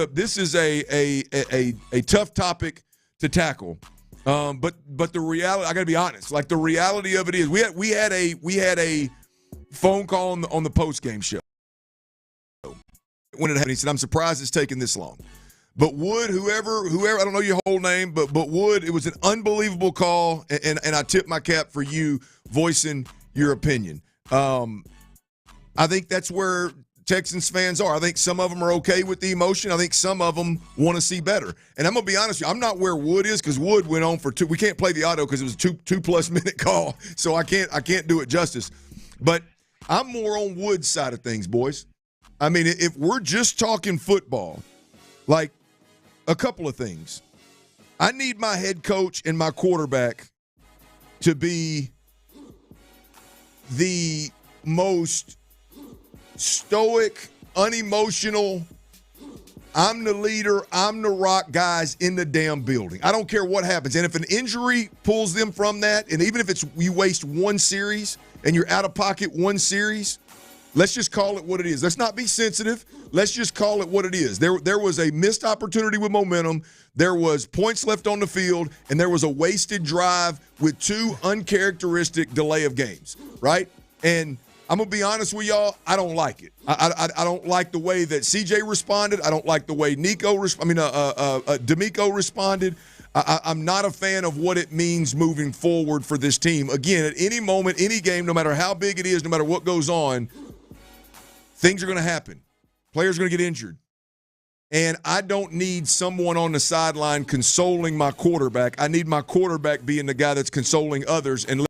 a tough topic to tackle. But the reality, I got to be honest. Like the reality of it is, we had a phone call on the post game show when it happened. He said, "I'm surprised it's taken this long." But Wood, whoever, I don't know your whole name, but Wood, it was an unbelievable call, and I tip my cap for you voicing your opinion. I think that's where Texans fans are. I think some of them are okay with the emotion. I think some of them want to see better. And I'm going to be honest with you, I'm not where Wood is because Wood went on for two. We can't play the audio because it was a two-plus minute call, so I can't do it justice. But I'm more on Wood's side of things, boys. I mean, if we're just talking football, like a couple of things. I need my head coach and my quarterback to be the most stoic, unemotional, I'm the leader, I'm the rock guys in the damn building. I don't care what happens. And if an injury pulls them from that, and even if it's you waste one series and you're out of pocket one series, let's just call it what it is. Let's not be sensitive. Let's just call it what it is. There was a missed opportunity with momentum. There was points left on the field, and there was a wasted drive with two uncharacteristic delay of games, right? And I'm going to be honest with y'all, I don't like it. I don't like the way that CJ responded. I don't like the way D'Amico responded. I'm not a fan of what it means moving forward for this team. Again, at any moment, any game, no matter how big it is, no matter what goes on, things are going to happen. Players are going to get injured. And I don't need someone on the sideline consoling my quarterback. I need my quarterback being the guy that's consoling others and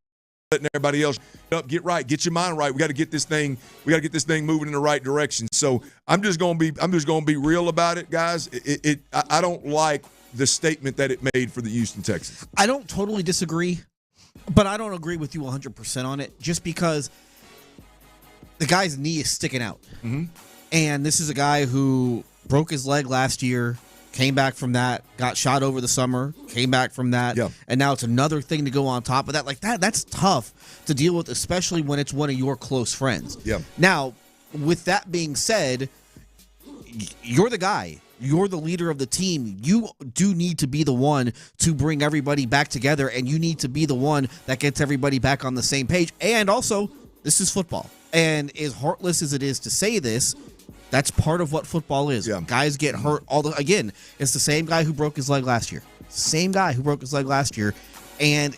letting everybody else up, get right, get your mind right. We got to get this thing moving in the right direction. So I'm just going to be real about it, guys. I don't like the statement that it made for the Houston Texans. I don't totally disagree, but I don't agree with you 100% on it just because the guy's knee is sticking out. Mm-hmm. And this is a guy who broke his leg last year, came back from that, got shot over the summer, came back from that, and now it's another thing to go on top of that. Like that's tough to deal with, especially when it's one of your close friends. Yeah. Now, with that being said, you're the guy. you're the leader of the team. You do need to be the one to bring everybody back together, and you need to be the one that gets everybody back on the same page. And also, this is football. And as heartless as it is to say this, that's part of what football is. Yeah. Guys get hurt again, it's the same guy who broke his leg last year. Same guy who broke his leg last year. And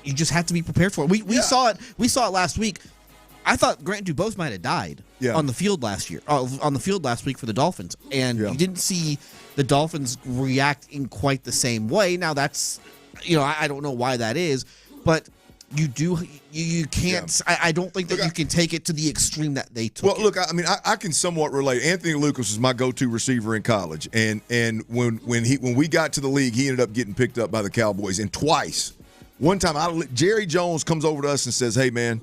you just have to be prepared for it. We saw it. We saw it last week. I thought Grant Dubose might have died on the field last year, on the field last week for the Dolphins, and you didn't see the Dolphins react in quite the same way. Now that's, I don't know why that is, but you can't. Yeah. I don't think that you can take it to the extreme that they took. Well, look, I mean, I can somewhat relate. Anthony Lucas was my go-to receiver in college, and when we got to the league, he ended up getting picked up by the Cowboys, and twice. One time, Jerry Jones comes over to us and says, "Hey, man,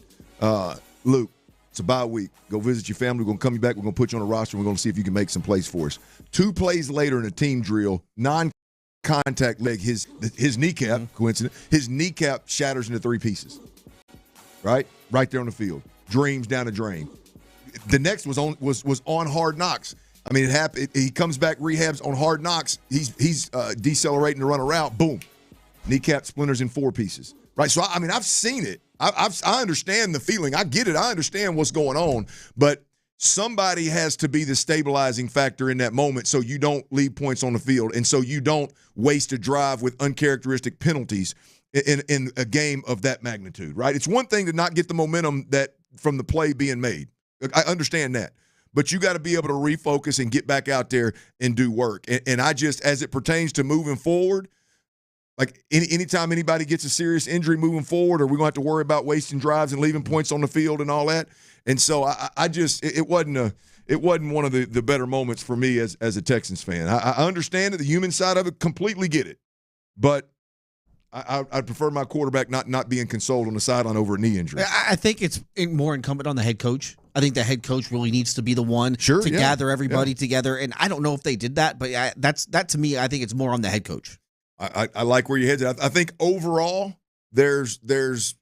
Luke, it's a bye week. Go visit your family. We're going to come you back. We're going to put you on a roster. We're going to see if you can make some plays for us." 2 plays later in a team drill, non-contact leg, his kneecap, coincidence, his kneecap shatters into 3 pieces. Right there on the field. Dreams down the drain. The next was on Hard Knocks. I mean, it happened. He comes back, rehabs on Hard Knocks. He's decelerating to run a route. Boom. Kneecap splinters in 4 pieces. Right? So, I mean, I've seen it. I understand the feeling. I get it. I understand what's going on. But somebody has to be the stabilizing factor in that moment so you don't leave points on the field and so you don't waste a drive with uncharacteristic penalties in a game of that magnitude, right? It's one thing to not get the momentum that from the play being made. I understand that. But you got to be able to refocus and get back out there and do work. And I just, as it pertains to moving forward, like anytime anybody gets a serious injury moving forward, are we going to have to worry about wasting drives and leaving points on the field and all that? And so I just it wasn't one of the better moments for me as a Texans fan. I understand it, the human side of it, completely get it, but I'd prefer my quarterback not being consoled on the sideline over a knee injury. I think it's more incumbent on the head coach. I think the head coach really needs to be the one to gather everybody together, and I don't know if they did that, but that to me, I think it's more on the head coach. I like where your head's at. I think overall there's the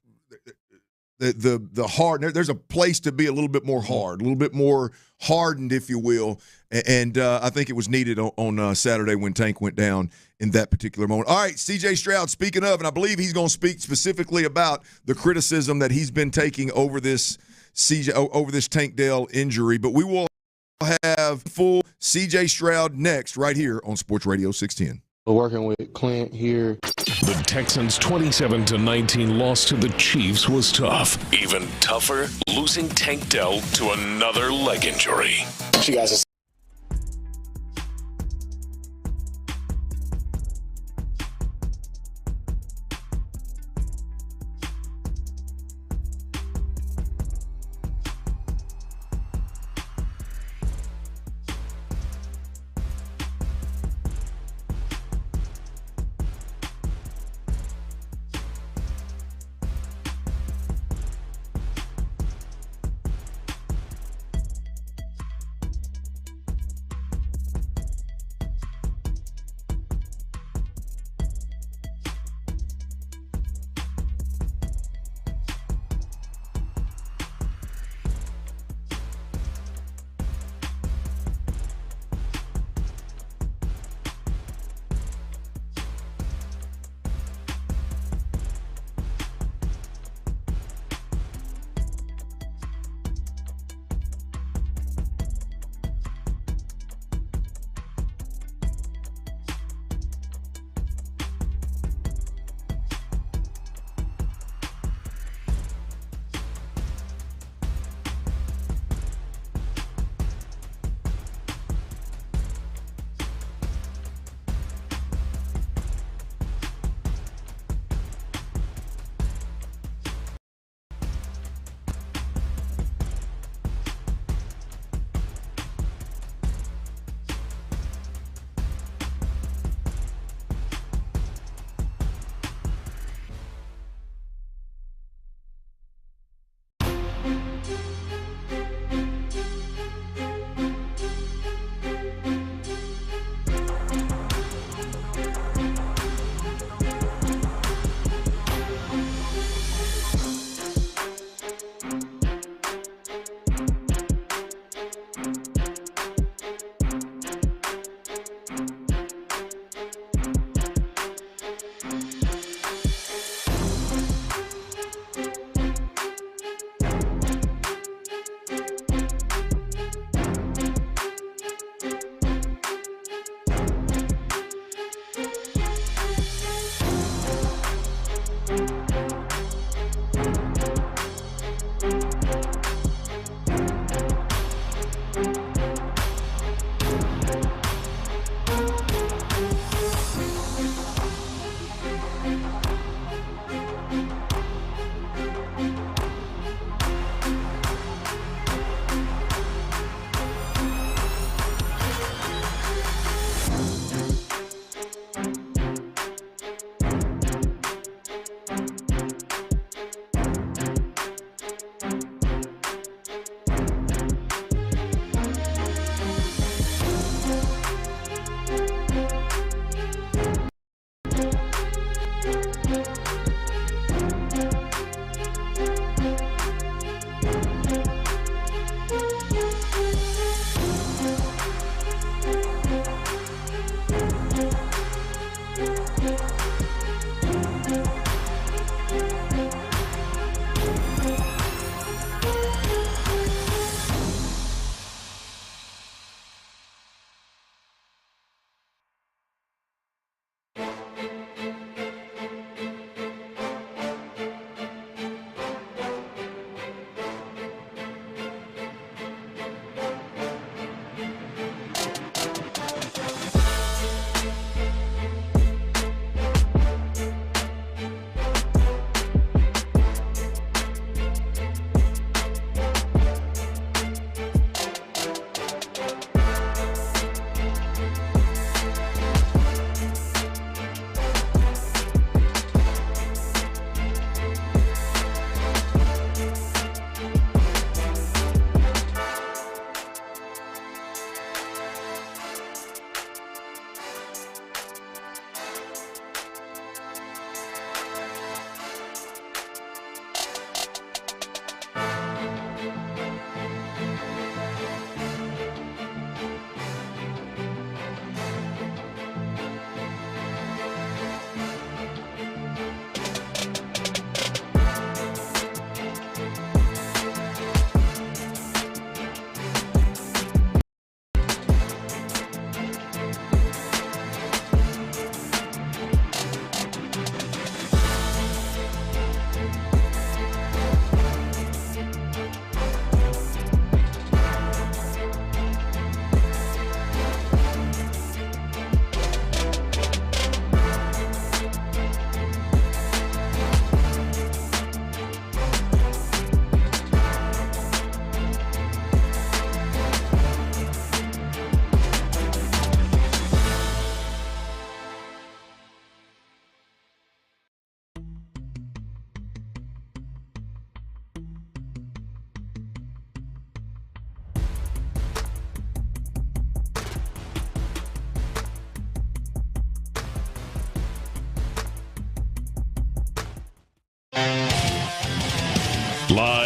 hard. There's a place to be a little bit more hard, a little bit more hardened, if you will. And I think it was needed on Saturday when Tank went down in that particular moment. All right, C.J. Stroud, speaking of, and I believe he's going to speak specifically about the criticism that he's been taking over this Tank Dell injury. But we will have full C.J. Stroud next right here on Sports Radio 610. Working with Clint here. The Texans' 27-19 loss to the Chiefs was tough. Even tougher, losing Tank Dell to another leg injury. You guys are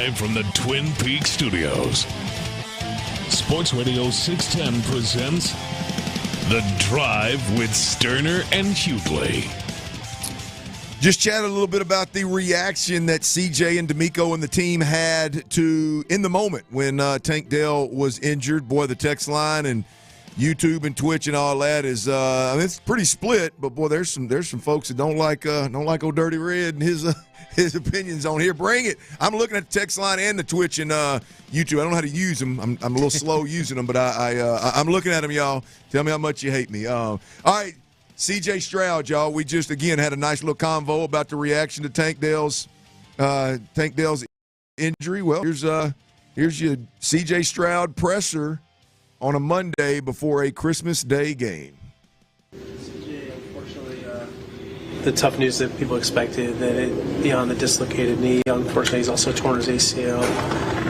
Live from the Twin Peaks Studios, Sports Radio 610 presents The Drive with Stoerner and Hughley. Just chatted a little bit about the reaction that CJ and D'Amico and the team had to in the moment when Tank Dell was injured. Boy, the text line and YouTube and Twitch and all that is I mean, it's pretty split. But boy, there's some folks that don't like old Dirty Red and his opinions on here. Bring it. I'm looking at the text line and the Twitch and YouTube. I don't know how to use them. I'm a little slow using them, but I'm looking at them, y'all. Tell me how much you hate me. All right. C.J. Stroud, y'all, we just, again, had a nice little convo about the reaction to Tank Dell's injury. Well, here's your C.J. Stroud presser on a Monday before a Christmas Day game. C.J., unfortunately, the tough news that people expected, that it, beyond the dislocated knee, unfortunately, he's also torn his ACL.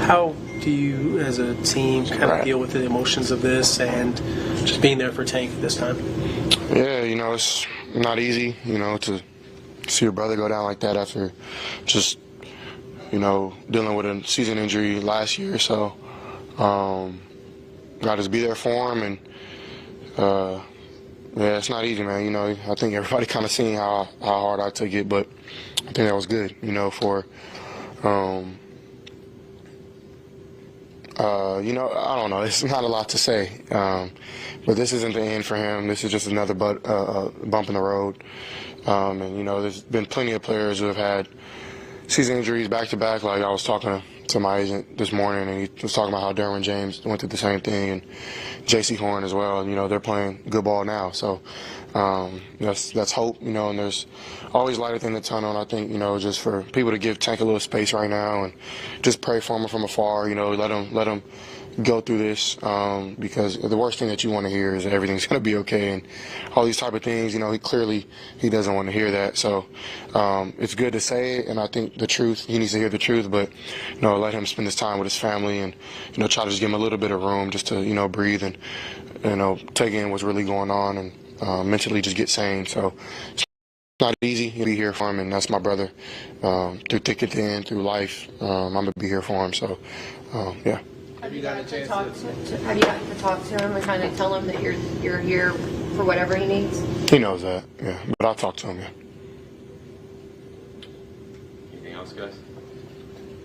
How do you, as a team, kind of deal with the emotions of this and just being there for Tank this time? Yeah, it's not easy, to see your brother go down like that after just, dealing with a season injury last year. So, got to be there for him. And, yeah, it's not easy, man. I think everybody kind of seen how hard I took it, but I think that was good, for, I don't know. It's not a lot to say. But this isn't the end for him. This is just another bump in the road. And, there's been plenty of players who have had season injuries back-to-back. Like I was talking to my agent this morning, and he was talking about how Derwin James went through the same thing, and J.C. Horn as well. And, they're playing good ball now. So that's hope, and there's always light at the end of the tunnel. And I think, just for people to give Tank a little space right now and just pray for him from afar, let him go through this, because the worst thing that you want to hear is that everything's going to be okay and all these type of things. He doesn't want to hear that. So it's good to say it, and I think he needs to hear the truth, but let him spend his time with his family and try to just give him a little bit of room just to breathe and take in what's really going on and mentally just get sane. So it's not easy to be here for him, and that's my brother. Through thick and thin, through life, I'm going to be here for him. So yeah. Have you gotten to talk to him and kind of tell him that you're here for whatever he needs? He knows that, yeah. But I'll talk to him, yeah. Anything else, guys?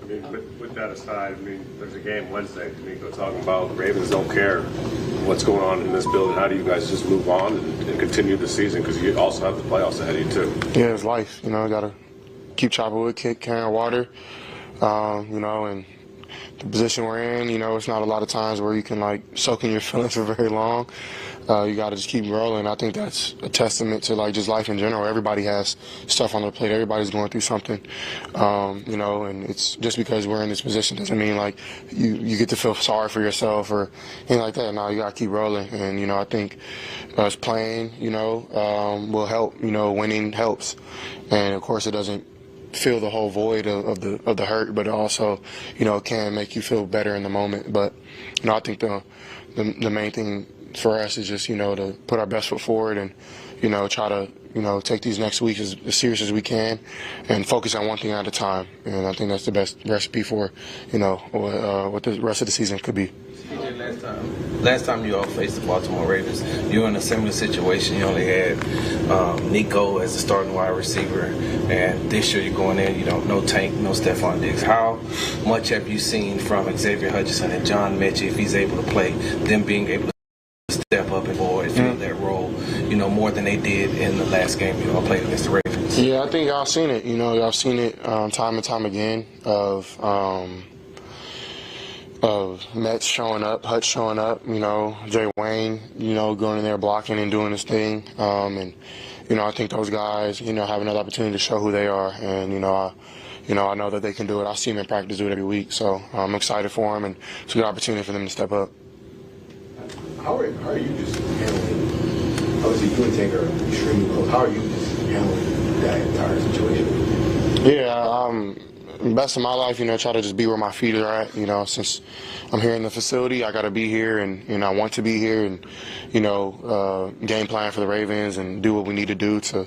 I mean, with that aside, there's a game Wednesday. D'Amico talking about the Ravens don't care what's going on in this building. How do you guys just move on and continue the season? Because you also have the playoffs ahead of you, too. Yeah, it's life. Got to keep chopping wood, carrying water, and the position we're in, it's not a lot of times where you can soak in your feelings for very long. You got to just keep rolling. I think that's a testament to just life in general. Everybody has stuff on their plate. Everybody's going through something, and it's just because we're in this position doesn't mean you get to feel sorry for yourself or anything like that. No, you got to keep rolling. And I think us playing, will help. Winning helps, and of course it doesn't fill the whole void of the hurt, but also it can make you feel better in the moment. But I think the main thing for us is just to put our best foot forward and try to take these next weeks as serious as we can and focus on one thing at a time. And I think that's the best recipe for what the rest of the season could be. Last time you all faced the Baltimore Ravens, you were in a similar situation. You only had Nico as the starting wide receiver, and this year you're going in, no Tank, no Stephon Diggs. How much have you seen from Xavier Hutchinson and John Mechie, if he's able to play, them being able to step up and forward and fill that role, more than they did in the last game you all played against the Ravens? Yeah, I think y'all seen it. Y'all seen it time and time again of Mets showing up, Hutch showing up, Jay Wayne, going in there blocking and doing his thing. And, I think those guys, have another opportunity to show who they are. And, I know that they can do it. I see them in practice do it every week. So I'm excited for them, and it's a good opportunity for them to step up. How are you just handling, obviously you and Tank are extremely close. How are you just handling that entire situation? Yeah, best of my life, try to just be where my feet are at. Since I'm here in the facility, I got to be here, and I want to be here, and game plan for the Ravens and do what we need to do to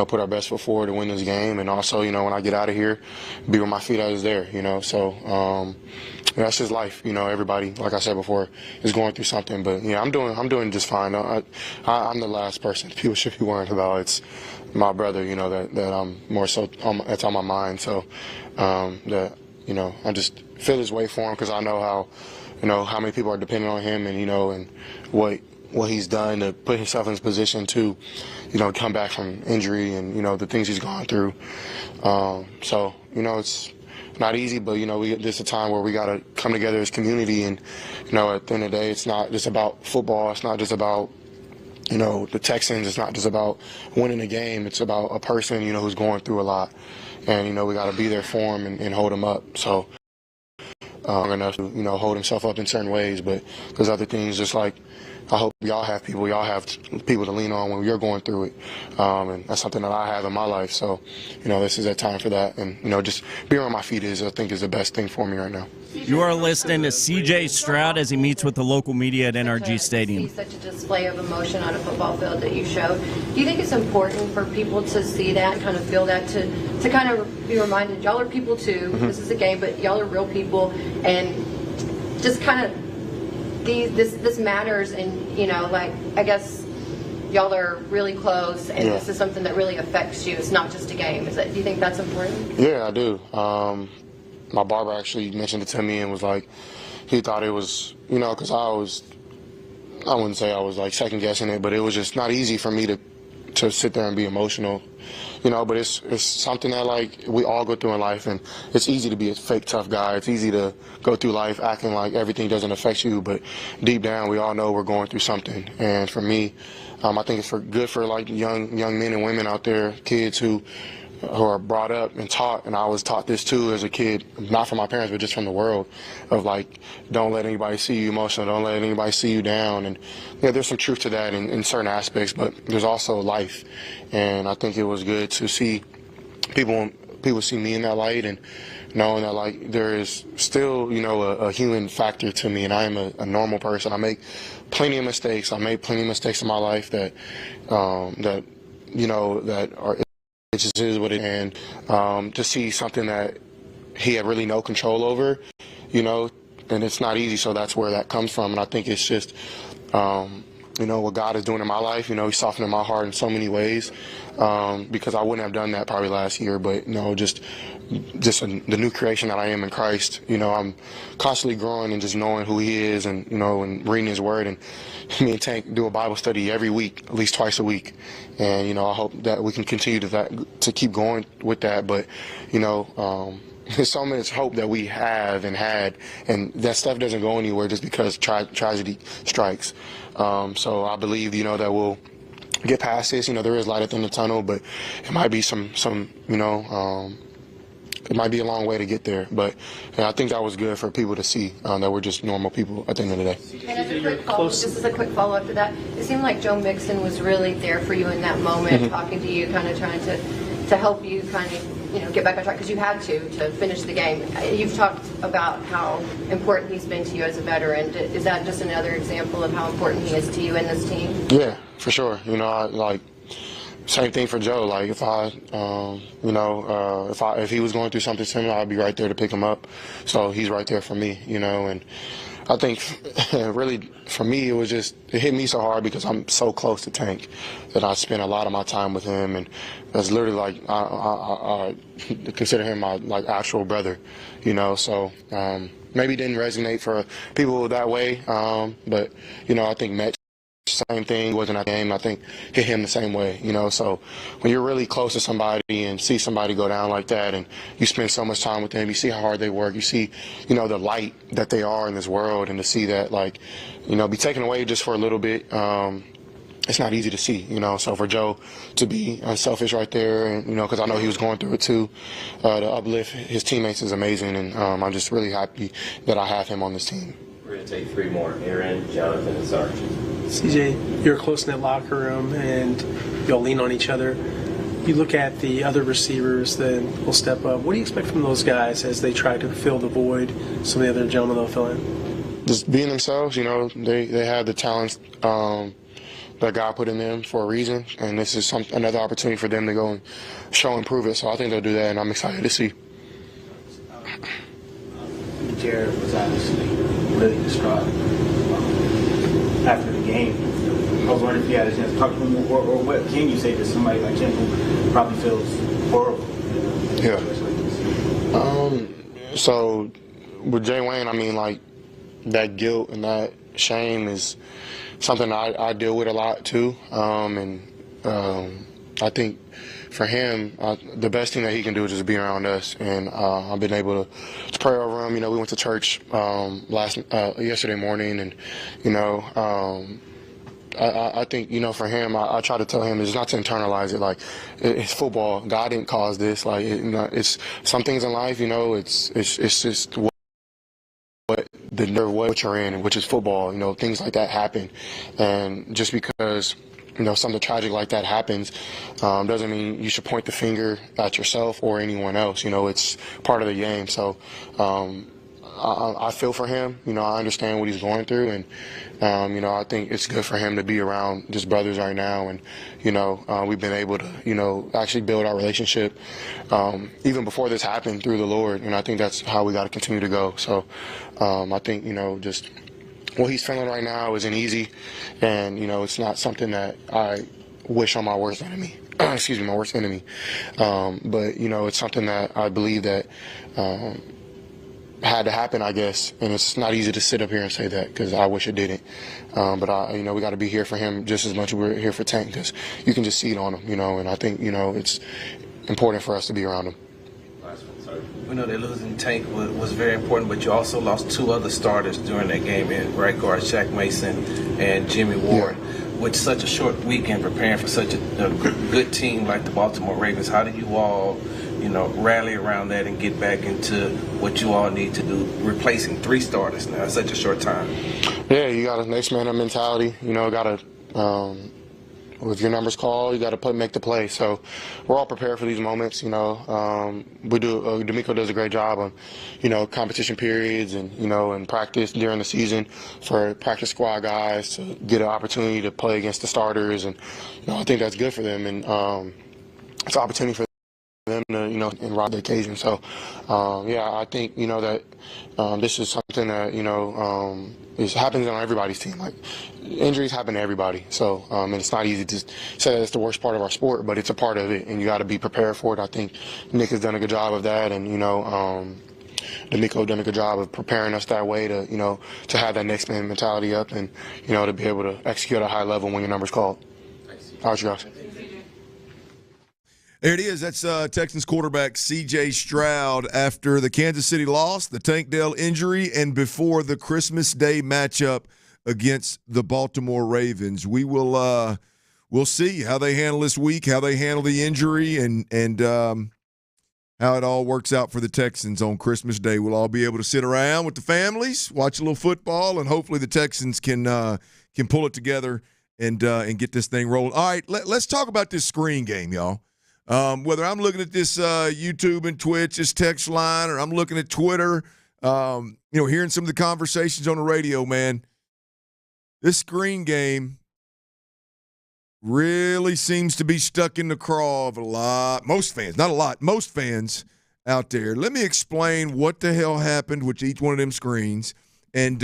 put our best foot forward to win this game, and also when I get out of here, be where my feet is there. So that's just life. Everybody, like I said before, is going through something, but I'm doing just fine. I'm the last person people should be worrying about. It's my brother, that I'm more so that's on my mind. So that I just feel this way for him because I know how many people are depending on him, and and what he's done to put himself in this position to come back from injury and the things he's gone through. So it's not easy, but this is a time where we got to come together as community, and at the end of the day, it's not just about football. It's not just about the Texans. It's not just about winning a game. It's about a person who's going through a lot, and we got to be there for him and hold him up. So enough to hold himself up in certain ways, but there's other things just like I hope y'all have people to lean on when you're going through it, and that's something that I have in my life. So this is a time for that, and just being where my feet is, I think, is the best thing for me right now. You are listening to C.J. Stroud as he meets with the local media at NRG Stadium. See such a display of emotion on a football field that you showed. Do you think it's important for people to see that and kind of feel that, to kind of be reminded, y'all are people too, this is a game, but y'all are real people, and just kind of this matters, and I guess y'all are really close, and this is something that really affects you. It's not just a game. Do you think that's important? Yeah, I do. My barber actually mentioned it to me and was like, he thought it was, because I wouldn't say I was like second guessing it, but it was just not easy for me to sit there and be emotional, but it's something that like we all go through in life, and it's easy to be a fake tough guy. It's easy to go through life acting like everything doesn't affect you, but deep down we all know we're going through something. And for me, I think it's good for like young men and women out there, kids who are brought up and taught, and I was taught this too as a kid, not from my parents, but just from the world, of like, don't let anybody see you emotional, don't let anybody see you down. And there's some truth to that in certain aspects, but there's also life. And I think it was good to see people see me in that light, and knowing that like there is still a human factor to me, and I am a normal person. I make plenty of mistakes. I made plenty of mistakes in my life that that are. It just is what it is. And to see something that he had really no control over, and it's not easy. So that's where that comes from. And I think it's just, what God is doing in my life. He's softening my heart in so many ways, because I wouldn't have done that probably last year. But just the new creation that I am in Christ. I'm constantly growing and just knowing who He is, and and reading His Word. And me and Tank do a Bible study every week, at least twice a week. And I hope that we can continue to keep going with that. But there's so much hope that we have and had, and that stuff doesn't go anywhere just because tragedy strikes. So I believe that we'll get past this. There is light at the end of the tunnel, but it might be it might be a long way to get there, but I think that was good for people to see that we're just normal people at the end of the day. And as a quick just as a quick follow-up to that, it seemed like Joe Mixon was really there for you in that moment, talking to you, kind of trying to help you kind of get back on track, because you had to finish the game. You've talked about how important he's been to you as a veteran. Is that just another example of how important he is to you and this team? Yeah, for sure. Same thing for Joe. Like if if he was going through something similar, I'd be right there to pick him up. So he's right there for me, and I think really for me it hit me so hard because I'm so close to Tank that I spend a lot of my time with him, and that's literally like I consider him my like actual brother, So maybe it didn't resonate for people that way, but I think Matt. Same thing, wasn't at the game. I think hit him the same way, So when you're really close to somebody and see somebody go down like that, and you spend so much time with them, you see how hard they work, you see, the light that they are in this world, and to see that, be taken away just for a little bit, it's not easy to see, So for Joe to be unselfish right there, and because I know he was going through it too, to uplift his teammates is amazing, and I'm just really happy that I have him on this team. We're going to take three more: Aaron, Jonathan, and Sarge. CJ, you're a close-knit locker room, and y'all lean on each other. you look at the other receivers that will step up. What do you expect from those guys as they try to fill the void some of the other gentlemen they'll fill in? Just being themselves, they have the talents that God put in them for a reason, and this is another opportunity for them to go and show and prove it. So I think they'll do that, and I'm excited to see. Jared was obviously really distraught after the game. I was wondering if you had a chance to talk to him, or what can you say to somebody like him who probably feels horrible? Yeah. So with Jay Wayne, that guilt and that shame is something I deal with a lot too. I think for him, the best thing that he can do is just be around us. And I've been able to pray over him. We went to church yesterday morning, and I think for him, I try to tell him it's not to internalize it. Like, it's football. God didn't cause this. Like, it's some things in life. It's just what you're in, which is football. Things like that happen, and just because something tragic like that happens doesn't mean you should point the finger at yourself or anyone else. It's part of the game. So I feel for him. I understand what he's going through, and I think it's good for him to be around just brothers right now. And we've been able to actually build our relationship even before this happened through the Lord, and I think that's how we got to continue to go. So I think just what he's feeling right now isn't easy, and it's not something that I wish on my worst enemy. Excuse me, my worst enemy. But it's something that I believe that had to happen, I guess, and it's not easy to sit up here and say that because I wish it didn't. But we got to be here for him just as much as we're here for Tank, because you can just see it on him, and I think it's important for us to be around him. We know that losing Tank was very important, but you also lost two other starters during that game in right guard, Shaq Mason and Jimmy Ward. Yeah. With such a short weekend preparing for such a good team like the Baltimore Ravens, how do you all, rally around that and get back into what you all need to do, replacing three starters now in such a short time? Yeah, you got a next man up mentality. Got to. If your number's called, you got to make the play. So we're all prepared for these moments. We do. D'Amico does a great job on, competition periods and and practice during the season for practice squad guys to get an opportunity to play against the starters, and I think that's good for them, and it's an opportunity for them to and ride the occasion. So I think that this is something that it happens on everybody's team. Like, injuries happen to everybody, so and it's not easy to say that it's the worst part of our sport, but it's a part of it, and you got to be prepared for it. I think Nick has done a good job of that, and D'Amico done a good job of preparing us that way to to have that next man mentality up, and to be able to execute at a high level when your number's called. All right, you guys. There it is. That's Texans quarterback C.J. Stroud after the Kansas City loss, the Tank Dell injury, and before the Christmas Day matchup against the Baltimore Ravens. We will we'll see how they handle this week, how they handle the injury, and how it all works out for the Texans on Christmas Day. We'll all be able to sit around with the families, watch a little football, and hopefully the Texans can pull it together and get this thing rolling. All right, let's talk about this screen game, y'all. Whether I'm looking at this YouTube and Twitch, this text line, or I'm looking at Twitter, hearing some of the conversations on the radio, man, this screen game really seems to be stuck in the craw of most fans out there. Let me explain what the hell happened with each one of them screens, and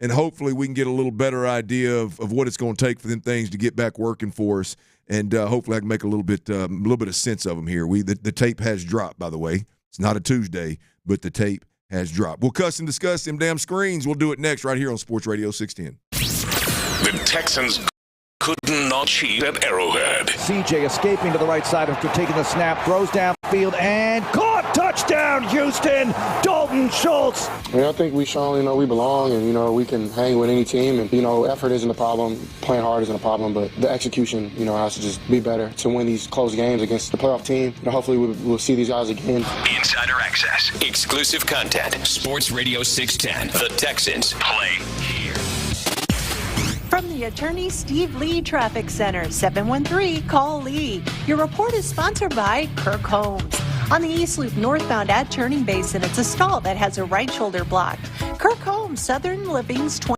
hopefully we can get a little better idea of what it's going to take for them things to get back working for us. And hopefully I can make a little bit of sense of them here. The tape has dropped, by the way. It's not a Tuesday, but the tape has dropped. We'll cuss and discuss them damn screens. We'll do it next right here on Sports Radio 610. The Texans could not cheat at Arrowhead. CJ escaping to the right side after taking the snap, throws downfield, and caught! Touchdown, Houston! Dalton Schultz! I think we've shown, we belong, and, we can hang with any team. And, effort isn't a problem. Playing hard isn't a problem. But the execution, has to just be better to win these close games against the playoff team. Hopefully we'll see these guys again. Insider access. Exclusive content. Sports Radio 610. The Texans play here. From the Attorney Steve Lee Traffic Center, 713-CALL-LEE. Your report is sponsored by Kirk Holmes. On the East Loop northbound at Turning Basin, it's a stall that has a right shoulder blocked. Kirk Holmes, Southern Living's 20.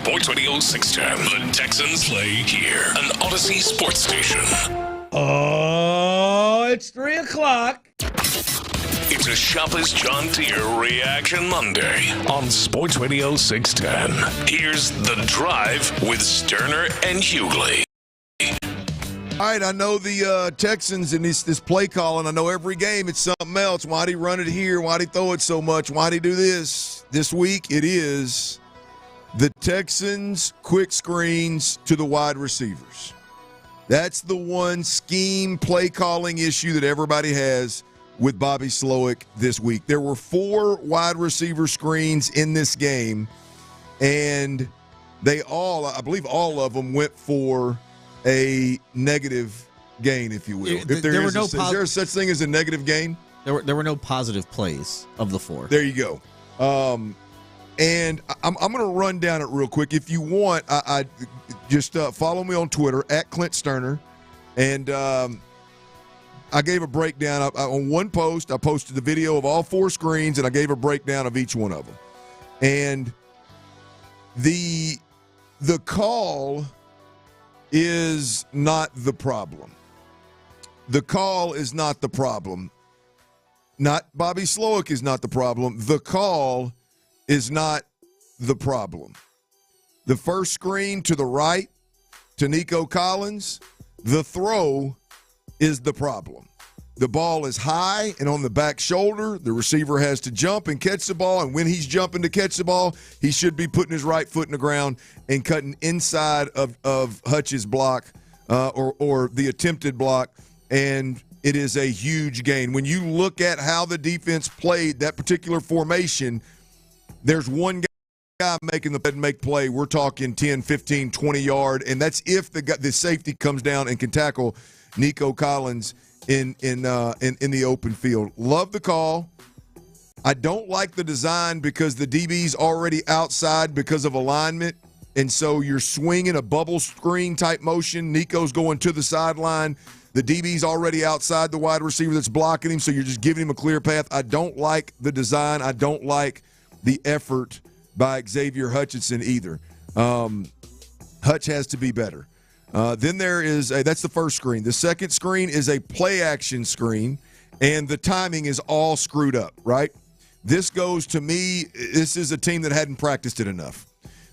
Sports Radio 610. The Texans play here. An Odyssey sports station. Oh, it's 3 o'clock. It's a Shopper's John Deere Reaction Monday on Sports Radio 610. Here's The Drive with Stoerner and Hughley. All right, I know the Texans and this play calling. I know every game it's something else. Why'd he run it here? Why'd he throw it so much? Why'd he do this? This week it is the Texans quick screens to the wide receivers. That's the one scheme play calling issue that everybody has with Bobby Slowick this week. There were 4 wide receiver screens in this game, and they all, I believe all of them went for a negative gain, if you will. Is there such thing as a negative gain? There were no positive plays of the 4. There you go. And I'm going to run down it real quick. If you want, I just follow me on Twitter at Clint Stoerner. And I gave a breakdown. On one post, I posted the video of all 4 screens, and I gave a breakdown of each one of them. And the call is not the problem. The call is not the problem. Not Bobby Slowick is not the problem. The call is not the problem. The first screen to the right to Nico Collins, the throw is the problem. The ball is high and on the back shoulder. The receiver has to jump and catch the ball, and when he's jumping to catch the ball, he should be putting his right foot in the ground and cutting inside of Hutch's block or the attempted block, and it is a huge gain. When you look at how the defense played that particular formation, there's one guy making the make play. We're talking 10, 15, 20-yard, and that's if the safety comes down and can tackle Nico Collins in the open field. Love the call. I don't like the design because the DB's already outside because of alignment, and so you're swinging a bubble screen type motion. Nico's going to the sideline. The DB's already outside the wide receiver that's blocking him, so you're just giving him a clear path. I don't like the design. I don't like the effort by Xavier Hutchinson either. Hutch has to be better. Then there is that's the first screen. The second screen is a play action screen, and the timing is all screwed up, right? This goes to me, this is a team that hadn't practiced it enough.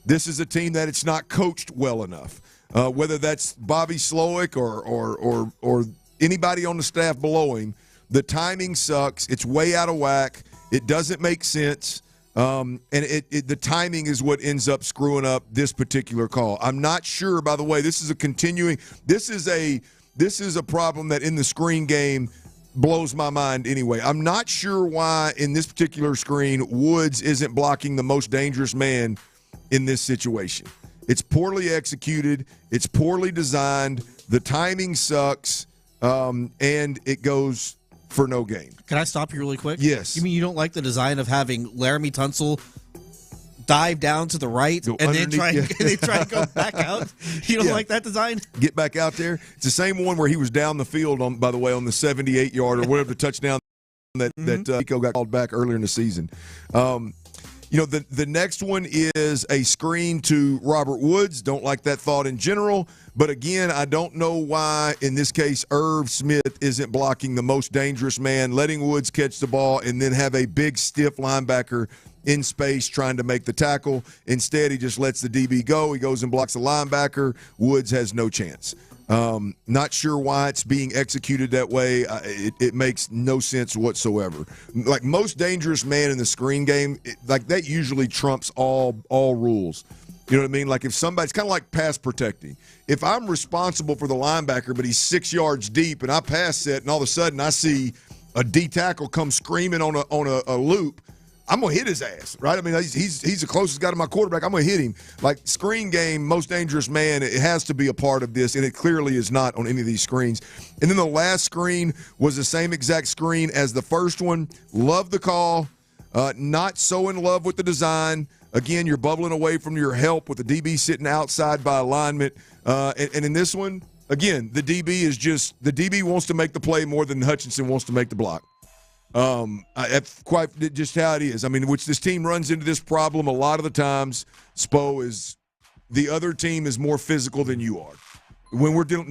This is a team that it's not coached well enough. Whether that's Bobby Slowick or anybody on the staff below him, the timing sucks. It's way out of whack. It doesn't make sense. And the timing is what ends up screwing up this particular call. I'm not sure, by the way, this is a problem that in the screen game blows my mind anyway. I'm not sure why in this particular screen Woods isn't blocking the most dangerous man in this situation. It's poorly executed. It's poorly designed. The timing sucks, and it goes for no gain. Can I stop you really quick? Yes. You mean you don't like the design of having Laramie Tunsil dive down to the right and then try and go back out? You don't like that design? Get back out there. It's the same one where he was down the field on the 78-yard or whatever the touchdown that Nico got called back earlier in the season. The next one is a screen to Robert Woods. Don't like that thought in general. But again, I don't know why, in this case, Irv Smith isn't blocking the most dangerous man, letting Woods catch the ball, and then have a big, stiff linebacker in space trying to make the tackle. Instead, he just lets the DB go. He goes and blocks the linebacker. Woods has no chance. Not sure why it's being executed that way. It makes no sense whatsoever. Like, most dangerous man in the screen game, that usually trumps all rules. You know what I mean? Like, if somebody's kind of like pass protecting. If I'm responsible for the linebacker, but he's 6 yards deep, and I pass set, and all of a sudden I see a D tackle come screaming on a loop, I'm going to hit his ass, right? I mean, he's the closest guy to my quarterback. I'm going to hit him. Like, screen game, most dangerous man, it has to be a part of this, and it clearly is not on any of these screens. And then the last screen was the same exact screen as the first one. Love the call. Not so in love with the design. Again, you're bubbling away from your help with the DB sitting outside by alignment. And in this one, again, the DB wants to make the play more than Hutchinson wants to make the block. That's quite just how it is. I mean, which this team runs into this problem a lot of the times. Spo is the other team is more physical than you are. When we're dealing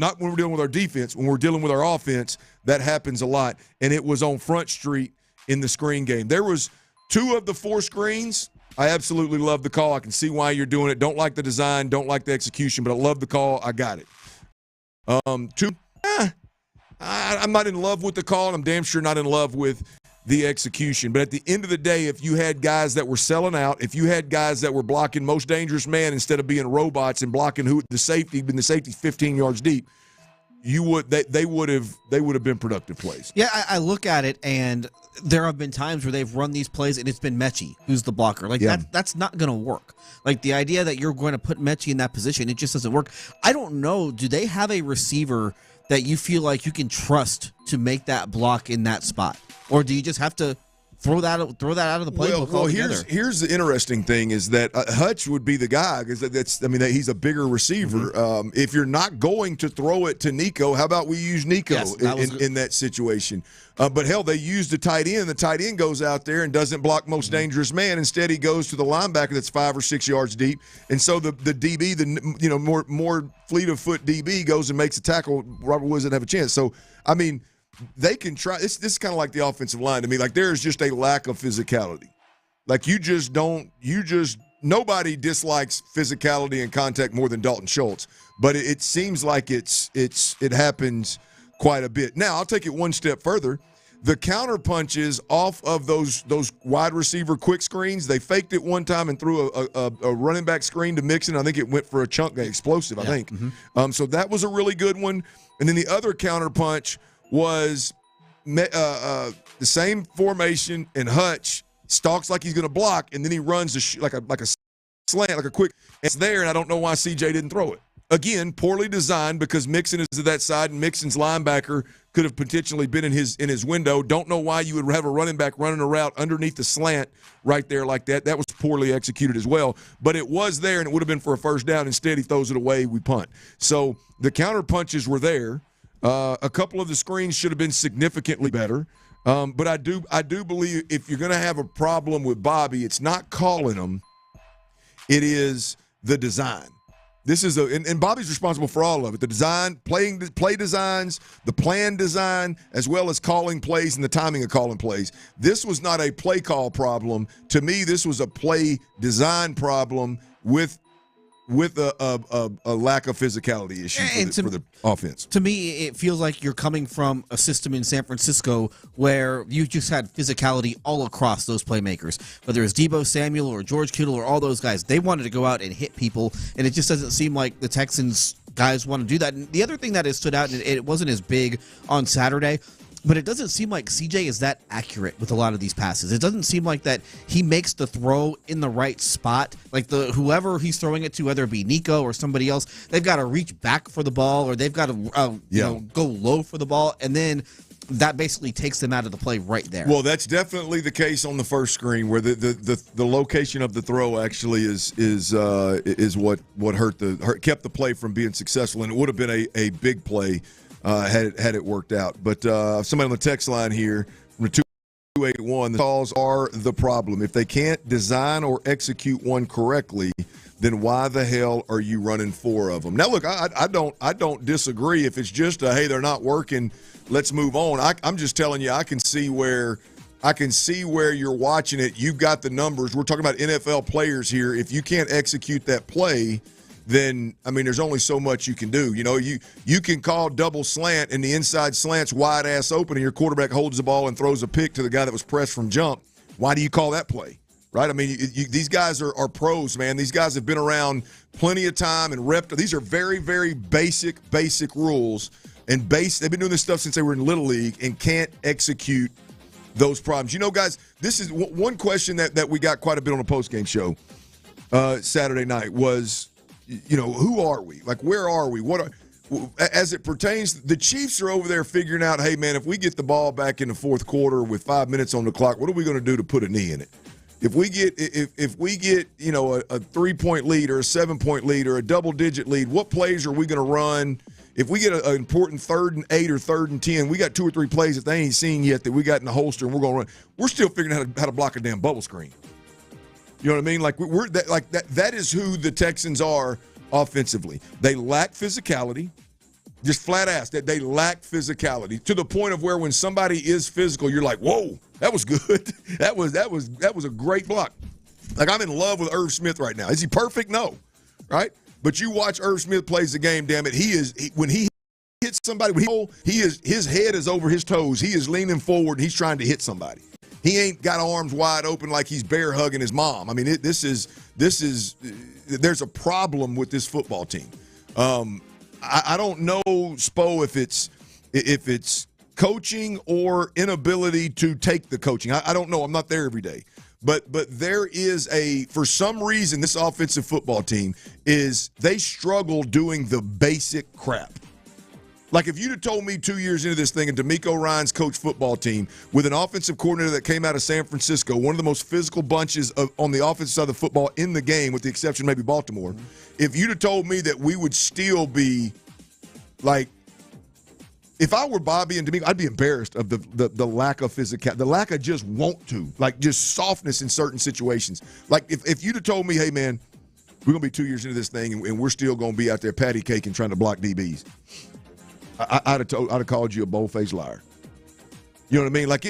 with our defense, when we're dealing with our offense, that happens a lot. And it was on Front Street in the screen game. There was 2 of the 4 screens. I absolutely love the call. I can see why you're doing it. Don't like the design, don't like the execution, but I love the call. I got it. 2. I'm not in love with the call, and I'm damn sure not in love with the execution. But at the end of the day, if you had guys that were selling out, if you had guys that were blocking most dangerous man instead of being robots and blocking the safety 15 yards deep, they would have been productive plays. Yeah, I look at it, and there have been times where they've run these plays, and it's been Mechie who's the blocker. Like, that's not going to work. Like, the idea that you're going to put Mechie in that position, it just doesn't work. I don't know. Do they have a receiver that you feel like you can trust to make that block in that spot, or do you just have to throw that out of the playbook altogether? Here's the interesting thing is that Hutch would be the guy because he's a bigger receiver. Mm-hmm. If you're not going to throw it to Nico, how about we use Nico in that situation? But hell, they used the tight end. The tight end goes out there and doesn't block most dangerous man. Instead, he goes to the linebacker that's 5 or 6 yards deep. And so the DB, more fleet of foot DB goes and makes a tackle. Robert Woods doesn't have a chance. So I mean, they can try. This is kind of like the offensive line to me. Like, there is just a lack of physicality. Like, nobody dislikes physicality and contact more than Dalton Schultz. But it seems like it happens quite a bit. Now, I'll take it one step further. The counter punches off of those wide receiver quick screens, they faked it one time and threw a running back screen to Mixon. I think it went for a chunk explosive, I think. Mm-hmm. So that was a really good one. And then the other counter punch was the same formation, and Hutch stalks like he's going to block, and then he runs like a slant, like a quick. It's there, and I don't know why CJ didn't throw it. Again, poorly designed because Mixon is to that side, and Mixon's linebacker could have potentially been in his window. Don't know why you would have a running back running a route underneath the slant right there like that. That was poorly executed as well. But it was there, and it would have been for a first down. Instead, he throws it away. We punt. So the counter punches were there. A couple of the screens should have been significantly better. But I do believe if you're going to have a problem with Bobby, it's not calling them. It is the design. This is and Bobby's responsible for all of it. The design, play designs, the plan design, as well as calling plays and the timing of calling plays. This was not a play call problem. To me, this was a play design problem with a lack of physicality issue for the offense. To me, it feels like you're coming from a system in San Francisco where you just had physicality all across those playmakers. Whether it's Deebo Samuel or George Kittle or all those guys, they wanted to go out and hit people, and it just doesn't seem like the Texans guys want to do that. And the other thing that has stood out, and it wasn't as big on Saturday, but it doesn't seem like CJ is that accurate with a lot of these passes. It doesn't seem like that he makes the throw in the right spot. Like whoever he's throwing it to, whether it be Nico or somebody else, they've got to reach back for the ball, or they've got to go low for the ball, and then that basically takes them out of the play right there. Well, that's definitely the case on the first screen, where the location of the throw actually is what kept the play from being successful, and it would have been a big play had it worked out. But somebody on the text line here from the 281, the calls are the problem. If they can't design or execute one correctly, then why the hell are you running 4 of them? Now, look, I don't disagree. If it's just hey, they're not working, let's move on. I'm just telling you, I can see where you're watching it. You've got the numbers. We're talking about NFL players here. If you can't execute that play, then, I mean, there's only so much you can do. You know, you can call double slant and the inside slant's wide ass open and your quarterback holds the ball and throws a pick to the guy that was pressed from jump. Why do you call that play? Right? I mean, these guys are pros, man. These guys have been around plenty of time and these are very, very basic rules. And they've been doing this stuff since they were in Little League and can't execute those problems. You know, guys, this is one question that we got quite a bit on the postgame show Saturday night was, you know, who are we? Like, where are we? As it pertains, the Chiefs are over there figuring out, hey, man, if we get the ball back in the fourth quarter with 5 minutes on the clock, what are we going to do to put a knee in it? If we get you know a 3-point lead or a 7-point lead or a double-digit lead, what plays are we going to run? If we get an important 3rd and 8 or 3rd and 10, we got 2 or 3 plays that they ain't seen yet that we got in the holster and we're going to run. We're still figuring out how to block a damn bubble screen. You know what I mean? Like that is who the Texans are offensively. They lack physicality. Just flat ass that they lack physicality to the point of where when somebody is physical, you're like, whoa, that was good. that was a great block. Like, I'm in love with Irv Smith right now. Is he perfect? No, right? But you watch Irv Smith plays the game. Damn it, when he hits somebody, his head is over his toes. He is leaning forward. And he's trying to hit somebody. He ain't got arms wide open like he's bear hugging his mom. I mean, there's a problem with this football team. I don't know, Spo, if it's coaching or inability to take the coaching. I don't know. I'm not there every day. But there is for some reason, this offensive football team they struggle doing the basic crap. Like, if you'd have told me 2 years into this thing and D'Amico Ryan's coach football team with an offensive coordinator that came out of San Francisco, one of the most physical bunches on the offensive side of the football in the game, with the exception of maybe Baltimore, if you'd have told me that we would still be like, if I were Bobby and D'Amico, I'd be embarrassed of the lack of physicality, the lack of just want to, like just softness in certain situations. Like, if you'd have told me, hey, man, we're going to be 2 years into this thing and we're still going to be out there patty caking trying to block DBs. I'd have called you a bold-faced liar. You know what I mean? Like,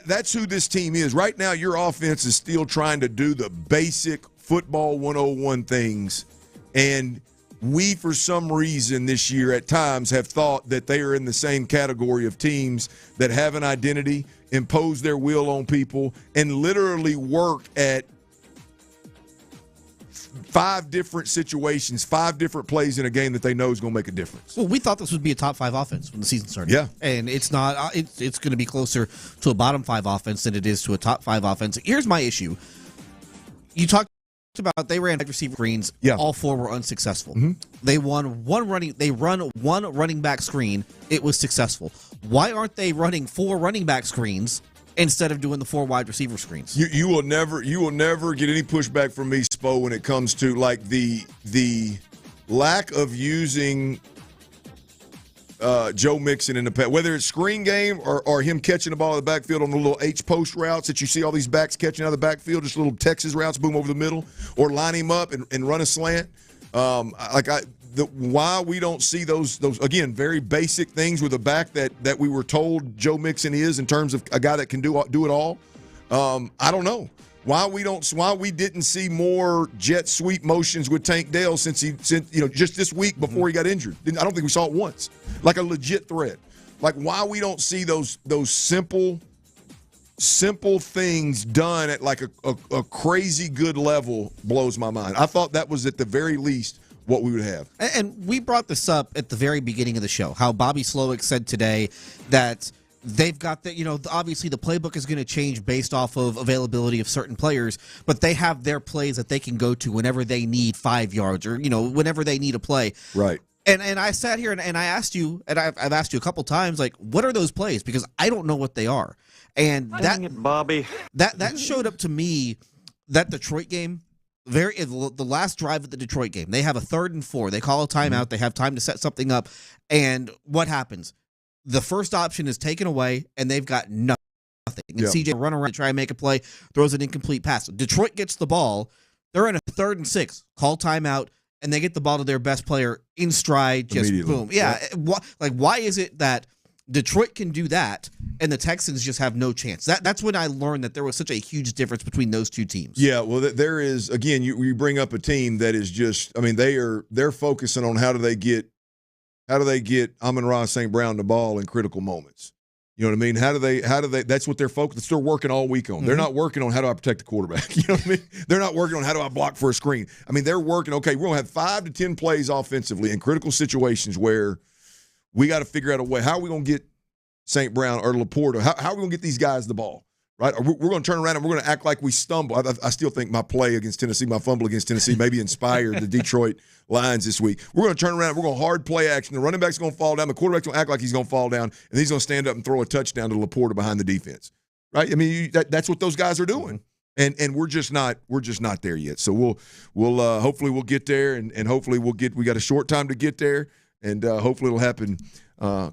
that's who this team is. Right now, your offense is still trying to do the basic football 101 things. And we, for some reason this year at times, have thought that they are in the same category of teams that have an identity, impose their will on people, and literally work at 5 different situations, 5 different plays in a game that they know is going to make a difference. Well, we thought this would be a top 5 offense when the season started. Yeah. And it's not. It's going to be closer to a bottom 5 offense than it is to a top 5 offense. Here's my issue. You talked about they ran wide receiver screens. Yeah. All 4 were unsuccessful. Mm-hmm. They run one running back screen. It was successful. Why aren't they running 4 running back screens instead of doing the 4 wide receiver screens? You will never get any pushback from me, Spo, when it comes to like the lack of using Joe Mixon in the past, whether it's screen game or him catching the ball in the backfield on the little H-post routes that you see all these backs catching out of the backfield, just little Texas routes, boom, over the middle, or line him up and run a slant. Why we don't see those again, very basic things with a back that we were told Joe Mixon is in terms of a guy that can do it all. I don't know why we didn't see more jet sweep motions with Tank Dell since just this week before he got injured. I don't think we saw it once, like a legit threat. Like, why we don't see those simple things done at like a crazy good level blows my mind. I thought that was at the very least what we would have. And we brought this up at the very beginning of the show, how Bobby Slowick said today that they've got obviously the playbook is going to change based off of availability of certain players, but they have their plays that they can go to whenever they need 5 yards or, whenever they need a play. Right. And I sat here and I asked you, and I've asked you a couple times, like, what are those plays? Because I don't know what they are. And Bobby. That showed up to me, that Detroit game, the last drive of the Detroit game. They have a 3rd and 4. They call a timeout. Mm-hmm. They have time to set something up. And what happens? The first option is taken away, and they've got nothing. And CJ run around, try and make a play, throws an incomplete pass. Detroit gets the ball. They're in a 3rd and 6. Call timeout, and they get the ball to their best player in stride. Just boom. Yeah. Why is it that Detroit can do that and the Texans just have no chance? That's when I learned that there was such a huge difference between those two teams. Yeah, well, there is, again, you bring up a team that is just, I mean, they're focusing on how do they get Amon-Ra St. Brown the ball in critical moments. You know what I mean? How do they that's what they're focused. They're working all week on. They're not working on how do I protect the quarterback. You know what I mean? They're not working on how do I block for a screen. I mean, they're working, okay, we're going to have 5 to 10 plays offensively in critical situations where we got to figure out a way. How are we going to get St. Brown or Laporta? How are we going to get these guys the ball? Right? Or we're going to turn around and we're going to act like we stumble. I still think my play against Tennessee, my fumble against Tennessee, maybe inspired the Detroit Lions this week. We're going to turn around. We're going to hard play action. The running back's going to fall down. The quarterback's going to act like he's going to fall down, and he's going to stand up and throw a touchdown to Laporta behind the defense. Right? I mean, that's what those guys are doing, and we're just not there yet. So we'll hopefully we'll get there, and hopefully we got a short time to get there, and hopefully it'll happen.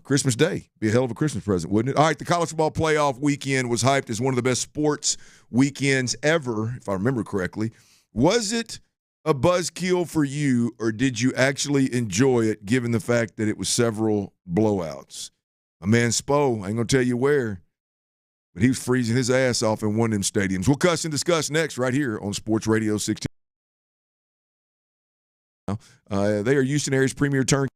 Christmas Day. Be a hell of a Christmas present, wouldn't it? All right, the college football playoff weekend was hyped as one of the best sports weekends ever, if I remember correctly. Was it a buzzkill for you, or did you actually enjoy it, given the fact that it was several blowouts? My man Spo, I ain't going to tell you where, but he was freezing his ass off in one of them stadiums. We'll cuss and discuss next right here on Sports Radio 16. They are Houston area's premier turnkey.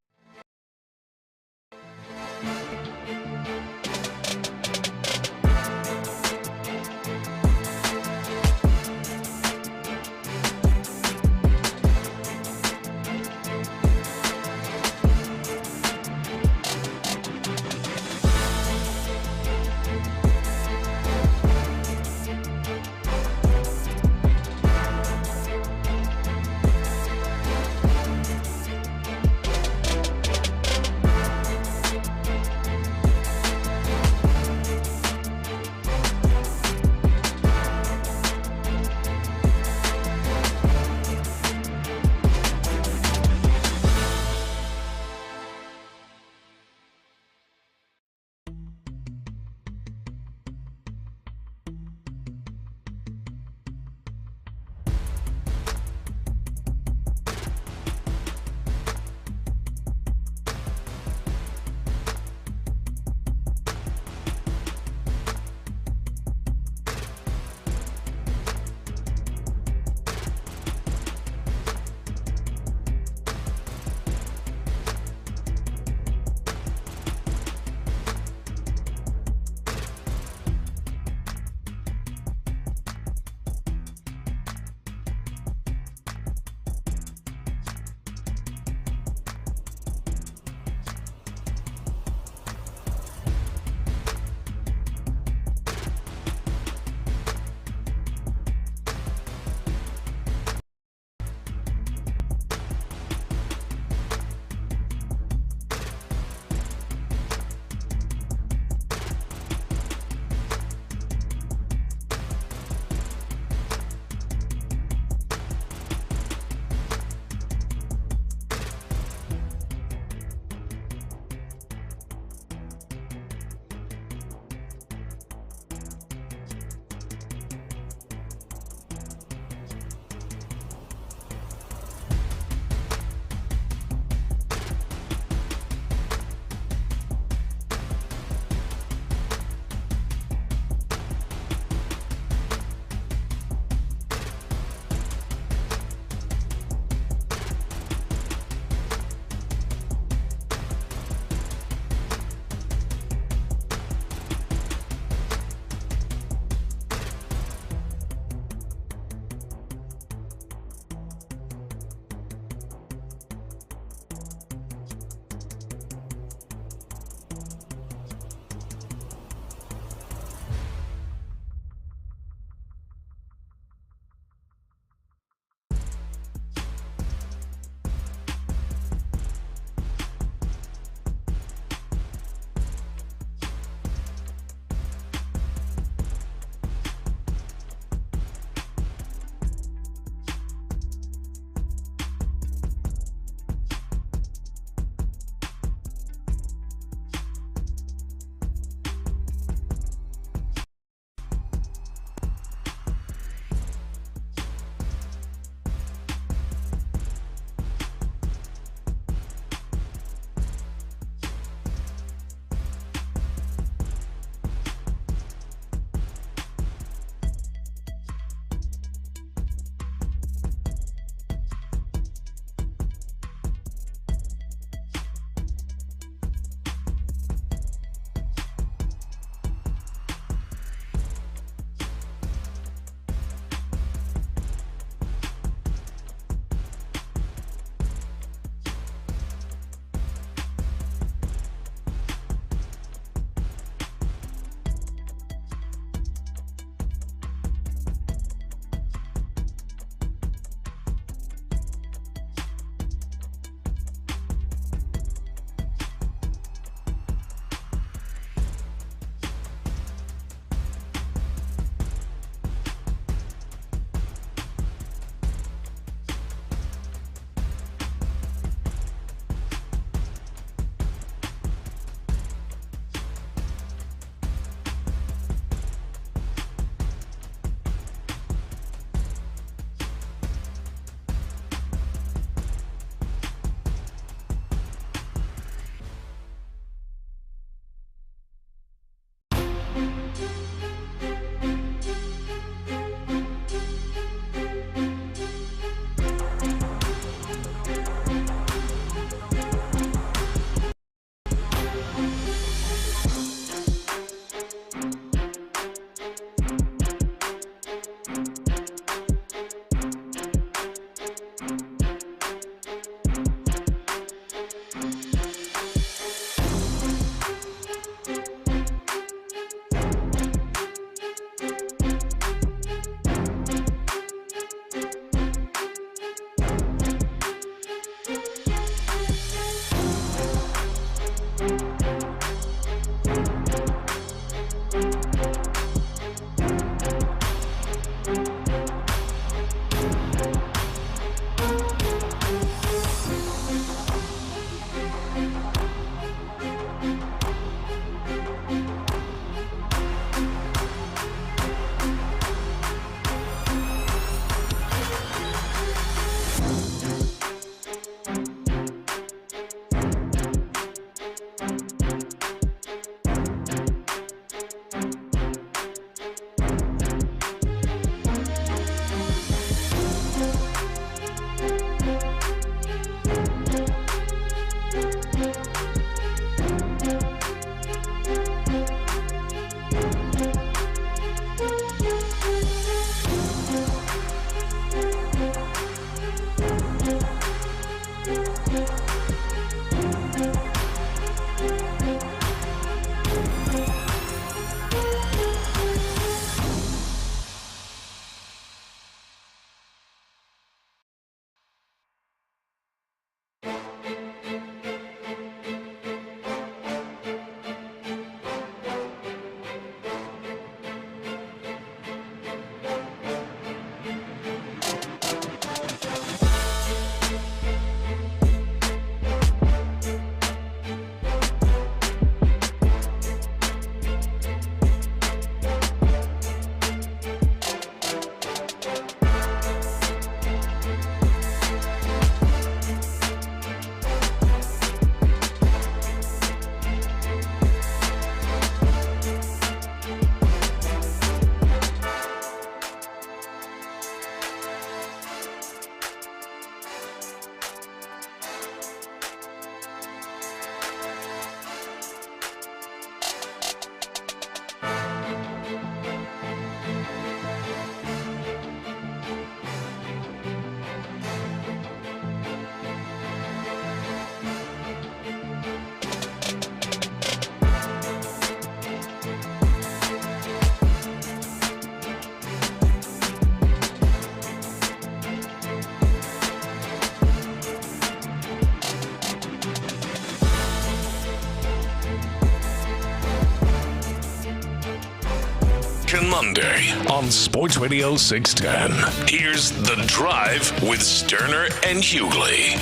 Back on Monday on Sports Radio 610. Here's The Drive with Stoerner and Hughley.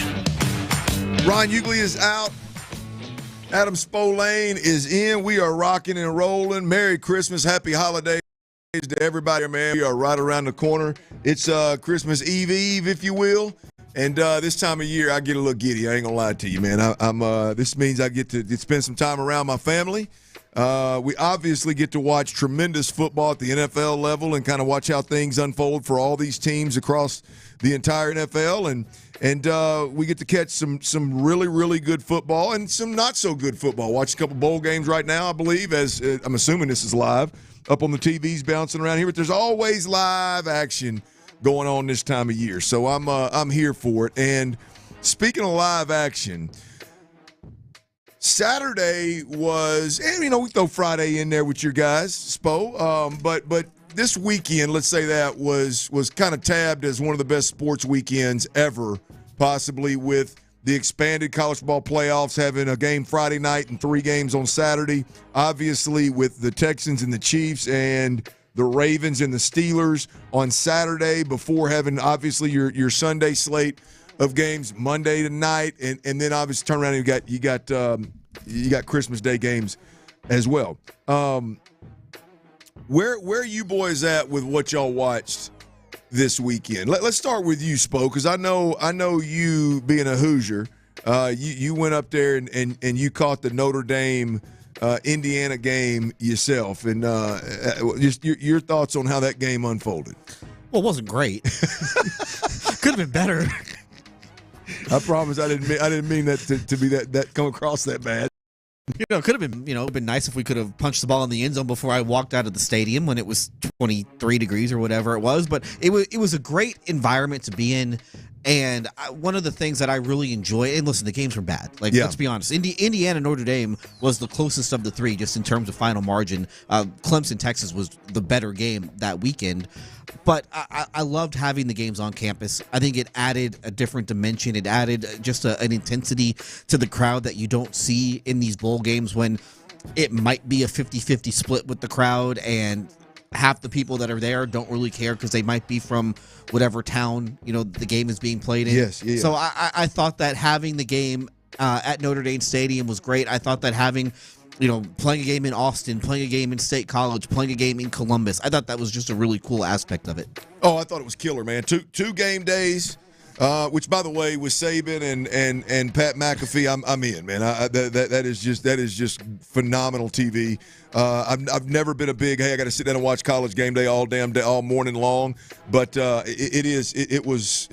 Ron Hughley is out. Adam Spolane is in. We are rocking and rolling. Merry Christmas. Happy holidays to everybody, man. We are right around the corner. It's Christmas Eve, if you will. And this time of year, I get a little giddy. I ain't gonna lie to you, man. This means I get to spend some time around my family. We obviously get to watch tremendous football at the NFL level and kind of watch how things unfold for all these teams across the entire NFL. And we get to catch some really, really good football and some not so good football. Watch a couple bowl games right now, I believe, as I'm assuming this is live, up on the TVs bouncing around here. But there's always live action going on this time of year. So I'm here for it. And speaking of live action, Saturday was, and we throw Friday in there with your guys, Spo. But this weekend, let's say that was kind of tabbed as one of the best sports weekends ever, possibly with the expanded college football playoffs having a game Friday night and 3 games on Saturday. Obviously with the Texans and the Chiefs and the Ravens and the Steelers on Saturday before having obviously your Sunday slate of games Monday tonight, and then obviously turn around and you got Christmas Day games as well. Where are you boys at with what y'all watched this weekend? Let's start with you, Spo, because I know you being a Hoosier, you went up there and you caught the Notre Dame Indiana game yourself, and just your thoughts on how that game unfolded. Well, it wasn't great. Could have been better. I promise I didn't mean that to be that come across that bad. It could have been, been nice if we could have punched the ball in the end zone before I walked out of the stadium when it was 23 degrees or whatever it was. But it was a great environment to be in. And one of the things that I really enjoy, and listen, the games were bad. Let's be honest. Indiana Notre Dame was the closest of the 3 just in terms of final margin. Clemson, Texas was the better game that weekend. But I loved having the games on campus. I think it added a different dimension. It added just an intensity to the crowd that you don't see in these bowl games when it might be a 50-50 split with the crowd and half the people that are there don't really care because they might be from whatever town the game is being played in. Yes, yeah. So I thought that having the game at Notre Dame Stadium was great. I thought that having playing a game in Austin, playing a game in State College, playing a game in Columbus, I thought that was just a really cool aspect of it. Oh, I thought it was killer, man. Two game days. Which, by the way, with Saban and Pat McAfee, I'm in, man. That is just phenomenal TV. I've never been a big I got to sit down and watch College Game Day all damn day, all morning long. But it was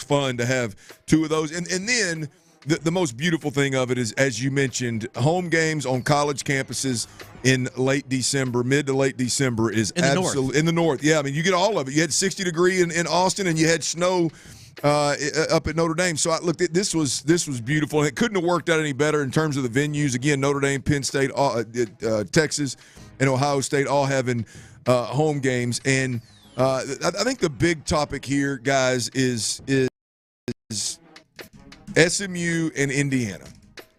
fun to have 2 of those, and then the most beautiful thing of it is, as you mentioned, home games on college campuses in late December, mid to late December is absolutely in the north. Yeah, I mean you get all of it. You had 60 degree in Austin, and you had snow up at Notre Dame. So I looked at this was beautiful, and it couldn't have worked out any better in terms of the venues. Again, Notre Dame, Penn State, Texas, and Ohio State all having home games. And I think the big topic here, guys, is SMU and Indiana.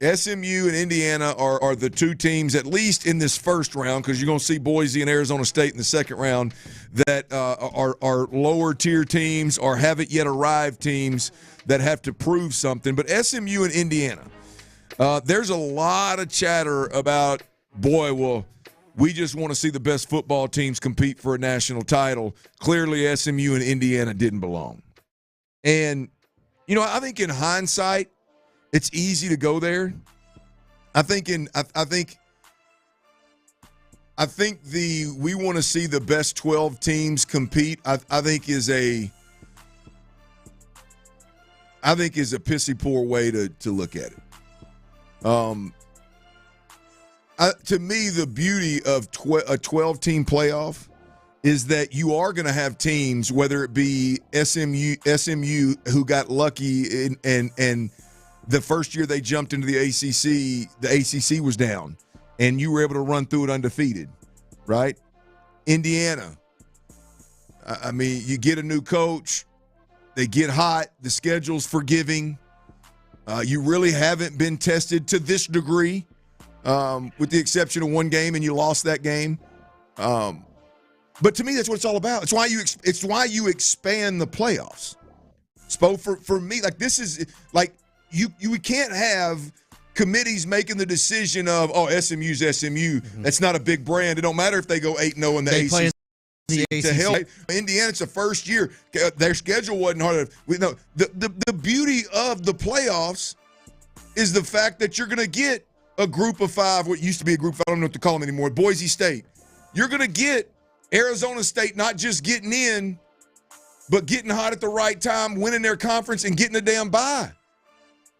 SMU and Indiana are the 2 teams, at least in this first round, because you're going to see Boise and Arizona State in the second round, that are lower tier teams or haven't yet arrived teams that have to prove something. But SMU and Indiana, there's a lot of chatter about, we just want to see the best football teams compete for a national title. Clearly, SMU and Indiana didn't belong. And, I think in hindsight, it's easy to go there. I think we want to see the best 12 teams compete. I think is a pissy poor way to look at it. To me, the beauty of a 12-team playoff is that you are going to have teams, whether it be SMU who got lucky and the first year they jumped into the ACC was down, and you were able to run through it undefeated, right? Indiana, I mean, you get a new coach, they get hot, the schedule's forgiving. You really haven't been tested to this degree, with the exception of one game, and you lost that game. But to me, that's what it's all about. It's why you expand the playoffs. Spo, for me, like this is like you can't have committees making the decision of SMU's SMU. Mm-hmm. That's not a big brand. It don't matter if they go 8-0 in the ACC. To hell, Indiana, it's the first year. Their schedule wasn't hard. The beauty of the playoffs is the fact that you're going to get a group of 5, what used to be a group, I don't know what to call them anymore, Boise State. You're going to get Arizona State not just getting in, but getting hot at the right time, winning their conference, and getting a damn bye.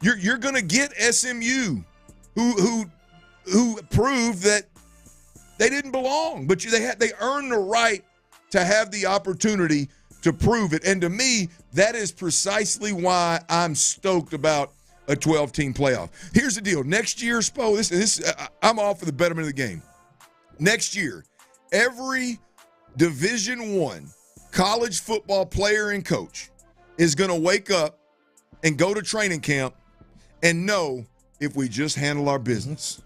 You're going to get SMU, who proved that they didn't belong, but they earned the right to have the opportunity to prove it. And to me, that is precisely why I'm stoked about a 12-team playoff. Here's the deal. Next year, Spo, I'm all for the betterment of the game. Next year, every Division I college football player and coach is going to wake up and go to training camp and know if we just handle our business,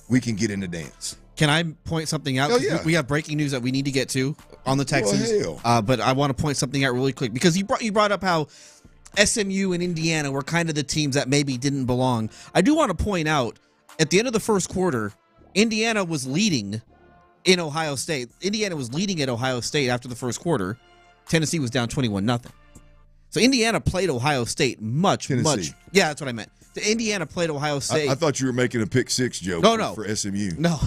we can get in the dance. Can I point something out? Yeah. We have breaking news that we need to get to on the Texans. But I want to point something out really quick because you brought up how SMU and Indiana were kind of the teams that maybe didn't belong. I do want to point out at the end of the first quarter, Indiana was leading in Ohio State. Indiana was leading at Ohio State after the first quarter. Tennessee was down 21-0. So Indiana played Ohio State much. Yeah, that's what I meant. Indiana played Ohio State. I thought you were making a pick six joke for SMU. No,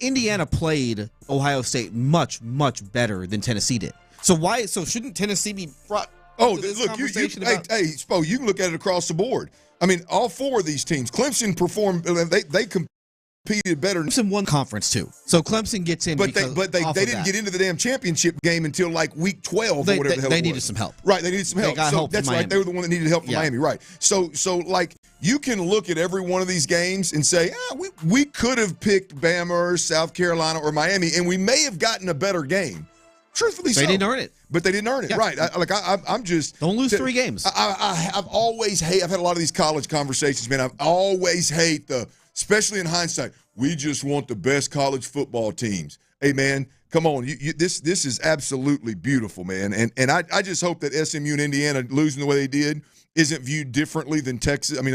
Indiana played Ohio State much better than Tennessee did. So shouldn't Tennessee be brought? Oh, look, hey, Spo, you can look at it across the board. I mean, all 4 of these teams. Clemson performed. They competed better. Clemson won conference too, so Clemson gets in. But they didn't get into the damn championship game until like week 12 or whatever the hell it was. They needed some help. Right, they needed some help. Got help that's from right. They were the one that needed help from Miami. Right. So like you can look at every one of these games and say, we could have picked Bama or South Carolina or Miami, and we may have gotten a better game. Truthfully, they didn't earn it. But they didn't earn it, right? I'm just don't lose 3 games. I've always I've had a lot of these college conversations, man. I've always especially in hindsight, we just want the best college football teams. Hey, man, come on, this is absolutely beautiful, man. And I just hope that SMU and Indiana losing the way they did isn't viewed differently than Texas. I mean,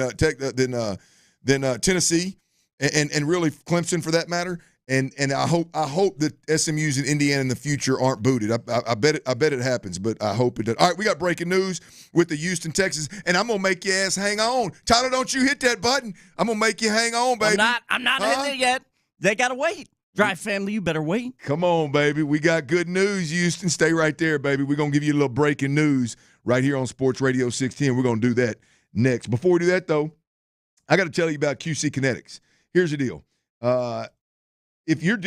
than Tennessee and really Clemson for that matter. And I hope that SMU's in Indiana in the future aren't booted. I bet it happens, but I hope it does. All right, we got breaking news with the Houston Texans, and I'm gonna make your ass hang on. Tyler, don't you hit that button? I'm gonna make you hang on, baby. I'm not hitting it yet. They gotta wait. Drive family, you better wait. Come on, baby. We got good news, Houston. Stay right there, baby. We're gonna give you a little breaking news right here on Sports Radio 610. We're gonna do that next. Before we do that, though, I got to tell you about QC Kinetics. Here's the deal. If you're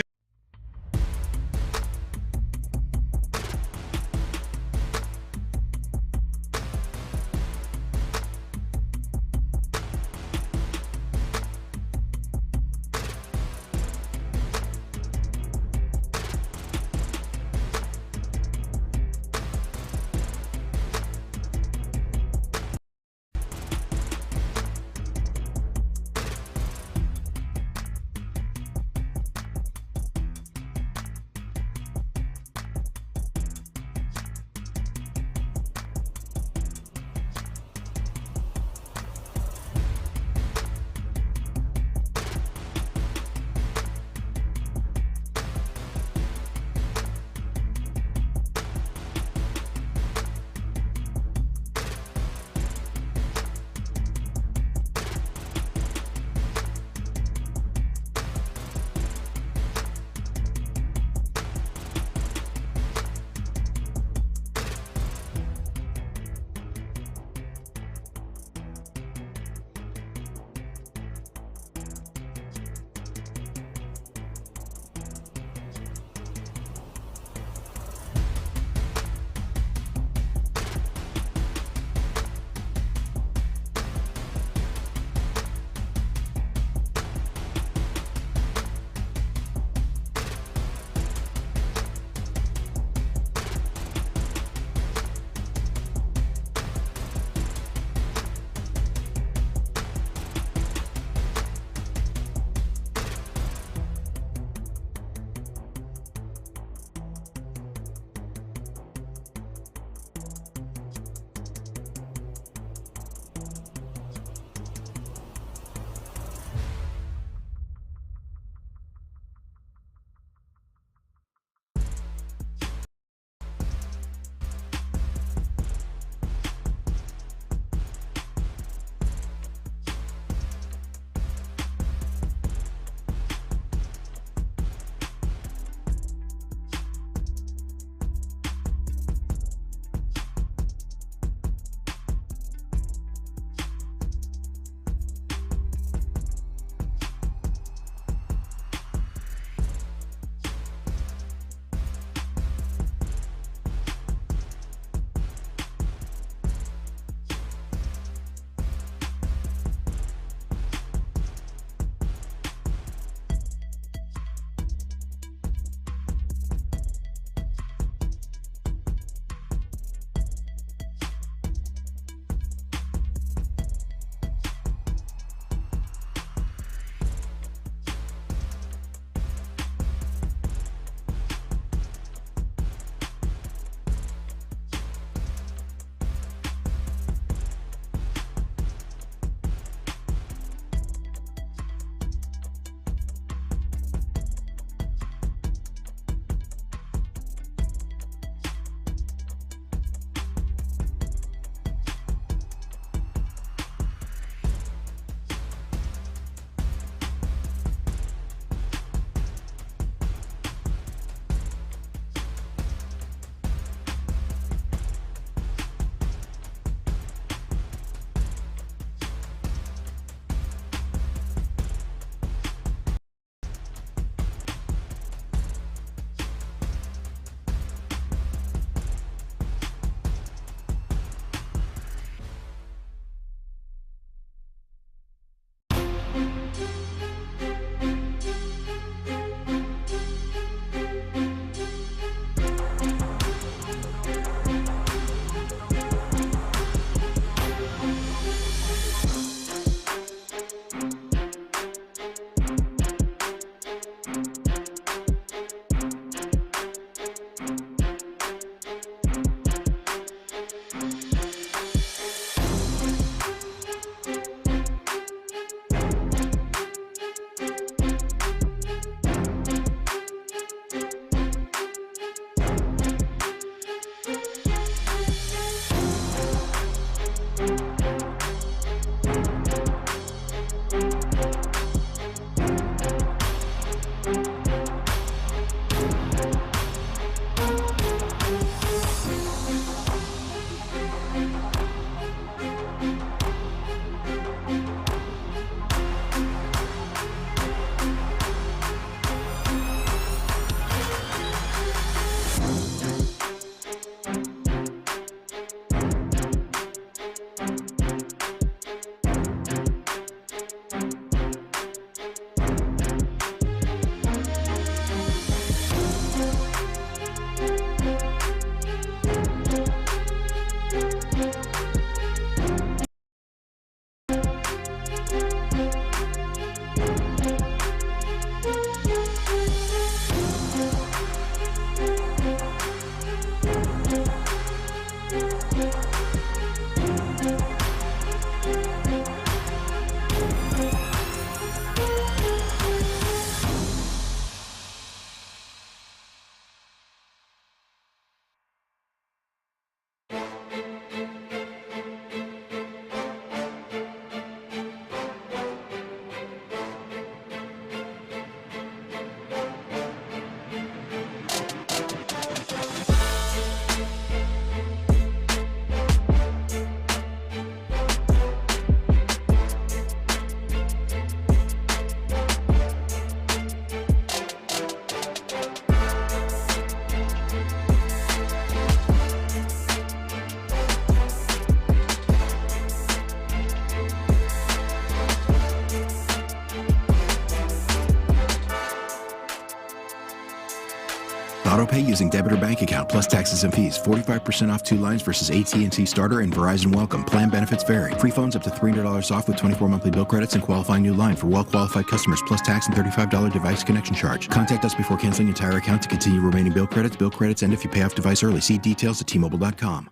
using debit or bank account plus taxes and fees. 45% off 2 lines versus AT&T Starter and Verizon Welcome. Plan benefits vary. Free phones up to $300 off with 24 monthly bill credits and qualifying new line for well-qualified customers plus tax and $35 device connection charge. Contact us before canceling entire account to continue remaining bill credits. Bill credits end if you pay off device early. See details at T-Mobile.com.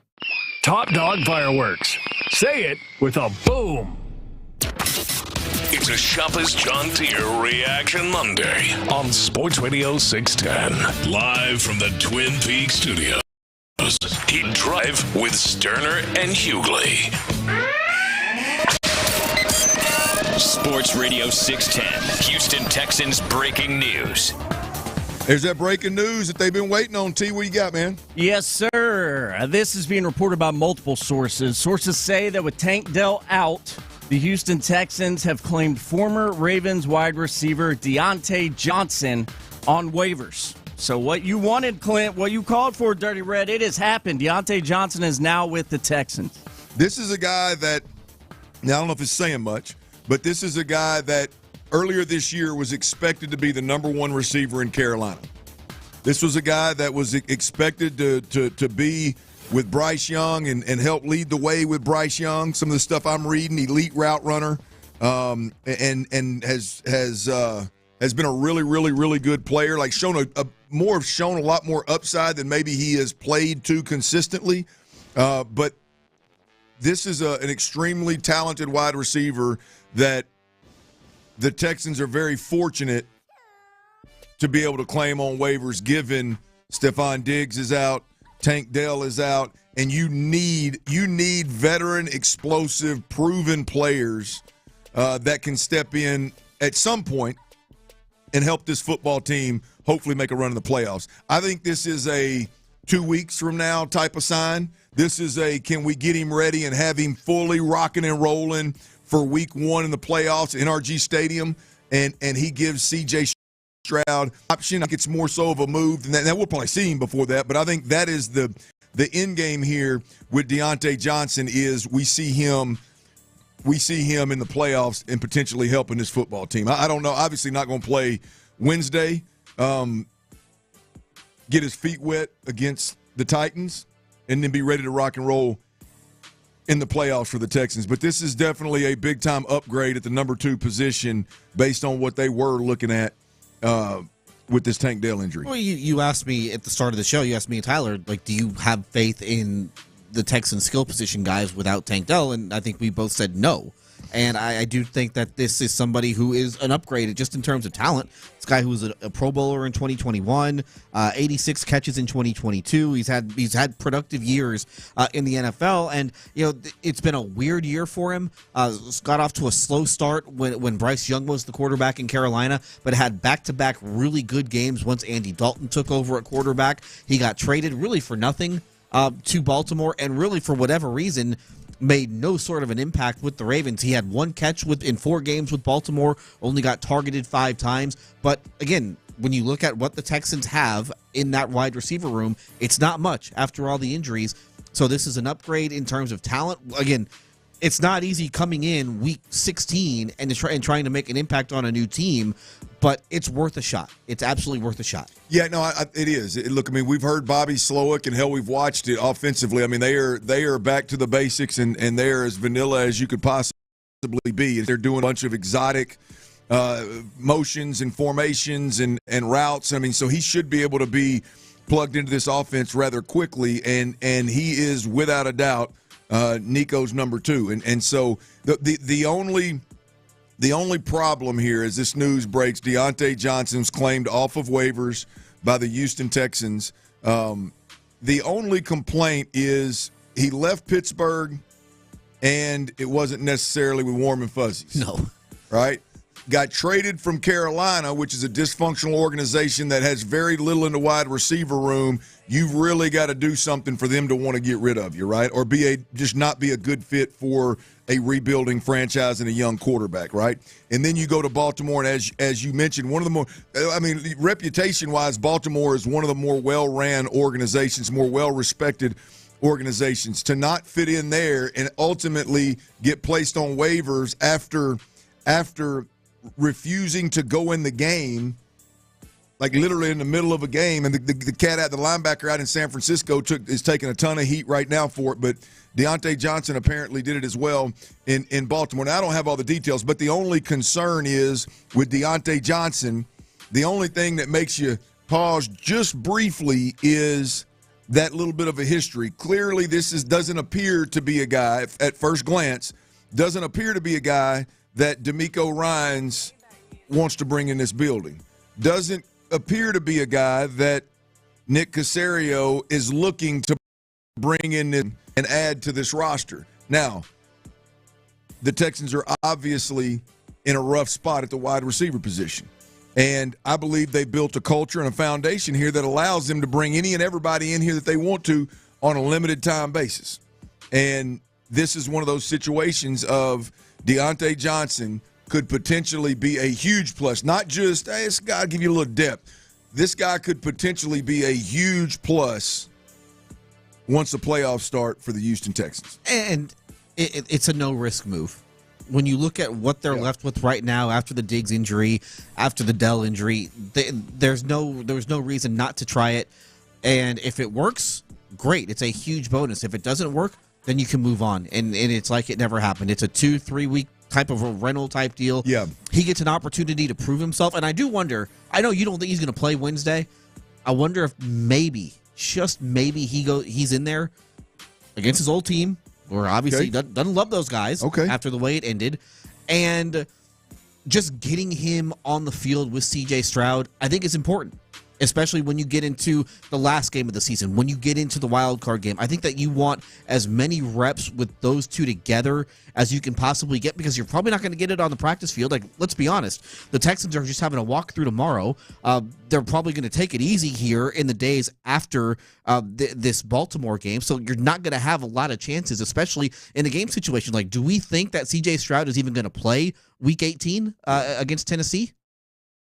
Top Dog Fireworks. Say it with a boom. It's a Shopper's John Deere Reaction Monday on Sports Radio 610. Live from the Twin Peaks studios. Heat Drive with Stoerner and Hughley. Sports Radio 610. Houston Texans breaking news. There's that breaking news that they've been waiting on. T, what you got, man? Yes, sir. This is being reported by multiple sources. Sources say that with Tank Dell out, the Houston Texans have claimed former Ravens wide receiver Deontay Johnson on waivers. So what you wanted, Clint, what you called for, Dirty Red, it has happened. Deontay Johnson is now with the Texans. This is a guy that, now I don't know if it's saying much, but this is a guy that earlier this year was expected to be the number one receiver in Carolina. This was a guy that was expected to be with Bryce Young and help lead the way with Bryce Young. Some of the stuff I'm reading, elite route runner, and has been a really good player. Like shown a lot more upside than maybe he has played to consistently. But this is an extremely talented wide receiver that the Texans are very fortunate to be able to claim on waivers, given Stephon Diggs is out, Tank Dell is out, and you need veteran, explosive, proven players that can step in at some point and help this football team hopefully make a run in the playoffs. I think this is a 2 weeks from now type of sign. This is a can we get him ready and have him fully rocking and rolling for week 1 in the playoffs, NRG Stadium, and he gives C.J. Stroud option. I think it's more so of a move than that. Now, we'll probably see him before that, but I think that is the end game here with Deontay Johnson is we see him in the playoffs and potentially helping this football team. I don't know. Obviously not going to play Wednesday. Get his feet wet against the Titans and then be ready to rock and roll in the playoffs for the Texans. But this is definitely a big-time upgrade at the number 2 position based on what they were looking at with this Tank Dell injury. Well, you asked me at the start of the show, you asked me and Tyler, like, do you have faith in the Texans skill position guys without Tank Dell? And I think we both said no. And I do think that this is somebody who is an upgrade just in terms of talent. This guy who was a Pro Bowler in 2021, 86 catches in 2022. He's had productive years in the NFL, and it's been a weird year for him. Got off to a slow start when Bryce Young was the quarterback in Carolina, but had back-to-back really good games once Andy Dalton took over at quarterback. He got traded really for nothing to Baltimore, and really for whatever reason made no sort of an impact with the Ravens. He had 1 catch in 4 games with Baltimore, only got targeted 5 times. But again, when you look at what the Texans have in that wide receiver room, it's not much after all the injuries. So this is an upgrade in terms of talent. Again, it's not easy coming in week 16 and trying to make an impact on a new team, but it's worth a shot. It's absolutely worth a shot. Yeah, no, it is. Look, I mean, we've heard Bobby Slowick, and hell, we've watched it offensively. I mean, they are back to the basics, and they're as vanilla as you could possibly be. They're doing a bunch of exotic motions and formations and routes. I mean, so he should be able to be plugged into this offense rather quickly, and he is without a doubt Nico's number 2. And so the only problem here as this news breaks, Deontay Johnson's claimed off of waivers by the Houston Texans. The only complaint is he left Pittsburgh, and it wasn't necessarily with warm and fuzzies. No. Right? Got traded from Carolina, which is a dysfunctional organization that has very little in the wide receiver room. You've really got to do something for them to want to get rid of you, right? Or just not be a good fit for a rebuilding franchise and a young quarterback, right? And then you go to Baltimore, and as you mentioned, one of the more, reputation-wise, Baltimore is one of the more well-ran organizations, more well-respected organizations. To not fit in there and ultimately get placed on waivers after refusing to go in the game, like literally in the middle of a game, and the linebacker out in San Francisco is taking a ton of heat right now for it, but Deontay Johnson apparently did it as well in Baltimore. Now, I don't have all the details, but the only concern is with Deontay Johnson, the only thing that makes you pause just briefly is that little bit of a history. Clearly, doesn't appear to be a guy, at first glance, doesn't appear to be a guy that DeMeco Ryans wants to bring in this building. Doesn't appear to be a guy that Nick Caserio is looking to bring in and add to this roster. Now, the Texans are obviously in a rough spot at the wide receiver position. And I believe they built a culture and a foundation here that allows them to bring any and everybody in here that they want to on a limited time basis. And this is one of those situations of Deontay Johnson could potentially be a huge plus. Not just, hey, this guy will give you a little depth. This guy could potentially be a huge plus once the playoffs start for the Houston Texans. And it's a no-risk move. When you look at what they're left with right now after the Diggs injury, after the Dell injury, there's no reason not to try it. And if it works, great. It's a huge bonus. If it doesn't work, then you can move on. And it's like it never happened. It's a 2-3 week type of a rental type deal. Yeah. He gets an opportunity to prove himself. And I do wonder, I know you don't think he's going to play Wednesday. I wonder if maybe, just maybe, he's in there against his old team, where obviously doesn't love those guys after the way it ended. And just getting him on the field with C.J. Stroud, I think is important, especially when you get into the last game of the season, when you get into the wild card game. I think that you want as many reps with those two together as you can possibly get, because you're probably not going to get it on the practice field. Like, let's be honest, the Texans are just having a walk through tomorrow. They're probably going to take it easy here in the days after this Baltimore game, so you're not going to have a lot of chances, especially in a game situation. Like, do we think that C.J. Stroud is even going to play Week 18 against Tennessee?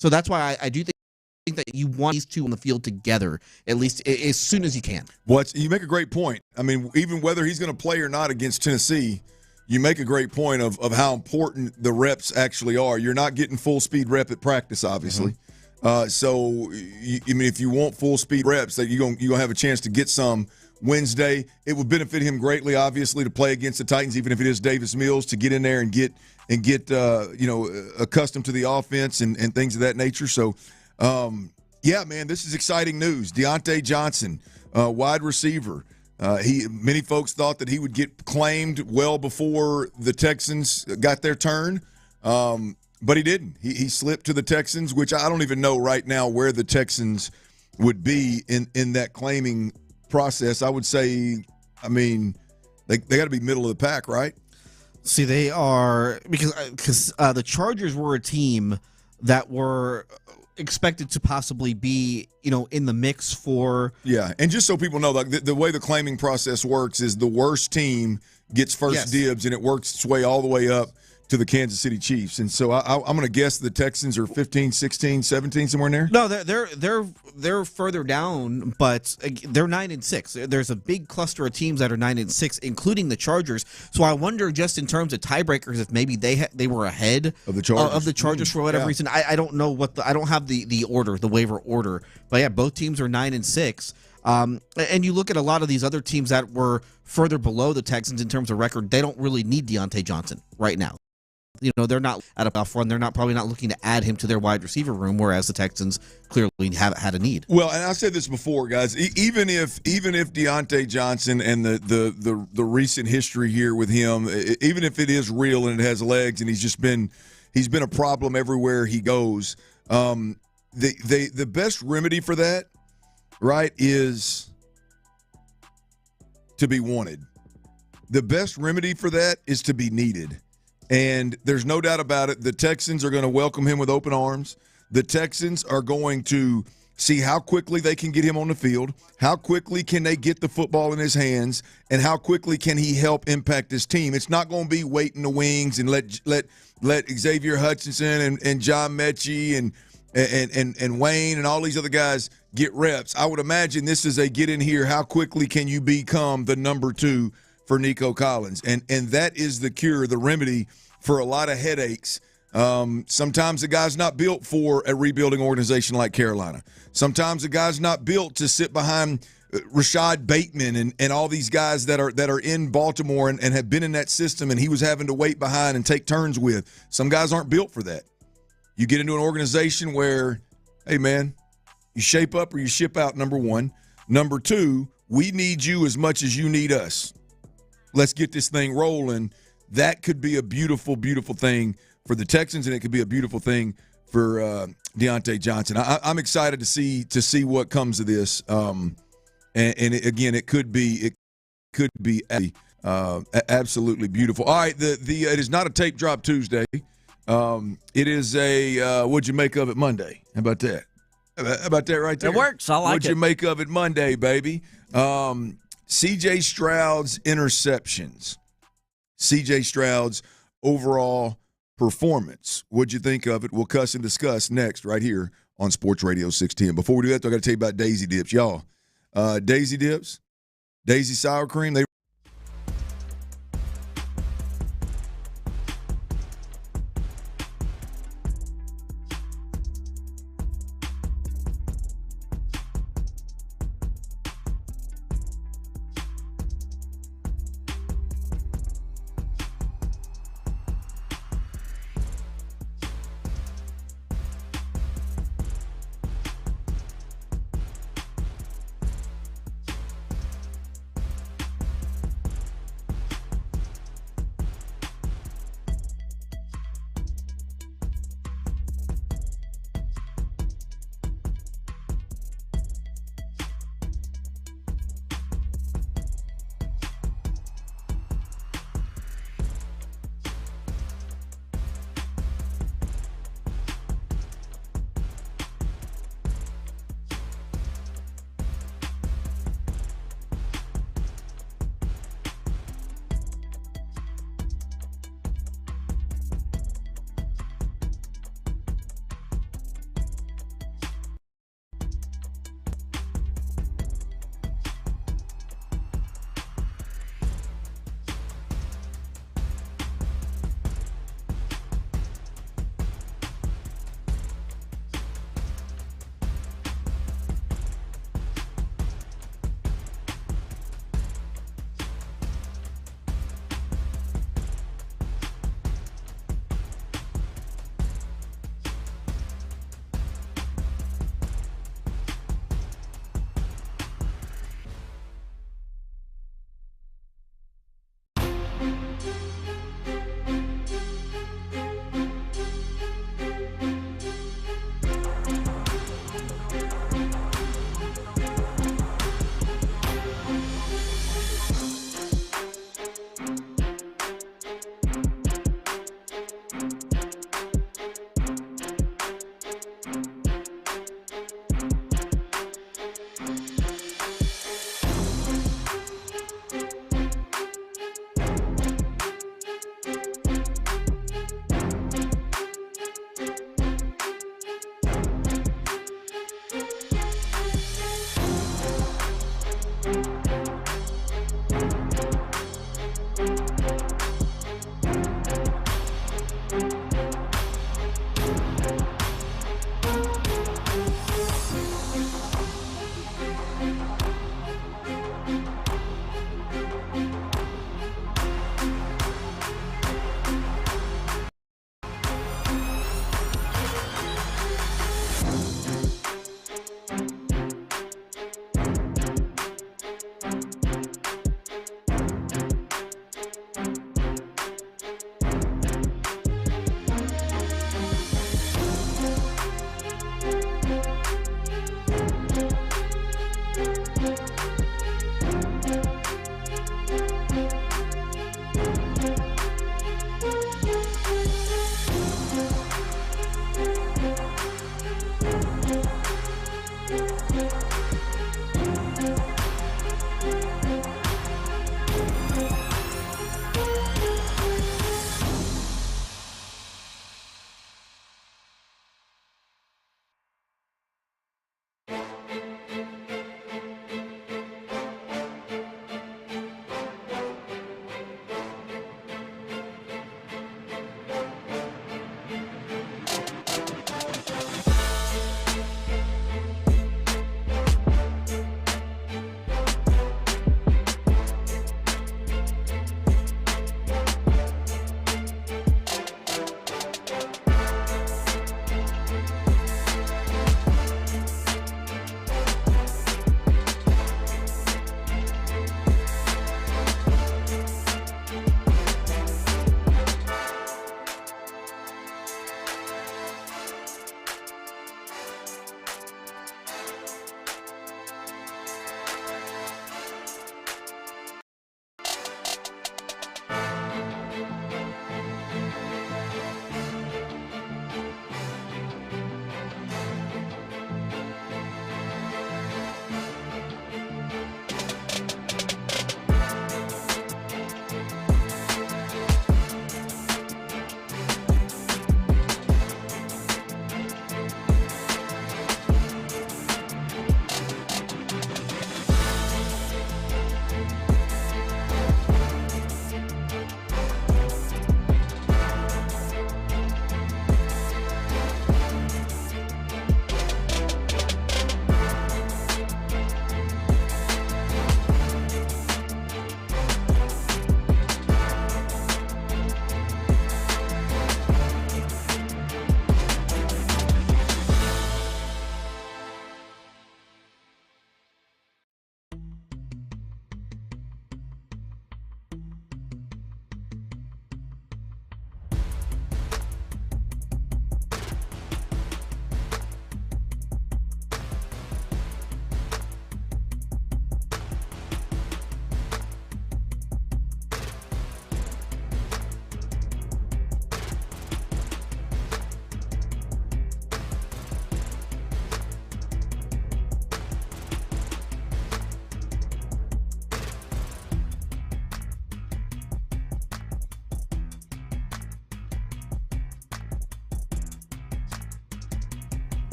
So that's why I do think that you want these two on the field together, at least as soon as you can. You make a great point. I mean, even whether he's going to play or not against Tennessee, you make a great point of how important the reps actually are. You're not getting full speed rep at practice, obviously. So, if you want full speed reps, that you're gonna have a chance to get some Wednesday. It would benefit him greatly, obviously, to play against the Titans, even if it is Davis Mills, to get in there and get accustomed to the offense and things of that nature. So, man, this is exciting news. Deontay Johnson, wide receiver. Many folks thought that he would get claimed well before the Texans got their turn, but he didn't. He slipped to the Texans, which I don't even know right now where the Texans would be in that claiming process. I would say, they got to be middle of the pack, right? See, they are, because the Chargers were a team that were expected to possibly be, in the mix for. Yeah, and just so people know, like the way the claiming process works is the worst team gets first dibs, and it works its way all the way up to the Kansas City Chiefs. And so I'm going to guess the Texans are 15, 16, 17, somewhere in there. No, they're further down, but they're 9-6. There's a big cluster of teams that are 9-6, including the Chargers. So I wonder, just in terms of tiebreakers, if maybe they were ahead of the Chargers for whatever reason. I don't know I don't have the order, the waiver order, but yeah, both teams are 9-6. And you look at a lot of these other teams that were further below the Texans in terms of record. They don't really need Deontay Johnson right now. They're not at a playoff run. They're probably not looking to add him to their wide receiver room, whereas the Texans clearly have had a need. Well, and I said this before, guys. Even if Deontay Johnson and the recent history here with him, even if it is real and it has legs, and he's been a problem everywhere he goes. The best remedy for that, right, is to be wanted. The best remedy for that is to be needed. And there's no doubt about it, the Texans are going to welcome him with open arms. The Texans are going to see how quickly they can get him on the field, how quickly can they get the football in his hands, and how quickly can he help impact this team. It's not going to be wait in the wings and let Xavier Hutchinson and John Mechie and Wayne and all these other guys get reps. I would imagine this is a get in here, how quickly can you become the number 2 for Nico Collins. And that is the cure, the remedy for a lot of headaches Sometimes the guy's not built for a rebuilding organization like Carolina. Sometimes the guy's not built to sit behind Rashad Bateman and all these guys that are in Baltimore and have been in that system, and he was having to wait behind and take turns with. Some guys aren't built for that. You get into an organization where, hey, man, you shape up or you ship out, number one. Number two, we need you as much as you need us. Let's get this thing rolling. That could be a beautiful, beautiful thing for the Texans, and it could be a beautiful thing for Deontay Johnson. I'm excited to see what comes of this. It could be absolutely beautiful. All right, it is not a tape drop Tuesday. It is a what'd you make of it Monday? How about that? How about that right there? It works. I like what'd you make of it Monday, baby? C.J. Stroud's interceptions. C.J. Stroud's overall performance. What'd you think of it? We'll cuss and discuss next right here on Sports Radio 610. Before we do that, I got to tell you about Daisy Dips. Y'all, Daisy Dips, Daisy Sour Cream, they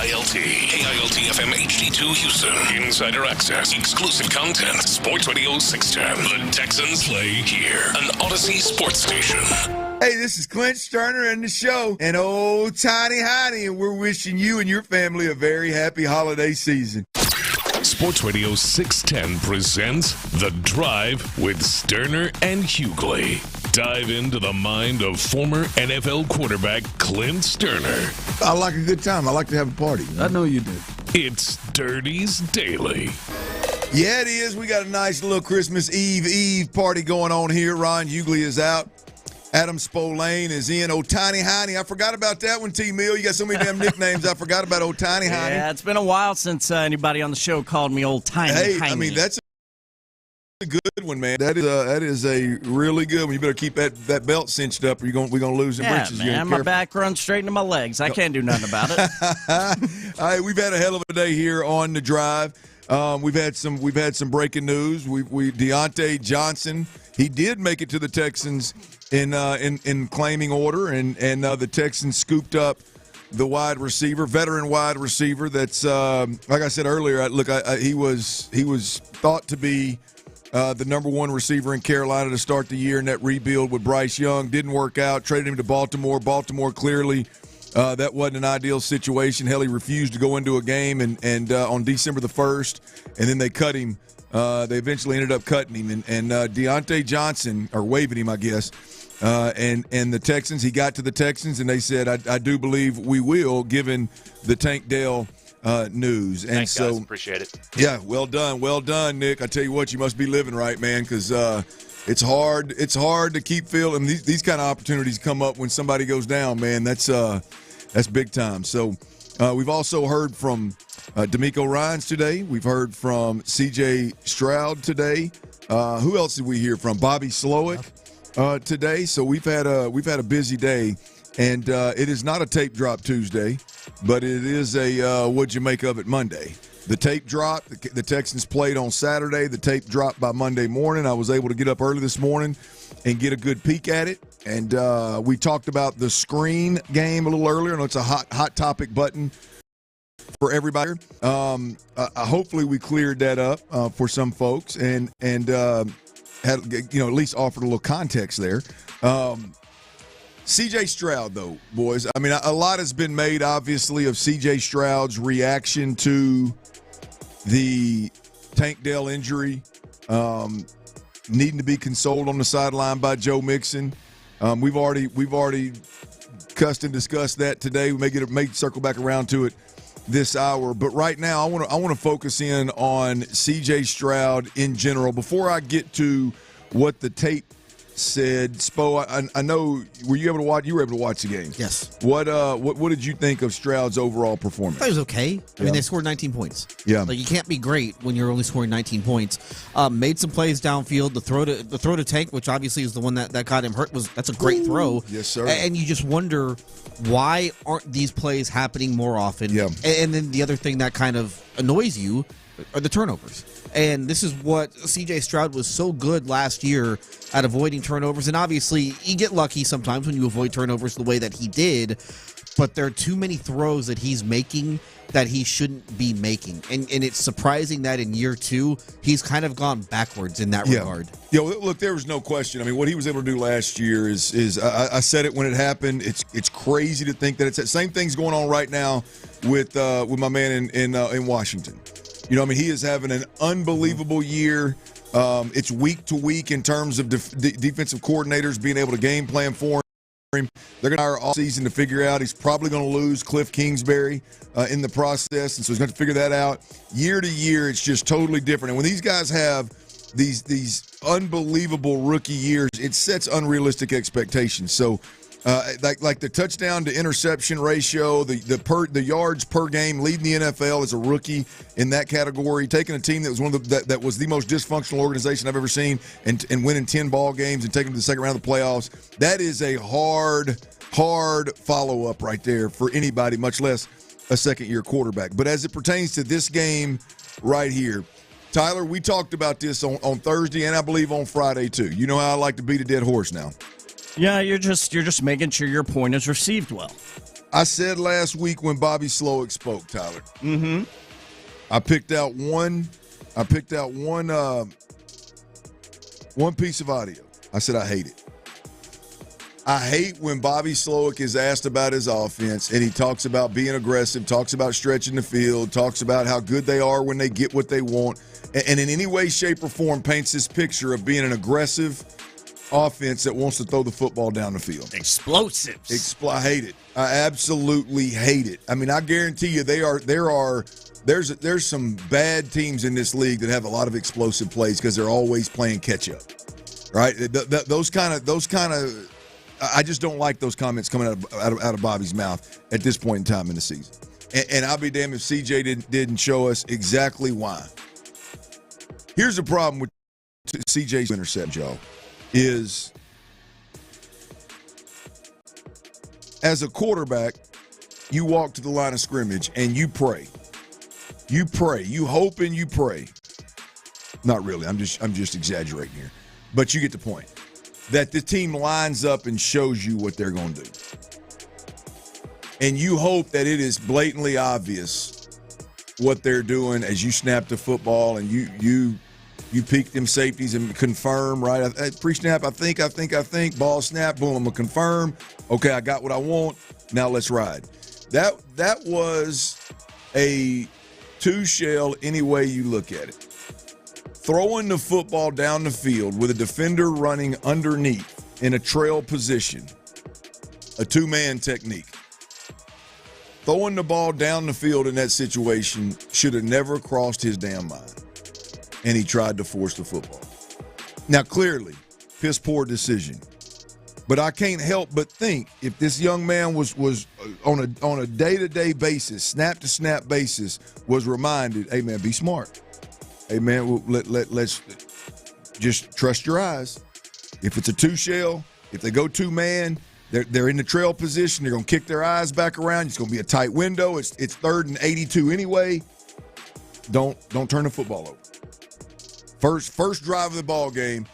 KILT FM HD2 Houston. Insider access, exclusive content. Sports Radio 610. The Texans play here. An Odyssey sports station. Hey, this is Clint Stoerner and the show. And old Tiny Heidi, and we're wishing you and your family a very happy holiday season. Sports Radio 610 presents The Drive with Stoerner and Hughley. Dive into the mind of former NFL quarterback Clint Stoerner. I like a good time. I like to have a party. I know you do. It's Dirty's Daily. Yeah, it is. We got a nice little Christmas Eve party going on here. Ron Hughley is out. Adam Spolane is in. Old Tiny Heine. I forgot about that one, T-Mill. You got so many damn nicknames. I forgot about Old Tiny Heine. Yeah, it's been a while since anybody on the show called me Old Tiny Heine. Hey, I mean, that's a good one, man. That is a really good one. You better keep that belt cinched up or we're going to lose the britches. Yeah, man, my back runs straight into my legs. I can't do nothing about it. All right, we've had a hell of a day here on The Drive. We've had some breaking news. Deontay Johnson, he did make it to the Texans in claiming order, and the Texans scooped up the veteran wide receiver. That's like I said earlier. He was thought to be the number one receiver in Carolina to start the year in that rebuild with Bryce Young. Didn't work out. Traded him to Baltimore. Baltimore clearly. That wasn't an ideal situation. Hell, he refused to go into a game and on December the 1st, and then they cut him. They eventually ended up cutting him. And Deontay Johnson, or waiving him, I guess, and the Texans, he got to the Texans, and they said, I do believe we will, given the Tank Dell news. And thanks, so, guys. Appreciate it. Yeah, well done, Nick. I tell you what, you must be living right, man, because it's hard to keep feeling these kind of opportunities come up when somebody goes down, man. That's big time. So we've also heard from D'Amico Ryans today. We've heard from C.J. Stroud today. Who else did we hear from? Bobby Slowick today. So we've had a busy day, and it is not a tape drop Tuesday, but it is a what'd you make of it Monday. The tape dropped. The Texans played on Saturday. The tape dropped by Monday morning. I was able to get up early this morning and get a good peek at it. And we talked about the screen game a little earlier. I know it's a hot topic button for everybody. Hopefully we cleared that up for some folks and had at least offered a little context there. C.J. Stroud, though, boys. I mean, a lot has been made, obviously, of C.J. Stroud's reaction to the Tank Dell injury, needing to be consoled on the sideline by Joe Mixon. We've already cussed and discussed that today. We may circle back around to it this hour, but right now I want to focus in on C.J. Stroud in general. Before I get to what the tape said, Spo, I know, were you able to watch? You were able to watch the game. Yes. What did you think of Stroud's overall performance? I thought it was okay. I mean, they scored 19 points. Yeah. Like, you can't be great when you're only scoring 19 points. Made some plays downfield. The throw to Tank, which obviously is the one that got him hurt, that's a great throw. Yes, sir. And you just wonder, why aren't these plays happening more often? Yeah. And then the other thing that kind of annoys you are the turnovers. And this is what C.J. Stroud was so good last year at avoiding turnovers. And obviously, you get lucky sometimes when you avoid turnovers the way that he did. But there are too many throws that he's making that he shouldn't be making. And it's surprising that in year two, he's kind of gone backwards in that regard. Yeah, look, there was no question. I mean, what he was able to do last year is I said it when it happened. It's crazy to think that it's the same thing's going on right now with my man in Washington. You know, I mean, he is having an unbelievable year. It's week to week in terms of defensive coordinators being able to game plan for him. They're going to hire all season to figure out. He's probably going to lose Cliff Kingsbury in the process, and so he's going to figure that out. Year to year, it's just totally different. And when these guys have these unbelievable rookie years, it sets unrealistic expectations. So, like the touchdown to interception ratio, the yards per game leading the NFL as a rookie in that category, taking a team that was that was the most dysfunctional organization I've ever seen and winning 10 ball games and taking them to the second round of the playoffs. That is a hard follow up right there for anybody, much less a second year quarterback. But as it pertains to this game right here, Tyler, we talked about this on Thursday and I believe on Friday too. You know how I like to beat a dead horse now. Yeah, you're just making sure your point is received well. I said last week when Bobby Slowick spoke, Tyler. Mm-hmm. I picked out one piece of audio. I said I hate it. I hate when Bobby Slowick is asked about his offense and he talks about being aggressive, talks about stretching the field, talks about how good they are when they get what they want, and in any way, shape, or form paints this picture of being an aggressive offense that wants to throw the football down the field. Explosives. I hate it. I absolutely hate it. I mean, I guarantee you there's some bad teams in this league that have a lot of explosive plays because they're always playing catch up. Right? Those kind of I just don't like those comments coming out of Bobby's mouth at this point in time in the season. And I'll be damned if CJ didn't show us exactly why. Here's the problem with CJ's intercept, Joe, is as a quarterback, you walk to the line of scrimmage and you pray. You pray. You hope and you pray. Not really. I'm just exaggerating here. But you get the point. That the team lines up and shows you what they're going to do. And you hope that it is blatantly obvious what they're doing as you snap the football and you peek them safeties and confirm, right? Pre-snap, I think, ball snap, boom, I'm going to confirm. Okay, I got what I want. Now let's ride. That was a two-shell any way you look at it. Throwing the football down the field with a defender running underneath in a trail position, a two-man technique. Throwing the ball down the field in that situation should have never crossed his damn mind. And he tried to force the football. Now, clearly, piss poor decision. But I can't help but think if this young man was on a day-to-day basis, snap-to-snap basis, was reminded, hey, man, be smart. Hey, man, let's just trust your eyes. If it's a two-shell, if they go two-man, they're in the trail position. They're going to kick their eyes back around. It's going to be a tight window. It's 3rd and 82 anyway. Don't turn the football over. First drive of the ball game,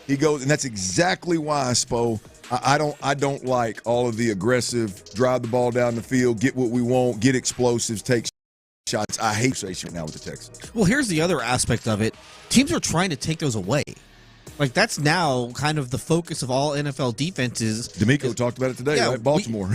he goes, and that's exactly why, Spo, I don't like all of the aggressive, drive the ball down the field, get what we want, get explosives, take shots. I hate station now with the Texans. Well, here's the other aspect of it. Teams are trying to take those away. Like, that's now kind of the focus of all NFL defenses. D'Amico talked about it today, right? Baltimore.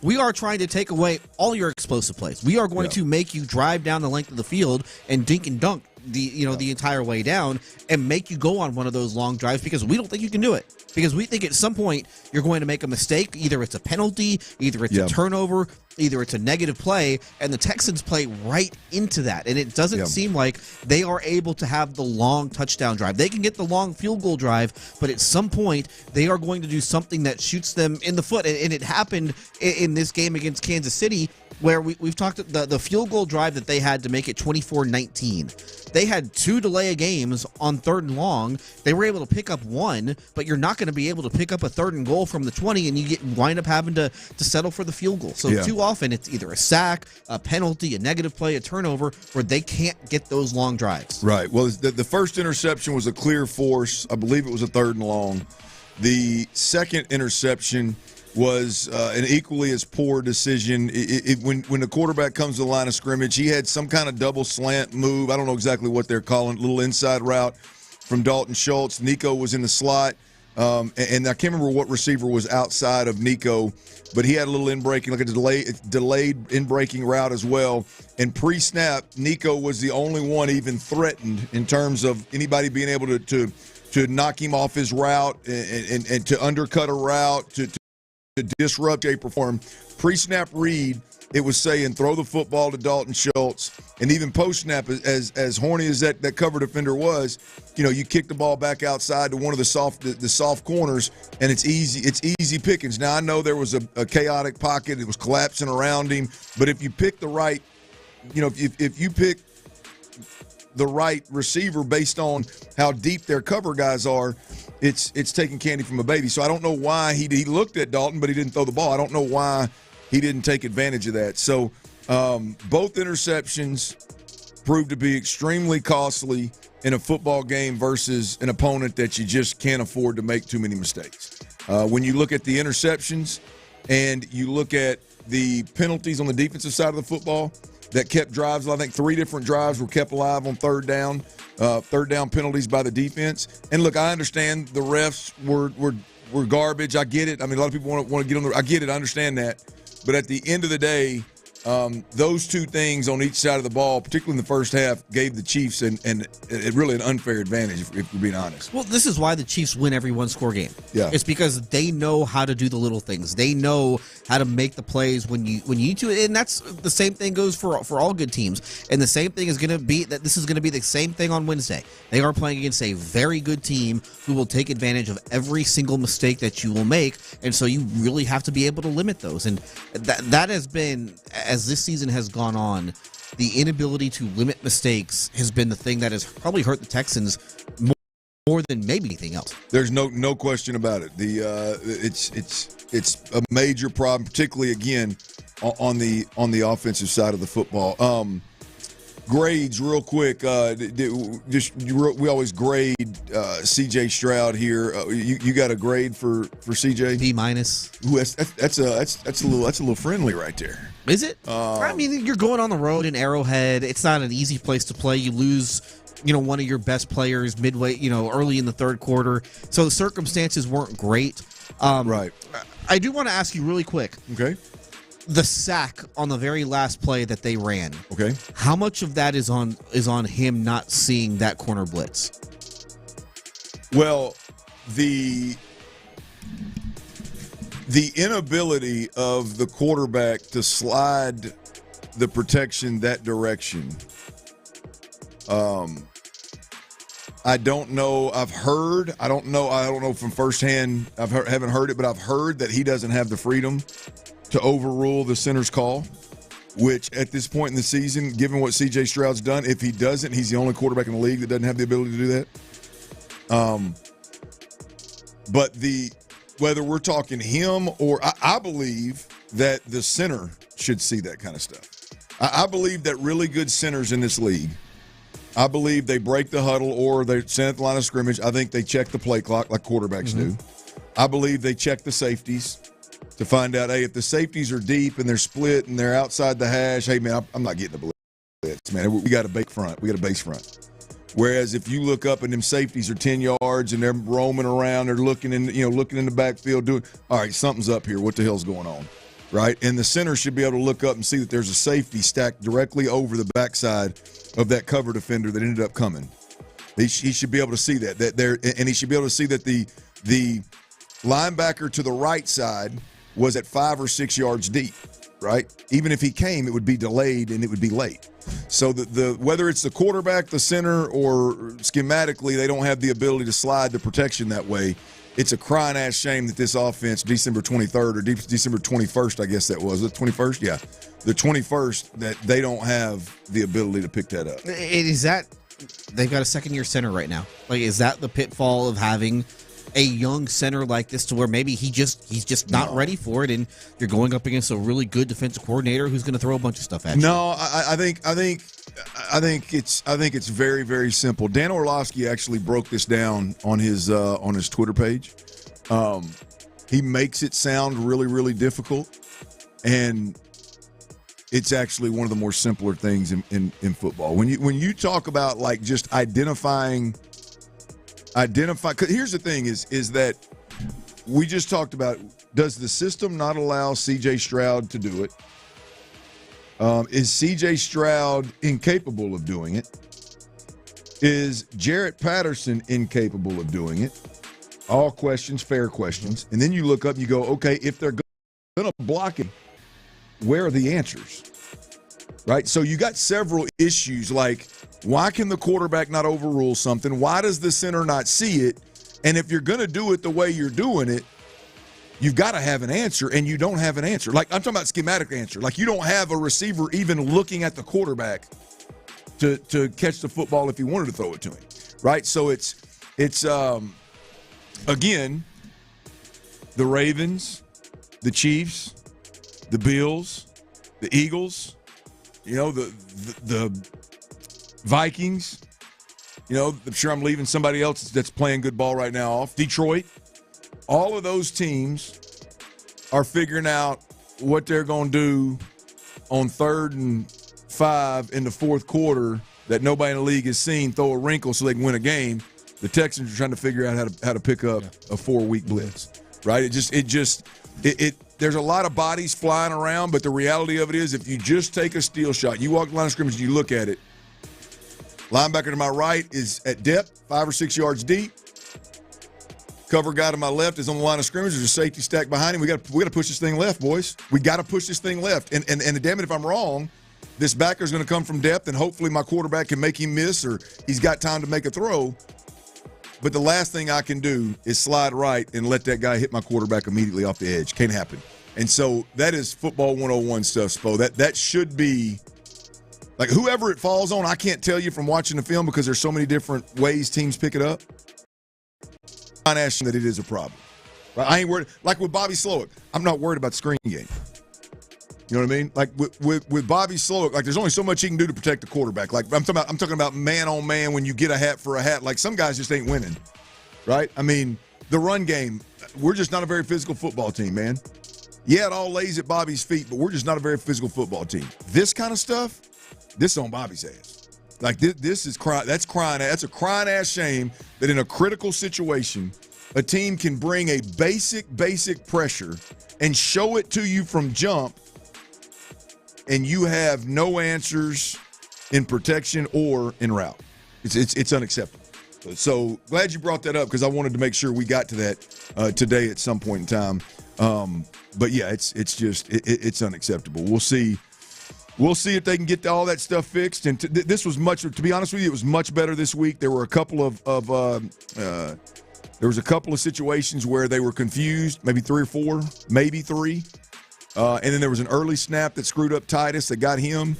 We are trying to take away all your explosive plays. We are going to make you drive down the length of the field and dink and dunk the entire way down and make you go on one of those long drives because we don't think you can do it. Because we think at some point you're going to make a mistake. Either it's a penalty, either it's a turnover, either it's a negative play, and the Texans play right into that. And it doesn't seem like they are able to have the long touchdown drive. They can get the long field goal drive, but at some point they are going to do something that shoots them in the foot. And it happened in this game against Kansas City where we've talked the field goal drive that they had to make it 24-19. They had 2 delay of games on 3rd and long. They were able to pick up 1, but you're not going to be able to pick up a 3rd and goal from the 20, and you wind up having to settle for the field goal. So too often it's either a sack, a penalty, a negative play, a turnover, where they can't get those long drives. Right. Well, the first interception was a clear force. I believe it was a 3rd and long. The second interception was an equally as poor decision. When the quarterback comes to the line of scrimmage, he had some kind of double slant move. I don't know exactly what they're calling it, little inside route from Dalton Schultz. Nico was in the slot, and I can't remember what receiver was outside of Nico, but he had a little in-breaking, like a delayed in-breaking route as well. And pre-snap, Nico was the only one even threatened in terms of anybody being able to knock him off his route and to undercut a route, to disrupt a perform. Pre-snap read, it was saying throw the football to Dalton Schultz, and even post-snap, as horny as that cover defender was, you kick the ball back outside to one of the soft corners, and it's easy pickings. Now I know there was a chaotic pocket; it was collapsing around him, but if you pick the right, if you pick the right receiver based on how deep their cover guys are, it's taking candy from a baby. So I don't know why he looked at Dalton, but he didn't throw the ball. I don't know why he didn't take advantage of that. So both interceptions proved to be extremely costly in a football game versus an opponent that you just can't afford to make too many mistakes. When you look at the interceptions and you look at the penalties on the defensive side of the football that kept drives. I think 3 different drives were kept alive on third down penalties by the defense. And look, I understand the refs were garbage. I get it. I mean, a lot of people want to get on I get it. I understand that. But at the end of the day, those 2 things on each side of the ball, particularly in the first half, gave the Chiefs and really an unfair advantage, if we're being honest. Well, this is why the Chiefs win every one-score game. Yeah. It's because they know how to do the little things. They know how to make the plays when you need to, and that's the same thing goes for all good teams. And the same thing is going to be that this is going to be the same thing on Wednesday. They are playing against a very good team who will take advantage of every single mistake that you will make, and so you really have to be able to limit those. And that has been, as this season has gone on, the inability to limit mistakes has been the thing that has probably hurt the Texans more than maybe anything else. There's no question about it. It's a major problem, particularly again on the offensive side of the football. Grades, real quick. We always grade C.J. Stroud here. You got a grade for C.J.? B-. Ooh, that's a little friendly right there. Is it? I mean, you're going on the road in Arrowhead. It's not an easy place to play. You lose, one of your best players midway, early in the third quarter. So the circumstances weren't great. Right. I do want to ask you really quick. Okay. The sack on the very last play that they ran. Okay. How much of that is on him not seeing that corner blitz? Well, the inability of the quarterback to slide the protection that direction. I don't know. I don't know from firsthand. Haven't heard it, but I've heard that he doesn't have the freedom to overrule the center's call, which at this point in the season, given what C.J. Stroud's done, if he doesn't, he's the only quarterback in the league that doesn't have the ability to do that. But whether we're talking him or I believe that the center should see that kind of stuff. I believe that really good centers in this league, I believe they break the huddle or they send at the line of scrimmage. I think they check the play clock like quarterbacks do. I believe they check the safeties to find out, hey, if the safeties are deep and they're split and they're outside the hash, hey, man, I'm not getting a blitz, man. We got a base front. Whereas if you look up and them safeties are 10 yards and they're roaming around, they're looking in the backfield, doing, all right, something's up here. What the hell's going on, right? And the center should be able to look up and see that there's a safety stacked directly over the backside of that cover defender that ended up coming. He should be able to see that there, and he should be able to see that the linebacker to the right side was at 5 or 6 yards deep, right? Even if he came, it would be delayed and it would be late. So the whether it's the quarterback, the center, or schematically, they don't have the ability to slide the protection that way. It's a crying ass shame that this offense, December 23rd or December 21st, I guess that was the 21st, yeah, the 21st, that they don't have the ability to pick that up. Is that they've got a second-year center right now? Like, is that the pitfall of having a young center like this, to where maybe he's just not ready for it, and you're going up against a really good defensive coordinator who's going to throw a bunch of stuff at you? No, I think it's very, very simple. Dan Orlovsky actually broke this down on his Twitter page. He makes it sound really, really difficult, and it's actually one of the more simpler things in football. When you talk about like just identify. Cause here's the thing: is that we just talked about. Does the system not allow C.J. Stroud to do it? Is C.J. Stroud incapable of doing it? Is Jarrett Patterson incapable of doing it? All questions, fair questions. And then you look up and you go, okay, if they're going to block it, where are the answers? Right? So you got several issues like, why can the quarterback not overrule something? Why does the center not see it? And if you're going to do it the way you're doing it, you've got to have an answer, and you don't have an answer. Like, I'm talking about schematic answer. Like, you don't have a receiver even looking at the quarterback to catch the football if he wanted to throw it to him, right? So it's again, the Ravens, the Chiefs, the Bills, the Eagles, the Vikings, I'm sure I'm leaving somebody else that's playing good ball right now off. Detroit. All of those teams are figuring out what they're going to do on 3rd and 5 in the fourth quarter that nobody in the league has seen, throw a wrinkle so they can win a game. The Texans are trying to figure out how to pick up a 4-week blitz, right? There's a lot of bodies flying around, but the reality of it is if you just take a steal shot, you walk the line of scrimmage and you look at it, linebacker to my right is at depth, 5 or 6 yards deep. Cover guy to my left is on the line of scrimmage. There's a safety stack behind him. We got to push this thing left, boys. We got to push this thing left. And damn it, if I'm wrong, this backer is going to come from depth, and hopefully my quarterback can make him miss or he's got time to make a throw. But the last thing I can do is slide right and let that guy hit my quarterback immediately off the edge. Can't happen. And so that is football 101 stuff, Spo. That should be – like whoever it falls on, I can't tell you from watching the film because there's so many different ways teams pick it up. I'm not asking that it is a problem. Right? I ain't worried. Like with Bobby Slowick, I'm not worried about the screen game. You know what I mean? Like with Bobby Slowick, like there's only so much he can do to protect the quarterback. Like I'm talking about man on man when you get a hat for a hat. Like some guys just ain't winning, right? I mean, the run game, we're just not a very physical football team, man. Yeah, it all lays at Bobby's feet, but we're just not a very physical football team. This kind of stuff, this is on Bobby's ass. Like this is crying. That's a crying ass shame that in a critical situation, a team can bring a basic pressure and show it to you from jump. And you have no answers in protection or in route. It's unacceptable. So glad you brought that up because I wanted to make sure we got to that today at some point in time. But yeah, it's unacceptable. We'll see if they can get all that stuff fixed. And this was to be honest with you, it was much better this week. There were a couple of situations where they were confused, maybe 3 or 4, maybe 3. And then there was an early snap that screwed up Titus that got him.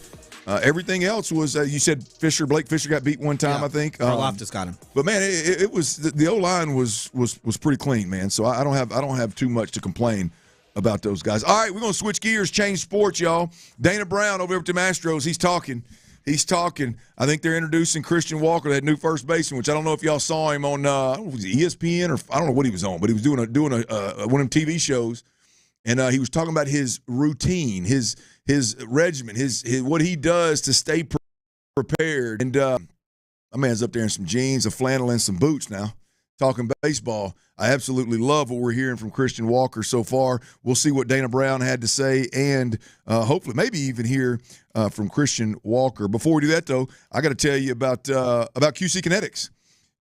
Everything else was, you said Blake Fisher got beat one time, I think. Karlaftis got him. But man, it was the O-line was pretty clean, man. So I don't have too much to complain about those guys. All right, we're gonna switch gears, change sports, y'all. Dana Brown over at the Astros, he's talking. I think they're introducing Christian Walker, that new first baseman, which I don't know if y'all saw him on was it ESPN or I don't know what he was on, but he was doing one of them TV shows. And he was talking about his routine, his regimen, his what he does to stay prepared. And my man's up there in some jeans, a flannel, and some boots now, talking baseball. I absolutely love what we're hearing from Christian Walker so far. We'll see what Dana Brown had to say and hopefully maybe even hear from Christian Walker. Before we do that, though, I got to tell you about QC Kinetics.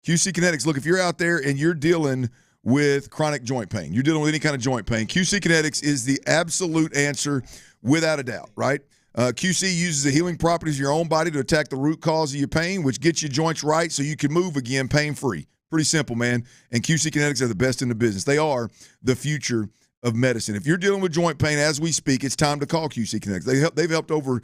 QC Kinetics, look, if you're out there and you're dealing with chronic joint pain, you're dealing with any kind of joint pain, QC Kinetics is the absolute answer without a doubt, right? QC uses the healing properties of your own body to attack the root cause of your pain, which gets your joints right so you can move again pain-free. Pretty simple, man. And QC Kinetics are the best in the business. They are the future of medicine. If you're dealing with joint pain as we speak, it's time to call QC Kinetics. They've helped over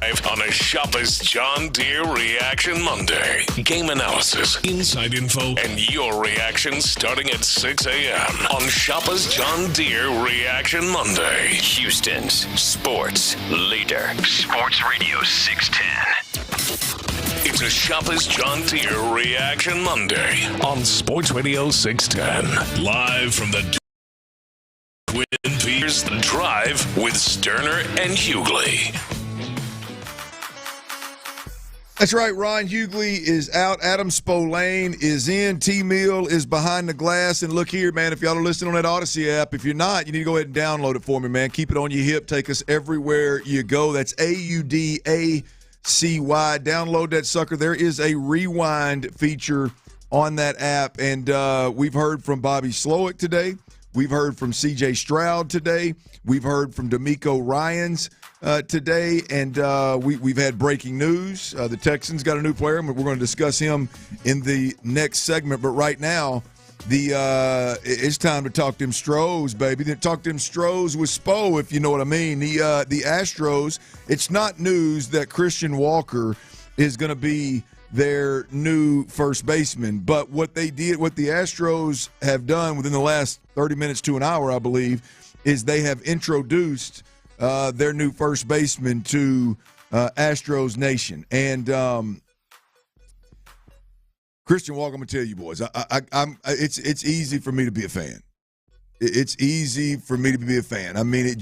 on a Shopper's John Deere Reaction Monday. Game analysis, inside info, and your reaction starting at 6 a.m. on Shopper's John Deere Reaction Monday. Houston's sports leader. Sports Radio 610. It's a Shopper's John Deere Reaction Monday on Sports Radio 610. Live from the Twin Peaks The Drive with Stoerner and Hughley. That's right. Ron Hughley is out. Adam Spolane is in. T-Mill is behind the glass. And look here, man, if y'all are listening on that Odyssey app, if you're not, you need to go ahead and download it for me, man. Keep it on your hip. Take us everywhere you go. That's AUDACY. Download that sucker. There is a rewind feature on that app. And we've heard from Bobby Slowick today. We've heard from C.J. Stroud today. We've heard from D'Amico Ryans today, and we've had breaking news. The Texans got a new player, and we're going to discuss him in the next segment. But right now, it's time to talk them Stros, baby. Talk them Stros with Spo, if you know what I mean. The Astros, it's not news that Christian Walker is going to be their new first baseman. But what the Astros have done within the last 30 minutes to an hour, I believe, is they have introduced their new first baseman to Astros Nation. And Christian Walker, I'm going to tell you boys, it's easy for me to be a fan. It's easy for me to be a fan. I mean,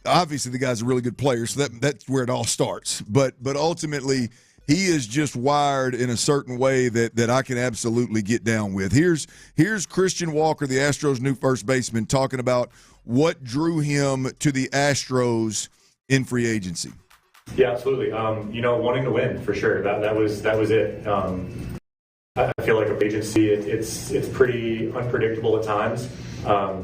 obviously the guy's a really good player, so that's where it all starts. But ultimately, he is just wired in a certain way that I can absolutely get down with. Here's Christian Walker, the Astros' new first baseman, talking about what drew him to the Astros in free agency. Yeah, absolutely. Wanting to win for sure. That was it. I feel like a agency, it's pretty unpredictable at times.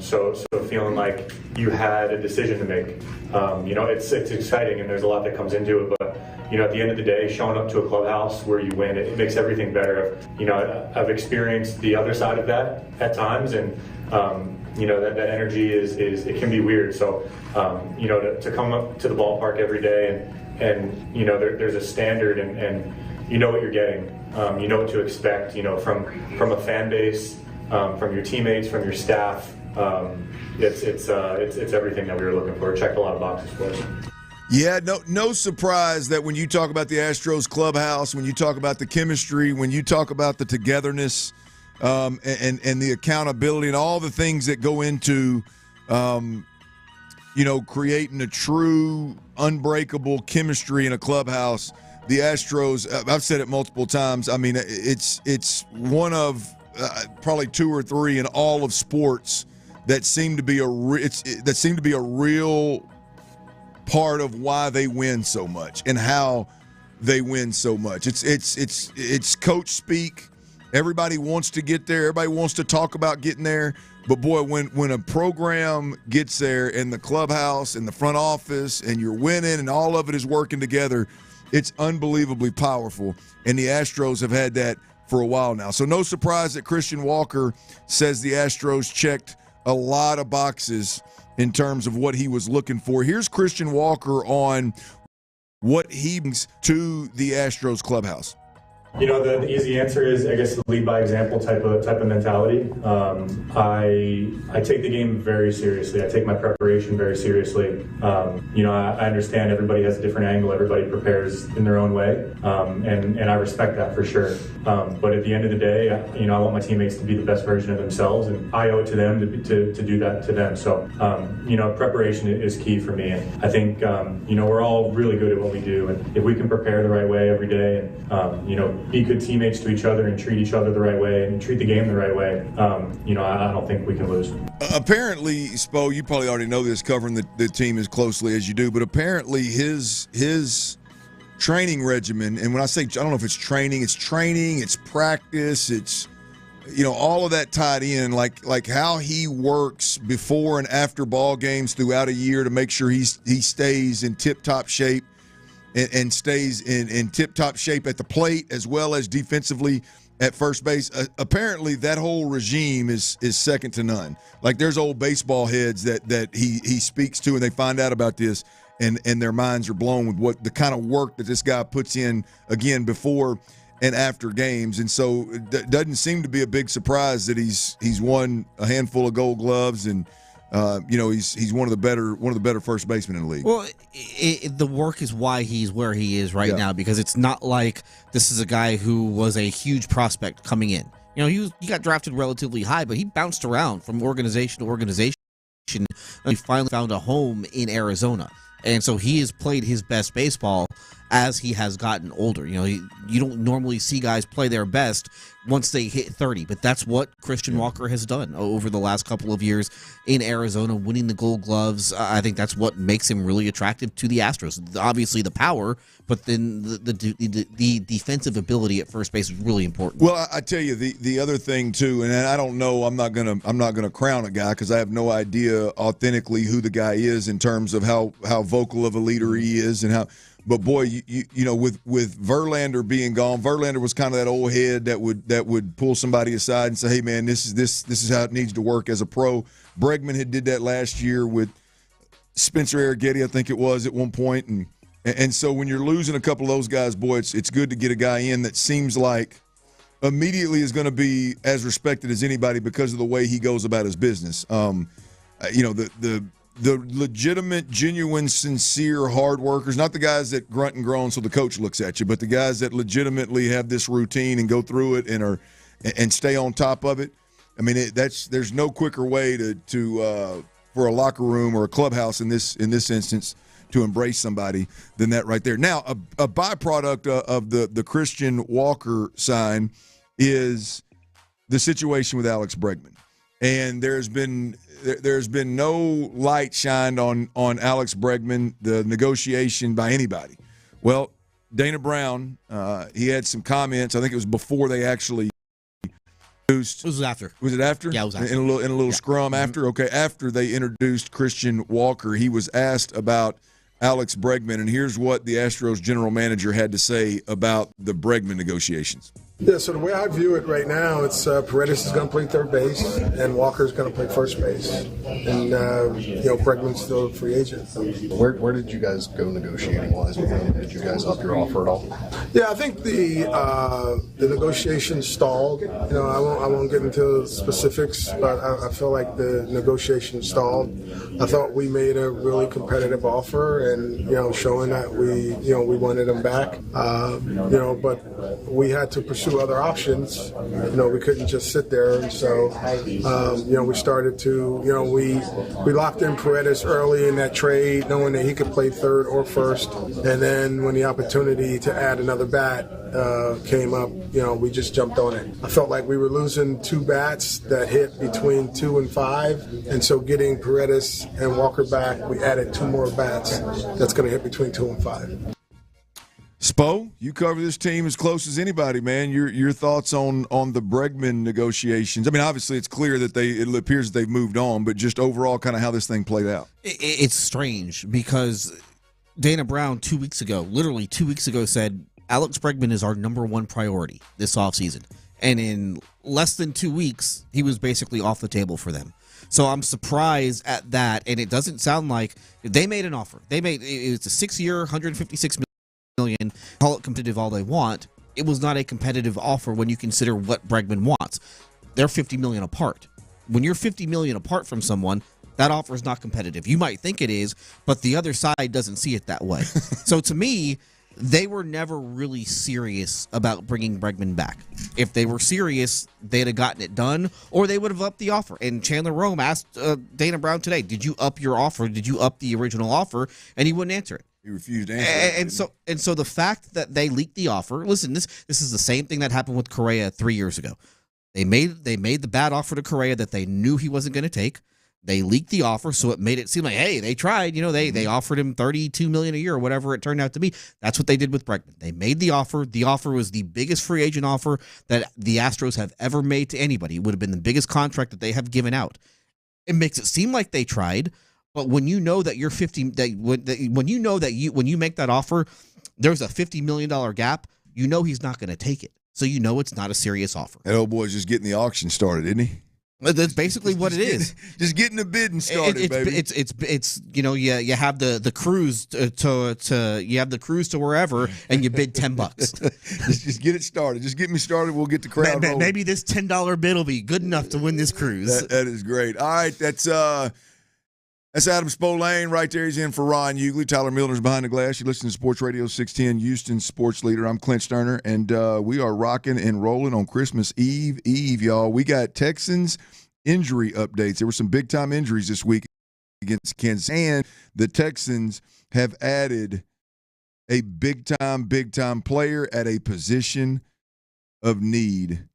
So feeling like you had a decision to make. It's exciting and there's a lot that comes into it, but at the end of the day, showing up to a clubhouse where you win, it makes everything better. I've experienced the other side of that at times, and that energy is it can be weird. So to come up to the ballpark every day and there's a standard and you know what you're getting. You know what to expect. From a fan base, from your teammates, from your staff. It's everything that we were looking for. It checked a lot of boxes for us. Yeah, no surprise that when you talk about the Astros clubhouse, when you talk about the chemistry, when you talk about the togetherness, and the accountability and all the things that go into, creating a true unbreakable chemistry in a clubhouse, the Astros, I've said it multiple times. I mean, it's one of probably two or three in all of sports that seem to be a real part of why they win so much and how they win so much. It's coach speak. Everybody wants to get there. Everybody wants to talk about getting there. But boy, when a program gets there and the clubhouse and the front office and you're winning and all of it is working together, it's unbelievably powerful. And the Astros have had that for a while now. So no surprise that Christian Walker says the Astros checked a lot of boxes in terms of what he was looking for. Here's Christian Walker on what he brings to the Astros clubhouse. The easy answer is, I guess, the lead by example type of mentality. I take the game very seriously. I take my preparation very seriously. I understand everybody has a different angle. Everybody prepares in their own way, and I respect that for sure. But at the end of the day, I want my teammates to be the best version of themselves, and I owe it to them to do that to them. So, preparation is key for me. And I think, we're all really good at what we do, and if we can prepare the right way every day, and be good teammates to each other and treat each other the right way and treat the game the right way, I don't think we can lose. Apparently, Spo, you probably already know this, covering the team as closely as you do, but apparently his training regimen, and when I say, I don't know if it's training, it's practice, it's all of that tied in, like how he works before and after ball games throughout a year to make sure he stays in tip-top shape and stays in tip-top shape at the plate as well as defensively at first base. Apparently, that whole regime is second to none. Like, there's old baseball heads that he speaks to, and they find out about this, and their minds are blown with what the kind of work that this guy puts in, again, before and after games. And so it doesn't seem to be a big surprise that he's won a handful of Gold Gloves, and he's one of the better first basemen in the league. Well, the work is why he's where he is right now, because it's not like this is a guy who was a huge prospect coming in. He got drafted relatively high, but he bounced around from organization to organization. He finally found a home in Arizona. And so he has played his best baseball as he has gotten older. You don't normally see guys play their best once they hit 30, but that's what Christian Walker has done over the last couple of years in Arizona, winning the Gold Gloves. I think that's what makes him really attractive to the Astros. Obviously the power, but then the defensive ability at first base is really important. Well, I tell you the other thing too, and I don't know, I'm not gonna crown a guy because I have no idea authentically who the guy is in terms of how vocal of a leader he is and how. But boy, with Verlander being gone, Verlander was kind of that old head that would pull somebody aside and say, "Hey, man, this is how it needs to work as a pro." Bregman had did that last year with Spencer Arrighetti, I think it was at one point, and so when you're losing a couple of those guys, boy, it's good to get a guy in that seems like immediately is going to be as respected as anybody because of the way he goes about his business. The legitimate, genuine, sincere hard workers, not the guys that grunt and groan so the coach looks at you, but the guys that legitimately have this routine and go through it and stay on top of it. I mean, there's no quicker way to for a locker room or a clubhouse in this instance to embrace somebody than that right there. Now, a byproduct of the Christian Walker sign is the situation with Alex Bregman, and there's been no light shined on Alex Bregman, the negotiation by anybody. Well, Dana Brown, he had some comments. I think it was before they actually introduced. It was after. Was it after? Yeah, it was after. In a little scrum after? Okay, after they introduced Christian Walker, he was asked about Alex Bregman, and here's what the Astros general manager had to say about the Bregman negotiations. Yeah, so the way I view it right now, it's Paredes is going to play third base, and Walker's going to play first base, and Bregman's still a free agent. Where did you guys go negotiating wise with him? Did you guys up your offer at all? Yeah, I think the negotiation stalled. I won't get into specifics, but I feel like the negotiation stalled. I thought we made a really competitive offer, and showing that we wanted him back. But we had to pursue other options. We couldn't just sit there, and so we started to we locked in Paredes early in that trade, knowing that he could play third or first, and then when the opportunity to add another bat came up, we just jumped on it. I felt like we were losing two bats that hit between 2 and 5, and so getting Paredes and Walker back, we added 2 more bats that's going to hit between 2 and 5. Spo, you cover this team as close as anybody, man. Your thoughts on the Bregman negotiations? I mean, obviously it's clear that it appears that they've moved on, but just overall kind of how this thing played out. It's strange because Dana Brown literally 2 weeks ago, said Alex Bregman is our number one priority this offseason. And in less than 2 weeks, he was basically off the table for them. So I'm surprised at that, and it doesn't sound like they made an offer. It's a 6-year, $156 million. Call it competitive all they want. It was not a competitive offer when you consider what Bregman wants. They're $50 million apart. When you're $50 million apart from someone, that offer is not competitive. You might think it is, but the other side doesn't see it that way. So to me, they were never really serious about bringing Bregman back. If they were serious, they'd have gotten it done, or they would have upped the offer. And Chandler Rome asked Dana Brown today, did you up your offer? Did you up the original offer? And he wouldn't answer it. He refused to answer. And so the fact that they leaked the offer, listen, this is the same thing that happened with Correa 3 years ago. They made the bad offer to Correa that they knew he wasn't going to take. They leaked the offer, so it made it seem like, hey, they tried. They offered him $32 million a year or whatever it turned out to be. That's what they did with Bregman. They made the offer. The offer was the biggest free agent offer that the Astros have ever made to anybody. It would have been the biggest contract that they have given out. It makes it seem like they tried. But when you know that you're 50, when you make that offer, there's a $50 million gap. He's not going to take it. So it's not a serious offer. That old boy's just getting the auction started, isn't he? That's basically what it is. Just getting the bidding started, baby. It's you have the cruise to you have the cruise to wherever, and you bid $10. just get it started. Just get me started. We'll get the crowd rolling. Maybe this $10 bid will be good enough to win this cruise. That is great. All right, that's Adam Spolane right there. He's in for Ron Hughley. Tyler Milner's behind the glass. You listen to Sports Radio 610, Houston Sports Leader. I'm Clint Stoerner, and we are rocking and rolling on Christmas Eve, y'all. We got Texans injury updates. There were some big-time injuries this week against Kansas, and the Texans have added a big-time player at a position of need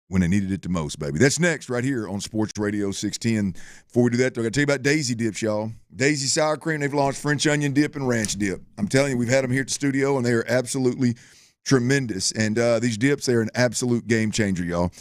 when they needed it the most, baby. That's next right here on Sports Radio 610. Before we do that, I got to tell you about Daisy Dips, y'all. Daisy Sour Cream, they've launched French Onion Dip and Ranch Dip. I'm telling you, we've had them here at the studio, and they are absolutely tremendous. And these dips, they are an absolute game changer, y'all.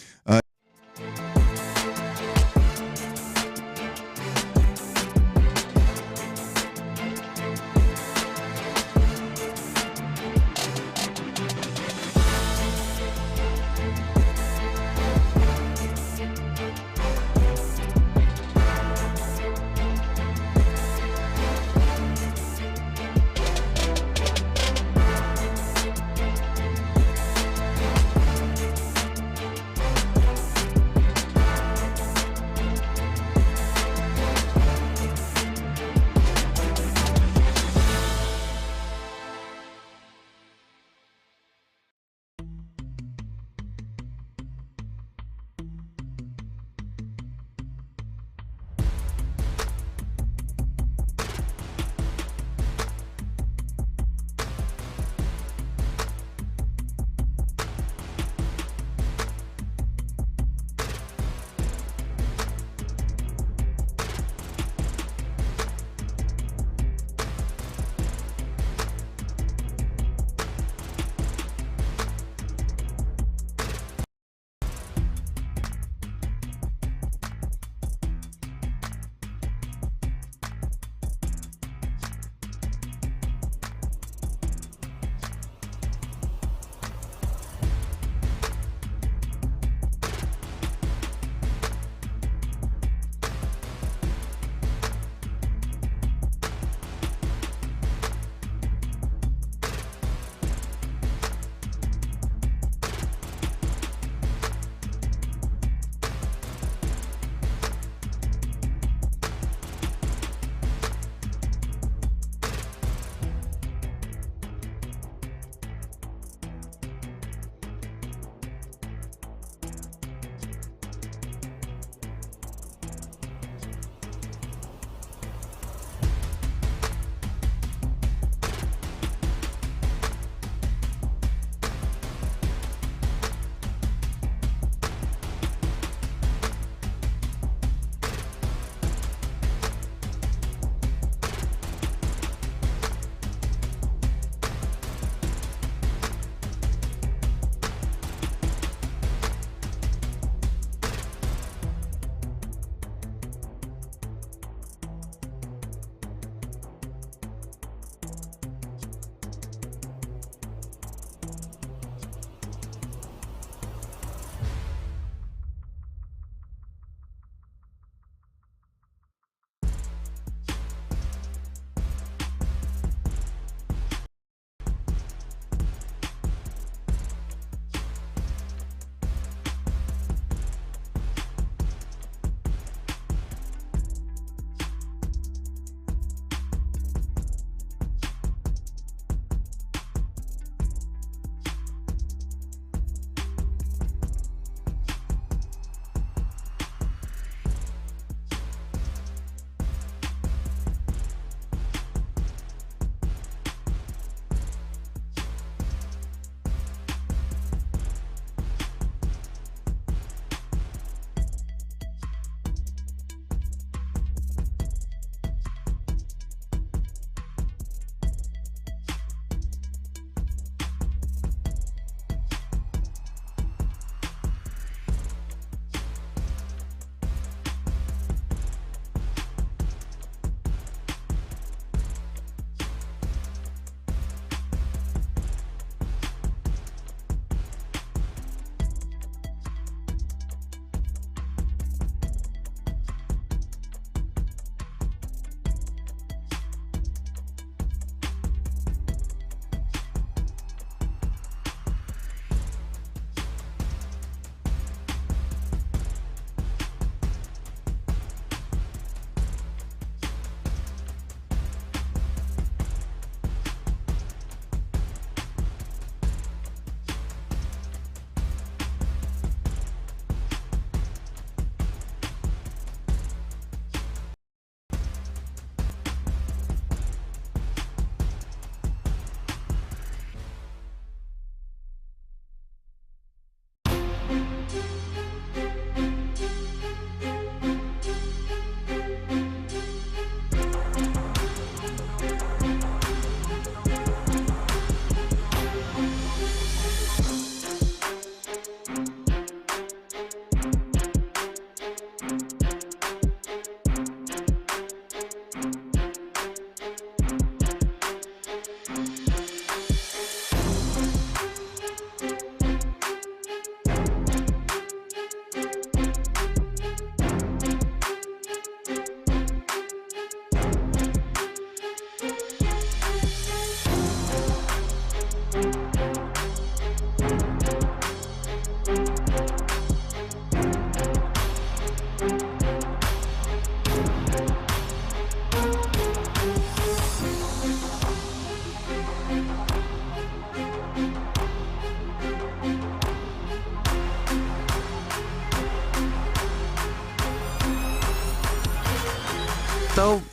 So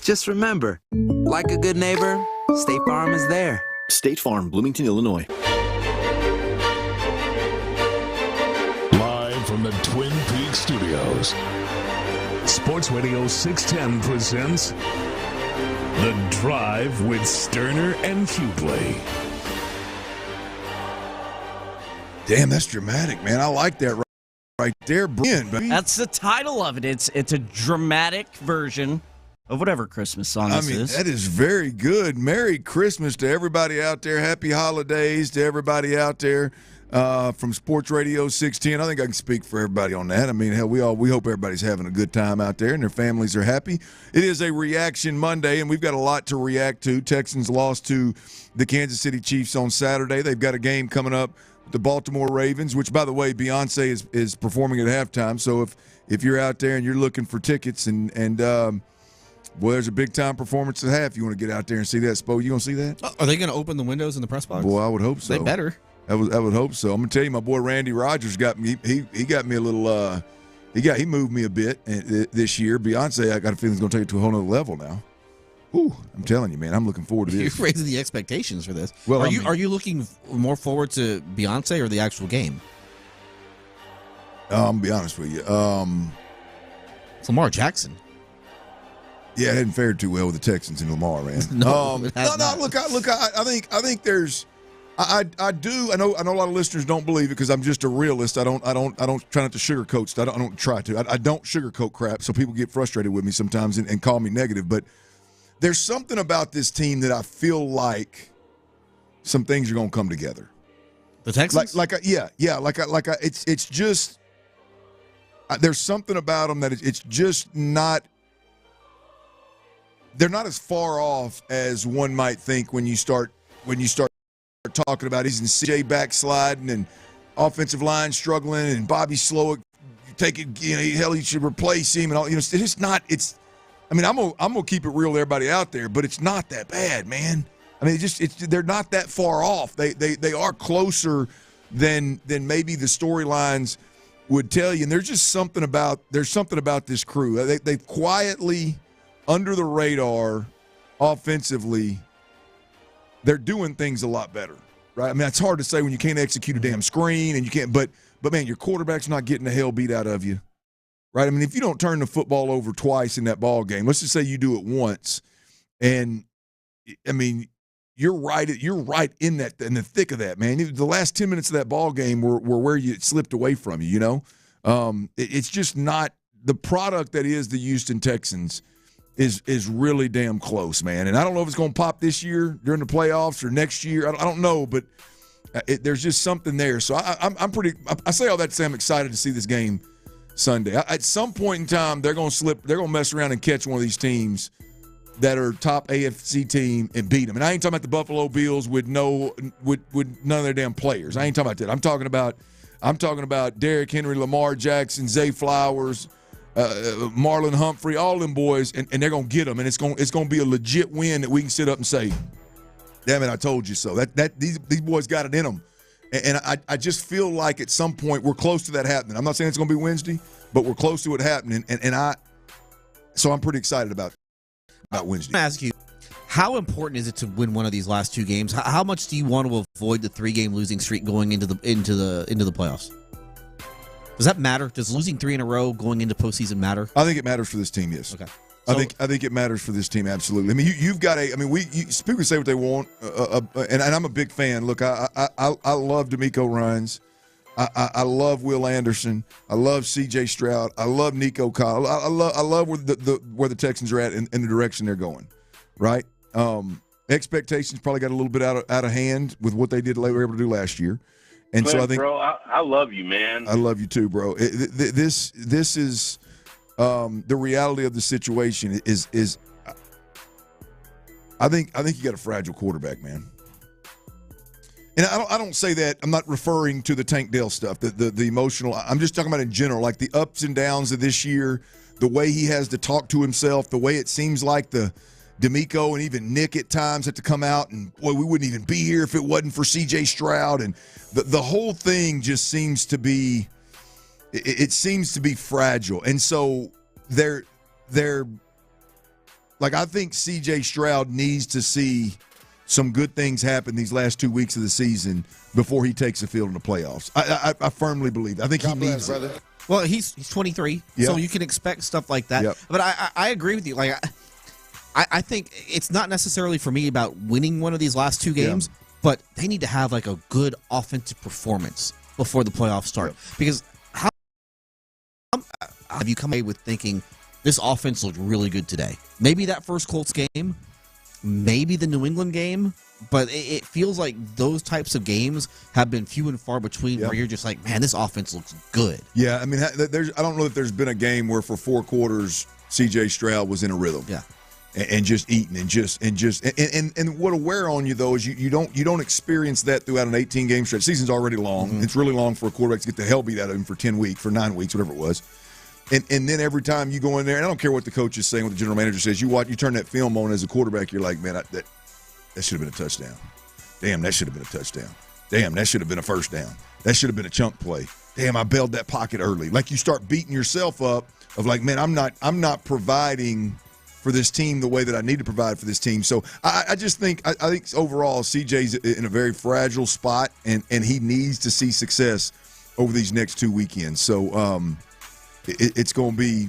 just remember, like a good neighbor, State Farm is there. State Farm, Bloomington, Illinois. Live from the Twin Peaks Studios, Sports Radio 610 presents The Drive with Stoerner and Hughley. Damn, that's dramatic, man. I like that right there. Brilliant, baby. That's the title of it. It's a dramatic version of whatever Christmas song this is. That is very good. Merry Christmas to everybody out there. Happy holidays to everybody out there from Sports Radio 610. I think I can speak for everybody on that. I mean, hell, we hope everybody's having a good time out there and their families are happy. It is a Reaction Monday, and we've got a lot to react to. Texans lost to the Kansas City Chiefs on Saturday. They've got a game coming up with the Baltimore Ravens, which, by the way, Beyonce is performing at halftime. So if you're out there and you're looking for tickets and boy, there's a big-time performance at half. You want to get out there and see that, Spo? You going to see that? Are they going to open the windows in the press box? Boy, I would hope so. They better. I would hope so. I'm going to tell you, my boy Randy Rogers got me. He got me a little. He moved me a bit this year. Beyonce, I got a feeling is going to take it to a whole other level now. Ooh, I'm telling you, man, I'm looking forward to this. You're raising the expectations for this. Well, are you looking more forward to Beyonce or the actual game? I'm going to be honest with you. It's Lamar Jackson. Yeah, it hadn't fared too well with the Texans and Lamar, man. No, Look, I think there's, I know a lot of listeners don't believe it because I'm just a realist. I don't try not to sugarcoat stuff. I don't try to. I don't sugarcoat crap, so people get frustrated with me sometimes and call me negative. But there's something about this team that I feel like some things are going to come together. The Texans, it's just there's something about them that it's just not. They're not as far off as one might think when you start talking about he's in CJ backsliding and offensive line struggling and Bobby Slowick taking, hell, you should replace him and all. It's just not. I'm gonna keep it real to everybody out there, but it's not that bad, man. I mean, they're not that far off. They are closer than maybe the storylines would tell you. And there's something about this crew. They quietly, under the radar, offensively, they're doing things a lot better, right? I mean, it's hard to say when you can't execute a damn screen and you can't, but man, your quarterback's not getting the hell beat out of you, right? I mean, if you don't turn the football over twice in that ball game, let's just say you do it once, and I mean, you're right in the thick of that, man. The last 10 minutes of that ball game were where it slipped away from you. It's just not the product that is the Houston Texans. Is really damn close, man. And I don't know if it's going to pop this year during the playoffs or next year. I don't know, but there's just something there. So I say all that to say I'm excited to see this game Sunday. At some point in time, they're going to slip. They're going to mess around and catch one of these teams that are top AFC team and beat them. And I ain't talking about the Buffalo Bills with none of their damn players. I ain't talking about that. I'm talking about Derrick Henry, Lamar Jackson, Zay Flowers, Marlon Humphrey, all them boys, and they're gonna get them, and it's gonna be a legit win that we can sit up and say, "Damn it, I told you so." That these boys got it in them, and I just feel like at some point we're close to that happening. I'm not saying it's gonna be Wednesday, but we're close to it happening, so I'm pretty excited about Wednesday. I'm gonna ask you, how important is it to win one of these last two games? How much do you want to avoid the 3-game losing streak going into the playoffs? Does that matter? Does losing 3 in a row going into postseason matter? I think it matters for this team, yes. Okay. I think it matters for this team, absolutely. I mean, you've got people say what they want, and I'm a big fan. Look, I love D'Amico Ryans. I love Will Anderson. I love C.J. Stroud. I love Nico Collins. I love where the Texans are at in the direction they're going, right? Expectations probably got a little bit out of hand with what they were able to do last year. And so I think, bro, I love you, man. I love you too, bro. This is the reality of the situation. Is I think you got a fragile quarterback, man. And I don't say that. I'm not referring to the Tank Dell stuff, the emotional. I'm just talking about in general, like the ups and downs of this year, the way he has to talk to himself, the way it seems like the D'Amico and even Nick at times had to come out and, boy, we wouldn't even be here if it wasn't for C.J. Stroud. And the whole thing just seems to be – it seems to be fragile. And so they're like, I think C.J. Stroud needs to see some good things happen these last 2 weeks of the season before he takes the field in the playoffs. I firmly believe that. I think he needs it. Well, he's 23, so you can expect stuff like that. But I agree with you. Like, I think it's not necessarily for me about winning one of these last two games, but they need to have like a good offensive performance before the playoffs start. Because how have you come away with thinking this offense looked really good today? Maybe that first Colts game, maybe the New England game, but it feels like those types of games have been few and far between where you're just like, man, this offense looks good. Yeah, I mean, I don't know if there's been a game where for 4 quarters C.J. Stroud was in a rhythm. Yeah. And just eating and what'll wear on you though is you don't experience that throughout an 18-game stretch. Season's already long. Mm-hmm. It's really long for a quarterback to get the hell beat out of him for 10 weeks, for 9 weeks, whatever it was. And then every time you go in there, and I don't care what the coach is saying, what the general manager says, you turn that film on as a quarterback, you're like, man, that should have been a touchdown. Damn, that should have been a touchdown. Damn, that should have been a first down. That should have been a chunk play. Damn, I bailed that pocket early. Like you start beating yourself up of like, man, I'm not providing for this team the way that I need to provide for this team. So I just think I think overall CJ's in a very fragile spot, and he needs to see success over these next 2 weekends. So it's going to be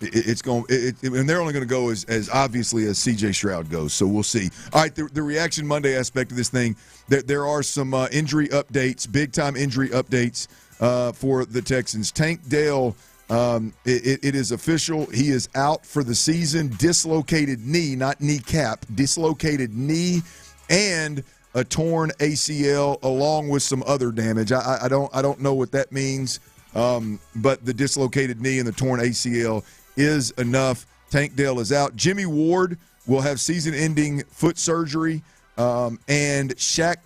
and they're only going to go as obviously as CJ Stroud goes. So we'll see. All right, the Reaction Monday aspect of this thing, there are some injury updates, big time injury updates for the Texans. Tank Dell. It is official. He is out for the season. Dislocated knee, not kneecap. Dislocated knee and a torn ACL along with some other damage. I don't know what that means, but the dislocated knee and the torn ACL is enough. Tank Dell is out. Jimmy Ward will have season-ending foot surgery, and Shaq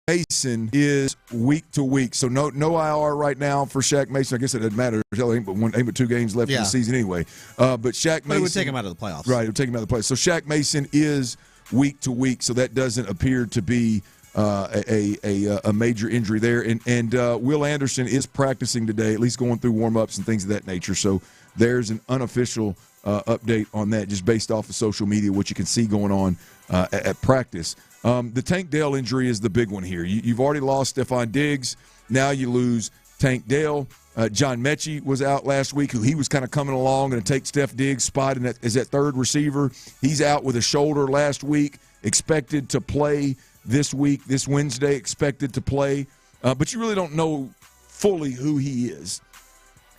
Mason is week to week, so no IR right now for Shaq Mason. I guess it doesn't matter. Ain't but 2 games left in the season anyway. But Shaq Mason, it would take him out of the playoffs, right? It would take him out of the playoffs. So Shaq Mason is week to week, so that doesn't appear to be a major injury there. And Will Anderson is practicing today, at least going through warm-ups and things of that nature. So there's an unofficial update on that, just based off of social media, what you can see going on at practice. The Tank Dell injury is the big one here. You've already lost Stephon Diggs. Now you lose Tank Dell. John Mechie was out last week, who he was kind of coming along and take Steph Diggs' spot as that third receiver. He's out with a shoulder last week, expected to play this week, this Wednesday, expected to play. But you really don't know fully who he is.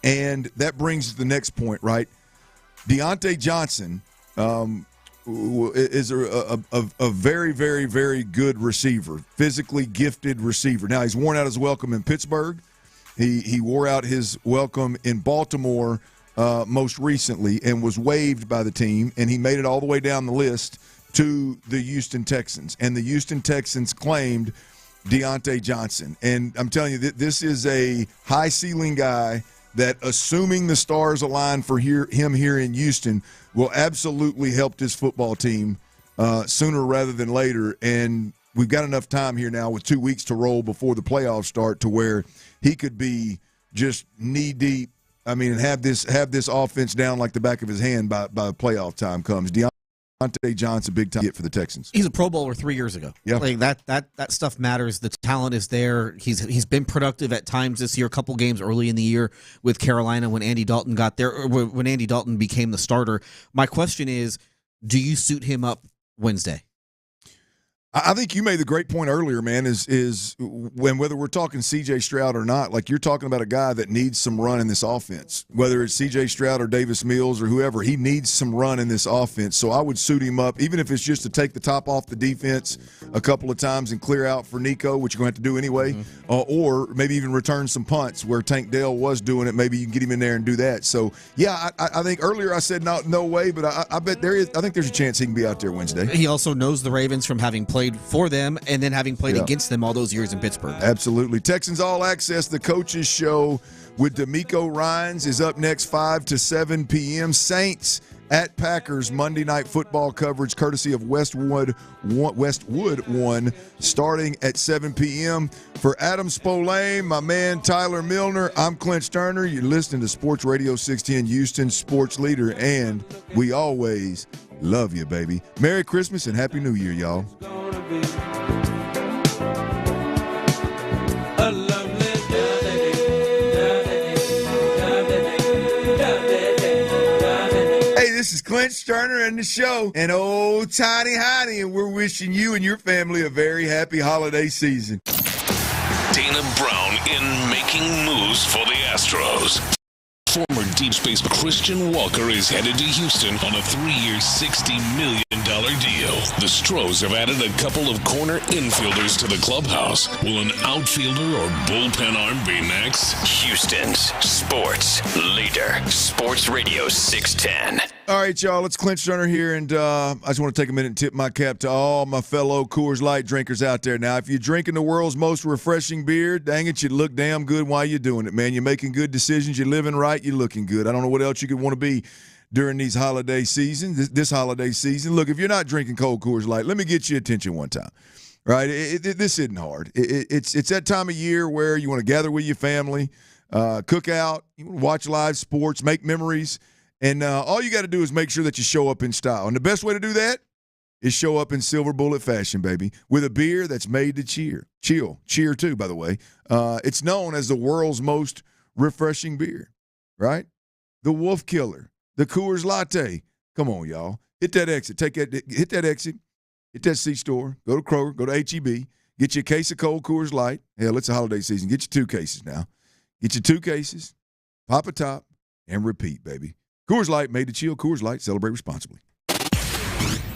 And that brings us to the next point, right? Deontay Johnson is a very, very, very good receiver, physically gifted receiver. Now, he's worn out his welcome in Pittsburgh. He wore out his welcome in Baltimore most recently and was waived by the team, and he made it all the way down the list to the Houston Texans. And the Houston Texans claimed Deontay Johnson. And I'm telling you, this is a high-ceiling guy that, assuming the stars align for him here in Houston, will absolutely help this football team sooner rather than later. And we've got enough time here now with 2 weeks to roll before the playoffs start to where he could be just knee-deep, I mean, and have this offense down like the back of his hand by playoff time comes. Deontay Johnson, big time hit for the Texans. He's a Pro Bowler 3 years ago. Yeah, like that stuff matters. The talent is there. He's been productive at times this year. A couple games early in the year with Carolina when Andy Dalton got there, or when Andy Dalton became the starter. My question is, do you suit him up Wednesday? I think you made the great point earlier, man, is when whether we're talking C.J. Stroud or not, like you're talking about a guy that needs some run in this offense. Whether it's C.J. Stroud or Davis Mills or whoever, he needs some run in this offense. So I would suit him up, even if it's just to take the top off the defense a couple of times and clear out for Nico, which you're going to have to do anyway, or maybe even return some punts where Tank Dell was doing it. Maybe you can get him in there and do that. So, yeah, I think earlier I said no way, but I bet there is. I think there's a chance he can be out there Wednesday. He also knows the Ravens from having played played for them and then having played against them all those years in Pittsburgh. Absolutely. Texans All Access, the coaches show with D'Amico Ryans is up next 5 to 7 p.m. Saints at Packers Monday Night Football coverage courtesy of Westwood One starting at 7 p.m. For Adam Spolane, my man Tyler Milner, I'm Clint Stoerner. You're listening to Sports Radio 610, Houston Sports Leader, and we always love you, baby. Merry Christmas and Happy New Year, y'all. This is Clint Stoerner and the show, and old Tiny Heidi, and we're wishing you and your family a very happy holiday season. Dana Brown in Making Moves for the Astros. Former Deep Space Christian Walker is headed to Houston on a 3-year, $60 million deal. The Stros have added a couple of corner infielders to the clubhouse. Will an outfielder or bullpen arm be next? Houston's sports leader, Sports Radio 610. All right, y'all, it's Clint Stoerner here, and I just want to take a minute and tip my cap to all my fellow Coors Light drinkers out there. Now, if you're drinking the world's most refreshing beer, dang it, you look damn good while you're doing it, man. You're making good decisions. You're living right. You're looking good. I don't know what else you could want to be during these holiday seasons, this holiday season. Look, if you're not drinking cold Coors Light, let me get your attention one time, right? This isn't hard. It's that time of year where you want to gather with your family, cook out, you want to watch live sports, make memories. And all you got to do is make sure that you show up in style. And the best way to do that is show up in Silver Bullet fashion, baby, with a beer that's made to cheer. Cheer, too, by the way. It's known as the world's most refreshing beer, right? The Wolf Killer, the Coors Latte. Come on, y'all. Hit that exit. Hit that exit. Hit that C-store. Go to Kroger. Go to H-E-B. Get you a case of cold Coors Light. Hell, it's a holiday season. Get you 2 cases now. Get you 2 cases. Pop a top and repeat, baby. Coors Light, made to chill. Coors Light, celebrate responsibly.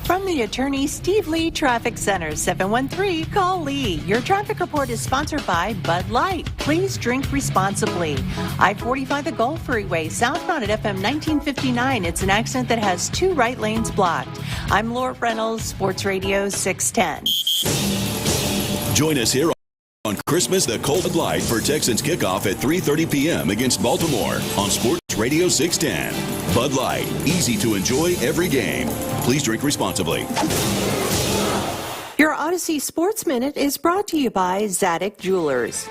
From the attorney Steve Lee Traffic Center, 713, call Lee. Your traffic report is sponsored by Bud Light. Please drink responsibly. I-45 the Gulf Freeway, southbound at FM 1959. It's an accident that has 2 right lanes blocked. I'm Laura Reynolds, Sports Radio 610. Join us here on Christmas the Cold Light for Texans kickoff at 3:30 p.m. against Baltimore on Sports Radio 610. Bud Light, easy to enjoy every game. Please drink responsibly. Your Odyssey Sports Minute is brought to you by Zadig Jewelers.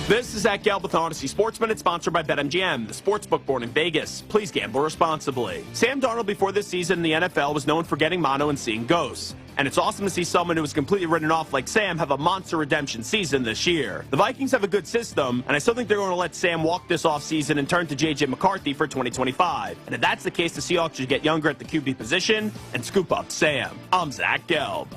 This is Zach Gelb with Odyssey Sports Minute, sponsored by BetMGM, the sportsbook born in Vegas. Please gamble responsibly. Sam Darnold before this season in the NFL was known for getting mono and seeing ghosts. And it's awesome to see someone who was completely written off like Sam have a monster redemption season this year. The Vikings have a good system, and I still think they're going to let Sam walk this offseason and turn to J.J. McCarthy for 2025. And if that's the case, the Seahawks should get younger at the QB position and scoop up Sam. I'm Zach Gelb.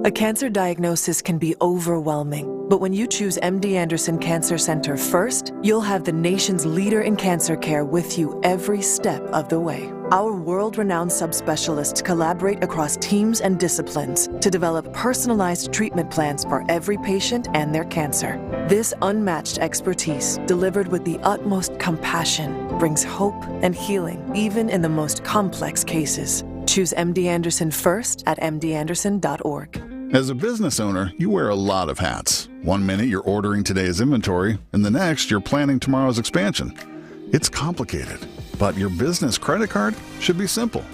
A cancer diagnosis can be overwhelming, but when you choose MD Anderson Cancer Center first, you'll have the nation's leader in cancer care with you every step of the way. Our world-renowned subspecialists collaborate across teams and disciplines to develop personalized treatment plans for every patient and their cancer. This unmatched expertise, delivered with the utmost compassion, brings hope and healing, even in the most complex cases. Choose MD Anderson first at mdanderson.org. As a business owner, you wear a lot of hats. One minute you're ordering today's inventory, and the next you're planning tomorrow's expansion. It's complicated, but your business credit card should be simple.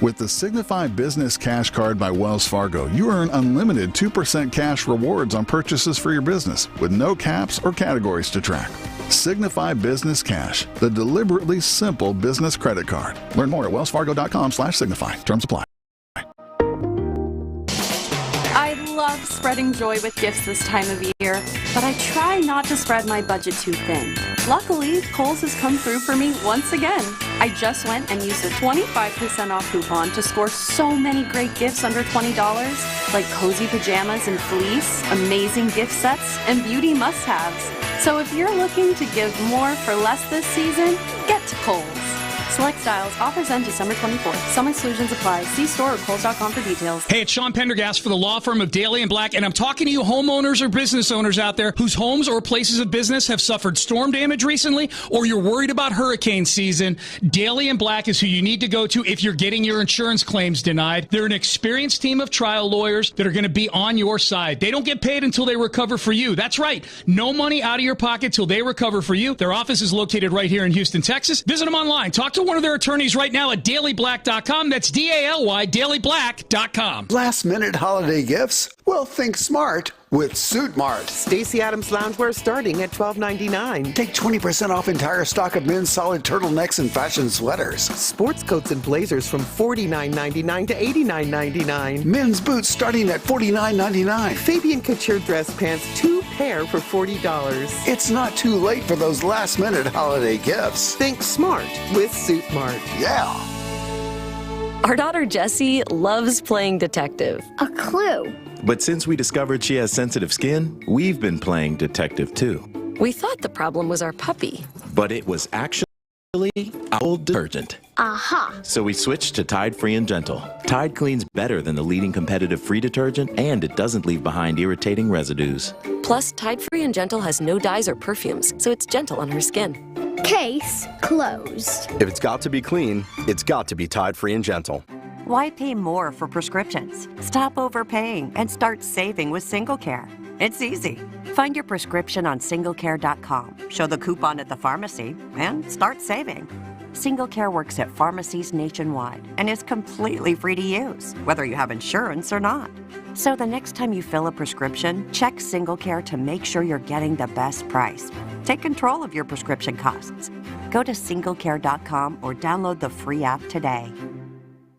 With the Signify Business Cash Card by Wells Fargo, you earn unlimited 2% cash rewards on purchases for your business, with no caps or categories to track. Signify Business Cash, the deliberately simple business credit card. Learn more at wellsfargo.com/signify. Terms apply. I love spreading joy with gifts this time of year, but I try not to spread my budget too thin. Luckily, Kohl's has come through for me once again. I just went and used a 25% off coupon to score so many great gifts under $20, like cozy pajamas and fleece, amazing gift sets, and beauty must-haves. So if you're looking to give more for less this season, get to Kohl's. Select styles. Offers end December 24th. Some exclusions apply. See store or Kohl's.com for details. Hey, it's Sean Pendergast for the law firm of Daly & Black, and I'm talking to you homeowners or business owners out there whose homes or places of business have suffered storm damage recently, or you're worried about hurricane season. Daly & Black is who you need to go to if you're getting your insurance claims denied. They're an experienced team of trial lawyers that are going to be on your side. They don't get paid until they recover for you. That's right. No money out of your pocket till they recover for you. Their office is located right here in Houston, Texas. Visit them online. Talk to one of their attorneys right now at dalyblack.com. That's DALY, dalyblack.com. Last minute holiday gifts? Well, think smart with Suit Mart. Stacy Adams loungewear starting at $12.99. Take 20% off entire stock of men's solid turtlenecks and fashion sweaters. Sports coats and blazers from $49.99 to $89.99. Men's boots starting at $49.99. Fabian Couture dress pants, 2 pair for $40. It's not too late for those last minute holiday gifts. Think smart with Suit Mart. Yeah. Our daughter Jessie loves playing detective. A clue. But since we discovered she has sensitive skin, we've been playing detective too. We thought the problem was our puppy. But it was actually our old detergent. Aha. So we switched to Tide Free and Gentle. Tide cleans better than the leading competitive free detergent, and it doesn't leave behind irritating residues. Plus, Tide Free and Gentle has no dyes or perfumes, so it's gentle on her skin. Case closed. If it's got to be clean, it's got to be Tide Free and Gentle. Why pay more for prescriptions? Stop overpaying and start saving with SingleCare. It's easy. Find your prescription on singlecare.com, show the coupon at the pharmacy, and start saving. SingleCare works at pharmacies nationwide and is completely free to use, whether you have insurance or not. So the next time you fill a prescription, check SingleCare to make sure you're getting the best price. Take control of your prescription costs. Go to singlecare.com or download the free app today.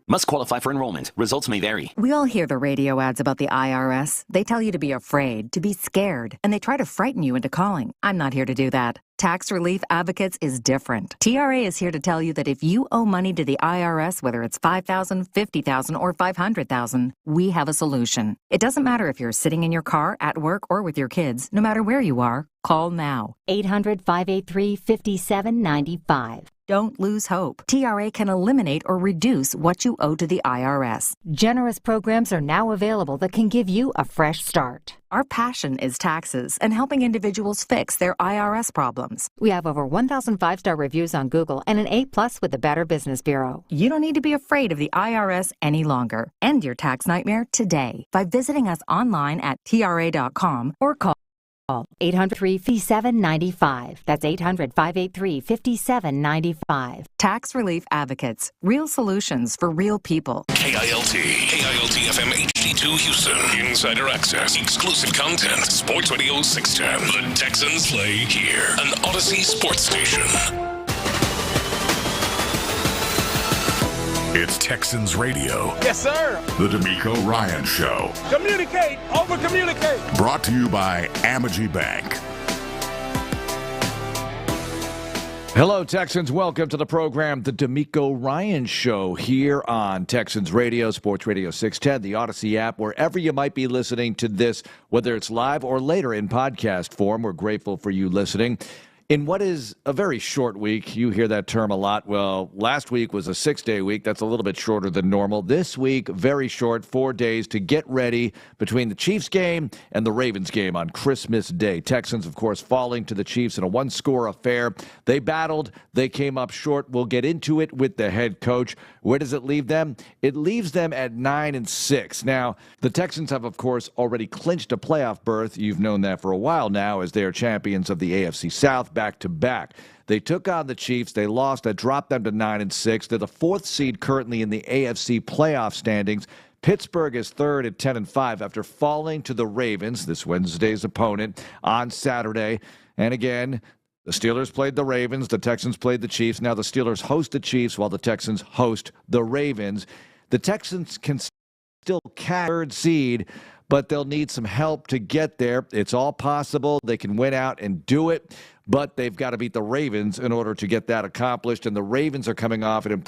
Must qualify for enrollment. Results may vary. We all hear the radio ads about the IRS. They tell you to be afraid, to be scared, and they try to frighten you into calling. I'm not here to do that. Tax Relief Advocates is different. TRA is here to tell you that if you owe money to the IRS, whether it's $5,000, $50,000, or $500,000, we have a solution. It doesn't matter if you're sitting in your car, at work, or with your kids. No matter where you are, call now. 800-583-5795. Don't lose hope. TRA can eliminate or reduce what you owe to the IRS. Generous programs are now available that can give you a fresh start. Our passion is taxes and helping individuals fix their IRS problems. We have over 1,000 5-star reviews on Google and an A+ with the Better Business Bureau. You don't need to be afraid of the IRS any longer. End your tax nightmare today by visiting us online at tra.com or call 800-357-95. That's 800-583-5795. Tax Relief Advocates. Real solutions for real people. KILT FM HD2 Houston. Insider access. Exclusive content. Sports Radio 610. The Texans play here. An Odyssey sports station. It's Texans Radio. Yes, sir. The D'Amico Ryan Show. Communicate. Over-communicate. Brought to you by Amegy Bank. Hello, Texans. Welcome to the program, The D'Amico Ryan Show, here on Texans Radio, Sports Radio 610, the Odyssey app, wherever you might be listening to this, whether it's live or later in podcast form. We're grateful for you listening. In what is a very short week, you hear that term a lot. Well, last week was a 6-day week. That's a little bit shorter than normal. This week, very short, 4 days to get ready between the Chiefs game and the Ravens game on Christmas Day. Texans, of course, falling to the Chiefs in a one-score affair. They battled. They came up short. We'll get into it with the head coach. Where does it leave them? It leaves them at 9-6. Now, the Texans have, of course, already clinched a playoff berth. You've known that for a while now, as they are champions of the AFC South back-to-back. They took on the Chiefs. They lost. That dropped them to 9-6. They're the 4th seed currently in the AFC playoff standings. Pittsburgh is 3rd at 10-5 after falling to the Ravens, this Wednesday's opponent, on Saturday. And again, the Steelers played the Ravens. The Texans played the Chiefs. Now the Steelers host the Chiefs while the Texans host the Ravens. The Texans can still catch 3rd seed, but they'll need some help to get there. It's all possible. They can win out and do it. but they've got to beat the Ravens in order to get that accomplished. And the Ravens are coming off an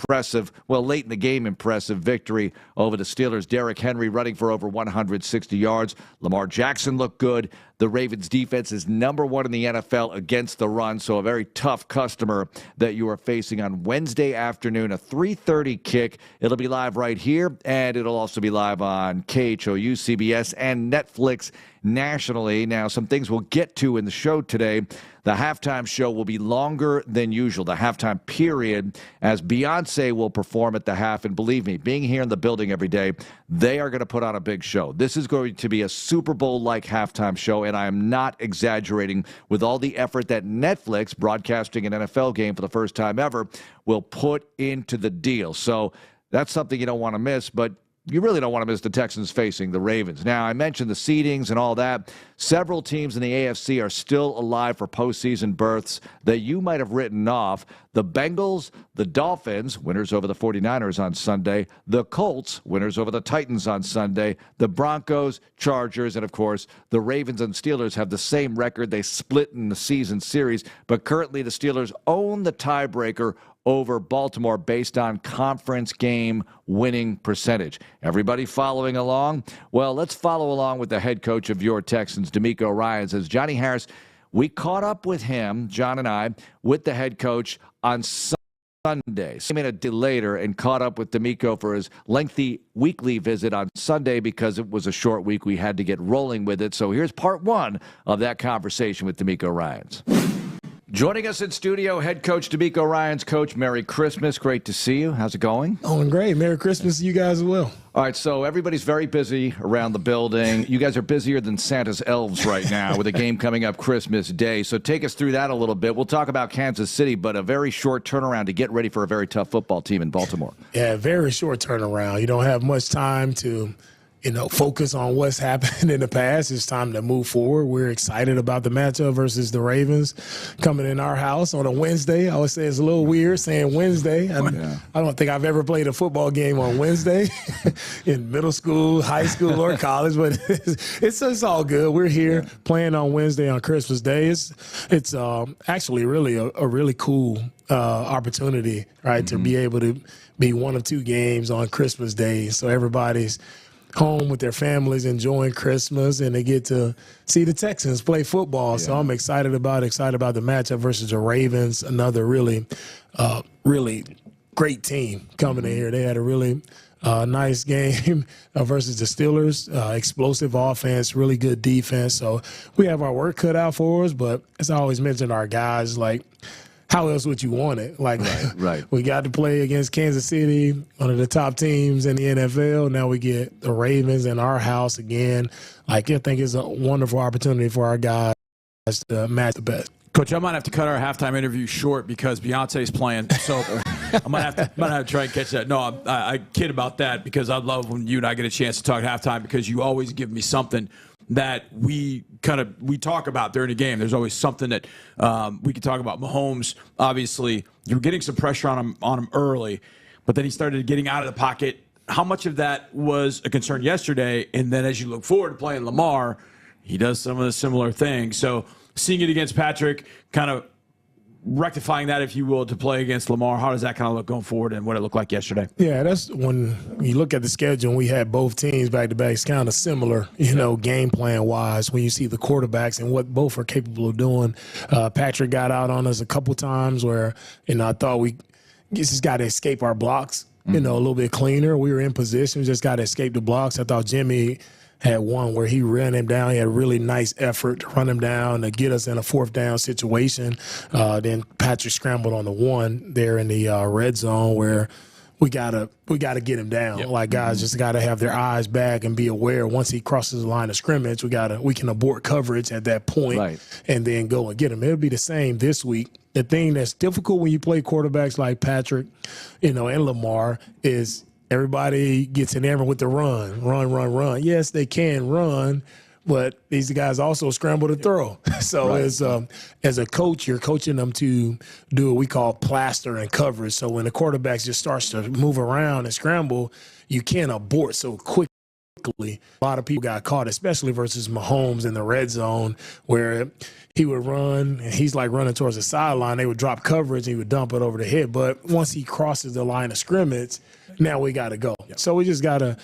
late in the game, impressive victory over the Steelers. Derrick Henry running for over 160 yards. Lamar Jackson looked good. The Ravens defense is number 1 in the NFL against the run, so a very tough customer that you are facing on Wednesday afternoon, a 3:30 kick. It'll be live right here, and it'll also be live on KHOU, CBS, and Netflix nationally. Now, some things we'll get to in the show today. The halftime show will be longer than usual, the halftime period, as Beyonce will perform at the half. And believe me, being here in the building every day, they are going to put on a big show. This is going to be a Super Bowl-like halftime show, and I am not exaggerating with all the effort that Netflix, broadcasting an NFL game for the first time ever, will put into the deal. So that's something you don't want to miss, but you really don't want to miss the Texans facing the Ravens. Now, I mentioned the seedings and all that. Several teams in the AFC are still alive for postseason berths that you might have written off. The Bengals, the Dolphins, winners over the 49ers on Sunday. The Colts, winners over the Titans on Sunday. The Broncos, Chargers, and, of course, the Ravens and Steelers have the same record. They split in the season series, but currently the Steelers own the tiebreaker over Baltimore based on conference game winning percentage. Everybody following along? Well, let's follow along with the head coach of your Texans, D'Amico Ryans. As Johnny Harris, we caught up with him, John and I, with the head coach on Sunday. Came in a day later and caught up with D'Amico for his lengthy weekly visit on Sunday because it was a short week. We had to get rolling with it. So here's part 1 of that conversation with D'Amico Ryans. Joining us in studio, head coach D'Amico Ryans. Coach, Merry Christmas. Great to see you. How's it going? Oh, great. Merry Christmas to you guys as well. All right, so everybody's very busy around the building. You guys are busier than Santa's elves right now with a game coming up Christmas Day. So take us through that a little bit. We'll talk about Kansas City, but a very short turnaround to get ready for a very tough football team in Baltimore. Yeah, very short turnaround. You don't have much time to focus on what's happened in the past. It's time to move forward. We're excited about the matchup versus the Ravens coming in our house on a Wednesday. I would say it's a little weird saying Wednesday. I don't think I've ever played a football game on Wednesday in middle school, high school, or college, but it's all good. We're here playing on Wednesday on Christmas Day. It's actually really a really cool opportunity, right, to be able to be one of 2 games on Christmas Day. So everybody's home with their families enjoying Christmas, and they get to see the Texans play football. So I'm excited about the matchup versus the Ravens, another really great team coming in here. They had a really nice game versus the Steelers, explosive offense, really good defense. So we have our work cut out for us, but as I always mention our guys, like, how else would you want it? Like, right. We got to play against Kansas City, one of the top teams in the NFL. Now we get the Ravens in our house again. Like, I think it's a wonderful opportunity for our guys to match the best. Coach, I might have to cut our halftime interview short because Beyonce's playing. So I might have to try and catch that. No, I kid about that because I love when you and I get a chance to talk halftime because you always give me something that we talk about during the game. There's always something that we can talk about. Mahomes, obviously, you're getting some pressure on him early, but then he started getting out of the pocket. How much of that was a concern yesterday? And then as you look forward to playing Lamar, he does some of the similar things. So seeing it against Patrick, kind of rectifying that, if you will, to play against Lamar, how does that kind of look going forward and what it looked like yesterday? Yeah, that's when you look at the schedule and we had both teams back-to-back. It's kind of similar, game plan-wise when you see the quarterbacks and what both are capable of doing. Patrick got out on us a couple times where, I thought we just got to escape our blocks, a little bit cleaner. We were in position, just got to escape the blocks. I thought Jimmy had one where he ran him down. He had a really nice effort to run him down to get us in a 4th down situation. Then Patrick scrambled on the 1 there in the red zone where we gotta get him down. Yep. Like, guys just gotta have their eyes back and be aware once he crosses the line of scrimmage, we can abort coverage at that point and then go and get him. It'll be the same this week. The thing that's difficult when you play quarterbacks like Patrick, and Lamar is everybody gets enamored with the run. Yes, they can run, but these guys also scramble to throw. So as a coach, you're coaching them to do what we call plaster and coverage. So when the quarterback just starts to move around and scramble, you can't abort so quick. A lot of people got caught, especially versus Mahomes in the red zone, where he would run and he's like running towards the sideline. They would drop coverage and he would dump it over the head. But once he crosses the line of scrimmage, now we got to go. So we just got to,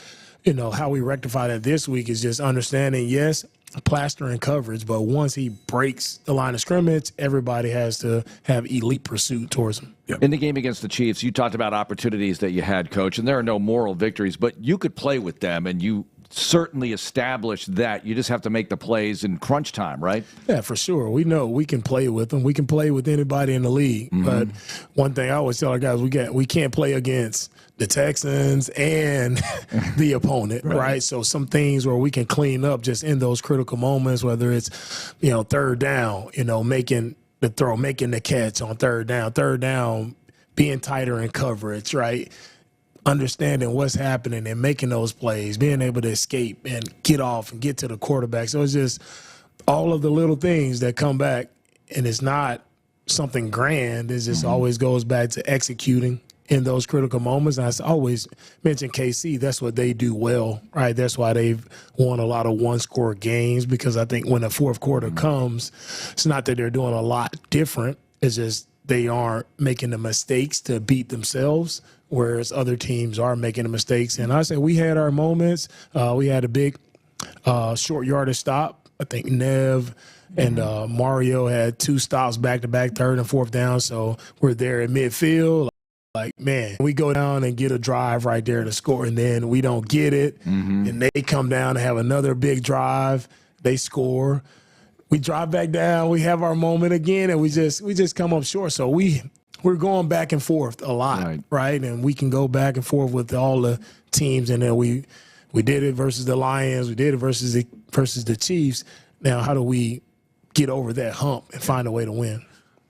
how we rectify that this week is just understanding, yes, plastering coverage, but once he breaks the line of scrimmage, everybody has to have elite pursuit towards him. In the game against the Chiefs, you talked about opportunities that you had, Coach, and there are no moral victories, but you could play with them, and you certainly established that. You just have to make the plays in crunch time, right? Yeah, for sure. We know we can play with them. We can play with anybody in the league. Mm-hmm. But one thing I always tell our guys, we can't play against the Texans and the opponent, right? So some things where we can clean up just in those critical moments, whether it's, third down, making the throw, making the catch on third down, being tighter in coverage, right? Understanding what's happening and making those plays, being able to escape and get off and get to the quarterback. So it's just all of the little things that come back, and it's not something grand. It just always goes back to executing in those critical moments. And I always mention KC, that's what they do well, right? That's why they've won a lot of one-score games, because I think when the fourth quarter comes, it's not that they're doing a lot different. It's just they aren't making the mistakes to beat themselves, whereas other teams are making the mistakes. And I say we had our moments. We had a big short yardage stop. I think Nev and Mario had 2 stops back-to-back, third and fourth down. So we're there at midfield. Like, man, we go down and get a drive right there to score, and then we don't get it. And they come down and have another big drive. They score. We drive back down. We have our moment again, and we just come up short. So we're going back and forth a lot, right? And we can go back and forth with all the teams. And then we did it versus the Lions. We did it versus the Chiefs. Now, how do we get over that hump and find a way to win?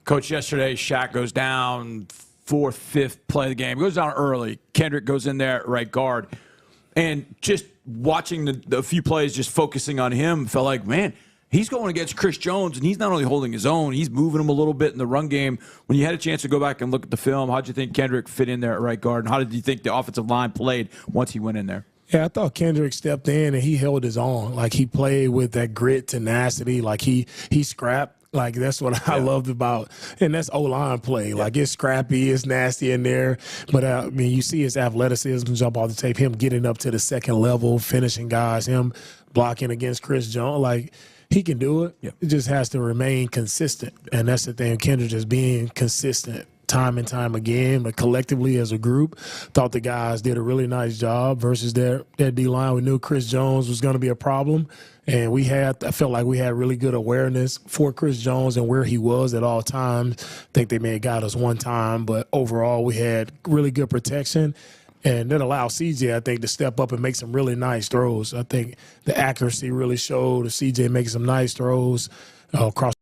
Coach, yesterday, Shaq goes down, 4th, 5th play of the game. He goes down early. Kendrick goes in there at right guard. And just watching the few plays, just focusing on him, felt like, man, he's going against Chris Jones, and he's not only holding his own, he's moving him a little bit in the run game. When you had a chance to go back and look at the film, how did you think Kendrick fit in there at right guard? And how did you think the offensive line played once he went in there? Yeah, I thought Kendrick stepped in and he held his own. Like, he played with that grit, tenacity. Like, he scrapped. Like, that's what I loved about, and that's O-line play. Like, it's scrappy, it's nasty in there. But, you see his athleticism jump off the tape, him getting up to the second level, finishing guys, him blocking against Chris Jones. Like, he can do it. It just has to remain consistent. And that's the thing, Kendrick just being consistent time and time again. But collectively as a group, thought the guys did a really nice job versus their D-line. We knew Chris Jones was going to be a problem. And I felt like we had really good awareness for Chris Jones and where he was at all times. I think they may have got us one time, but overall we had really good protection. And that allowed CJ, I think, to step up and make some really nice throws. I think the accuracy really showed. CJ making some nice throws across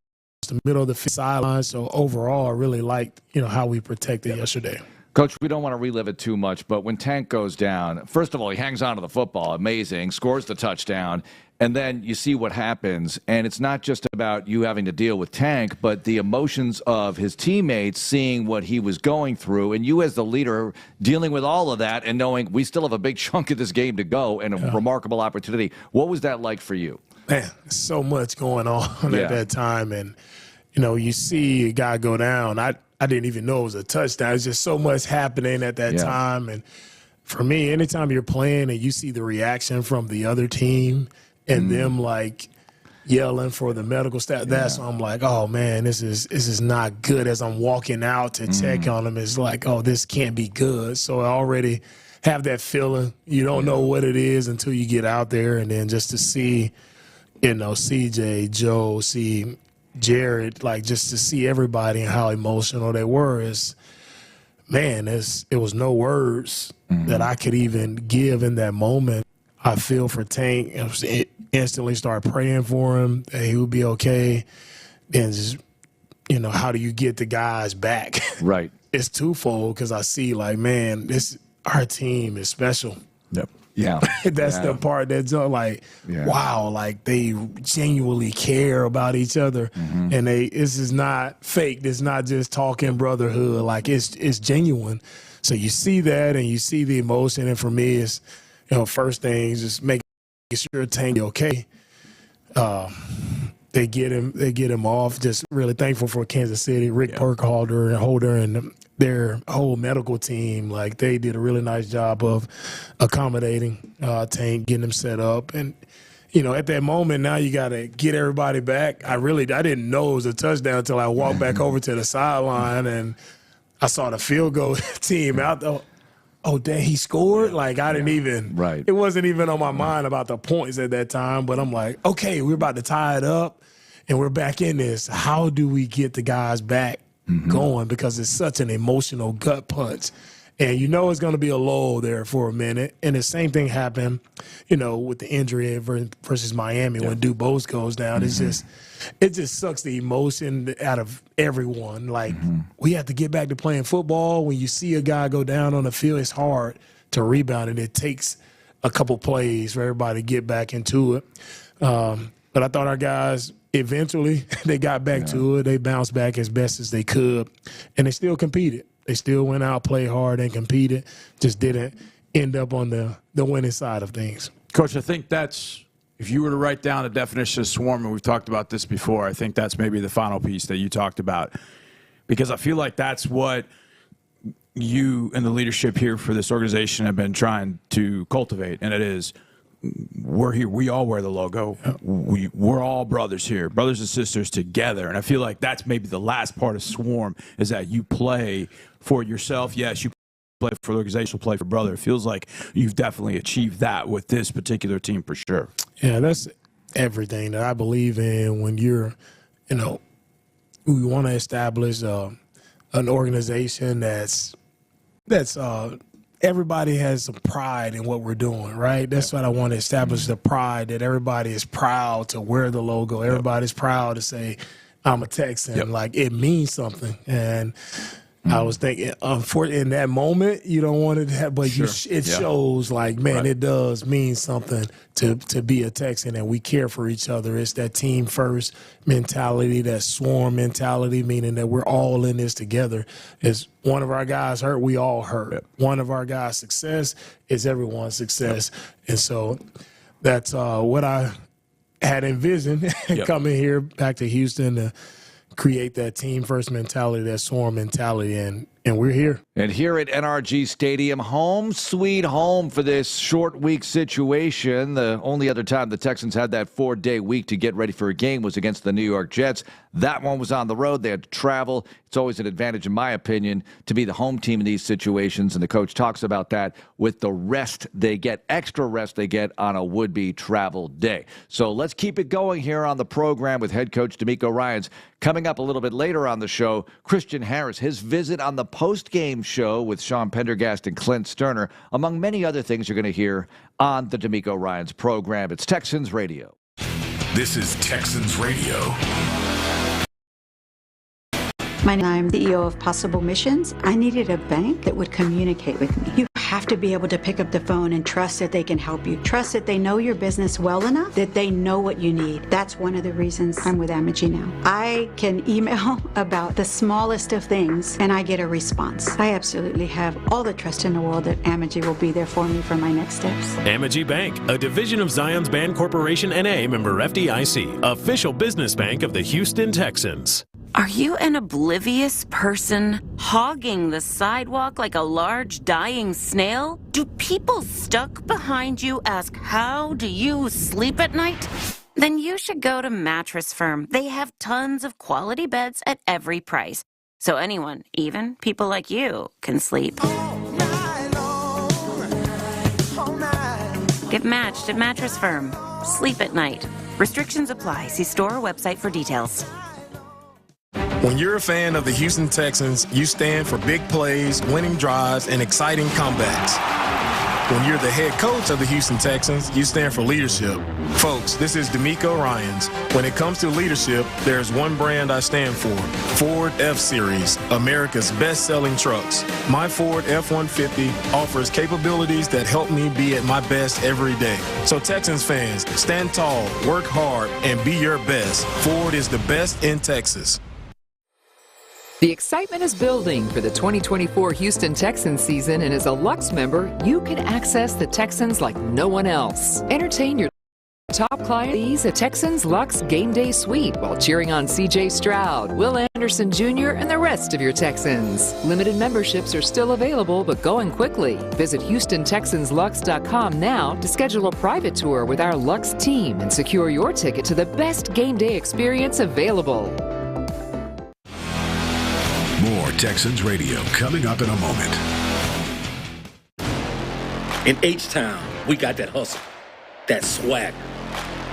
the middle of the sideline. So overall, I really liked, how we protected yesterday. Coach, we don't want to relive it too much, but when Tank goes down, first of all, he hangs on to the football, amazing, scores the touchdown, and then you see what happens. And it's not just about you having to deal with Tank, but the emotions of his teammates seeing what he was going through, and you as the leader dealing with all of that and knowing we still have a big chunk of this game to go and a remarkable opportunity. What was that like for you? Man, so much going on at that time. And, you see a guy go down. I didn't even know it was a touchdown. It's just so much happening at that time. And for me, anytime you're playing and you see the reaction from the other team and them like yelling for the medical staff, that's when I'm like, oh man, this is not good. As I'm walking out to check on them, it's like, oh, this can't be good. So I already have that feeling. You don't know what it is until you get out there, and then just to see, CJ, Joe, see Jared, like just to see everybody and how emotional they were it was no words that I could even give in that moment. I feel for Tank. Instantly start praying for him that he would be okay. And just, how do you get the guys back? Right. It's twofold, because I see like, man, our team is special. Yep. Yeah. That's the part that's like, wow, like they genuinely care about each other. And this is not fake. It's not just talking brotherhood. Like it's genuine. So you see that and you see the emotion. And for me, it's, first thing is just making making sure Tank okay. They get him off. Just really thankful for Kansas City, Rick Holder, and their whole medical team. Like, they did a really nice job of accommodating Tank, getting him set up. And, you know, at that moment, now you got to get everybody back. I didn't know it was a touchdown until I walked back over to the sideline and I saw the field goal team out there. Oh, dang, he scored? Like, I didn't even – Right. It wasn't even on my mind about the points at that time. But I'm like, okay, we're about to tie it up, and we're back in this. How do we get the guys back going? Because it's such an emotional gut punch. And you know it's going to be a lull there for a minute. And the same thing happened, you know, with the injury versus Miami when Dubose goes down. It just sucks the emotion out of everyone. Like, we have to get back to playing football. When you see a guy go down on the field, it's hard to rebound, and it takes a couple plays for everybody to get back into it. But I thought our guys eventually they got back to it. They bounced back as best as they could, and they still competed. They still went out, played hard, and competed. Just didn't end up on the winning side of things. Coach, I think that's, if you were to write down the definition of swarm, and we've talked about this before, I think that's maybe the final piece that you talked about. Because I feel like that's what you and the leadership here for this organization have been trying to cultivate, and it is, we're here. We all wear the logo. We're all brothers here, brothers and sisters together. And I feel like that's maybe the last part of Swarm, is that you play for yourself. Yes, you play for the organization, play for brother. It feels like you've definitely achieved that with this particular team for sure. Yeah, that's everything that I believe in when you're, you know, we want to establish an organization that's everybody has some pride in what we're doing, right? That's what I want to establish, the pride that everybody is proud to wear the logo. Everybody's proud to say, I'm a Texan. Like, it means something. And I was thinking, in that moment, you don't want it to have, but it shows, like, man, it does mean something to be a Texan, and we care for each other. It's that team first mentality, that swarm mentality, meaning that we're all in this together. Is one of our guys hurt, we all hurt. One of our guys' success is everyone's success. And so that's what I had envisioned coming here back to Houston to create that team first mentality, that swarm mentality, and we're here. And here at NRG Stadium, home sweet home for this short week situation. The only other time the Texans had that 4-day week to get ready for a game was against the New York Jets. That one was on the road. They had to travel. It's always an advantage, in my opinion, to be the home team in these situations, and the coach talks about that with the rest they get, extra rest they get on a would-be travel day. So let's keep it going here on the program with head coach D'Amico Ryans. Coming up a little bit later on the show, Christian Harris, his visit on the post-game show with Sean Pendergast and Clint Stoerner, among many other things you're going to hear on the D'Amico Ryans program. It's Texans Radio. This is Texans Radio. I'm CEO of Possible Missions. I needed a bank that would communicate with me. You have to be able to pick up the phone and trust that they can help you. Trust that they know your business well enough, that they know what you need. That's one of the reasons I'm with Amagi now. I can email about the smallest of things and I get a response. I absolutely have all the trust in the world that Amagi will be there for me for my next steps. Amagi Bank, a division of Zions Band Corporation N.A., member FDIC, official business bank of the Houston Texans. Are you an oblivious person hogging the sidewalk like a large dying snail? Do people stuck behind you ask, how do you sleep at night? Then you should go to Mattress Firm. They have tons of quality beds at every price. So anyone, even people like you, can sleep. Get matched at Mattress Firm. Sleep at night. Restrictions apply. See store or website for details. When you're a fan of the Houston Texans, you stand for big plays, winning drives, and exciting comebacks. When you're the head coach of the Houston Texans, you stand for leadership. Folks, this is D'Amico Ryans. When it comes to leadership, there's one brand I stand for, Ford F-Series, America's best-selling trucks. My Ford F-150 offers capabilities that help me be at my best every day. So Texans fans, stand tall, work hard, and be your best. Ford is the best in Texas. The excitement is building for the 2024 Houston Texans season, and as a Lux member, you can access the Texans like no one else. Entertain your Top clients at Texans Luxe Game Day Suite while cheering on C.J. Stroud, Will Anderson Jr., and the rest of your Texans. Limited memberships are still available, but going quickly. Visit HoustonTexansLuxe.com now to schedule a private tour with our Luxe team and secure your ticket to the best game day experience available. More Texans radio coming up in a moment. In H-Town, we got that hustle, that swagger.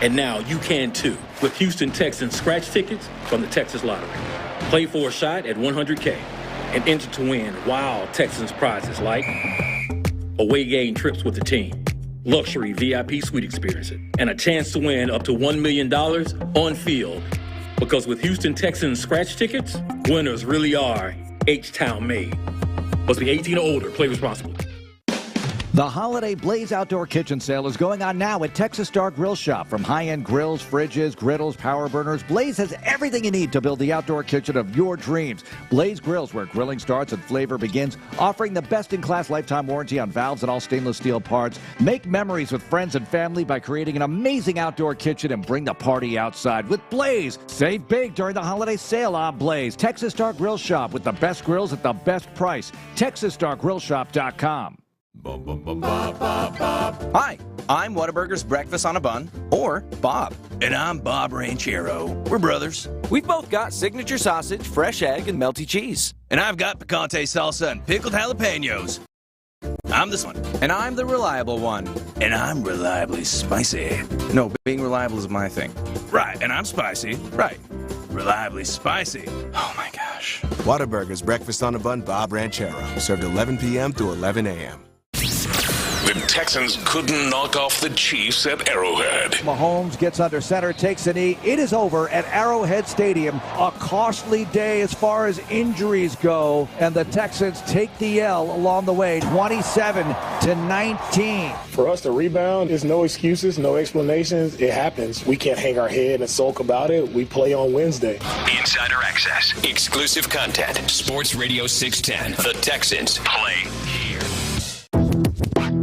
And now you can too with Houston Texans scratch tickets from the Texas Lottery. Play for a shot at $100K and enter to win wild Texans prizes like away game trips with the team, luxury VIP suite experiences, and a chance to win up to $1 million on field. Because with Houston Texans scratch tickets, winners really are H-Town made. Must be 18 or older. Play responsibly. The Holiday Blaze Outdoor Kitchen Sale is going on now at Texas Star Grill Shop. From high-end grills, fridges, griddles, power burners, Blaze has everything you need to build the outdoor kitchen of your dreams. Blaze Grills, where grilling starts and flavor begins, offering the best-in-class lifetime warranty on valves and all stainless steel parts. Make memories with friends and family by creating an amazing outdoor kitchen and bring the party outside with Blaze. Save big during the holiday sale on Blaze. Texas Star Grill Shop with the best grills at the best price. TexasStarGrillShop.com. Hi, I'm Whataburger's Breakfast on a Bun, or Bob. And I'm Bob Ranchero. We're brothers. We've both got signature sausage, fresh egg, and melty cheese. And I've got picante salsa and pickled jalapenos. I'm this one. And I'm the reliable one. And I'm reliably spicy. No, being reliable is my thing. Right, and I'm spicy. Right. Reliably spicy. Oh my gosh. Whataburger's Breakfast on a Bun, Bob Ranchero. Served 11 p.m. to 11 a.m. The Texans couldn't knock off the Chiefs at Arrowhead. Mahomes gets under center, takes a knee. It is over at Arrowhead Stadium. A costly day as far as injuries go, and the Texans take the L along the way, 27-19. For us to rebound, there's no excuses, no explanations. It happens. We can't hang our head and sulk about it. We play on Wednesday. Insider access, exclusive content. Sports Radio 610. The Texans play here.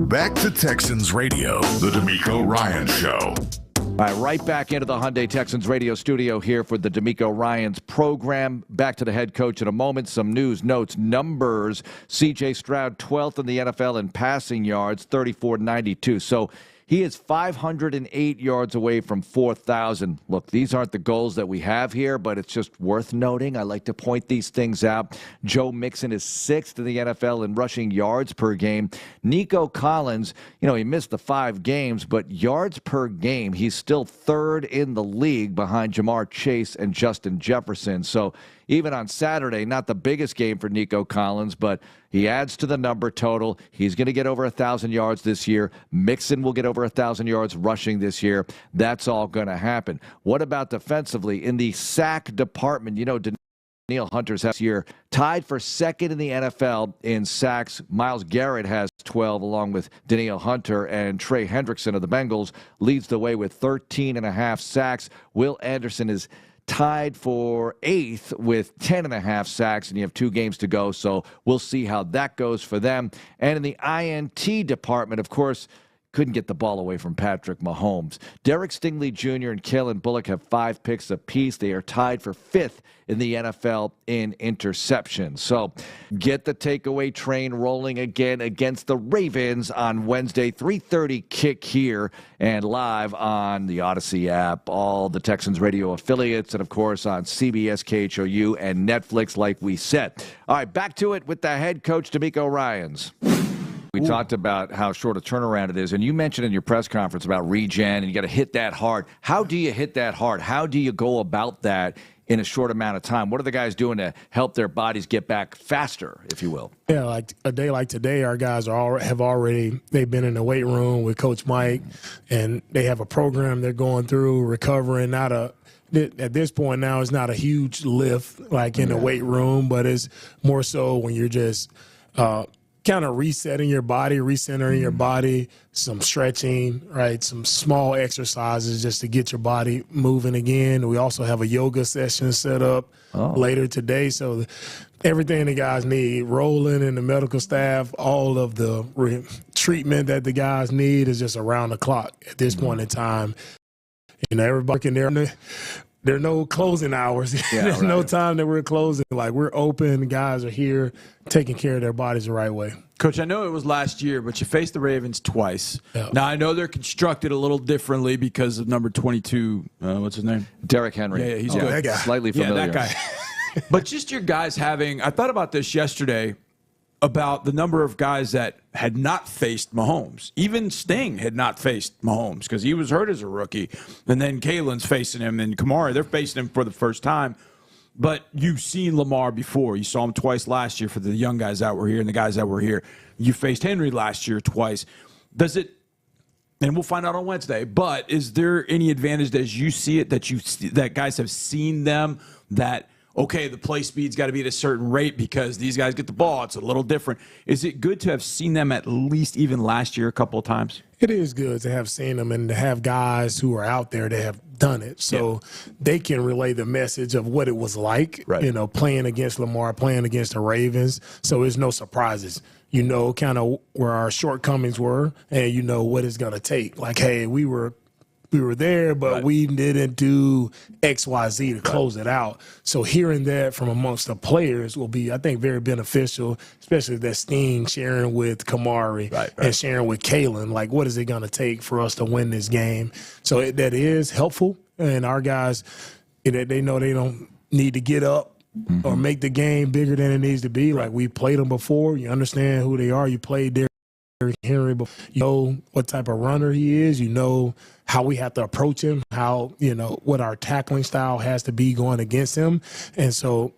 Back to Texans Radio, the D'Amico Ryan Show. All right, right back into the Hyundai Texans radio studio here for the D'Amico Ryans program. Back to the head coach in a moment. Some news, notes, numbers. C.J. Stroud, 12th in the NFL in passing yards, 34.92. So he is 508 yards away from 4,000. Look, these aren't the goals that we have here, but it's just worth noting. I like to point these things out. Joe Mixon is 6th in the NFL in rushing yards per game. Nico Collins, he missed the 5 games, but yards per game, he's still 3rd in the league behind Jamar Chase and Justin Jefferson. So even on Saturday, not the biggest game for Nico Collins, but he adds to the number total. He's going to get over 1,000 yards this year. Mixon will get over 1,000 yards rushing this year. That's all going to happen. What about defensively? In the sack department, Danielle Hunter's this year tied for 2nd in the NFL in sacks. Myles Garrett has 12 along with Danielle Hunter, and Trey Hendrickson of the Bengals leads the way with 13.5 sacks. Will Anderson is tied for 8th with 10.5 sacks, and you have 2 games to go, so we'll see how that goes for them. And in the INT department, of course, couldn't get the ball away from Patrick Mahomes. Derek Stingley Jr. and Kalen Bullock have 5 picks apiece. They are tied for 5th in the NFL in interceptions. So get the takeaway train rolling again against the Ravens on Wednesday, 3:30 kick here and live on the Odyssey app, all the Texans radio affiliates, and, of course, on CBS, KHOU, and Netflix, like we said. All right, back to it with the head coach, D'Amico Ryans. We talked about how short a turnaround it is, and you mentioned in your press conference about regen, and you got to hit that hard. How do you hit that hard? How do you go about that in a short amount of time? What are the guys doing to help their bodies get back faster, if you will? Yeah, like a day like today, our guys they've been in the weight room with Coach Mike, and they have a program they're going through, recovering. At this point now, it's not a huge lift like in the weight room, but it's more so when you're just kind of resetting your body, recentering your body, some stretching, right? Some small exercises just to get your body moving again. We also have a yoga session set up later today. So everything the guys need, Roland and the medical staff, all of the treatment that the guys need is just around the clock at this point in time. Everybody in there. There are no closing hours. There's no time that we're closing. Like, we're open. Guys are here taking care of their bodies the right way. Coach, I know it was last year, but you faced the Ravens twice. Yeah. Now, I know they're constructed a little differently because of number 22. What's his name? Derrick Henry. Yeah, he's good. That guy. Slightly familiar. Yeah, that guy. But just your guys having – I thought about this yesterday about the number of guys that had not faced Mahomes. Even Sting had not faced Mahomes because he was hurt as a rookie. And then Kalen's facing him, and Kamara, they're facing him for the first time. But you've seen Lamar before. You saw him twice last year for the young guys that were here and the guys that were here. You faced Henry last year twice. Does it – and we'll find out on Wednesday. But is there any advantage as you see it that guys have seen them that – okay, the play speed's got to be at a certain rate because these guys get the ball. It's a little different. Is it good to have seen them at least even last year a couple of times? It is good to have seen them and to have guys who are out there that have done it. So they can relay the message of what it was like, playing against Lamar, playing against the Ravens. So there's no surprises. You know kind of where our shortcomings were, and you know what it's going to take. Like, hey, we were there, but we didn't do X, Y, Z to close it out. So hearing that from amongst the players will be, I think, very beneficial, especially that Sting sharing with Kamari and sharing with Kalen. Like, what is it going to take for us to win this game? So that is helpful. And our guys, they know they don't need to get up or make the game bigger than it needs to be. Like, we played them before. You understand who they are. You played Derrick Henry before. You know what type of runner he is. You know how we have to approach him, how, what our tackling style has to be going against him. And so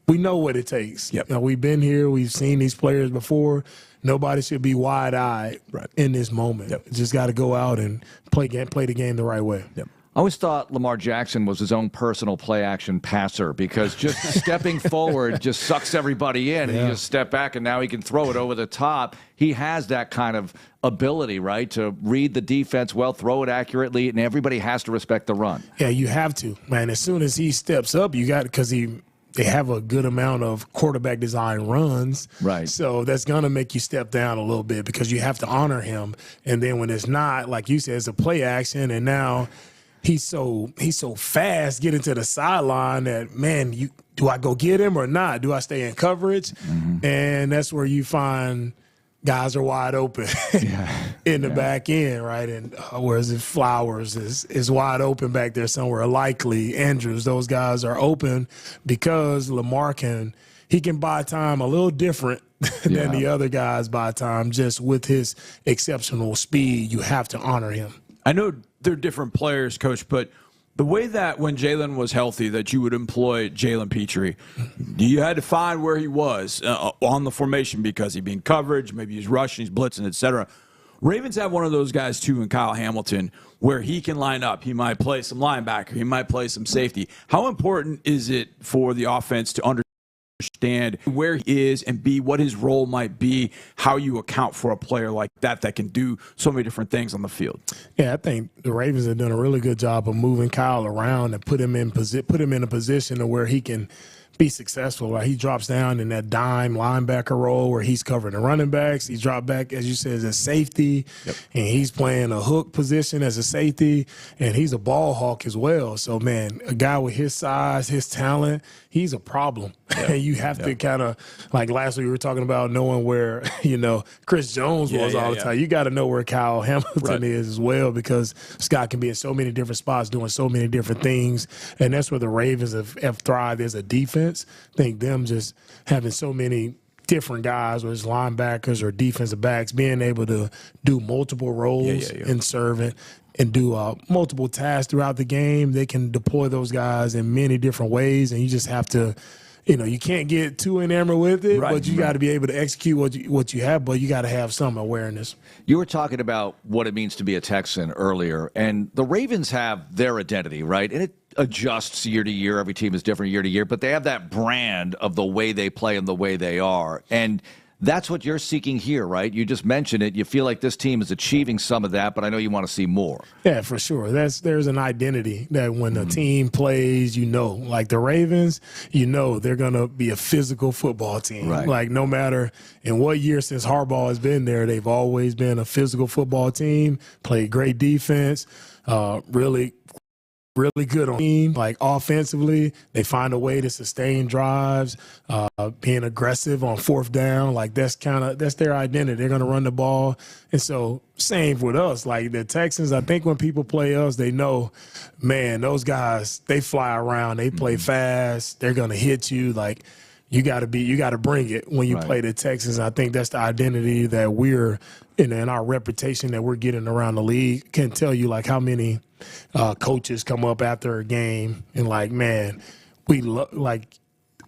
we know what it takes. We've been here. We've seen these players before. Nobody should be wide-eyed in this moment. Just got to go out and play the game the right way. I always thought Lamar Jackson was his own personal play-action passer because just stepping forward just sucks everybody in, and you just step back, and now he can throw it over the top. He has that kind of ability, right, to read the defense well, throw it accurately, and everybody has to respect the run. Yeah, you have to, man. As soon as he steps up, because they have a good amount of quarterback design runs. Right. So that's going to make you step down a little bit because you have to honor him. And then when it's not, like you said, it's a play action, and now – he's so fast getting to the sideline that, man, do I go get him or not? Do I stay in coverage? And that's where you find guys are wide open in the back end, right? And whereas if Flowers is wide open back there somewhere, Likely, Andrews, those guys are open because Lamar can buy time a little different than the other guys buy time just with his exceptional speed. You have to honor him. I know they're different players, Coach, but the way that when Jalen was healthy that you would employ Jalen Petrie, you had to find where he was on the formation because he'd be in coverage, maybe he's rushing, he's blitzing, etc. Ravens have one of those guys, too, in Kyle Hamilton, where he can line up. He might play some linebacker. He might play some safety. How important is it for the offense to understand where he is and B, what his role might be, how you account for a player like that can do so many different things on the field? Yeah, I think the Ravens have done a really good job of moving Kyle around and put him in a position to where he can be successful. Like, he drops down in that dime linebacker role where he's covering the running backs. He's dropped back, as you said, as a safety, and he's playing a hook position as a safety, and he's a ball hawk as well. So, man, a guy with his size, his talent, he's a problem. And you have to kind of, like last week we were talking about knowing where, Chris Jones was all the time. You got to know where Kyle Hamilton is as well, because Scott can be in so many different spots doing so many different things, and that's where the Ravens have thrived as a defense. I think them just having so many different guys, whether it's linebackers or defensive backs, being able to do multiple roles and serve it and do multiple tasks throughout the game. They can deploy those guys in many different ways, and you just have to, you can't get too enamored with it, but you got to be able to execute what you have, but you got to have some awareness. You were talking about what it means to be a Texan earlier, and the Ravens have their identity, right? And it adjusts year to year. Every team is different year to year, but they have that brand of the way they play and the way they are. And that's what you're seeking here, right? You just mentioned it. You feel like this team is achieving some of that, but I know you want to see more. Yeah, for sure. There's an identity that when a team plays, like the Ravens, they're going to be a physical football team. Right. Like, no matter in what year since Harbaugh has been there, they've always been a physical football team, played great defense, really really good on team, like offensively. They find a way to sustain drives, being aggressive on fourth down. Like that's their identity. They're going to run the ball. And so same with us. Like the Texans, I think when people play us, they know, man, those guys, they fly around. They play fast. They're going to hit you. Like you got to bring it when you play the Texans. I think that's the identity that we're in our reputation that we're getting around the league. Can't tell you like how many coaches come up after a game and like, man, we love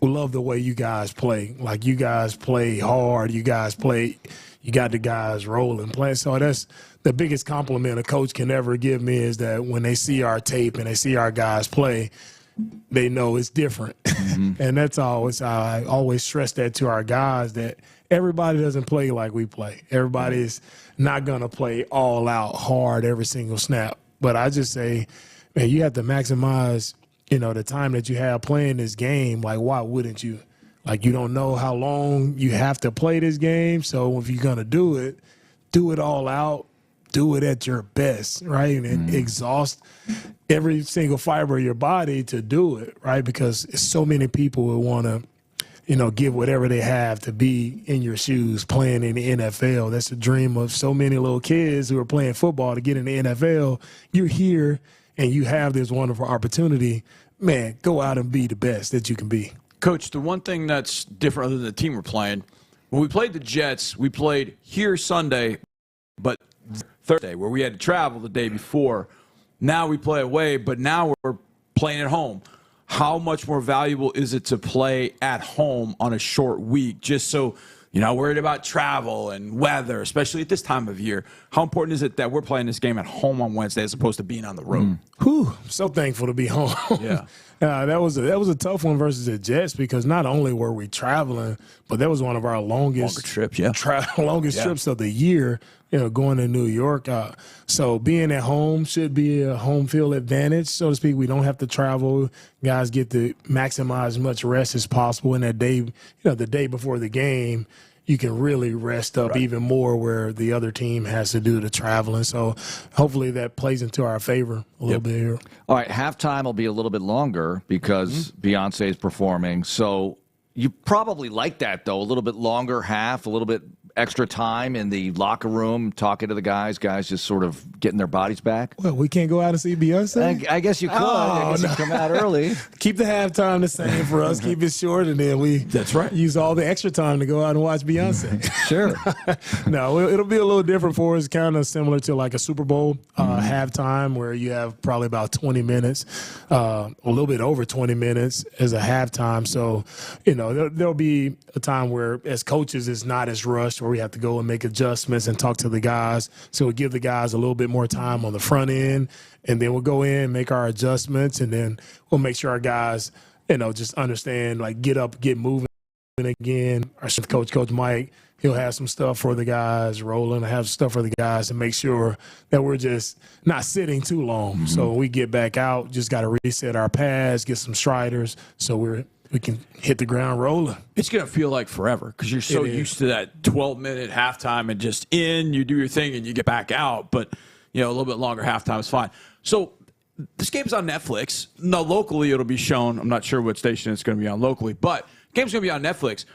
the way you guys play. Like you guys play hard. You got the guys rolling, playing. So that's the biggest compliment a coach can ever give me is that when they see our tape and they see our guys play, they know it's different. And that's always how I always stress that to our guys, that everybody doesn't play like we play. Everybody's not going to play all out hard every single snap. But I just say, man, you have to maximize, the time that you have playing this game. Like, why wouldn't you? Like, you don't know how long you have to play this game. So if you're going to do it all out. Do it at your best, right? And exhaust every single fiber of your body to do it, right? Because so many people will want to, give whatever they have to be in your shoes playing in the NFL. That's the dream of so many little kids who are playing football to get in the NFL. You're here and you have this wonderful opportunity. Man, go out and be the best that you can be. Coach, the one thing that's different other than the team we're playing, when we played the Jets, we played here Sunday, but Thursday, where we had to travel the day before. Now we play away, but now we're playing at home. How much more valuable is it to play at home on a short week, just so you're not worried about travel and weather, especially at this time of year? How important is it that we're playing this game at home on Wednesday as opposed to being on the road? Whew, I'm so thankful to be home. Yeah. That was a tough one versus the Jets because not only were we traveling, but that was one of our longest trips, trips of the year, going to New York. So being at home should be a home field advantage, so to speak. We don't have to travel. Guys get to maximize as much rest as possible. And that day, the day before the game, you can really rest up even more where the other team has to do the traveling. So hopefully that plays into our favor a little bit here. All right, halftime will be a little bit longer because Beyonce is performing. So you probably like that, though, a little bit longer half, a little bit extra time in the locker room talking to the guys just sort of getting their bodies back. Well, we can't go out and see Beyonce? I guess you could. I guess you come out early. Keep the halftime the same for us. Keep it short, and then we use all the extra time to go out and watch Beyonce. Sure. No, it'll be a little different for us, kind of similar to like a Super Bowl halftime where you have probably about 20 minutes, a little bit over 20 minutes as a halftime. So, there'll be a time where as coaches it's not as rushed, where we have to go and make adjustments and talk to the guys. So we'll give the guys a little bit more time on the front end, and then we'll go in, make our adjustments, and then we'll make sure our guys, just understand, like get up, get moving again. Our coach, Coach Mike, he'll have some stuff for the guys, Roland will have stuff for the guys to make sure that we're just not sitting too long. So when we get back out, just got to reset our pads, get some striders, so we can hit the ground rolling. It's going to feel like forever because you're so used to that 12-minute halftime and just you do your thing and you get back out. But, a little bit longer halftime is fine. So this game's on Netflix. No, locally it'll be shown. I'm not sure what station it's going to be on locally, but the game's going to be on Netflix.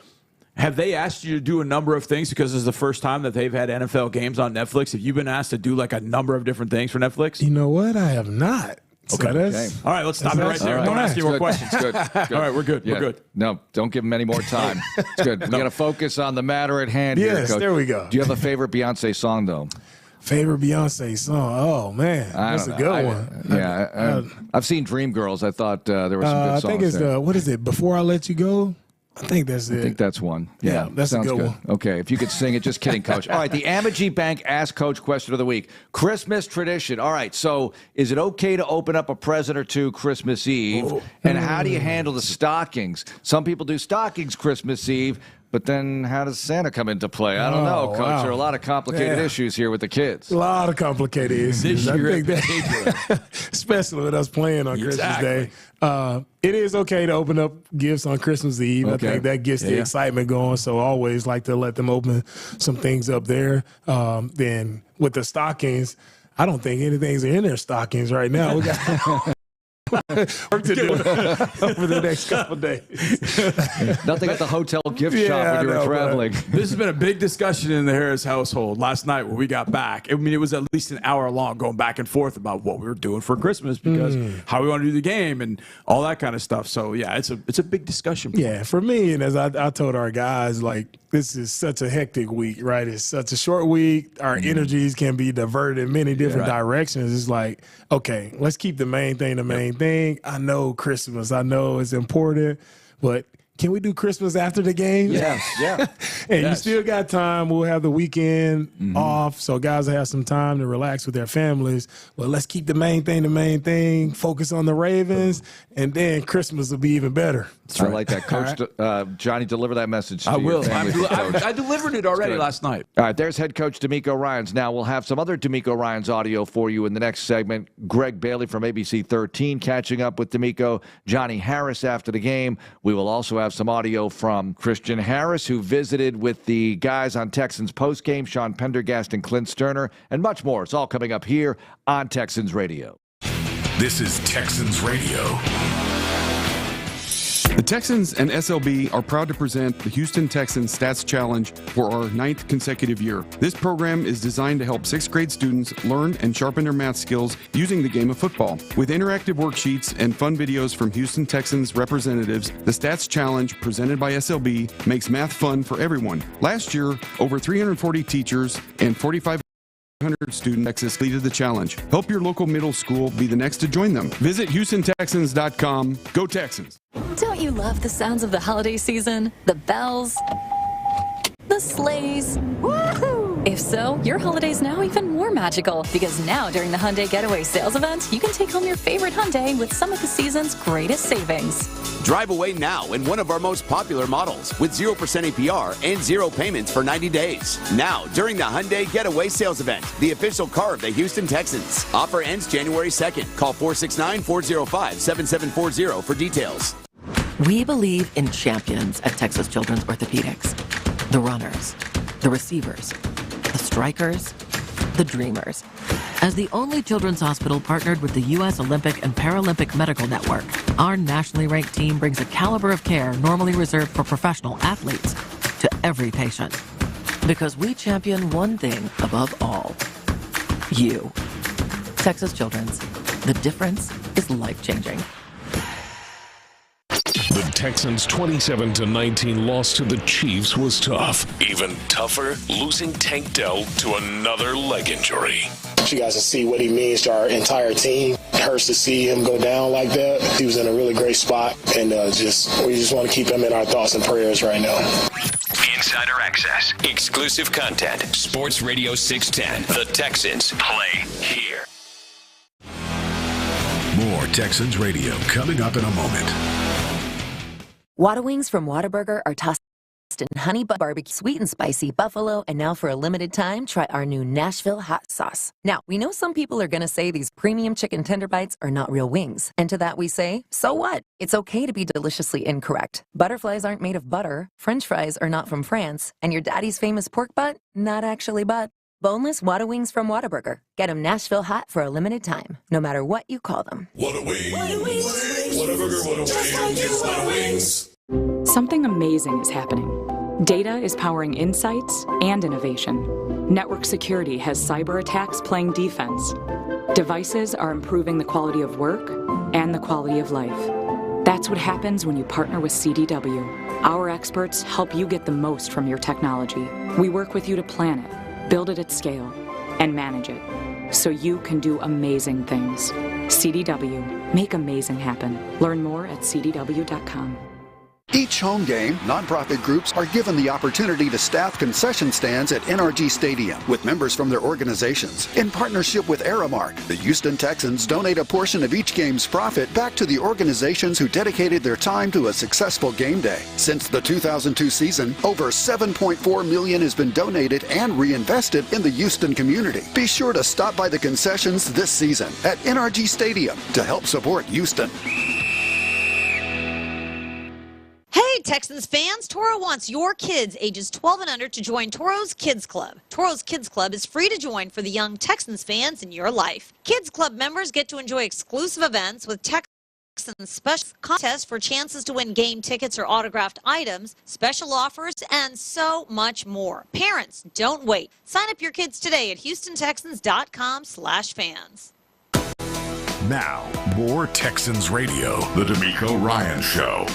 Have they asked you to do a number of things because this is the first time that they've had NFL games on Netflix? Have you been asked to do like a number of different things for Netflix? You know what? I have not. Okay. All right, let's stop it right there. Don't ask any more questions. Good. All right, we're good. Yeah. We're good. No, don't give them any more time. It's good. We got to focus on the matter at hand here, Yes, Coach. there we go. Do you have a favorite Beyonce song, though? Favorite Beyonce song? Oh, man. That's a good one. I've seen Dreamgirls. I thought there were some good songs I think it's there. what is it? Before I Let You Go? I think that's it. I think that's one. Yeah, that's sounds a good one. Okay, if you could sing it, just kidding, Coach. All right, the Amegy Bank Ask Coach question of the week. Christmas tradition. All right, so is it okay to open up a present or two Christmas Eve? And how do you handle the stockings? Some people do stockings Christmas Eve, but then how does Santa come into play? I don't know, Coach. Wow. There are a lot of complicated issues here with the kids. A lot of complicated issues. I think that, especially with us playing on Christmas Day. It is okay to open up gifts on Christmas Eve. Okay. I think that gets the excitement going. So I always like to let them open some things up there. Then with the stockings, I don't think anything's in their stockings right now. We got work to do over the next couple of days. Nothing at the hotel gift shop when you were traveling. This has been a big discussion in the Harris household last night when we got back. I mean, it was at least an hour long going back and forth about what we were doing for Christmas because how we want to do the game and all that kind of stuff. So, yeah, it's a big discussion. Yeah, for me, and as I told our guys, like, this is such a hectic week, right? It's such a short week. Our energies can be diverted in many different directions. It's like, okay, let's keep the main thing the main thing. I know Christmas. I know it's important, but can we do Christmas after the game? Yes, yeah. And you still got time. We'll have the weekend off, so guys will have some time to relax with their families. But let's keep the main thing, focus on the Ravens, and then Christmas will be even better. I like that. Coach Johnny, deliver that message to I your will. family, Coach. I delivered it already last night. All right, there's head coach D'Amico Ryans. Now we'll have some other D'Amico Ryans audio for you in the next segment. Greg Bailey from ABC 13 catching up with D'Amico. Johnny Harris after the game. We will also have some audio from Christian Harris, who visited with the guys on Texans postgame, Sean Pendergast and Clint Stoerner, and much more. It's all coming up here on Texans Radio. This is Texans Radio. The Texans and SLB are proud to present the Houston Texans Stats Challenge for our 9th consecutive year. This program is designed to help 6th grade students learn and sharpen their math skills using the game of football. With interactive worksheets and fun videos from Houston Texans representatives, the Stats Challenge presented by SLB makes math fun for everyone. Last year, over 340 teachers and 4,500 student Texas completed the challenge. Help your local middle school be the next to join them. Visit HoustonTexans.com. Go Texans! Don't you love the sounds of the holiday season? The bells, the sleighs. Woohoo! If so, your holiday's now even more magical because now during the Hyundai Getaway Sales Event, you can take home your favorite Hyundai with some of the season's greatest savings. Drive away now in one of our most popular models with 0% APR and 0 payments for 90 days. Now, during the Hyundai Getaway Sales Event, the official car of the Houston Texans. Offer ends January 2nd. Call 469-405-7740 for details. We believe in champions at Texas Children's Orthopedics. The runners, the receivers, the strikers, the dreamers. As the only children's hospital partnered with the U.S. Olympic and Paralympic Medical Network, our nationally ranked team brings a caliber of care normally reserved for professional athletes to every patient. Because we champion one thing above all. You. Texas Children's. The difference is life-changing. The Texans' 27-19 loss to the Chiefs was tough. Even tougher, losing Tank Dell to another leg injury. You guys can see what he means to our entire team. It hurts to see him go down like that. He was in a really great spot, and we just want to keep him in our thoughts and prayers right now. Insider access, exclusive content. Sports Radio 610. The Texans play here. More Texans Radio coming up in a moment. Wada Wings from Whataburger are tossed in honey barbecue, sweet and spicy buffalo, and now for a limited time, try our new Nashville hot sauce. Now, we know some people are going to say these premium chicken tender bites are not real wings. And to that we say, so what? It's okay to be deliciously incorrect. Butterflies aren't made of butter, French fries are not from France, and your daddy's famous pork butt, not actually butt. Boneless Wada Wings from Whataburger. Get them Nashville hot for a limited time, no matter what you call them. Wada Wings. Whataburger, Wada Wings. Something amazing is happening. Data is powering insights and innovation. Network security has cyber attacks playing defense. Devices are improving the quality of work and the quality of life. That's what happens when you partner with CDW. Our experts help you get the most from your technology. We work with you to plan it, build it at scale, and manage it, so you can do amazing things. CDW. Make amazing happen. Learn more at CDW.com. Each home game, nonprofit groups are given the opportunity to staff concession stands at NRG Stadium with members from their organizations. In partnership with Aramark, the Houston Texans donate a portion of each game's profit back to the organizations who dedicated their time to a successful game day. Since the 2002 season, over $7.4 million has been donated and reinvested in the Houston community. Be sure to stop by the concessions this season at NRG Stadium to help support Houston. Hey, Texans fans, Toro wants your kids ages 12 and under to join Toro's Kids Club. Toro's Kids Club is free to join for the young Texans fans in your life. Kids Club members get to enjoy exclusive events with Texans Texans special contest for chances to win game tickets or autographed items, special offers, and so much more. Parents, don't wait. Sign up your kids today at HoustonTexans.com/fans. Now, more Texans Radio, The D'Amico Ryan Show.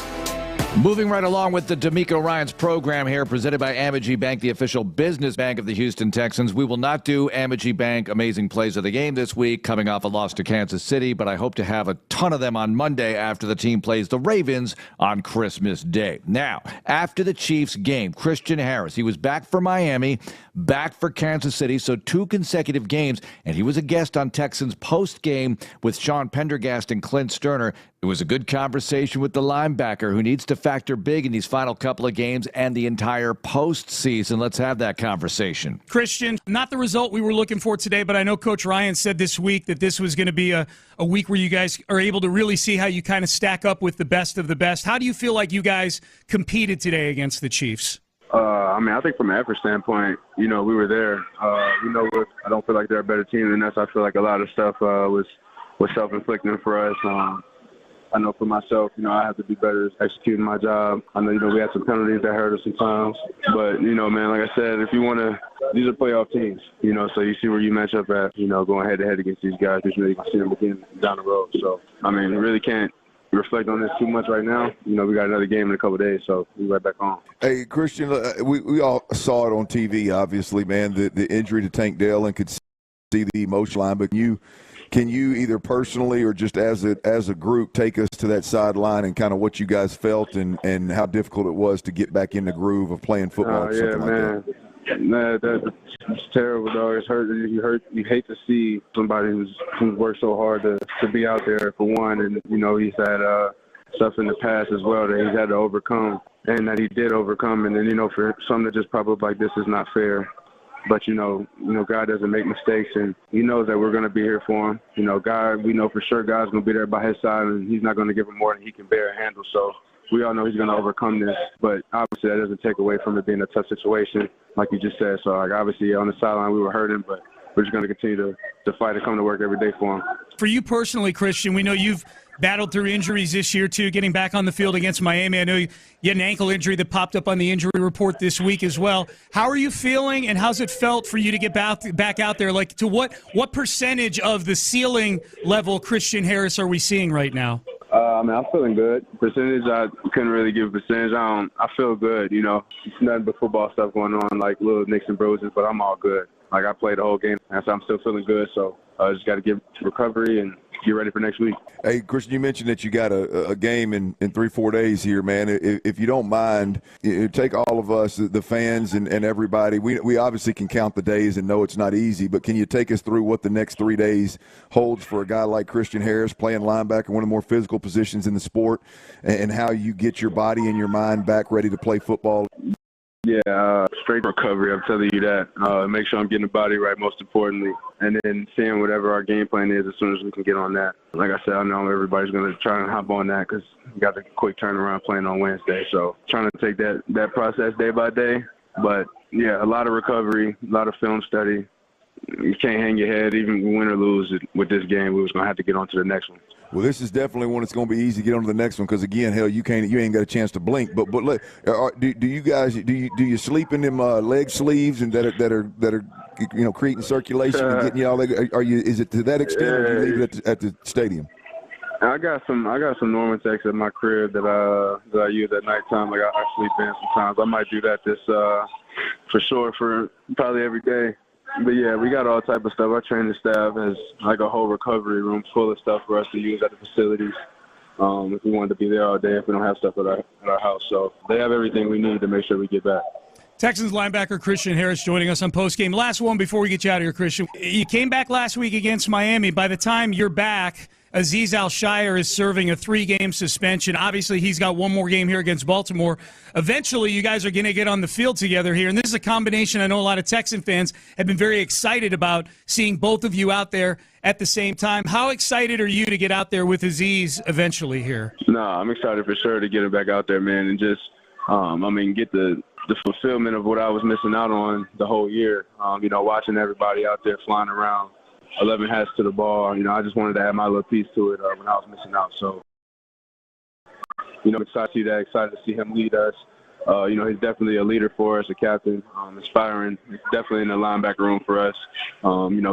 Moving right along with the D'Amico Ryan's program here, presented by Amegy Bank, the official business bank of the Houston Texans. We will not do Amegy Bank Amazing Plays of the Game this week, coming off a loss to Kansas City, but I hope to have a ton of them on Monday after the team plays the Ravens on Christmas Day. Now, after the Chiefs game, Christian Harris, he was back for Miami, back for Kansas City, so 2 consecutive games, and he was a guest on Texans post-game with Payne Pendergast and Clint Stoerner. It was a good conversation with the linebacker who needs to factor big in these final couple of games and the entire postseason. Let's have that conversation. Christian, not the result we were looking for today, but I know Coach Ryan said this week that this was going to be a week where you guys are able to really see how you kind of stack up with the best of the best. How do you feel like you guys competed today against the Chiefs? I think from an effort standpoint, we were there. I don't feel like they're a better team than us. I feel like a lot of stuff was self-inflicting for us. I know for myself, I have to be better at executing my job. I know, we had some penalties that hurt us sometimes. But, man, like I said, if you want to – these are playoff teams, so you see where you match up at, going head-to-head against these guys. You're going to see them again down the road. So, really can't reflect on this too much right now. We got another game in a couple of days, so we're right back on. Hey, Christian, we all saw it on TV, obviously, man, the injury to Tank Dell, and could see the emotion line. But can you either personally or just as a group take us to that sideline and kind of what you guys felt and how difficult it was to get back in the groove of playing football or something like that? Man, it's terrible, though. It's hurt. You hate to see somebody who's worked so hard to be out there, for one. And, he's had stuff in the past as well that he's had to overcome and that he did overcome. And then, for some to just pop up like this is not fair. But, God doesn't make mistakes, and he knows that we're going to be here for him. God, we know for sure God's going to be there by his side, and he's not going to give him more than he can bear and handle. So we all know he's going to overcome this. But obviously that doesn't take away from it being a tough situation, like you just said. So, obviously on the sideline we were hurting, but we're just going to continue to fight and come to work every day for him. For you personally, Christian, we know you've battled through injuries this year, too, getting back on the field against Miami. I know you had an ankle injury that popped up on the injury report this week as well. How are you feeling, and how's it felt for you to get back out there? Like, to what percentage of the ceiling level Christian Harris are we seeing right now? I'm feeling good. Percentage, I couldn't really give a percentage. I feel good, It's nothing but football stuff going on, like little nicks and bruises, but I'm all good. Like, I played the whole game, and so I'm still feeling good. So I just got to get recovery and get ready for next week. Hey, Christian, you mentioned that you got a game in 3-4 days here, man. If you don't mind, take all of us, the fans and everybody. We obviously can count the days and know it's not easy, but can you take us through what the next 3 days holds for a guy like Christian Harris, playing linebacker, one of the more physical positions in the sport, and how you get your body and your mind back ready to play football? Yeah, straight recovery, I'm telling you that. Make sure I'm getting the body right, most importantly, and then seeing whatever our game plan is as soon as we can get on that. Like I said, I know everybody's going to try and hop on that because we got the quick turnaround playing on Wednesday. So trying to take that process day by day. But, yeah, a lot of recovery, a lot of film study. You can't hang your head, even win or lose with this game. We was going to have to get on to the next one. Well, this is definitely one that's going to be easy to get on to the next one because, again, hell, you ain't got a chance to blink. But look, do you guys do you sleep in them leg sleeves and that are creating circulation and getting y'all? Is it to that extent, or do you leave it at the stadium? I got some Normatex at my crib that I use at nighttime. Like I sleep in sometimes. I might do that for sure for probably every day. But, yeah, we got all type of stuff. Our training staff has, like, a whole recovery room full of stuff for us to use at the facilities if we wanted to be there all day, if we don't have stuff at our house. So they have everything we need to make sure we get back. Texans linebacker Christian Harris joining us on postgame. Last one before we get you out of here, Christian. You came back last week against Miami. By the time you're back, Azeez Al-Shaair is serving a 3-game suspension. Obviously, he's got one more game here against Baltimore. Eventually, you guys are going to get on the field together here, and this is a combination I know a lot of Texan fans have been very excited about, seeing both of you out there at the same time. How excited are you to get out there with Azeez eventually here? No, I'm excited for sure to get him back out there, man, and just, get the fulfillment of what I was missing out on the whole year. Watching everybody out there flying around, 11 hats to the ball. I just wanted to add my little piece to it when I was missing out. So excited to see that, excited to see him lead us. He's definitely a leader for us, a captain, inspiring, definitely in the linebacker room for us.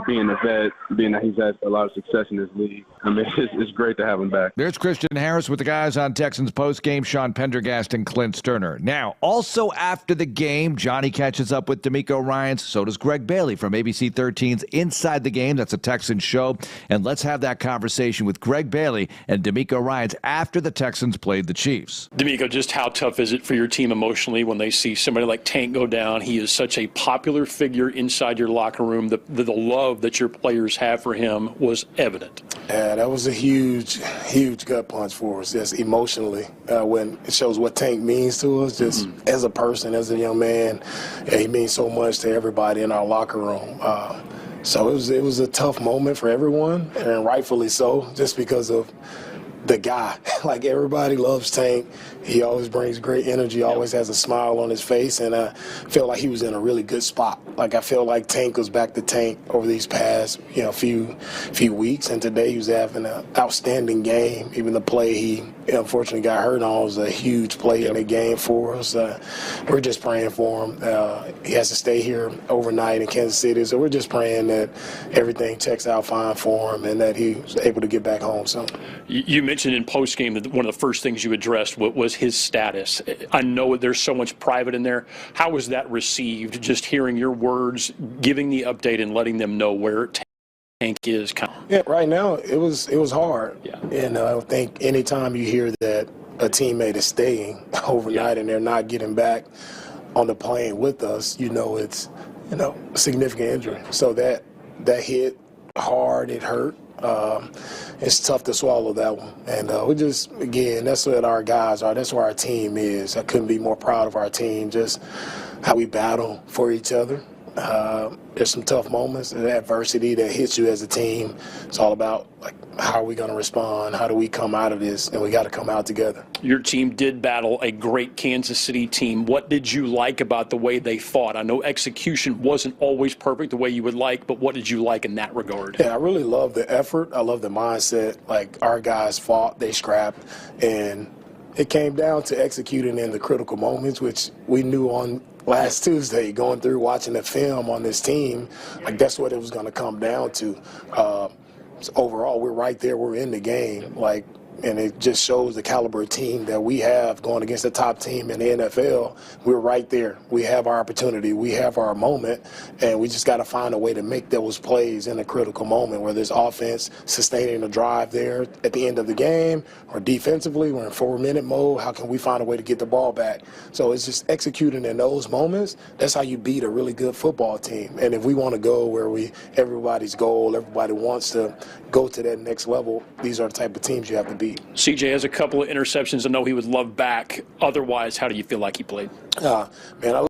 Being a vet, being that he's had a lot of success in this league, it's great to have him back. There's Christian Harris with the guys on Texans postgame, Sean Pendergast and Clint Stoerner. Now, also after the game, Johnny catches up with D'Amico Ryans. So does Greg Bailey from ABC 13's Inside the Game. That's a Texans show. And let's have that conversation with Greg Bailey and D'Amico Ryans after the Texans played the Chiefs. D'Amico, just how tough is it for your team emotionally when they see somebody like Tank go down? He is such a popular figure inside your locker room. The love that your players have for him was evident. Yeah, that was a huge gut punch for us, just emotionally. When it shows what Tank means to us, just as a person, as a young man, he means so much to everybody in our locker room. So it was a tough moment for everyone, and rightfully so, just because of the guy. Like, everybody loves Tank. He always brings great energy, always has a smile on his face, and I feel like he was in a really good spot. Like, I feel like Tank was back to Tank over these past, few weeks, and today he was having an outstanding game. Even the play he unfortunately got hurt on was a huge play in the game for us. We're just praying for him. He has to stay here overnight in Kansas City, so we're just praying that everything checks out fine for him and that he's able to get back home soon. You mentioned in postgame that one of the first things you addressed was his status. I know there's so much private in there. How was that received, just hearing your words, giving the update and letting them know where Tank is? Yeah, right now it was hard. Yeah. And I think anytime you hear that a teammate is staying overnight and they're not getting back on the plane with us, it's a significant injury. So that hit hard, it hurt. It's tough to swallow that one. And we just, again, that's what our guys are. That's where our team is. I couldn't be more proud of our team, just how we battle for each other. There's some tough moments and adversity that hits you as a team. It's all about, how are we going to respond? How do we come out of this? And we got to come out together. Your team did battle a great Kansas City team. What did you like about the way they fought? I know execution wasn't always perfect the way you would like, but what did you like in that regard? Yeah, I really love the effort. I love the mindset. Our guys fought, they scrapped, and it came down to executing in the critical moments, which we knew on last Tuesday, going through watching the film on this team, that's what it was going to come down to. So overall, we're right there. We're in the game. And it just shows the caliber of team that we have going against the top team in the NFL. We're right there. We have our opportunity. We have our moment, and we just got to find a way to make those plays in a critical moment, whether it's offense, sustaining the drive there at the end of the game, or defensively, we're in 4-minute mode. How can we find a way to get the ball back? So it's just executing in those moments. That's how you beat a really good football team. And if we want to go where everybody's goal, everybody wants to go to that next level, these are the type of teams you have to beat. CJ has a couple of interceptions. I know he would love back. Otherwise, how do you feel like he played? Man, I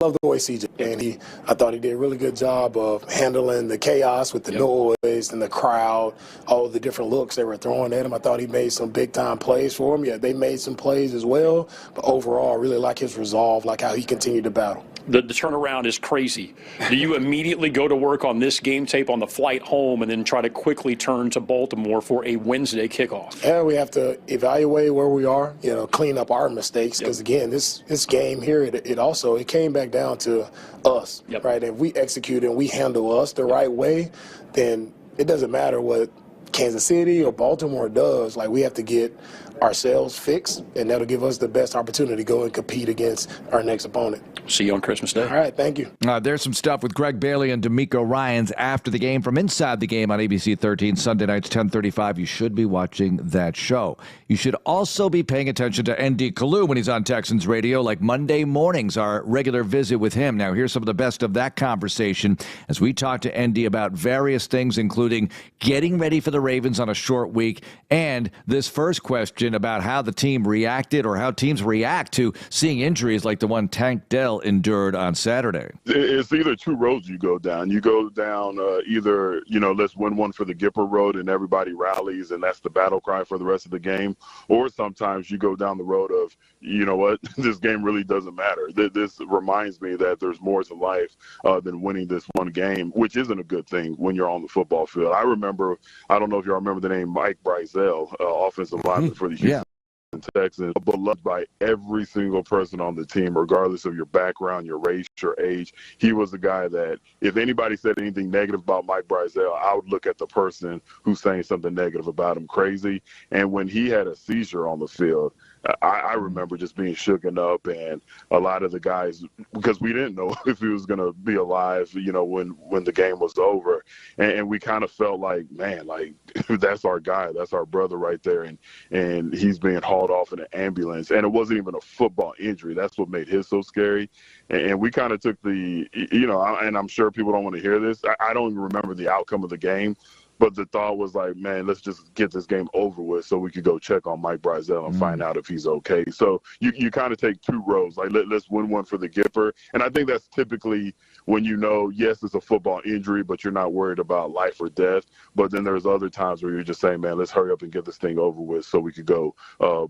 love the way CJ, and I thought he did a really good job of handling the chaos with the noise and the crowd, all the different looks they were throwing at him. I thought he made some big-time plays for him. Yeah, they made some plays as well, but overall, I really like his resolve, like how he continued to battle. The turnaround is crazy. Do you immediately go to work on this game tape on the flight home and then try to quickly turn to Baltimore for a Wednesday kickoff? Yeah, we have to evaluate where we are, clean up our mistakes. Because, again, this game here, it came back down to us, right? If we execute and we handle us the right way, then it doesn't matter what Kansas City or Baltimore does. We have to get ourselves fixed, and that'll give us the best opportunity to go and compete against our next opponent. See you on Christmas Day. All right, thank you. There's some stuff with Greg Bailey and D'Amico Ryans after the game from Inside the Game on ABC 13, Sunday nights, 10:35. You should be watching that show. You should also be paying attention to ND Kalu when he's on Texans radio, like Monday mornings, our regular visit with him. Now, here's some of the best of that conversation as we talk to ND about various things, including getting ready for the Ravens on a short week, and this first question about how the team reacted or how teams react to seeing injuries like the one Tank Dell endured on Saturday. It's either two roads you go down. You go down either, let's win one for the Gipper road and everybody rallies and that's the battle cry for the rest of the game. Or sometimes you go down the road of, you know what, this game really doesn't matter. This reminds me that there's more to life than winning this one game, which isn't a good thing when you're on the football field. I don't know if y'all remember the name Mike Bryzell, offensive lineman for the Houston Texans, beloved by every single person on the team, regardless of your background, your race, your age. He was the guy that if anybody said anything negative about Mike Brizell, I would look at the person who's saying something negative about him crazy. And when he had a seizure on the field, I remember just being shooken up, and a lot of the guys, because we didn't know if he was going to be alive, when the game was over. And we kind of felt like, man, like, that's our guy. That's our brother right there. And he's being hauled off in an ambulance. And it wasn't even a football injury. That's what made his so scary. And we kind of took and I'm sure people don't want to hear this. I don't even remember the outcome of the game. But the thought was like, man, let's just get this game over with so we could go check on Mike Brizell and find out if he's okay. So you kind of take two roads. Like, let's win one for the Gipper. And I think that's typically when yes, it's a football injury, but you're not worried about life or death. But then there's other times where you're just saying, man, let's hurry up and get this thing over with so we could go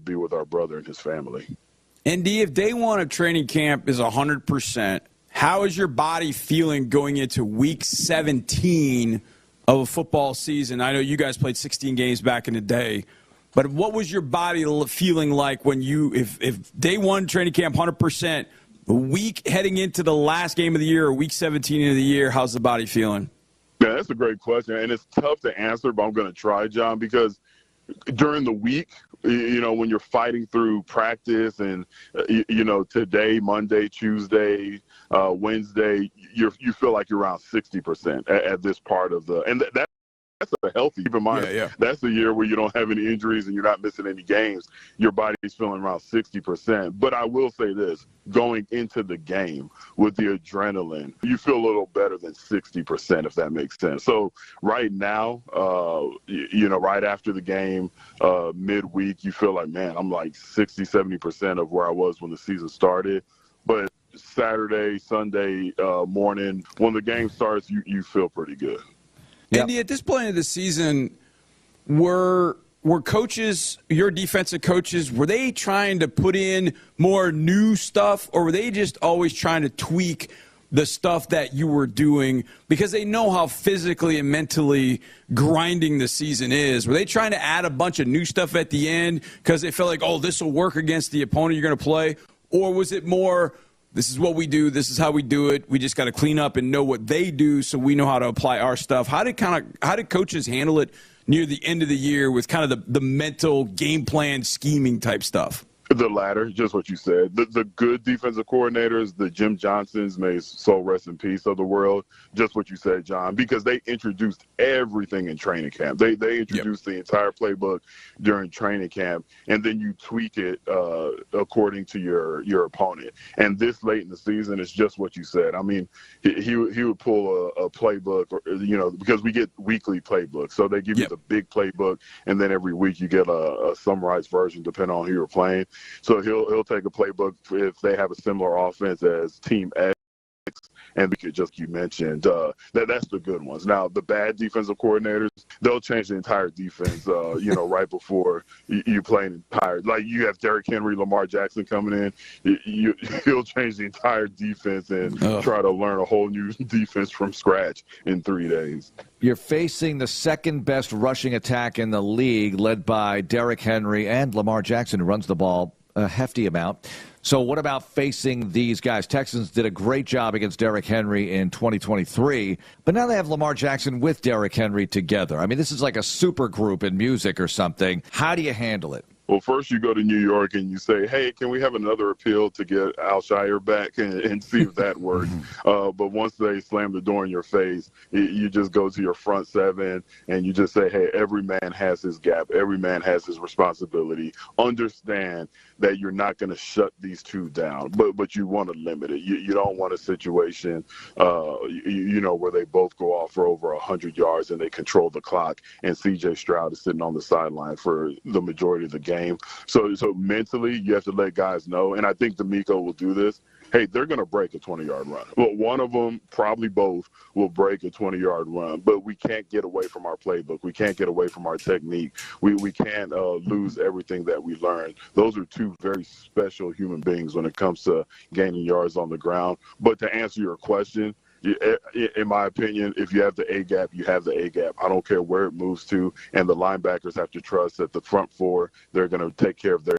be with our brother and his family. And if day one of training camp is 100%, how is your body feeling going into week 17 of a football season? I know you guys played 16 games back in the day, but what was your body feeling like when if day one training camp 100%, a week heading into the last game of the year or week 17 of the year, how's the body feeling? Yeah, that's a great question, and it's tough to answer, but I'm going to try, John, because during the week, when you're fighting through practice and, today, Monday, Tuesday, Wednesday, you feel like you're around 60% at this part of that's a healthy. Keep in mind, that's the year where you don't have any injuries and you're not missing any games. Your body's feeling around 60%. But I will say this, going into the game with the adrenaline, you feel a little better than 60%, if that makes sense. So right now, right after the game, midweek, you feel like, man, I'm like 60, 70% of where I was when the season started. But Saturday, Sunday morning, when the game starts, you feel pretty good. Andy, at this point of the season, were coaches, your defensive coaches, were they trying to put in more new stuff, or were they just always trying to tweak the stuff that you were doing because they know how physically and mentally grinding the season is? Were they trying to add a bunch of new stuff at the end because they felt like, oh, this will work against the opponent you're going to play? Or was it more, this is what we do, this is how we do it, we just got to clean up and know what they do so we know how to apply our stuff? How did coaches handle it near the end of the year with kind of the mental game plan scheming type stuff? The latter, just what you said. The good defensive coordinators, the Jim Johnsons, may soul rest in peace of the world, just what you said, John, because they introduced everything in training camp. They introduced the entire playbook during training camp, and then you tweak it according to your opponent. And this late in the season is just what you said. I mean, he would pull a playbook, because we get weekly playbooks. So they give you the big playbook, and then every week you get a summarized version depending on who you're playing. So he'll take a playbook if they have a similar offense as Team X, and just you mentioned that's the good ones. Now the bad defensive coordinators, they'll change the entire defense. Right before you play an entire, like you have Derrick Henry, Lamar Jackson coming in, he'll change the entire defense and try to learn a whole new defense from scratch in 3 days. You're facing the second best rushing attack in the league, led by Derrick Henry and Lamar Jackson, who runs the ball a hefty amount. So what about facing these guys? Texans did a great job against Derrick Henry in 2023, but now they have Lamar Jackson with Derrick Henry together. I mean, this is like a super group in music or something. How do you handle it? Well, first you go to New York and you say, hey, can we have another appeal to get Alshire back and see if that works? But once they slam the door in your face, you just go to your front seven and you just say, hey, every man has his gap. Every man has his responsibility. Understand that you're not going to shut these two down, but you want to limit it. You don't want a situation, where they both go off for over 100 yards and they control the clock and C.J. Stroud is sitting on the sideline for the majority of the game. So mentally, you have to let guys know, and I think D'Amico will do this. Hey, they're going to break a 20-yard run. Well, one of them, probably both, will break a 20-yard run, but we can't get away from our playbook. We can't get away from our technique. We can't lose everything that we learned. Those are two very special human beings when it comes to gaining yards on the ground. But to answer your question, in my opinion, if you have the A-gap, you have the A-gap. I don't care where it moves to, and the linebackers have to trust that the front four, they're going to take care of their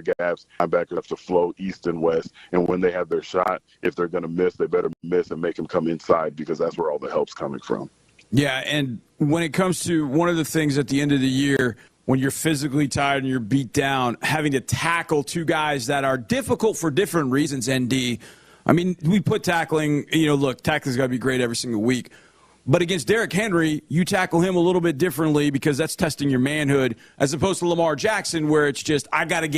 gaps. Linebackers have to flow east and west. And when they have their shot, if they're going to miss, they better miss and make them come inside because that's where all the help's coming from. Yeah, and when it comes to one of the things at the end of the year, when you're physically tired and you're beat down, having to tackle two guys that are difficult for different reasons, ND. I mean, we put tackling, look, tackling's got to be great every single week. But against Derrick Henry, you tackle him a little bit differently because that's testing your manhood, as opposed to Lamar Jackson, where it's just, I got to get